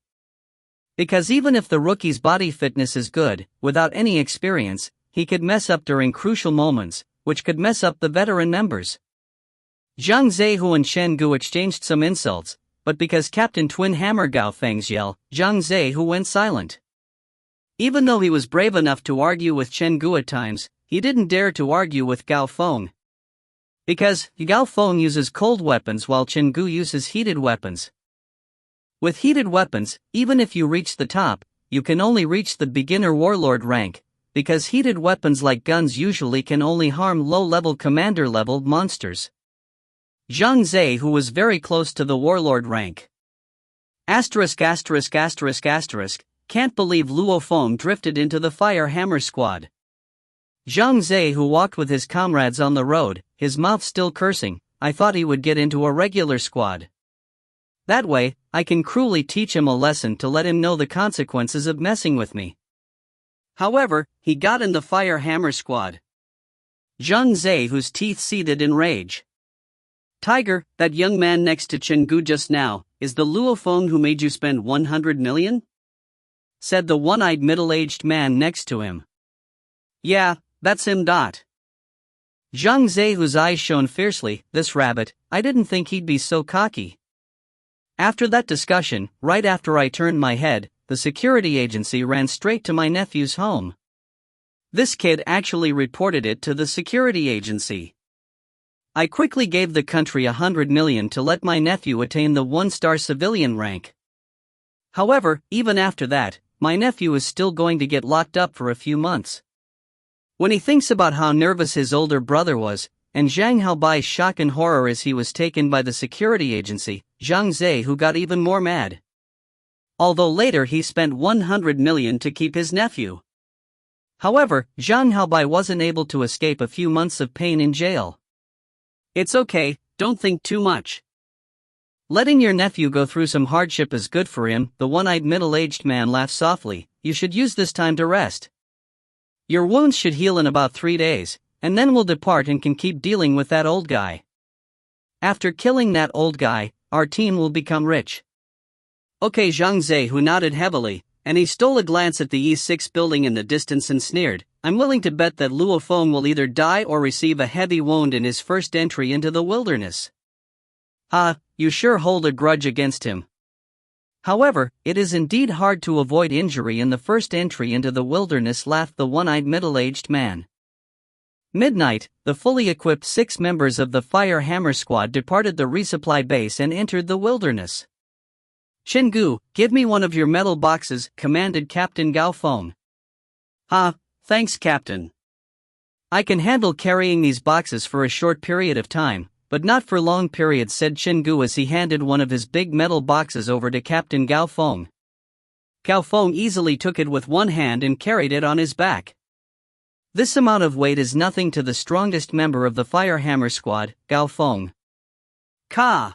B: Because even if the rookie's body fitness is good, without any experience, he could mess up during crucial moments, which could mess up the veteran members. Zhang Zehu and Chenggu exchanged some insults, but because Captain Twin Hammer Gao Feng's yell, Zhang Zehu went silent. Even though he was brave enough to argue with Chenggu at times, he didn't dare to argue with Gao Feng. Because Gao Feng uses cold weapons while Chenggu uses heated weapons. With heated weapons, even if you reach the top, you can only reach the beginner warlord rank, because heated weapons like guns usually can only harm low-level commander-level monsters. Zhang Zhe, who was very close to the warlord rank. Can't believe Luo Feng drifted into the Fire Hammer Squad. Zhang Zhe, who walked with his comrades on the road, his mouth still cursing, I thought he would get into a regular squad. That way, I can cruelly teach him a lesson to let him know the consequences of messing with me.
A: However, he got in the Fire Hammer Squad. Zhang Zhe, whose teeth seethed in rage. Tiger, that young man next to Chenggu just now, is the Luo Feng who made you spend 100 million? Said the one-eyed middle-aged man next to him. Yeah, that's him. Zhang
B: Zhe, whose eyes shone fiercely, this rabbit, I didn't think he'd be so cocky. After that discussion, right after I turned my head, the security agency ran straight to my nephew's home. This kid actually reported it to the security agency. I quickly gave the country 100 million to let my nephew attain the 1-star civilian rank. However, even after that, my nephew is still going to get locked up for a few months. When he thinks about how nervous his older brother was, and Zhang Haobai's shock and horror as he was taken by the security agency, Zhang Zhe, who got even more mad. Although later he spent 100 million to keep his nephew. However, Zhang Haobai wasn't able to escape a few months of pain in jail.
A: It's okay, don't think too much.
B: Letting your nephew go through some hardship is good for him, the one-eyed middle-aged man laughed softly. You should use this time to rest. Your wounds should heal in about 3 days, and then we'll depart and can keep dealing with that old guy. After killing that old guy, our team will become rich.
A: Okay, Zhang Zhe, who nodded heavily, and he stole a glance at the E6 building in the distance and sneered, I'm willing to bet that Luo Feng will either die or receive a heavy wound in his first entry into the wilderness.
B: You sure hold a grudge against him. However, it is indeed hard to avoid injury in the first entry into the wilderness, laughed the one-eyed middle-aged man. Midnight, the fully equipped 6 members of the Fire Hammer Squad departed the resupply base and entered the wilderness.
A: Chenggu, give me one of your metal boxes, commanded Captain Gao Feng.
B: Thanks, Captain. I can handle carrying these boxes for a short period of time, but not for long periods, said Chenggu as he handed one of his big metal boxes over to Captain Gao Feng.
A: Gao Feng easily took it with one hand and carried it on his back.
B: This amount of weight is nothing to the strongest member of the Fire Hammer Squad, Gao Feng.
A: Ka!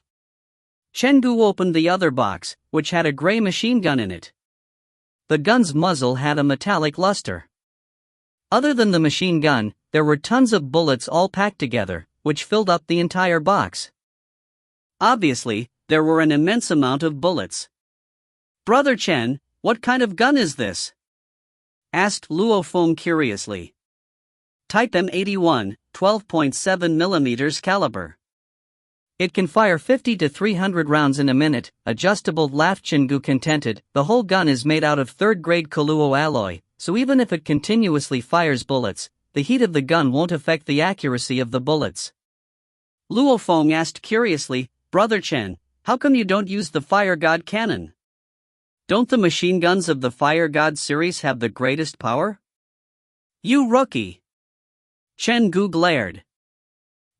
A: Chenggu opened the other box, which had a gray machine gun in it.
B: The gun's muzzle had a metallic luster. Other than the machine gun, there were tons of bullets all packed together, which filled up the entire box.
A: Obviously, there were an immense amount of bullets. Brother Chen, what kind of gun is this? Asked Luo Feng curiously. Type M81, 12.7 mm caliber.
B: It can fire 50 to 300 rounds in a minute, adjustable, laughed Chenggu contented. The whole gun is made out of 3rd-grade Kaluo alloy, so even if it continuously fires bullets, the heat of the gun won't affect the accuracy of the bullets.
A: Luo Feng asked curiously, Brother Chen, how come you don't use the Fire God cannon? Don't the machine guns of the Fire God series have the greatest power? You rookie! Chen Gu glared.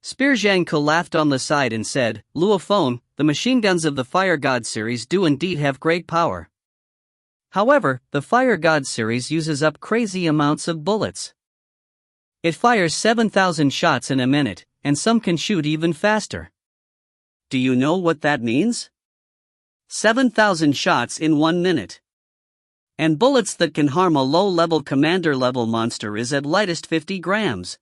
A: Spear Zhangke laughed on the side and said, Luo Feng, the machine guns of the Fire God series do indeed have great power. However, the Fire God series uses up crazy amounts of bullets. It fires 7,000 shots in a minute, and some can shoot even faster. Do you know what that means? 7,000 shots in 1 minute. And bullets that can harm a low-level commander-level monster is at lightest 50 grams.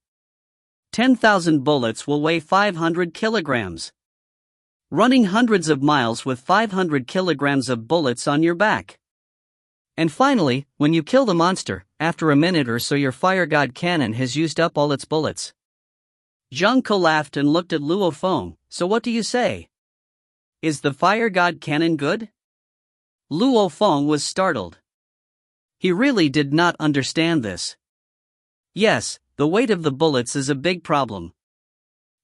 A: 10,000 bullets will weigh 500 kilograms. Running hundreds of miles with 500 kilograms of bullets on your back. And finally, when you kill the monster, after a minute or so your Fire God cannon has used up all its bullets. Zhangke laughed and looked at Luo Feng, so what do you say? Is the Fire God cannon good? Luo Feng was startled. He really did not understand this. Yes, the weight of the bullets is a big problem.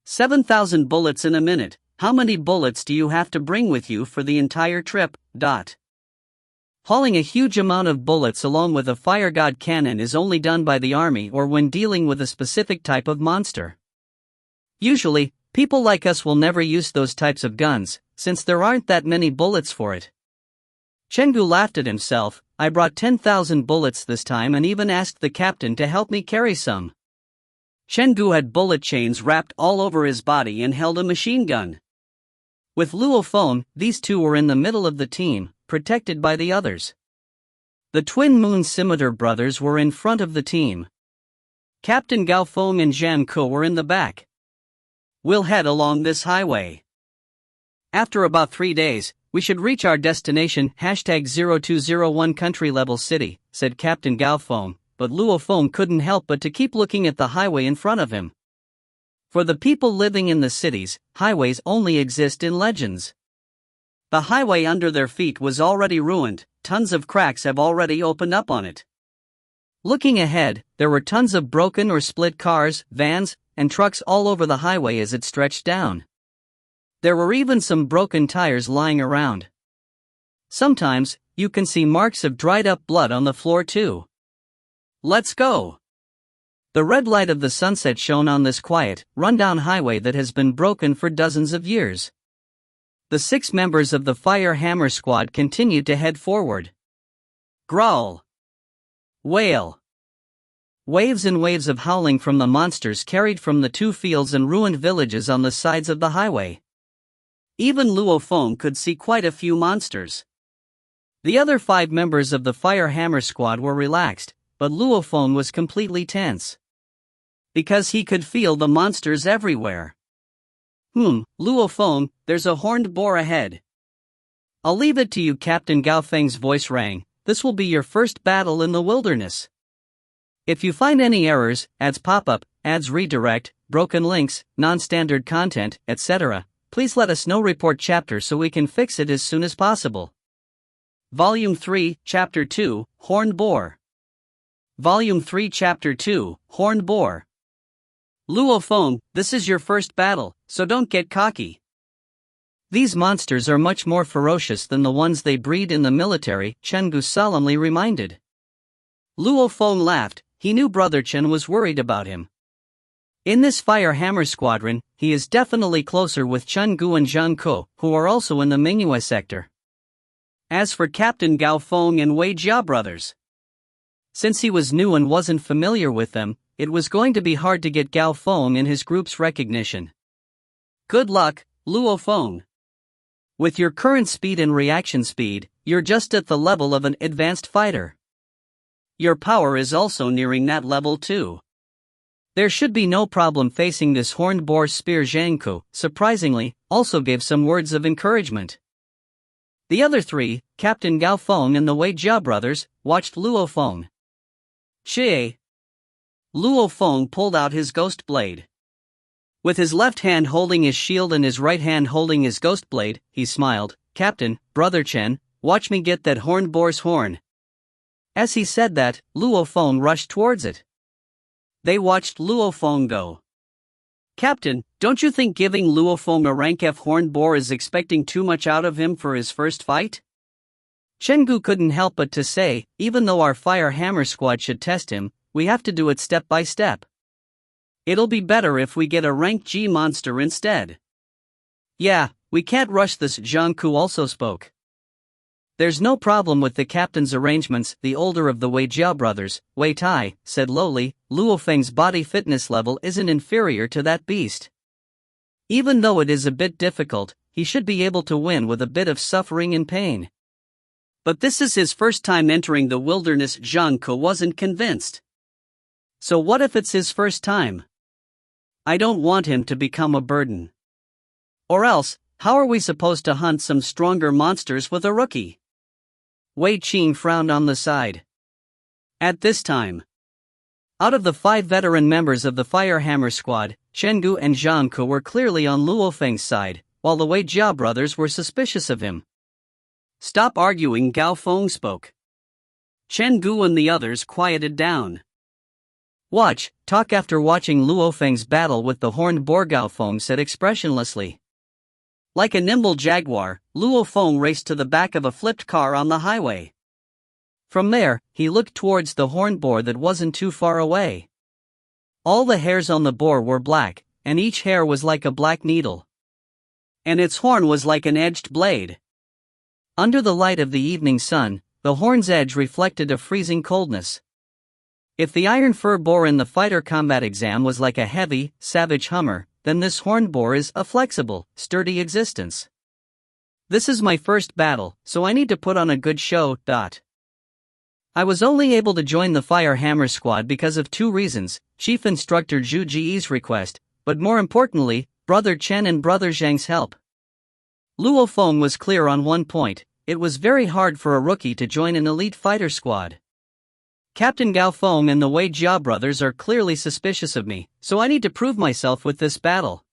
A: 7,000 bullets in a minute, how many bullets do you have to bring with you for the entire trip? Hauling a huge amount of bullets along with a Fire God cannon is only done by the army or when dealing with a specific type of monster. Usually, people like us will never use those types of guns, since there aren't that many bullets for it. Chenggu laughed at himself. I brought 10,000 bullets this time and even asked the captain to help me carry some. Chenggu had bullet chains wrapped all over his body and held a machine gun. With Luo Feng, these two were in the middle of the team, protected by the others. The twin Moon Scimitar brothers were in front of the team. Captain Gao Feng and Zhan Ke were in the back. We'll head along this highway. After about 3 days, we should reach our destination #0201 country level city, said Captain Gao Feng, but Luo Feng couldn't help but to keep looking at the highway in front of him. For the people living in the cities, highways only exist in legends. The highway under their feet was already ruined, tons of cracks have already opened up on it. Looking ahead, there were tons of broken or split cars, vans, and trucks all over the highway as it stretched down. There were even some broken tires lying around. Sometimes, you can see marks of dried up blood on the floor too. Let's go! The red light of the sunset shone on this quiet, run-down highway that has been broken for dozens of years. The 6 members of the Fire Hammer Squad continued to head forward. Growl! Wail! Waves and waves of howling from the monsters carried from the 2 fields and ruined villages on the sides of the highway. Even Luo Feng could see quite a few monsters. The other 5 members of the Fire Hammer Squad were relaxed, but Luo Feng was completely tense. Because he could feel the monsters everywhere. Luo Feng, there's a horned boar ahead. I'll leave it to you, Captain Gao Feng's voice rang. This will be your first battle in the wilderness. If you find any errors, ads pop up, ads redirect, broken links, non-standard content, etc., please let us know. Report chapter so we can fix it as soon as possible. Volume 3, Chapter 2, Horned Boar. Volume 3, Chapter 2, Horned Boar. Luo Feng, this is your first battle, so don't get cocky. These monsters are much more ferocious than the ones they breed in the military, Chenggu solemnly reminded. Luo Feng laughed. He knew Brother Chen was worried about him. In this Fire Hammer Squadron, he is definitely closer with Chenggu and Zhan Ke, who are also in the Mingyue sector. As for Captain Gao Feng and Wei Jia brothers, since he was new and wasn't familiar with them, it was going to be hard to get Gao Feng and his group's recognition. Good luck, Luo Feng. With your current speed and reaction speed, you're just at the level of an advanced fighter. Your power is also nearing that level too. There should be no problem facing this horned boar. Spear Zhangke, surprisingly, also gave some words of encouragement. The other 3, Captain Gao Feng and the Wei Jia brothers, watched Luo Feng. Xie. Luo Feng pulled out his ghost blade. With his left hand holding his shield and his right hand holding his ghost blade, he smiled. Captain, Brother Chen, watch me get that horned boar's horn. As he said that, Luo Feng rushed towards it. They watched Luo Feng go. Captain, don't you think giving Luo Feng a rank F horned boar is expecting too much out of him for his first fight?
B: Chenggu couldn't help but to say, even though our Fire Hammer squad should test him, we have to do it step by step.
A: It'll be better if we get a rank G monster instead.
B: Yeah, we can't rush this, Zhang Ku also spoke. There's no problem with the captain's arrangements, the older of the Wei Jiao brothers, Wei Tai, said lowly. Luo Feng's body fitness level isn't inferior to that beast. Even though it is a bit difficult, he should be able to win with a bit of suffering and pain.
A: But this is his first time entering the wilderness. Zhang Ku wasn't convinced. So what if it's his first time? I don't want him to become a burden. Or else, how are we supposed to hunt some stronger monsters with a rookie?
B: Wei Qing frowned on the side.
A: At this time,
B: out of the 5 veteran members of the Fire Hammer squad, Chenggu and Zhang Ku were clearly on Luo Feng's side, while the Wei Jiao brothers were suspicious of him.
A: Stop arguing, Gao Feng spoke. Chenggu and the others quieted down.
B: Watch, talk after watching Luo Feng's battle with the horned boar, Gao Feng said expressionlessly.
A: Like a nimble jaguar, Luo Feng raced to the back of a flipped car on the highway.
B: From there, he looked towards the horned boar that wasn't too far away. All the hairs on the boar were black, and each hair was like a black needle.
A: And its horn was like an edged blade.
B: Under the light of the evening sun, the horn's edge reflected a freezing coldness. If the iron fur boar in the fighter combat exam was like a heavy, savage Hummer, then this horned boar is a flexible, sturdy existence. This is my first battle, so I need to put on a good show. I was only able to join the Fire Hammer squad because of 2 reasons, Chief Instructor Zhu Ji's request, but more importantly, Brother Chen and Brother Zhang's help. Luo Feng was clear on one point: it was very hard for a rookie to join an elite fighter squad. Captain Gao Feng and the Wei Jiao brothers are clearly suspicious of me, so I need to prove myself with this battle.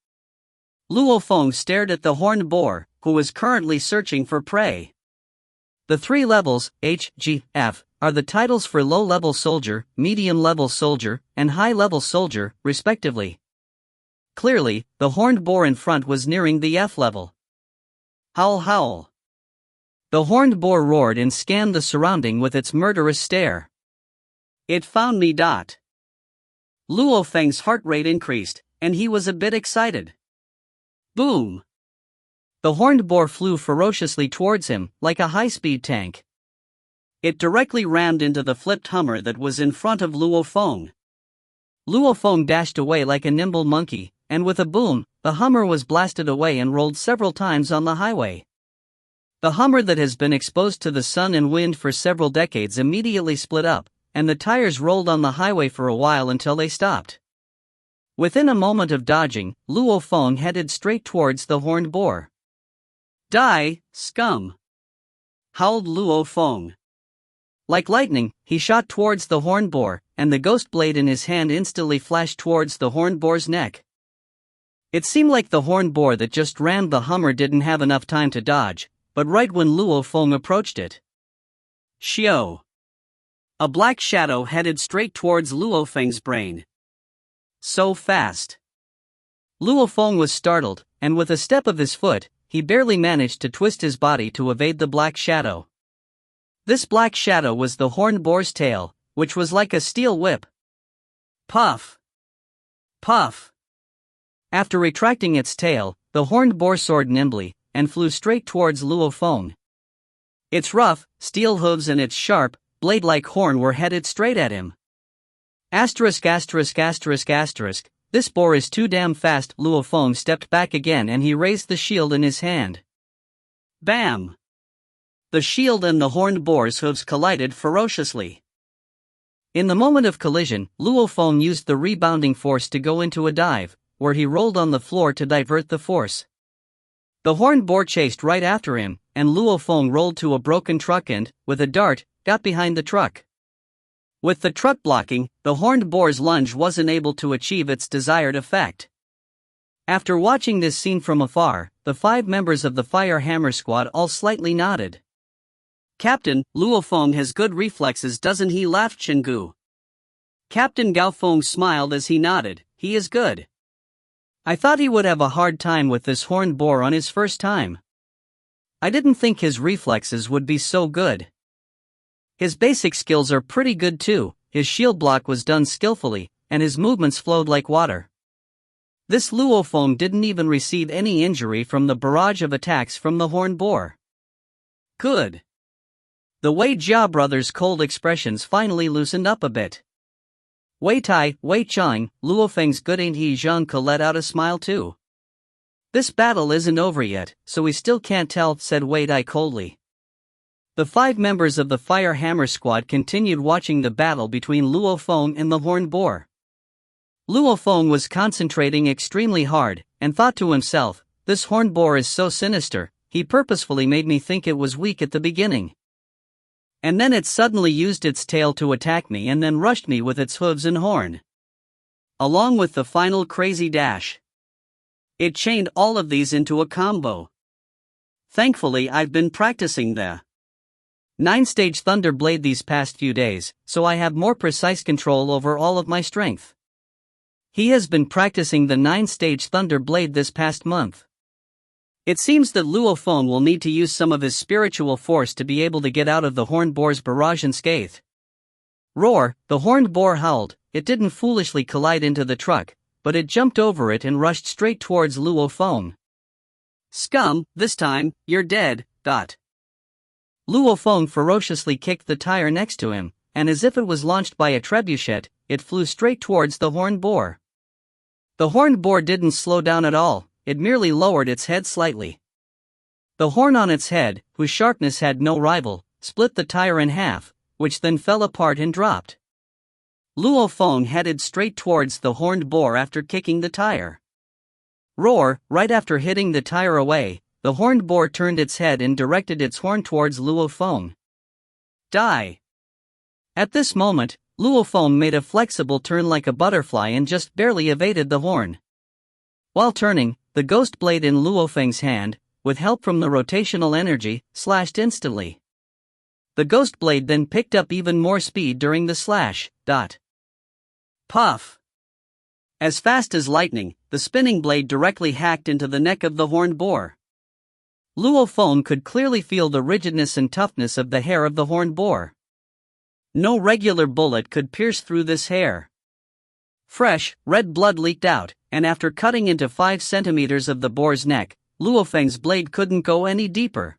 A: Luo Feng stared at the horned boar, who was currently searching for prey.
B: The 3 levels, H, G, F, are the titles for low-level soldier, medium-level soldier, and high-level soldier, respectively. Clearly, the horned boar in front was nearing the F level.
A: Howl, howl.
B: The horned boar roared and scanned the surrounding with its murderous stare.
A: It found me. Luo Feng's heart rate increased, and he was a bit excited. Boom!
B: The horned boar flew ferociously towards him, like a high-speed tank.
A: It directly rammed into the flipped Hummer that was in front of Luo Feng.
B: Luo Feng dashed away like a nimble monkey, and with a boom, the Hummer was blasted away and rolled several times on the highway. The Hummer that has been exposed to the sun and wind for several decades immediately split up, and the tires rolled on the highway for a while until they stopped. Within a moment of dodging, Luo Feng headed straight towards the horned boar.
A: Die, scum! Howled Luo Feng.
B: Like lightning, he shot towards the horned boar, and the ghost blade in his hand instantly flashed towards the horned boar's neck. It seemed like the horned boar that just rammed the Hummer didn't have enough time to dodge, but right when Luo Feng approached it,
A: Xiao! A black shadow headed straight towards Luo Feng's brain. So fast.
B: Luo Feng was startled, and with a step of his foot, he barely managed to twist his body to evade the black shadow. This black shadow was the horned boar's tail, which was like a steel whip.
A: Puff! Puff!
B: After retracting its tail, the horned boar soared nimbly, and flew straight towards Luo Feng. Its rough, steel hooves and its sharp, blade-like horn were headed straight at him. Asterisk asterisk asterisk asterisk, this boar is too damn fast. Luo Feng stepped back again and he raised the shield in his hand.
A: Bam! The shield and the horned boar's hooves collided ferociously.
B: In the moment of collision, Luo Feng used the rebounding force to go into a dive, where he rolled on the floor to divert the force. The horned boar chased right after him, and Luo Feng rolled to a broken truck and, with a dart, got behind the truck. With the truck blocking, the horned boar's lunge wasn't able to achieve its desired effect. After watching this scene from afar, the 5 members of the Fire Hammer squad all slightly nodded.
A: Captain, Luo Feng has good reflexes, doesn't he? Laughed Chenggu. Captain Gao Feng smiled as he nodded. He is good.
B: I thought he would have a hard time with this horned boar on his first time. I didn't think his reflexes would be so good. His basic skills are pretty good too. His shield block was done skillfully, and his movements flowed like water. This Luo Feng didn't even receive any injury from the barrage of attacks from the horned boar.
A: Good.
B: The Wei Jia brothers' cold expressions finally loosened up a bit. Wei Tai, Wei Chang, Luo Feng's good ain't he Zhang Ke let out a smile too. This battle isn't over yet, so we still can't tell, said Wei Tai coldly. The 5 members of the Fire Hammer Squad continued watching the battle between Luo Feng and the horned boar. Luo Feng was concentrating extremely hard, and thought to himself, this horned boar is so sinister, he purposefully made me think it was weak at the beginning. And then it suddenly used its tail to attack me and then rushed me with its hooves and horn.
A: Along with the final crazy dash. It chained all of these into a combo. Thankfully I've been practicing the
B: 9-stage Thunder Blade these past few days, so I have more precise control over all of my strength. He has been practicing the 9-stage Thunder Blade this past month.
A: It seems that Luo Feng will need to use some of his spiritual force to be able to get out of the horned boar's barrage unscathed.
B: Roar, the horned boar howled. It didn't foolishly collide into the truck, but it jumped over it and rushed straight towards Luo Feng.
A: Scum, this time, you're dead, dot.
B: Luo Feng ferociously kicked the tire next to him, and as if it was launched by a trebuchet, it flew straight towards the horned boar. The horned boar didn't slow down at all, it merely lowered its head slightly. The horn on its head, whose sharpness had no rival, split the tire in half, which then fell apart and dropped.
A: Luo Feng headed straight towards the horned boar after kicking the tire.
B: Roar, right after hitting the tire away, the horned boar turned its head and directed its horn towards Luo Feng.
A: Die.
B: At this moment, Luo Feng made a flexible turn like a butterfly and just barely evaded the horn. While turning, the ghost blade in Luo Feng's hand, with help from the rotational energy, slashed instantly. The ghost blade then picked up even more speed during the slash.
A: Puff. As fast as lightning, the spinning blade directly hacked into the neck of the horned boar.
B: Luo Feng could clearly feel the rigidness and toughness of the hair of the horned boar.
A: No regular bullet could pierce through this hair. Fresh, red blood leaked out, and after cutting into 5 centimeters of the boar's neck, Luo Feng's blade couldn't go any deeper.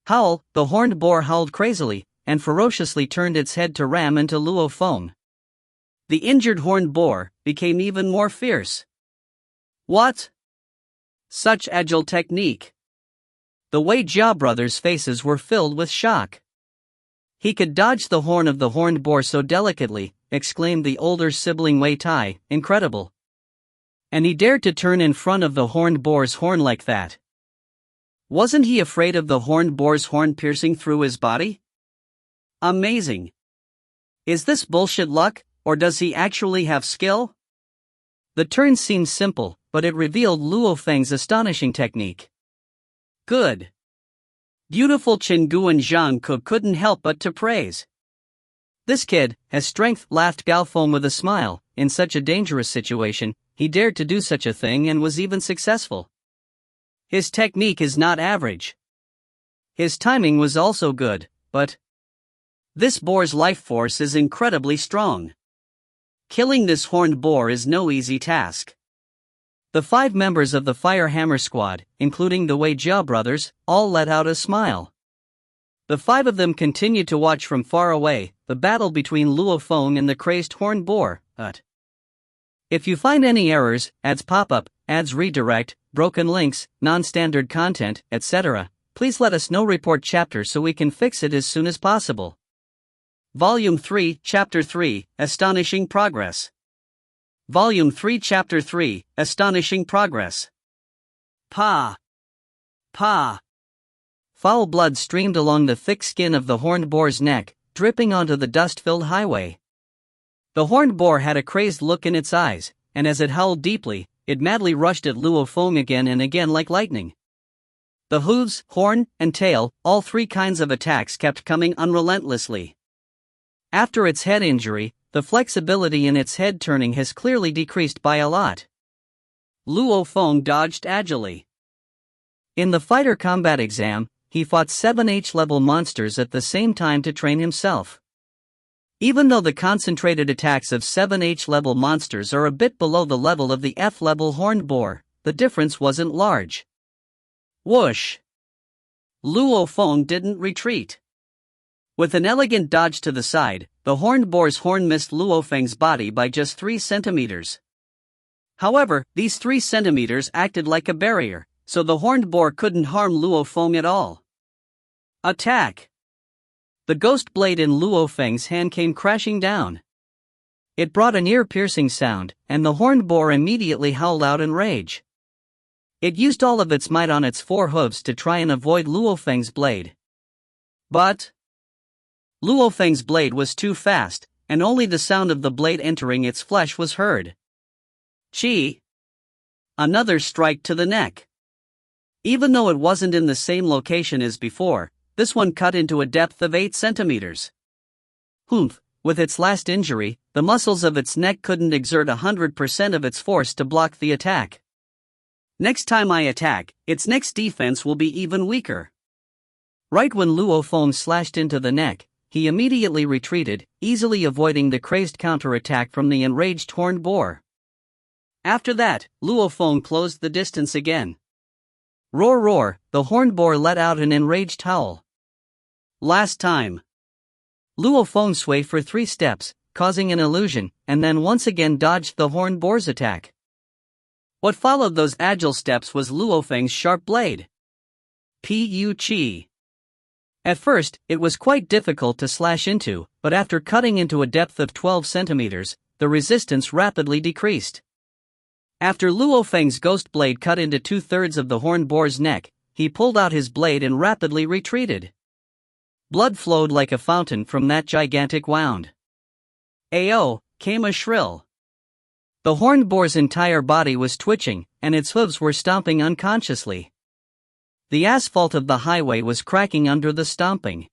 B: Howl, the horned boar howled crazily, and ferociously turned its head to ram into Luo Feng.
A: The injured horned boar became even more fierce. What? Such agile technique.
B: The Wei Jia brothers' faces were filled with shock. He could dodge the horn of the horned boar so delicately, exclaimed the older sibling Wei Tai, incredible. And he dared to turn in front of the horned boar's horn like that.
A: Wasn't he afraid of the horned boar's horn piercing through his body? Amazing. Is this bullshit luck, or does he actually have skill?
B: The turn seemed simple, but it revealed Luo Feng's astonishing technique.
A: Good. Beautiful Chingu and Zhang Ke couldn't help but to praise.
B: This kid has strength, laughed Gao Feng with a smile. In such a dangerous situation, he dared to do such a thing and was even successful.
A: His technique is not average. His timing was also good, but this boar's life force is incredibly strong. Killing this horned boar is no easy task.
B: The 5 members of the Fire Hammer Squad, including the Wei Jia brothers, all let out a smile. The 5 of them continued to watch from far away the battle between Luo Feng and the crazed horned boar. If you find any errors, ads pop up, ads redirect, broken links, non-standard content, etc., please let us know. Report chapter so we can fix it as soon as possible.
A: Volume 3, Chapter 3, Astonishing Progress. Volume 3, Chapter 3, Astonishing Progress. Pa. Pa.
B: Foul blood streamed along the thick skin of the horned boar's neck, dripping onto the dust-filled highway. The horned boar had a crazed look in its eyes, and as it howled deeply, it madly rushed at Luo Feng again and again like lightning. The hooves, horn, and tail, all 3 kinds of attacks kept coming unrelentlessly. After its head injury, the flexibility in its head turning has clearly decreased by a lot.
A: Luo Feng dodged agilely.
B: In the fighter combat exam, he fought 7 H-level monsters at the same time to train himself. Even though the concentrated attacks of 7 H-level monsters are a bit below the level of the F-level horned boar, the difference wasn't large.
A: Whoosh! Luo Feng didn't retreat. With an elegant dodge to the side, the horned boar's horn missed Luo Feng's body by just 3 centimeters. However, these 3 centimeters acted like a barrier, so the horned boar couldn't harm Luo Feng at all. Attack! The ghost blade in Luo Feng's hand came crashing down. It brought an ear-piercing sound, and the horned boar immediately howled out in rage. It used all of its might on its 4 hooves to try and avoid Luo Feng's blade. But Luo Feng's blade was too fast, and only the sound of the blade entering its flesh was heard. Chi! Another strike to the neck. Even though it wasn't in the same location as before, this one cut into a depth of 8 centimeters. Humph! With its last injury, the muscles of its neck couldn't exert 100% of its force to block the attack. Next time I attack, its next defense will be even weaker. Right when Luo Feng slashed into the neck, he immediately retreated, easily avoiding the crazed counterattack from the enraged horned boar. After that, Luo Feng closed the distance again. Roar roar, the horned boar let out an enraged howl. Last time. Luo Feng swayed for 3 steps, causing an illusion, and then once again dodged the horned boar's attack. What followed those agile steps was Luo Feng's sharp blade. Pu Chi. At first, it was quite difficult to slash into, but after cutting into a depth of 12 centimeters, the resistance rapidly decreased. After Luo Feng's ghost blade cut into 2/3 of the horned boar's neck, he pulled out his blade and rapidly retreated. Blood flowed like a fountain from that gigantic wound. Ayo! Came a shrill. The horned boar's entire body was twitching, and its hooves were stomping unconsciously. The asphalt of the highway was cracking under the stomping.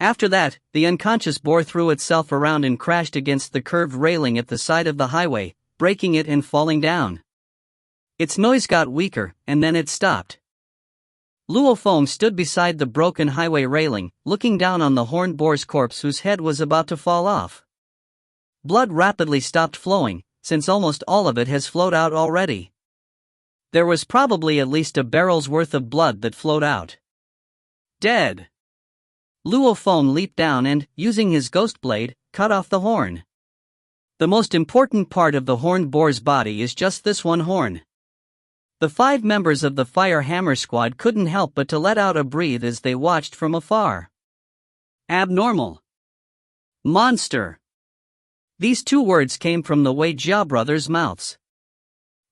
A: After that, the unconscious boar threw itself around and crashed against the curved railing at the side of the highway, breaking it and falling down. Its noise got weaker, and then it stopped. Luo Feng stood beside the broken highway railing, looking down on the horned boar's corpse whose head was about to fall off. Blood rapidly stopped flowing, since almost all of it has flowed out already. There was probably at least a barrel's worth of blood that flowed out. Dead. Luo Feng leaped down and, using his ghost blade, cut off the horn. The most important part of the horned boar's body is just this one horn. The 5 members of the Fire Hammer Squad couldn't help but to let out a breath as they watched from afar. Abnormal. Monster. These 2 words came from the Wei Jia brothers' mouths.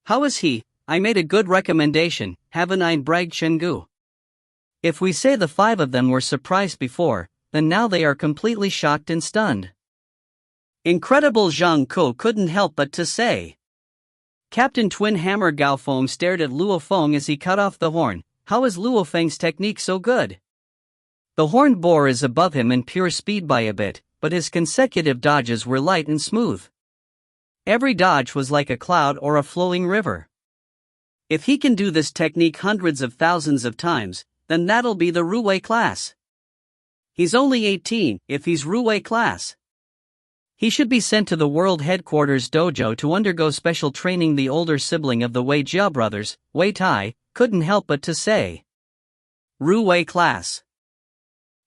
A: How is he? I made a good recommendation, haven't I? Bragged Shengu. If we say the 5 of them were surprised before, then now they are completely shocked and stunned. Incredible, Zhang Ko couldn't help but to say. Captain Twin Hammer Gao Feng stared at Luo Feng as he cut off the horn. How is Luo Feng's technique so good? The horned boar is above him in pure speed by a bit, but his consecutive dodges were light and smooth. Every dodge was like a cloud or a flowing river. If he can do this technique hundreds of thousands of times, then that'll be the Ruwei class. He's only 18, if he's Ruwei class. He should be sent to the world headquarters dojo to undergo special training. The older sibling of the Wei Jia brothers, Wei Tai, couldn't help but to say. Ruwei class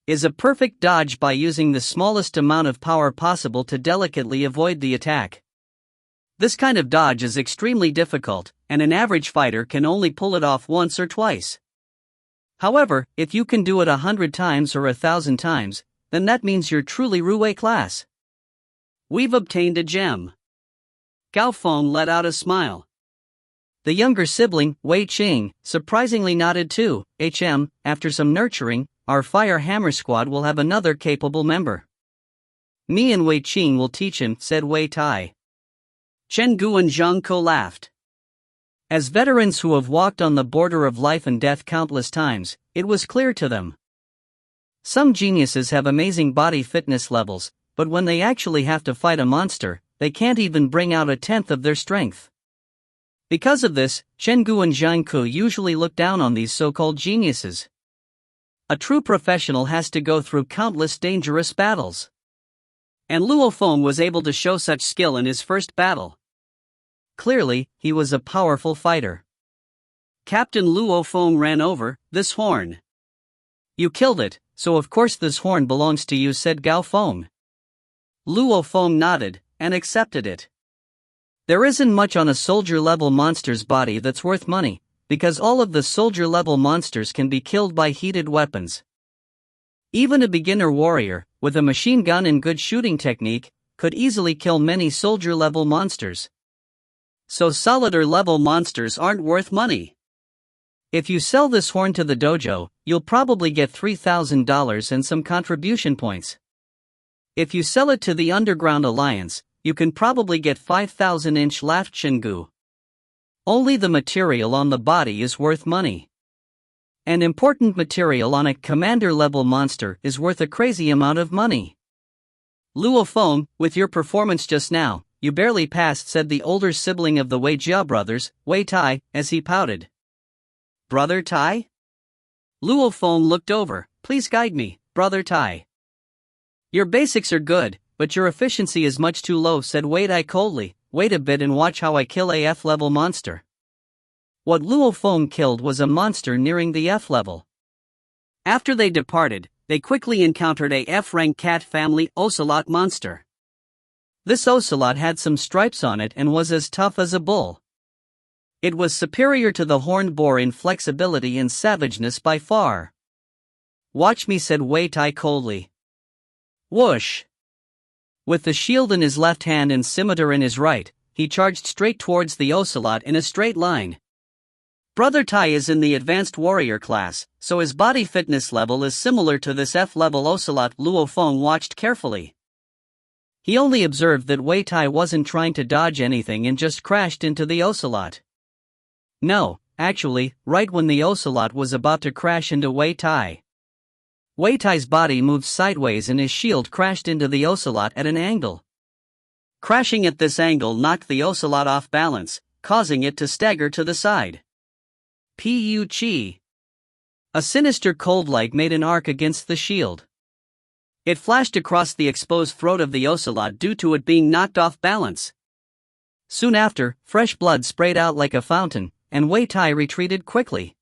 A: is a perfect dodge by using the smallest amount of power possible to delicately avoid the attack. This kind of dodge is extremely difficult, and an average fighter can only pull it off once or twice. However, if you can do it 100 times or 1,000 times, then that means you're truly Ruwei class. We've obtained a gem. Gao Feng let out a smile. The younger sibling, Wei Qing, surprisingly nodded too. After some nurturing, our Fire Hammer Squad will have another capable member. Me and Wei Qing will teach him, said Wei Tai. Chen Gu and Zhang Ko laughed. As veterans who have walked on the border of life and death countless times, it was clear to them. Some geniuses have amazing body fitness levels,
B: but when they actually have to fight a monster, they can't even bring out a tenth of their strength. Because of this, Chenggu and Zhangku usually look down on these so-called geniuses. A true professional has to go through countless dangerous battles. And Luo Feng was able to show such skill in his first battle. Clearly, he was a powerful fighter. Captain Luo Feng ran over, "This horn. You killed it, so of course this horn belongs to you," said Gao Feng. Luo Feng nodded, and accepted it. There isn't much on a soldier-level monster's body that's worth money, because all of the soldier-level monsters can be killed by heated weapons. Even a beginner warrior, with a machine gun and good shooting technique, could easily kill many soldier-level monsters. So solider-level monsters aren't worth money. If you sell this horn to the dojo, you'll probably get $3,000 and some contribution points. If you sell it to the Underground Alliance, you can probably get 5,000 inch, laughed Chenggu. Only the material on the body is worth money. An important material on a commander-level monster is worth a crazy amount of money. Luo Feng, with your performance just now, you barely passed, said the older sibling of the Wei Jia brothers, Wei Tai, as he pouted. Brother Tai? Luo Feng looked over. Please guide me, Brother Tai. Your basics are good, but your efficiency is much too low, said Wei Tai coldly. Wait a bit and watch how I kill a F-level monster. What Luo Feng killed was a monster nearing the F level. After they departed, they quickly encountered a F-rank cat family ocelot monster. This ocelot had some stripes on it and was as tough as a bull. It was superior to the horned boar in flexibility and savageness by far. Watch me, said Wei Tai coldly. Whoosh! With the shield in his left hand and scimitar in his right, he charged straight towards the ocelot in a straight line. Brother Tai is in the advanced warrior class, so his body fitness level is similar to this F-level ocelot. Luo Feng watched carefully. He only observed that Wei Tai wasn't trying to dodge anything and just crashed into the ocelot. No, actually, right when the ocelot was about to crash into Wei Tai, Wei Tai's body moved sideways and his shield crashed into the ocelot at an angle. Crashing at this angle knocked the ocelot off balance, causing it to stagger to the side. Pu-chi. A sinister cold light made an arc against the shield. It flashed across the exposed throat of the ocelot due to it being knocked off balance. Soon after, fresh blood sprayed out like a fountain, and Wei Tai retreated quickly.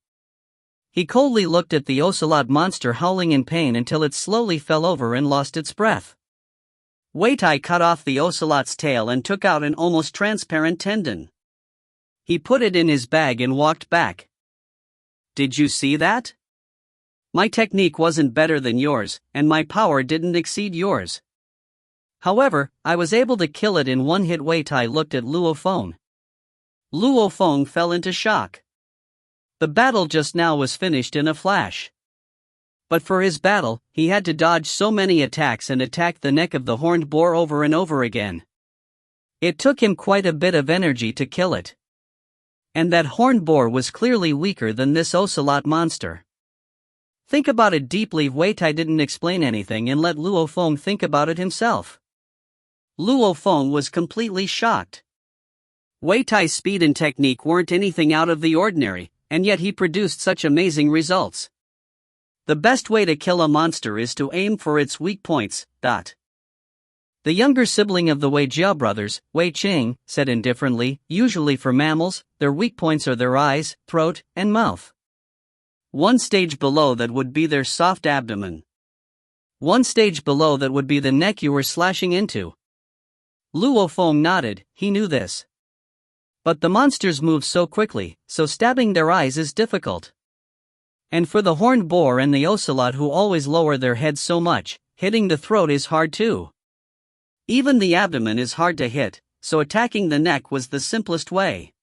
B: He coldly looked at the ocelot monster, howling in pain until it slowly fell over and lost its breath. Wei Tai cut off the ocelot's tail and took out an almost transparent tendon. He put it in his bag and walked back. Did you see that? My technique wasn't better than yours, and my power didn't exceed yours. However, I was able to kill it in one hit. Wei Tai looked at Luo Feng. Luo Feng fell into shock. The battle just now was finished in a flash. But for his battle, he had to dodge so many attacks and attack the neck of the horned boar over and over again. It took him quite a bit of energy to kill it. And that horned boar was clearly weaker than this ocelot monster. Think about it deeply. Wei Tai didn't explain anything and let Luo Feng think about it himself. Luo Feng was completely shocked. Wei Tai's speed and technique weren't anything out of the ordinary, and yet he produced such amazing results. The best way to kill a monster is to aim for its weak points. The younger sibling of the Wei Jia brothers, Wei Qing, said indifferently, usually for mammals, their weak points are their eyes, throat, and mouth. One stage below that would be their soft abdomen. One stage below that would be the neck you were slashing into. Luo Feng nodded, he knew this. But the monsters move so quickly, so stabbing their eyes is difficult. And for the horned boar and the ocelot who always lower their heads so much, hitting the throat is hard too. Even the abdomen is hard to hit, so attacking the neck was the simplest way.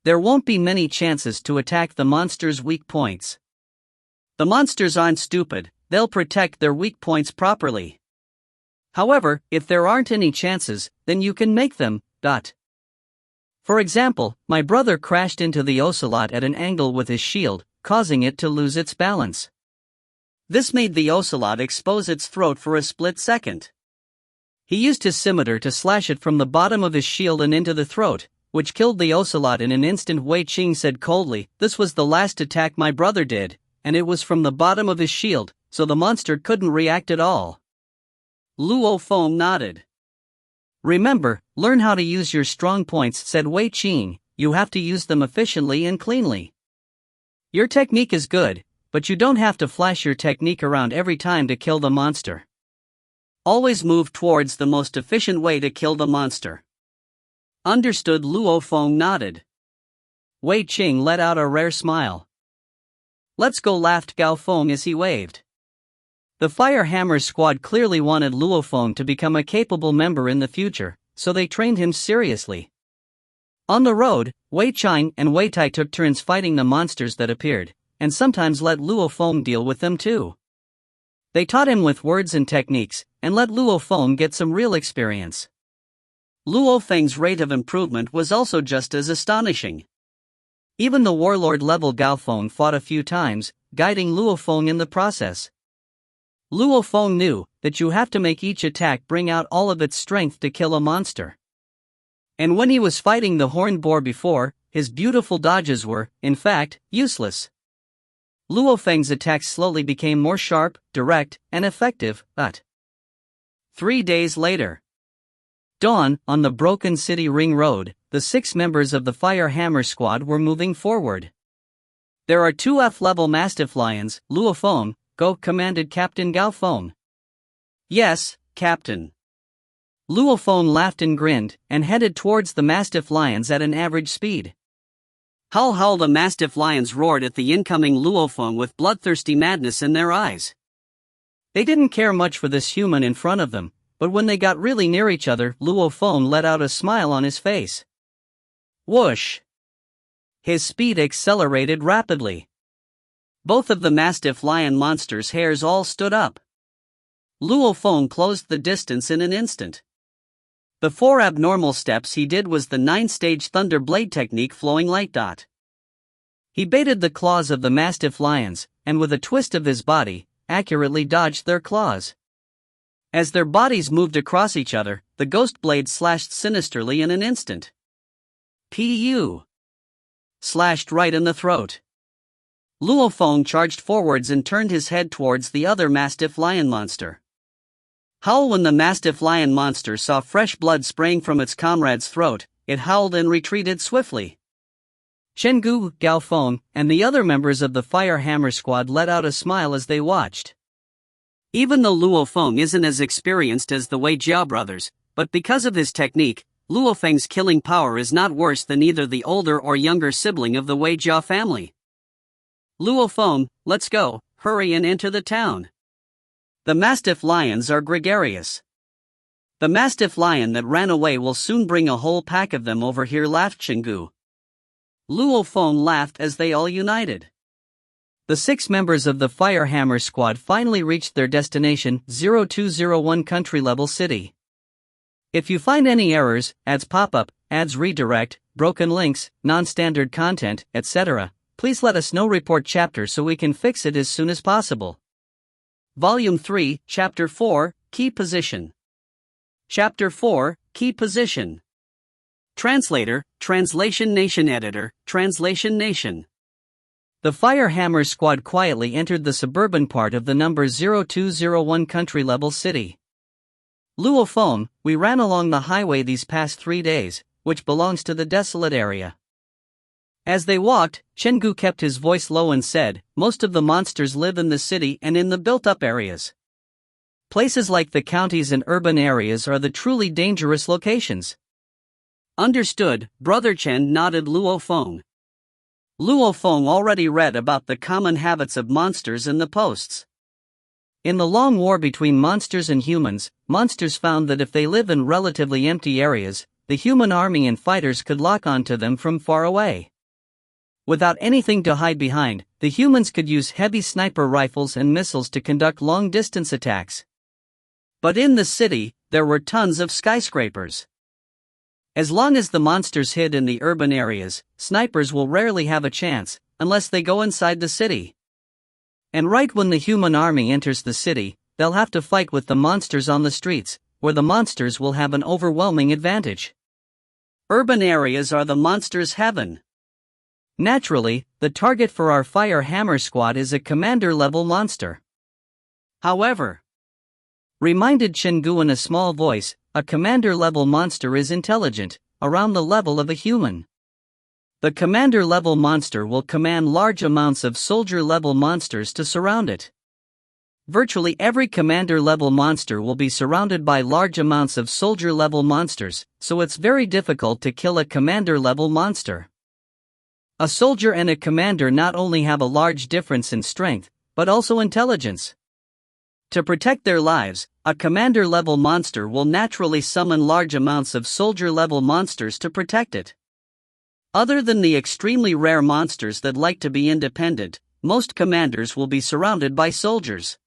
B: There won't be many chances to attack the monster's weak points. The monsters aren't stupid, they'll protect their weak points properly. However, if there aren't any chances, then you can make them. For example, my brother crashed into the ocelot at an angle with his shield, causing it to lose its balance. This made the ocelot expose its throat for a split second. He used his scimitar to slash it from the bottom of his shield and into the throat, which killed the ocelot in an instant. Wei Qing said coldly, "This was the last attack my brother did, and it was from the bottom of his shield, so the monster couldn't react at all."
A: Luo Feng nodded.
B: "Remember, learn how to use your strong points," said Wei Qing. "You have to use them efficiently and cleanly. Your technique is good, but you don't have to flash your technique around every time to kill the monster.
A: Always move towards the most efficient way to kill the monster."
B: "Understood." Luo Feng nodded. Wei Qing let out a rare smile. "Let's go," laughed Gao Feng as he waved. The Fire Hammer Squad clearly wanted Luo Feng to become a capable member in the future, so they trained him seriously. On the road, Wei Qing and Wei Tai took turns fighting the monsters that appeared, and sometimes let Luo Feng deal with them too. They taught him with words and techniques, and let Luo Feng get some real experience.
A: Luo Feng's rate of improvement was also just as astonishing.
B: Even the warlord level Gao Feng fought a few times, guiding Luo Feng in the process. Luo Feng knew that you have to make each attack bring out all of its strength to kill a monster. And when he was fighting the horned boar before, his beautiful dodges were, in fact, useless. Luo Feng's attacks slowly became more sharp, direct, and effective, but
A: 3 days later.
B: Dawn, on the broken city ring road, the 6 members of the Fire Hammer Squad were moving forward.
A: "There are 2 F-level Mastiff Lions, Luo Feng, go," commanded Captain Gao Feng.
B: "Yes, Captain." Luo Feng laughed and grinned, and headed towards the Mastiff Lions at an average speed.
A: Howl! The Mastiff Lions roared at the incoming Luo Feng with bloodthirsty madness in their eyes.
B: They didn't care much for this human in front of them, but when they got really near each other, Luo Feng let out a smile on his face. Whoosh! His speed accelerated rapidly.
A: Both of the Mastiff Lion monsters' hairs all stood up. Luo Feng closed the distance in an instant. The 4 abnormal steps he did was the 9-stage Thunder Blade technique flowing light dot.
B: He baited the claws of the Mastiff Lions, and with a twist of his body, accurately dodged their claws. As their bodies moved across each other, the ghost blade slashed sinisterly in an instant.
A: Pu! Slashed right in the throat. Luo Feng charged forwards and turned his head towards the other Mastiff Lion monster. Howl! When the Mastiff Lion monster saw fresh blood spraying from its comrade's throat, it howled and retreated swiftly.
B: Chenggu, Gao Feng, and the other members of the Fire Hammer Squad let out a smile as they watched.
A: Even though Luo Feng isn't as experienced as the Wei Jiao brothers, but because of his technique, Luo Feng's killing power is not worse than either the older or younger sibling of the Wei Jiao family. "Luo Feng, let's go, hurry and enter the town. The Mastiff Lions are gregarious. The Mastiff Lion that ran away will soon bring a whole pack of them over here," laughed Chenggu. Luo Feng laughed as they all united.
B: The 6 members of the Fire Hammer Squad finally reached their destination, 0201 Country Level City. If you find any errors, ads pop up, ads redirect, broken links, non-standard content, etc., please let us know. Report chapter so we can fix it as soon as possible.
A: Volume 3, Chapter 4, Key Position. Chapter 4, Key Position. Translator, Translation Nation. Editor, Translation Nation.
B: The Fire Hammer Squad quietly entered the suburban part of the number 0201 Country Level City. "Luo Feng, we ran along the highway these past 3 days, which belongs to the desolate area." As they walked, Chenggu kept his voice low and said, "Most of the monsters live in the city and in the built-up areas. Places like the counties and urban areas are the truly dangerous locations."
A: "Understood," Brother Chen nodded. Luo Feng. Luo Feng already read about the common habits of monsters in the posts.
B: In the long war between monsters and humans, monsters found that if they live in relatively empty areas, the human army and fighters could lock onto them from far away. Without anything to hide behind, the humans could use heavy sniper rifles and missiles to conduct long-distance attacks. But in the city, there were tons of skyscrapers. As long as the monsters hid in the urban areas, snipers will rarely have a chance, unless they go inside the city. And right when the human army enters the city, they'll have to fight with the monsters on the streets, where the monsters will have an overwhelming advantage.
A: Urban areas are the monsters' heaven.
B: Naturally, the target for our Fire Hammer squad is a commander-level monster.
A: However,
B: reminded Chenggu in a small voice, a commander-level monster is intelligent, around the level of a human. The commander-level monster will command large amounts of soldier-level monsters to surround it. Virtually every commander-level monster will be surrounded by large amounts of soldier-level monsters, so it's very difficult to kill a commander-level monster. A soldier and a commander not only have a large difference in strength, but also intelligence. To protect their lives, a commander-level monster will naturally summon large amounts of soldier-level monsters to protect it. Other than the extremely rare monsters that like to be independent, most commanders will be surrounded by soldiers.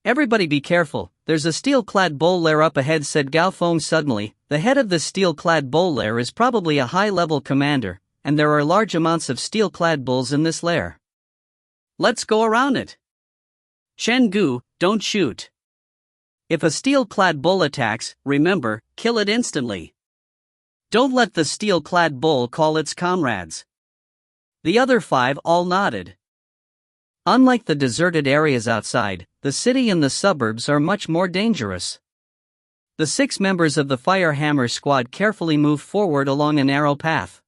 B: Everybody be careful, there's a steel-clad bull lair up ahead, said Gao Feng suddenly. The head of the steel-clad bull lair is probably a high-level commander, and there are large amounts of steel-clad bulls in this lair.
A: Let's go around it. Chenggu, don't shoot. If a steel-clad bull attacks, remember, kill it instantly. Don't let the steel-clad bull call its comrades. The other 5 all nodded.
B: Unlike the deserted areas outside, the city and the suburbs are much more dangerous. The 6 members of the Fire Hammer squad carefully move forward along a narrow path.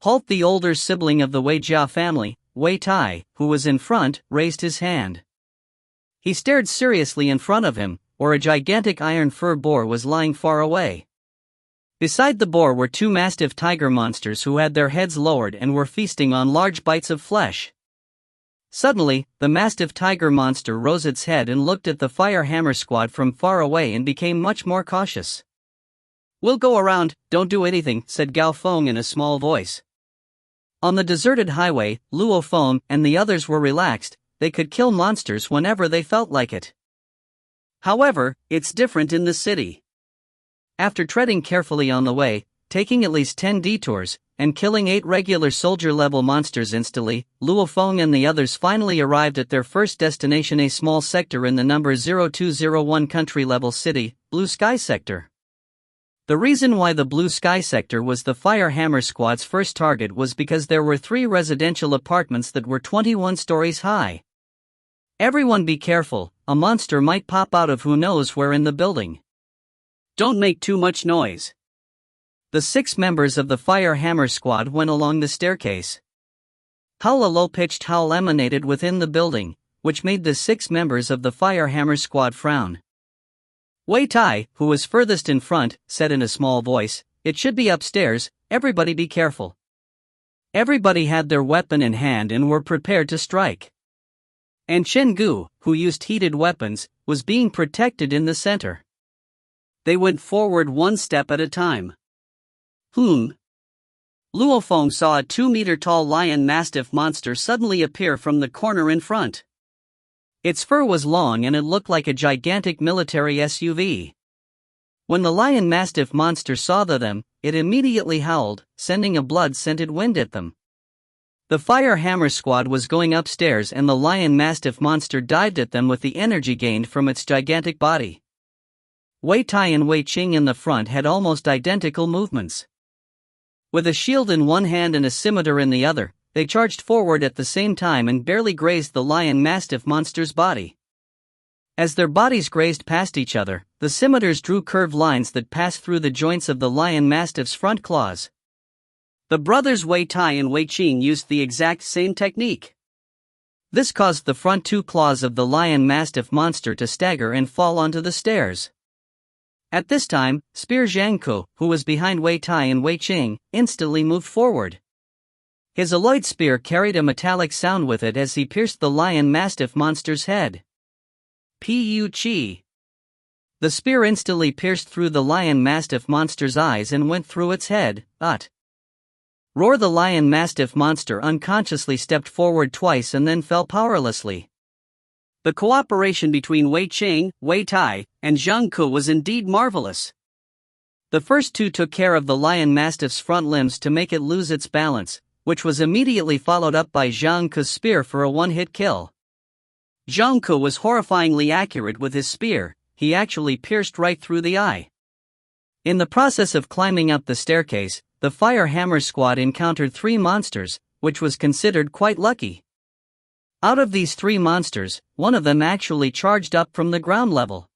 B: Halt! The older sibling of the Wei Jia family, Wei Tai, who was in front, raised his hand. He stared seriously in front of him, where a gigantic iron fur boar was lying far away. Beside the boar were 2 mastiff tiger monsters who had their heads lowered and were feasting on large bites of flesh. Suddenly, the mastiff tiger monster rose its head and looked at the Fire Hammer squad from far away and became much more cautious.
A: We'll go around, don't do anything, said Gao Feng in a small voice.
B: On the deserted highway, Luo Feng and the others were relaxed. They could kill monsters whenever they felt like it.
A: However, it's different in the city.
B: After treading carefully on the way, taking at least 10 detours, and killing 8 regular soldier-level monsters instantly, Luo Feng and the others finally arrived at their first destination, a small sector in the number 0201 country-level city, Blue Sky Sector. The reason why the Blue Sky Sector was the Fire Hammer squad's first target was because there were 3 residential apartments that were 21 stories high. Everyone be careful, a monster might pop out of who knows where in the building.
A: Don't make too much noise.
B: The 6 members of the Fire Hammer squad went along the staircase. A low-pitched howl emanated within the building, which made the 6 members of the Fire Hammer squad frown. Wei Tai, who was furthest in front, said in a small voice, "It should be upstairs, everybody be careful." Everybody had their weapon in hand and were prepared to strike. And Chenggu, who used heated weapons, was being protected in the center.
A: They went forward 1 step at a time. Luo Feng saw a 2-meter-tall lion mastiff monster suddenly appear from the corner in front. Its fur was long and it looked like a gigantic military SUV. When the lion mastiff monster saw them, it immediately howled, sending a blood-scented wind at them. The Fire Hammer squad was going upstairs and the lion mastiff monster dived at them with the energy gained from its gigantic body. Wei Tai and Wei Qing in the front had almost identical movements. With a shield in one hand and a scimitar in the other, they charged forward at the same time and barely grazed the lion mastiff monster's body. As their bodies grazed past each other, the scimitars drew curved lines that passed through the joints of the lion mastiff's front claws. The brothers Wei Tai and Wei Qing used the exact same technique. This caused the front 2 claws of the lion mastiff monster to stagger and fall onto the stairs. At this time, Spear Zhangke, who was behind Wei Tai and Wei Qing, instantly moved forward. His alloyed spear carried a metallic sound with it as he pierced the lion mastiff monster's head. Pu-chi. The spear instantly pierced through the lion mastiff monster's eyes and went through its head. Roar! The lion mastiff monster unconsciously stepped forward twice and then fell powerlessly. The cooperation between Wei Qing, Wei Tai, and Zhang Ke was indeed marvelous. The first 2 took care of the lion mastiff's front limbs to make it lose its balance, which was immediately followed up by Zhang Ke's spear for a 1-hit kill. Zhang Ke was horrifyingly accurate with his spear.
B: he actually pierced right through the eye. In the process of climbing up the staircase, the Fire Hammer Squad encountered 3 monsters, which was considered quite lucky. Out of these 3 monsters, one of them actually charged up from the ground level.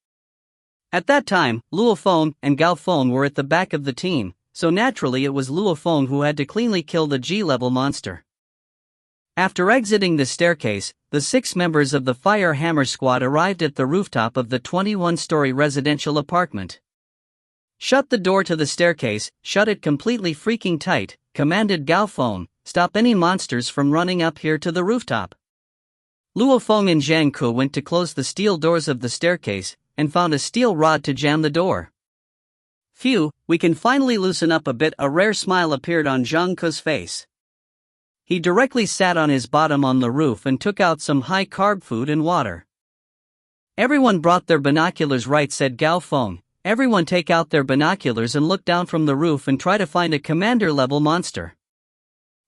B: At that time, Luo Feng and Gao Feng were at the back of the team, so naturally it was Luo Feng who had to cleanly kill the G-level monster. After exiting the staircase, the 6 members of the Fire Hammer Squad arrived at the rooftop of the 21-story residential apartment. "Shut the door to the staircase, shut it completely freaking tight," commanded Gao Feng. "Stop any monsters from running up here to the rooftop." Luo Feng and Zhang Ke went to close the steel doors of the staircase, and found a steel rod to jam the door.
A: "Phew, we can finally loosen up a bit." A rare smile appeared on Zhang Ke's face.
B: He directly sat on his bottom on the roof and took out some high-carb food and water. "Everyone brought their binoculars, right?" said Gao Feng. "Everyone take out their binoculars and look down from the roof and try to find a commander-level monster.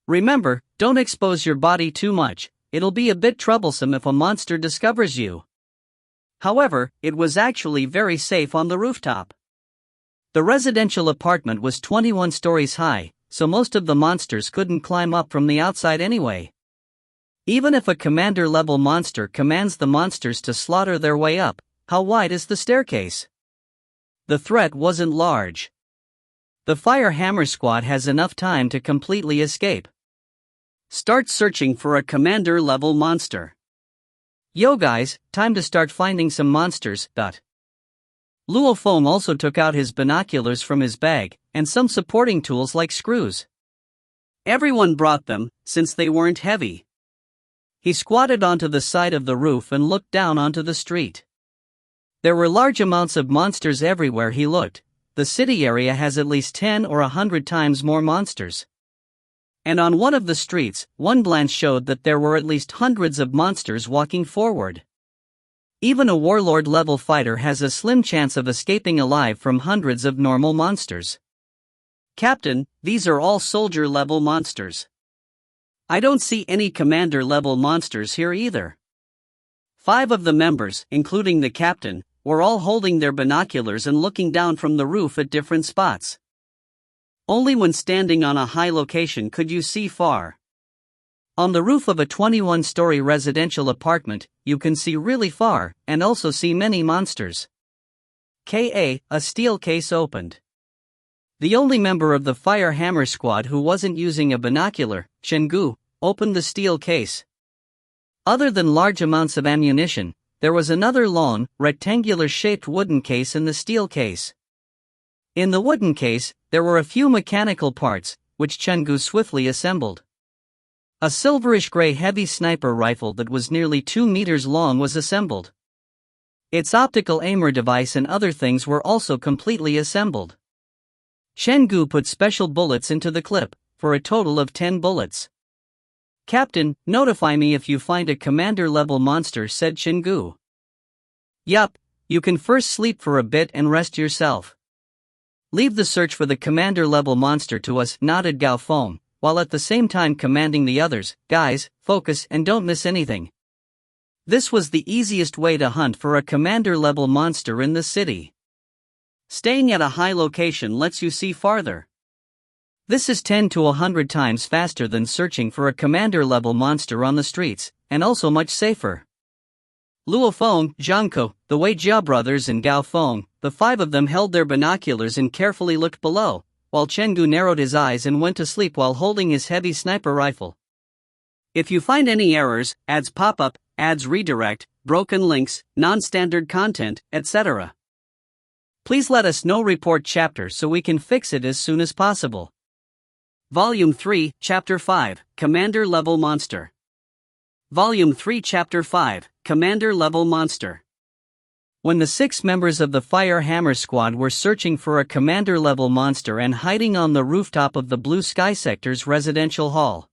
B: Remember, don't expose your body too much, it'll be a bit troublesome if a monster discovers you." However, it was actually very safe on the rooftop. The residential apartment was 21 stories high, so most of the monsters couldn't climb up from the outside anyway. Even if a commander-level monster commands the monsters to slaughter their way up, how wide is the staircase? The threat wasn't large. The Fire Hammer Squad has enough time to completely escape.
A: Start searching for a commander-level monster.
B: Yo guys, time to start finding some monsters. Luo Feng also took out his binoculars from his bag, and some supporting tools like screws.
A: Everyone brought them, since they weren't heavy.
B: He squatted onto the side of the roof and looked down onto the street. There were large amounts of monsters everywhere he looked. The city area has at least 10 or 100 times more monsters. And on one of the streets, one glance showed that there were at least hundreds of monsters walking forward. Even a warlord-level fighter has a slim chance of escaping alive from hundreds of normal monsters.
A: "Captain, these are all soldier-level monsters. I don't see any commander-level monsters here either." 5 of the members, including the captain, were all holding their binoculars and looking down from the roof at different spots. Only when standing on a high location could you see far. On the roof of a 21-story residential apartment, you can see really far, and also see many monsters. A steel case opened. The only member of the Fire Hammer Squad who wasn't using a binocular, Shengu, opened the steel case. Other than large amounts of ammunition, there was another long, rectangular-shaped wooden case in the steel case. In the wooden case, there were a few mechanical parts, which Shengu swiftly assembled. A silverish-gray heavy sniper rifle that was nearly 2 meters long was assembled. Its optical aimer device and other things were also completely assembled. Shengu put special bullets into the clip, for a total of 10 bullets. "Captain, notify me if you find a commander-level monster," said Shengu. "Yup, you can first sleep for a bit and rest yourself. Leave the search for the commander-level monster to us," nodded Gao Feng, while at the same time commanding the others, "Guys, focus and don't miss anything." This was the easiest way to hunt for a commander-level monster in the city. Staying at a high location lets you see farther.
B: This is 10 to 100 times faster than searching for a commander-level monster on the streets, and also much safer. Luo Feng, Zhang Ke, the Wei Jia brothers and Gao Feng, the 5 of them held their binoculars and carefully looked below, while Shengu narrowed his eyes and went to sleep while holding his heavy sniper rifle.
A: If you find any errors, ads pop up, ads redirect, broken links, non-standard content, etc., please let us know. Report chapter so we can fix it as soon as possible. Volume 3, Chapter 5, Commander Level Monster. Volume 3, Chapter 5, Commander Level Monster.
B: When the 6 members of the Fire Hammer Squad were searching for a commander-level monster and hiding on the rooftop of the Blue Sky Sector's residential hall.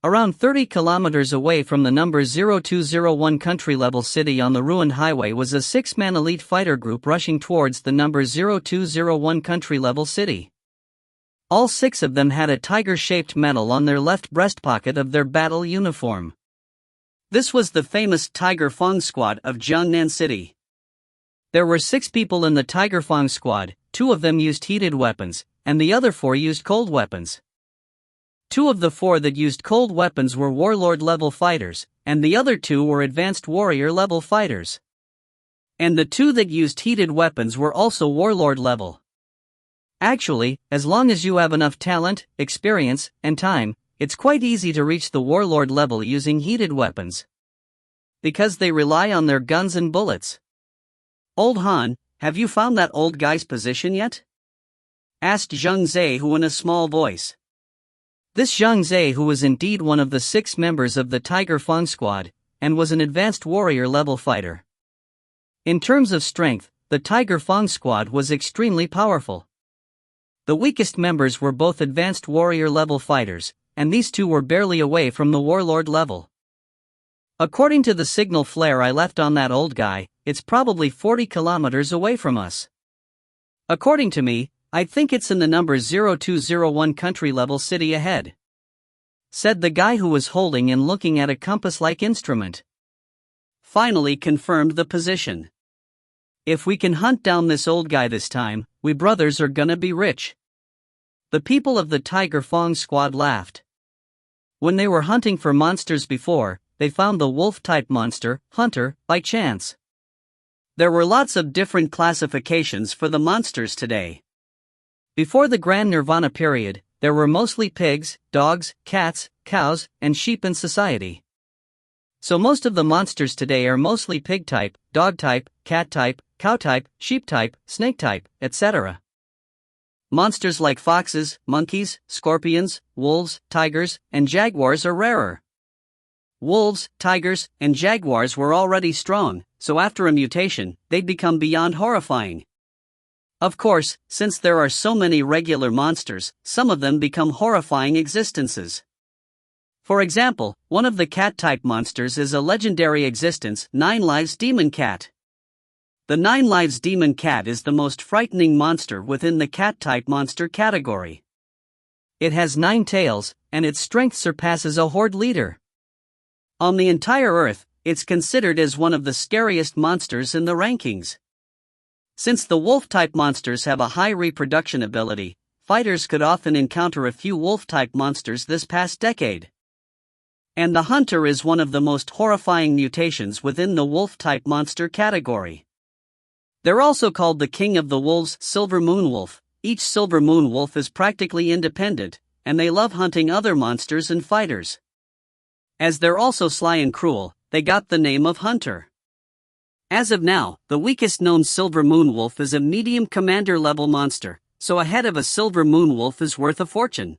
B: Around 30 kilometers away from the number 0201 country-level city on the ruined highway was a 6-man elite fighter group rushing towards the number 0201 country-level city. All 6 of them had a tiger-shaped medal on their left breast pocket of their battle uniform.
A: This was the famous Tiger Feng Squad of Jiangnan City.
B: There were 6 people in the Tiger Feng squad, 2 of them used heated weapons, and the other 4 used cold weapons. 2 of the 4 that used cold weapons were warlord-level fighters, and the other 2 were advanced warrior-level fighters. And the 2 that used heated weapons were also warlord-level. Actually, as long as you have enough talent, experience, and time, it's quite easy to reach the warlord level using heated weapons. Because they rely on their guns and bullets.
A: Old Han, have you found that old guy's position yet? Asked Zhang Zhehu in a small voice.
B: This Zhang Zhehu was indeed one of the 6 members of the Tiger Feng squad, and was an advanced warrior-level fighter. In terms of strength, the Tiger Feng squad was extremely powerful. The weakest members were both advanced warrior-level fighters, and these 2 were barely away from the warlord level. According to the signal flare I left on that old guy, it's probably 40 kilometers away from us.
A: According to me, I think it's in the number 0201 country-level city ahead,
B: said the guy who was holding and looking at a compass-like instrument.
A: Finally confirmed the position.
B: If we can hunt down this old guy this time, we brothers are gonna be rich. The people of the Tiger Feng squad laughed. When they were hunting for monsters before, they found the wolf-type monster, Hunter, by chance.
A: There were lots of different classifications for the monsters today.
B: Before the Grand Nirvana period, there were mostly pigs, dogs, cats, cows, and sheep in society. So most of the monsters today are mostly pig-type, dog-type, cat-type, cow-type, sheep-type, snake-type, etc.
A: Monsters like foxes, monkeys, scorpions, wolves, tigers, and jaguars are rarer. Wolves, tigers, and jaguars were already strong, so after a mutation, they'd become beyond horrifying. Of course, since there are so many regular monsters, some of them become horrifying existences. For example, one of the cat-type monsters is a legendary existence, 9 Lives Demon Cat. The 9 Lives Demon Cat is the most frightening monster within the cat-type monster category.
B: It has 9 tails, and its strength surpasses a horde leader.
A: On the entire Earth, it's considered as one of the scariest monsters in the rankings. Since the wolf-type monsters have a high reproduction ability, fighters could often encounter a few wolf-type monsters this past decade. And the hunter is one of the most horrifying mutations within the wolf-type monster category. They're also called the king of the wolves, silver moon wolf. Each silver moon wolf is practically independent, and they love hunting other monsters and fighters. As they're also sly and cruel, they got the name of hunter. As of now, the weakest known silver moon wolf is a medium commander level monster, so a head of a silver moon wolf is worth a fortune.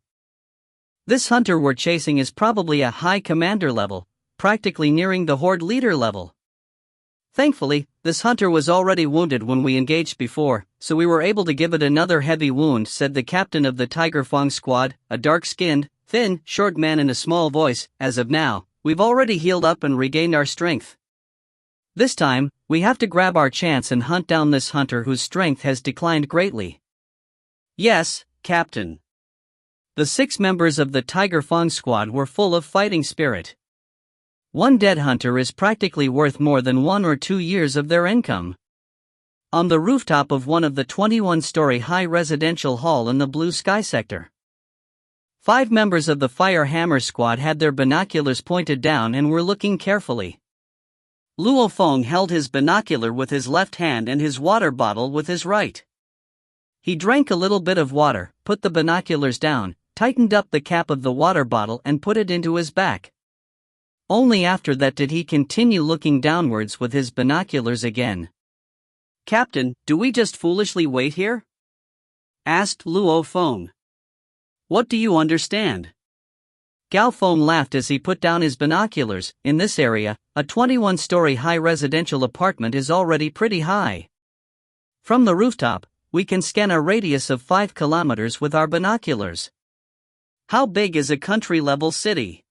B: This hunter we're chasing is probably a high commander level, practically nearing the horde leader level. Thankfully, this hunter was already wounded when we engaged before, so we were able to give it another heavy wound, said the captain of the Tiger Feng squad, a dark-skinned, thin, short man in a small voice. As of now, we've already healed up and regained our strength. This time, we have to grab our chance and hunt down this hunter whose strength has declined greatly.
A: Yes, Captain.
B: The 6 members of the Tiger Feng squad were full of fighting spirit. One dead hunter is practically worth more than 1 or 2 years of their income. On the rooftop of one of the 21-story high residential hall in the Blue Sky sector, 5 members of the Fire Hammer squad had their binoculars pointed down and were looking carefully.
A: Luo Feng held his binocular with his left hand and his water bottle with his right.
B: He drank a little bit of water, put the binoculars down, tightened up the cap of the water bottle and put it into his back. Only after that did he continue looking downwards with his binoculars again.
A: Captain, do we just foolishly wait here? Asked Luo Feng. What do you understand?
B: Gao Feng laughed as he put down his binoculars. In this area, a 21-story high residential apartment is already pretty high. From the rooftop, we can scan a radius of 5 kilometers with our binoculars.
A: How big is a country-level city?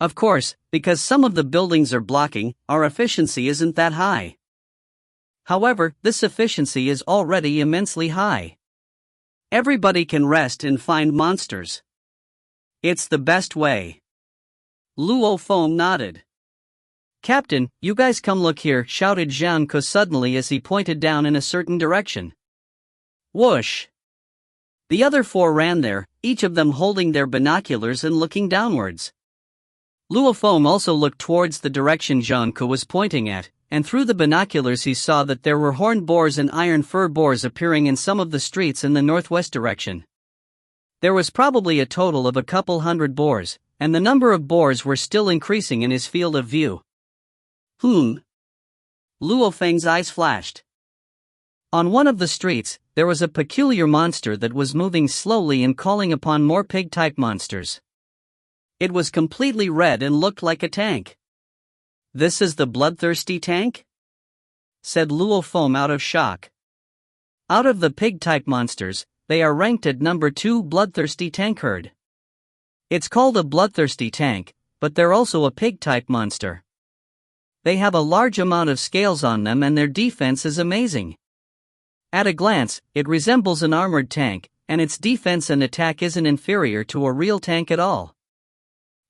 B: Of course, because some of the buildings are blocking, our efficiency isn't that high. However, this efficiency is already immensely high.
A: Everybody can rest and find monsters. It's the best way. Luo Feng nodded.
B: "Captain, you guys come look here," shouted Zhang Ke suddenly as he pointed down in a certain direction. Whoosh! The other four ran there, each of them holding their binoculars and looking downwards. Luo Feng also looked towards the direction Zhang Ke was pointing at, and through the binoculars he saw that there were horned boars and iron fur boars appearing in some of the streets in the northwest direction. There was probably a total of a couple hundred boars, and the number of boars were still increasing in his field of view. Luo Feng's eyes flashed. On one of the streets, there was a peculiar monster that was moving slowly and calling upon more pig-type monsters. It was completely red and looked like a tank. "This is the bloodthirsty tank?" said Luo Feng out of shock. Out of the pig-type monsters, they are ranked at number 2 bloodthirsty tank herd. It's called a bloodthirsty tank, but they're also a pig-type monster. They have a large amount of scales on them and their defense is amazing. At a glance, it resembles an armored tank, and its defense and attack isn't inferior to a real tank at all.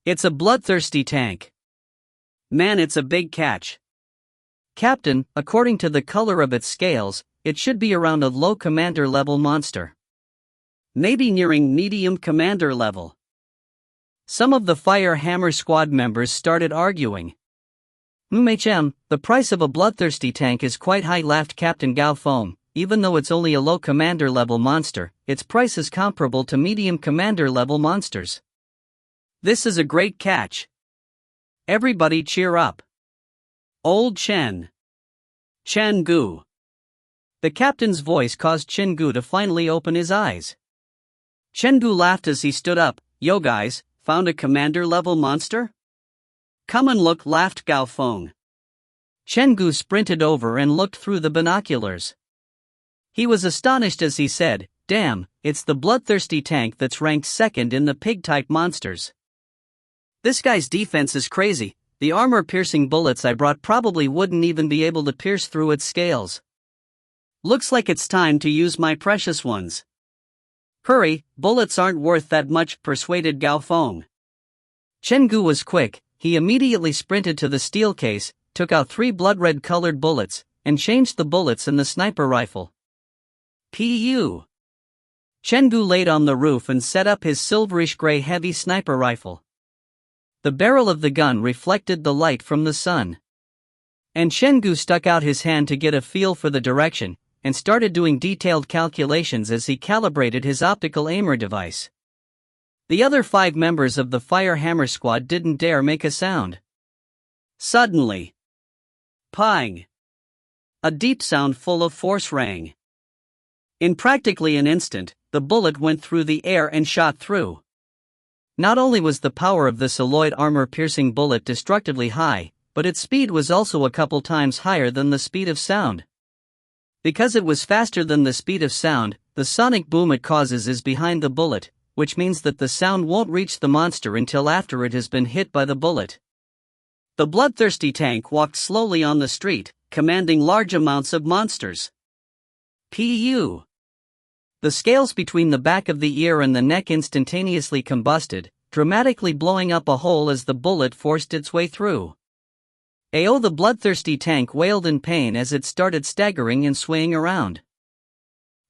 B: It's a bloodthirsty tank. Man, it's a big catch. Captain, according to the color of its scales, it should be around a low commander level monster. Maybe nearing medium commander level. Some of the Fire Hammer Squad members started arguing. The price of a bloodthirsty tank is quite high, laughed Captain Gao Feng. Even though it's only a low commander level monster, its price is comparable to medium commander level monsters. This is a great catch. Everybody cheer up. Old Chen Gu. The captain's voice caused Chen Gu to finally open his eyes. Chen Gu laughed as he stood up. "Yo guys, found a commander level monster? Come and look," laughed Gao Feng. Chen Gu sprinted over and looked through the binoculars. He was astonished as he said, "Damn, it's the bloodthirsty tank that's ranked second in the pig-type monsters. This guy's defense is crazy. The armor-piercing bullets I brought probably wouldn't even be able to pierce through its scales. Looks like it's time to use my precious ones." "Hurry, bullets aren't worth that much," persuaded Gao Feng. Chen Gu was quick. He immediately sprinted to the steel case, took out 3 blood-red colored bullets, and changed the bullets in the sniper rifle. Pu. Chen Gu laid on the roof and set up his silverish-gray heavy sniper rifle. The barrel of the gun reflected the light from the sun. And Chen Gu stuck out his hand to get a feel for the direction, and started doing detailed calculations as he calibrated his optical aimer device. The other 5 members of the Fire Hammer Squad didn't dare make a sound. Suddenly, pang! A deep sound full of force rang. In practically an instant, the bullet went through the air and shot through. Not only was the power of this alloyed armor-piercing bullet destructively high, but its speed was also a couple times higher than the speed of sound. Because it was faster than the speed of sound, the sonic boom it causes is behind the bullet, which means that the sound won't reach the monster until after it has been hit by the bullet. The bloodthirsty tank walked slowly on the street, commanding large amounts of monsters. Pu. The scales between the back of the ear and the neck instantaneously combusted, dramatically blowing up a hole as the bullet forced its way through. Ayo! The bloodthirsty tank wailed in pain as it started staggering and swaying around.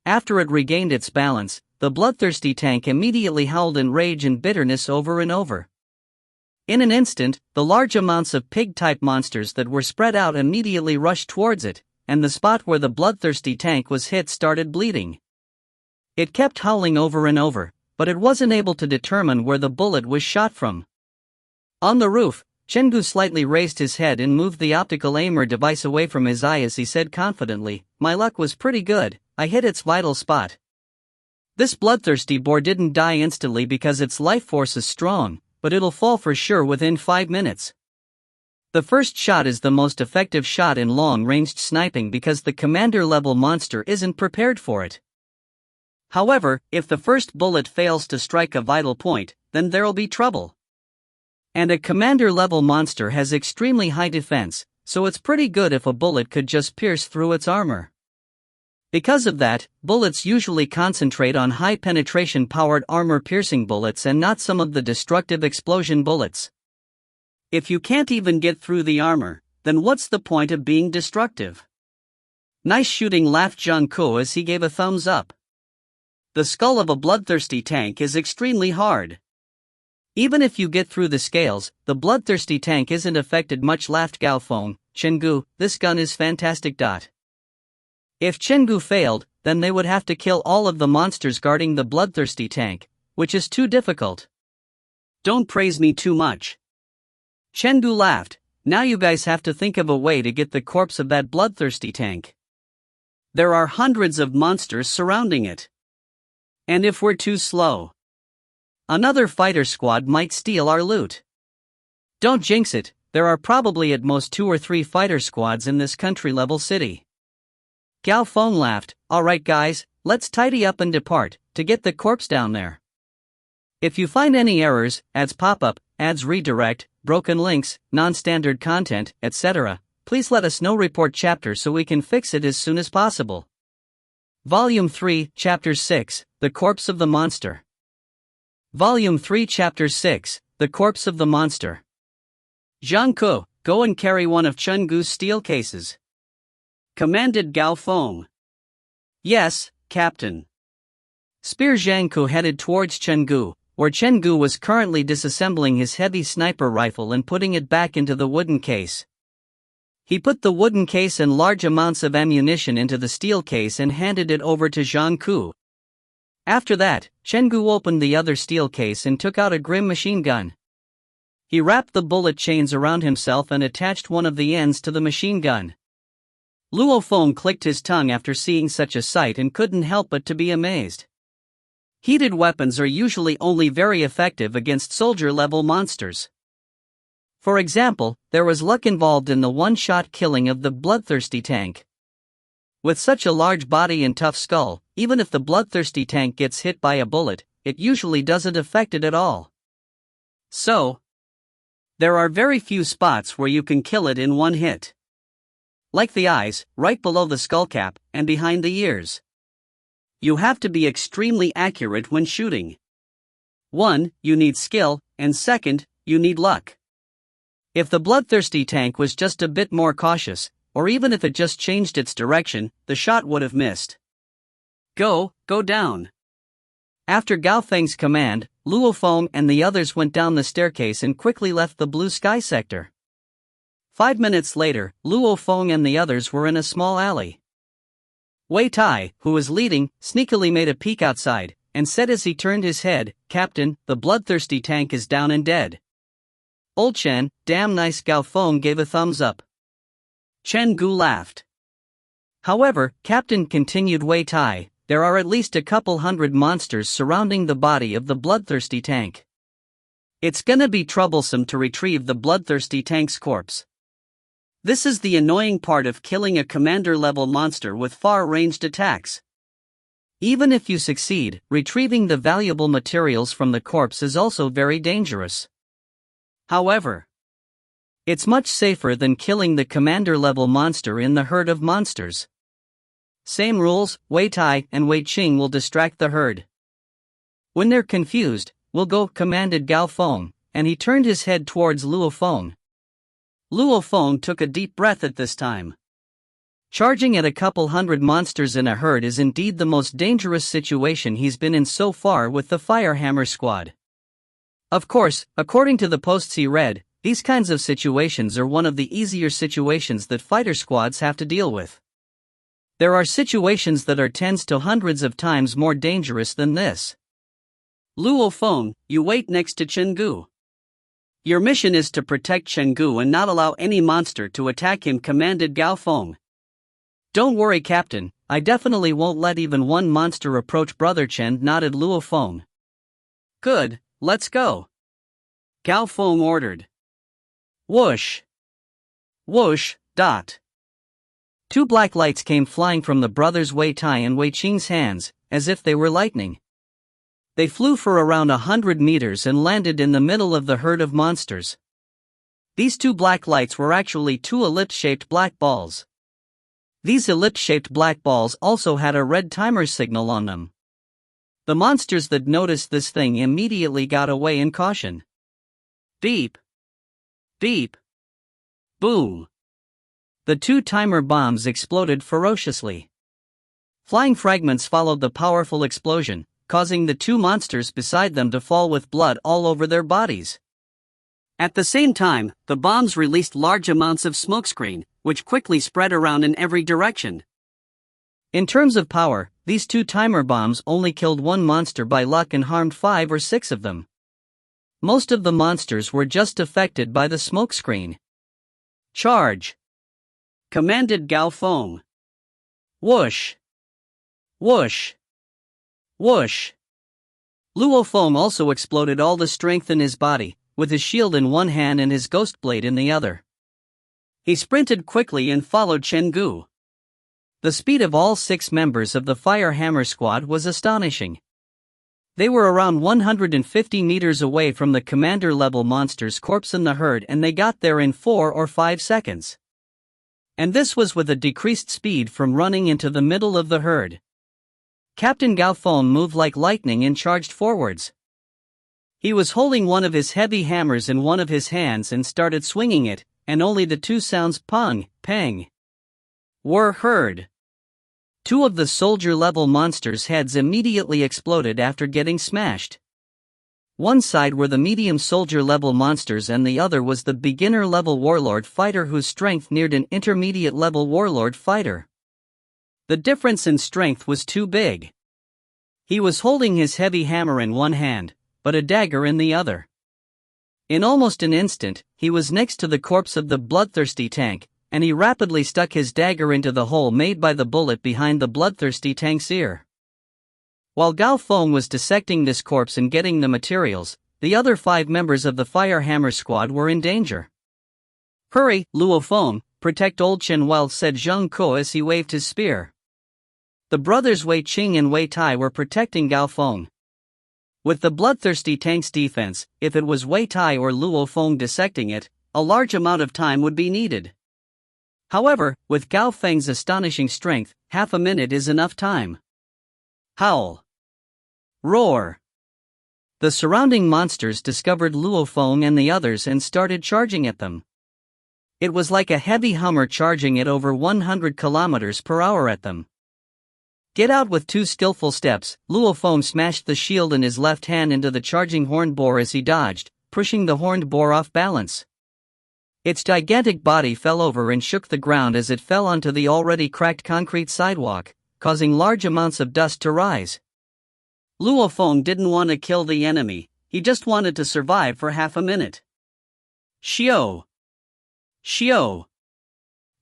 B: After it regained its balance, the bloodthirsty tank immediately howled in rage and bitterness over and over. In an instant, the large amounts of pig-type monsters that were spread out immediately rushed towards it, and the spot where the bloodthirsty tank was hit started bleeding. It kept howling over and over, but it wasn't able to determine where the bullet was shot from. On the roof, Chen Gu slightly raised his head and moved the optical aimer device away from his eye as he said confidently, "My luck was pretty good, I hit its vital spot. This bloodthirsty boar didn't die instantly because its life force is strong, but it'll fall for sure within 5 minutes. The first shot is the most effective shot in long-ranged sniping because the commander-level monster isn't prepared for it. However, if the first bullet fails to strike a vital point, then there'll be trouble. And a commander-level monster has extremely high defense, so it's pretty good if a bullet could just pierce through its armor. Because of that, bullets usually concentrate on high-penetration powered armor-piercing bullets and not some of the destructive explosion bullets.
A: If you can't even get through the armor, then what's the point of being destructive? Nice shooting, laughed Zhang as he gave a thumbs up. The skull of a bloodthirsty tank is extremely hard. Even if you get through the scales, the bloodthirsty tank isn't affected much, laughed Gao Feng. Chengu, this gun is fantastic. If Chengu failed, then they would have to kill all of the monsters guarding the bloodthirsty tank, which is too difficult. Don't praise me too much. Chengu laughed. Now you guys have to think of a way to get the corpse of that bloodthirsty tank. There are hundreds of monsters surrounding it. And if we're too slow, another fighter squad might steal our loot. Don't jinx it, there are probably at most 2 or 3 fighter squads in this country-level city. Gao Feng laughed. Alright guys, let's tidy up and depart, to get the corpse down there. If you find any errors, ads pop up, ads redirect, broken links, non-standard content, etc., please let us know. Report chapter so we can fix it as soon as possible. Volume 3, Chapter 6, The Corpse of the Monster. Volume 3, Chapter 6, The Corpse of the Monster. Zhang Ke, go and carry one of Chengu's steel cases, commanded Gao Feng. Yes, Captain. Spear Zhang Ke headed towards Chengu, where Chengu was currently disassembling his heavy sniper rifle and putting it back into the wooden case. He put the wooden case and large amounts of ammunition into the steel case and handed it over to Zhang Ke. After that, Chengu opened the other steel case and took out a Grim machine gun. He wrapped the bullet chains around himself and attached one of the ends to the machine gun. Luo Feng clicked his tongue after seeing such a sight and couldn't help but to be amazed. Heated weapons are usually only very effective against soldier-level monsters. For example, there was luck involved in the one-shot killing of the bloodthirsty tank. With such a large body and tough skull, even if the bloodthirsty tank gets hit by a bullet, it usually doesn't affect it at all. So, there are very few spots where you can kill it in one hit. Like the eyes, right below the skullcap, and behind the ears. You have to be extremely accurate when shooting. 1, you need skill, and 2, you need luck. If the bloodthirsty tank was just a bit more cautious, or even if it just changed its direction, the shot would have missed. Go down. After Gao Feng's command, Luo Feng and the others went down the staircase and quickly left the blue sky sector. 5 minutes later, Luo Feng and the others were in a small alley. Wei Tai, who was leading, sneakily made a peek outside, and said as he turned his head, "Captain, the bloodthirsty tank is down and dead." Old Chen, damn nice. Gao Feng gave a thumbs up. Chen Gu laughed. However, Captain, continued Wei Tai, there are at least a couple hundred monsters surrounding the body of the bloodthirsty tank. It's gonna be troublesome to retrieve the bloodthirsty tank's corpse. This is the annoying part of killing a commander-level monster with far-ranged attacks. Even if you succeed, retrieving the valuable materials from the corpse is also very dangerous. However, it's much safer than killing the commander-level monster in the herd of monsters. Same rules, Wei Tai and Wei Qing will distract the herd. When they're confused, we'll go, commanded Gao Feng, and he turned his head towards Luo Feng. Luo Feng took a deep breath at this time. Charging at a couple hundred monsters in a herd is indeed the most dangerous situation he's been in so far with the Firehammer squad. Of course, according to the posts he read, these kinds of situations are one of the easier situations that fighter squads have to deal with. There are situations that are tens to hundreds of times more dangerous than this. Luo Feng, you wait next to Chengu. Your mission is to protect Chengu and not allow any monster to attack him, commanded Gao Feng. Don't worry, Captain, I definitely won't let even one monster approach Brother Chen, nodded Luo Feng. Good, let's go. Gao Feng ordered. Whoosh. Whoosh, dot. 2 black lights came flying from the brothers Wei Tai and Wei Qing's hands, as if they were lightning. They flew for around 100 meters and landed in the middle of the herd of monsters. These 2 black lights were actually 2 ellipse-shaped black balls. These ellipse-shaped black balls also had a red timer signal on them. The monsters that noticed this thing immediately got away in caution. Beep. Beep. Boom.
B: The two timer bombs exploded ferociously. Flying fragments followed the powerful explosion, causing the two monsters beside them to fall with blood all over their bodies.
A: At the same time, the bombs released large amounts of smokescreen, which quickly spread around in every direction.
B: In terms of power, these two timer bombs only killed one monster by luck and harmed 5 or 6 of them. Most of the monsters were just affected by the smokescreen.
A: Charge! Commanded Luo Feng.
B: Whoosh! Whoosh! Whoosh!
A: Luo Feng also exploded all the strength in his body, with his shield in one hand and his ghost blade in the other. He sprinted quickly and followed Chen Gu.
B: The speed of all 6 members of the Fire Hammer Squad was astonishing. They were around 150 meters away from the commander-level monster's corpse in the herd, and they got there in 4 or 5 seconds. And this was with a decreased speed from running into the middle of the herd. Captain Luo Feng moved like lightning and charged forwards. He was holding one of his heavy hammers in one of his hands and started swinging it, and only the two sounds pong, pang were heard. 2 of the soldier-level monsters' heads immediately exploded after getting smashed. One side were the medium soldier-level monsters and the other was the beginner-level warlord fighter whose strength neared an intermediate-level warlord fighter. The difference in strength was too big. He was holding his heavy hammer in one hand, but a dagger in the other. In almost an instant, he was next to the corpse of the bloodthirsty tank, and he rapidly stuck his dagger into the hole made by the bullet behind the bloodthirsty tank's ear. While Luo Feng was dissecting this corpse and getting the materials, the other 5 members of the Fire Hammer Squad were in danger.
A: "Hurry, Luo Feng, protect old Chen Well," said Zhang Ke as he waved his spear. The brothers Wei Qing and Wei Tai were protecting Luo Feng. With the bloodthirsty tank's defense, if it was Wei Tai or Luo Feng dissecting it, a large amount of time would be needed. However, with Luo Feng's astonishing strength, half a minute is enough time. Howl! Roar! The surrounding monsters discovered Luo Feng and the others and started charging at them. It was like a heavy Hummer charging at over 100 kilometers per hour at them. Get out with 2 skillful steps, Luo Feng smashed the shield in his left hand into the charging horned boar as he dodged, pushing the horned boar off balance. Its gigantic body fell over and shook the ground as it fell onto the already cracked concrete sidewalk, causing large amounts of dust to rise. Luo Feng didn't want to kill the enemy, he just wanted to survive for half a minute. Xiao! Xiao!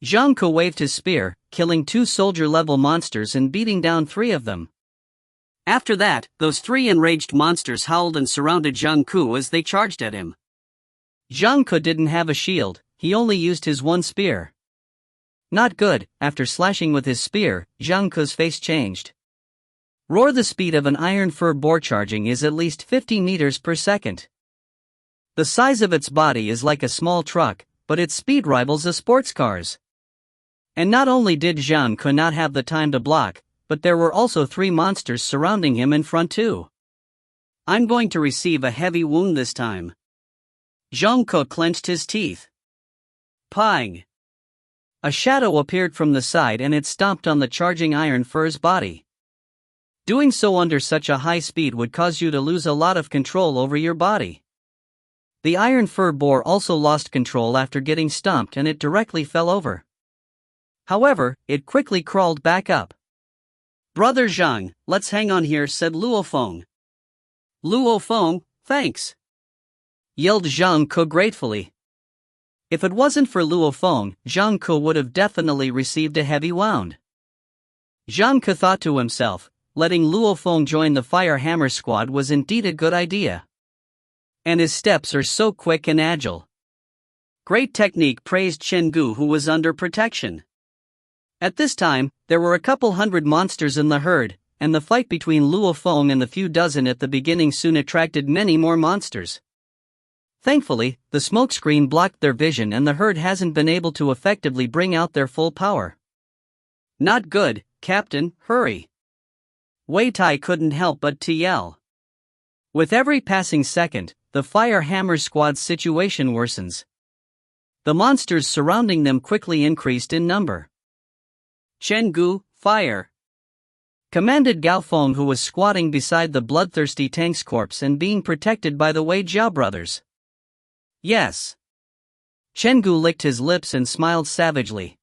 A: Zhang Ke waved his spear, killing 2 soldier-level monsters and beating down 3 of them. After that, those 3 enraged monsters howled and surrounded Zhang Ke as they charged at him. Zhang Ke didn't have a shield, he only used his one spear. Not good. After slashing with his spear, Zhang Ke's face changed. Roar! The speed of an iron fur boar charging is at least 50 meters per second. The size of its body is like a small truck, but its speed rivals a sports car's. And not only did Zhang Ke not have the time to block, but there were also 3 monsters surrounding him in front too. I'm going to receive a heavy wound this time. Zhang Ke clenched his teeth. Pang! A shadow appeared from the side and it stomped on the charging iron fur's body. Doing so under such a high speed would cause you to lose a lot of control over your body. The iron fur boar also lost control after getting stomped and it directly fell over. However, it quickly crawled back up. "Brother Zhang, let's hang on here," said Luo Feng. "Luo Feng, thanks," yelled Zhang Ke gratefully. If it wasn't for Luo Feng, Zhang Ke would have definitely received a heavy wound. Zhang Ke thought to himself, letting Luo Feng join the Fire Hammer Squad was indeed a good idea. And his steps are so quick and agile. Great technique, praised Chen Gu, who was under protection. At this time, there were a couple hundred monsters in the herd, and the fight between Luo Feng and the few dozen at the beginning soon attracted many more monsters. Thankfully, the smokescreen blocked their vision and the herd hasn't been able to effectively bring out their full power. "Not good, Captain, hurry." Wei Tai couldn't help but to yell. With every passing second, the Fire Hammer Squad's situation worsens.
B: The monsters surrounding them quickly increased in number.
A: Chenggu, fire!
B: Commanded Gao Feng, who was squatting beside the bloodthirsty tank's corpse and being protected by the Wei Jiao brothers.
A: Yes.
B: Chenggu licked his lips and smiled savagely.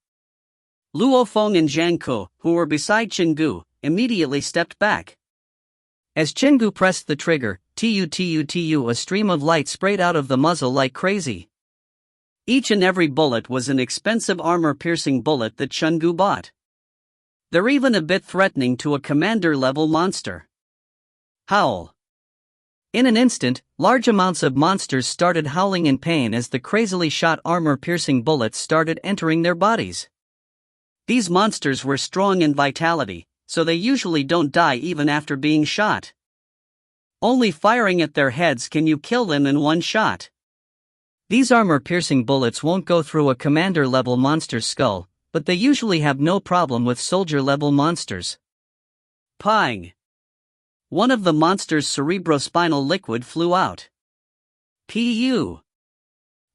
A: Luo Feng and Zhang Ke, who were beside Chenggu, immediately stepped back.
B: As Chenggu pressed the trigger, a stream of light sprayed out of the muzzle like crazy.
A: Each and every bullet was an expensive armor-piercing bullet that Chenggu bought. They're even a bit threatening to a commander-level monster. Howl.
B: In an instant, large amounts of monsters started howling in pain as the crazily shot armor-piercing bullets started entering their bodies.
A: These monsters were strong in vitality, so they usually don't die even after being shot. Only firing at their heads can you kill them in one shot.
B: These armor-piercing bullets won't go through a commander-level monster's skull, but they usually have no problem with soldier-level monsters.
A: Pang! One of the monster's cerebrospinal liquid flew out. Pu!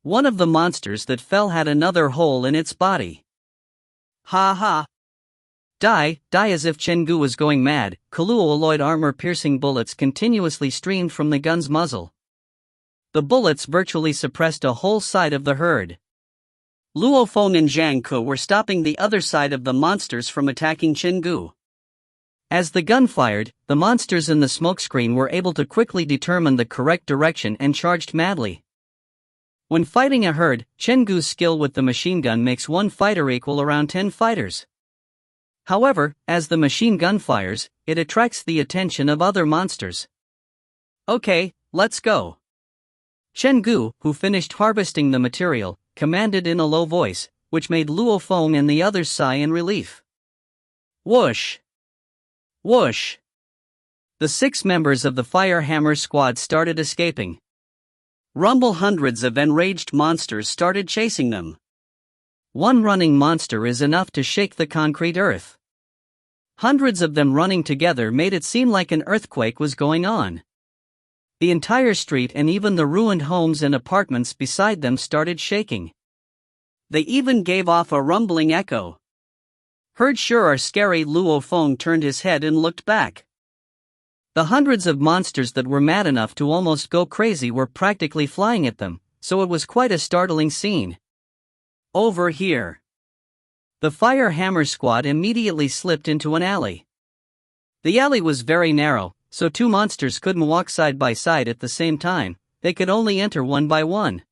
A: One of the monsters that fell had another hole in its body. Ha ha!
B: Die as if Chenggu was going mad. Colloid armor-piercing bullets continuously streamed from the gun's muzzle. The bullets virtually suppressed a whole side of the herd.
A: Luo Feng and Zhang Ke were stopping the other side of the monsters from attacking Chenggu.
B: As the gun fired, the monsters in the smokescreen were able to quickly determine the correct direction and charged madly. When fighting a herd, Chenggu's skill with the machine gun makes one fighter equal around 10 fighters. However, as the machine gun fires, it attracts the attention of other monsters.
A: Okay, let's go.
B: Chenggu, who finished harvesting the material, commanded in a low voice, which made Luo Feng and the others sigh in relief.
A: Whoosh! Whoosh!
B: The 6 members of the Fire Hammer squad started escaping.
A: Rumble! Hundreds of enraged monsters started chasing them.
B: One running monster is enough to shake the concrete earth. Hundreds of them running together made it seem like an earthquake was going on. The entire street and even the ruined homes and apartments beside them started shaking.
A: They even gave off a rumbling echo. Herd sure are scary. Luo Feng turned his head and looked back.
B: The hundreds of monsters that were mad enough to almost go crazy were practically flying at them, so it was quite a startling scene.
A: Over here.
B: The Fire Hammer squad immediately slipped into an alley. The alley was very narrow, so 2 monsters couldn't walk side by side at the same time, they could only enter one by one.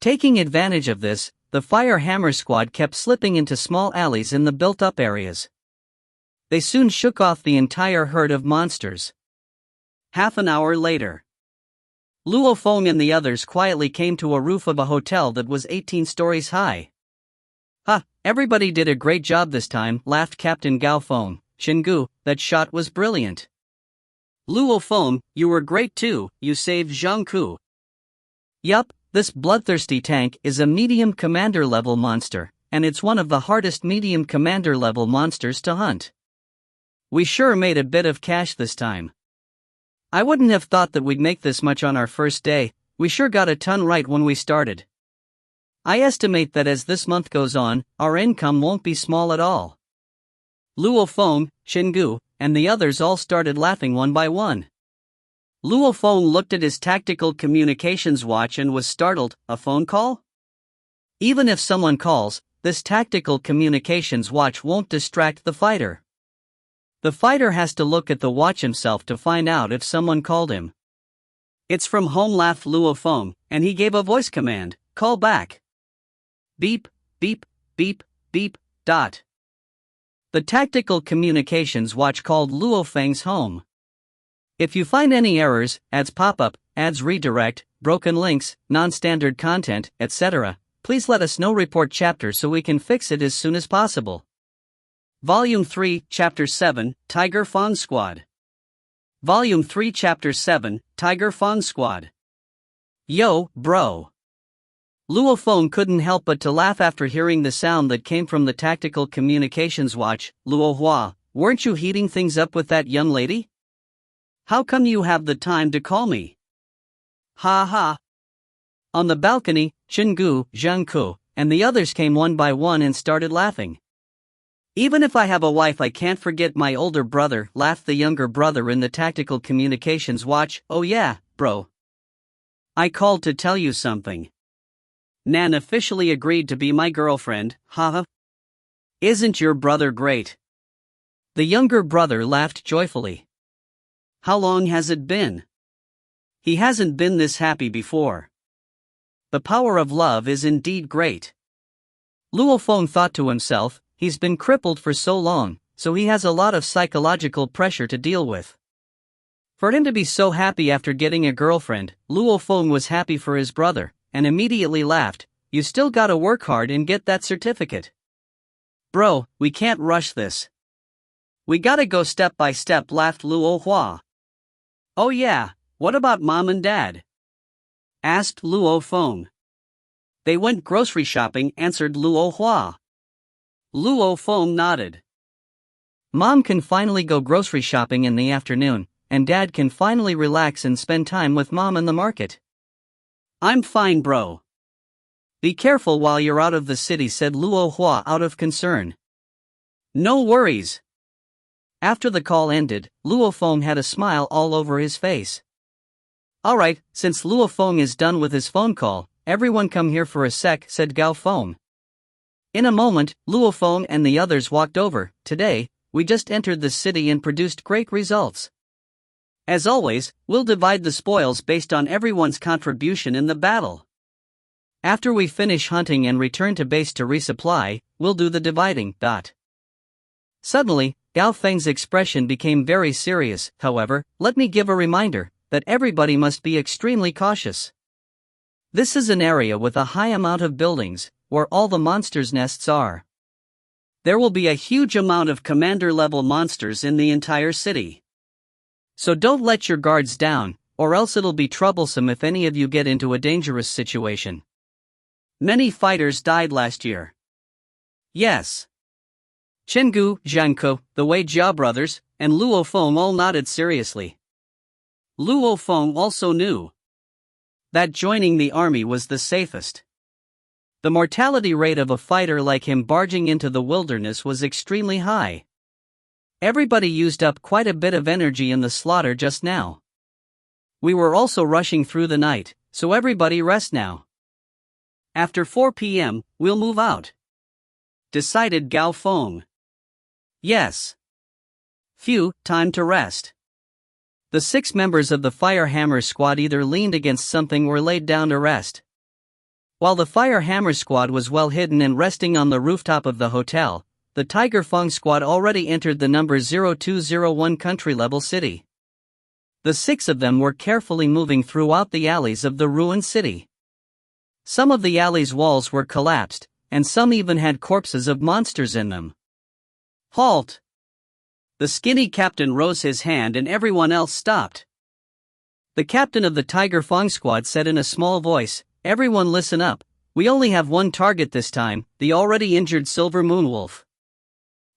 B: Taking advantage of this, the Fire Hammer squad kept slipping into small alleys in the built-up areas. They soon shook off the entire herd of monsters.
A: Half an hour later, Luo Feng and the others quietly came to a roof of a hotel that was 18 stories high.
B: "Ha, everybody did a great job this time," laughed Captain Gao Feng. "Chenggu, that shot was brilliant."
A: "Luo Feng, you were great too, you saved Zhang Ke."
B: "Yup, this bloodthirsty tank is a medium commander-level monster, and it's one of the hardest medium commander-level monsters to hunt. We sure made a bit of cash this time. I wouldn't have thought that we'd make this much on our first day. We sure got a ton right when we started. I estimate that as this month goes on, our income won't be small at all."
A: Luo Feng, Chenggu, and the others all started laughing one by one. Luo Feng looked at his tactical communications watch and was startled. A phone call?
B: Even if someone calls, this tactical communications watch won't distract the fighter. The fighter has to look at the watch himself to find out if someone called him.
A: "It's from home," laughed Luo Feng, and he gave a voice command, "Call back." Beep, beep, beep, beep, dot.
B: The tactical communications watch called Luo Feng's home. If you find any errors, ads pop up, ads redirect, broken links, non-standard content, etc., please let us know. Report chapter so we can fix it as soon as possible.
A: Volume 3, Chapter 7, Tiger Fawn Squad. Volume 3, Chapter 7, Tiger Fawn Squad.
B: Yo, bro.
A: Luo Feng couldn't help but to laugh after hearing the sound that came from the tactical communications watch. "Luo Hua, weren't you heating things up with that young lady? How come you have the time to call me?"
B: Ha ha. On the balcony, Chengu, Zhangku, and the others came one by one and started laughing.
A: Even if I have a wife, I can't forget my older brother, laughed the younger brother in the tactical communications watch. Oh yeah, bro. I called to tell you something. Nan officially agreed to be my girlfriend, haha. Isn't your brother great?
B: The younger brother laughed joyfully.
A: How long has it been? He hasn't been this happy before. The power of love is indeed great.
B: Luo Feng thought to himself, he's been crippled for so long, so he has a lot of psychological pressure to deal with. For him to be so happy after getting a girlfriend, Luo Feng was happy for his brother, and immediately laughed. You still gotta work hard and get that certificate.
A: Bro, we can't rush this. We gotta go step by step, laughed Luo Hua. Oh yeah, what about mom and dad? Asked Luo Feng. They went grocery shopping, answered Luo Hua. Luo Feng nodded.
B: Mom can finally go grocery shopping in the afternoon, and dad can finally relax and spend time with mom in the market.
A: I'm fine, bro.
B: Be careful while you're out of the city, said Luo Hua out of concern.
A: No worries.
B: After the call ended, Luo Feng had a smile all over his face. Alright, since Luo Feng is done with his phone call, everyone come here for a sec, said Gao Feng. In a moment, Luo Feng and the others walked over. Today, we just entered the city and produced great results.
A: As always, we'll divide the spoils based on everyone's contribution in the battle.
B: After we finish hunting and return to base to resupply, we'll do the dividing. Suddenly, Gao Feng's expression became very serious. However, let me give a reminder that everybody must be extremely cautious. This is an area with a high amount of buildings, where all the monsters' nests are.
A: There will be a huge amount of commander-level monsters in the entire city.
B: So don't let your guards down, or else it'll be troublesome if any of you get into a dangerous situation.
A: Many fighters died last year. Yes.
B: Chengu, Zhangku, the Wei Jia brothers, and Luo Feng all nodded seriously.
A: Luo Feng also knew that joining the army was the safest.
B: The mortality rate of a fighter like him barging into the wilderness was extremely high. Everybody used up quite a bit of energy in the slaughter just now. We were also rushing through the night, so everybody rest now.
A: After 4 p.m., we'll move out, decided Gao Feng.
B: Yes.
A: Phew, time to rest.
B: The 6 members of the Fire Hammer Squad either leaned against something or laid down to rest. While the Fire Hammer Squad was well hidden and resting on the rooftop of the hotel, the Tiger Feng Squad already entered the number 0201 country-level city. The 6 of them were carefully moving throughout the alleys of the ruined city. Some of the alleys' walls were collapsed, and some even had corpses of monsters in them.
A: Halt! The skinny captain rose his hand and everyone else stopped.
B: The captain of the Tiger Feng Squad said in a small voice, "Everyone listen up, we only have one target this time, the already injured Silver Moon Wolf.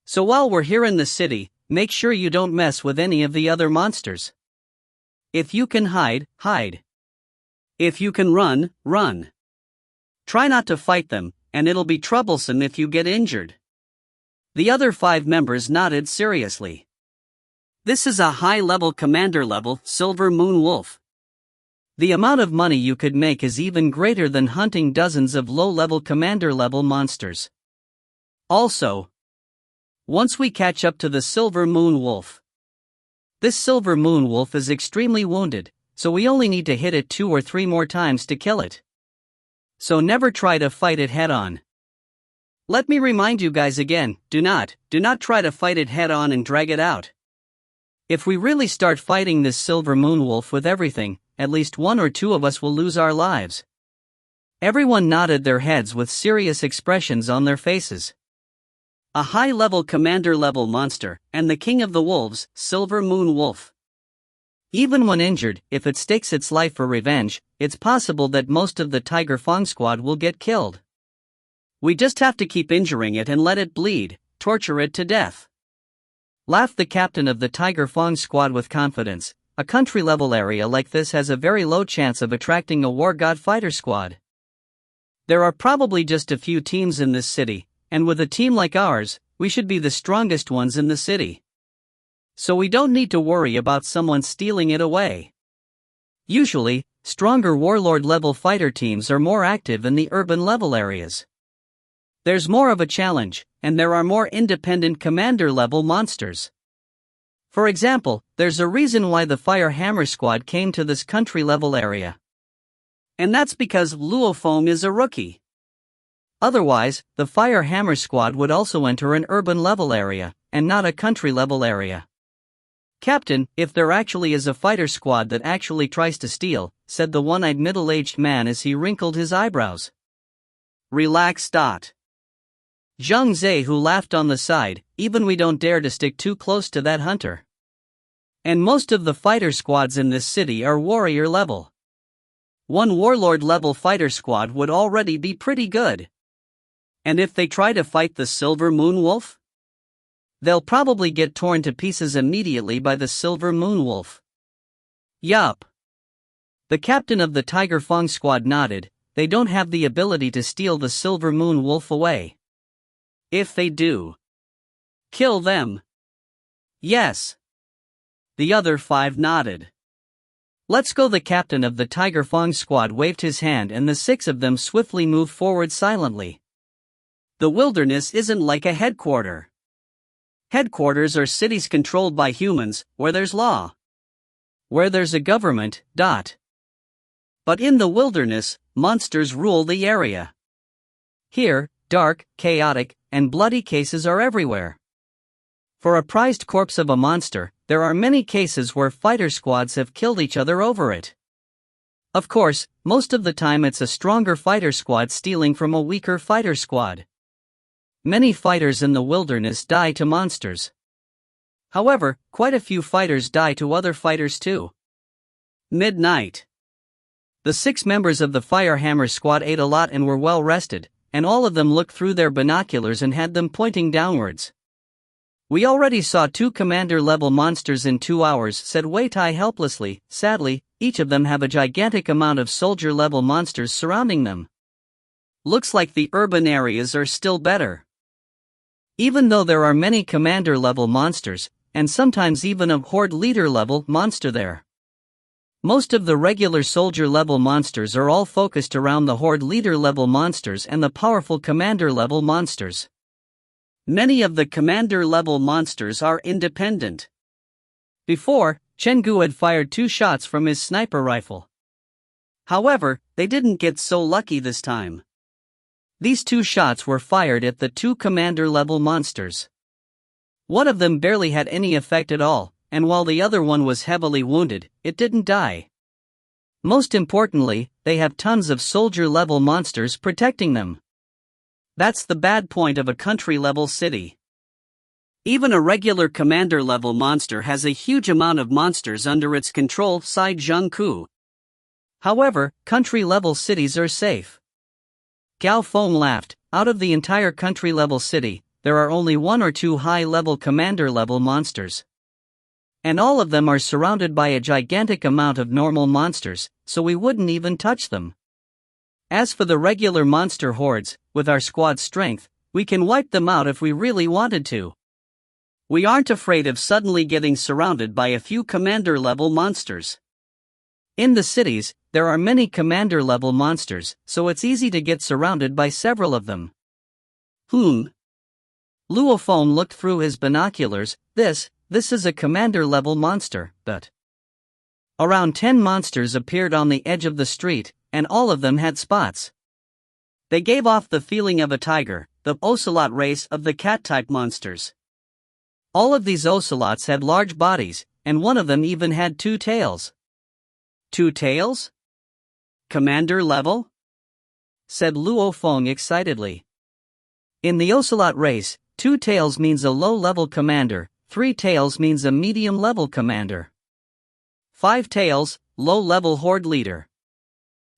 B: So while we're here in the city, make sure you don't mess with any of the other monsters. If you can hide, hide.
A: If you can run, run. Try not to fight them, and it'll be troublesome if you get injured." The other 5 members nodded seriously. This is a high-level commander level Silver Moon Wolf.
B: The amount of money you could make is even greater than hunting dozens of low-level commander-level monsters. Also, once we catch up to the Silver Moon Wolf. This Silver Moon Wolf is extremely wounded, so we only need to hit it 2 or 3 more times to kill it. So never try to fight it head-on. Let me remind you guys again, do not try to fight it head-on and drag it out. If we really start fighting this Silver Moon Wolf with everything, at least 1 or 2 of us will lose our lives. Everyone nodded their heads with serious expressions on their faces.
A: A high-level commander-level monster, and the king of the wolves, Silver Moon Wolf.
B: Even when injured, if it stakes its life for revenge, it's possible that most of the Tiger Feng Squad will get killed.
A: We just have to keep injuring it and let it bleed, torture it to death.
B: Laughed the captain of the Tiger Feng Squad with confidence. A country-level area like this has a very low chance of attracting a war god fighter squad. There are probably just a few teams in this city, and with a team like ours, we should be the strongest ones in the city. So we don't need to worry about someone stealing it away. Usually, stronger warlord-level fighter teams are more active in the urban-level areas. There's more of a challenge, and there are more independent commander-level monsters. For example, there's a reason why the Fire Hammer Squad came to this country-level area. And that's because Luo Feng is a rookie. Otherwise, the Fire Hammer Squad would also enter an urban-level area, and not a country-level area. "Captain, if there actually is a fighter squad that actually tries to steal," said the one-eyed middle-aged man as he wrinkled his eyebrows.
A: "Relax.
B: Zhang Zhe who laughed on the side, "Even we don't dare to stick too close to that hunter. And most of the fighter squads in this city are warrior level. One warlord level fighter squad would already be pretty good. And if they try to fight the Silver Moon Wolf? They'll probably get torn to pieces immediately by the Silver Moon Wolf."
A: "Yup."
B: The captain of the Tiger Feng squad nodded. "They don't have the ability to steal the Silver Moon Wolf away."
A: "If they do, kill them."
B: "Yes."
A: The other 5 nodded.
B: "Let's go." The captain of the Tiger Feng squad waved his hand and the 6 of them swiftly moved forward silently.
A: The wilderness isn't like a headquarters. Headquarters are cities controlled by humans, where there's law.
B: Where there's a government.
A: But in the wilderness, monsters rule the area.
B: Here, dark, chaotic, and bloody cases are everywhere. For a prized corpse of a monster, there are many cases where fighter squads have killed each other over it. Of course, most of the time it's a stronger fighter squad stealing from a weaker fighter squad. Many fighters in the wilderness die to monsters. However, quite a few fighters die to other fighters too.
A: Midnight.
B: The 6 members of the Fire Hammer Squad ate a lot and were well rested, and all of them looked through their binoculars and had them pointing downwards. "We already saw 2 commander-level monsters in 2 hours," said Wei Tai helplessly. "Sadly, each of them have a gigantic amount of soldier-level monsters surrounding them.
A: Looks like the urban areas are still better."
B: Even though there are many commander-level monsters, and sometimes even a horde leader-level monster there. Most of the regular soldier-level monsters are all focused around the horde leader-level monsters and the powerful commander-level monsters.
A: Many of the commander-level monsters are independent.
B: Before, Chenggu had fired 2 shots from his sniper rifle.
A: However, they didn't get so lucky this time.
B: These 2 shots were fired at the 2 commander-level monsters. One of them barely had any effect at all, and while the other one was heavily wounded, it didn't die. Most importantly, they have tons of soldier-level monsters protecting them.
A: That's the bad point of a country-level city. Even a regular commander-level monster has a huge amount of monsters under its control, sighed Zhang Ku.
B: However, country-level cities are safe. Gao Feng laughed. "Out of the entire country-level city, there are only 1 or 2 high-level commander-level monsters. And all of them are surrounded by a gigantic amount of normal monsters, so we wouldn't even touch them. As for the regular monster hordes, with our squad's strength, we can wipe them out if we really wanted to.
A: We aren't afraid of suddenly getting surrounded by a few commander-level monsters."
B: In the cities, there are many commander-level monsters, so it's easy to get surrounded by several of them. Luo Feng looked through his binoculars. This is a commander-level monster, but..." Around 10 monsters appeared on the edge of the street, and all of them had spots.
A: They gave off the feeling of a tiger, the ocelot race of the cat-type monsters.
B: All of these ocelots had large bodies, and one of them even had 2 tails.
A: 2 tails? Commander level?
B: Said Luo Feng excitedly. In the ocelot race, 2 tails means a low-level commander, 3 tails means a medium-level commander.
A: 5 tails, low-level horde leader.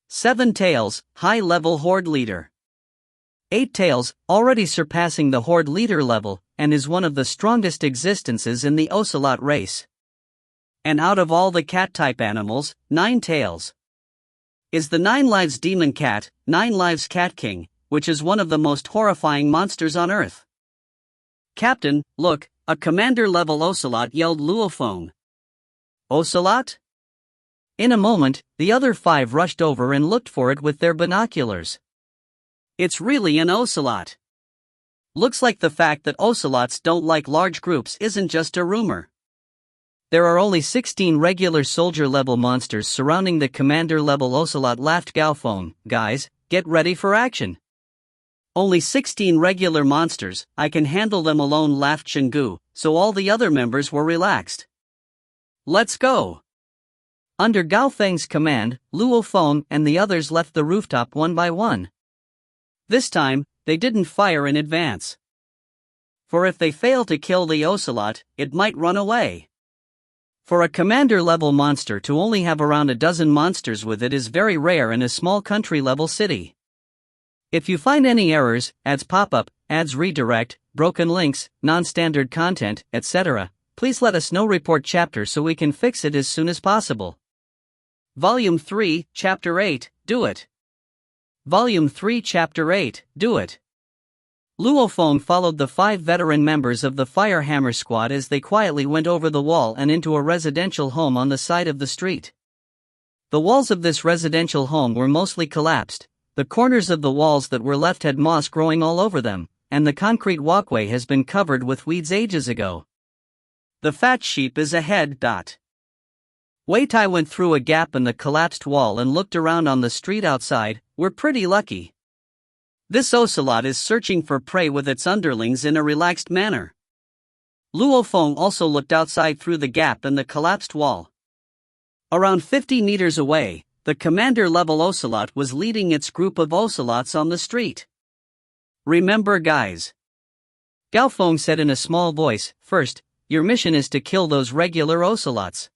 A: 7 tails, high-level horde leader.
B: 8 tails, already surpassing the horde leader level, and is one of the strongest existences in the ocelot race.
A: And out of all the cat-type animals, 9 tails. is the 9 Lives Demon Cat, 9 Lives Cat King, which is one of the most horrifying monsters on Earth. Captain, look, a commander-level ocelot, yelled Luo Feng. Ocelot? In a moment, the other 5 rushed over and looked for it with their binoculars. It's really an ocelot. Looks like the fact that ocelots don't like large groups isn't just a rumor. There are only 16 regular soldier-level monsters surrounding the commander-level ocelot, laughed Gao Feng. Guys, get ready for action. Only 16 regular monsters, I can handle them alone, laughed Chenggu, so all the other members were relaxed. Let's go. Under Gao Feng's command, Luo Feng and the others left the rooftop one by one. This time, they didn't fire in advance. For if they fail to kill the ocelot, it might run away. For a commander-level monster to only have around a dozen monsters with it is very rare in a small country-level city. If you find any errors, ads pop up, ads redirect, broken links, non-standard content, etc., please let us know. Report chapter so we can fix it as soon as possible. Volume 3, Chapter 8, Do It. Volume 3, Chapter 8, Do It. Luo Feng followed the 5 veteran members of the Firehammer Squad as they quietly went over the wall and into a residential home on the side of the street. The walls of this residential home were mostly collapsed, the corners of the walls that were left had moss growing all over them, and the concrete walkway has been covered with weeds ages ago. The fat sheep is ahead. Wei Tai went through a gap in the collapsed wall and looked around on the street outside. We're pretty lucky. This ocelot is searching for prey with its underlings in a relaxed manner. Luo Feng also looked outside through the gap in the collapsed wall. Around 50 meters away, the commander-level ocelot was leading its group of ocelots on the street. Remember, guys. Gao Feng said in a small voice, first, your mission is to kill those regular ocelots.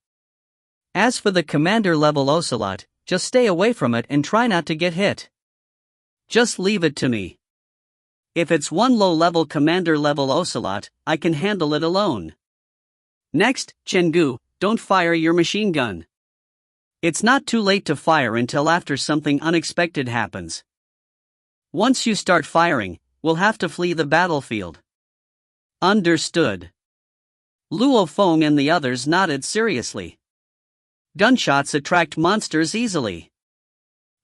A: As for the commander-level ocelot, just stay away from it and try not to get hit. Just leave it to me. If it's one low-level commander-level ocelot, I can handle it alone. Next, Chenggu, don't fire your machine gun. It's not too late to fire until after something unexpected happens. Once you start firing, we'll have to flee the battlefield. Understood. Luo Feng and the others nodded seriously. Gunshots attract monsters easily.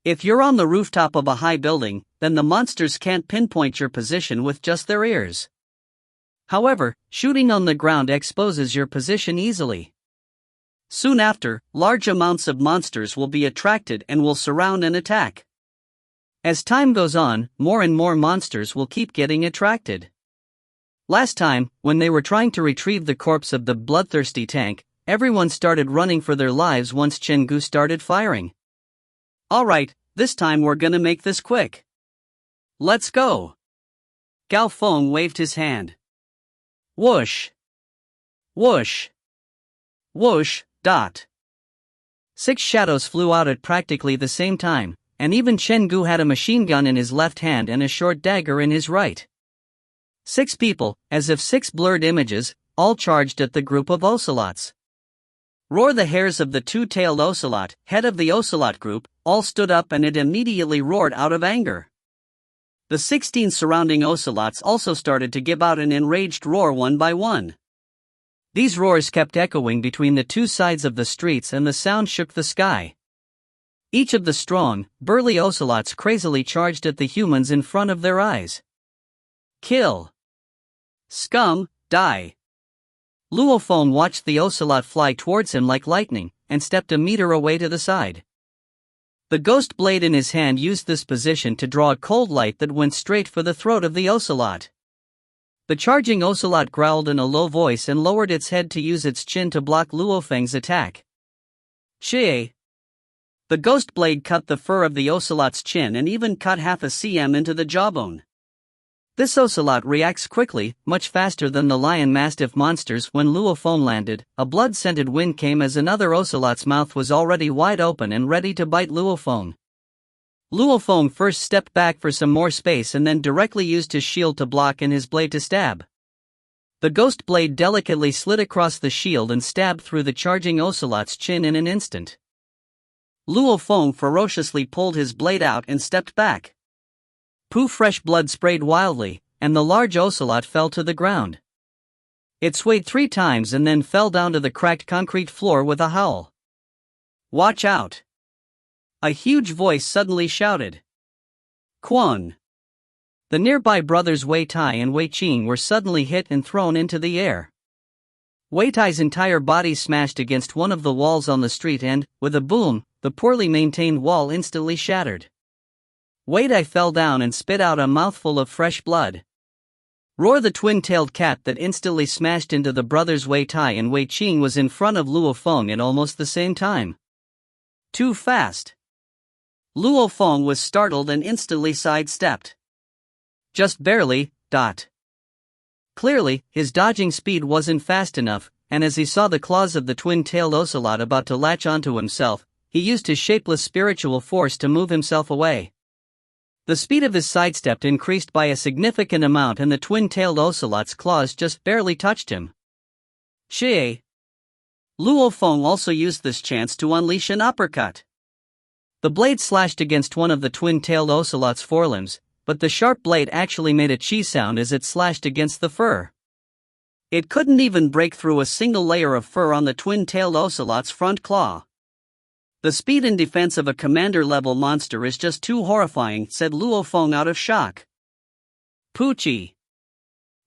A: If you're on the rooftop of a high building, then the monsters can't pinpoint your position with just their ears. However, shooting on the ground exposes your position easily. Soon after, large amounts of monsters will be attracted and will surround and attack. As time goes on, more and more monsters will keep getting attracted. Last time, when they were trying to retrieve the corpse of the bloodthirsty tank, everyone started running for their lives once Chenggu started firing. Alright, this time we're gonna make this quick. Let's go. Gao Feng waved his hand. Whoosh. Whoosh. Whoosh. 6 shadows flew out at practically the same time, and even Chenggu had a machine gun in his left hand and a short dagger in his right. 6 people, as if 6 blurred images, all charged at the group of ocelots. Roar the hairs of the two-tailed ocelot, head of the ocelot group, all stood up and it immediately roared out of anger. The 16 surrounding ocelots also started to give out an enraged roar one by one. These roars kept echoing between the two sides of the streets and the sound shook the sky. Each of the strong, burly ocelots crazily charged at the humans in front of their eyes. Kill. Scum, die. Luo Feng watched the ocelot fly towards him like lightning, and stepped a meter away to the side. The ghost blade in his hand used this position to draw a cold light that went straight for the throat of the ocelot. The charging ocelot growled in a low voice and lowered its head to use its chin to block Luo Feng's attack. Chie! The ghost blade cut the fur of the ocelot's chin and even cut half a cm into the jawbone. This ocelot reacts quickly, much faster than the lion mastiff monsters. When Luo Feng landed, a blood-scented wind came as another ocelot's mouth was already wide open and ready to bite Luo Feng. Luo Feng first stepped back for some more space and then directly used his shield to block and his blade to stab. The ghost blade delicately slid across the shield and stabbed through the charging ocelot's chin in an instant. Luo Feng ferociously pulled his blade out and stepped back. Poof! Fresh blood sprayed wildly, and the large ocelot fell to the ground. It swayed 3 times and then fell down to the cracked concrete floor with a howl. "Watch out!" a huge voice suddenly shouted. Quan! The nearby brothers Wei Tai and Wei Qing were suddenly hit and thrown into the air. Wei Tai's entire body smashed against one of the walls on the street and, with a boom, the poorly maintained wall instantly shattered. Wei Tai fell down and spit out a mouthful of fresh blood. Roar! The twin-tailed cat that instantly smashed into the brothers Wei Tai and Wei Qing was in front of Luo Feng at almost the same time. Too fast. Luo Feng was startled and instantly sidestepped. Just barely. Clearly, his dodging speed wasn't fast enough, and as he saw the claws of the twin-tailed ocelot about to latch onto himself, he used his shapeless spiritual force to move himself away. The speed of his sidestep increased by a significant amount and the twin-tailed ocelot's claws just barely touched him. Shie! Luo Feng also used this chance to unleash an uppercut. The blade slashed against one of the twin-tailed ocelot's forelimbs, but the sharp blade actually made a chi sound as it slashed against the fur. It couldn't even break through a single layer of fur on the twin-tailed ocelot's front claw. "The speed and defense of a commander-level monster is just too horrifying," said Luo Feng out of shock. Poochie!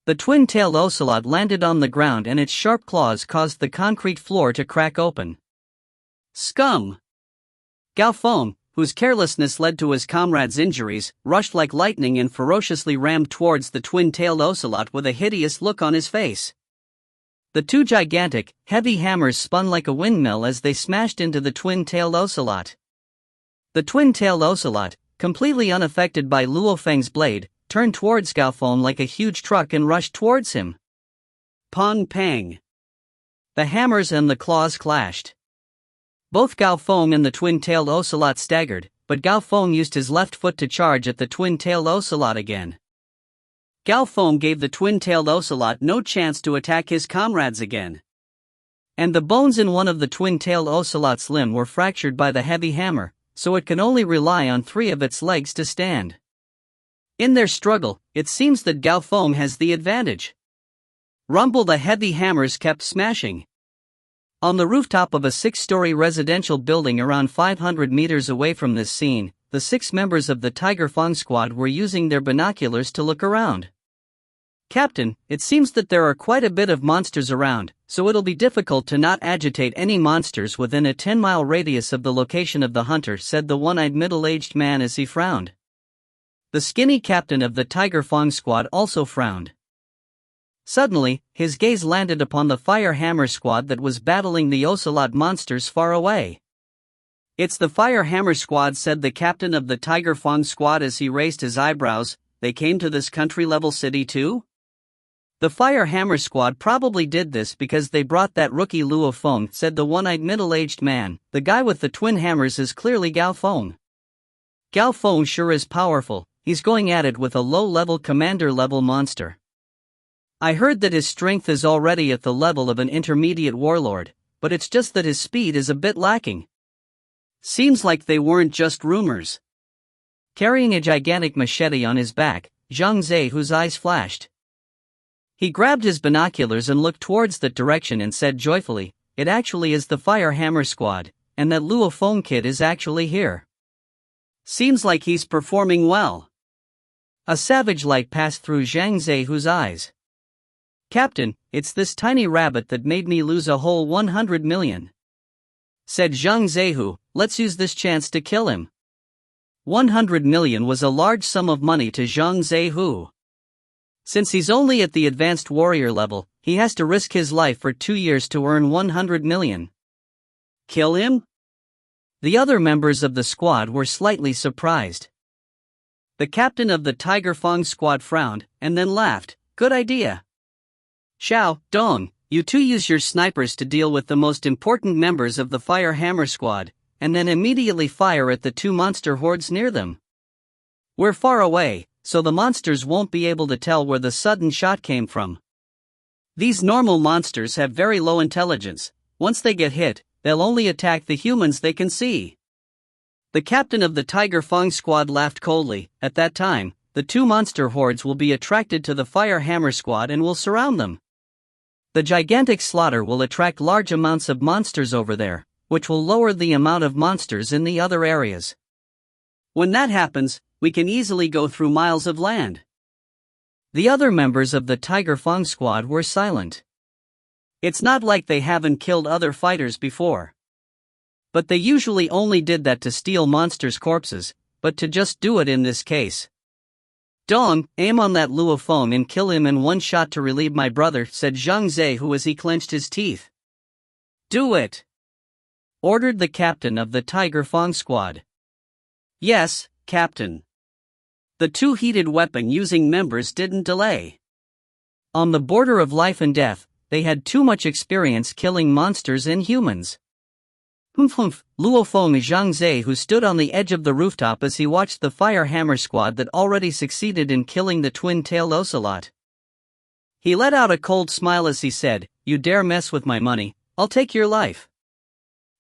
A: The twin-tailed ocelot landed on the ground and its sharp claws caused the concrete floor to crack open. Scum! Gao Feng, whose carelessness led to his comrades' injuries, rushed like lightning and ferociously rammed towards the twin-tailed ocelot with a hideous look on his face. The 2 gigantic, heavy hammers spun like a windmill as they smashed into the twin-tailed ocelot. The twin-tailed ocelot, completely unaffected by Luo Feng's blade, turned towards Gao Feng like a huge truck and rushed towards him. Pong pang! The hammers and the claws clashed. Both Gao Feng and the twin-tailed ocelot staggered, but Gao Feng used his left foot to charge at the twin-tailed ocelot again. Gao Feng gave the twin-tailed ocelot no chance to attack his comrades again. And the bones in one of the twin-tailed ocelot's limb were fractured by the heavy hammer, so it can only rely on 3 of its legs to stand. In their struggle, it seems that Gao Feng has the advantage. Rumble! The heavy hammers kept smashing. On the rooftop of a 6-story residential building around 500 meters away from this scene, the 6 members of the Tiger Feng squad were using their binoculars to look around. "Captain, it seems that there are quite a bit of monsters around, so it'll be difficult to not agitate any monsters within a 10-mile radius of the location of the hunter," said the one-eyed middle-aged man as he frowned. The skinny captain of the Tiger Feng squad also frowned. Suddenly, his gaze landed upon the Fire Hammer squad that was battling the ocelot monsters far away. "It's the Fire Hammer squad," said the captain of the Tiger Feng squad as he raised his eyebrows. "They came to this country-level city too?" "The Fire Hammer squad probably did this because they brought that rookie Luo Feng," said the one-eyed middle-aged man. "The guy with the twin hammers is clearly Gao Feng. Gao Feng sure is powerful. He's going at it with a low-level commander-level monster. I heard that his strength is already at the level of an intermediate warlord, but it's just that his speed is a bit lacking." Seems like they weren't just rumors. Carrying a gigantic machete on his back, Zhang Zhehu's eyes flashed. He grabbed his binoculars and looked towards that direction and said joyfully, "It actually is the Fire Hammer squad, and that Luo Feng kid is actually here. Seems like he's performing well." A savage light passed through Zhang Zhehu's eyes. "Captain, it's this tiny rabbit that made me lose a whole 100 million. Said Zhang Zhehu, "Let's use this chance to kill him." 100 million was a large sum of money to Zhang Zhehu. Since he's only at the advanced warrior level, he has to risk his life for 2 years to earn 100 million. Kill him? The other members of the squad were slightly surprised. The captain of the Tiger Feng squad frowned, and then laughed. "Good idea. Xiao, Dong, you two use your snipers to deal with the most important members of the Fire Hammer squad, and then immediately fire at the 2 monster hordes near them. We're far away, so the monsters won't be able to tell where the sudden shot came from. These normal monsters have very low intelligence. Once they get hit, they'll only attack the humans they can see. The captain of the Tiger Feng squad laughed coldly. At that time, the two monster hordes will be attracted to the Fire Hammer squad and will surround them. The gigantic slaughter will attract large amounts of monsters over there, which will lower the amount of monsters in the other areas. When that happens, we can easily go through miles of land. The other members of the Tiger Feng squad were silent. It's not like they haven't killed other fighters before. But they usually only did that to steal monsters' corpses, but to just do it in this case. Dong, aim on that Luo Feng and kill him in one shot to relieve my brother, said Zhang Zhe as he clenched his teeth. Do it! Ordered the captain of the Tiger Feng squad. Yes, Captain. The two heated weapon-using members didn't delay. On the border of life and death, they had too much experience killing monsters and humans. Luo Feng Zhang Zhe who stood on the edge of the rooftop as he watched the Fire Hammer squad that already succeeded in killing the twin-tailed ocelot. He let out a cold smile as he said, "You dare mess with my money, I'll take your life.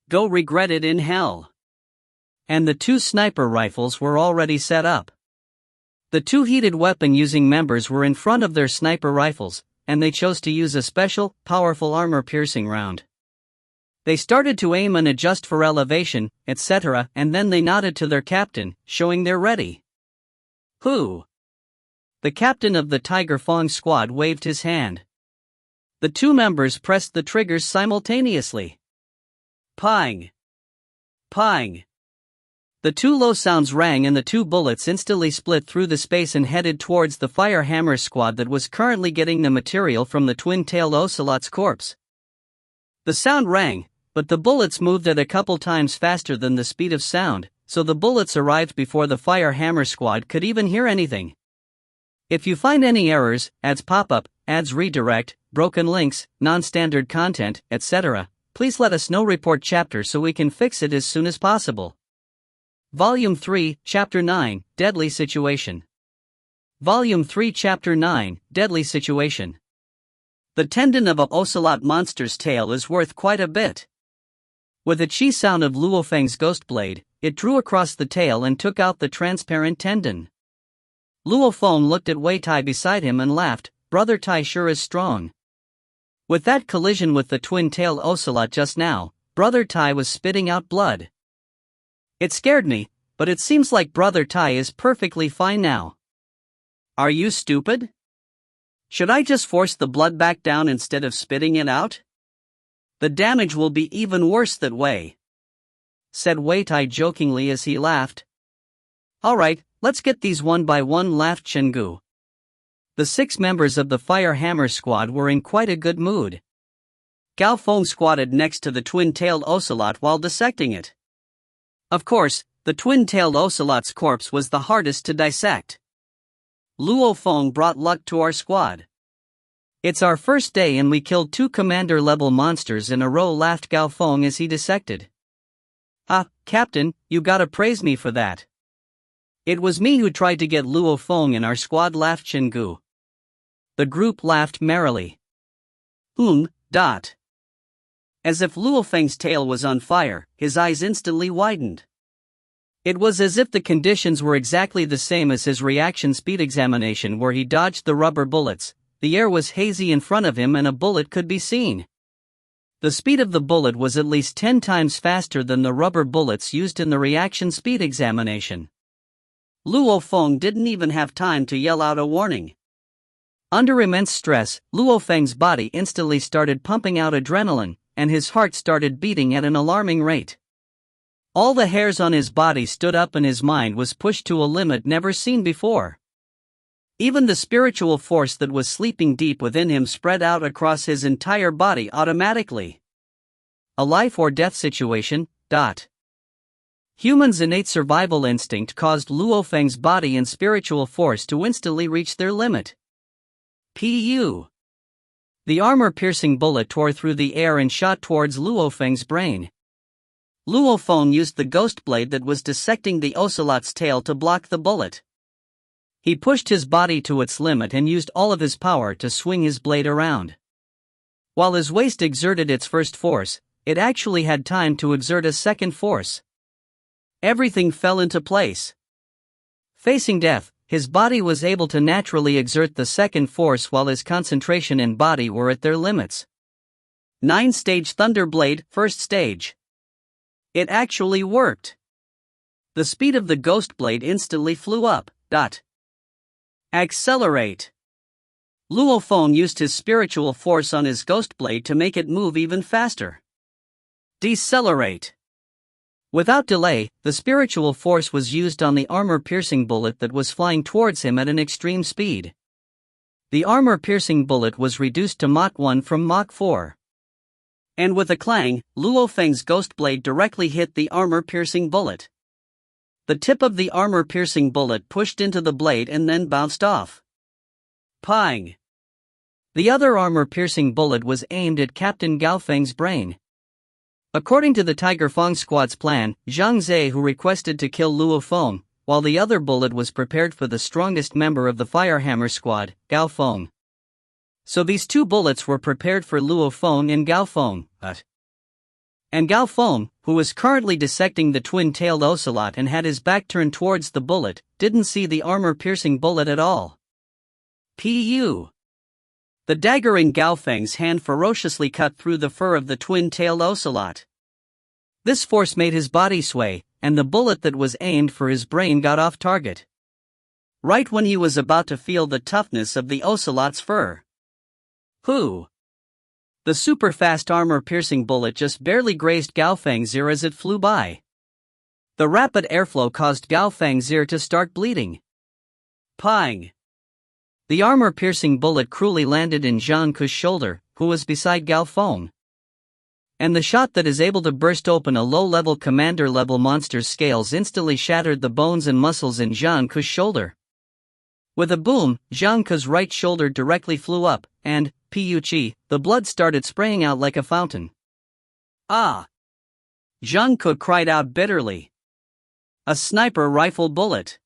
A: Go regret it in hell." And the two sniper rifles were already set up. The two heated weapon-using members were in front of their sniper rifles, and they chose to use a special, powerful armor-piercing round. They started to aim and adjust for elevation, etc., and then they nodded to their captain, showing they're ready. Who? The captain of the Tiger Feng squad waved his hand. The two members pressed the triggers simultaneously. Pang! Pang! The two low sounds rang and the two bullets instantly split through the space and headed towards the Fire Hammer squad that was currently getting the material from the twin-tailed ocelot's corpse. The sound rang, but the bullets moved at a couple times faster than the speed of sound, so the bullets arrived before the Fire Hammer squad could even hear anything. If you find any errors, ads pop up, ads redirect, broken links, non-standard content, etc., please let us know. Report chapter so we can fix it as soon as possible. Volume 3, Chapter 9, Deadly Situation. Volume 3, Chapter 9, Deadly Situation. The tendon of a ocelot monster's tail is worth quite a bit. With a chi sound of Luo Feng's ghost blade, it drew across the tail and took out the transparent tendon. Luo Feng looked at Wei Tai beside him and laughed. Brother Tai sure is strong. With that collision with the twin-tailed ocelot just now, Brother Tai was spitting out blood. It scared me, but it seems like Brother Tai is perfectly fine now. Are you stupid? Should I just force the blood back down instead of spitting it out? The damage will be even worse that way, said Wei Tai jokingly as he laughed. Alright, let's get these one by one, laughed Chenggu. The 6 members of the Fire Hammer squad were in quite a good mood. Gao Feng squatted next to the twin-tailed ocelot while dissecting it. Of course, the twin-tailed ocelot's corpse was the hardest to dissect. Luo Feng brought luck to our squad. It's our first day and we killed 2 commander-level monsters in a row, laughed Gao Feng as he dissected. Ah, Captain, you gotta praise me for that. It was me who tried to get Luo Feng in our squad, laughed Chenggu. The group laughed merrily. As if Luo Feng's tail was on fire, his eyes instantly widened. It was as if the conditions were exactly the same as his reaction speed examination where he dodged the rubber bullets. The air was hazy in front of him and a bullet could be seen. The speed of the bullet was at least 10 times faster than the rubber bullets used in the reaction speed examination. Luo Feng didn't even have time to yell out a warning. Under immense stress, Luo Feng's body instantly started pumping out adrenaline, and his heart started beating at an alarming rate. All the hairs on his body stood up and his mind was pushed to a limit never seen before. Even the spiritual force that was sleeping deep within him spread out across his entire body automatically. A life or death situation. Humans' innate survival instinct caused Luo Feng's body and spiritual force to instantly reach their limit. The armor-piercing bullet tore through the air and shot towards Luo Feng's brain. Luo Feng used the ghost blade that was dissecting the ocelot's tail to block the bullet. He pushed his body to its limit and used all of his power to swing his blade around. While his waist exerted its first force, it actually had time to exert a second force. Everything fell into place.
B: Facing death, his body was able to naturally exert the second force while his concentration and body were at their limits.
A: 9-stage Thunderblade, first stage. It actually worked. The speed of the Ghost Blade instantly flew up. Accelerate. Luo Feng used his spiritual force on his Ghost Blade to make it move even faster. Decelerate.
B: Without delay, the spiritual force was used on the armor-piercing bullet that was flying towards him at an extreme speed. The armor-piercing bullet was reduced to Mach 1 from Mach 4.
A: And with a clang, Luo Feng's Ghost Blade directly hit the armor-piercing bullet. The tip of the armor-piercing bullet pushed into the blade and then bounced off. Pang!
B: The other armor-piercing bullet was aimed at Captain Gao Feng's brain. According to the Tiger Feng Squad's plan, Zhang Zhe who requested to kill Luo Feng, while the other bullet was prepared for the strongest member of the Firehammer Squad, Gao Feng. So these two bullets were prepared for Luo Feng and Gao Feng. And Gao Feng, who was currently dissecting the twin-tailed ocelot and had his back turned towards the bullet, didn't see the armor-piercing bullet at all.
A: Pu. The dagger in Gao Feng's hand ferociously cut through the fur of the twin-tailed ocelot.
B: This force made his body sway, and the bullet that was aimed for his brain got off target.
A: Right when he was about to feel the toughness of the ocelot's fur. Whew! The super-fast armor-piercing bullet just barely grazed Gao Feng's ear as it flew by. The rapid airflow caused Gao Feng's ear to start bleeding. Pang!
B: The armor-piercing bullet cruelly landed in Zhang Ke's shoulder, who was beside Gao Feng. And the shot that is able to burst open a low-level commander-level monster's scales instantly shattered the bones and muscles in Zhang Ke's shoulder. With a boom, Zhang Ke's right shoulder directly flew up, and, Pu-chi, the blood started spraying out like a fountain.
A: Ah! Zhang Ke cried out bitterly. A sniper rifle bullet.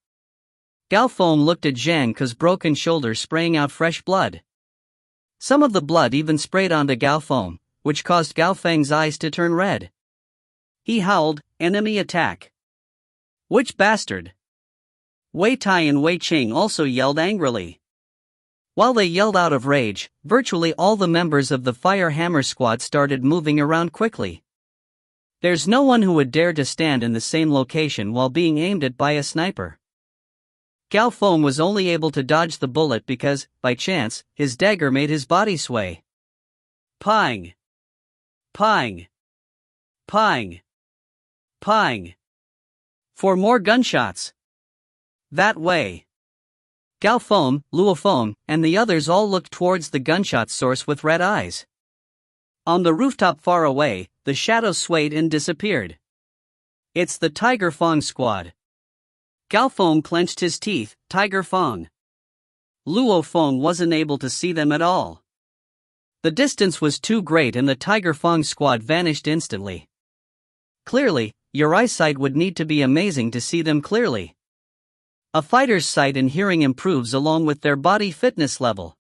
B: Gao Feng looked at Zhang Ke's broken shoulder spraying out fresh blood. Some of the blood even sprayed onto Gao Feng, which caused Gao Feng's eyes to turn red.
A: He howled, "Enemy attack!" Which bastard? Wei Tai and Wei Qing also yelled angrily.
B: While they yelled out of rage, virtually all the members of the Firehammer Squad started moving around quickly. There's no one who would dare to stand in the same location while being aimed at by a sniper. Gao Feng was only able to dodge the bullet because, by chance, his dagger made his body sway.
A: Pang! Pang! Pang! Pang! 4 more gunshots. That way.
B: Gao Feng, Luo Feng, and the others all looked towards the gunshot source with red eyes.
A: On the rooftop far away, the shadows swayed and disappeared. It's the Tiger Feng Squad. Gao Feng clenched his teeth. Tiger Feng. Luo Feng wasn't able to see them at all. The distance was too great and the Tiger Feng Squad vanished instantly.
B: Clearly, your eyesight would need to be amazing to see them clearly.
A: A fighter's sight and hearing improves along with their body fitness level.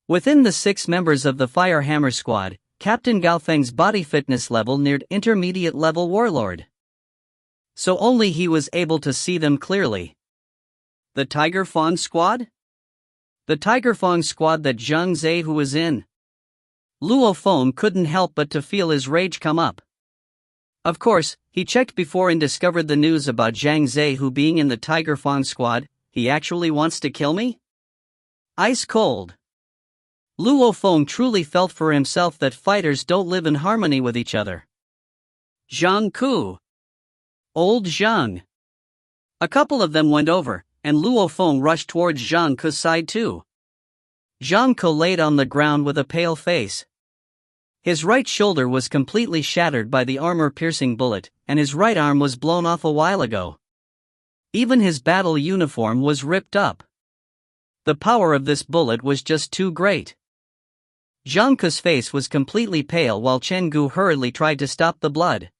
B: Within the 6 members of the Firehammer Squad, Captain Gao Feng's body fitness level neared intermediate level warlord.
A: So only he was able to see them clearly. The Tiger Feng Squad? The Tiger Feng Squad that Zhang Zhe who was in. Luo Feng couldn't help but to feel his rage come up. Of course, he checked before and discovered the news about Zhang Zhe who being in the Tiger Feng Squad. He actually wants to kill me? Ice cold. Luo Feng truly felt for himself that fighters don't live in harmony with each other. Zhang Ku. Old Zhang. A couple of them went over, and Luo Feng rushed towards Zhang Ke's side too.
B: Zhang Ke laid on the ground with a pale face. His right shoulder was completely shattered by the armor-piercing bullet, and his right arm was blown off a while ago. Even his battle uniform was ripped up. The power of this bullet was just too great. Zhang Ke's face was completely pale while Chen Gu hurriedly tried to stop the blood.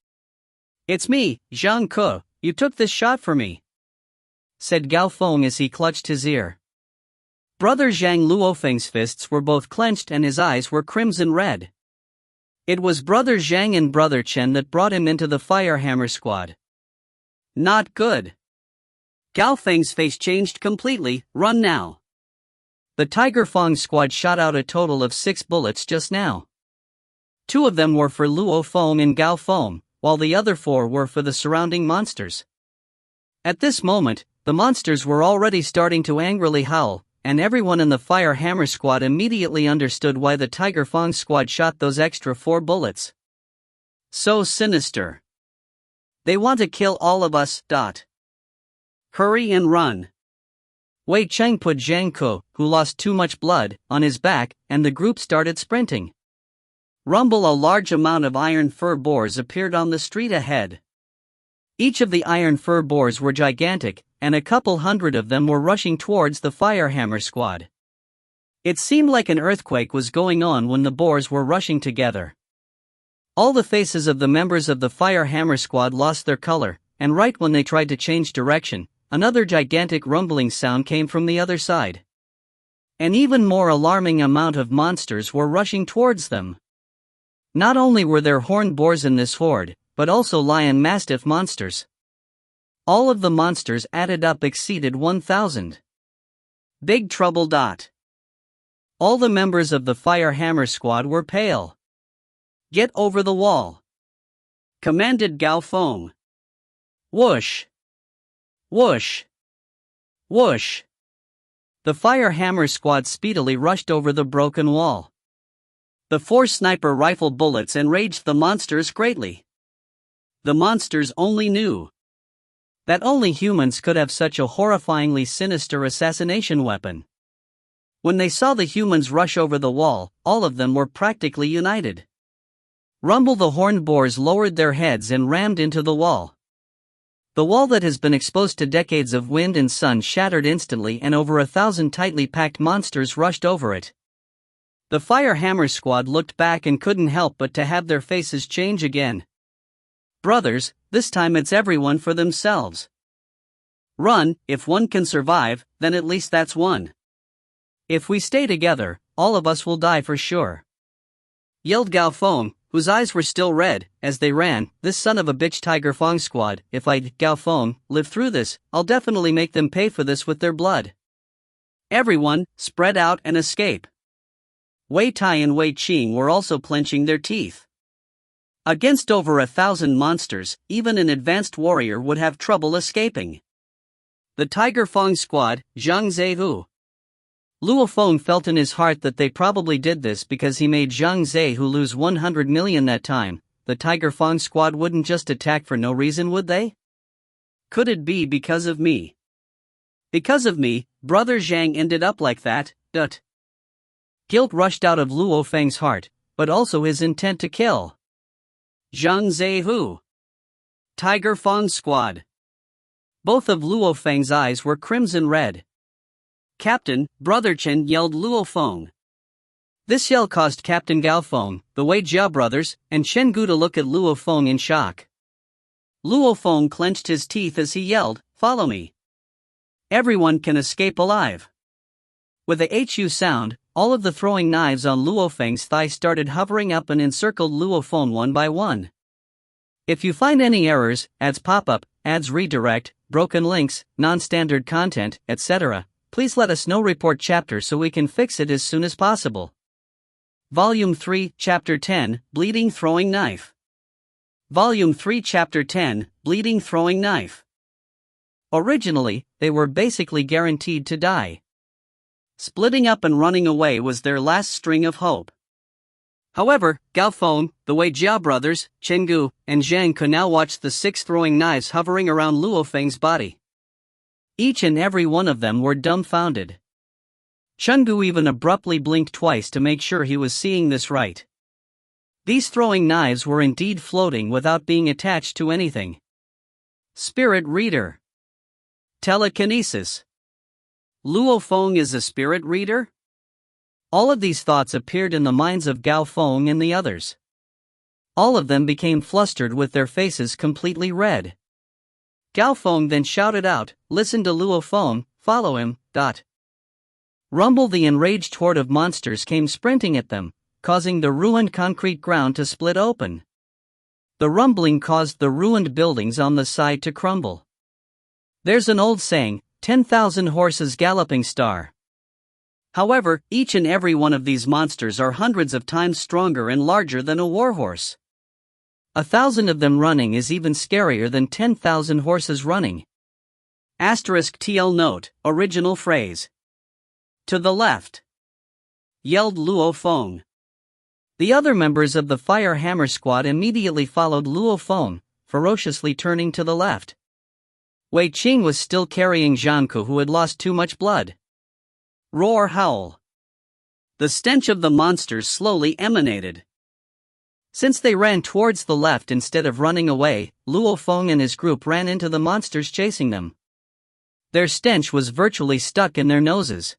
A: "It's me, Zhang Ke, you took this shot for me,"
B: said Gao Feng as he clutched his ear.
A: Brother Zhang Luo Feng's fists were both clenched and his eyes were crimson red. It was Brother Zhang and Brother Chen that brought him into the Firehammer Squad. Not good. Gao Feng's face changed completely. Run now.
B: The Tiger Feng squad shot out a total of 6 bullets just now. 2 of them were for Luo Feng and Gao Feng, while the other 4 were for the surrounding monsters. At this moment, the monsters were already starting to angrily howl, and everyone in the Fire Hammer squad immediately understood why the Tiger Feng squad shot those extra 4 bullets.
A: So sinister. They want to kill all of us. Hurry and run.
B: Wei Cheng put Zhang Ke, who lost too much blood, on his back, and the group started sprinting.
A: Rumble. A large amount of iron fur boars appeared on the street ahead.
B: Each of the iron fur boars were gigantic, and a couple hundred of them were rushing towards the Firehammer squad. It seemed like an earthquake was going on when the boars were rushing together. All the faces of the members of the Firehammer squad lost their color, and right when they tried to change direction, another gigantic rumbling sound came from the other side. An even more alarming amount of monsters were rushing towards them. Not only were there horned boars in this horde, but also lion mastiff monsters. All of the monsters added up exceeded 1,000.
A: Big trouble.
B: All the members of the Firehammer squad were pale.
A: Get over the wall, commanded Gao Feng.
B: Whoosh! Whoosh! Whoosh! The Firehammer squad speedily rushed over the broken wall.
A: The 4 sniper rifle bullets enraged the monsters greatly. The monsters only knew
B: that only humans could have such a horrifyingly sinister assassination weapon. When they saw the humans rush over the wall, all of them were practically united. Rumble. The horned boars lowered their heads and rammed into the wall. The wall that has been exposed to decades of wind and sun shattered instantly, and over 1,000 tightly packed monsters rushed over it. The Firehammer squad looked back and couldn't help but to have their faces change again.
A: Brothers, this time it's everyone for themselves. Run. If one can survive, then at least that's one.
B: If we stay together, all of us will die for sure,
A: yelled Gao Feng, whose eyes were still red, as they ran.
B: This son of a bitch Tiger Feng squad, if I, Gao Feng, live through this, I'll definitely make them pay for this with their blood.
A: Everyone, spread out and escape. Wei Tai and Wei Qing were also clenching their teeth. Against over 1,000 monsters, even an advanced warrior would have trouble escaping. The Tiger Feng squad, Zhang Zehu.
B: Luo Feng felt in his heart that they probably did this because he made Zhang Zehu lose 100 million that time. The Tiger Feng squad wouldn't just attack for no reason, would they?
A: Could it be because of me? Because of me, Brother Zhang ended up like that.
B: Guilt rushed out of Luo Feng's heart, but also his intent to kill.
A: Zhang Zehu. Tiger Feng squad.
B: Both of Luo Feng's eyes were crimson red.
A: Captain, Brother Chen, yelled Luo Feng.
B: This yell caused Captain Gao Feng, the Wei Jia brothers, and Chen Gu to look at Luo Feng in shock.
A: Luo Feng clenched his teeth as he yelled, "Follow me. Everyone can escape alive."
B: With a HU sound, all of the throwing knives on Luo Feng's thigh started hovering up and encircled Luo Feng one by one. If you find any errors, ads pop-up, ads redirect, broken links, non-standard content, etc., please let us know. Report chapter so we can fix it as soon as possible.
A: Volume 3, Chapter 10, Bleeding Throwing Knife. Volume 3, Chapter 10, Bleeding Throwing Knife.
B: Originally, they were basically guaranteed to die.
A: Splitting up and running away was their last string of hope. However, Gao Feng, the Wei Jia brothers, Chen Gu, and Zhang Ke now watched the 6 throwing knives hovering around Luo Feng's body.
B: Each and every one of them were dumbfounded. Chen Gu even abruptly blinked twice to make sure he was seeing this right. These throwing knives were indeed floating without being attached to anything.
A: Spirit reader. Telekinesis. Luo Feng is a spirit reader?
B: All of these thoughts appeared in the minds of Gao Feng and the others. All of them became flustered with their faces completely red. Gao Feng then shouted out, "Listen to Luo Feng, follow him." Rumble. The enraged horde of monsters came sprinting at them, causing the ruined concrete ground to split open. The rumbling caused the ruined buildings on the side to crumble. There's an old saying, 10,000 horses galloping star.
A: However, each and every one of these monsters are hundreds of times stronger and larger than a warhorse.
B: 1,000 of them running is even scarier than 10,000 horses running.
A: *TL note, original phrase. To the left, yelled Luo Feng.
B: The other members of the Fire Hammer Squad immediately followed Luo Feng, ferociously turning to the left. Wei Qing was still carrying Zhangke, who had lost too much blood.
A: Roar howl. The stench of the monsters slowly emanated.
B: Since they ran towards the left instead of running away, Luo Feng and his group ran into the monsters chasing them. Their stench was virtually stuck in their noses.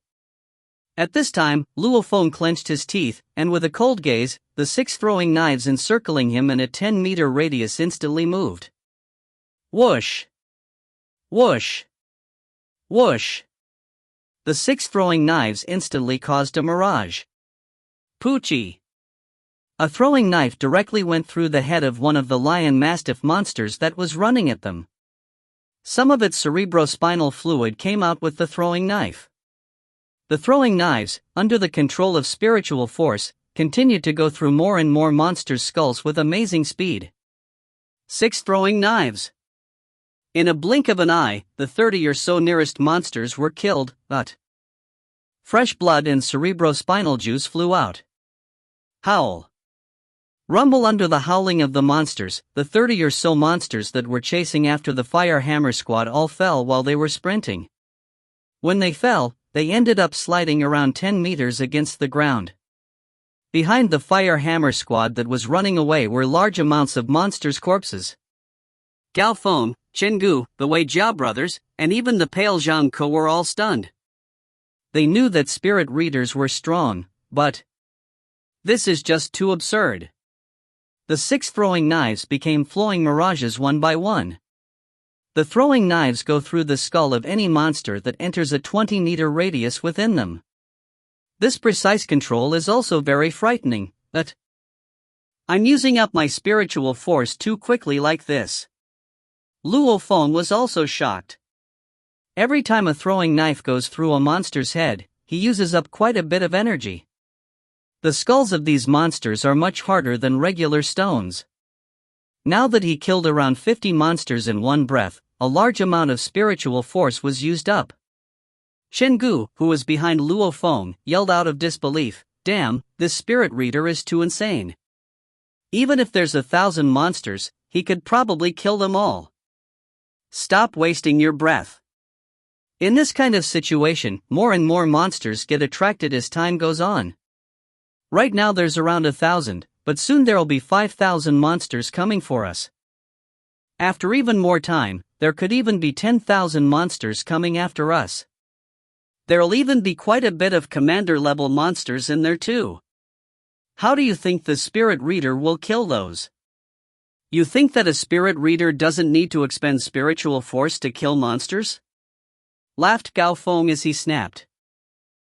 B: At this time, Luo Feng clenched his teeth, and with a cold gaze, the 6 throwing knives encircling him in a 10-meter radius instantly moved. Whoosh! Whoosh! Whoosh! The 6 throwing knives instantly caused a mirage. Poochie! A throwing knife directly went through the head of one of the lion mastiff monsters that was running at them. Some of its cerebrospinal fluid came out with the throwing knife. The throwing knives, under the control of spiritual force, continued to go through more and more monsters' skulls with amazing speed.
A: 6 throwing knives. In a blink of an eye, the 30 or so nearest monsters were killed, but fresh blood and cerebrospinal juice flew out. Howl. Rumble. Under the howling of the monsters, the 30 or so monsters that were chasing after the Fire Hammer Squad all fell while they were sprinting. When they fell, they ended up sliding around 10 meters against the ground. Behind the Fire Hammer Squad that was running away were large amounts of monsters' corpses. Gao Feng, Chen Gu, the Wei Jia brothers, and even the pale Zhangke were all stunned.
B: They knew that spirit readers were strong, but
A: this is just too absurd.
B: The 6 throwing knives became flowing mirages one by one. The throwing knives go through the skull of any monster that enters a 20-meter radius within them. This precise control is also very frightening, but
A: I'm using up my spiritual force too quickly like this. Luo Feng was also shocked.
B: Every time a throwing knife goes through a monster's head, he uses up quite a bit of energy. The skulls of these monsters are much harder than regular stones. Now that he killed around 50 monsters in one breath, a large amount of spiritual force was used up.
A: Chen Gu, who was behind Luo Feng, yelled out of disbelief, "Damn, this spirit reader is too insane. Even if there's 1,000 monsters, he could probably kill them all. Stop wasting your breath."
B: In this kind of situation, more and more monsters get attracted as time goes on. Right now there's around 1,000, but soon there'll be 5,000 monsters coming for us. After even more time, there could even be 10,000 monsters coming after us.
A: There'll even be quite a bit of commander-level monsters in there too. How do you think the spirit reader will kill those? You think that a spirit reader doesn't need to expend spiritual force to kill monsters? Laughed Gao Feng as he snapped.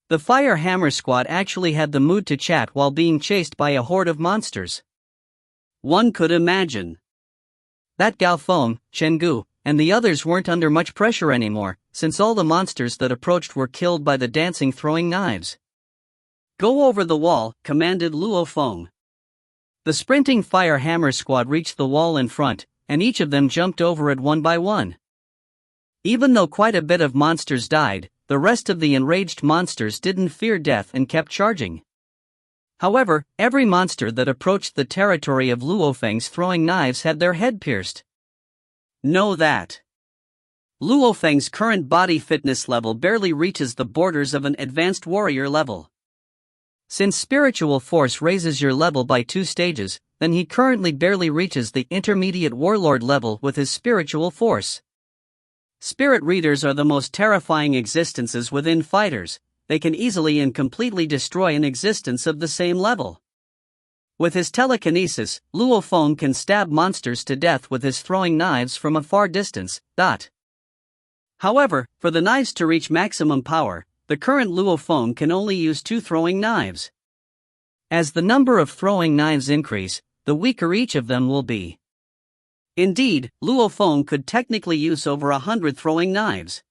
A: The Fire Hammer Squad actually had the mood to chat while being chased by a horde of monsters. One could imagine
B: that Gao Feng, Chen Gu, and the others weren't under much pressure anymore, since all the monsters that approached were killed by the dancing throwing knives.
A: "Go over the wall," commanded Luo Feng.
B: The sprinting Fire Hammer Squad reached the wall in front, and each of them jumped over it one by one. Even though quite a bit of monsters died, the rest of the enraged monsters didn't fear death and kept charging. However, every monster that approached the territory of Luo Feng's throwing knives had their head pierced.
A: Know that Luo Feng's current body fitness level barely reaches the borders of an advanced warrior level.
B: Since spiritual force raises your level by 2 stages, then he currently barely reaches the intermediate warlord level with his spiritual force.
A: Spirit readers are the most terrifying existences within fighters. They can easily and completely destroy an existence of the same level. With his telekinesis, Luo Feng can stab monsters to death with his throwing knives from a far distance. However, for the knives to reach maximum power, the current Luo Feng can only use 2 throwing knives. As the number of throwing knives increase, the weaker each of them will be. Indeed, Luo Feng could technically use over 100 throwing knives.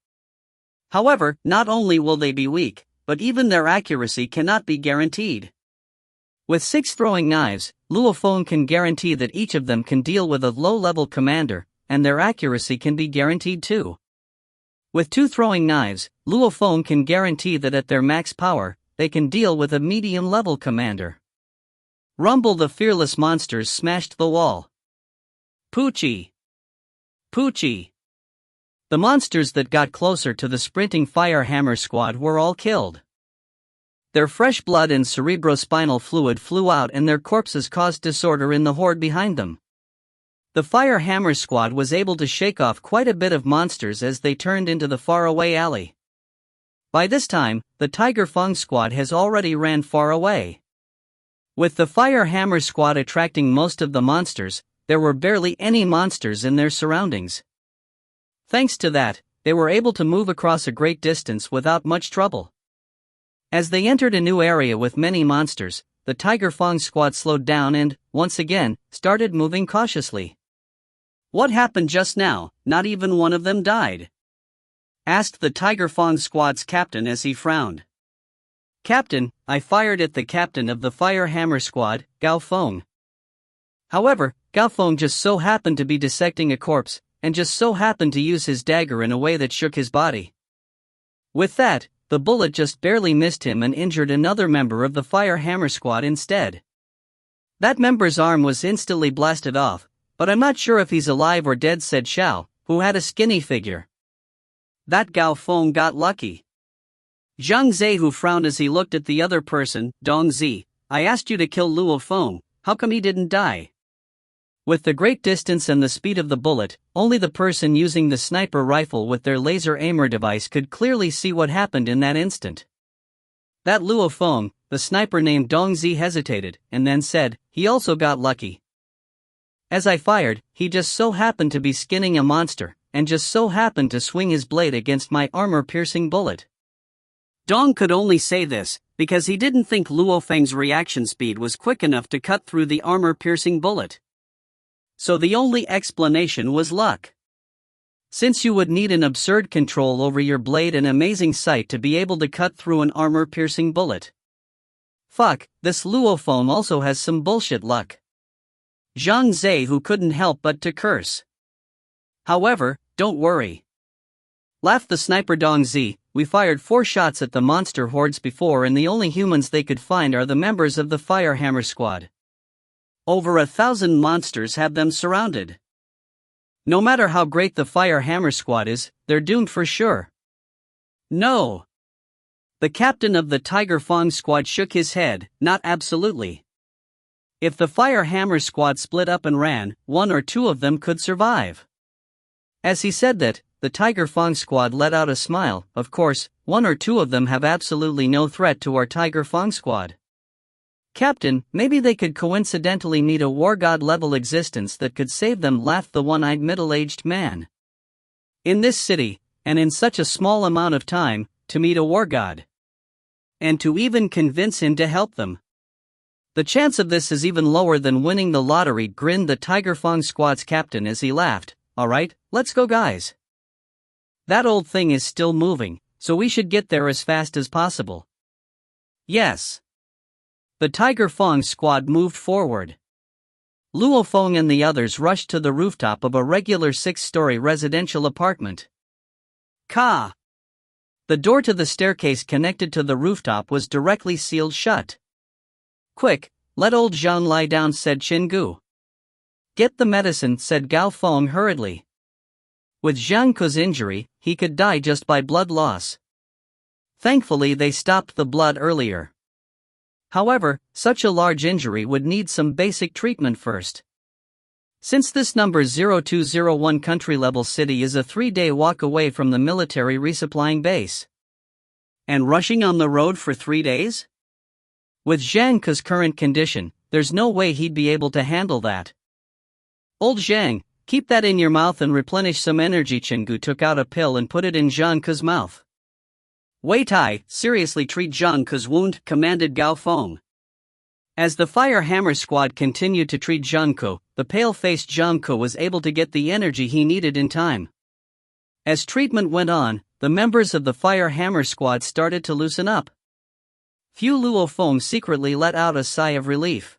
A: However, not only will they be weak, but even their accuracy cannot be guaranteed. With 6 throwing knives, Luo Feng can guarantee that each of them can deal with a low-level commander, and their accuracy can be guaranteed too. With 2 throwing knives, Luo Feng can guarantee that at their max power, they can deal with a medium-level commander. Rumble the fearless monsters smashed the wall. Poochie! Poochie! The monsters that got closer to the sprinting Fire Hammer Squad were all killed. Their fresh blood and cerebrospinal fluid flew out and their corpses caused disorder in the horde behind them. The Fire Hammer Squad was able to shake off quite a bit of monsters as they turned into the faraway alley. By this time, the Tiger Feng Squad has already ran far away. With the Fire Hammer Squad attracting most of the monsters, there were barely any monsters in their surroundings. Thanks to that, they were able to move across a great distance without much trouble. As they entered a new area with many monsters, the Tiger Feng Squad slowed down and, once again, started moving cautiously. "What happened just now? Not even one of them died?" asked the Tiger Feng Squad's captain as he frowned. "Captain, I fired at the captain of the Fire Hammer Squad, Gao Feng. However, Gao Feng just so happened to be dissecting a corpse, and just so happened to use his dagger in a way that shook his body. With that, the bullet just barely missed him and injured another member of the Fire Hammer Squad instead. That member's arm was instantly blasted off, but I'm not sure if he's alive or dead," said Xiao, who had a skinny figure. "That Gao Feng got lucky." Zhang Zhe who frowned as he looked at the other person, Dong Zi. "I asked you to kill Luo Feng, how come he didn't die?" With the great distance and the speed of the bullet, only the person using the sniper rifle with their laser aimer device could clearly see what happened in that instant. That Luo Feng, the sniper named Dong Zi hesitated, and then said, "He also got lucky. As I fired, he just so happened to be skinning a monster, and just so happened to swing his blade against my armor-piercing bullet." Dong could only say this, because he didn't think Luo Feng's reaction speed was quick enough to cut through the armor-piercing bullet. So the only explanation was luck. Since you would need an absurd control over your blade and amazing sight to be able to cut through an armor-piercing bullet. Fuck, this Luo Feng also has some bullshit luck. Zhang Zhe who couldn't help but to curse. "However, don't worry," laughed the sniper Dong Zi. "We fired 4 shots at the monster hordes before and the only humans they could find are the members of the Fire Hammer Squad. Over 1,000 monsters have them surrounded. No matter how great the Fire Hammer Squad is, they're doomed for sure." "No." The captain of the Tiger Feng Squad shook his head, "Not absolutely. If the Fire Hammer Squad split up and ran, 1 or 2 of them could survive." As he said that, the Tiger Feng Squad let out a smile. "Of course, 1 or 2 of them have absolutely no threat to our Tiger Feng Squad. Captain, maybe they could coincidentally meet a war god level existence that could save them," laughed the one-eyed middle-aged man. "In this city, and in such a small amount of time, to meet a war god. And to even convince him to help them. The chance of this is even lower than winning the lottery," grinned the Tiger Feng Squad's captain as he laughed. "Alright, let's go guys. That old thing is still moving, so we should get there as fast as possible." "Yes." The Tiger Feng Squad moved forward. Luo Feng and the others rushed to the rooftop of a regular 6-story residential apartment. Ka! The door to the staircase connected to the rooftop was directly sealed shut. "Quick, let old Zhang lie down," said Chingu. "Get the medicine," said Gao Feng hurriedly. With Zhang Ke's injury, he could die just by blood loss. Thankfully they stopped the blood earlier. However, such a large injury would need some basic treatment first. Since this number 0201 country-level city is a 3-day walk away from the military resupplying base. And rushing on the road for 3 days? With Zhang Ke's current condition, there's no way he'd be able to handle that. "Old Zhang, keep that in your mouth and replenish some energy." Chingu took out a pill and put it in Zhang Ke's mouth. "Wei Tai, seriously treat Zhang Ke's wound," commanded Gao Feng. As the Fire Hammer Squad continued to treat Zhang Ke,
B: the pale-faced Zhang Ke was able to get the energy he needed in time. As treatment went on, the members of the Fire Hammer Squad started to loosen up. Few Luo Feng secretly let out a sigh of relief.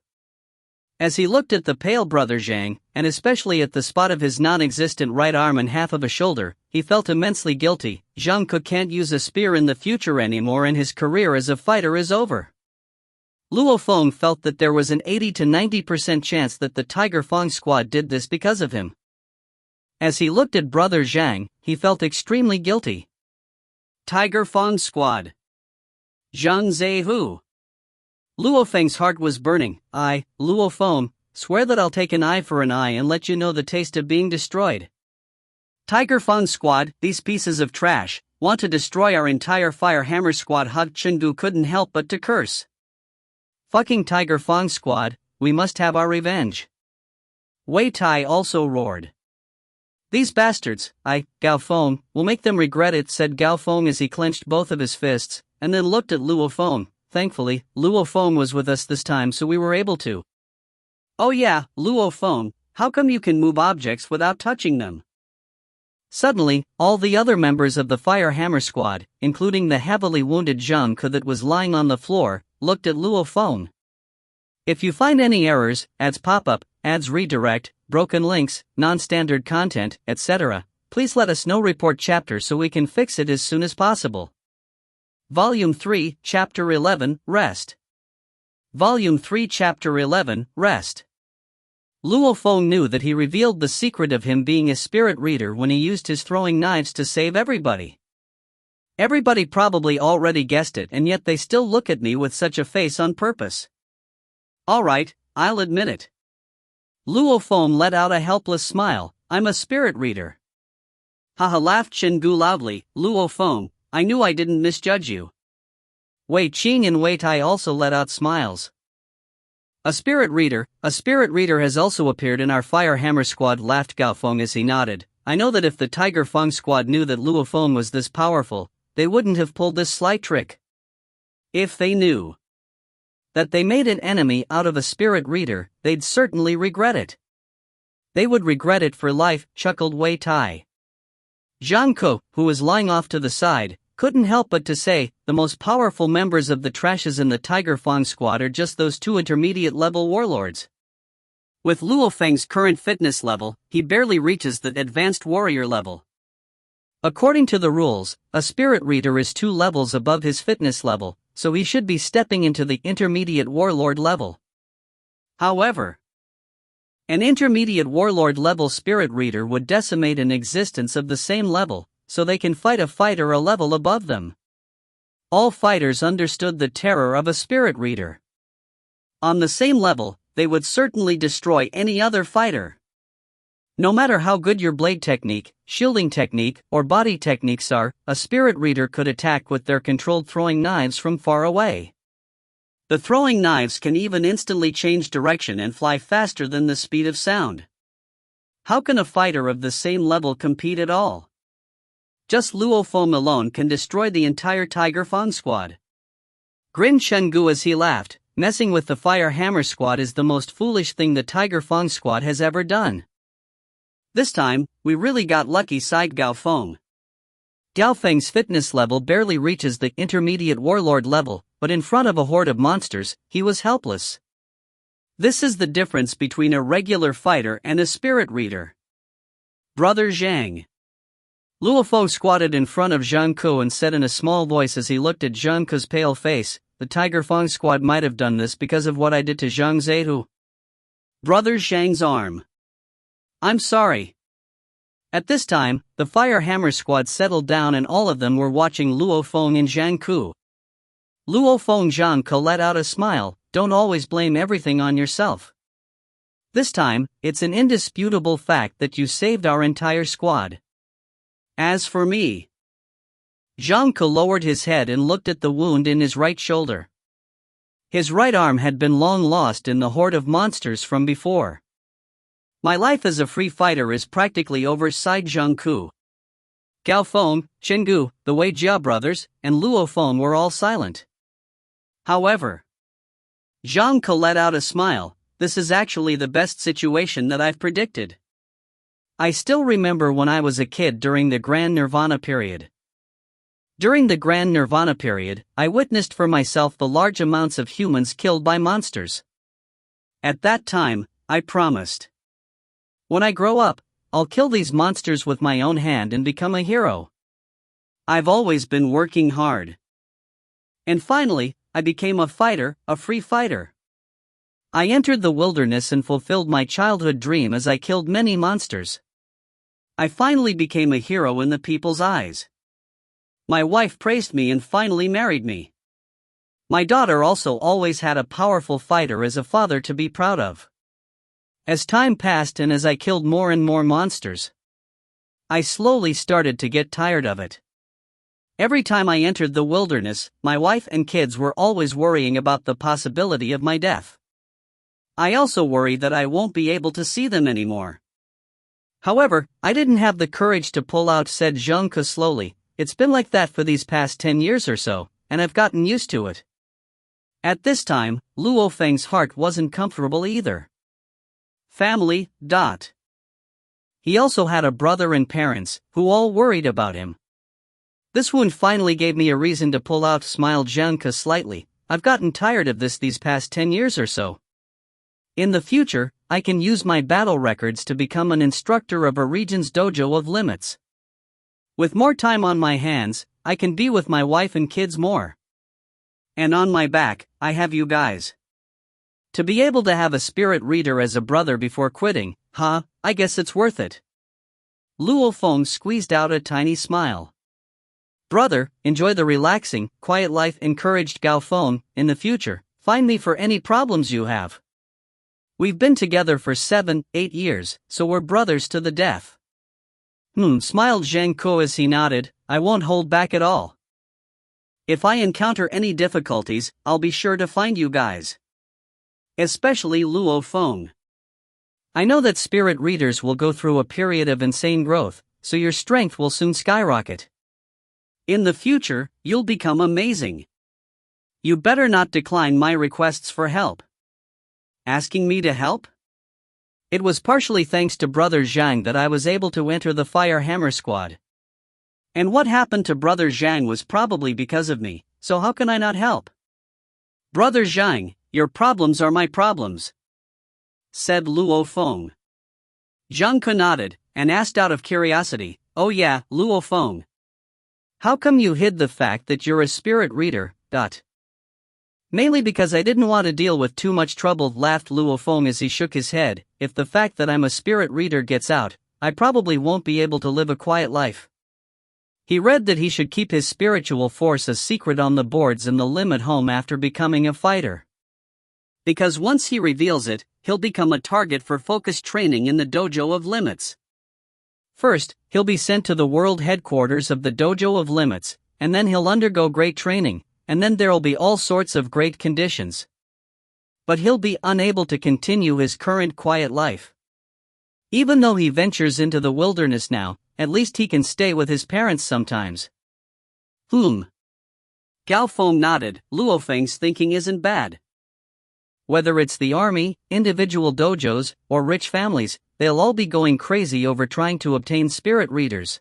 B: As he looked at the pale brother Zhang, and especially at the spot of his non-existent right arm and half of a shoulder, he felt immensely guilty. Zhang Ke can't use a spear in the future anymore and his career as a fighter is over. Luo Feng felt that there was an 80 to 90% chance that the Tiger Fang squad did this because of him. As he looked at brother Zhang, he felt extremely guilty.
A: Tiger Fang squad. Zhang Zhehu.
B: Luo Feng's heart was burning. I, Luo Feng, swear that I'll take an eye for an eye and let you know the taste of being destroyed.
A: Tiger Fang squad, these pieces of trash, want to destroy our entire Fire Hammer squad. Chengdu couldn't help but to curse.
B: Fucking Tiger Fang squad, we must have our revenge.
A: Wei Tai also roared.
B: These bastards, Gao Feng, will make them regret it, said Gao Feng as he clenched both of his fists, and then looked at Luo Feng. Thankfully, Luo Feng was with us this time so we were able to.
A: Oh yeah, Luo Feng, how come you can move objects without touching them?
B: Suddenly, all the other members of the Fire Hammer Squad, including the heavily wounded Zhang Ke that was lying on the floor, looked at Luo Feng. If you find any errors, ads pop up, ads redirect, broken links, non-standard content, etc., please let us know. Report chapter so we can fix it as soon as possible.
A: Volume 3, Chapter 11, Rest.
B: Volume 3, Chapter 11, Rest. Luo Feng knew that he revealed the secret of him being a spirit reader when he used his throwing knives to save everybody. Everybody probably already guessed it, and yet they still look at me with such a face on purpose.
A: Alright, I'll admit it.
B: Luo Feng let out a helpless smile. I'm a spirit reader.
A: Haha, laughed Chengdu loudly. Luo Feng, I knew I didn't misjudge you.
B: Wei Qing and Wei Tai also let out smiles. A spirit reader has also appeared in our Fire Hammer squad, laughed Gao Feng as he nodded. I know that if the Tiger Fang squad knew that Luo Feng was this powerful, they wouldn't have pulled this sly trick.
A: If they knew
B: that they made an enemy out of a spirit reader, they'd certainly regret it. They would regret it for life, chuckled Wei Tai. Zhang Ke, who was lying off to the side, couldn't help but to say, the most powerful members of the trashes in the Tiger Fang squad are just those two intermediate-level warlords.
A: With Luo Feng's current fitness level, he barely reaches the advanced warrior level.
B: According to the rules, a spirit reader is 2 levels above his fitness level, so he should be stepping into the intermediate warlord level.
A: However,
B: an intermediate warlord level spirit reader would decimate an existence of the same level, so they can fight a fighter a level above them. All fighters understood the terror of a spirit reader.
A: On the same level, they would certainly destroy any other fighter.
B: No matter how good your blade technique, shielding technique, or body techniques are, a spirit reader could attack with their controlled throwing knives from far away.
A: The throwing knives can even instantly change direction and fly faster than the speed of sound. How can a fighter of the same level compete at all? Just Luo Feng alone can destroy the entire Tiger Fang squad.
B: Grinned Chengdu as he laughed. Messing with the Fire Hammer squad is the most foolish thing the Tiger Fang squad has ever done.
A: This time, we really got lucky, sighed Gao Feng.
B: Gao Feng's fitness level barely reaches the intermediate warlord level, but in front of a horde of monsters, he was helpless.
A: This is the difference between a regular fighter and a spirit reader. Brother Zhang.
B: Luo Feng squatted in front of Zhang Ke and said in a small voice as he looked at Zhang Ke's pale face, the Tiger Fang squad might have done this because of what I did to Zhang Zhehu.
A: Brother Zhang's arm.
B: I'm sorry. At this time, the Fire Hammer squad settled down and all of them were watching Luo Feng and Zhang Ke. Luo Feng Zhang Ke let out a smile. Don't always blame everything on yourself. This time, it's an indisputable fact that you saved our entire squad.
A: As for me,
B: Zhang Ke lowered his head and looked at the wound in his right shoulder. His right arm had been long lost in the horde of monsters from before.
A: My life as a free fighter is practically over, sighed Zhang Ke.
B: Gao Feng, Chengdu, the Wei Jia brothers, and Luo Feng were all silent.
A: However,
B: Zhang Ke let out a smile.
A: this is actually the best situation that I've predicted.
B: I still remember when I was a kid during the Grand Nirvana period. During the Grand Nirvana period, I witnessed for myself the large amounts of humans killed by monsters.
A: At that time, I promised,
B: when I grow up, I'll kill these monsters with my own hand and become a hero.
A: I've always been working hard. And finally, I became a fighter, a free fighter.
B: I entered the wilderness and fulfilled my childhood dream as I killed many monsters.
A: I finally became a hero in the people's eyes. My wife praised me and finally married me. My daughter also always had a powerful fighter as a father to be proud of. As time passed and as I killed more and more monsters, I slowly started to get tired of it. Every time I entered the wilderness, my wife and kids were always worrying about the possibility of my death. I also worry that I won't be able to see them anymore.
B: However, I didn't have the courage to pull out, said Zheng Ke slowly. It's been like that for these past 10 years or so, and I've gotten used to it.
A: At this time, Luo Feng's heart wasn't comfortable either. Family.
B: He also had a brother and parents, who all worried about him.
A: This wound finally gave me a reason to pull out, smiled Zheng Ke slightly. I've gotten tired of this these past 10 years or so. In the future, I can use my battle records to become an instructor of a region's Dojo of Limits. With more time on my hands, I can be with my wife and kids more. And on my back, I have you guys. To be able to have a spirit reader as a brother before quitting, I guess it's worth it.
B: Luo Feng squeezed out a tiny smile.
A: Brother, enjoy the relaxing, quiet life, encouraged Gao Feng. In the future, find me for any problems you have. We've been together for 7-8 years, so we're brothers to the death.
B: Smiled Zheng Ke as he nodded. I won't hold back at all.
A: If I encounter any difficulties, I'll be sure to find you guys. Especially Luo Feng.
B: I know that spirit readers will go through a period of insane growth, so your strength will soon skyrocket.
A: In the future, you'll become amazing. You better not decline my requests for help. Asking me to help?
B: It was partially thanks to Brother Zhang that I was able to enter the Fire Hammer Squad.
A: And what happened to Brother Zhang was probably because of me, so how can I not help? Brother Zhang, your problems are my problems, said Luo Feng. Zheng Ke nodded, and asked out of curiosity, oh yeah, Luo Feng.
B: How come you hid the fact that you're a spirit reader?
A: Mainly because I didn't want to deal with too much trouble, laughed Luo Feng as he shook his head. If the fact that I'm a spirit reader gets out, I probably won't be able to live a quiet life. He read that he should keep his spiritual force a secret on the boards in the limit home after becoming a fighter. Because once he reveals it, he'll become a target for focused training in the Dojo of Limits.
B: First, he'll be sent to the world headquarters of the Dojo of Limits, and then he'll undergo great training, and then there'll be all sorts of great conditions. But he'll be unable to continue his current quiet life. Even though he ventures into the wilderness now, at least he can stay with his parents sometimes.
A: Gao Feng nodded. Luo Feng's thinking isn't bad.
B: Whether it's the army, individual dojos, or rich families, they'll all be going crazy over trying to obtain spirit readers.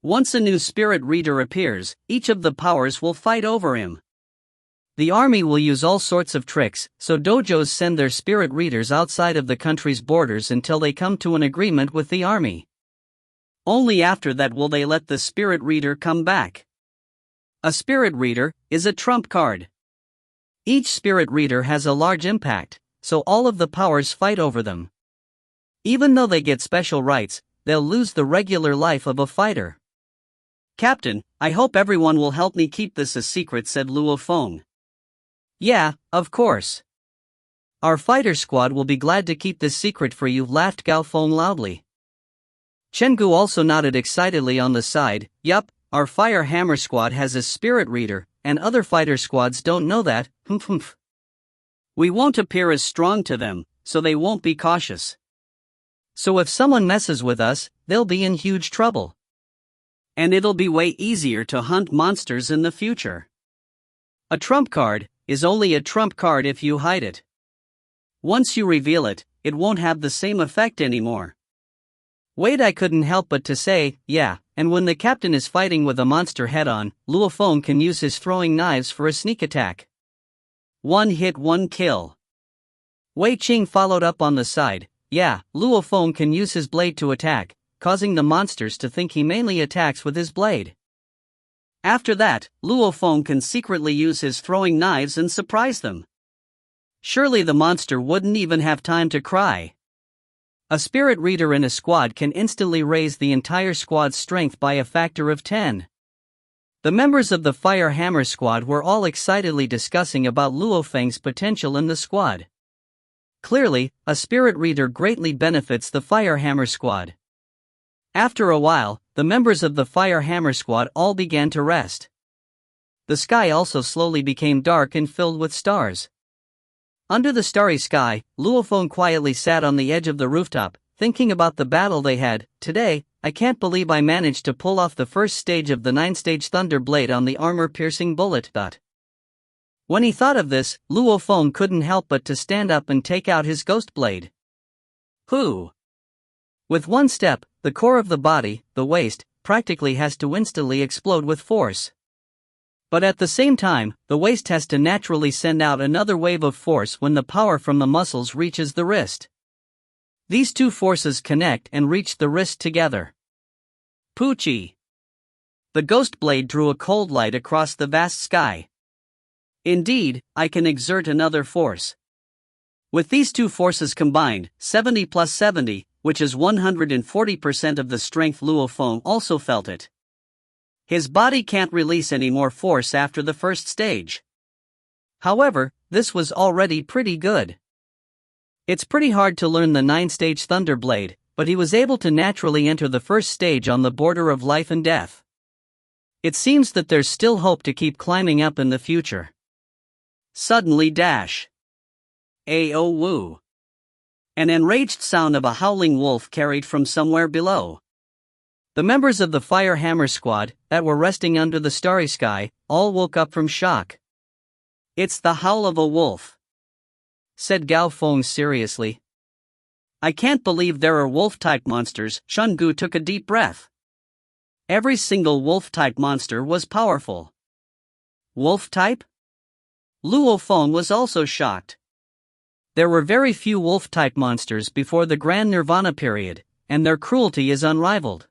A: Once a new spirit reader appears, each of the powers will fight over him.
B: The army will use all sorts of tricks, so dojos send their spirit readers outside of the country's borders until they come to an agreement with the army.
A: Only after that will they let the spirit reader come back. A spirit reader is a trump card.
B: Each spirit reader has a large impact, so all of the powers fight over them. Even though they get special rights, they'll lose the regular life of a fighter.
A: Captain, I hope everyone will help me keep this a secret, said Luo Feng.
B: Yeah, of course. Our fighter squad will be glad to keep this secret for you, laughed Gao Feng loudly.
A: Chen Gu also nodded excitedly on the side. Yup, our Fire Hammer squad has a spirit reader, and other fighter squads don't know that. We won't appear as strong to them, so they won't be cautious.
B: So if someone messes with us, they'll be in huge trouble.
A: And it'll be way easier to hunt monsters in the future. A trump card is only a trump card if you hide it. Once you reveal it, it won't have the same effect anymore.
B: Wait, I couldn't help but to say, yeah, and when the captain is fighting with a monster head-on, Luo Feng can use his throwing knives for a sneak attack.
A: One hit, one kill.
B: Wei Qing followed up on the side, yeah, Luo Feng can use his blade to attack, causing the monsters to think he mainly attacks with his blade.
A: After that, Luo Feng can secretly use his throwing knives and surprise them. Surely the monster wouldn't even have time to cry.
B: A spirit reader in a squad can instantly raise the entire squad's strength by a factor of 10. The members of the Fire Hammer squad were all excitedly discussing about Luo Feng's potential in the squad. Clearly, a spirit reader greatly benefits the Fire Hammer squad. After a while, the members of the Fire Hammer squad all began to rest. The sky also slowly became dark and filled with stars. Under the starry sky, Luo Feng quietly sat on the edge of the rooftop, thinking about the battle they had. Today, I can't believe I managed to pull off the first stage of the 9-stage Thunder Blade on the armor-piercing bullet. When he thought of this, Luo Feng couldn't help but to stand up and take out his ghost blade.
A: Who?
B: With one step, the core of the body, the waist, practically has to instantly explode with force. But at the same time, the waist has to naturally send out another wave of force when the power from the muscles reaches the wrist. These two forces connect and reach the wrist together.
A: Poochie! The ghost blade drew a cold light across the vast sky. Indeed, I can exert another force. With these two forces combined, 70 plus 70, which is 140% of the strength, Luo Feng also felt it. His body can't release any more force after the first stage.
B: However, this was already pretty good. It's pretty hard to learn the 9-stage Thunder Blade, but he was able to naturally enter the first stage on the border of life and death. It seems that there's still hope to keep climbing up in the future.
A: Suddenly dash. Ao woo. An enraged sound of a howling wolf carried from somewhere below.
B: The members of the Fire Hammer squad, that were resting under the starry sky, all woke up from shock.
A: It's the howl of a wolf,
B: said Gao Feng seriously.
A: I can't believe there are wolf-type monsters. Shungu took a deep breath. Every single wolf-type monster was powerful. Wolf-type? Luo Feng was also shocked.
B: There were very few wolf-type monsters before the Grand Nirvana period, and their cruelty is unrivaled.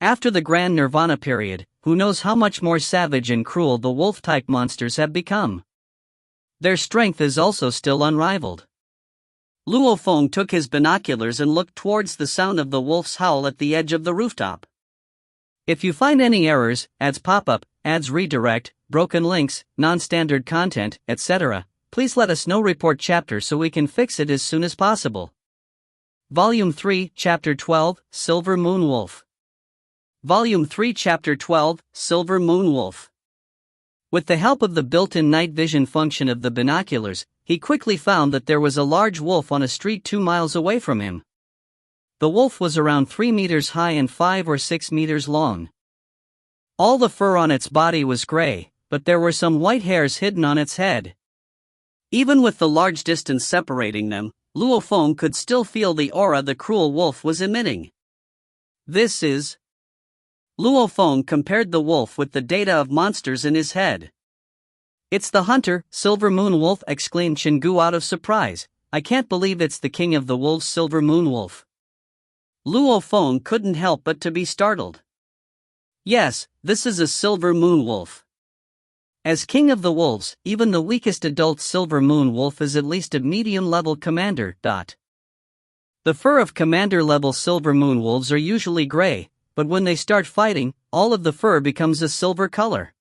B: After the Grand Nirvana period, who knows how much more savage and cruel the wolf-type monsters have become. Their strength is also still unrivaled.
A: Luo Feng took his binoculars and looked towards the sound of the wolf's howl at the edge of the rooftop.
B: If you find any errors, ads pop-up, ads redirect, broken links, non-standard content, etc., please let us know. Report chapter so we can fix it as soon as possible. Volume 3, Chapter 12, Silver Moon Wolf.
A: Volume 3, Chapter 12, Silver Moon Wolf.
B: With the help of the built-in night vision function of the binoculars, he quickly found that there was a large wolf on a street 2 miles away from him. The wolf was around 3 meters high and 5 or 6 meters long. All the fur on its body was gray, but there were some white hairs hidden on its head.
A: Even with the large distance separating them, Luo Feng could still feel the aura the cruel wolf was emitting. This is... Luo Feng compared the wolf with the data of monsters in his head.
B: It's the hunter, Silver Moon Wolf, exclaimed Shingu out of surprise. I can't believe it's the king of the wolves, Silver Moon Wolf.
A: Luo Feng couldn't help but to be startled. Yes, this is a Silver Moon Wolf.
B: As king of the wolves, even the weakest adult Silver Moon Wolf is at least a medium-level commander. The fur of commander-level Silver Moon Wolves are usually gray, but when they start fighting, all of the fur becomes a silver color.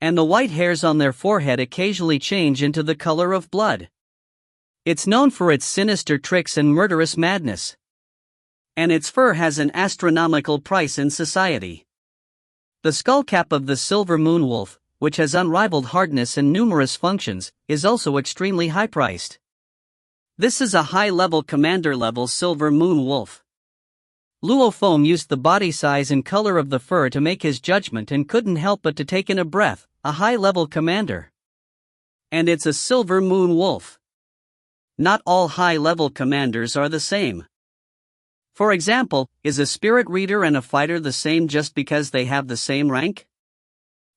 B: And the white hairs on their forehead occasionally change into the color of blood. It's known for its sinister tricks and murderous madness.
A: And its fur has an astronomical price in society.
B: The skullcap of the Silver Moon Wolf, which has unrivaled hardness and numerous functions, is also extremely high-priced.
A: This is a high-level commander-level Silver Moon Wolf.
B: Luo Feng used the body size and color of the fur to make his judgment and couldn't help but to take in a breath, a high-level commander.
A: And it's a Silver Moon Wolf. not all high-level commanders are the same. For example, is a spirit reader and a fighter the same just because they have the same rank?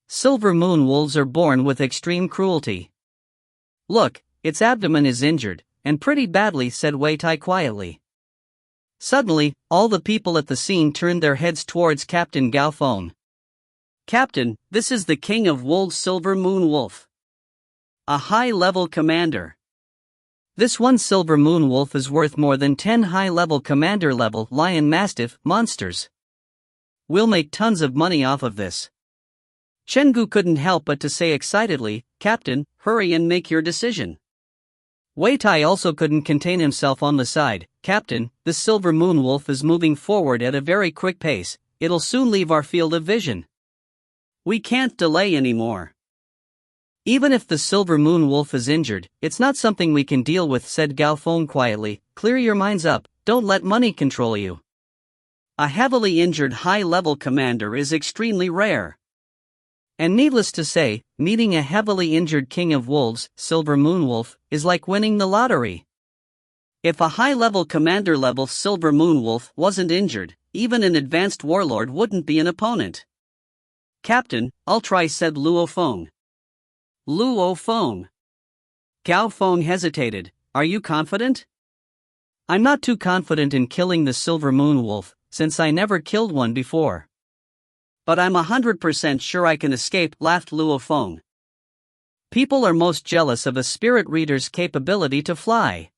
B: Silver moon wolves are born with extreme cruelty.
A: Look, its abdomen is injured, and pretty badly, said Wei Tai quietly.
B: Suddenly, all the people at the scene turned their heads towards Captain Gao Feng.
A: Captain, this is the King of Wolves, Silver Moon Wolf. A high-level commander.
B: This one Silver Moon Wolf is worth more than 10 high-level commander-level Lion Mastiff monsters. We'll make tons of money off of this.
A: Chenggu couldn't help but to say excitedly, Captain, hurry and make your decision.
B: Wei Tai also couldn't contain himself on the side. Captain, this Silver Moon Wolf is moving forward at a very quick pace. It'll soon leave our field of vision.
A: We can't delay anymore.
B: Even if the Silver Moon Wolf is injured, it's not something we can deal with, said Gao Feng quietly. Clear your minds up, don't let money control you.
A: A heavily injured high-level commander is extremely rare.
B: And needless to say, meeting a heavily injured King of Wolves, Silver Moon Wolf, is like winning the lottery.
A: If a high-level commander-level Silver Moon Wolf wasn't injured, even an advanced warlord wouldn't be an opponent. Captain, I'll try, said Luo Feng.
B: Luo Feng.
A: Gao Feng hesitated. Are you confident?
B: I'm not too confident in killing the Silver Moon Wolf, since I never killed one before.
A: But I'm 100% sure I can escape, laughed Luo Feng.
B: People are most jealous of a spirit reader's capability to fly.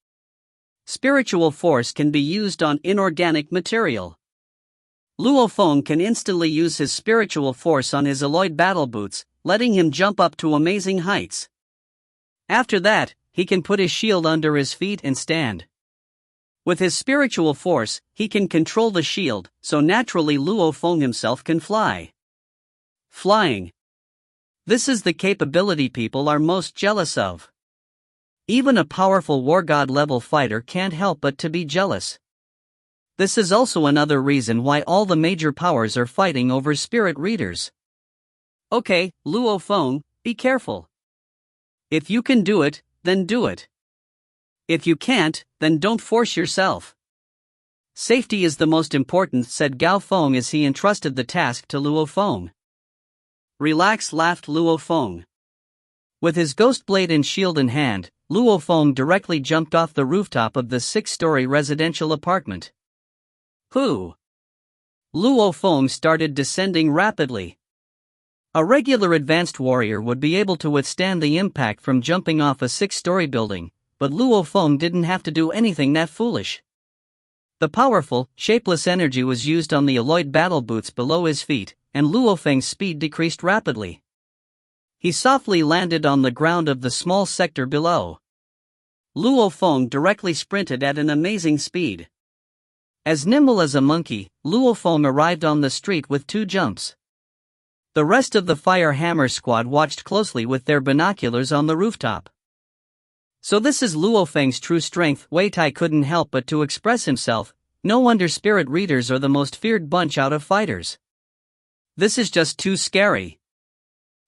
A: Spiritual force can be used on inorganic material. Luo Feng can instantly use his spiritual force on his alloyed battle boots, letting him jump up to amazing heights. After that, he can put his shield under his feet and stand. With his spiritual force, he can control the shield, so naturally Luo Feng himself can fly. Flying. This is the capability people are most jealous of. Even a powerful war god level fighter can't help but to be jealous. This is also another reason why all the major powers are fighting over spirit readers.
B: Okay, Luo Feng, be careful.
A: If you can do it, then do it. If you can't, then don't force yourself.
B: Safety is the most important, said Gao Feng as he entrusted the task to Luo Feng.
A: Relax, laughed Luo Feng.
B: With his ghost blade and shield in hand, Luo Feng directly jumped off the rooftop of the 6-story residential apartment.
A: Who?
B: Luo Feng started descending rapidly. A regular advanced warrior would be able to withstand the impact from jumping off a 6-story building, but Luo Feng didn't have to do anything that foolish. The powerful, shapeless energy was used on the alloyed battle boots below his feet, and Luo Feng's speed decreased rapidly. He softly landed on the ground of the small sector below.
A: Luo Feng directly sprinted at an amazing speed.
B: As nimble as a monkey, Luo Feng arrived on the street with 2 jumps. The rest of the Fire Hammer squad watched closely with their binoculars on the rooftop. So this is Luo Feng's true strength, Wei Tai couldn't help but to express himself. No wonder spirit readers are the most feared bunch out of fighters.
A: This is just too scary.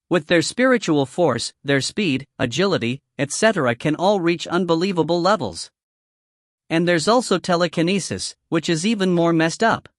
B: With their spiritual force, their speed, agility, etc. can all reach unbelievable levels. And there's also telekinesis, which is even more messed up.